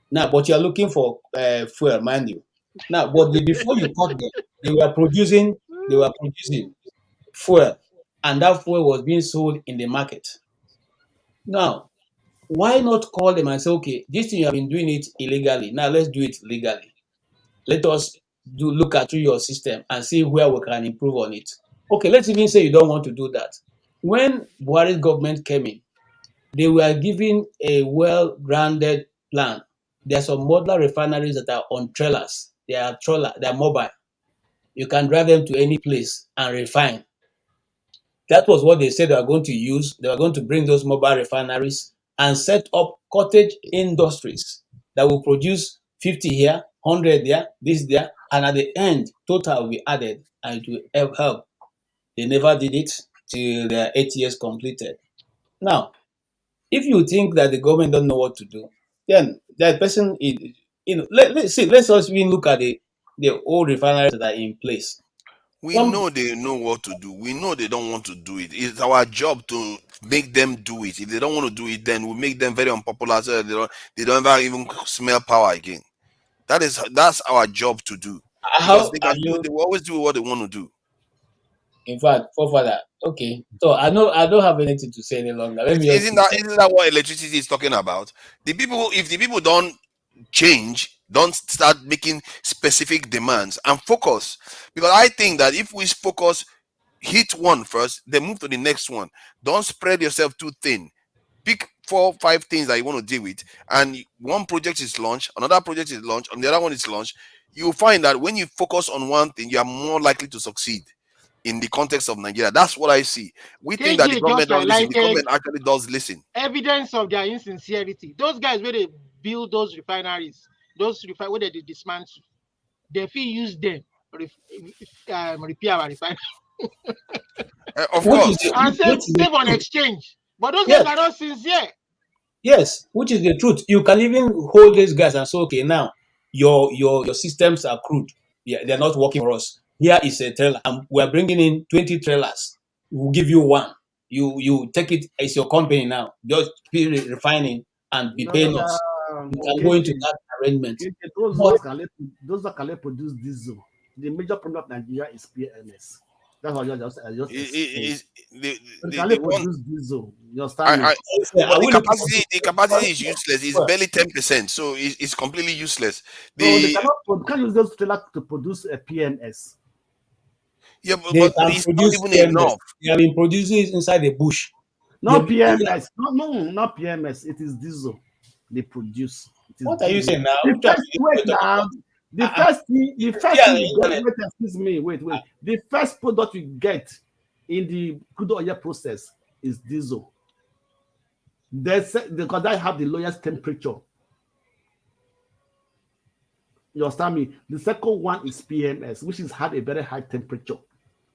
Now, but you're looking for fuel, mind you. Now, but before you caught them, they were producing, they were producing fuel, and that fuel was being sold in the market. Now, why not call them and say, okay, this thing you have been doing it illegally. Now let's do it legally. Let us look at through your system and see where we can improve on it. Okay, let's even say you don't want to do that. When Buhari government came in, they were given a well-grounded plan. There are some modular refineries that are on trailers. They are mobile. You can drive them to any place and refine. That was what they said they were going to use. They were going to bring those mobile refineries and set up cottage industries that will produce 50 here, 100 there, this there, and at the end, total will be added and it will help. They never did it till their 8 years completed. Now, if you think that the government don't know what to do, then that person is, let's see, let's just even look at the old refineries that are in place. We Some know they know what to do. We know they don't want to do it. It's our job to make them do it. If they don't want to do it, then we make them very unpopular so they don't ever even smell power again. That's our job to do. Because how they are can do you? they will always do what they want to do. In fact, forefather. Okay, so I know I don't have anything to say any longer. Let me just Isn't that what electricity is talking about? If the people don't change, don't start making specific demands and focus. Because I think that if we focus, hit one first, then move to the next one. Don't spread yourself too thin. Pick 4 5 things that you want to deal with, and one project is launched, another project is launched, and the other one is launched. You'll find that when you focus on one thing, you are more likely to succeed in the context of Nigeria. That's what I see. We think that the KJ government just don't listen. The highlighted government actually does listen. evidence of their insincerity. Those guys where they build those refineries, where they dismantle, they feel use them repair our refinery Of which is course. the and which is the save on truth. exchange. But those guys Yes, are not sincere. yes, which is the truth. You can even hold these guys and say, okay, now your systems are crude. Yeah, they're not working for us. Here is a trailer, and we're bringing in 20 trailers. We'll give you one. You take it as your company now. Just be refining and be No, paying us. You can go into KJ, that arrangement. those But ones can let those that can let produce diesel. The major problem of Nigeria is PMS. That's what I just explained. Is the, So they the can the let one produce diesel. You understand me? but are we looking for the capacity is useless. It's barely 10%, so it's completely useless. So they The can't use those trailers to produce a PMS. Yeah, they but can it's not produce even PMS? enough. They have been producing it inside the bush. Not PMS. No, not PMS. It is diesel they produce. It is What are you diesel. saying now? The Which one first are wait you talking now. about? The Yeah, first thing you get. internet. Wait, excuse me. Wait. The first product you get in the crude oil process is diesel. Because I have the lowest temperature. You understand me? The second one is PMS, which is had a very high temperature.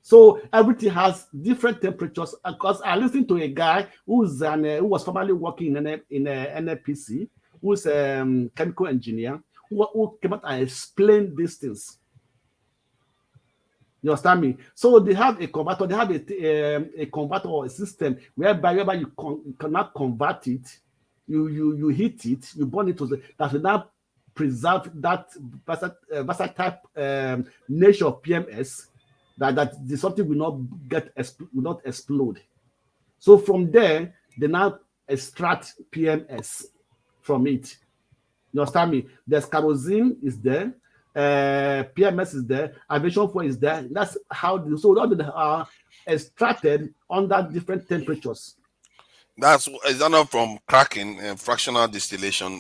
So everything has different temperatures. Because I listened to a guy who was formerly working in a NFPC, who's a chemical engineer, who came out and explained these things. You understand me? So they have a converter. They have a converter or a system whereby you cannot convert it. You heat it. You burn it that will now preserve that versatile nature of PMS. That the something will not explode. So from there, they now extract PMS from it. You understand me? There's kerosene is there. PMS is there, aviation fuel is there. That's how so all they are extracted under different temperatures. That's is that not from cracking fractional distillation?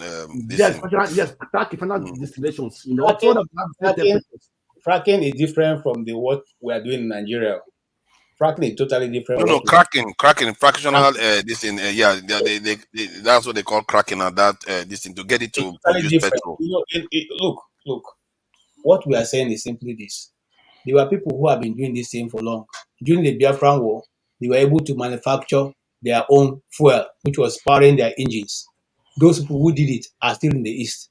This Yes, thing. yes, crack final Mm. distillations, so Fracking, that we have the same fracking, temperatures. fracking is different from the what we are doing in Nigeria. Fracking is totally different No, no, what we are cracking, fractional. fracking. This thing. Yeah, that's what they call cracking. At that this thing to get it It's to totally produce different. petrol. Look. What we are saying is simply this: there were people who have been doing this thing for long. During the Biafran War, they were able to manufacture their own fuel, which was powering their engines. Those people who did it are still in the east.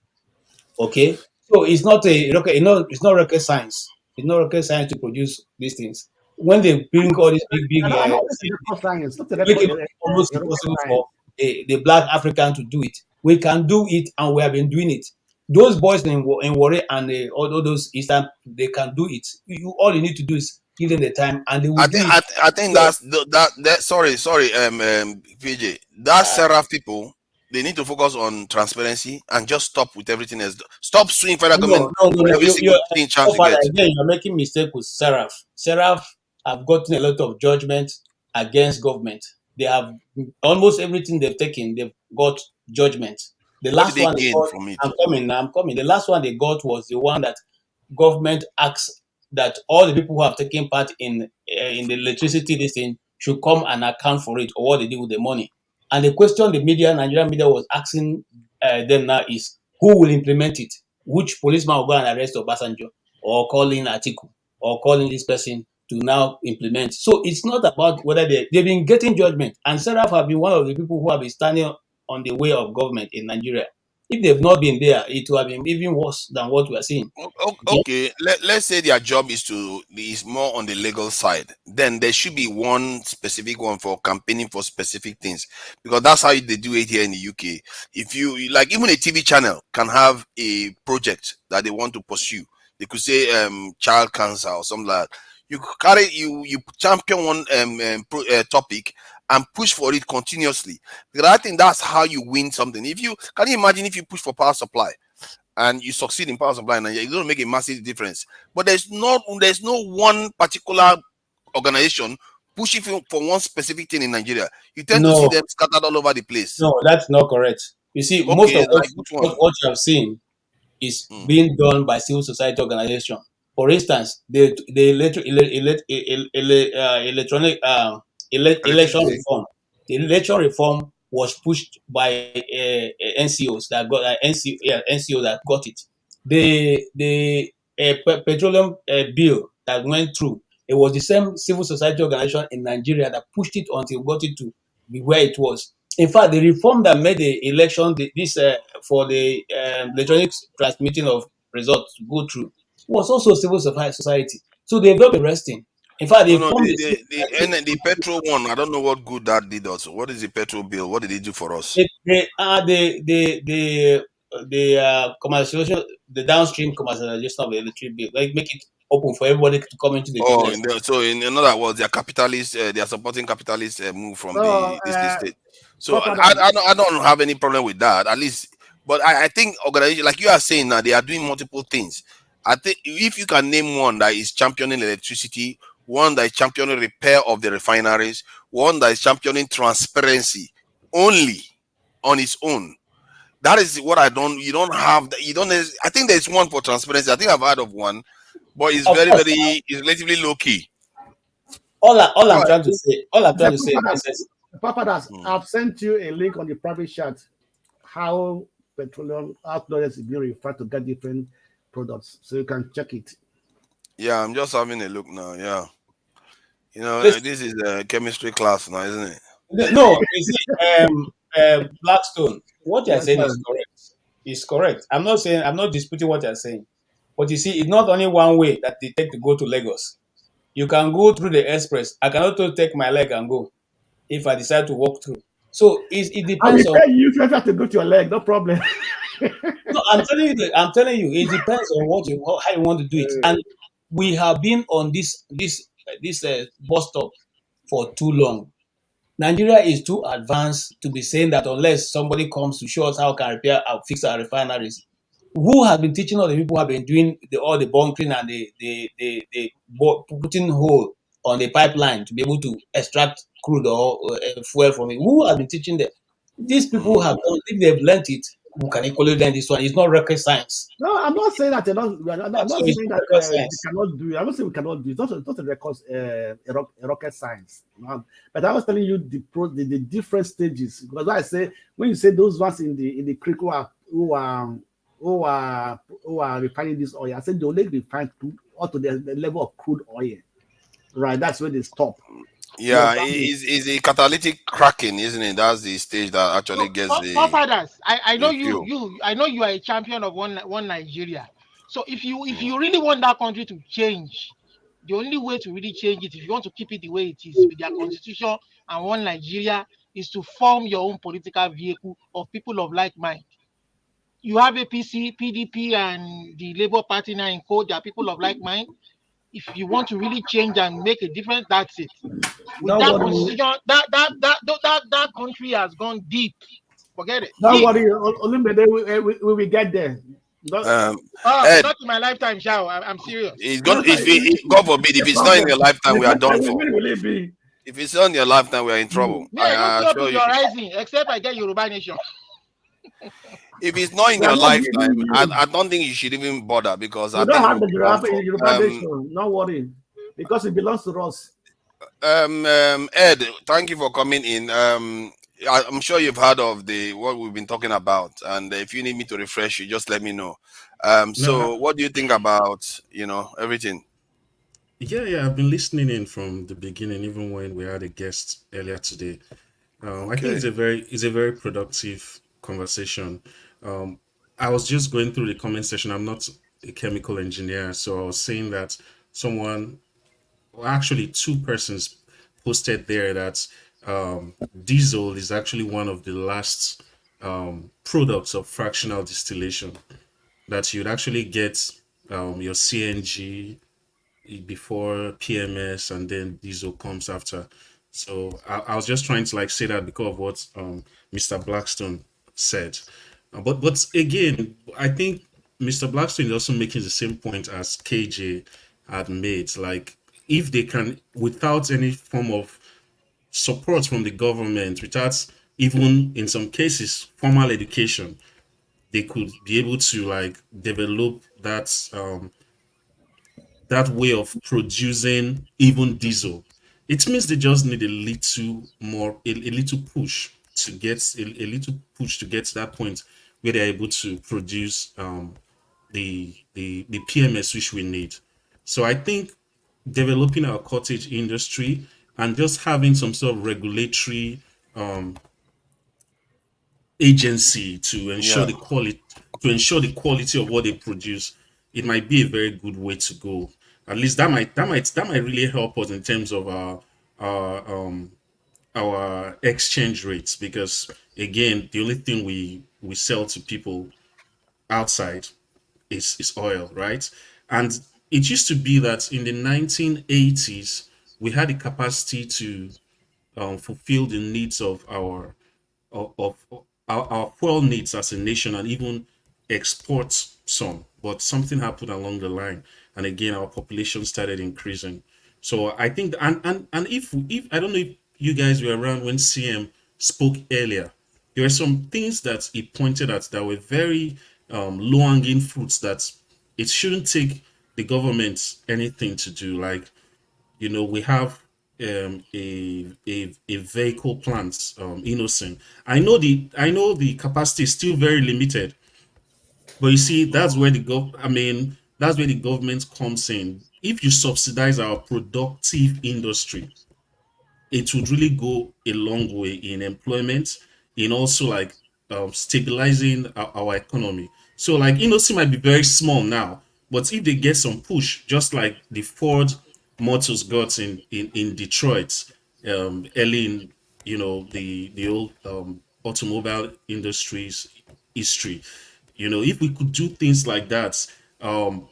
Okay, so it's not a rocket. It's not rocket science. It's not rocket science to produce these things. When they bring all these big, I don't think it's rocket science. Not a make record, it almost a rocket impossible science. for the black African to do it. We can do it, and we have been doing it. Those boys in Warri and all those Eastern, they can do it. All you need to do is give them the time, and they will do it. I think So, that's that. Sorry, PJ. That Seraph people, they need to focus on transparency and just stop with everything else. Stop suing federal government for no. every single thing chance So you far, get. again, you're making mistake with Seraph. Seraph have gotten a lot of judgment against government. They have almost everything they've taken. They've got judgment. The What did last they one they gain got, from it? I'm coming. The last one they got was the one that government asks that all the people who have taken part in the electricity this thing should come and account for it or what they do with the money. And the question the media, Nigerian media, was asking them now is who will implement it? Which policeman will go and arrest Obasanjo or call in Atiku or call in this person to now implement? So it's not about whether they've been getting judgment. And Seraph have been one of the people who have been standing on the way of government in Nigeria. If they've not been there, it would have been even worse than what we are seeing. Okay? Okay, let's say their job is more on the legal side. Then there should be one specific one for campaigning for specific things because that's how they do it here in the UK. If you like, even a TV channel can have a project that they want to pursue. They could say child cancer or something like that. You carry you champion one topic and push for it continuously. Because I think that's how you win something. If you can you imagine if you push for power supply and you succeed in power supply and you're going to make a massive difference. But there's no one particular organization pushing for one specific thing in Nigeria. You tend to see No, them scattered all over the place. no, that's not correct. You see, most Okay, of like which one? what you have seen is Mm. being done by civil society organization. For instance, electronic election Electricity. reform. The election reform was pushed by NCOs that got NCO that got it. The petroleum bill that went through. It was the same civil society organization in Nigeria that pushed it until got it to be where it was. In fact, the reform that made the election, this for the electronic transmitting of results to go through, was also civil society. So they've not been resting. In fact, No, they no, formed the civil society. the petrol one. I don't know what good that did also. What is the petrol bill? What did it do for us? The commercialization, the downstream commercialization of the electric bill, like make it open for everybody to come into the Oh, business. so in other words, they are capitalists. They are supporting capitalist move from So, the this state. So Papa, I don't have any problem with that. At least, but I think organization like you are saying now, they are doing multiple things. I think if you can name one that is championing electricity, one that is championing repair of the refineries, one that is championing transparency only on its own. That is what I don't. You don't have. You don't. I think there's one for transparency. I think I've heard of one, but it's Of very, course, it's relatively low key. all Go I'm ahead. trying to say, all I'm trying to say, Papa, is this. I've sent you a link on the private chat how petroleum outlets is being referred to get different products, so you can check it. Yeah, I'm just having a look now. Yeah, Listen, this is a chemistry class now, isn't it? no, you see, Blackstone, what you're Yes, saying sir. is correct. Is correct. I'm not disputing what you're saying. But you see, it's not only one way that they take to go to Lagos. You can go through the express. I cannot take my leg and go if I decide to walk through. So it I will depends on. pay you if you have to go to your leg, no problem. No, I'm telling you, it depends on how you want to do it. And we have been on this bus stop for too long. Nigeria is too advanced to be saying that unless somebody comes to show us how can repair or fix our refineries, Who has been teaching all the people who have been doing all the bunkering and putting hole on the pipeline to be able to extract crude or fuel from it? Who has been teaching them? These people have done, if they've learnt it, we can equally learn this one. It's not rocket science. No, I'm not saying that they're not. I'm So not it's saying not that rocket they science. cannot do it. I'm not saying we cannot do it. It's not a record, a rocket science. But I was telling you the different stages. Because I say when you say those ones in the creek who are refining this oil, I said they only refine crude up to the level of crude oil. Right, that's where they stop. You Yeah, understand me? is a catalytic cracking, isn't it? That's the stage that actually So, gets forefathers, I know the you, fuel. I know you are a champion of one Nigeria. So if you really want that country to change, the only way to really change it, if you want to keep it the way it is with their constitution and one Nigeria, is to form your own political vehicle of people of like mind. You have APC, PDP, and the Labour Party now in code. They are people of like mind. If you want to really change and make a difference, that's it. With Don't that worry. constitution, that country has gone deep. Forget it. Don't Deep. worry. Olumide, we will get there. Don't, Um, Oh, Ed, not in my lifetime, Shao. I'm serious. it's going if God forbid, if it's not in your lifetime, we are done for. when will it be? If it's not in your lifetime, we are in trouble. Me, I don't I put up assure with you. your rising, except I get Yoruba Nation. If it's not in We are your not lifetime, giving you. I don't think you should even bother because I We don't think have we'll the be done for. Yoruba nation. Don't worry, because it belongs to us. Ed, thank you for coming in. I'm sure you've heard of the what we've been talking about, and if you need me to refresh you, just let me know. No, So what do you think about everything? yeah, I've been listening in from the beginning, even when we had a guest earlier today. I think Okay. it's a very productive conversation. Um, I was just going through the comment section. I'm not a chemical engineer, so I was saying that someone, well, actually two persons, posted there that diesel is actually one of the last products of fractional distillation that you'd actually get your CNG before PMS and then diesel comes after. So I was just trying to like say that because of what Mr. Blackstone said. But again, I think Mr. Blackstone is also making the same point as KJ had made. Like if they can, without any form of support from the government, without even in some cases formal education, they could be able to like develop that way of producing even diesel. It means they just need a little more, a little push to get a little push to get to that point where they're able to produce the PMS which we need. So I think developing our cottage industry and just having some sort of regulatory um, agency Yeah. to ensure the quality of what they produce, it might be a very good way to go. At least that might really help us in terms of our exchange rates, because again the only thing we sell to people outside is oil, right? And it used to be that in the 1980s we had the capacity to fulfill the needs of of our fuel needs as a nation and even export some. But something happened along the line, and again our population started increasing. So I think, and if I don't know if you guys were around when CM spoke earlier, there were some things that he pointed at that were very low hanging fruits that it shouldn't take the government anything to do. Like, we have a vehicle plant, innocent. I know the capacity is still very limited, but you see, that's where the government comes in. If you subsidize our productive industry, it would really go a long way in employment, in also like stabilizing our economy. So like Innosi might be very small now, but if they get some push, just like the Ford Motors got in Detroit, early in the old automobile industries history, if we could do things like that, um,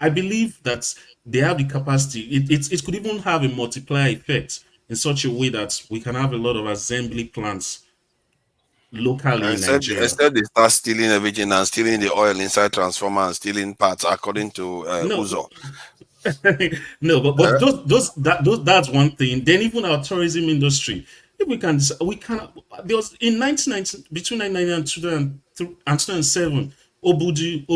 I believe that they have the capacity. It could even have a multiplier effect in such a way that we can have a lot of assembly plants locally in Nigeria. Instead, they start stealing everything and stealing the oil inside transformer and stealing parts, according to No, Uzo. no, but Eh? those that's one thing. Then even our tourism industry, if we can. There was in 1990 between 1990 and 2007, Obudu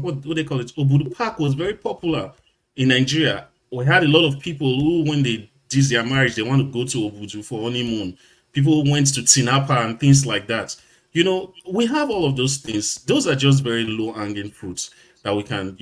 what they call it, Obudu Park was very popular in Nigeria. We had a lot of people who, when they did their marriage, they want to go to Obudu for honeymoon. People went to Tinapa and things like that. We have all of those things. Those are just very low hanging fruits that we can,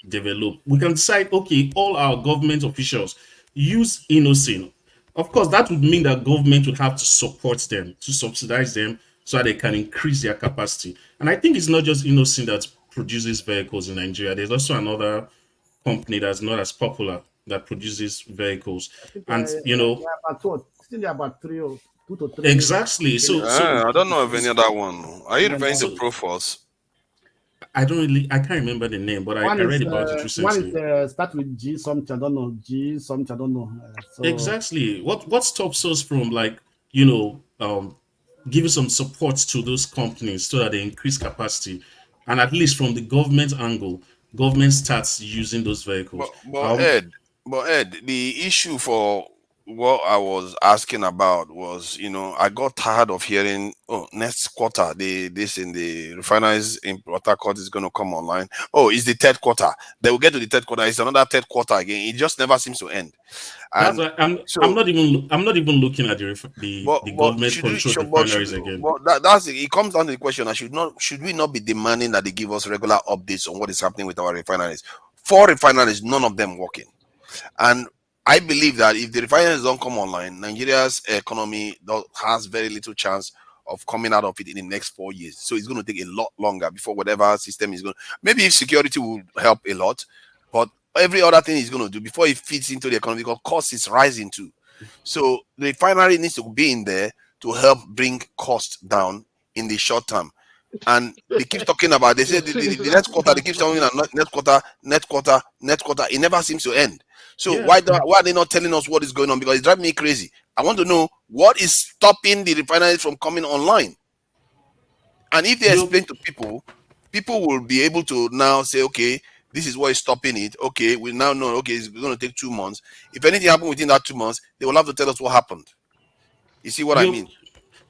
develop. We can decide, okay, all our government officials use innocent. Of course, that would mean that government would have to support them, to subsidize them, so that they can increase their capacity. And I think it's not just innocent that produces vehicles in Nigeria. There's also another company that's not as popular that produces vehicles. I think And they are about what? Still they are about 2 to 3. exactly. I don't know of any other one. Are you referring to so Proforce? I can't remember the name, but I read about it One is recently. start with G something. I don't know. G something. I don't know. So Exactly. What stops us from, like, giving some support to those companies so that they increase capacity, and at least from the government angle, government starts using those vehicles. But but Ed, the issue for what I was asking about was, I got tired of hearing, oh, next quarter this in the refineries in Port Harcourt is going to come online. Oh, it's the third quarter. They will get to the third quarter. It's another third quarter again. It just never seems to end. That's And why so, I'm not even looking at the but government should we controlled should but should refineries again. but it comes down to the question. I should we not be demanding that they give us regular updates on what is happening with our refineries? 4 refineries, none of them working. And I believe that if the refineries don't come online, Nigeria's economy has very little chance of coming out of it in the next 4 years. So it's going to take a lot longer before whatever system is going. Maybe if security will help a lot, but every other thing is going to do before it fits into the economy, because cost is rising too. So the refinery needs to be in there to help bring costs down in the short term. And they keep talking about, they say the next quarter, they keep telling us next quarter. It never seems to end. So Yeah. why are they not telling us what is going on? Because it's driving me crazy. I want to know what is stopping the refineries from coming online. And if they You explain to people, people will be able to now say, okay, this is what is stopping it. Okay, we now know, okay, it's going to take 2 months. If anything happened within that 2 months, they will have to tell us what happened. You see what I you mean?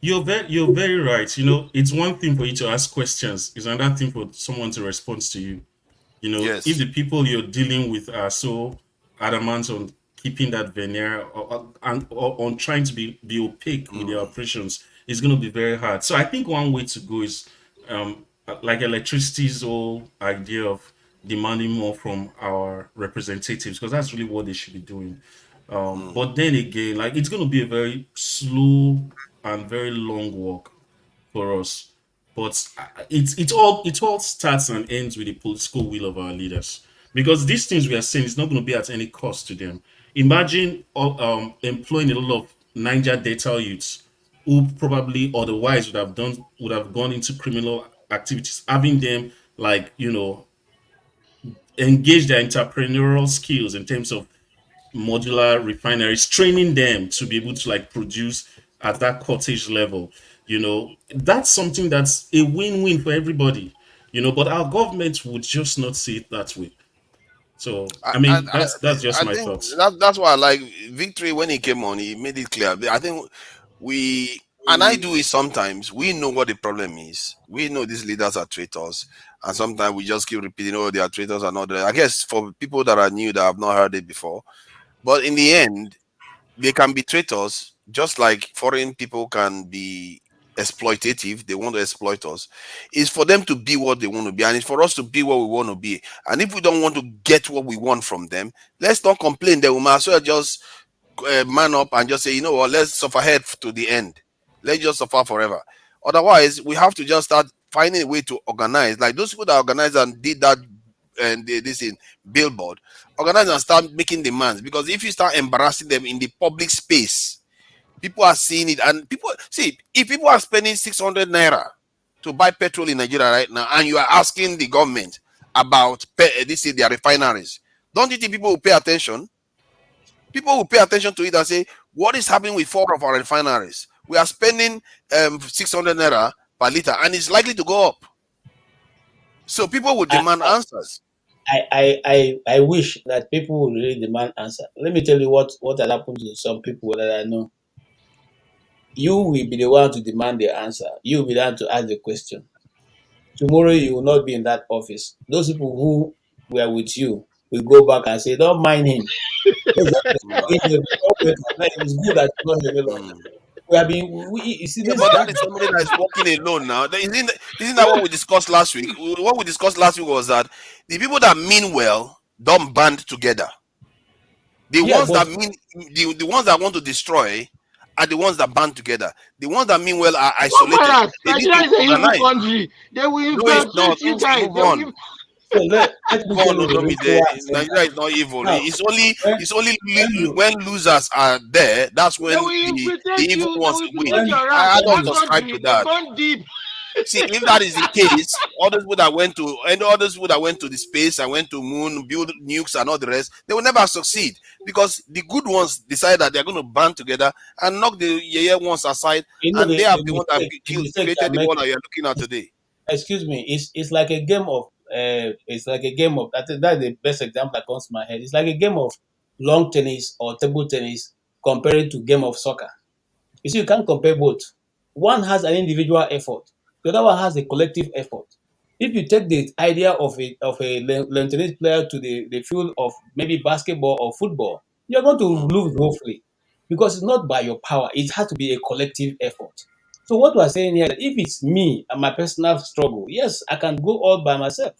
you're very right. It's one thing for you to ask questions. It's another thing for someone to respond to you. If Yes. the people you're dealing with are so adamant on keeping that veneer, or on trying to be opaque with their Mm. operations, it's going to be very hard. So I think one way to go is, like electricity's whole idea of demanding more from our representatives, because that's really what they should be doing. Mm. But then again, like, it's going to be a very slow and very long walk for us. But it all starts and ends with the political will of our leaders. Because these things we are saying is not going to be at any cost to them. Imagine employing a lot of Niger Delta youths who probably otherwise would have gone into criminal activities, having them, like, engage their entrepreneurial skills in terms of modular refineries, training them to be able to, like, produce at that cottage level. That's something that's a win-win for everybody. But our government would just not see it that way. So, I, I I, mean, I that's just I my think thoughts. that's why I like Victory when he came on. He made it clear. I think and I do it sometimes. We know what the problem is. We know these leaders are traitors, and sometimes we just keep repeating, "Oh, they are traitors and all that." I guess for people that are new that have not heard it before, but in the end, they can be traitors just like foreign people can be exploitative. They want to exploit us. It's for them to be what they want to be, and it's for us to be what we want to be. And if we don't want to get what we want from them, let's not complain. They will might as well just man up and just say, you know what, let's suffer head to the end. Let's just suffer forever. Otherwise, we have to just start finding a way to organize. Like those people that organized and did that, and this in billboard, organize and start making demands. Because if you start embarrassing them in the public space, people are seeing it, and people see, if people are spending 600 naira to buy petrol in Nigeria right now, and you are asking the government about this is their refineries, don't you think people will pay attention? People will pay attention to it and say, what is happening with 4 of our refineries? We are spending 600 naira per liter, and it's likely to go up. So people will I, demand answers. I wish that people would really demand answer. Let me tell you what had happened to some people that I know. You will be the one to demand the answer. You will be the one to ask the question. Tomorrow you will not be in that office. Those people who were with you will go back and say, "Don't mind him. Let's just Mm, explain the problem. It's good that you're not here any longer." mm. We have been, you see, Yeah, this but that that is somebody that is working alone now. Isn't that what we discussed last week? What we discussed last week was that the people that mean well don't band together. The yeah, ones but that mean the ones that want to destroy are the ones that band together. The ones that mean well are isolated. Comrades, They need to Nigeria is a evil organize. country. They will No, it's not. infiltrate you guys. Move They will. on. so let me Move tell on, you the reason Olomide. why I said that. Nigeria is not evil. Now, when It's only when you when losers are there. That's They when will the infiltrate evil you. They ones will win. infiltrate when your rank. I In don't that when subscribe to country, they that. burn deep. See, if that is the case, all those people that went to and all those people that went to the space and went to moon, build nukes and all the rest, they will never succeed because the good ones decide that they're going to band together and knock the yeah ones aside, you know and they are the the one that the mistake you created are the world making. that you're looking at today. Excuse me, it's like a game of it's like a game of, I think that's the best example that comes to my head. It's like a game of long tennis or table tennis compared to game of soccer. You see, you can't compare both. One has an individual effort, the other one has a collective effort. If you take the idea of a lawn tennis player to the field of maybe basketball or football, you're going to Mm. lose woefully because it's not by your power. It has to be a collective effort. So what we're saying here, that if it's me and my personal struggle, yes, I can go all by myself.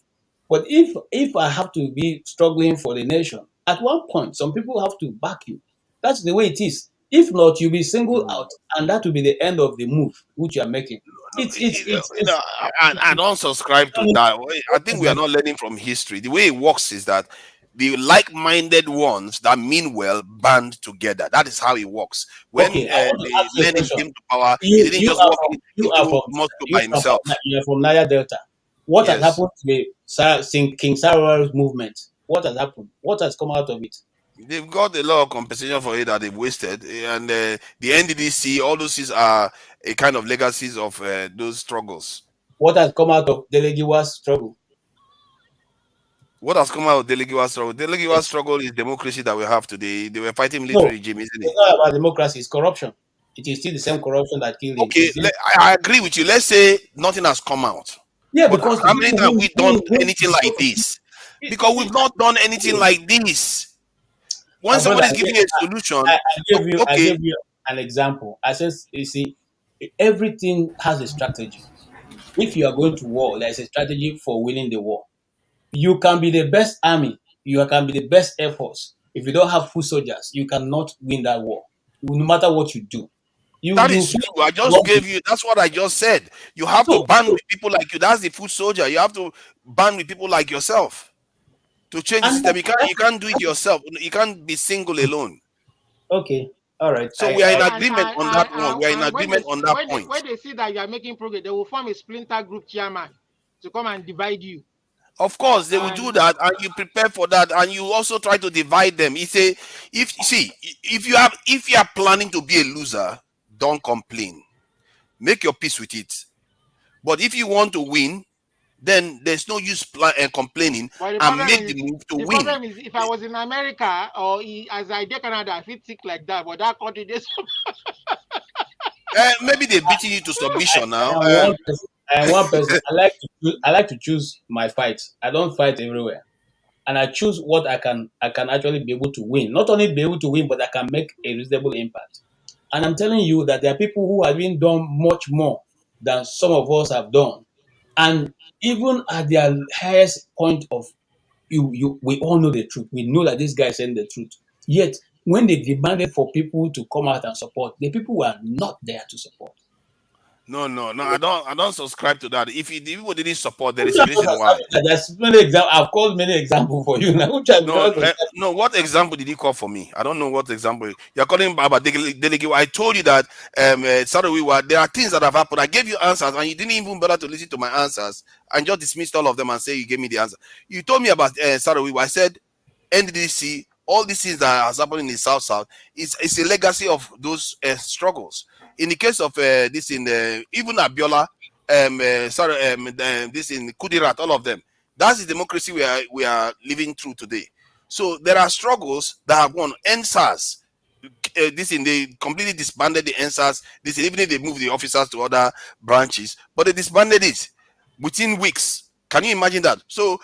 But if I have to be struggling for the nation, at one point, some people have to back you. That's the way it is. If not, you'll be singled Mm. out, and that will be the end of the move which you are making. I don't subscribe to that. I think we are not learning from history. The way it works is that the like-minded ones that mean well band together. That is how it works. When Okay, I want to the ask you a Lenin question. came to power, he You didn't you just are walk from you are into from Moscow you by are from himself. you are from Naya Delta. What has Yes, happened to the King Sarawari's movement? What has happened? What has come out of it? they've got a lot of compensation for it that they've wasted, and the NDDC, all those things are a kind of legacies of those struggles. What has come out of Delegiwa's struggle? What has come out of Delegiwa struggle? Delegiwa Yes. struggle is democracy that we have today. They were fighting No, military regime, isn't it's it? not about democracy. It's corruption. It is still the same corruption that killed him. Okay, I agree with you. Let's say nothing has come out. Yeah, But because the how many people times we done who anything like this? Because we've not done anything see, like this. When my brother, somebody's giving you a solution, I okay, gave you an example. I said, you see, everything has a strategy. If you are going to war, there is a strategy for winning the war. You can be the best army, you can be the best air force. If you don't have foot soldiers, you cannot win that war. No matter what you do, that you is feel true. I just lucky. gave you. That's what I just said. You have to So, band with people like you. That's the food soldier. You have to band with people like yourself to change the and system. that, You can't do it yourself. You can't be single alone. okay, all right. So we are in And agreement on that one. We are in when they agreement on that point. when they see that you are making progress, they will form a splinter group chairman to come and divide you. Of course, they will do And that, and you prepare for that, and you also try to divide them. It's a if see if you are planning to be a loser, don't complain. Make your peace with it. But if you want to win, then there's no use complaining but and make the move to the win. problem is if I was in America or as I did Canada, I feel think like that. But that country, they Maybe they're beating you to submission I now. am one person. I am one person. I like to choose my fights. I don't fight everywhere. And I choose what I can actually be able to win. Not only be able to win, but I can make a reasonable impact. And I'm telling you that there are people who have been done much more than some of us have done. And even at their highest point of we all know the truth. We know that this guy is saying the truth. Yet when they demanded for people to come out and support, the people were not there to support. No. I don't subscribe to that. If people didn't support, there Which is a one reason was why. that? There's many examples. I've called many examples for you now. Which I'm No, not going no. What example did you call for me? I don't know what example you're calling about. Delegate. I told you that sorry, there are things that have happened. I gave you answers, and you didn't even bother to listen to my answers, and just dismissed all of them and say you gave me the answer. You told me about sorry, I said NDDC all these things that has happened in the South, it's a legacy of those struggles. In the case of this in even Abiola, this in Kudirat, all of them, that's the democracy we are living through today. So there are struggles that have won. NSAS, they completely disbanded the NSAS. Even if they moved the officers to other branches, but they disbanded it within weeks. Can you imagine that? So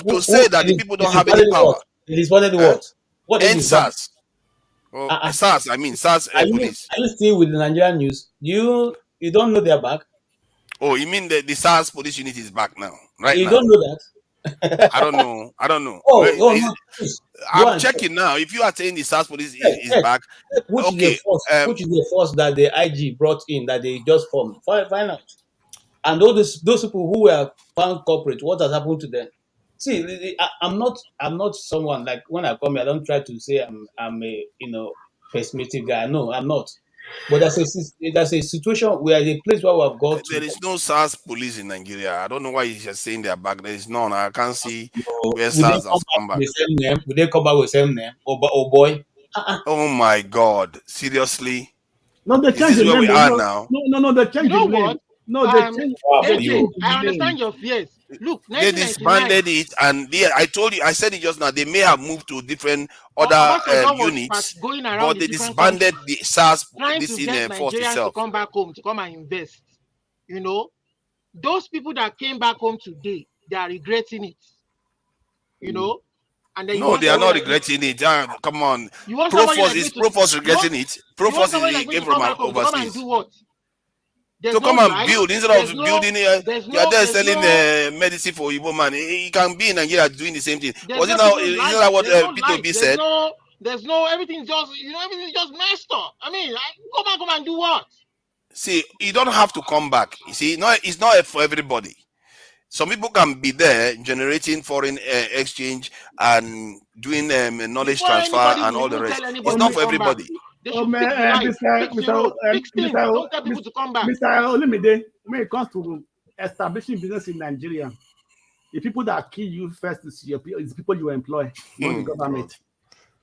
to say that the people don't have any power, They disbanded eh? what? What they disbanded? NSAS, or Uh-uh. SARS, I mean SARS police. Are you still with the Nigerian news? You don't know they're back? Oh, you mean the SARS police unit is back now, right You now? don't know that? I don't know. Oh no, please go I'm and check. checking now. If you are saying the SARS police Check, is check, back, check which is the okay. force, that the IG brought in that they just formed. Find out. And those people who were found corporate, what has happened to them? See, I'm not someone like when I come here, I don't try to say I'm a pessimistic guy. No, I'm not. But there's a situation where the place where we have got to. There is no SARS police in Nigeria. I don't know why you're saying they're back. There is none. I can't see where Will they SARS come has back come with back. the same name? Will they come back with the same name? Oh boy. Oh my God! Seriously, No, they is change this the where name. we No, are no, now? no, no, they You change the know name. what? No, Wow, they AJ, change I the name. understand your fears. Look, They 1999, disbanded it, and I told you, I said it just now. They may have moved to different other Obasanjo was units, going around but the they different disbanded countries the SARS trying this to in get force Nigerians to itself. come back home to come and invest. You know, those people that came back home today, they are regretting it. You know, and then you No, want they are somebody not like me. regretting it. Come on, You want somebody like me to. Proforce You want regretting it. you want Proforce somebody he like me came to from come back home to come and do overseas what? There's to no come and drive. build instead There's of no. building. There's You are no. there There's selling no. medicine for Igbo man. He can be in Nigeria doing the same thing. There's Was it not now? even Isn't light. that what There's no light. P2B said? There's no. Everything's just. Everything's just messed up. I mean, go back home and do what? See, you don't have to come back. You see, no, it's not for everybody. Some people can be there generating foreign exchange and doing knowledge Before transfer anybody and will all the even rest. tell It's anybody not to for come back, everybody. they should fix the light, fix the road, fix things. Don't tell people to come back. Mr. Olimide, when it comes to establishing business in Nigeria, the people that kill you first is the people you employ, not the God. government.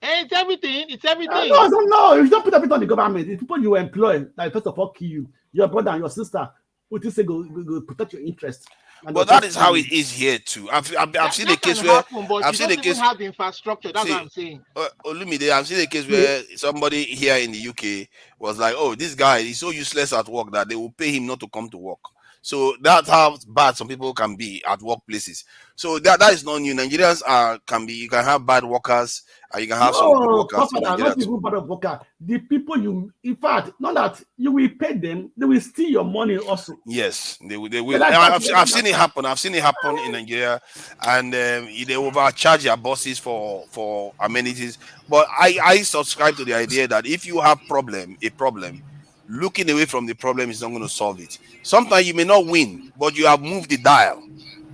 It's everything. It's everything. No, you don't put everything on the government. The people you employ that first of all kill you, your brother and your sister, who say go protect your interest. But that is how it is here too. I've seen a That can case where happen, but I've you seen a don't even case. have the infrastructure. That's what See, I'm saying. Olumide, I've seen a case where somebody here in the UK was like, "Oh, this guy is so useless at work that they will pay him not to come to work." So that's how bad some people can be at workplaces. So that is not new. Nigerians can be. You can have bad workers, and you can have some good No, workers in Papa, Nigeria not too. even part of worker. The people in fact, not that you will pay them, they will steal your money also. Yes, they will. They Yeah, will. And that's I've seen it happen. I've seen it happen in Nigeria, and they overcharge their bosses for amenities. But I subscribe to the idea that if you have a problem, looking away from the problem is not going to solve it. Sometimes you may not win, but you have moved the dial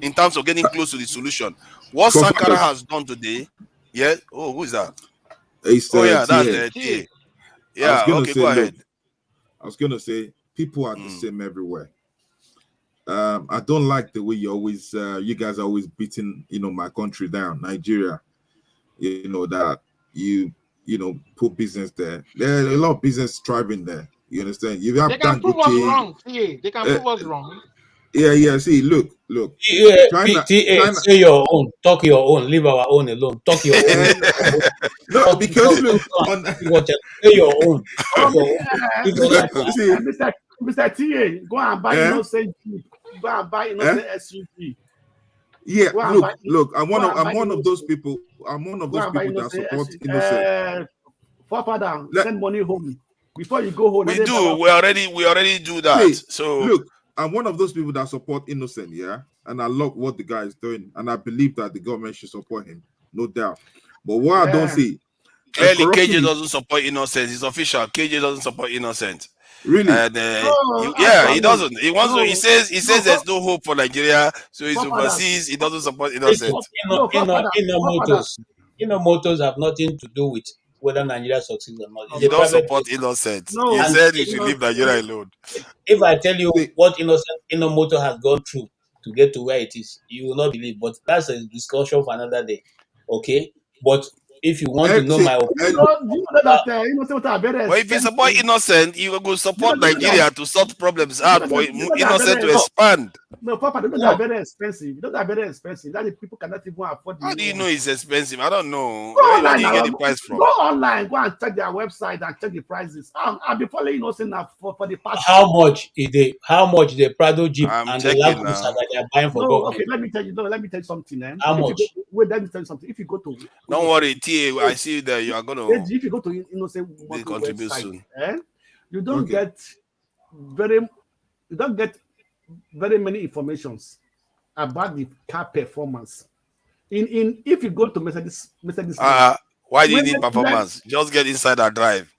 in terms of getting close to the solution. What For Sankara fathers, has done today, yeah. Oh, who is that? it's Oh yeah, that's TA. TA. I was Yeah. gonna Okay, say, go look, ahead. I was gonna say people are the Mm. same everywhere. I don't like the way you guys are always beating, my country down, Nigeria. That put business there. There are a lot of business thriving there. You understand? You have They can prove us Dangote. wrong. Yeah, they can prove us wrong. Yeah. See, look. China, TA, China. say your own, talk your own, leave our own alone. Talk your own. No, because look, on Say your own. Talk Oh, your own. Leave Mr. other see, TA, go and buy eh, innocent Jeep. Go and buy eh? innocent SUV. Yeah, Go and buy look. go and buy I'm one of those innocent. people. I'm one of Go those and buy people that innocent support SUV. innocent. Forefather, Let send money home. Before you go home, let We them buy do. one. We already do that. see. So Look, I'm one of those people that support innocent. Yeah, and I love what the guy is doing, and I believe that the government should support him, no doubt. But what I don't Yeah. see, clearly, corruption KJ is doesn't support innocent. It's official. KJ doesn't support innocent. really. And No, he actually, doesn't. He wants to. He no, says no, there's no hope for Nigeria, so he's forefather, overseas. He doesn't support Listen, innocent. forefather, forefather. motors have nothing to do with whether Nigeria succeeds or not. It's You a don't private support business. innocent. You No, And said you should no, leave Nigeria alone. if I tell you See, what Motor has gone through to get to where it is, you will not believe. But that's a discussion for another day. Okay? But if you want to know my opinion, Do you know that innocent are very But if you support expensive? innocent, you go support Nigeria to sort problems out for They are innocent to very expand. no, Papa. They are very expensive. They are very expensive. That the people cannot even afford the How do new you know ones. it's expensive? I don't know. Go Where online do you now. get the price Go from? online. Go and check their website and check the prices. I'll be following innocent now for the past. how much the Prado Jeep I'm and the Land checking Cruiser now. that they are buying for No, okay. government? Let me tell you. No, let me tell you something. How If you go, much? wait, let me tell you something. If you go to Don't innocent, worry, TA. I see that you are gonna if you go to innocent motor contribute website, soon. you don't Okay. get very you don't get very many informations about the car performance. In if you go to Mercedes Benz, Why do you when need performance? Just get inside and drive.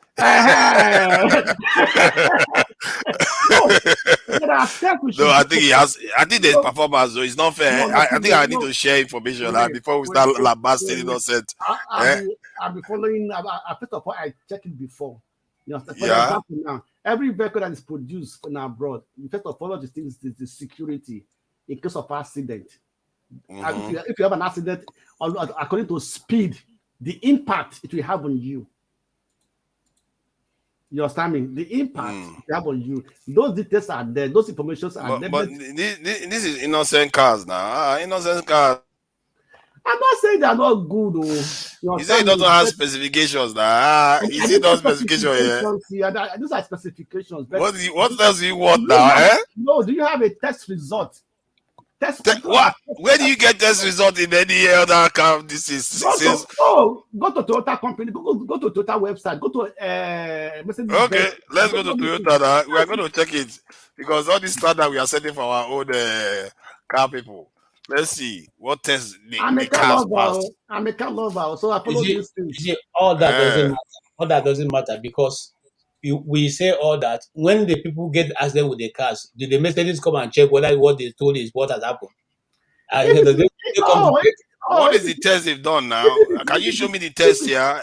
no, there are steps we No, should I go. think he has. I think there's No, performance, so it's not fair. no, I think I need no, to share information wait, before we wait, start wait, lambasting wait. innocent. I'll Eh? be following. First of all, I checked it before. You know, for Yeah. example, now every vehicle that is produced in abroad, first of all, the things is the security in case of accident. Mm-hmm. If you have an accident, according to speed, the impact it will have on you. You understand me? The impact it will have on you. Those details are there. Those informations are there. But this is innocent cars now. Innocent cars. I'm not saying they are not good, though. You You say it understand doesn't me? have But specifications now. You see these are those specifications here. specifications here. These are specifications. But What else do you do want you now? have Eh? no? Do you have a test result? What? Where do you get this result in any other car? This is since Go to Toyota company. Go to Toyota website. Go to Mercedes Benz. okay. Let's go Go to to Toyota now. We are going to check it because all this standard we are setting for our own car people. Let's see what test I'm a the car cars lover. passed. I'm a car lover, so I You follow see, these things. all that doesn't Eh. matter. All that doesn't matter because we say all that when the people get accident with the cars, did the Mercedes come and check whether what they told is what has happened? If it's, They come to check. What if is the it's, test they've done now? Can you show me the if test it's, here?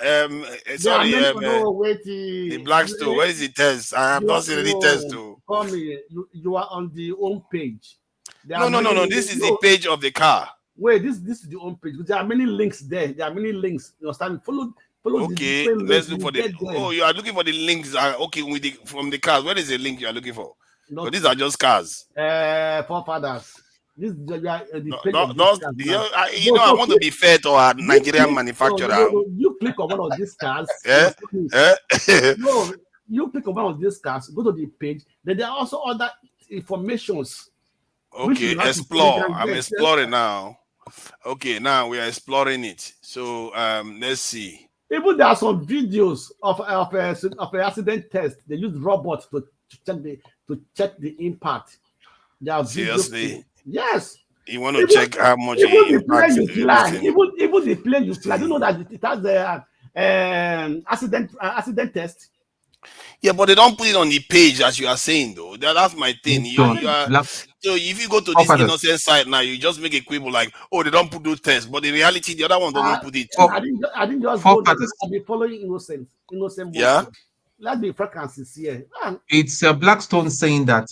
there are Sorry, many. No, the black store. Where is the test? I have not seen any test too. call me. You are on the home page. There are No, no, no, many. no. This is the No, page of the car. wait. This is the home page. There are many links there. There are many links. You understand? Follow the Okay, different let's links. look You for the. get Oh, them. you are looking for the links. Okay, with the from the cars. Where is the link you are looking for? Because Not these are just cars. forefathers. This is the No, page no, of this no, card now. I So want to be fair to our you Nigerian click. No, manufacturer. you click on one of these cards. You Eh? understand me? Eh? No, you click on one of these cards. Go to the page. Then there are also other informations which Okay, you have to follow. explore. I'm exploring now. Okay, now we are exploring it. So let's see. Even there are some videos of an accident test. They use robots to check the impact. There are video. Seriously, Yes. you want to Even check how much even it the plane impacts you this fly, thing? even the plane you fly, do you know that it has the accident test? Yeah, but they don't put it on the page as you are saying though. That's my thing. I Don't You think are black so if you go to this forefathers. innocent side now, you just make a quibble like, oh, they don't put those tests, but in reality, the other one I, doesn't put it For too. I didn't just go there. forefathers. I'll be following innocent Yeah. motor. Let's be frank and sincere. It's Blackstone saying that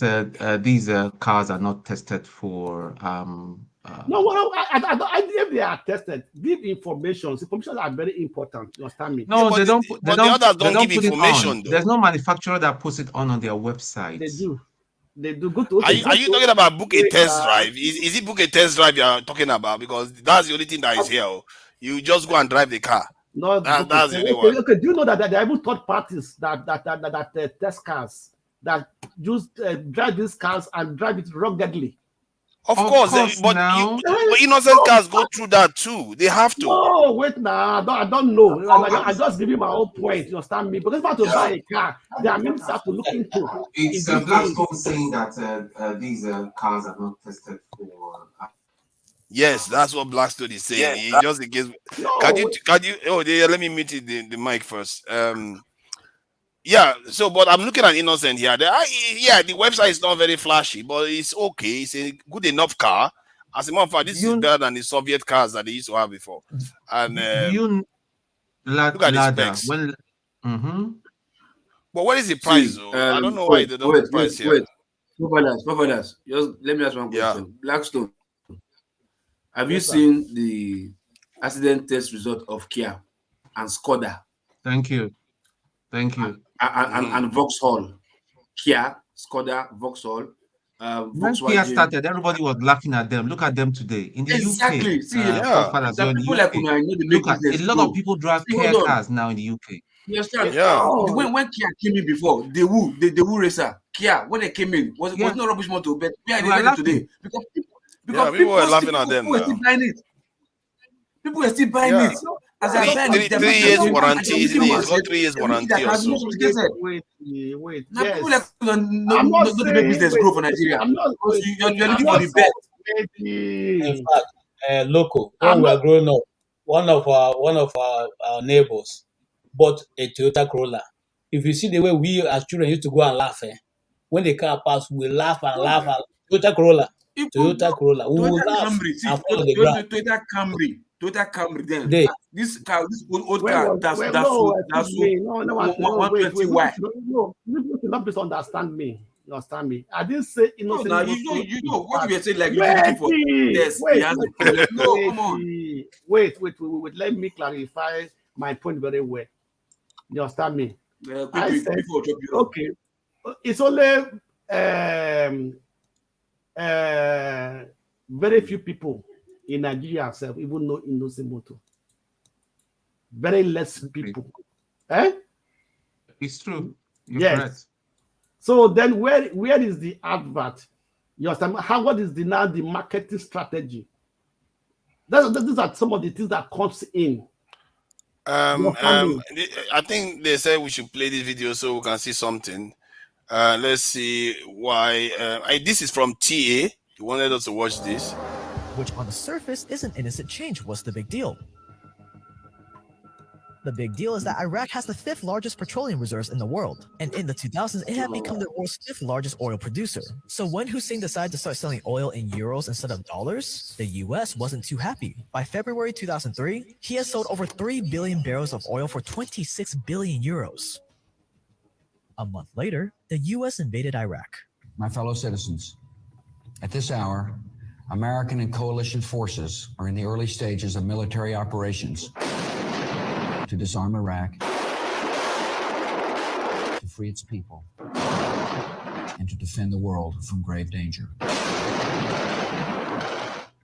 these cars are not tested for No, well, if they are tested, give information. Information are very important. You understand me? Yeah, no, they don't but the others don't give put it on. information There's though. no manufacturer that puts it on their They websites. do. They do. Go to Are okay. you, are you talking about book a Wait, test drive? Is it book a test drive you are talking about? Because that's the only thing that is here. You just go and drive the car. not book it. That's the only Okay, one. okay. Do you know that there are even third parties that test cars that use drive these cars and drive it ruggedly? Of Of course, course, but now. innocent cars go through that too. They have to. No, wait now. I don't know. I just give you my own point. You understand me? Because if I have to buy a car, there are many things I have to look into. It's Blackstone saying that these cars are not tested for. Yes, that's what Blackstone is saying. He just in case. No, Can you? Oh, yeah. Let me mute the mic first. Yeah. So, but I'm looking at innocent here. Yeah, the website is not very flashy, but it's okay. It's a good enough car. As a matter of fact, this is better than the Soviet cars that they used to have before. And Do you look at the ladder specs. when? But what is the price See, though? I don't know why they don't put price here. wait. Providers. Just let me ask one Yeah. question. Blackstone, have you Yes, sir. seen the accident test result of Kia? and Skoda. Thank you. And, and Vauxhall. Kia, Skoda, Vauxhall, When Kia Volkswagen. started, everybody was laughing at them. Look at them today in the UK. Exactly. See, Forefathers the here in the people like UK. Una know they make Look at a business lot of grow. people drive See, Kia hold on. cars now in the UK. You understand? Yeah. When Kia came in before, the Woo racer, Kia, when they came in, was no rubbish motor, but yeah, We they are made it today. laughing. Yeah, Because people were people laughing at them were still now. buying it. People were still buying Yeah. it. As they're buying it, they're Three making years they're warranty, making isn't it? more It's got safe. 3 years They're making warranty their or cars more so. sophisticated. Wait. Now people like Yes. not I'm not to make saying, business wait, grow for Nigeria. I'm not, Because wait, you're I'm looking for not the saying, best. In maybe, fact, local, when I'm we not, were growing up, one of our neighbors bought a Toyota Corolla. If you see the way we as children used to go and laugh, when the car passed, we laugh and laugh. And Toyota Corolla, Even Toyota Corolla, we will Toyota laugh Camry, see, and fall on the ground. Toyota Camry. Then They, this car, this old where car, was, that's where, that's no, so excuse that's so me, no, wait, 120Y. you should not misunderstand me. You understand me? I didn't say No, innocent now motor you is know what bad. you were saying, like you're looking for yes, he has the problem. No, come on. Wait. Let me clarify my point very well. You understand me? I Quick, said, before chop you up. okay, it's only very few people in Nigeria itself even know innocent motor. Very less people. Eh? It's true. You're Yes. correct. So then where is the advert? You understand? What is the marketing strategy? These are some of the things that comes in. I think they said we should play this video so we can see something. Let's see why. This is from TA. He wanted us to watch this. Which on the surface is an innocent change. What's the big deal? The big deal is that Iraq has the 5th largest petroleum reserves in the world, and in the 2000s, it had become the world's 5th largest oil producer. So when Hussein decided to start selling oil in euros instead of dollars, the US wasn't too happy. By February 2003, he has sold over 3 billion barrels of oil for 26 billion euros. A month later, the US invaded Iraq. My fellow citizens, at this hour, American and coalition forces are in the early stages of military operations to disarm Iraq, to free its people, and to defend the world from grave danger.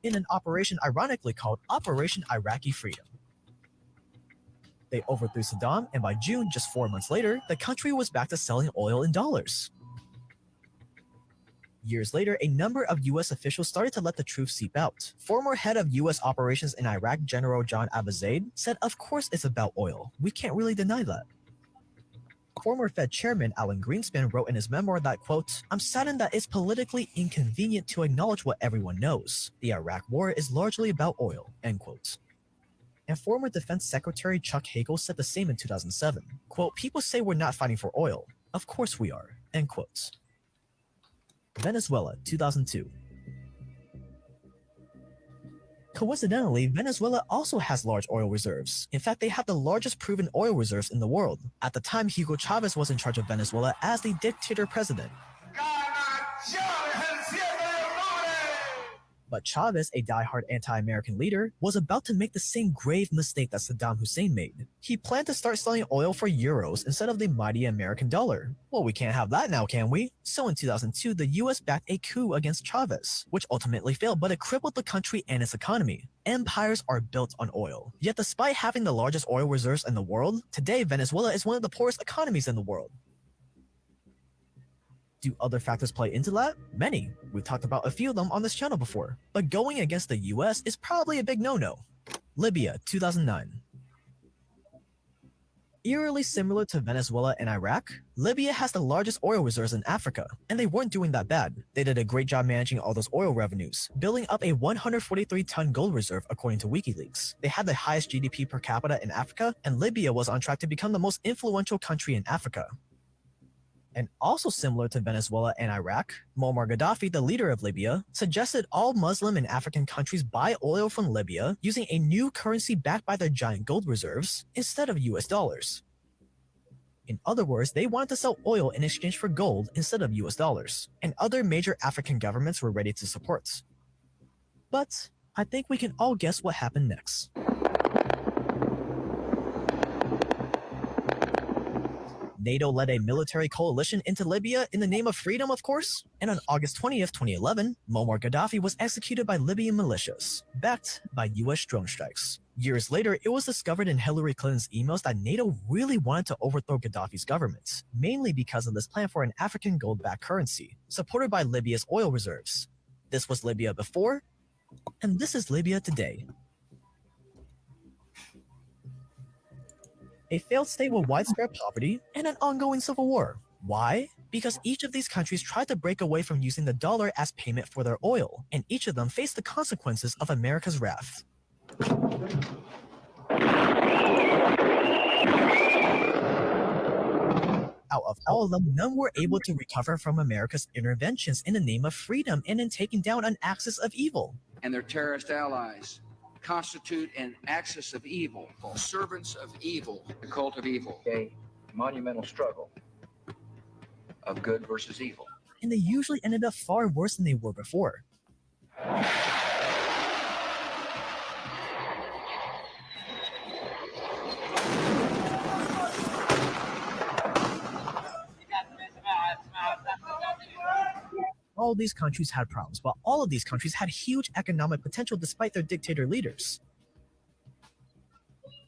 In an operation ironically called Operation Iraqi Freedom. They overthrew Saddam, and by June, just 4 months later, the country was back to selling oil in dollars. Years later, a number of U.S. officials started to let the truth seep out. Former head of U.S. operations in Iraq, General John Abizaid, said, "Of course it's about oil. We can't really deny that." Former Fed Chairman Alan Greenspan wrote in his memoir that, quote, "I'm saddened that it's politically inconvenient to acknowledge what everyone knows. The Iraq War is largely about oil," end quote. And former Defense Secretary Chuck Hagel said the same in 2007. Quote, "People say we're not fighting for oil. Of course we are," end quote. Venezuela, 2002. Coincidentally, Venezuela also has large oil reserves. In fact, they have the largest proven oil reserves in the world. At the time, Hugo Chavez was in charge of Venezuela as the dictator president. But Chavez, a diehard anti-American leader, was about to make the same grave mistake that Saddam Hussein made. He planned to start selling oil for euros instead of the mighty American dollar. Well, we can't have that now, can we? So in 2002, the US backed a coup against Chavez, which ultimately failed, but it crippled the country and its economy. Empires are built on oil. Yet despite having the largest oil reserves in the world, today Venezuela is one of the poorest economies in the world. Do other factors play into that? Many. We've talked about a few of them on this channel before. But going against the US is probably a big no-no. Libya, 2009. Eerily similar to Venezuela and Iraq, Libya has the largest oil reserves in Africa, and they weren't doing that bad. They did a great job managing all those oil revenues, building up a 143-ton gold reserve according to WikiLeaks. They had the highest GDP per capita in Africa, and Libya was on track to become the most influential country in Africa. And also similar to Venezuela and Iraq, Muammar Gaddafi, the leader of Libya, suggested all Muslim and African countries buy oil from Libya using a new currency backed by their giant gold reserves instead of US dollars. In other words, they wanted to sell oil in exchange for gold instead of US dollars, and other major African governments were ready to support. But I think we can all guess what happened next. NATO led a military coalition into Libya in the name of freedom, of course. And on August 20th, 2011, Muammar Gaddafi was executed by Libyan militias, backed by US drone strikes. Years later, it was discovered in Hillary Clinton's emails that NATO really wanted to overthrow Gaddafi's government, mainly because of this plan for an African gold-backed currency, supported by Libya's oil reserves. This was Libya before, and this is Libya today. A failed state with widespread poverty and an ongoing civil war. Why? Because each of these countries tried to break away from using the dollar as payment for their oil, and each of them faced the consequences of America's wrath. Out of all of them, none were able to recover from America's interventions in the name of freedom and in taking down an axis of evil. And their terrorist allies constitute an axis of evil, servants of evil, the cult of evil, a monumental struggle of good versus evil. And they usually ended up far worse than they were before. All these countries had problems, but all of these countries had huge economic potential despite their dictator leaders.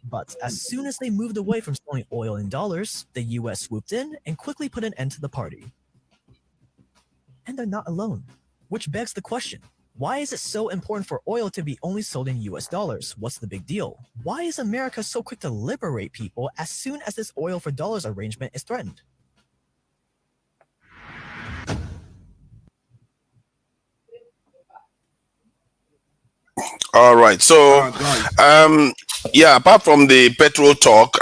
But as soon as they moved away from selling oil in dollars, the US swooped in and quickly put an end to the party. And they're not alone, which begs the question, why is it so important for oil to be only sold in US dollars? What's the big deal? Why is America so quick to liberate people as soon as this oil for dollars arrangement is threatened? All right. So, yeah. Apart from the petrol talk,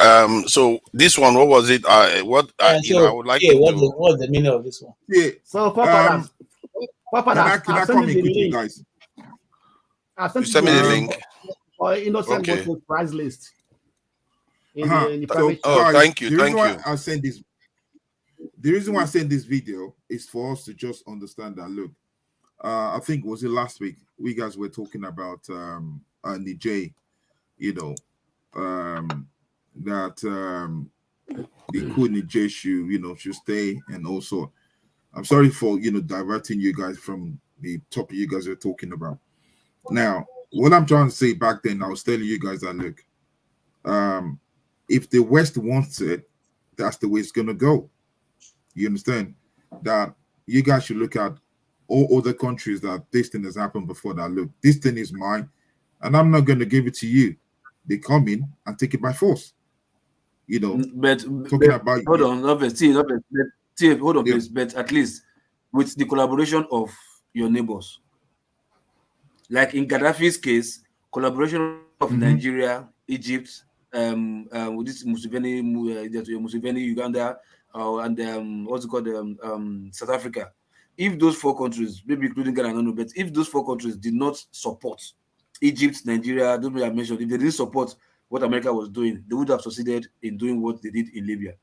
so this one, what was it? I would like to know. What's the meaning of this one? Yeah. So, Can I come in quickly, guys? Send me the link. Or innocent Okay. voter price list. Guys, thank you. The reason Thank why you. I send this, the reason why I send this video is for us to just understand that. Look, I think was it last week we guys were talking about Niger, you know, that the coup Niger should stay, and also I'm sorry for diverting you guys from the topic you guys are talking about. Now, what I'm trying to say back then, I was telling you guys that look, if the West wants it, that's the way it's gonna go. You understand? That you guys should look at all other countries that this thing has happened before. That look, this thing is mine, and I'm not gonna give it to you. They come in and take it by force. But talking about hold on, hold on, please. But at least with the collaboration of your neighbors, like in Gaddafi's case, collaboration of Nigeria, Egypt, with this Museveni, Uganda, and what's it called, South Africa. If those four countries, maybe including Ghana, I don't know, but if those four countries did not support Egypt, Nigeria, those I mentioned, if they didn't support what America was doing, they would have succeeded in doing what they did in Libya.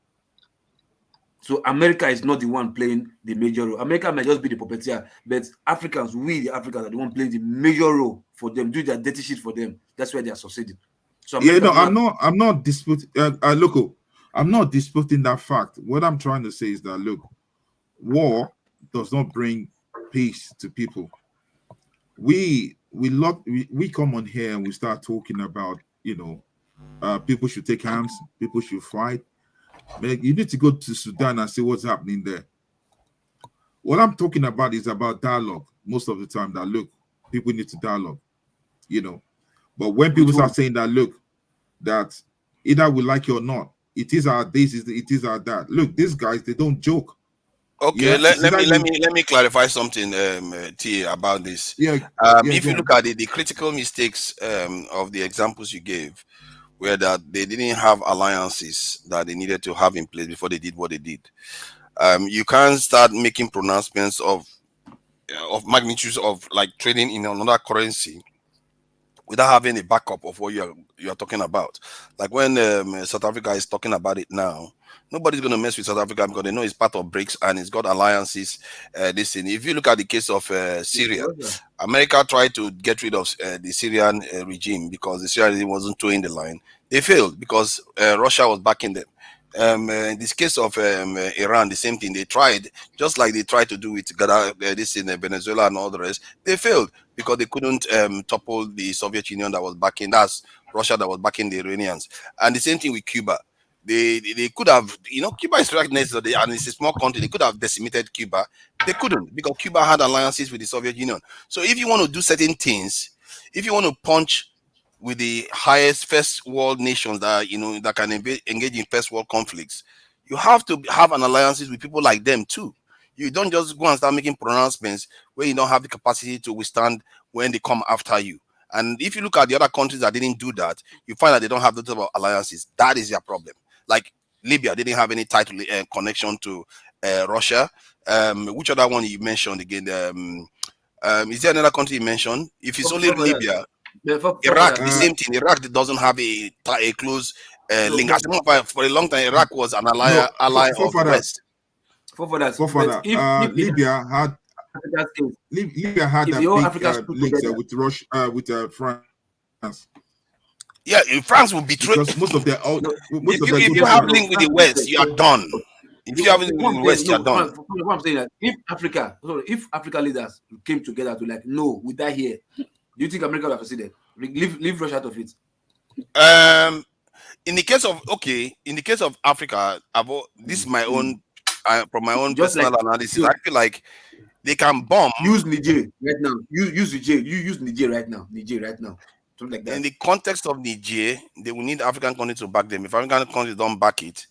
So America is not the one playing the major role. America might just be the puppeteer, but Africans, we the Africans, are the one playing the major role for them, do their dirty shit for them. That's why they are succeeding. So America I'm not disputing. Look, I'm not disputing that fact. What I'm trying to say is that look, war does not bring peace to people. We come on here and we start talking about people should take arms, people should fight. Man, you need to go to Sudan and see what's happening there. What I'm talking about is about dialogue most of the time. That look, people need to dialogue, But when people start saying that, look, that either we like it or not, it is our this, it is our that. Look, these guys, they don't joke. Okay, let me clarify something, T, about this. If you look at the critical mistakes of the examples you gave, where that they didn't have alliances that they needed to have in place before they did what they did. You can't start making pronouncements of magnitudes of like trading in another currency without having a backup of what you're talking about. Like when South Africa is talking about it now, nobody's going to mess with South Africa because they know it's part of BRICS and it's got alliances. If you look at the case of Syria, America tried to get rid of the Syrian regime because the Syrian regime wasn't towing the line. They failed because Russia was backing them. In this case of Iran, the same thing. They tried, just like they tried to do with this in Venezuela and all the rest. They failed because they couldn't topple the Soviet Union that was backing, that's Russia that was backing the Iranians. And the same thing with Cuba. They could have, Cuba is right next to and it's a small country. They could have decimated Cuba. They couldn't because Cuba had alliances with the Soviet Union. So if you want to do certain things, if you want to punch with the highest first world nations that that can engage in first world conflicts, you have to have an alliances with people like them too. You don't just go and start making pronouncements where you don't have the capacity to withstand when they come after you. And if you look at the other countries that didn't do that, you find that they don't have those type of alliances. That is their problem. Like Libya didn't have any title connection to Russia. Which other one you mentioned again? Is there another country you mentioned? If it's only Libya, Iraq, the same thing. Iraq doesn't have a close link. As a matter of fact, for a long time, Iraq was an ally of the West. Libya had a big links with Russia, with France. Yeah, France will betray. Because most of their if you have link with the West, you are done. If you have link with the West, you are done. What I'm saying that if Africa leaders came together to no, we die here, do you think America will have succeeded? Leave Russia out of it. In the case of Africa, this is my own from my own personal analysis. I feel like they can bomb. Use Niger right now. Use Niger. You use Niger right now. Something like that. In the context of Niger, they will need African countries to back them. If African countries don't back it,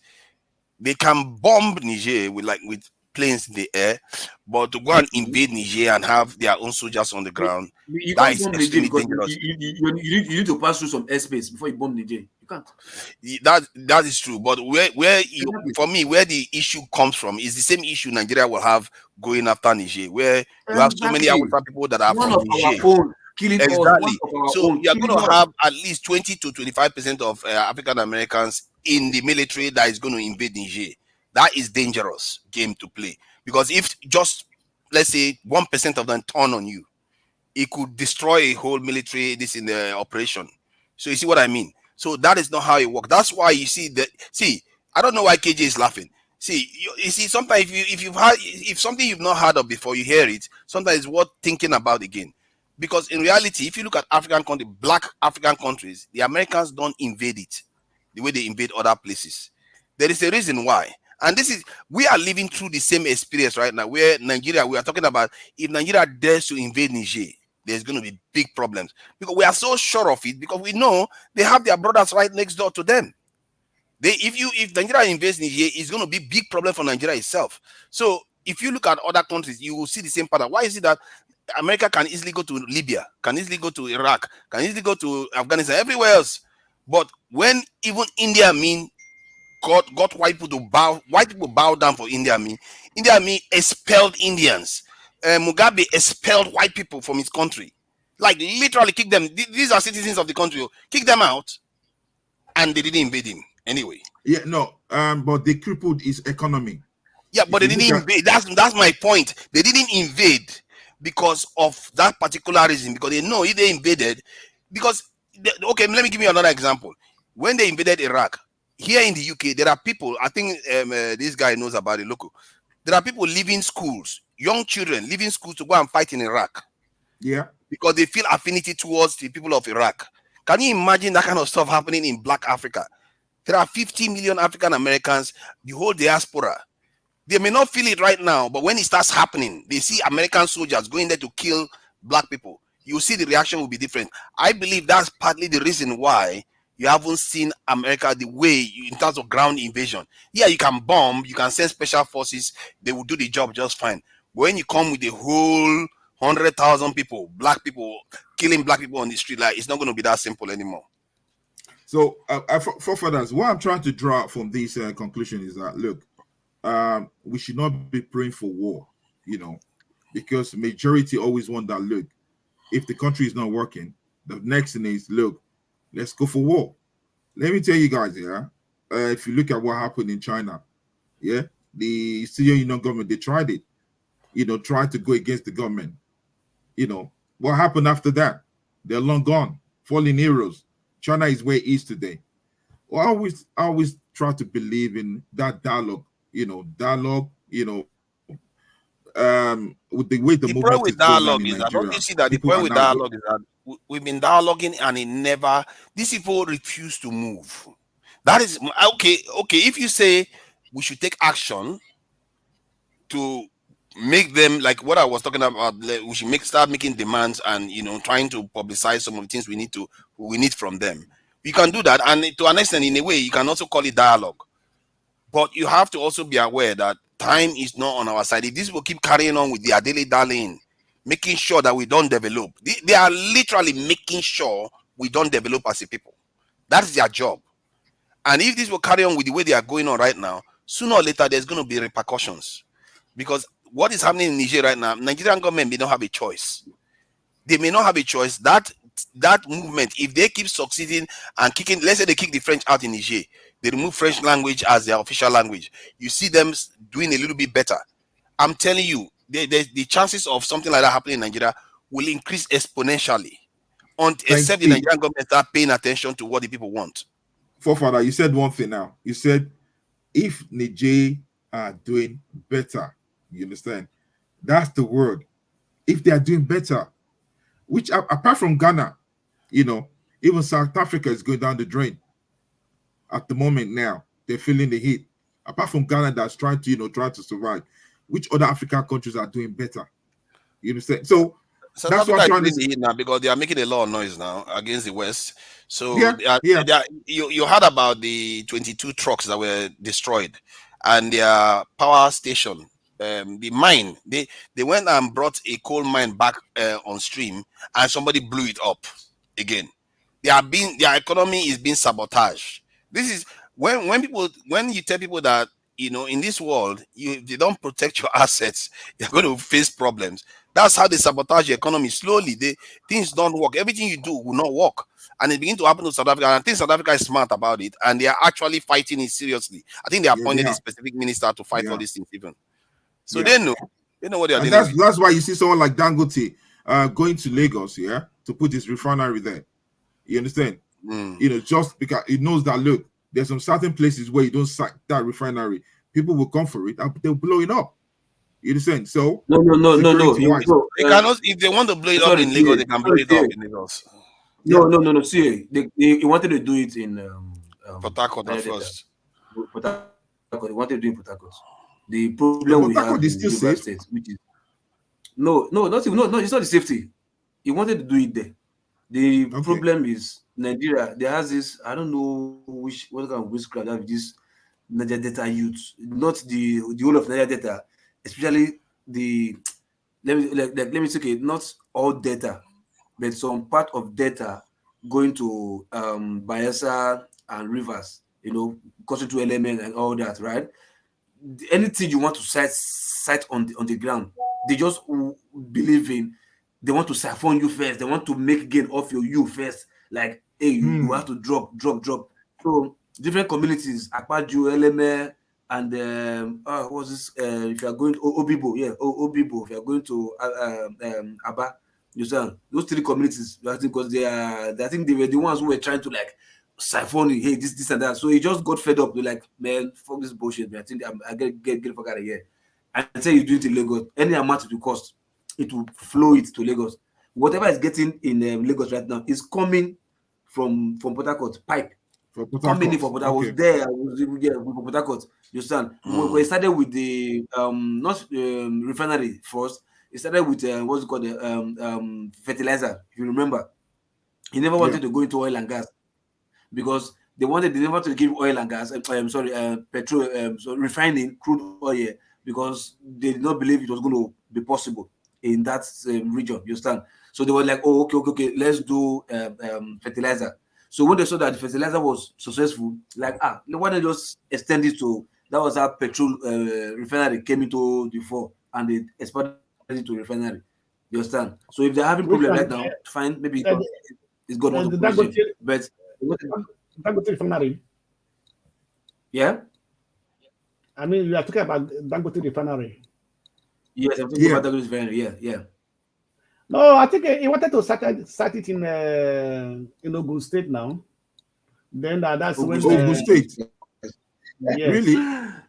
they can bomb Niger with planes in the air, but to go and invade Niger and have their own soldiers on the ground, that is extremely dangerous. You need to pass through some airspace before you bomb Niger. You can't. That is true, but for me, where the issue comes from is the same issue Nigeria will have going after Niger, where you have so many Hausa people that are from Niger. Exactly. So you're going to have at least 20 to 25% of African Americans in the military that is going to invade Niger. That is dangerous game to play, because if just let's say 1% of them turn on you, it could destroy a whole military in the operation. So you see what I mean? So that is not how it works. That's why you see that. See, I don't know why KJ is laughing. See, you see, sometimes if something you've not heard of before, you hear it. Sometimes it's worth thinking about again. Because in reality, if you look at African countries, black African countries, the Americans don't invade it the way they invade other places. There is a reason why. And we are living through the same experience right now, where Nigeria, we are talking about, if Nigeria dares to invade Niger, there's going to be big problems. Because we are so sure of it, because we know they have their brothers right next door to them. If Nigeria invades Niger, it's going to be big problem for Nigeria itself. So if you look at other countries, you will see the same pattern. Why is it that America can easily go to Libya, can easily go to Iraq, can easily go to Afghanistan, everywhere else? But when even India got white people bow down for India expelled Indians. Mugabe expelled white people from his country, like literally kicked them. These are citizens of the country, kick them out, and they didn't invade him anyway. Yeah, no, but they crippled his economy. Yeah, but they didn't invade. That's my point. They didn't invade because of that particular reason, because they know if they invaded, okay, let me give you another example. When they invaded Iraq, here in the UK, there are people, I think this guy knows about it, local. There are people leaving schools, young children leaving schools to go and fight in Iraq. Yeah. Because they feel affinity towards the people of Iraq. Can you imagine that kind of stuff happening in Black Africa? There are 50 million African Americans, the whole diaspora. They may not feel it right now, but when it starts happening, they see American soldiers going there to kill Black people. You see the reaction will be different. I believe that's partly the reason why you haven't seen America the way in terms of ground invasion. Yeah, you can bomb, you can send special forces, they will do the job just fine. But when you come with the whole 100,000 people, Black people, killing Black people on the street, it's not going to be that simple anymore. So, for fathers, what I'm trying to draw out from this conclusion is that, look, we should not be praying for war, because majority always want that, look, if the country is not working, the next thing is, look, let's go for war. Let me tell you guys, if you look at what happened in China, the Syrian Union government, they tried it, tried to go against the government. What happened after that? They're long gone, fallen heroes. China is where it is today. I always try to believe in that dialogue. Dialogue. With the way the The movement problem is with going on in dialogue is that, don't Nigeria, you see that the people are problem with now dialogue is that we've been dialoguing and it never, these people refuse to move. That is okay. Okay, if you say we should take action to make them like what I was talking about, like, we should start making demands and trying to publicize some of the things we need from them. You can do that, and to an extent, in a way, you can also call it dialogue. But you have to also be aware that time is not on our side. If this will keep carrying on with their daily darling, making sure that we don't develop, they are literally making sure we don't develop as a people. That is their job. And if this will carry on with the way they are going on right now, sooner or later there's going to be repercussions. Because what is happening in Niger right now, Nigerian government may not have a choice. They may not have a choice. That movement, if they keep succeeding and kicking, let's say they kick the French out in Niger, they remove French language as their official language. You see them doing a little bit better. I'm telling you, the chances of something like that happening in Nigeria will increase exponentially, except the Nigerian government start paying attention to what the people want. Forefather, you said one thing now. You said if Niger are doing better, you understand? That's the word. If they are doing better, which apart from Ghana, even South Africa is going down the drain at the moment now. They're feeling the heat. Apart from Ghana that's trying to survive, which other African countries are doing better? You understand? So South that's what Africa I'm is trying to feeling say. the heat now because they are making a lot of noise now against the West. So Yeah, yeah. you heard about the 22 trucks that were destroyed and their power station, the mine. They went and brought a coal mine back on stream, and somebody blew it up again. Their economy is being sabotaged. This is when you tell people that in this world if they don't protect your assets, you're going to face problems. That's how they sabotage the economy slowly. Things don't work. Everything you do will not work, and it begin to happen to South Africa. And I think South Africa is smart about it, and they are actually fighting it seriously. I think they Yeah, they appointed a are. specific minister to fight all Yeah, these things even. So yeah. they know what they are And dealing that's with. that's why you see someone like Dangote going to Lagos, yeah, to put his refinery there. You understand? Just because he knows that look, there's some certain places where you don't site that refinery, people will come for it and they'll blow it up. You understand? So No. security You wise, no. They cannot if they want to blow it up Sorry, in Lagos, CA. they can blow Sorry, it CA. up in Lagos. yeah. No. CA. He wanted to do it in Port Harcourt at Niger Delta. first. Port Harcourt. He wanted to do it in Port Harcourt. The problem But we Port have Harcourt is in still River safe. State, which is no, it's not the safety. He wanted to do it there. The Okay. problem is Nigeria. There has this. I don't know what kind of witchcraft have this Niger Delta youth, not the whole of Niger Delta, especially the let me say okay, not all data, but some part of data going to Bayelsa and Rivers, causing two elements and all that, right? Anything you want to cite on the ground, they just believe in. They want to siphon you first. They want to make gain off you first. Like, hey, you have to drop. So different communities, Akpaju, Eleme, and what's this? If you are going to Obibo, yeah, Obibo. If you are going to Aba, you see, those three communities, I think, because I think they were the ones who were trying to like siphon it, hey, this and that. So he just got fed up. They're like, man, fuck this bullshit, man. I think I get the fuck out of here. And say you do it in Lagos, any amount it will cost, it will flow it to Lagos. Whatever is getting in Lagos right now is coming from Port Harcourt pipe. For Port Coming in Harcourt. from Port Harcourt. I was Okay. there. I was with Port Harcourt. You understand? We started with the not refinery first. It started with what's it called, the fertilizer. If you remember, he never Yeah. wanted to go into oil and gas because they never to give oil and gas. Petrol, so refining crude oil because they did not believe it was going to be possible in that region. You understand? So they were like, oh, okay, let's do fertilizer. So when they saw that the fertilizer was successful, like, why don't just extend it to, that was how petrol refinery came into the fore and they expanded it to refinery. You understand? So if they're having Which problem one? right now, fine, maybe it's God want The to punish Dangote, him. But Dangote refinery. yeah, I mean, you are talking about Dangote refinery. yes, I'm talking about Dangote refinery. Yeah. No, I think he wanted to start it in Ogun State now, Then that's Ogun when, State. Ogun State. yes, Really?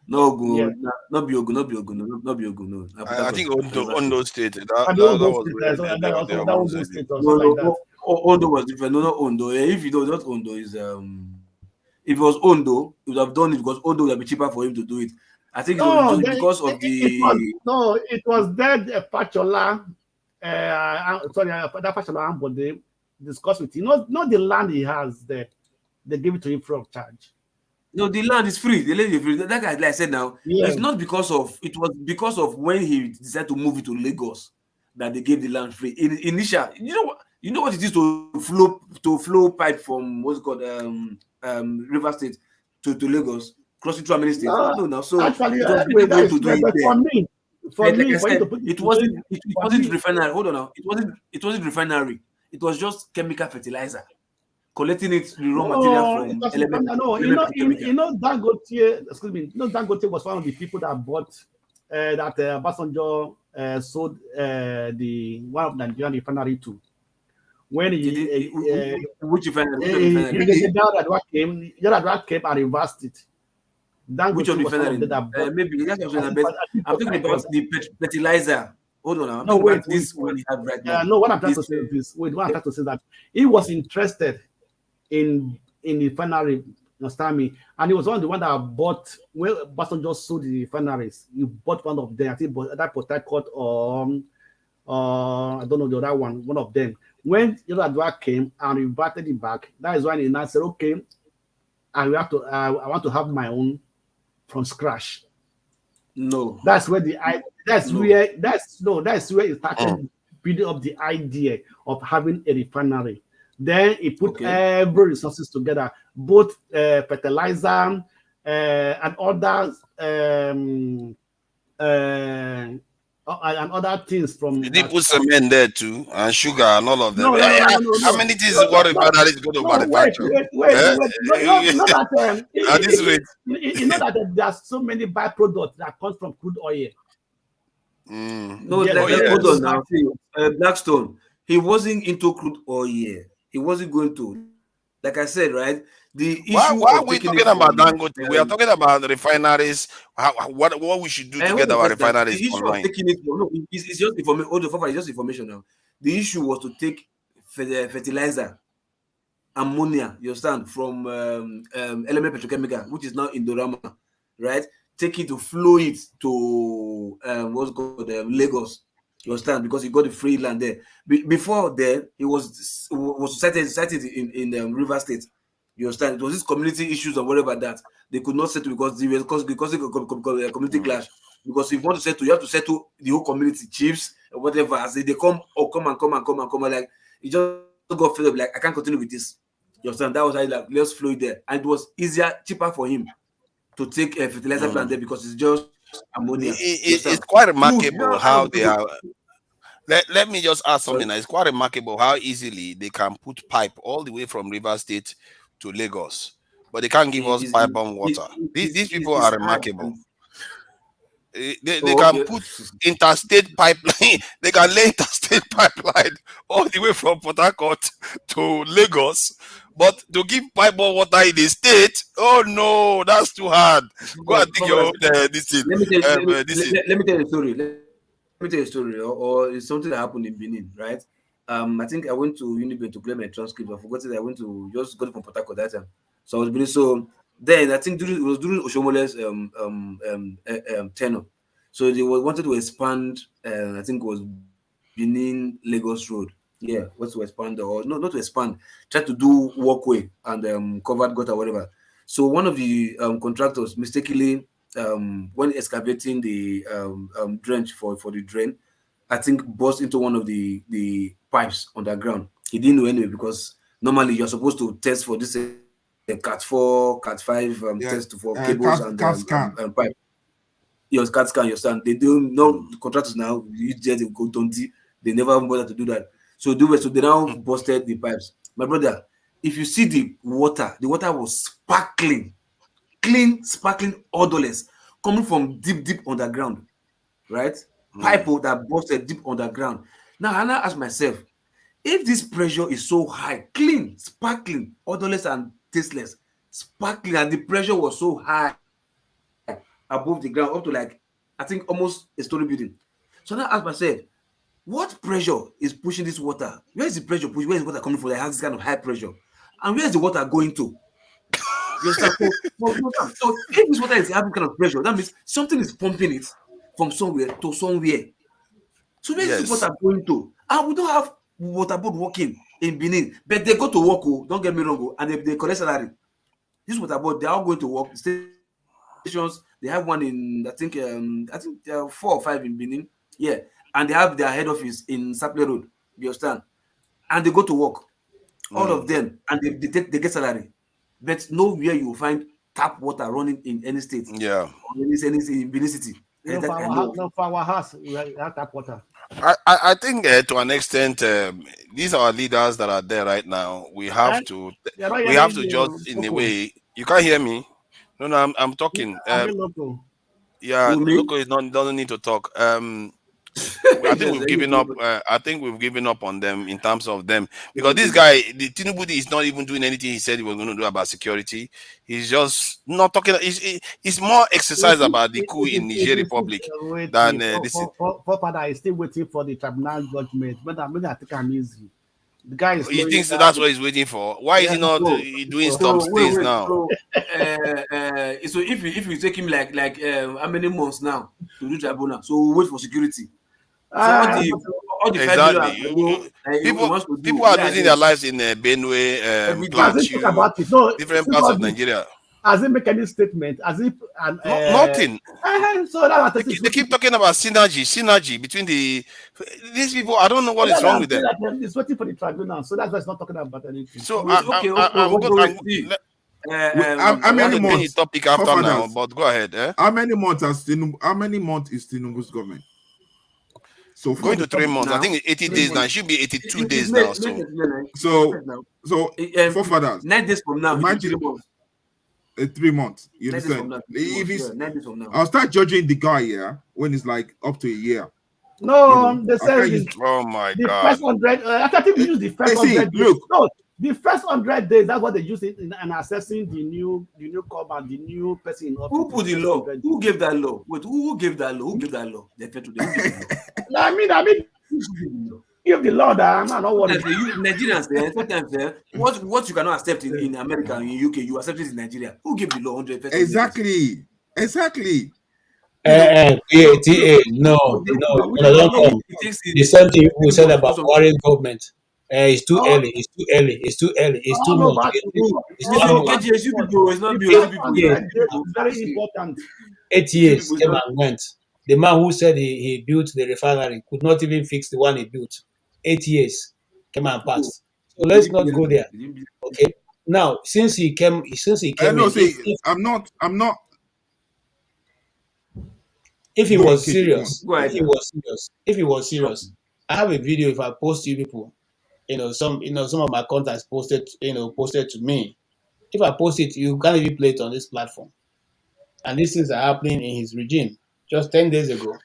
No, yes, not be Ogun, not be Ogun, no, not be Ogun, no. Na Port I think Harcourt, Ondo, River State. Ondo State. and the That Ondo was State, where so and they then were also they that were Ondo residing. State or No, something like no, that. Ondo was different. No, not Ondo. Yeah, if you know, not Ondo is if it was Ondo, he would have done it because Ondo would have been cheaper for him to do it. I think it was No, just then because of it was the no, it was that Pachola, sorry, that Pachola Ambode discussed with him. Not the land he has there. They give it to him free of charge. no, the land is free. The land is free. That guy, like I said now, it's Yes. not because of it was because of when he decided to move it to Lagos that they gave the land free. In initial, you know what it is to flow pipe from what's it called River State to Lagos, crossing through many states. No, No. So actually, it was anyway, easy for that him is to do true. it But there. for Like me, I for him to said, put it it to wasn't it, it for wasn't me, refinery. Hold on now. It wasn't refinery. It was just chemical fertilizer, collecting it the raw material no, it from was no, element petrochemical. Dangote, excuse me, Dangote was one of the people that bought that Basanjo sold the one of Nigerian refinery to. When Did it, which refinery? Which of the refinery? Really? Yaradua came and reversed it. Which of Dangote the was one of refinery? them that bought. Maybe that's what I I'm saying. think, But I think I'm talking about the fertilizer. Hold on now. I'm no, talking wait, about this one you have right now. no, what I'm trying This to say is this. Wait, what I'm trying to say is that he was interested in the refinery, you understand me? And he was one of the one that bought when Boston just sold the refineries. He bought one of them. I think that Port Harcourt or I don't know the other one of them. When Yaradua came and invited him back, that is when he now said, okay, I want to have my own from scratch. No. That's where that's No. where it started building up the idea of having a refinery. Then he put every resources together, both fertilizer and others and other things from Did he that. put cement there too and sugar and all of them? No, no, no, no, no, no, How no, many things no, is one no, refinery is going to no, wait, manufacture? wait, wait, Eh? wait. No, you know that At this rate. you know that there's so many byproducts that comes from crude oil. No, Yes, hold on yes. now. See, Blackstone, he wasn't into crude oil. He wasn't going to. Like I said, right? The issue Why of are we taking it talking about from Dangote? We are talking about the refineries. What we should do to hold get on our first now. The refineries issue of online? taking it from no, it's just information. Hold on, it's just information now. The issue was to take fertilizer, ammonia, you understand, from element petrochemical, which is now Indorama, right? Take it to flow it to what's called Lagos. You understand? Because he got the free land there. Before then, he was cited in River State. You understand? It was this community issues or whatever that they could not settle because of community clash. Because if you want to settle, you have to settle the whole community, chiefs, or whatever. As they come, like it just got fed up. Like I can't continue with this. You understand? That was how like let's flow it there, and it was easier, cheaper for him to take a fertilizer plant there because it's just ammonia. It's quite Crude. remarkable I how know they people. are. Let me just add Sorry. something. It's quite remarkable how easily they can put pipe all the way from River State to Lagos, but they can't give us pipe-borne water. These people are remarkable. They can put interstate pipeline. They can lay interstate pipeline all the way from Port Harcourt to Lagos, but to give pipe-borne water in the state, oh no, that's too hard. Go and dig your own this thing. Let me tell you a story. Let me tell you a story, or it's something that happened in Benin, right? I think I went to Uniben to claim my transcript. I forgot it. I went to just got it from Port Harcourt that time. So I was Benin. So then I think it was during Oshomole's tenure. So they wanted to expand. I think it was Benin Lagos Road. Yeah, was to expand or no, not to expand. Try to do walkway and covered gutter whatever. So one of the contractors mistakenly when excavating the drench for the drain, I think burst into one of the pipes underground. He didn't know anyway because normally you're supposed to test for this Cat 4, Cat 5 test for cables and pipe. Your CAT scan, your stand. They don't know the contractors now. You just go don't they never bother to do that. So they now busted the pipes. My brother, if you see the water was sparkling, clean, sparkling, odorless, coming from deep underground, right? Pipe that busted deep underground. Now I now ask myself, if this pressure is so high, clean, sparkling, odorless, and tasteless, sparkling, and the pressure was so high above the ground, up to like I think almost a story building. So now I ask myself, what pressure is pushing this water? Where is the pressure pushing? Where is the water coming from that has this kind of high pressure? And where is the water going to? You understand? So if this water is having kind of pressure, that means something is pumping it from somewhere to somewhere. So where is this Yes. water going to? And we don't have water board working in Benin, but they go to work. Oh, don't get me wrong. Oh, and they collect salary. This water board, they are all going to work. The stations, they have one in I think there are 4 or 5 in Benin. Yeah, and they have their head office in Saple Road. You understand? And they go to work, all of them, and they get salary. But nowhere you will find tap water running in any state Yeah. or any in Benin City. No, That I know of. no, for our house, we have tap water. I think to an extent, these are our leaders that are there right now. We have And to you're not we have hearing to you, just in a Coco. way. You can't hear me. No, no, I'm talking. Are you local? Yeah, Who, me? local is not doesn't need to talk. I think Yes, we've given up. I think we've given up on them in terms of them because this guy, the Tinubu, is not even doing anything he said he was going to do about security. He's just not talking. He's more exercise about the coup in Niger Republic than Waiting this. for father is still waiting for the tribunal judgment. But I'm going to take him easy. The guy is He slowing thinks that down. that's what he's waiting for. Why is Yeah, he not So, doing some so things wait. now? So, so if you take him like how many months now to do tribunal? So we wait for security. So Ah, all the 5 million Exactly. he People wants to do, people are where are losing they? their lives in Benue, Every day. as if talk Plateau, about it. No, different since parts all of this, Nigeria. as if make any statement, as if and Nothing. so that They, is they waiting keep for. talking about synergy between these people. I don't know So what is that wrong I'm with saying them. that it's waiting for the tribunal. So that's why it's not talking about anything. So Wait, okay, I'm good. wait, see. How I want many to change the months? topic after now, Forefathers. but go ahead. How many months has Tinubu? How many months is Tinubu's government so Going far? to 3 months. I Now, think it's 80 3 days now. months. It should be 82 It's days now. May So 29. So, Now. so It's forefathers. 9 days from now. It will be Imagine 3 months. 3 months. You 9 days from understand? now. 3 If months. Yeah, it's, 9 days from now. I'll start judging the guy, yeah, when it's like up to a year. No, they I say can't use. oh my the God. first 100. I think we use the first See, 100 days. look. No, the first 100 days. That's what they use it in assessing the new command, the new person in office. Who put the First law? 100 Who days. gave that law? Wait, who gave that law? Who gave that law? They today. Who gave the law? No, I mean, Who gave the law? give the Lord. I'm not worried. Sometimes you Nigerians there, sometimes there, what you cannot accept in America and in UK, you accept it in Nigeria. Who gave the law 100 first 100 days? Exactly. PATA, no, don't come. It takes The same thing we people said to do about something. Buhari's government. It's too Oh, early. It's too early. It's too early. It's too all much. about you. It's You too see, All much. about KG, it's you you. people, it's not The me, it's you first people, 100 it's days you people. is very See, important. 8 it's you years people, it's came not and went. The man who said he built the refinery could not even fix the one he built. 8 years came and so passed. So they let's didn't not build go anything. there. They didn't build Okay. Now, since he came No, in, see, I'm not. if he Go on, was KG, go on. serious, Go ahead now. if he was serious, I have a video. If I post to you people, some of my contacts posted to me. If I post it, you can't even play it on this platform. And these things are happening in his regime. Just 10 days ago,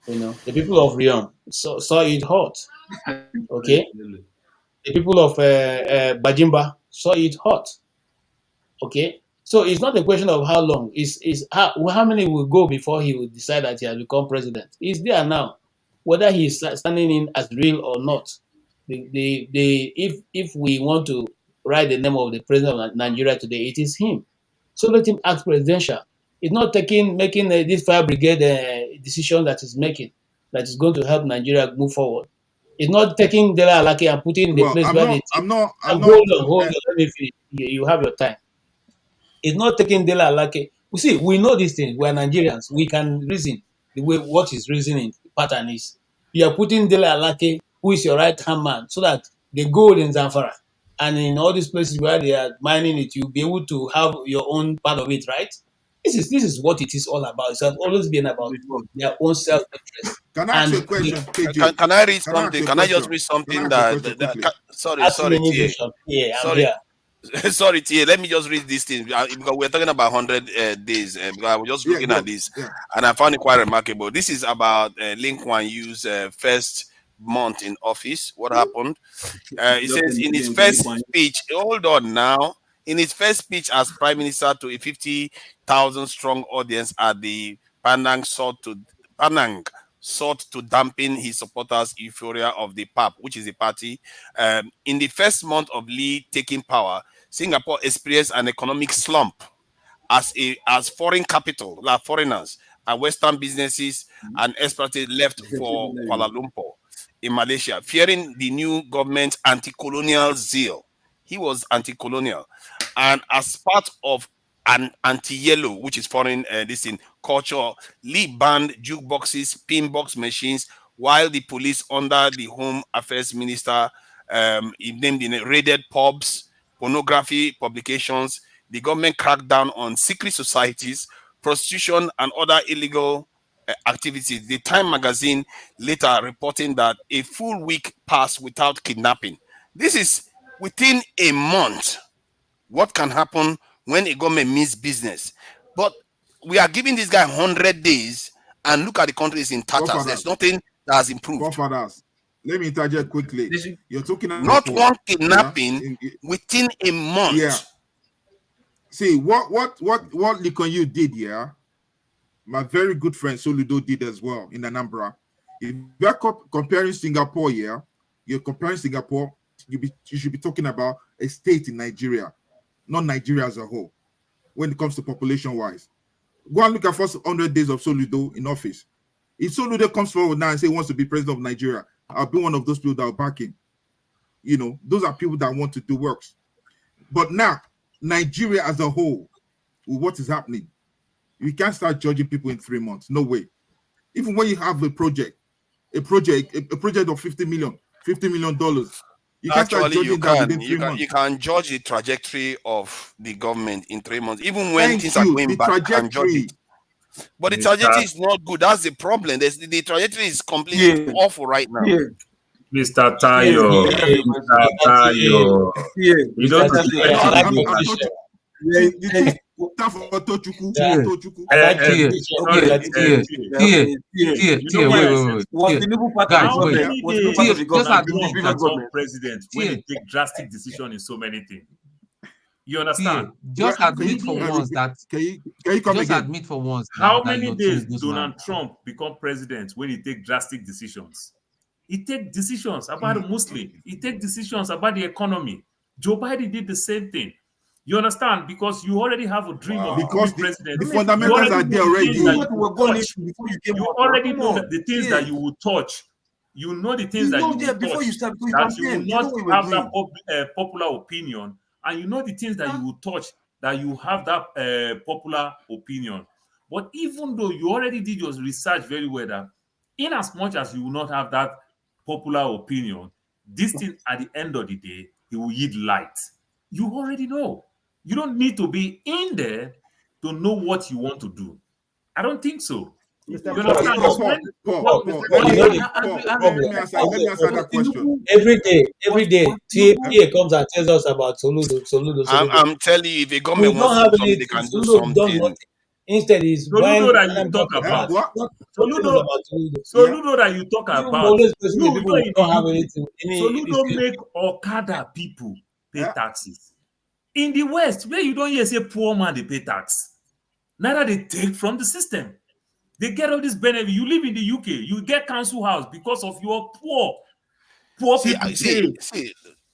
the people of Rion saw it hot. Okay, the people of Bajimba saw it hot. Okay, so it's not a question of how long. It's how many will go before he will decide that he has become president. He's there now, whether he's standing in as real or not. If we want to write the name of the president of Nigeria today, it is him. So let him act presidential. It's not making this fire brigade decision that is making that is going to help Nigeria move forward. It's not taking Dela Alake and putting in the Well, place I'm where not. they think. I'm not. I'm And not. hold on, let me finish. You have your time. It's not taking Dela Alake. We see, we know these things. We are Nigerians. We can reason the way what his reasoning pattern is. You are putting Dela Alake, who is your right hand man, so that the gold in Zamfara and in all these places where they are mining it, you'll be able to have your own part of it, right? This is what it is all about. It has always been about before. their own self-interest. Can I ask And you a question, KJ? Can I read Can I ask something? you a Can I just question? read Can I something ask you a question quickly? ask me sorry, any TA. question. Yeah, I'm Sorry, here. sorry, TA. Let me just read this thing because we're talking about 100 days. Because I was just Yeah, looking at go. this Yeah. and I found it quite remarkable. This is about Link Wan Yu's first month in office. What happened? It Just says in his them first speech, hold on now. In his first speech as Prime Minister to a 50,000 strong audience at the Penang sought to dampen his supporters' euphoria of the PAP, which is the party. In the first month of Lee taking power, Singapore experienced an economic slump as foreign capital, like foreigners and Western businesses and expatriates left for Kuala Lumpur in Malaysia, fearing the new government's anti-colonial zeal. He was anti-colonial, and as part of an anti-yellow, which is foreign this in culture, Lee banned jukeboxes, pinbox machines, while the police under the Home Affairs Minister he named in raided pubs, pornography publications. The government cracked down on secret societies, prostitution, and other illegal activities. The Time magazine later reporting that a full week passed without kidnapping. This is within a month. What can happen when a government means business? But we are giving this guy 100 days, and look at the country is in tatters. There's nothing that has improved. Forefathers, let me interject quickly. You're talking about not one kidnapping within a month. Yeah. See what Lee Kuan Yew did here. My very good friend Soludo did as well in Anambra. If you're comparing Singapore here, you're comparing Singapore. You should be talking about a state in Nigeria, not Nigeria as a whole. When it comes to population-wise, go and look at first 100 days of Soludo in office. If Soludo comes forward now and say he wants to be president of Nigeria, I'll be one of those people that will back him. You know, those are people that want to do works. But now, Nigeria as a whole, with what is happening, you can't start judging people in 3 months. No way. Even when you have a project of $50 million, you can't start Actually, judging that within 3 months. you can judge the trajectory of the government in 3 months, even when things are going back. You can judge it. But the trajectory is not good. That's the problem. The trajectory is completely awful right now. Mr. Tayo, Mr. Tayo, you don't president when he take drastic decision in so many things. You understand? Just admit for once that. Admit for once. How many days Donald Trump become president when he take drastic decisions? He take decisions about the Muslim. He take decisions about the economy. Joe Biden did the same thing. You understand? Because you already have a dream of becoming president. The fundamentals are there already. You already know the things that you will touch. You know the things that you will touch. That you will not have that popular opinion. And you know the things that you will touch, that you have that popular opinion. But even though you already did your research very well, that in as much as you will not have that popular opinion, this thing at the end of the day, it will yield light. You already know. You don't need to be in there to know what you want to do. I don't think so. Let me answer that question. Every day, TA comes and tells us about Soludo. I'm telling you, if a government wants to do something, they can do something. Instead, is Soludo that you talk about. Soludo that you talk about. Soludo make Okada people pay taxes. In the West, where you don't hear say poor man they pay tax, neither they take from the system. They get all this benefit. You live in the UK, you get council house because of your poor people.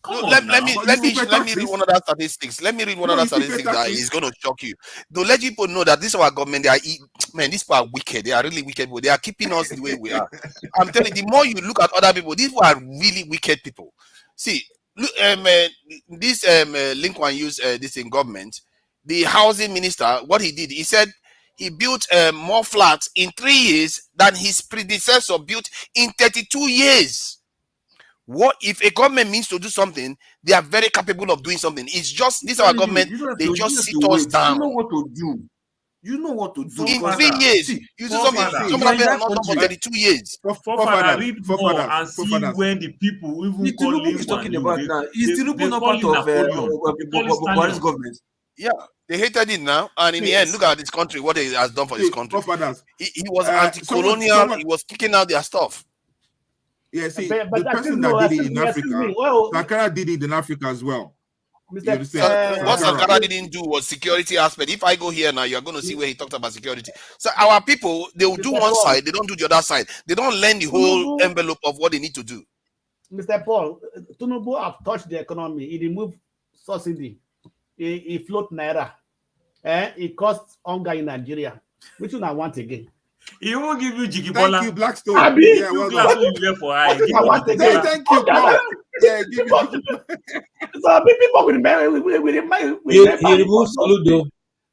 Let me read one of the statistics. Let me read one of the statistics that is going to shock you. Don't let people know that this our government. These people are wicked. They are really wicked. But they are keeping us the way we are. I'm telling you, the more you look at other people, these people are really wicked people. See, look, this Lincoln used this in government. The housing minister, what he did, he said he built more flats in 3 years than his predecessor built in 32 years. What if a government means to do something, they are very capable of doing something. It's just this our government, they just sit us down. You know what to do. You know what to do. In 3 years, you do something. Someone have not done for 32 years. Read more and see when the people even call him talking about now. Is Tinubu not part of Buhari's government? Yeah, they hated it now, and in the end, look at this country, what he has done for this country. He was anti-colonial. He was kicking out their stuff. Yeah, see, the person that did it in Africa, Sankara did it in Africa as well. You Mr. understand? What Sankara. Sankara didn't do was security aspect. If I go here now, you're going to see where he talked about security. So our people, they will do Mr. one Paul, side, they don't do the other side. They don't learn the whole Tinubu, envelope of what they need to do. Mr. Paul, Tinubu have touched the economy. He removed subsidy. He float Naira. It costs hunger in Nigeria. Which one I want again? He won't give you Thank you, Jigibola. Blackstone. Abi, Yeah, well Glass done. when you wear for eye. what Give do I you want again? Thank you, Okay, Paul. Yeah, give me. so people will remember. We remember He him for removed those things. Soludo.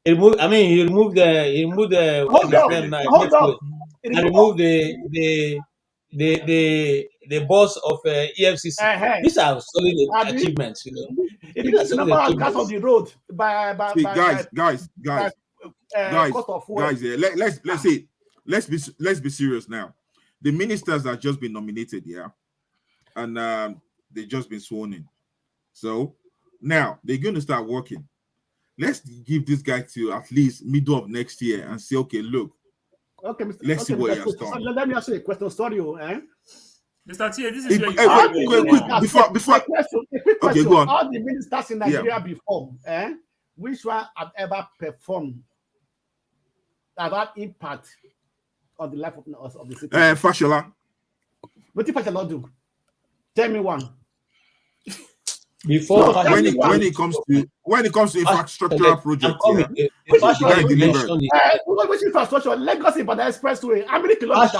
He removed what's Hold his on, name now? hold Next on. week. He And remove removed the boss of EFCC. uh, These are solid Abi. achievements, He These are reduced the solid number of cars on achievements. the road by See, guys, cost of fuel. yeah. Let's say let's be serious now. The ministers have just been nominated, yeah, and they've just been sworn in. So now they're going to start working. Let's give this guy to at least middle of next year and say, okay, look, Okay, let's see what he has So done. let me ask you a question. Sorry, Mr. T, this is where you all get the Quick, ministers, before. a quick Okay, question. go on. All the ministers in Yeah. Nigeria before, which one have ever performed that had impact on the life of the city? Fashola. What if I cannot do? Tell me one. Before When it comes to infrastructural projects, yeah, Which the guy delivered. which infrastructure? Lagos Ibadan Expressway. How many kilometers?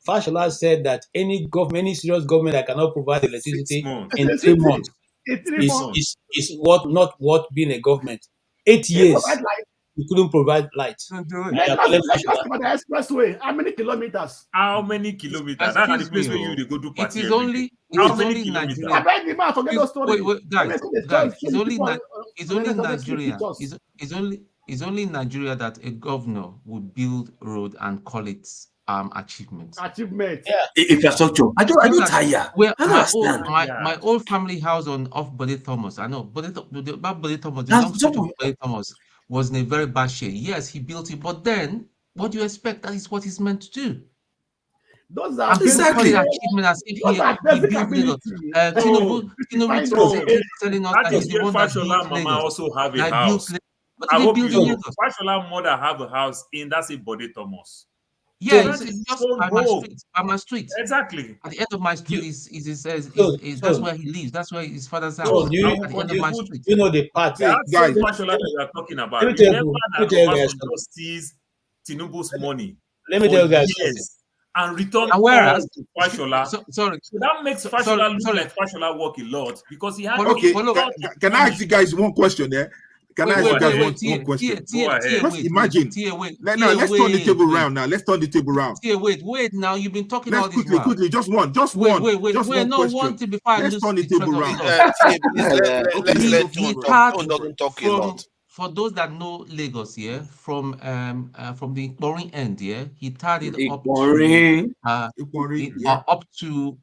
Fashola said that any serious government that cannot provide 6 electricity months. in 3 months In 3 months. is not what being a government. 8 They years provide light. you couldn't provide light. They are calling Lagos Fashola. Ibadan Expressway. How many kilometers? How many kilometers? That's the Excuse place me, where you they go do it party is every day. only How many Nigeria. kilometers? I beg the man, forget those stories. Wait, guys, it's only People it's only unnecessary Nigeria. pictures. It's only Nigeria that a governor would build road and call it achievement. Achievement. Infrastructure. I Look don't at tire. where I don't understand. my old family house on off Bode Thomas. I know about Bode Thomas. The That's long stretch of so. Bode Thomas was in a very bad shape. Yes, he built it, but then what do you expect? That is what he's meant to do. Those are And people call it Exactly. achievement as if Those are he basic built Lagos. ability. Tinubu Refinement. keeps telling us That that he's is the where one that Fashola built Mama Lagos. also have a That built house. Lagos. What I did he hope build you in know. Lagos? Fashola mother have a house in that's a Bode Thomas. Yeah, That is it's his just own by my home. street. By my street. Exactly. At the end of my street You, is that's where he lives. That's where his father's So house. do and At the for end the of my good street. you know the part? See, that same guys, Fashola that you are talking Let about, me tell remember you, let me that tell you Obasanjo guys something. seized Tinubu's money Let me for tell you guys something. years and returned And all whereas, to Fashola. sorry, So that makes Fashola look sorry, like Fashola work a lot because he had a okay, Polo, lot of can I money. ask you guys one question there? Can I ask you guys one question? Go ahead. Just imagine. Let's turn the table round now. Let's turn the table round. Wait. Now you've been talking Let's all this while. quickly, just one No, one question. thing before I Let's lose turn the the thread table of round. thought. Please let Tone talk. Tone doesn't talk a lot. For those that know Lagos, yeah, from the Boring end, yeah, he tied it up to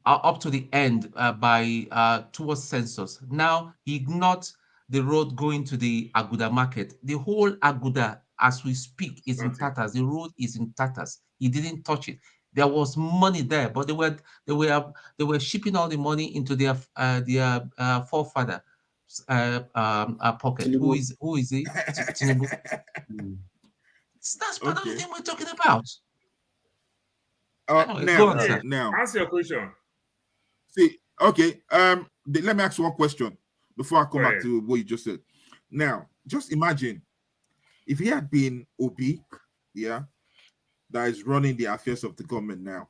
the end by towards census. Now he ignored the road going to the Aguda market. The whole Aguda, as we speak, is in tatters. The road is in tatters. He didn't touch it. There was money there, but they were shipping all the money into their forefather pocket. Who is he? Tinubu. That's part of the thing we're talking about. Now, answer your question. See, okay. Let me ask you one question before I come back to what you just said. Now, just imagine if he had been Obi, yeah, that is running the affairs of the government now,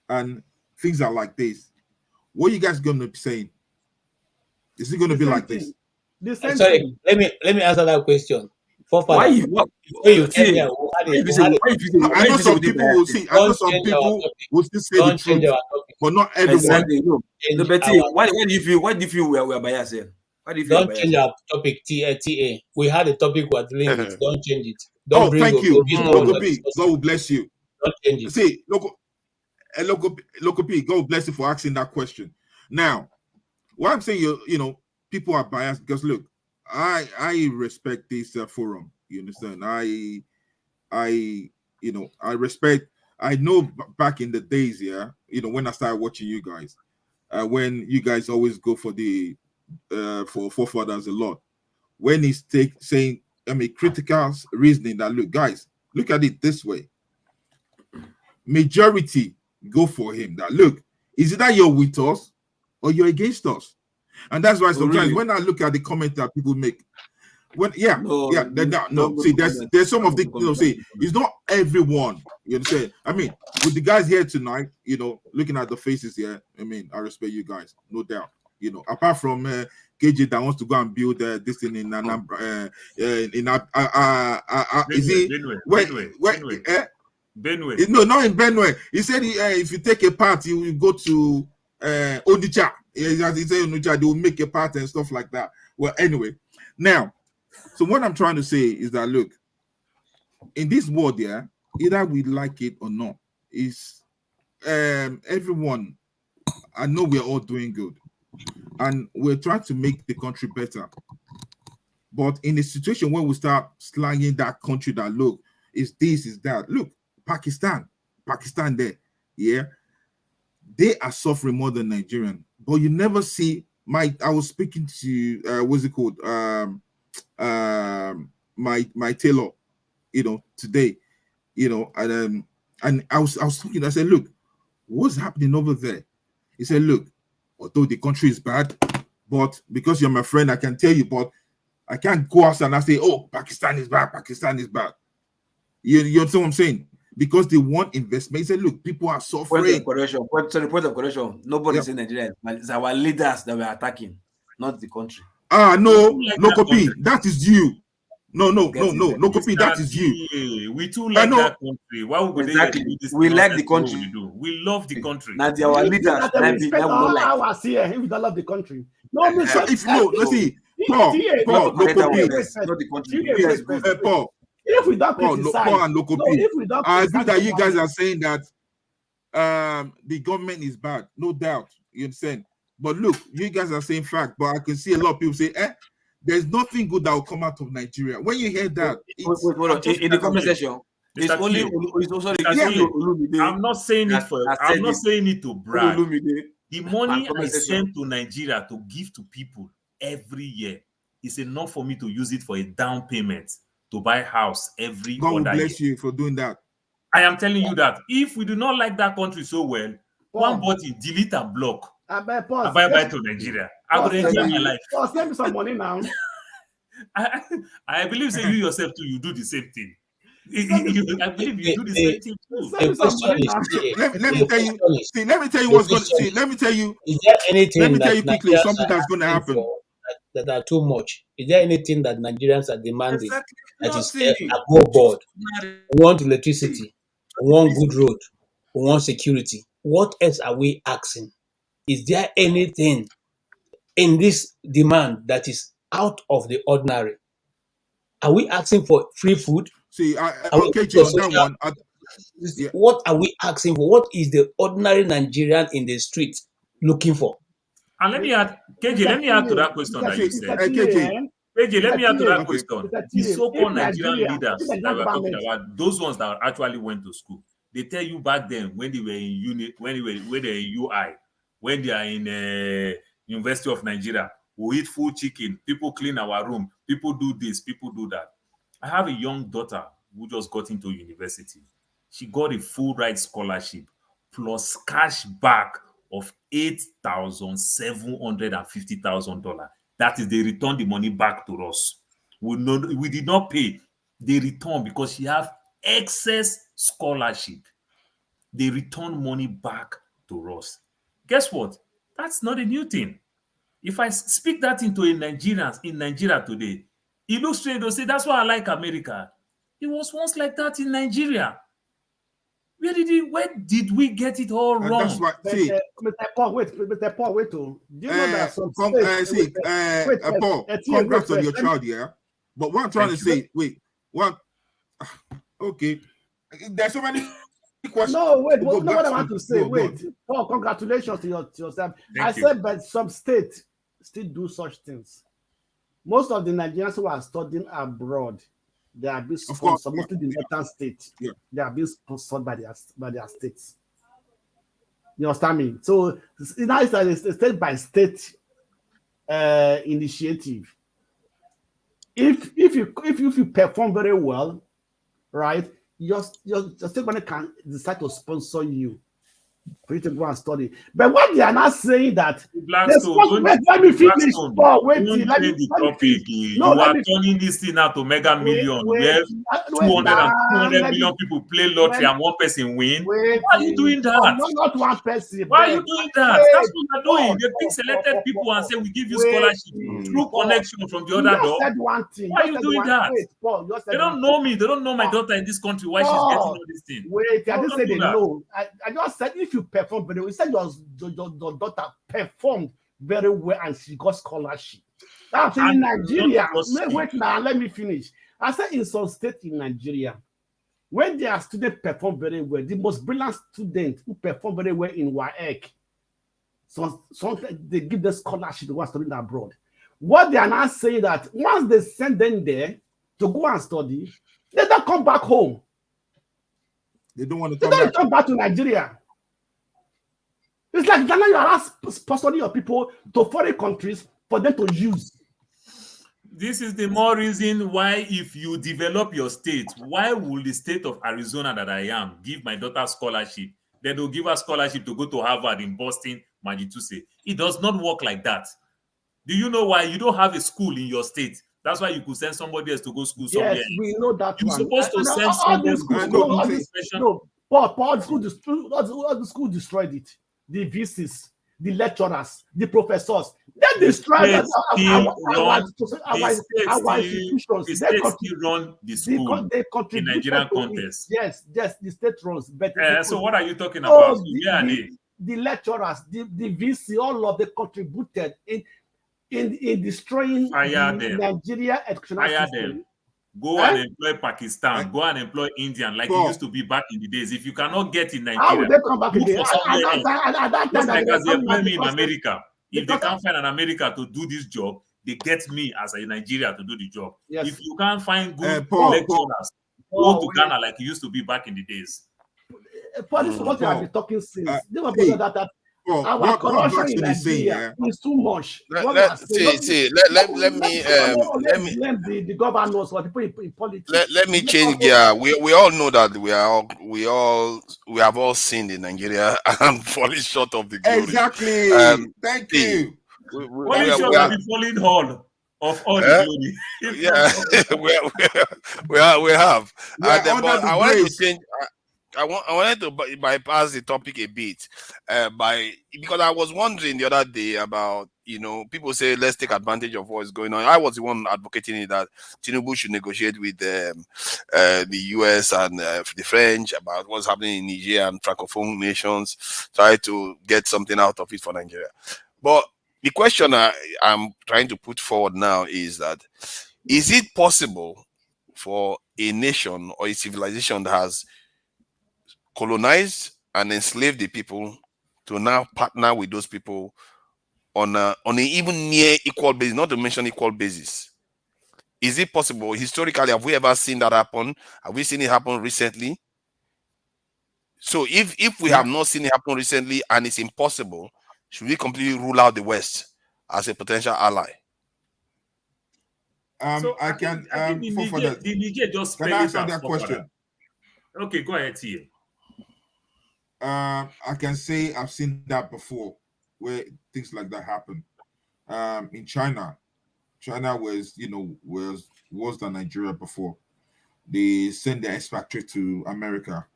and things are like this. What are you guys going to be saying? Is it going to be like this? Sorry, let me answer that question. Why you? I know some people will see. I know some people will still say the truth, but not everyone. Exactly. No, but why do you feel? Why do you feel we are biased here? Why do you feel Don't change our topic, TA. We had a topic we're dealing with. Don't change it. Oh, thank you. Local P, God will bless you. Don't change it. See, Local P, God will bless you for asking that question. Now, what I'm saying, you know, people are biased because look, I respect this forum. You understand? I respect. I know back in the days, yeah, you know, when I started watching you guys, when you guys always go for the for forefathers a lot when he's saying, I mean, critical reasoning that, look, guys, look at it this way. Majority go for him. That, look, is it that you're with us or you're against us? And that's why sometimes really? when I look at the comment that people make, when No, see, there's some of the, see, it's not everyone, you understand? I mean, with the guys here tonight, looking at the faces here, I mean, I respect you guys, no doubt. Apart from KJ that wants to go and build this thing in Anambra, is he Benue. No, not in Benue. He said if you take a part, you will go to Onitsha. He said Onitsha, they will make a part and stuff like that. Well, anyway, now, so what I'm trying to say is that, look, in this world, yeah, either we like it or not, is everyone, I know we're all doing good and we're trying to make the country better. But in a situation where we start slanging that country that, look, is this, is that, look, Pakistan there, yeah, they are suffering more than Nigerian. But you never see I was speaking to what's it called? My tailor, today, and I was talking, I said, look, what's happening over there? He said, look, although the country is bad, but because you're my friend, I can tell you, but I can't go outside and I say, oh, Pakistan is bad. You understand what I'm saying? Because they want investment. He said, look, people are suffering. Point of correction. Nobody's in Nigeria. It's our leaders that we're attacking, not the country. No, copy. That is you. No, copy. That is you. We too like that country. Why would exactly? We like the country. We love the country. Now they are our leaders. If we don't love the country. No, if let's see. Paul, Paul. If we don't criticize, Paul and Lokopi, I agree that you guys are saying that the government is bad, no doubt. You understand? But look, you guys are saying fact, but I can see a lot of people say, there's nothing good that will come out of Nigeria. When you hear that, in the comment section, it's only I'm not saying it I'm not saying it to brag. The money I send to Nigeria to give to people every year is enough for me to use it for a down payment to buy house every God will bless year. you for doing that. I am telling you that if we do not like that country so well, one button, delete and block. I buy to Nigeria. I will enjoy my life. Send me some money now. I believe you yourself too, you do the same thing. I believe you do the same thing too. Let me tell you. See, let me tell you what's going to see. Let me tell you. Is there anything? Let me tell you quickly something that's going to happen. That are too much. Is there anything that Nigerians are demanding that is above board? We want electricity. We want good road. We want security. What else are we asking? Is there anything in this demand that is out of the ordinary? Are we asking for free food? See, I'll catch you on that one. What are we asking for? What is the ordinary Nigerian in the street looking for? And let me add, KJ, let me add to that question that you said. KJ, let me add to that question. The so-called Nigerian leaders that we're talking about, those ones that actually went to school, they tell you back then when they were in unit, when they're in UI, when they are in University of Nigeria, we eat full chicken, people clean our room, people do this, people do that. I have a young daughter who just got into university. She got a full ride scholarship plus cash back of $8,750,000. That is, they return the money back to us. We did not pay. They return because she have excess scholarship. They return money back to us. Guess what? That's not a new thing. If I speak that into a Nigerians in Nigeria today, it looks strange. They'll say, that's why I like America. It was once like that in Nigeria. Where did we get it all wrong? That's what. See, Mr. Paul, wait. Do you know that some Paul, congrats on your child, yeah. But what I'm trying to say, okay, there's so many questions. No, wait. What I want to say, Paul, congratulations to yourself. Said, but some states still do such things. Most of the Nigerians who are studying abroad, they are being sponsored, mostly the northern states. Yeah. They are being sponsored by their states. You understand me? So it's a state by state initiative. If you perform very well, right, your state money can decide to sponsor you for you to go and study. But what they are not saying that the Blackstone, sponsor, don't wait, let me finish. Blackstone, Oh, wait, don't let me change the let me topic. finish. No, You let are me turning this thing out to mega million, where wait 200 and now. 200 Let million me people play lottery and one person win. wait. Why are you doing Oh, that? not one person, Why are but you doing that? That's wait. what they're doing. Paul, They pick selected people and say, we give you wait. scholarship through Paul, connection from the you other just door. said one thing. Why are You you said doing one. that? Wait, Paul, you just They said one don't thing. know me. They don't know my Paul, daughter in this country, why she's getting all this thing. wait, I No, didn't don't say do they that. know. I just said if you perform very well, you said your daughter performed very well and she got scholarship. I'm saying in And not Nigeria. just she. Wait now, let me finish. I said in some state in Nigeria, when their students perform very well, the most brilliant student who perform very well in WAEC, so they give them scholarship to go and study abroad. What they are now saying that once they send them there to go and study, they don't come back home. They don't want to They come don't back. come back to Nigeria. It's like now you are sponsoring your people to foreign countries for them to use. This is the more reason why, if you develop your state, why will the state of Arizona that I am give my daughter scholarship? Then they'll give her scholarship to go to Harvard in Boston, Massachusetts. It does not work like that. Do you know why? You don't have a school in your state. That's why you could send somebody else to go school somewhere Yes, else. we know that You're one. supposed to And send all these somebody schools, to go do all the this, profession. no, Paul, all the school destroyed it. The VCs, the lecturers, the professors, they The destroyed state still run our institutions. the state still run the school They in contributed Nigerian to it. context. Yes, the state runs, but So what are you talking about? oh, So where are they? the lecturers, the VC, all of them contributed in destroying Fire the them. Nigeria educational Fire them. system. Go and employ Pakistan. Go and employ Indian, like it Paul, used to be back in the days. If you cannot get in How will Nigeria, they come back look again? for At somewhere that else. time, at that time Just that like they were as they coming employ out me in because America. If they because can't find an America to do this job, they get me as a Nigeria to do the job. yes, If you can't find good Paul, lecturers, go to Ghana like it used to be back in the days. Paul, this is what we have been Paul, talking since. They were see, that Paul, our what corruption in Blackstone is saying, Nigeria yeah. is too much. What we are Let saying, me let's blame the governors or people in politics. let me Let change also, gear. We all know that we have all sinned in Nigeria and falling short of the glory. Exactly. Thank See, you. Only sure we that are the falling hall of all the eh? glory. If not, Yeah, we have. We are But under the I wanted to grace. change. I wanted to bypass the topic a bit, because I was wondering the other day about, people say let's take advantage of what's going on. I was the one advocating it, that Tinubu should negotiate with the US and the French about what's happening in Niger and Francophone nations, try to get something out of it for Nigeria. But the question I'm trying to put forward now is that, is it possible for a nation or a civilization that has colonized and enslaved the people to now partner with those people on a even near equal basis, not to mention equal basis? Is it possible? Historically, have we ever seen that happen? Have we seen it happen recently? So if we Yeah. have not seen it happen recently and it's impossible, should we completely rule out the West as a potential ally? so I think can the for that. Niger just Can spell I it answer out that for further. question? Okay, go ahead, T. I can say I've seen that before, where things like that happen. In China was was worse than Nigeria before. They sent their X factory to America,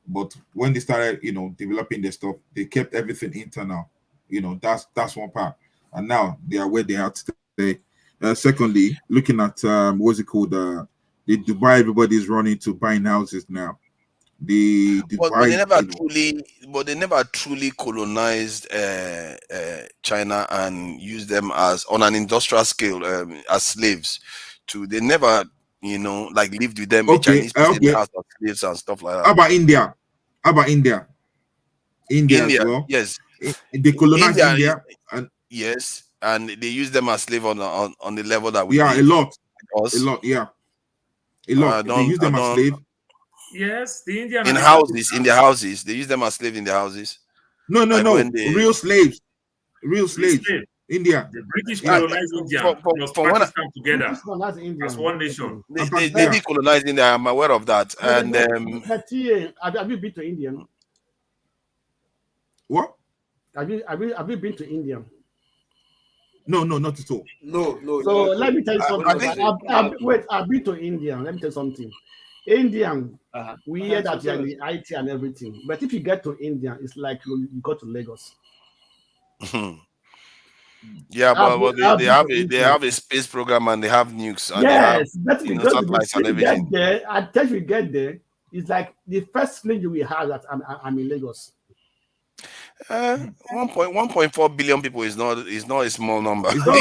but when they started, developing their stuff, they kept everything internal. That's one part, and now they are where they are today. Secondly, looking at what's it called? The Dubai, everybody's running to buying houses now. The But Dubai, they never truly colonized China and used them as on an industrial scale, as slaves. They never, like lived with them, a okay, Chinese person in the okay. house as slaves and stuff like How that. about India? How about India? India as India, well. yes, They colonized India is, India, and yes, and they use them as slave on the level that we yeah, did. Us, yeah, a lot. They use I them as don't. slave. Yes, the Indian In and the houses, in Pakistan. their houses, they use them as slave in their houses. No, Like when they real slaves, real Free slaves. slave. India. The British Yeah. colonized India plus From when Pakistan together British colonize India. as one nation. they did colonize India, I'm aware of that. And But have you been to India? What? Have you been to India? No, not at all. No, So let me tell you something. I think I've been to India. Let me tell you something. Indian, we hear that you're in the IT and everything, but if you get to India, it's like you go to Lagos. yeah, but I've they been have to they India. have a space program and they have nukes and they have Yes, that's because satellites and if you get everything. there, I tell you get there, it's like the first feeling you will have that I'm in Lagos. 1.4 billion people is not a small number. It's So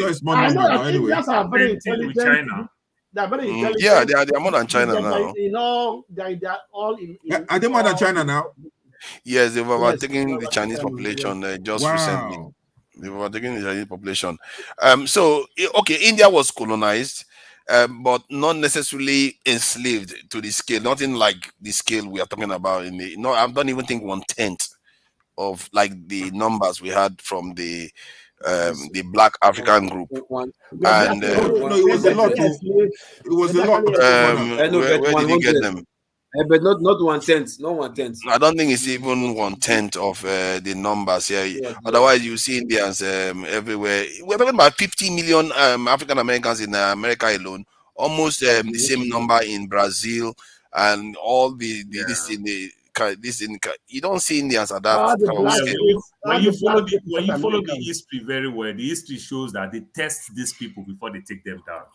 not a small I know number now. that Anyway, Indians are very Same thing with intelligent. China. They're very intelligent. Yeah, they are more than China now. You know, they're all in are they more than China now? Yes, they've Yes, overtaken the overtaken Chinese China, population just recently. Wow. They've overtaken the Chinese population. So okay, India was colonized, but not necessarily enslaved to the scale. Nothing like the scale we are talking about. I don't even think 1/10 of like the numbers we had from the Black African group. But And No, it was a lot too. It was a lot before now. I know, but where did you get 100. them? But not 1/10, not 1/10. I don't think it's even 1/10 of the numbers here. Yes, Otherwise, you see Indians everywhere. We're talking about 50 million African Americans in America alone. Almost the same number in Brazil, and all this in you don't see Indians at that all the kind of black scale. all the black When you follow the Americans. history very well, the history shows that they test these people before they take them down.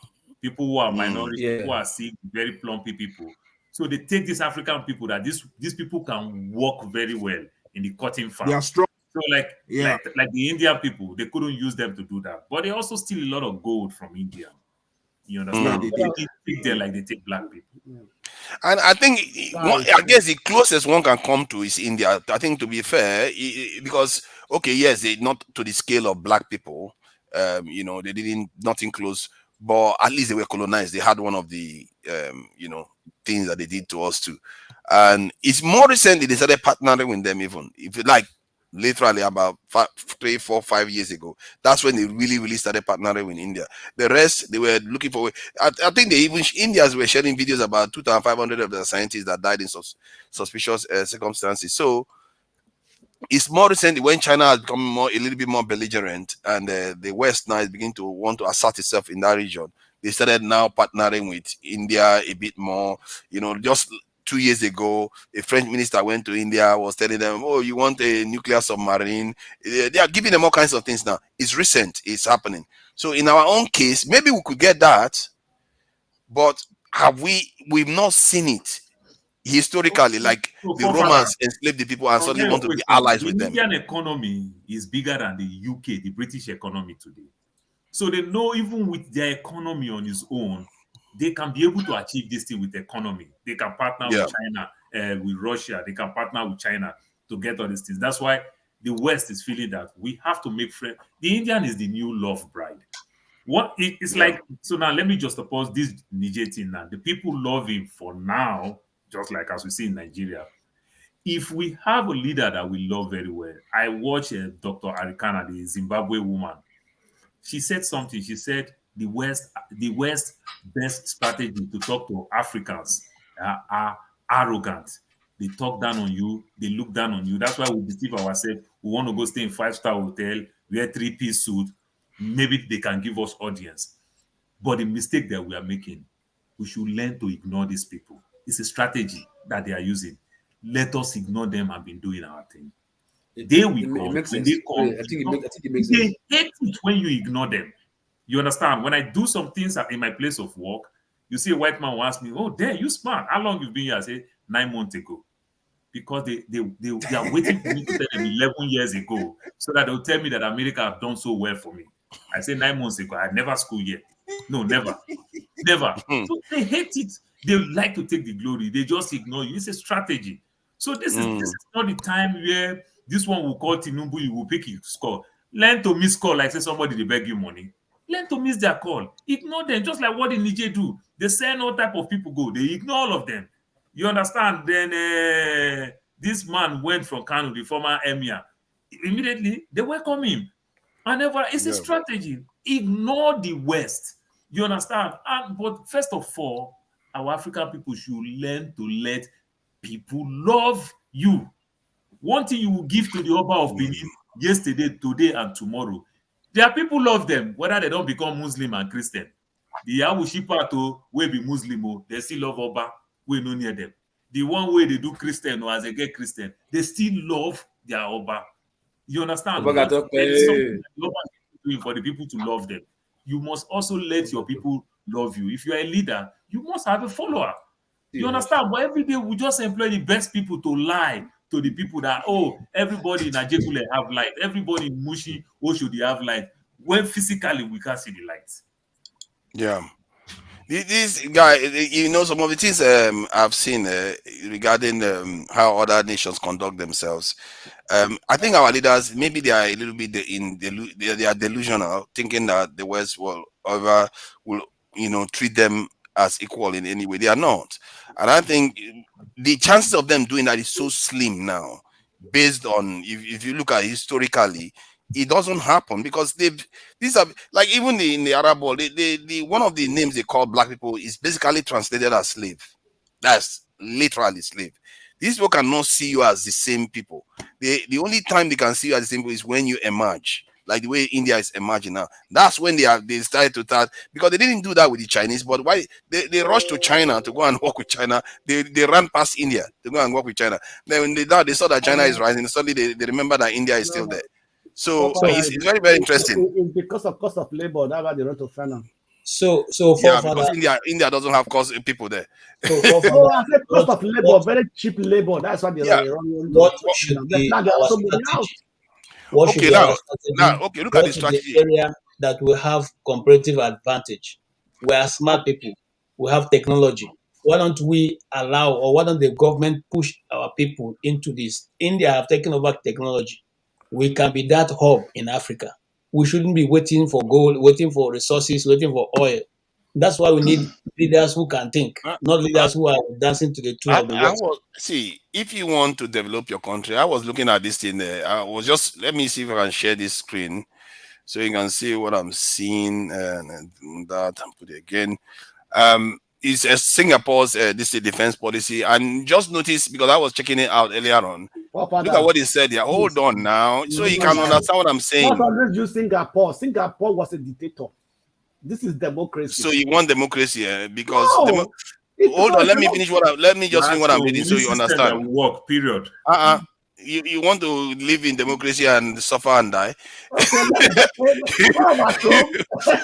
People who are minorities, who are sick, very plumpy people. So they take these African people that these people can work very well in the cotton farm. They are strong. So like the Indian people, they couldn't use them to do that. But they also steal a lot of gold from India. You understand? Yeah, They take them like they take black people. And I think I guess the closest one can come to is India. I think, to be fair, because okay, yes, they not to the scale of black people. They didn't nothing close, but at least they were colonized. They had one of the things that they did to us too. And it's more recently they started partnering with them. Even if you like, literally about 3, 4, 5 years ago, that's when they really started partnering with India. The rest, they were looking for. I think they even Indians were sharing videos about 2,500 of the scientists that died in suspicious circumstances. So it's more recently when China has become a little bit more belligerent, and the West now is beginning to want to assert itself in that region. They started now partnering with India a bit more. Just 2 years ago, a French minister went to India, was telling them, "Oh, you want a nuclear submarine?" They are giving them all kinds of things now. It's recent, it's happening. So in our own case, maybe we could get that, but we've not seen it historically, like So, the Romans enslaved the people and suddenly want to be allies with the them. Indian economy is bigger than the UK, the British economy today. So they know even with their economy on its own, they can be able to achieve this thing with economy. They can partner with China, with Russia. They can partner with China to get all these things. That's why the West is feeling that we have to make friends. The Indian is the new love bride. It's like, so now let me just oppose this Niger thing now. The people love him for now, just like as we see in Nigeria. If we have a leader that we love very well, I watch Dr. Arikana, the Zimbabwe woman. She said something. She said the West best strategy to talk to Africans are arrogant. They talk down on you. They look down on you. That's why we deceive ourselves. We want to go stay in 5-star hotel, wear 3-piece suit. Maybe they can give us audience. But the mistake that we are making, we should learn to ignore these people. It's a strategy that they are using. Let us ignore them and be doing our thing. They will come. When they come, I think it makes sense. they hate it when you ignore them. You understand? When I do some things in my place of work, you see a white man will ask me, "Oh, damn, you smart. How long you been here?" I say 9 months ago. Because they are waiting for me to tell them 11 years ago, so that they'll tell me that America have done so well for me. I say 9 months ago, I had never school yet. No, never. Never. So they hate it. They like to take the glory. They just ignore you. It's a strategy. So this is not the time where this one will call Tinubu, you will pick his call. Learn to miss call, like say somebody they beg you money. Learn to miss their call. Ignore them, just like what the Niger do. They send all type of people go. They ignore all of them. You understand? Then this man went from Kano, the former emir. Immediately, they welcome him. And never, it's a Yeah. strategy. Ignore the West. You understand? But first of all, our African people should learn to let people love you. One thing you will give to the Oba of Benin yesterday, today, and tomorrow. Their people love them, whether they don't become Muslim and Christian. The Yawushipa to wey be Muslim, they still love Oba, we no near them. The one way they do Christian or as they get Christian, they still love their Oba. You understand? Obaga What talk, there is something eh. that the Oba is doing for the people to love them. You must also let your people love you. If you are a leader, you must have a follower. You understand? But every day we just employ the best people to lie to the people that, oh, everybody in Ajekule have light, everybody in Mushi, Oshodi have light. When physically we can't see the light. Yeah. This guy, you know, some of the things I've seen regarding how other nations conduct themselves. I think our leaders, maybe they are a little bit they are delusional, thinking that the West will treat them as equal in any way. They are not, and I think the chances of them doing that is so slim now, based on if you look at historically, it doesn't happen because these are like even in the Arab world, the one of the names they call black people is basically translated as slave. That's literally slave. These people cannot see you as the same people. The only time they can see you as the same people is when you emerge, like the way India is emerging now. That's when they started to start, because they didn't do that with the Chinese. But why they rushed to China to go and work with China? They ran past India to go and work with China. Then when they saw that China is rising, suddenly they remember that India is still there. So Forefather, it's very, very interesting. it's because of cost of labor. That's why they run to China. So Yeah, forefather, because India doesn't have people there. so forefather, No, I said cost of labor, what very cheap labor. That's why they Yeah. run to what should China. But be now there are our so many out. strategy? What should Okay, be our now, strategy? okay, look at What the is the strategy. area that will have comparative advantage? We are smart people. We have technology. Why don't we allow, or why don't the government push our people into this? India have taken over technology. We can be that hub in Africa. We shouldn't be waiting for gold, waiting for resources, waiting for oil. That's why we need leaders who can think, not I, leaders who are dancing to the tune I, of the I West. was see if you want to develop your country. I was looking at this thing there. I was just let me see if I can share this screen so you can see what I'm seeing and that and put it again. Is Singapore's this is defense policy, and just notice because I was checking it out earlier on. Look at Forefather, what he said here. Hold please. on now, so you No, can no. understand what I'm Not saying. always use Singapore. Singapore was a dictator. This is democracy. So you want democracy because No, it's hold no, on, it's let me just finish Right? what I'm So reading we so need you system that understand. will work, period. You want to live in democracy and suffer and die. okay. What about Trump?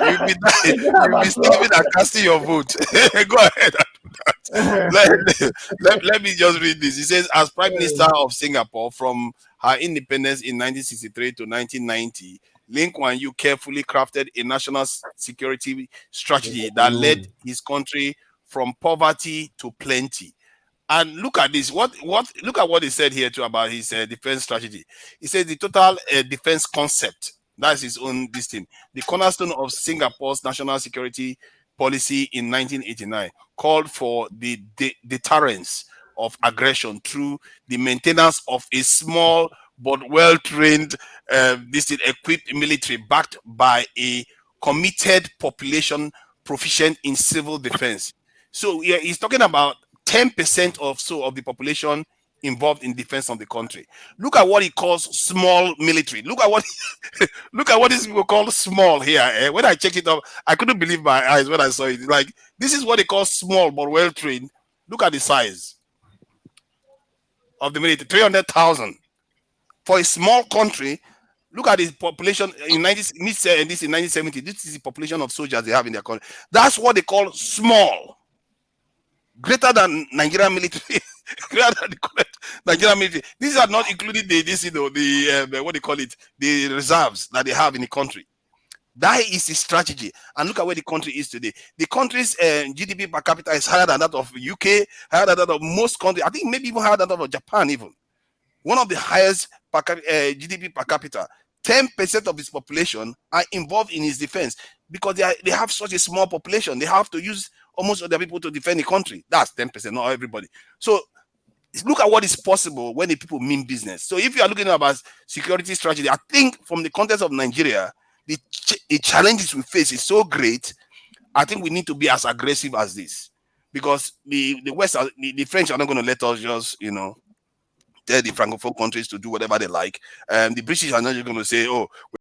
you'll be dying, Forget you'll be about starving Trump. and casting your vote. Go ahead and do that. Let me just read this. It says, as Prime Minister of Singapore from her independence in 1963 to 1990, Lee Kuan Yew carefully crafted a national security strategy that led his country from poverty to plenty. And look at this. Look at what he said here too about his defense strategy. He says the total defense concept. That's his own this thing. The cornerstone of Singapore's national security policy in 1989 called for the deterrence of aggression through the maintenance of a small but well-trained, equipped military backed by a committed population proficient in civil defense. So yeah, he's talking about 10% or so of the population involved in defense of the country. Look at what he calls small military. Look at what look at what these people call small here. When I checked it up, I couldn't believe my eyes when I saw it. Like, this is what they call small but well trained. Look at the size of the military, 300,000 for a small country. Look at the population in 1970. This is the population of soldiers they have in their country. That's what they call small. Greater than Nigerian military, greater than the current Nigerian military. These are not including the what they call it, the reserves that they have in the country. That is the strategy. And look at where the country is today. The country's GDP per capita is higher than that of UK, higher than that of most countries. I think maybe even higher than that of Japan. Even one of the highest GDP per capita. 10% of its population are involved in its defense because they have such a small population. They have to use almost other people to defend the country. That's 10%, not everybody. So look at what is possible when the people mean business. So if you are looking about security strategy, I think from the context of Nigeria, the challenges we face is so great. I think we need to be as aggressive as this, because the West, the French are not going to let us just, tell the Francophone countries to do whatever they like. The British are not just going to say, oh,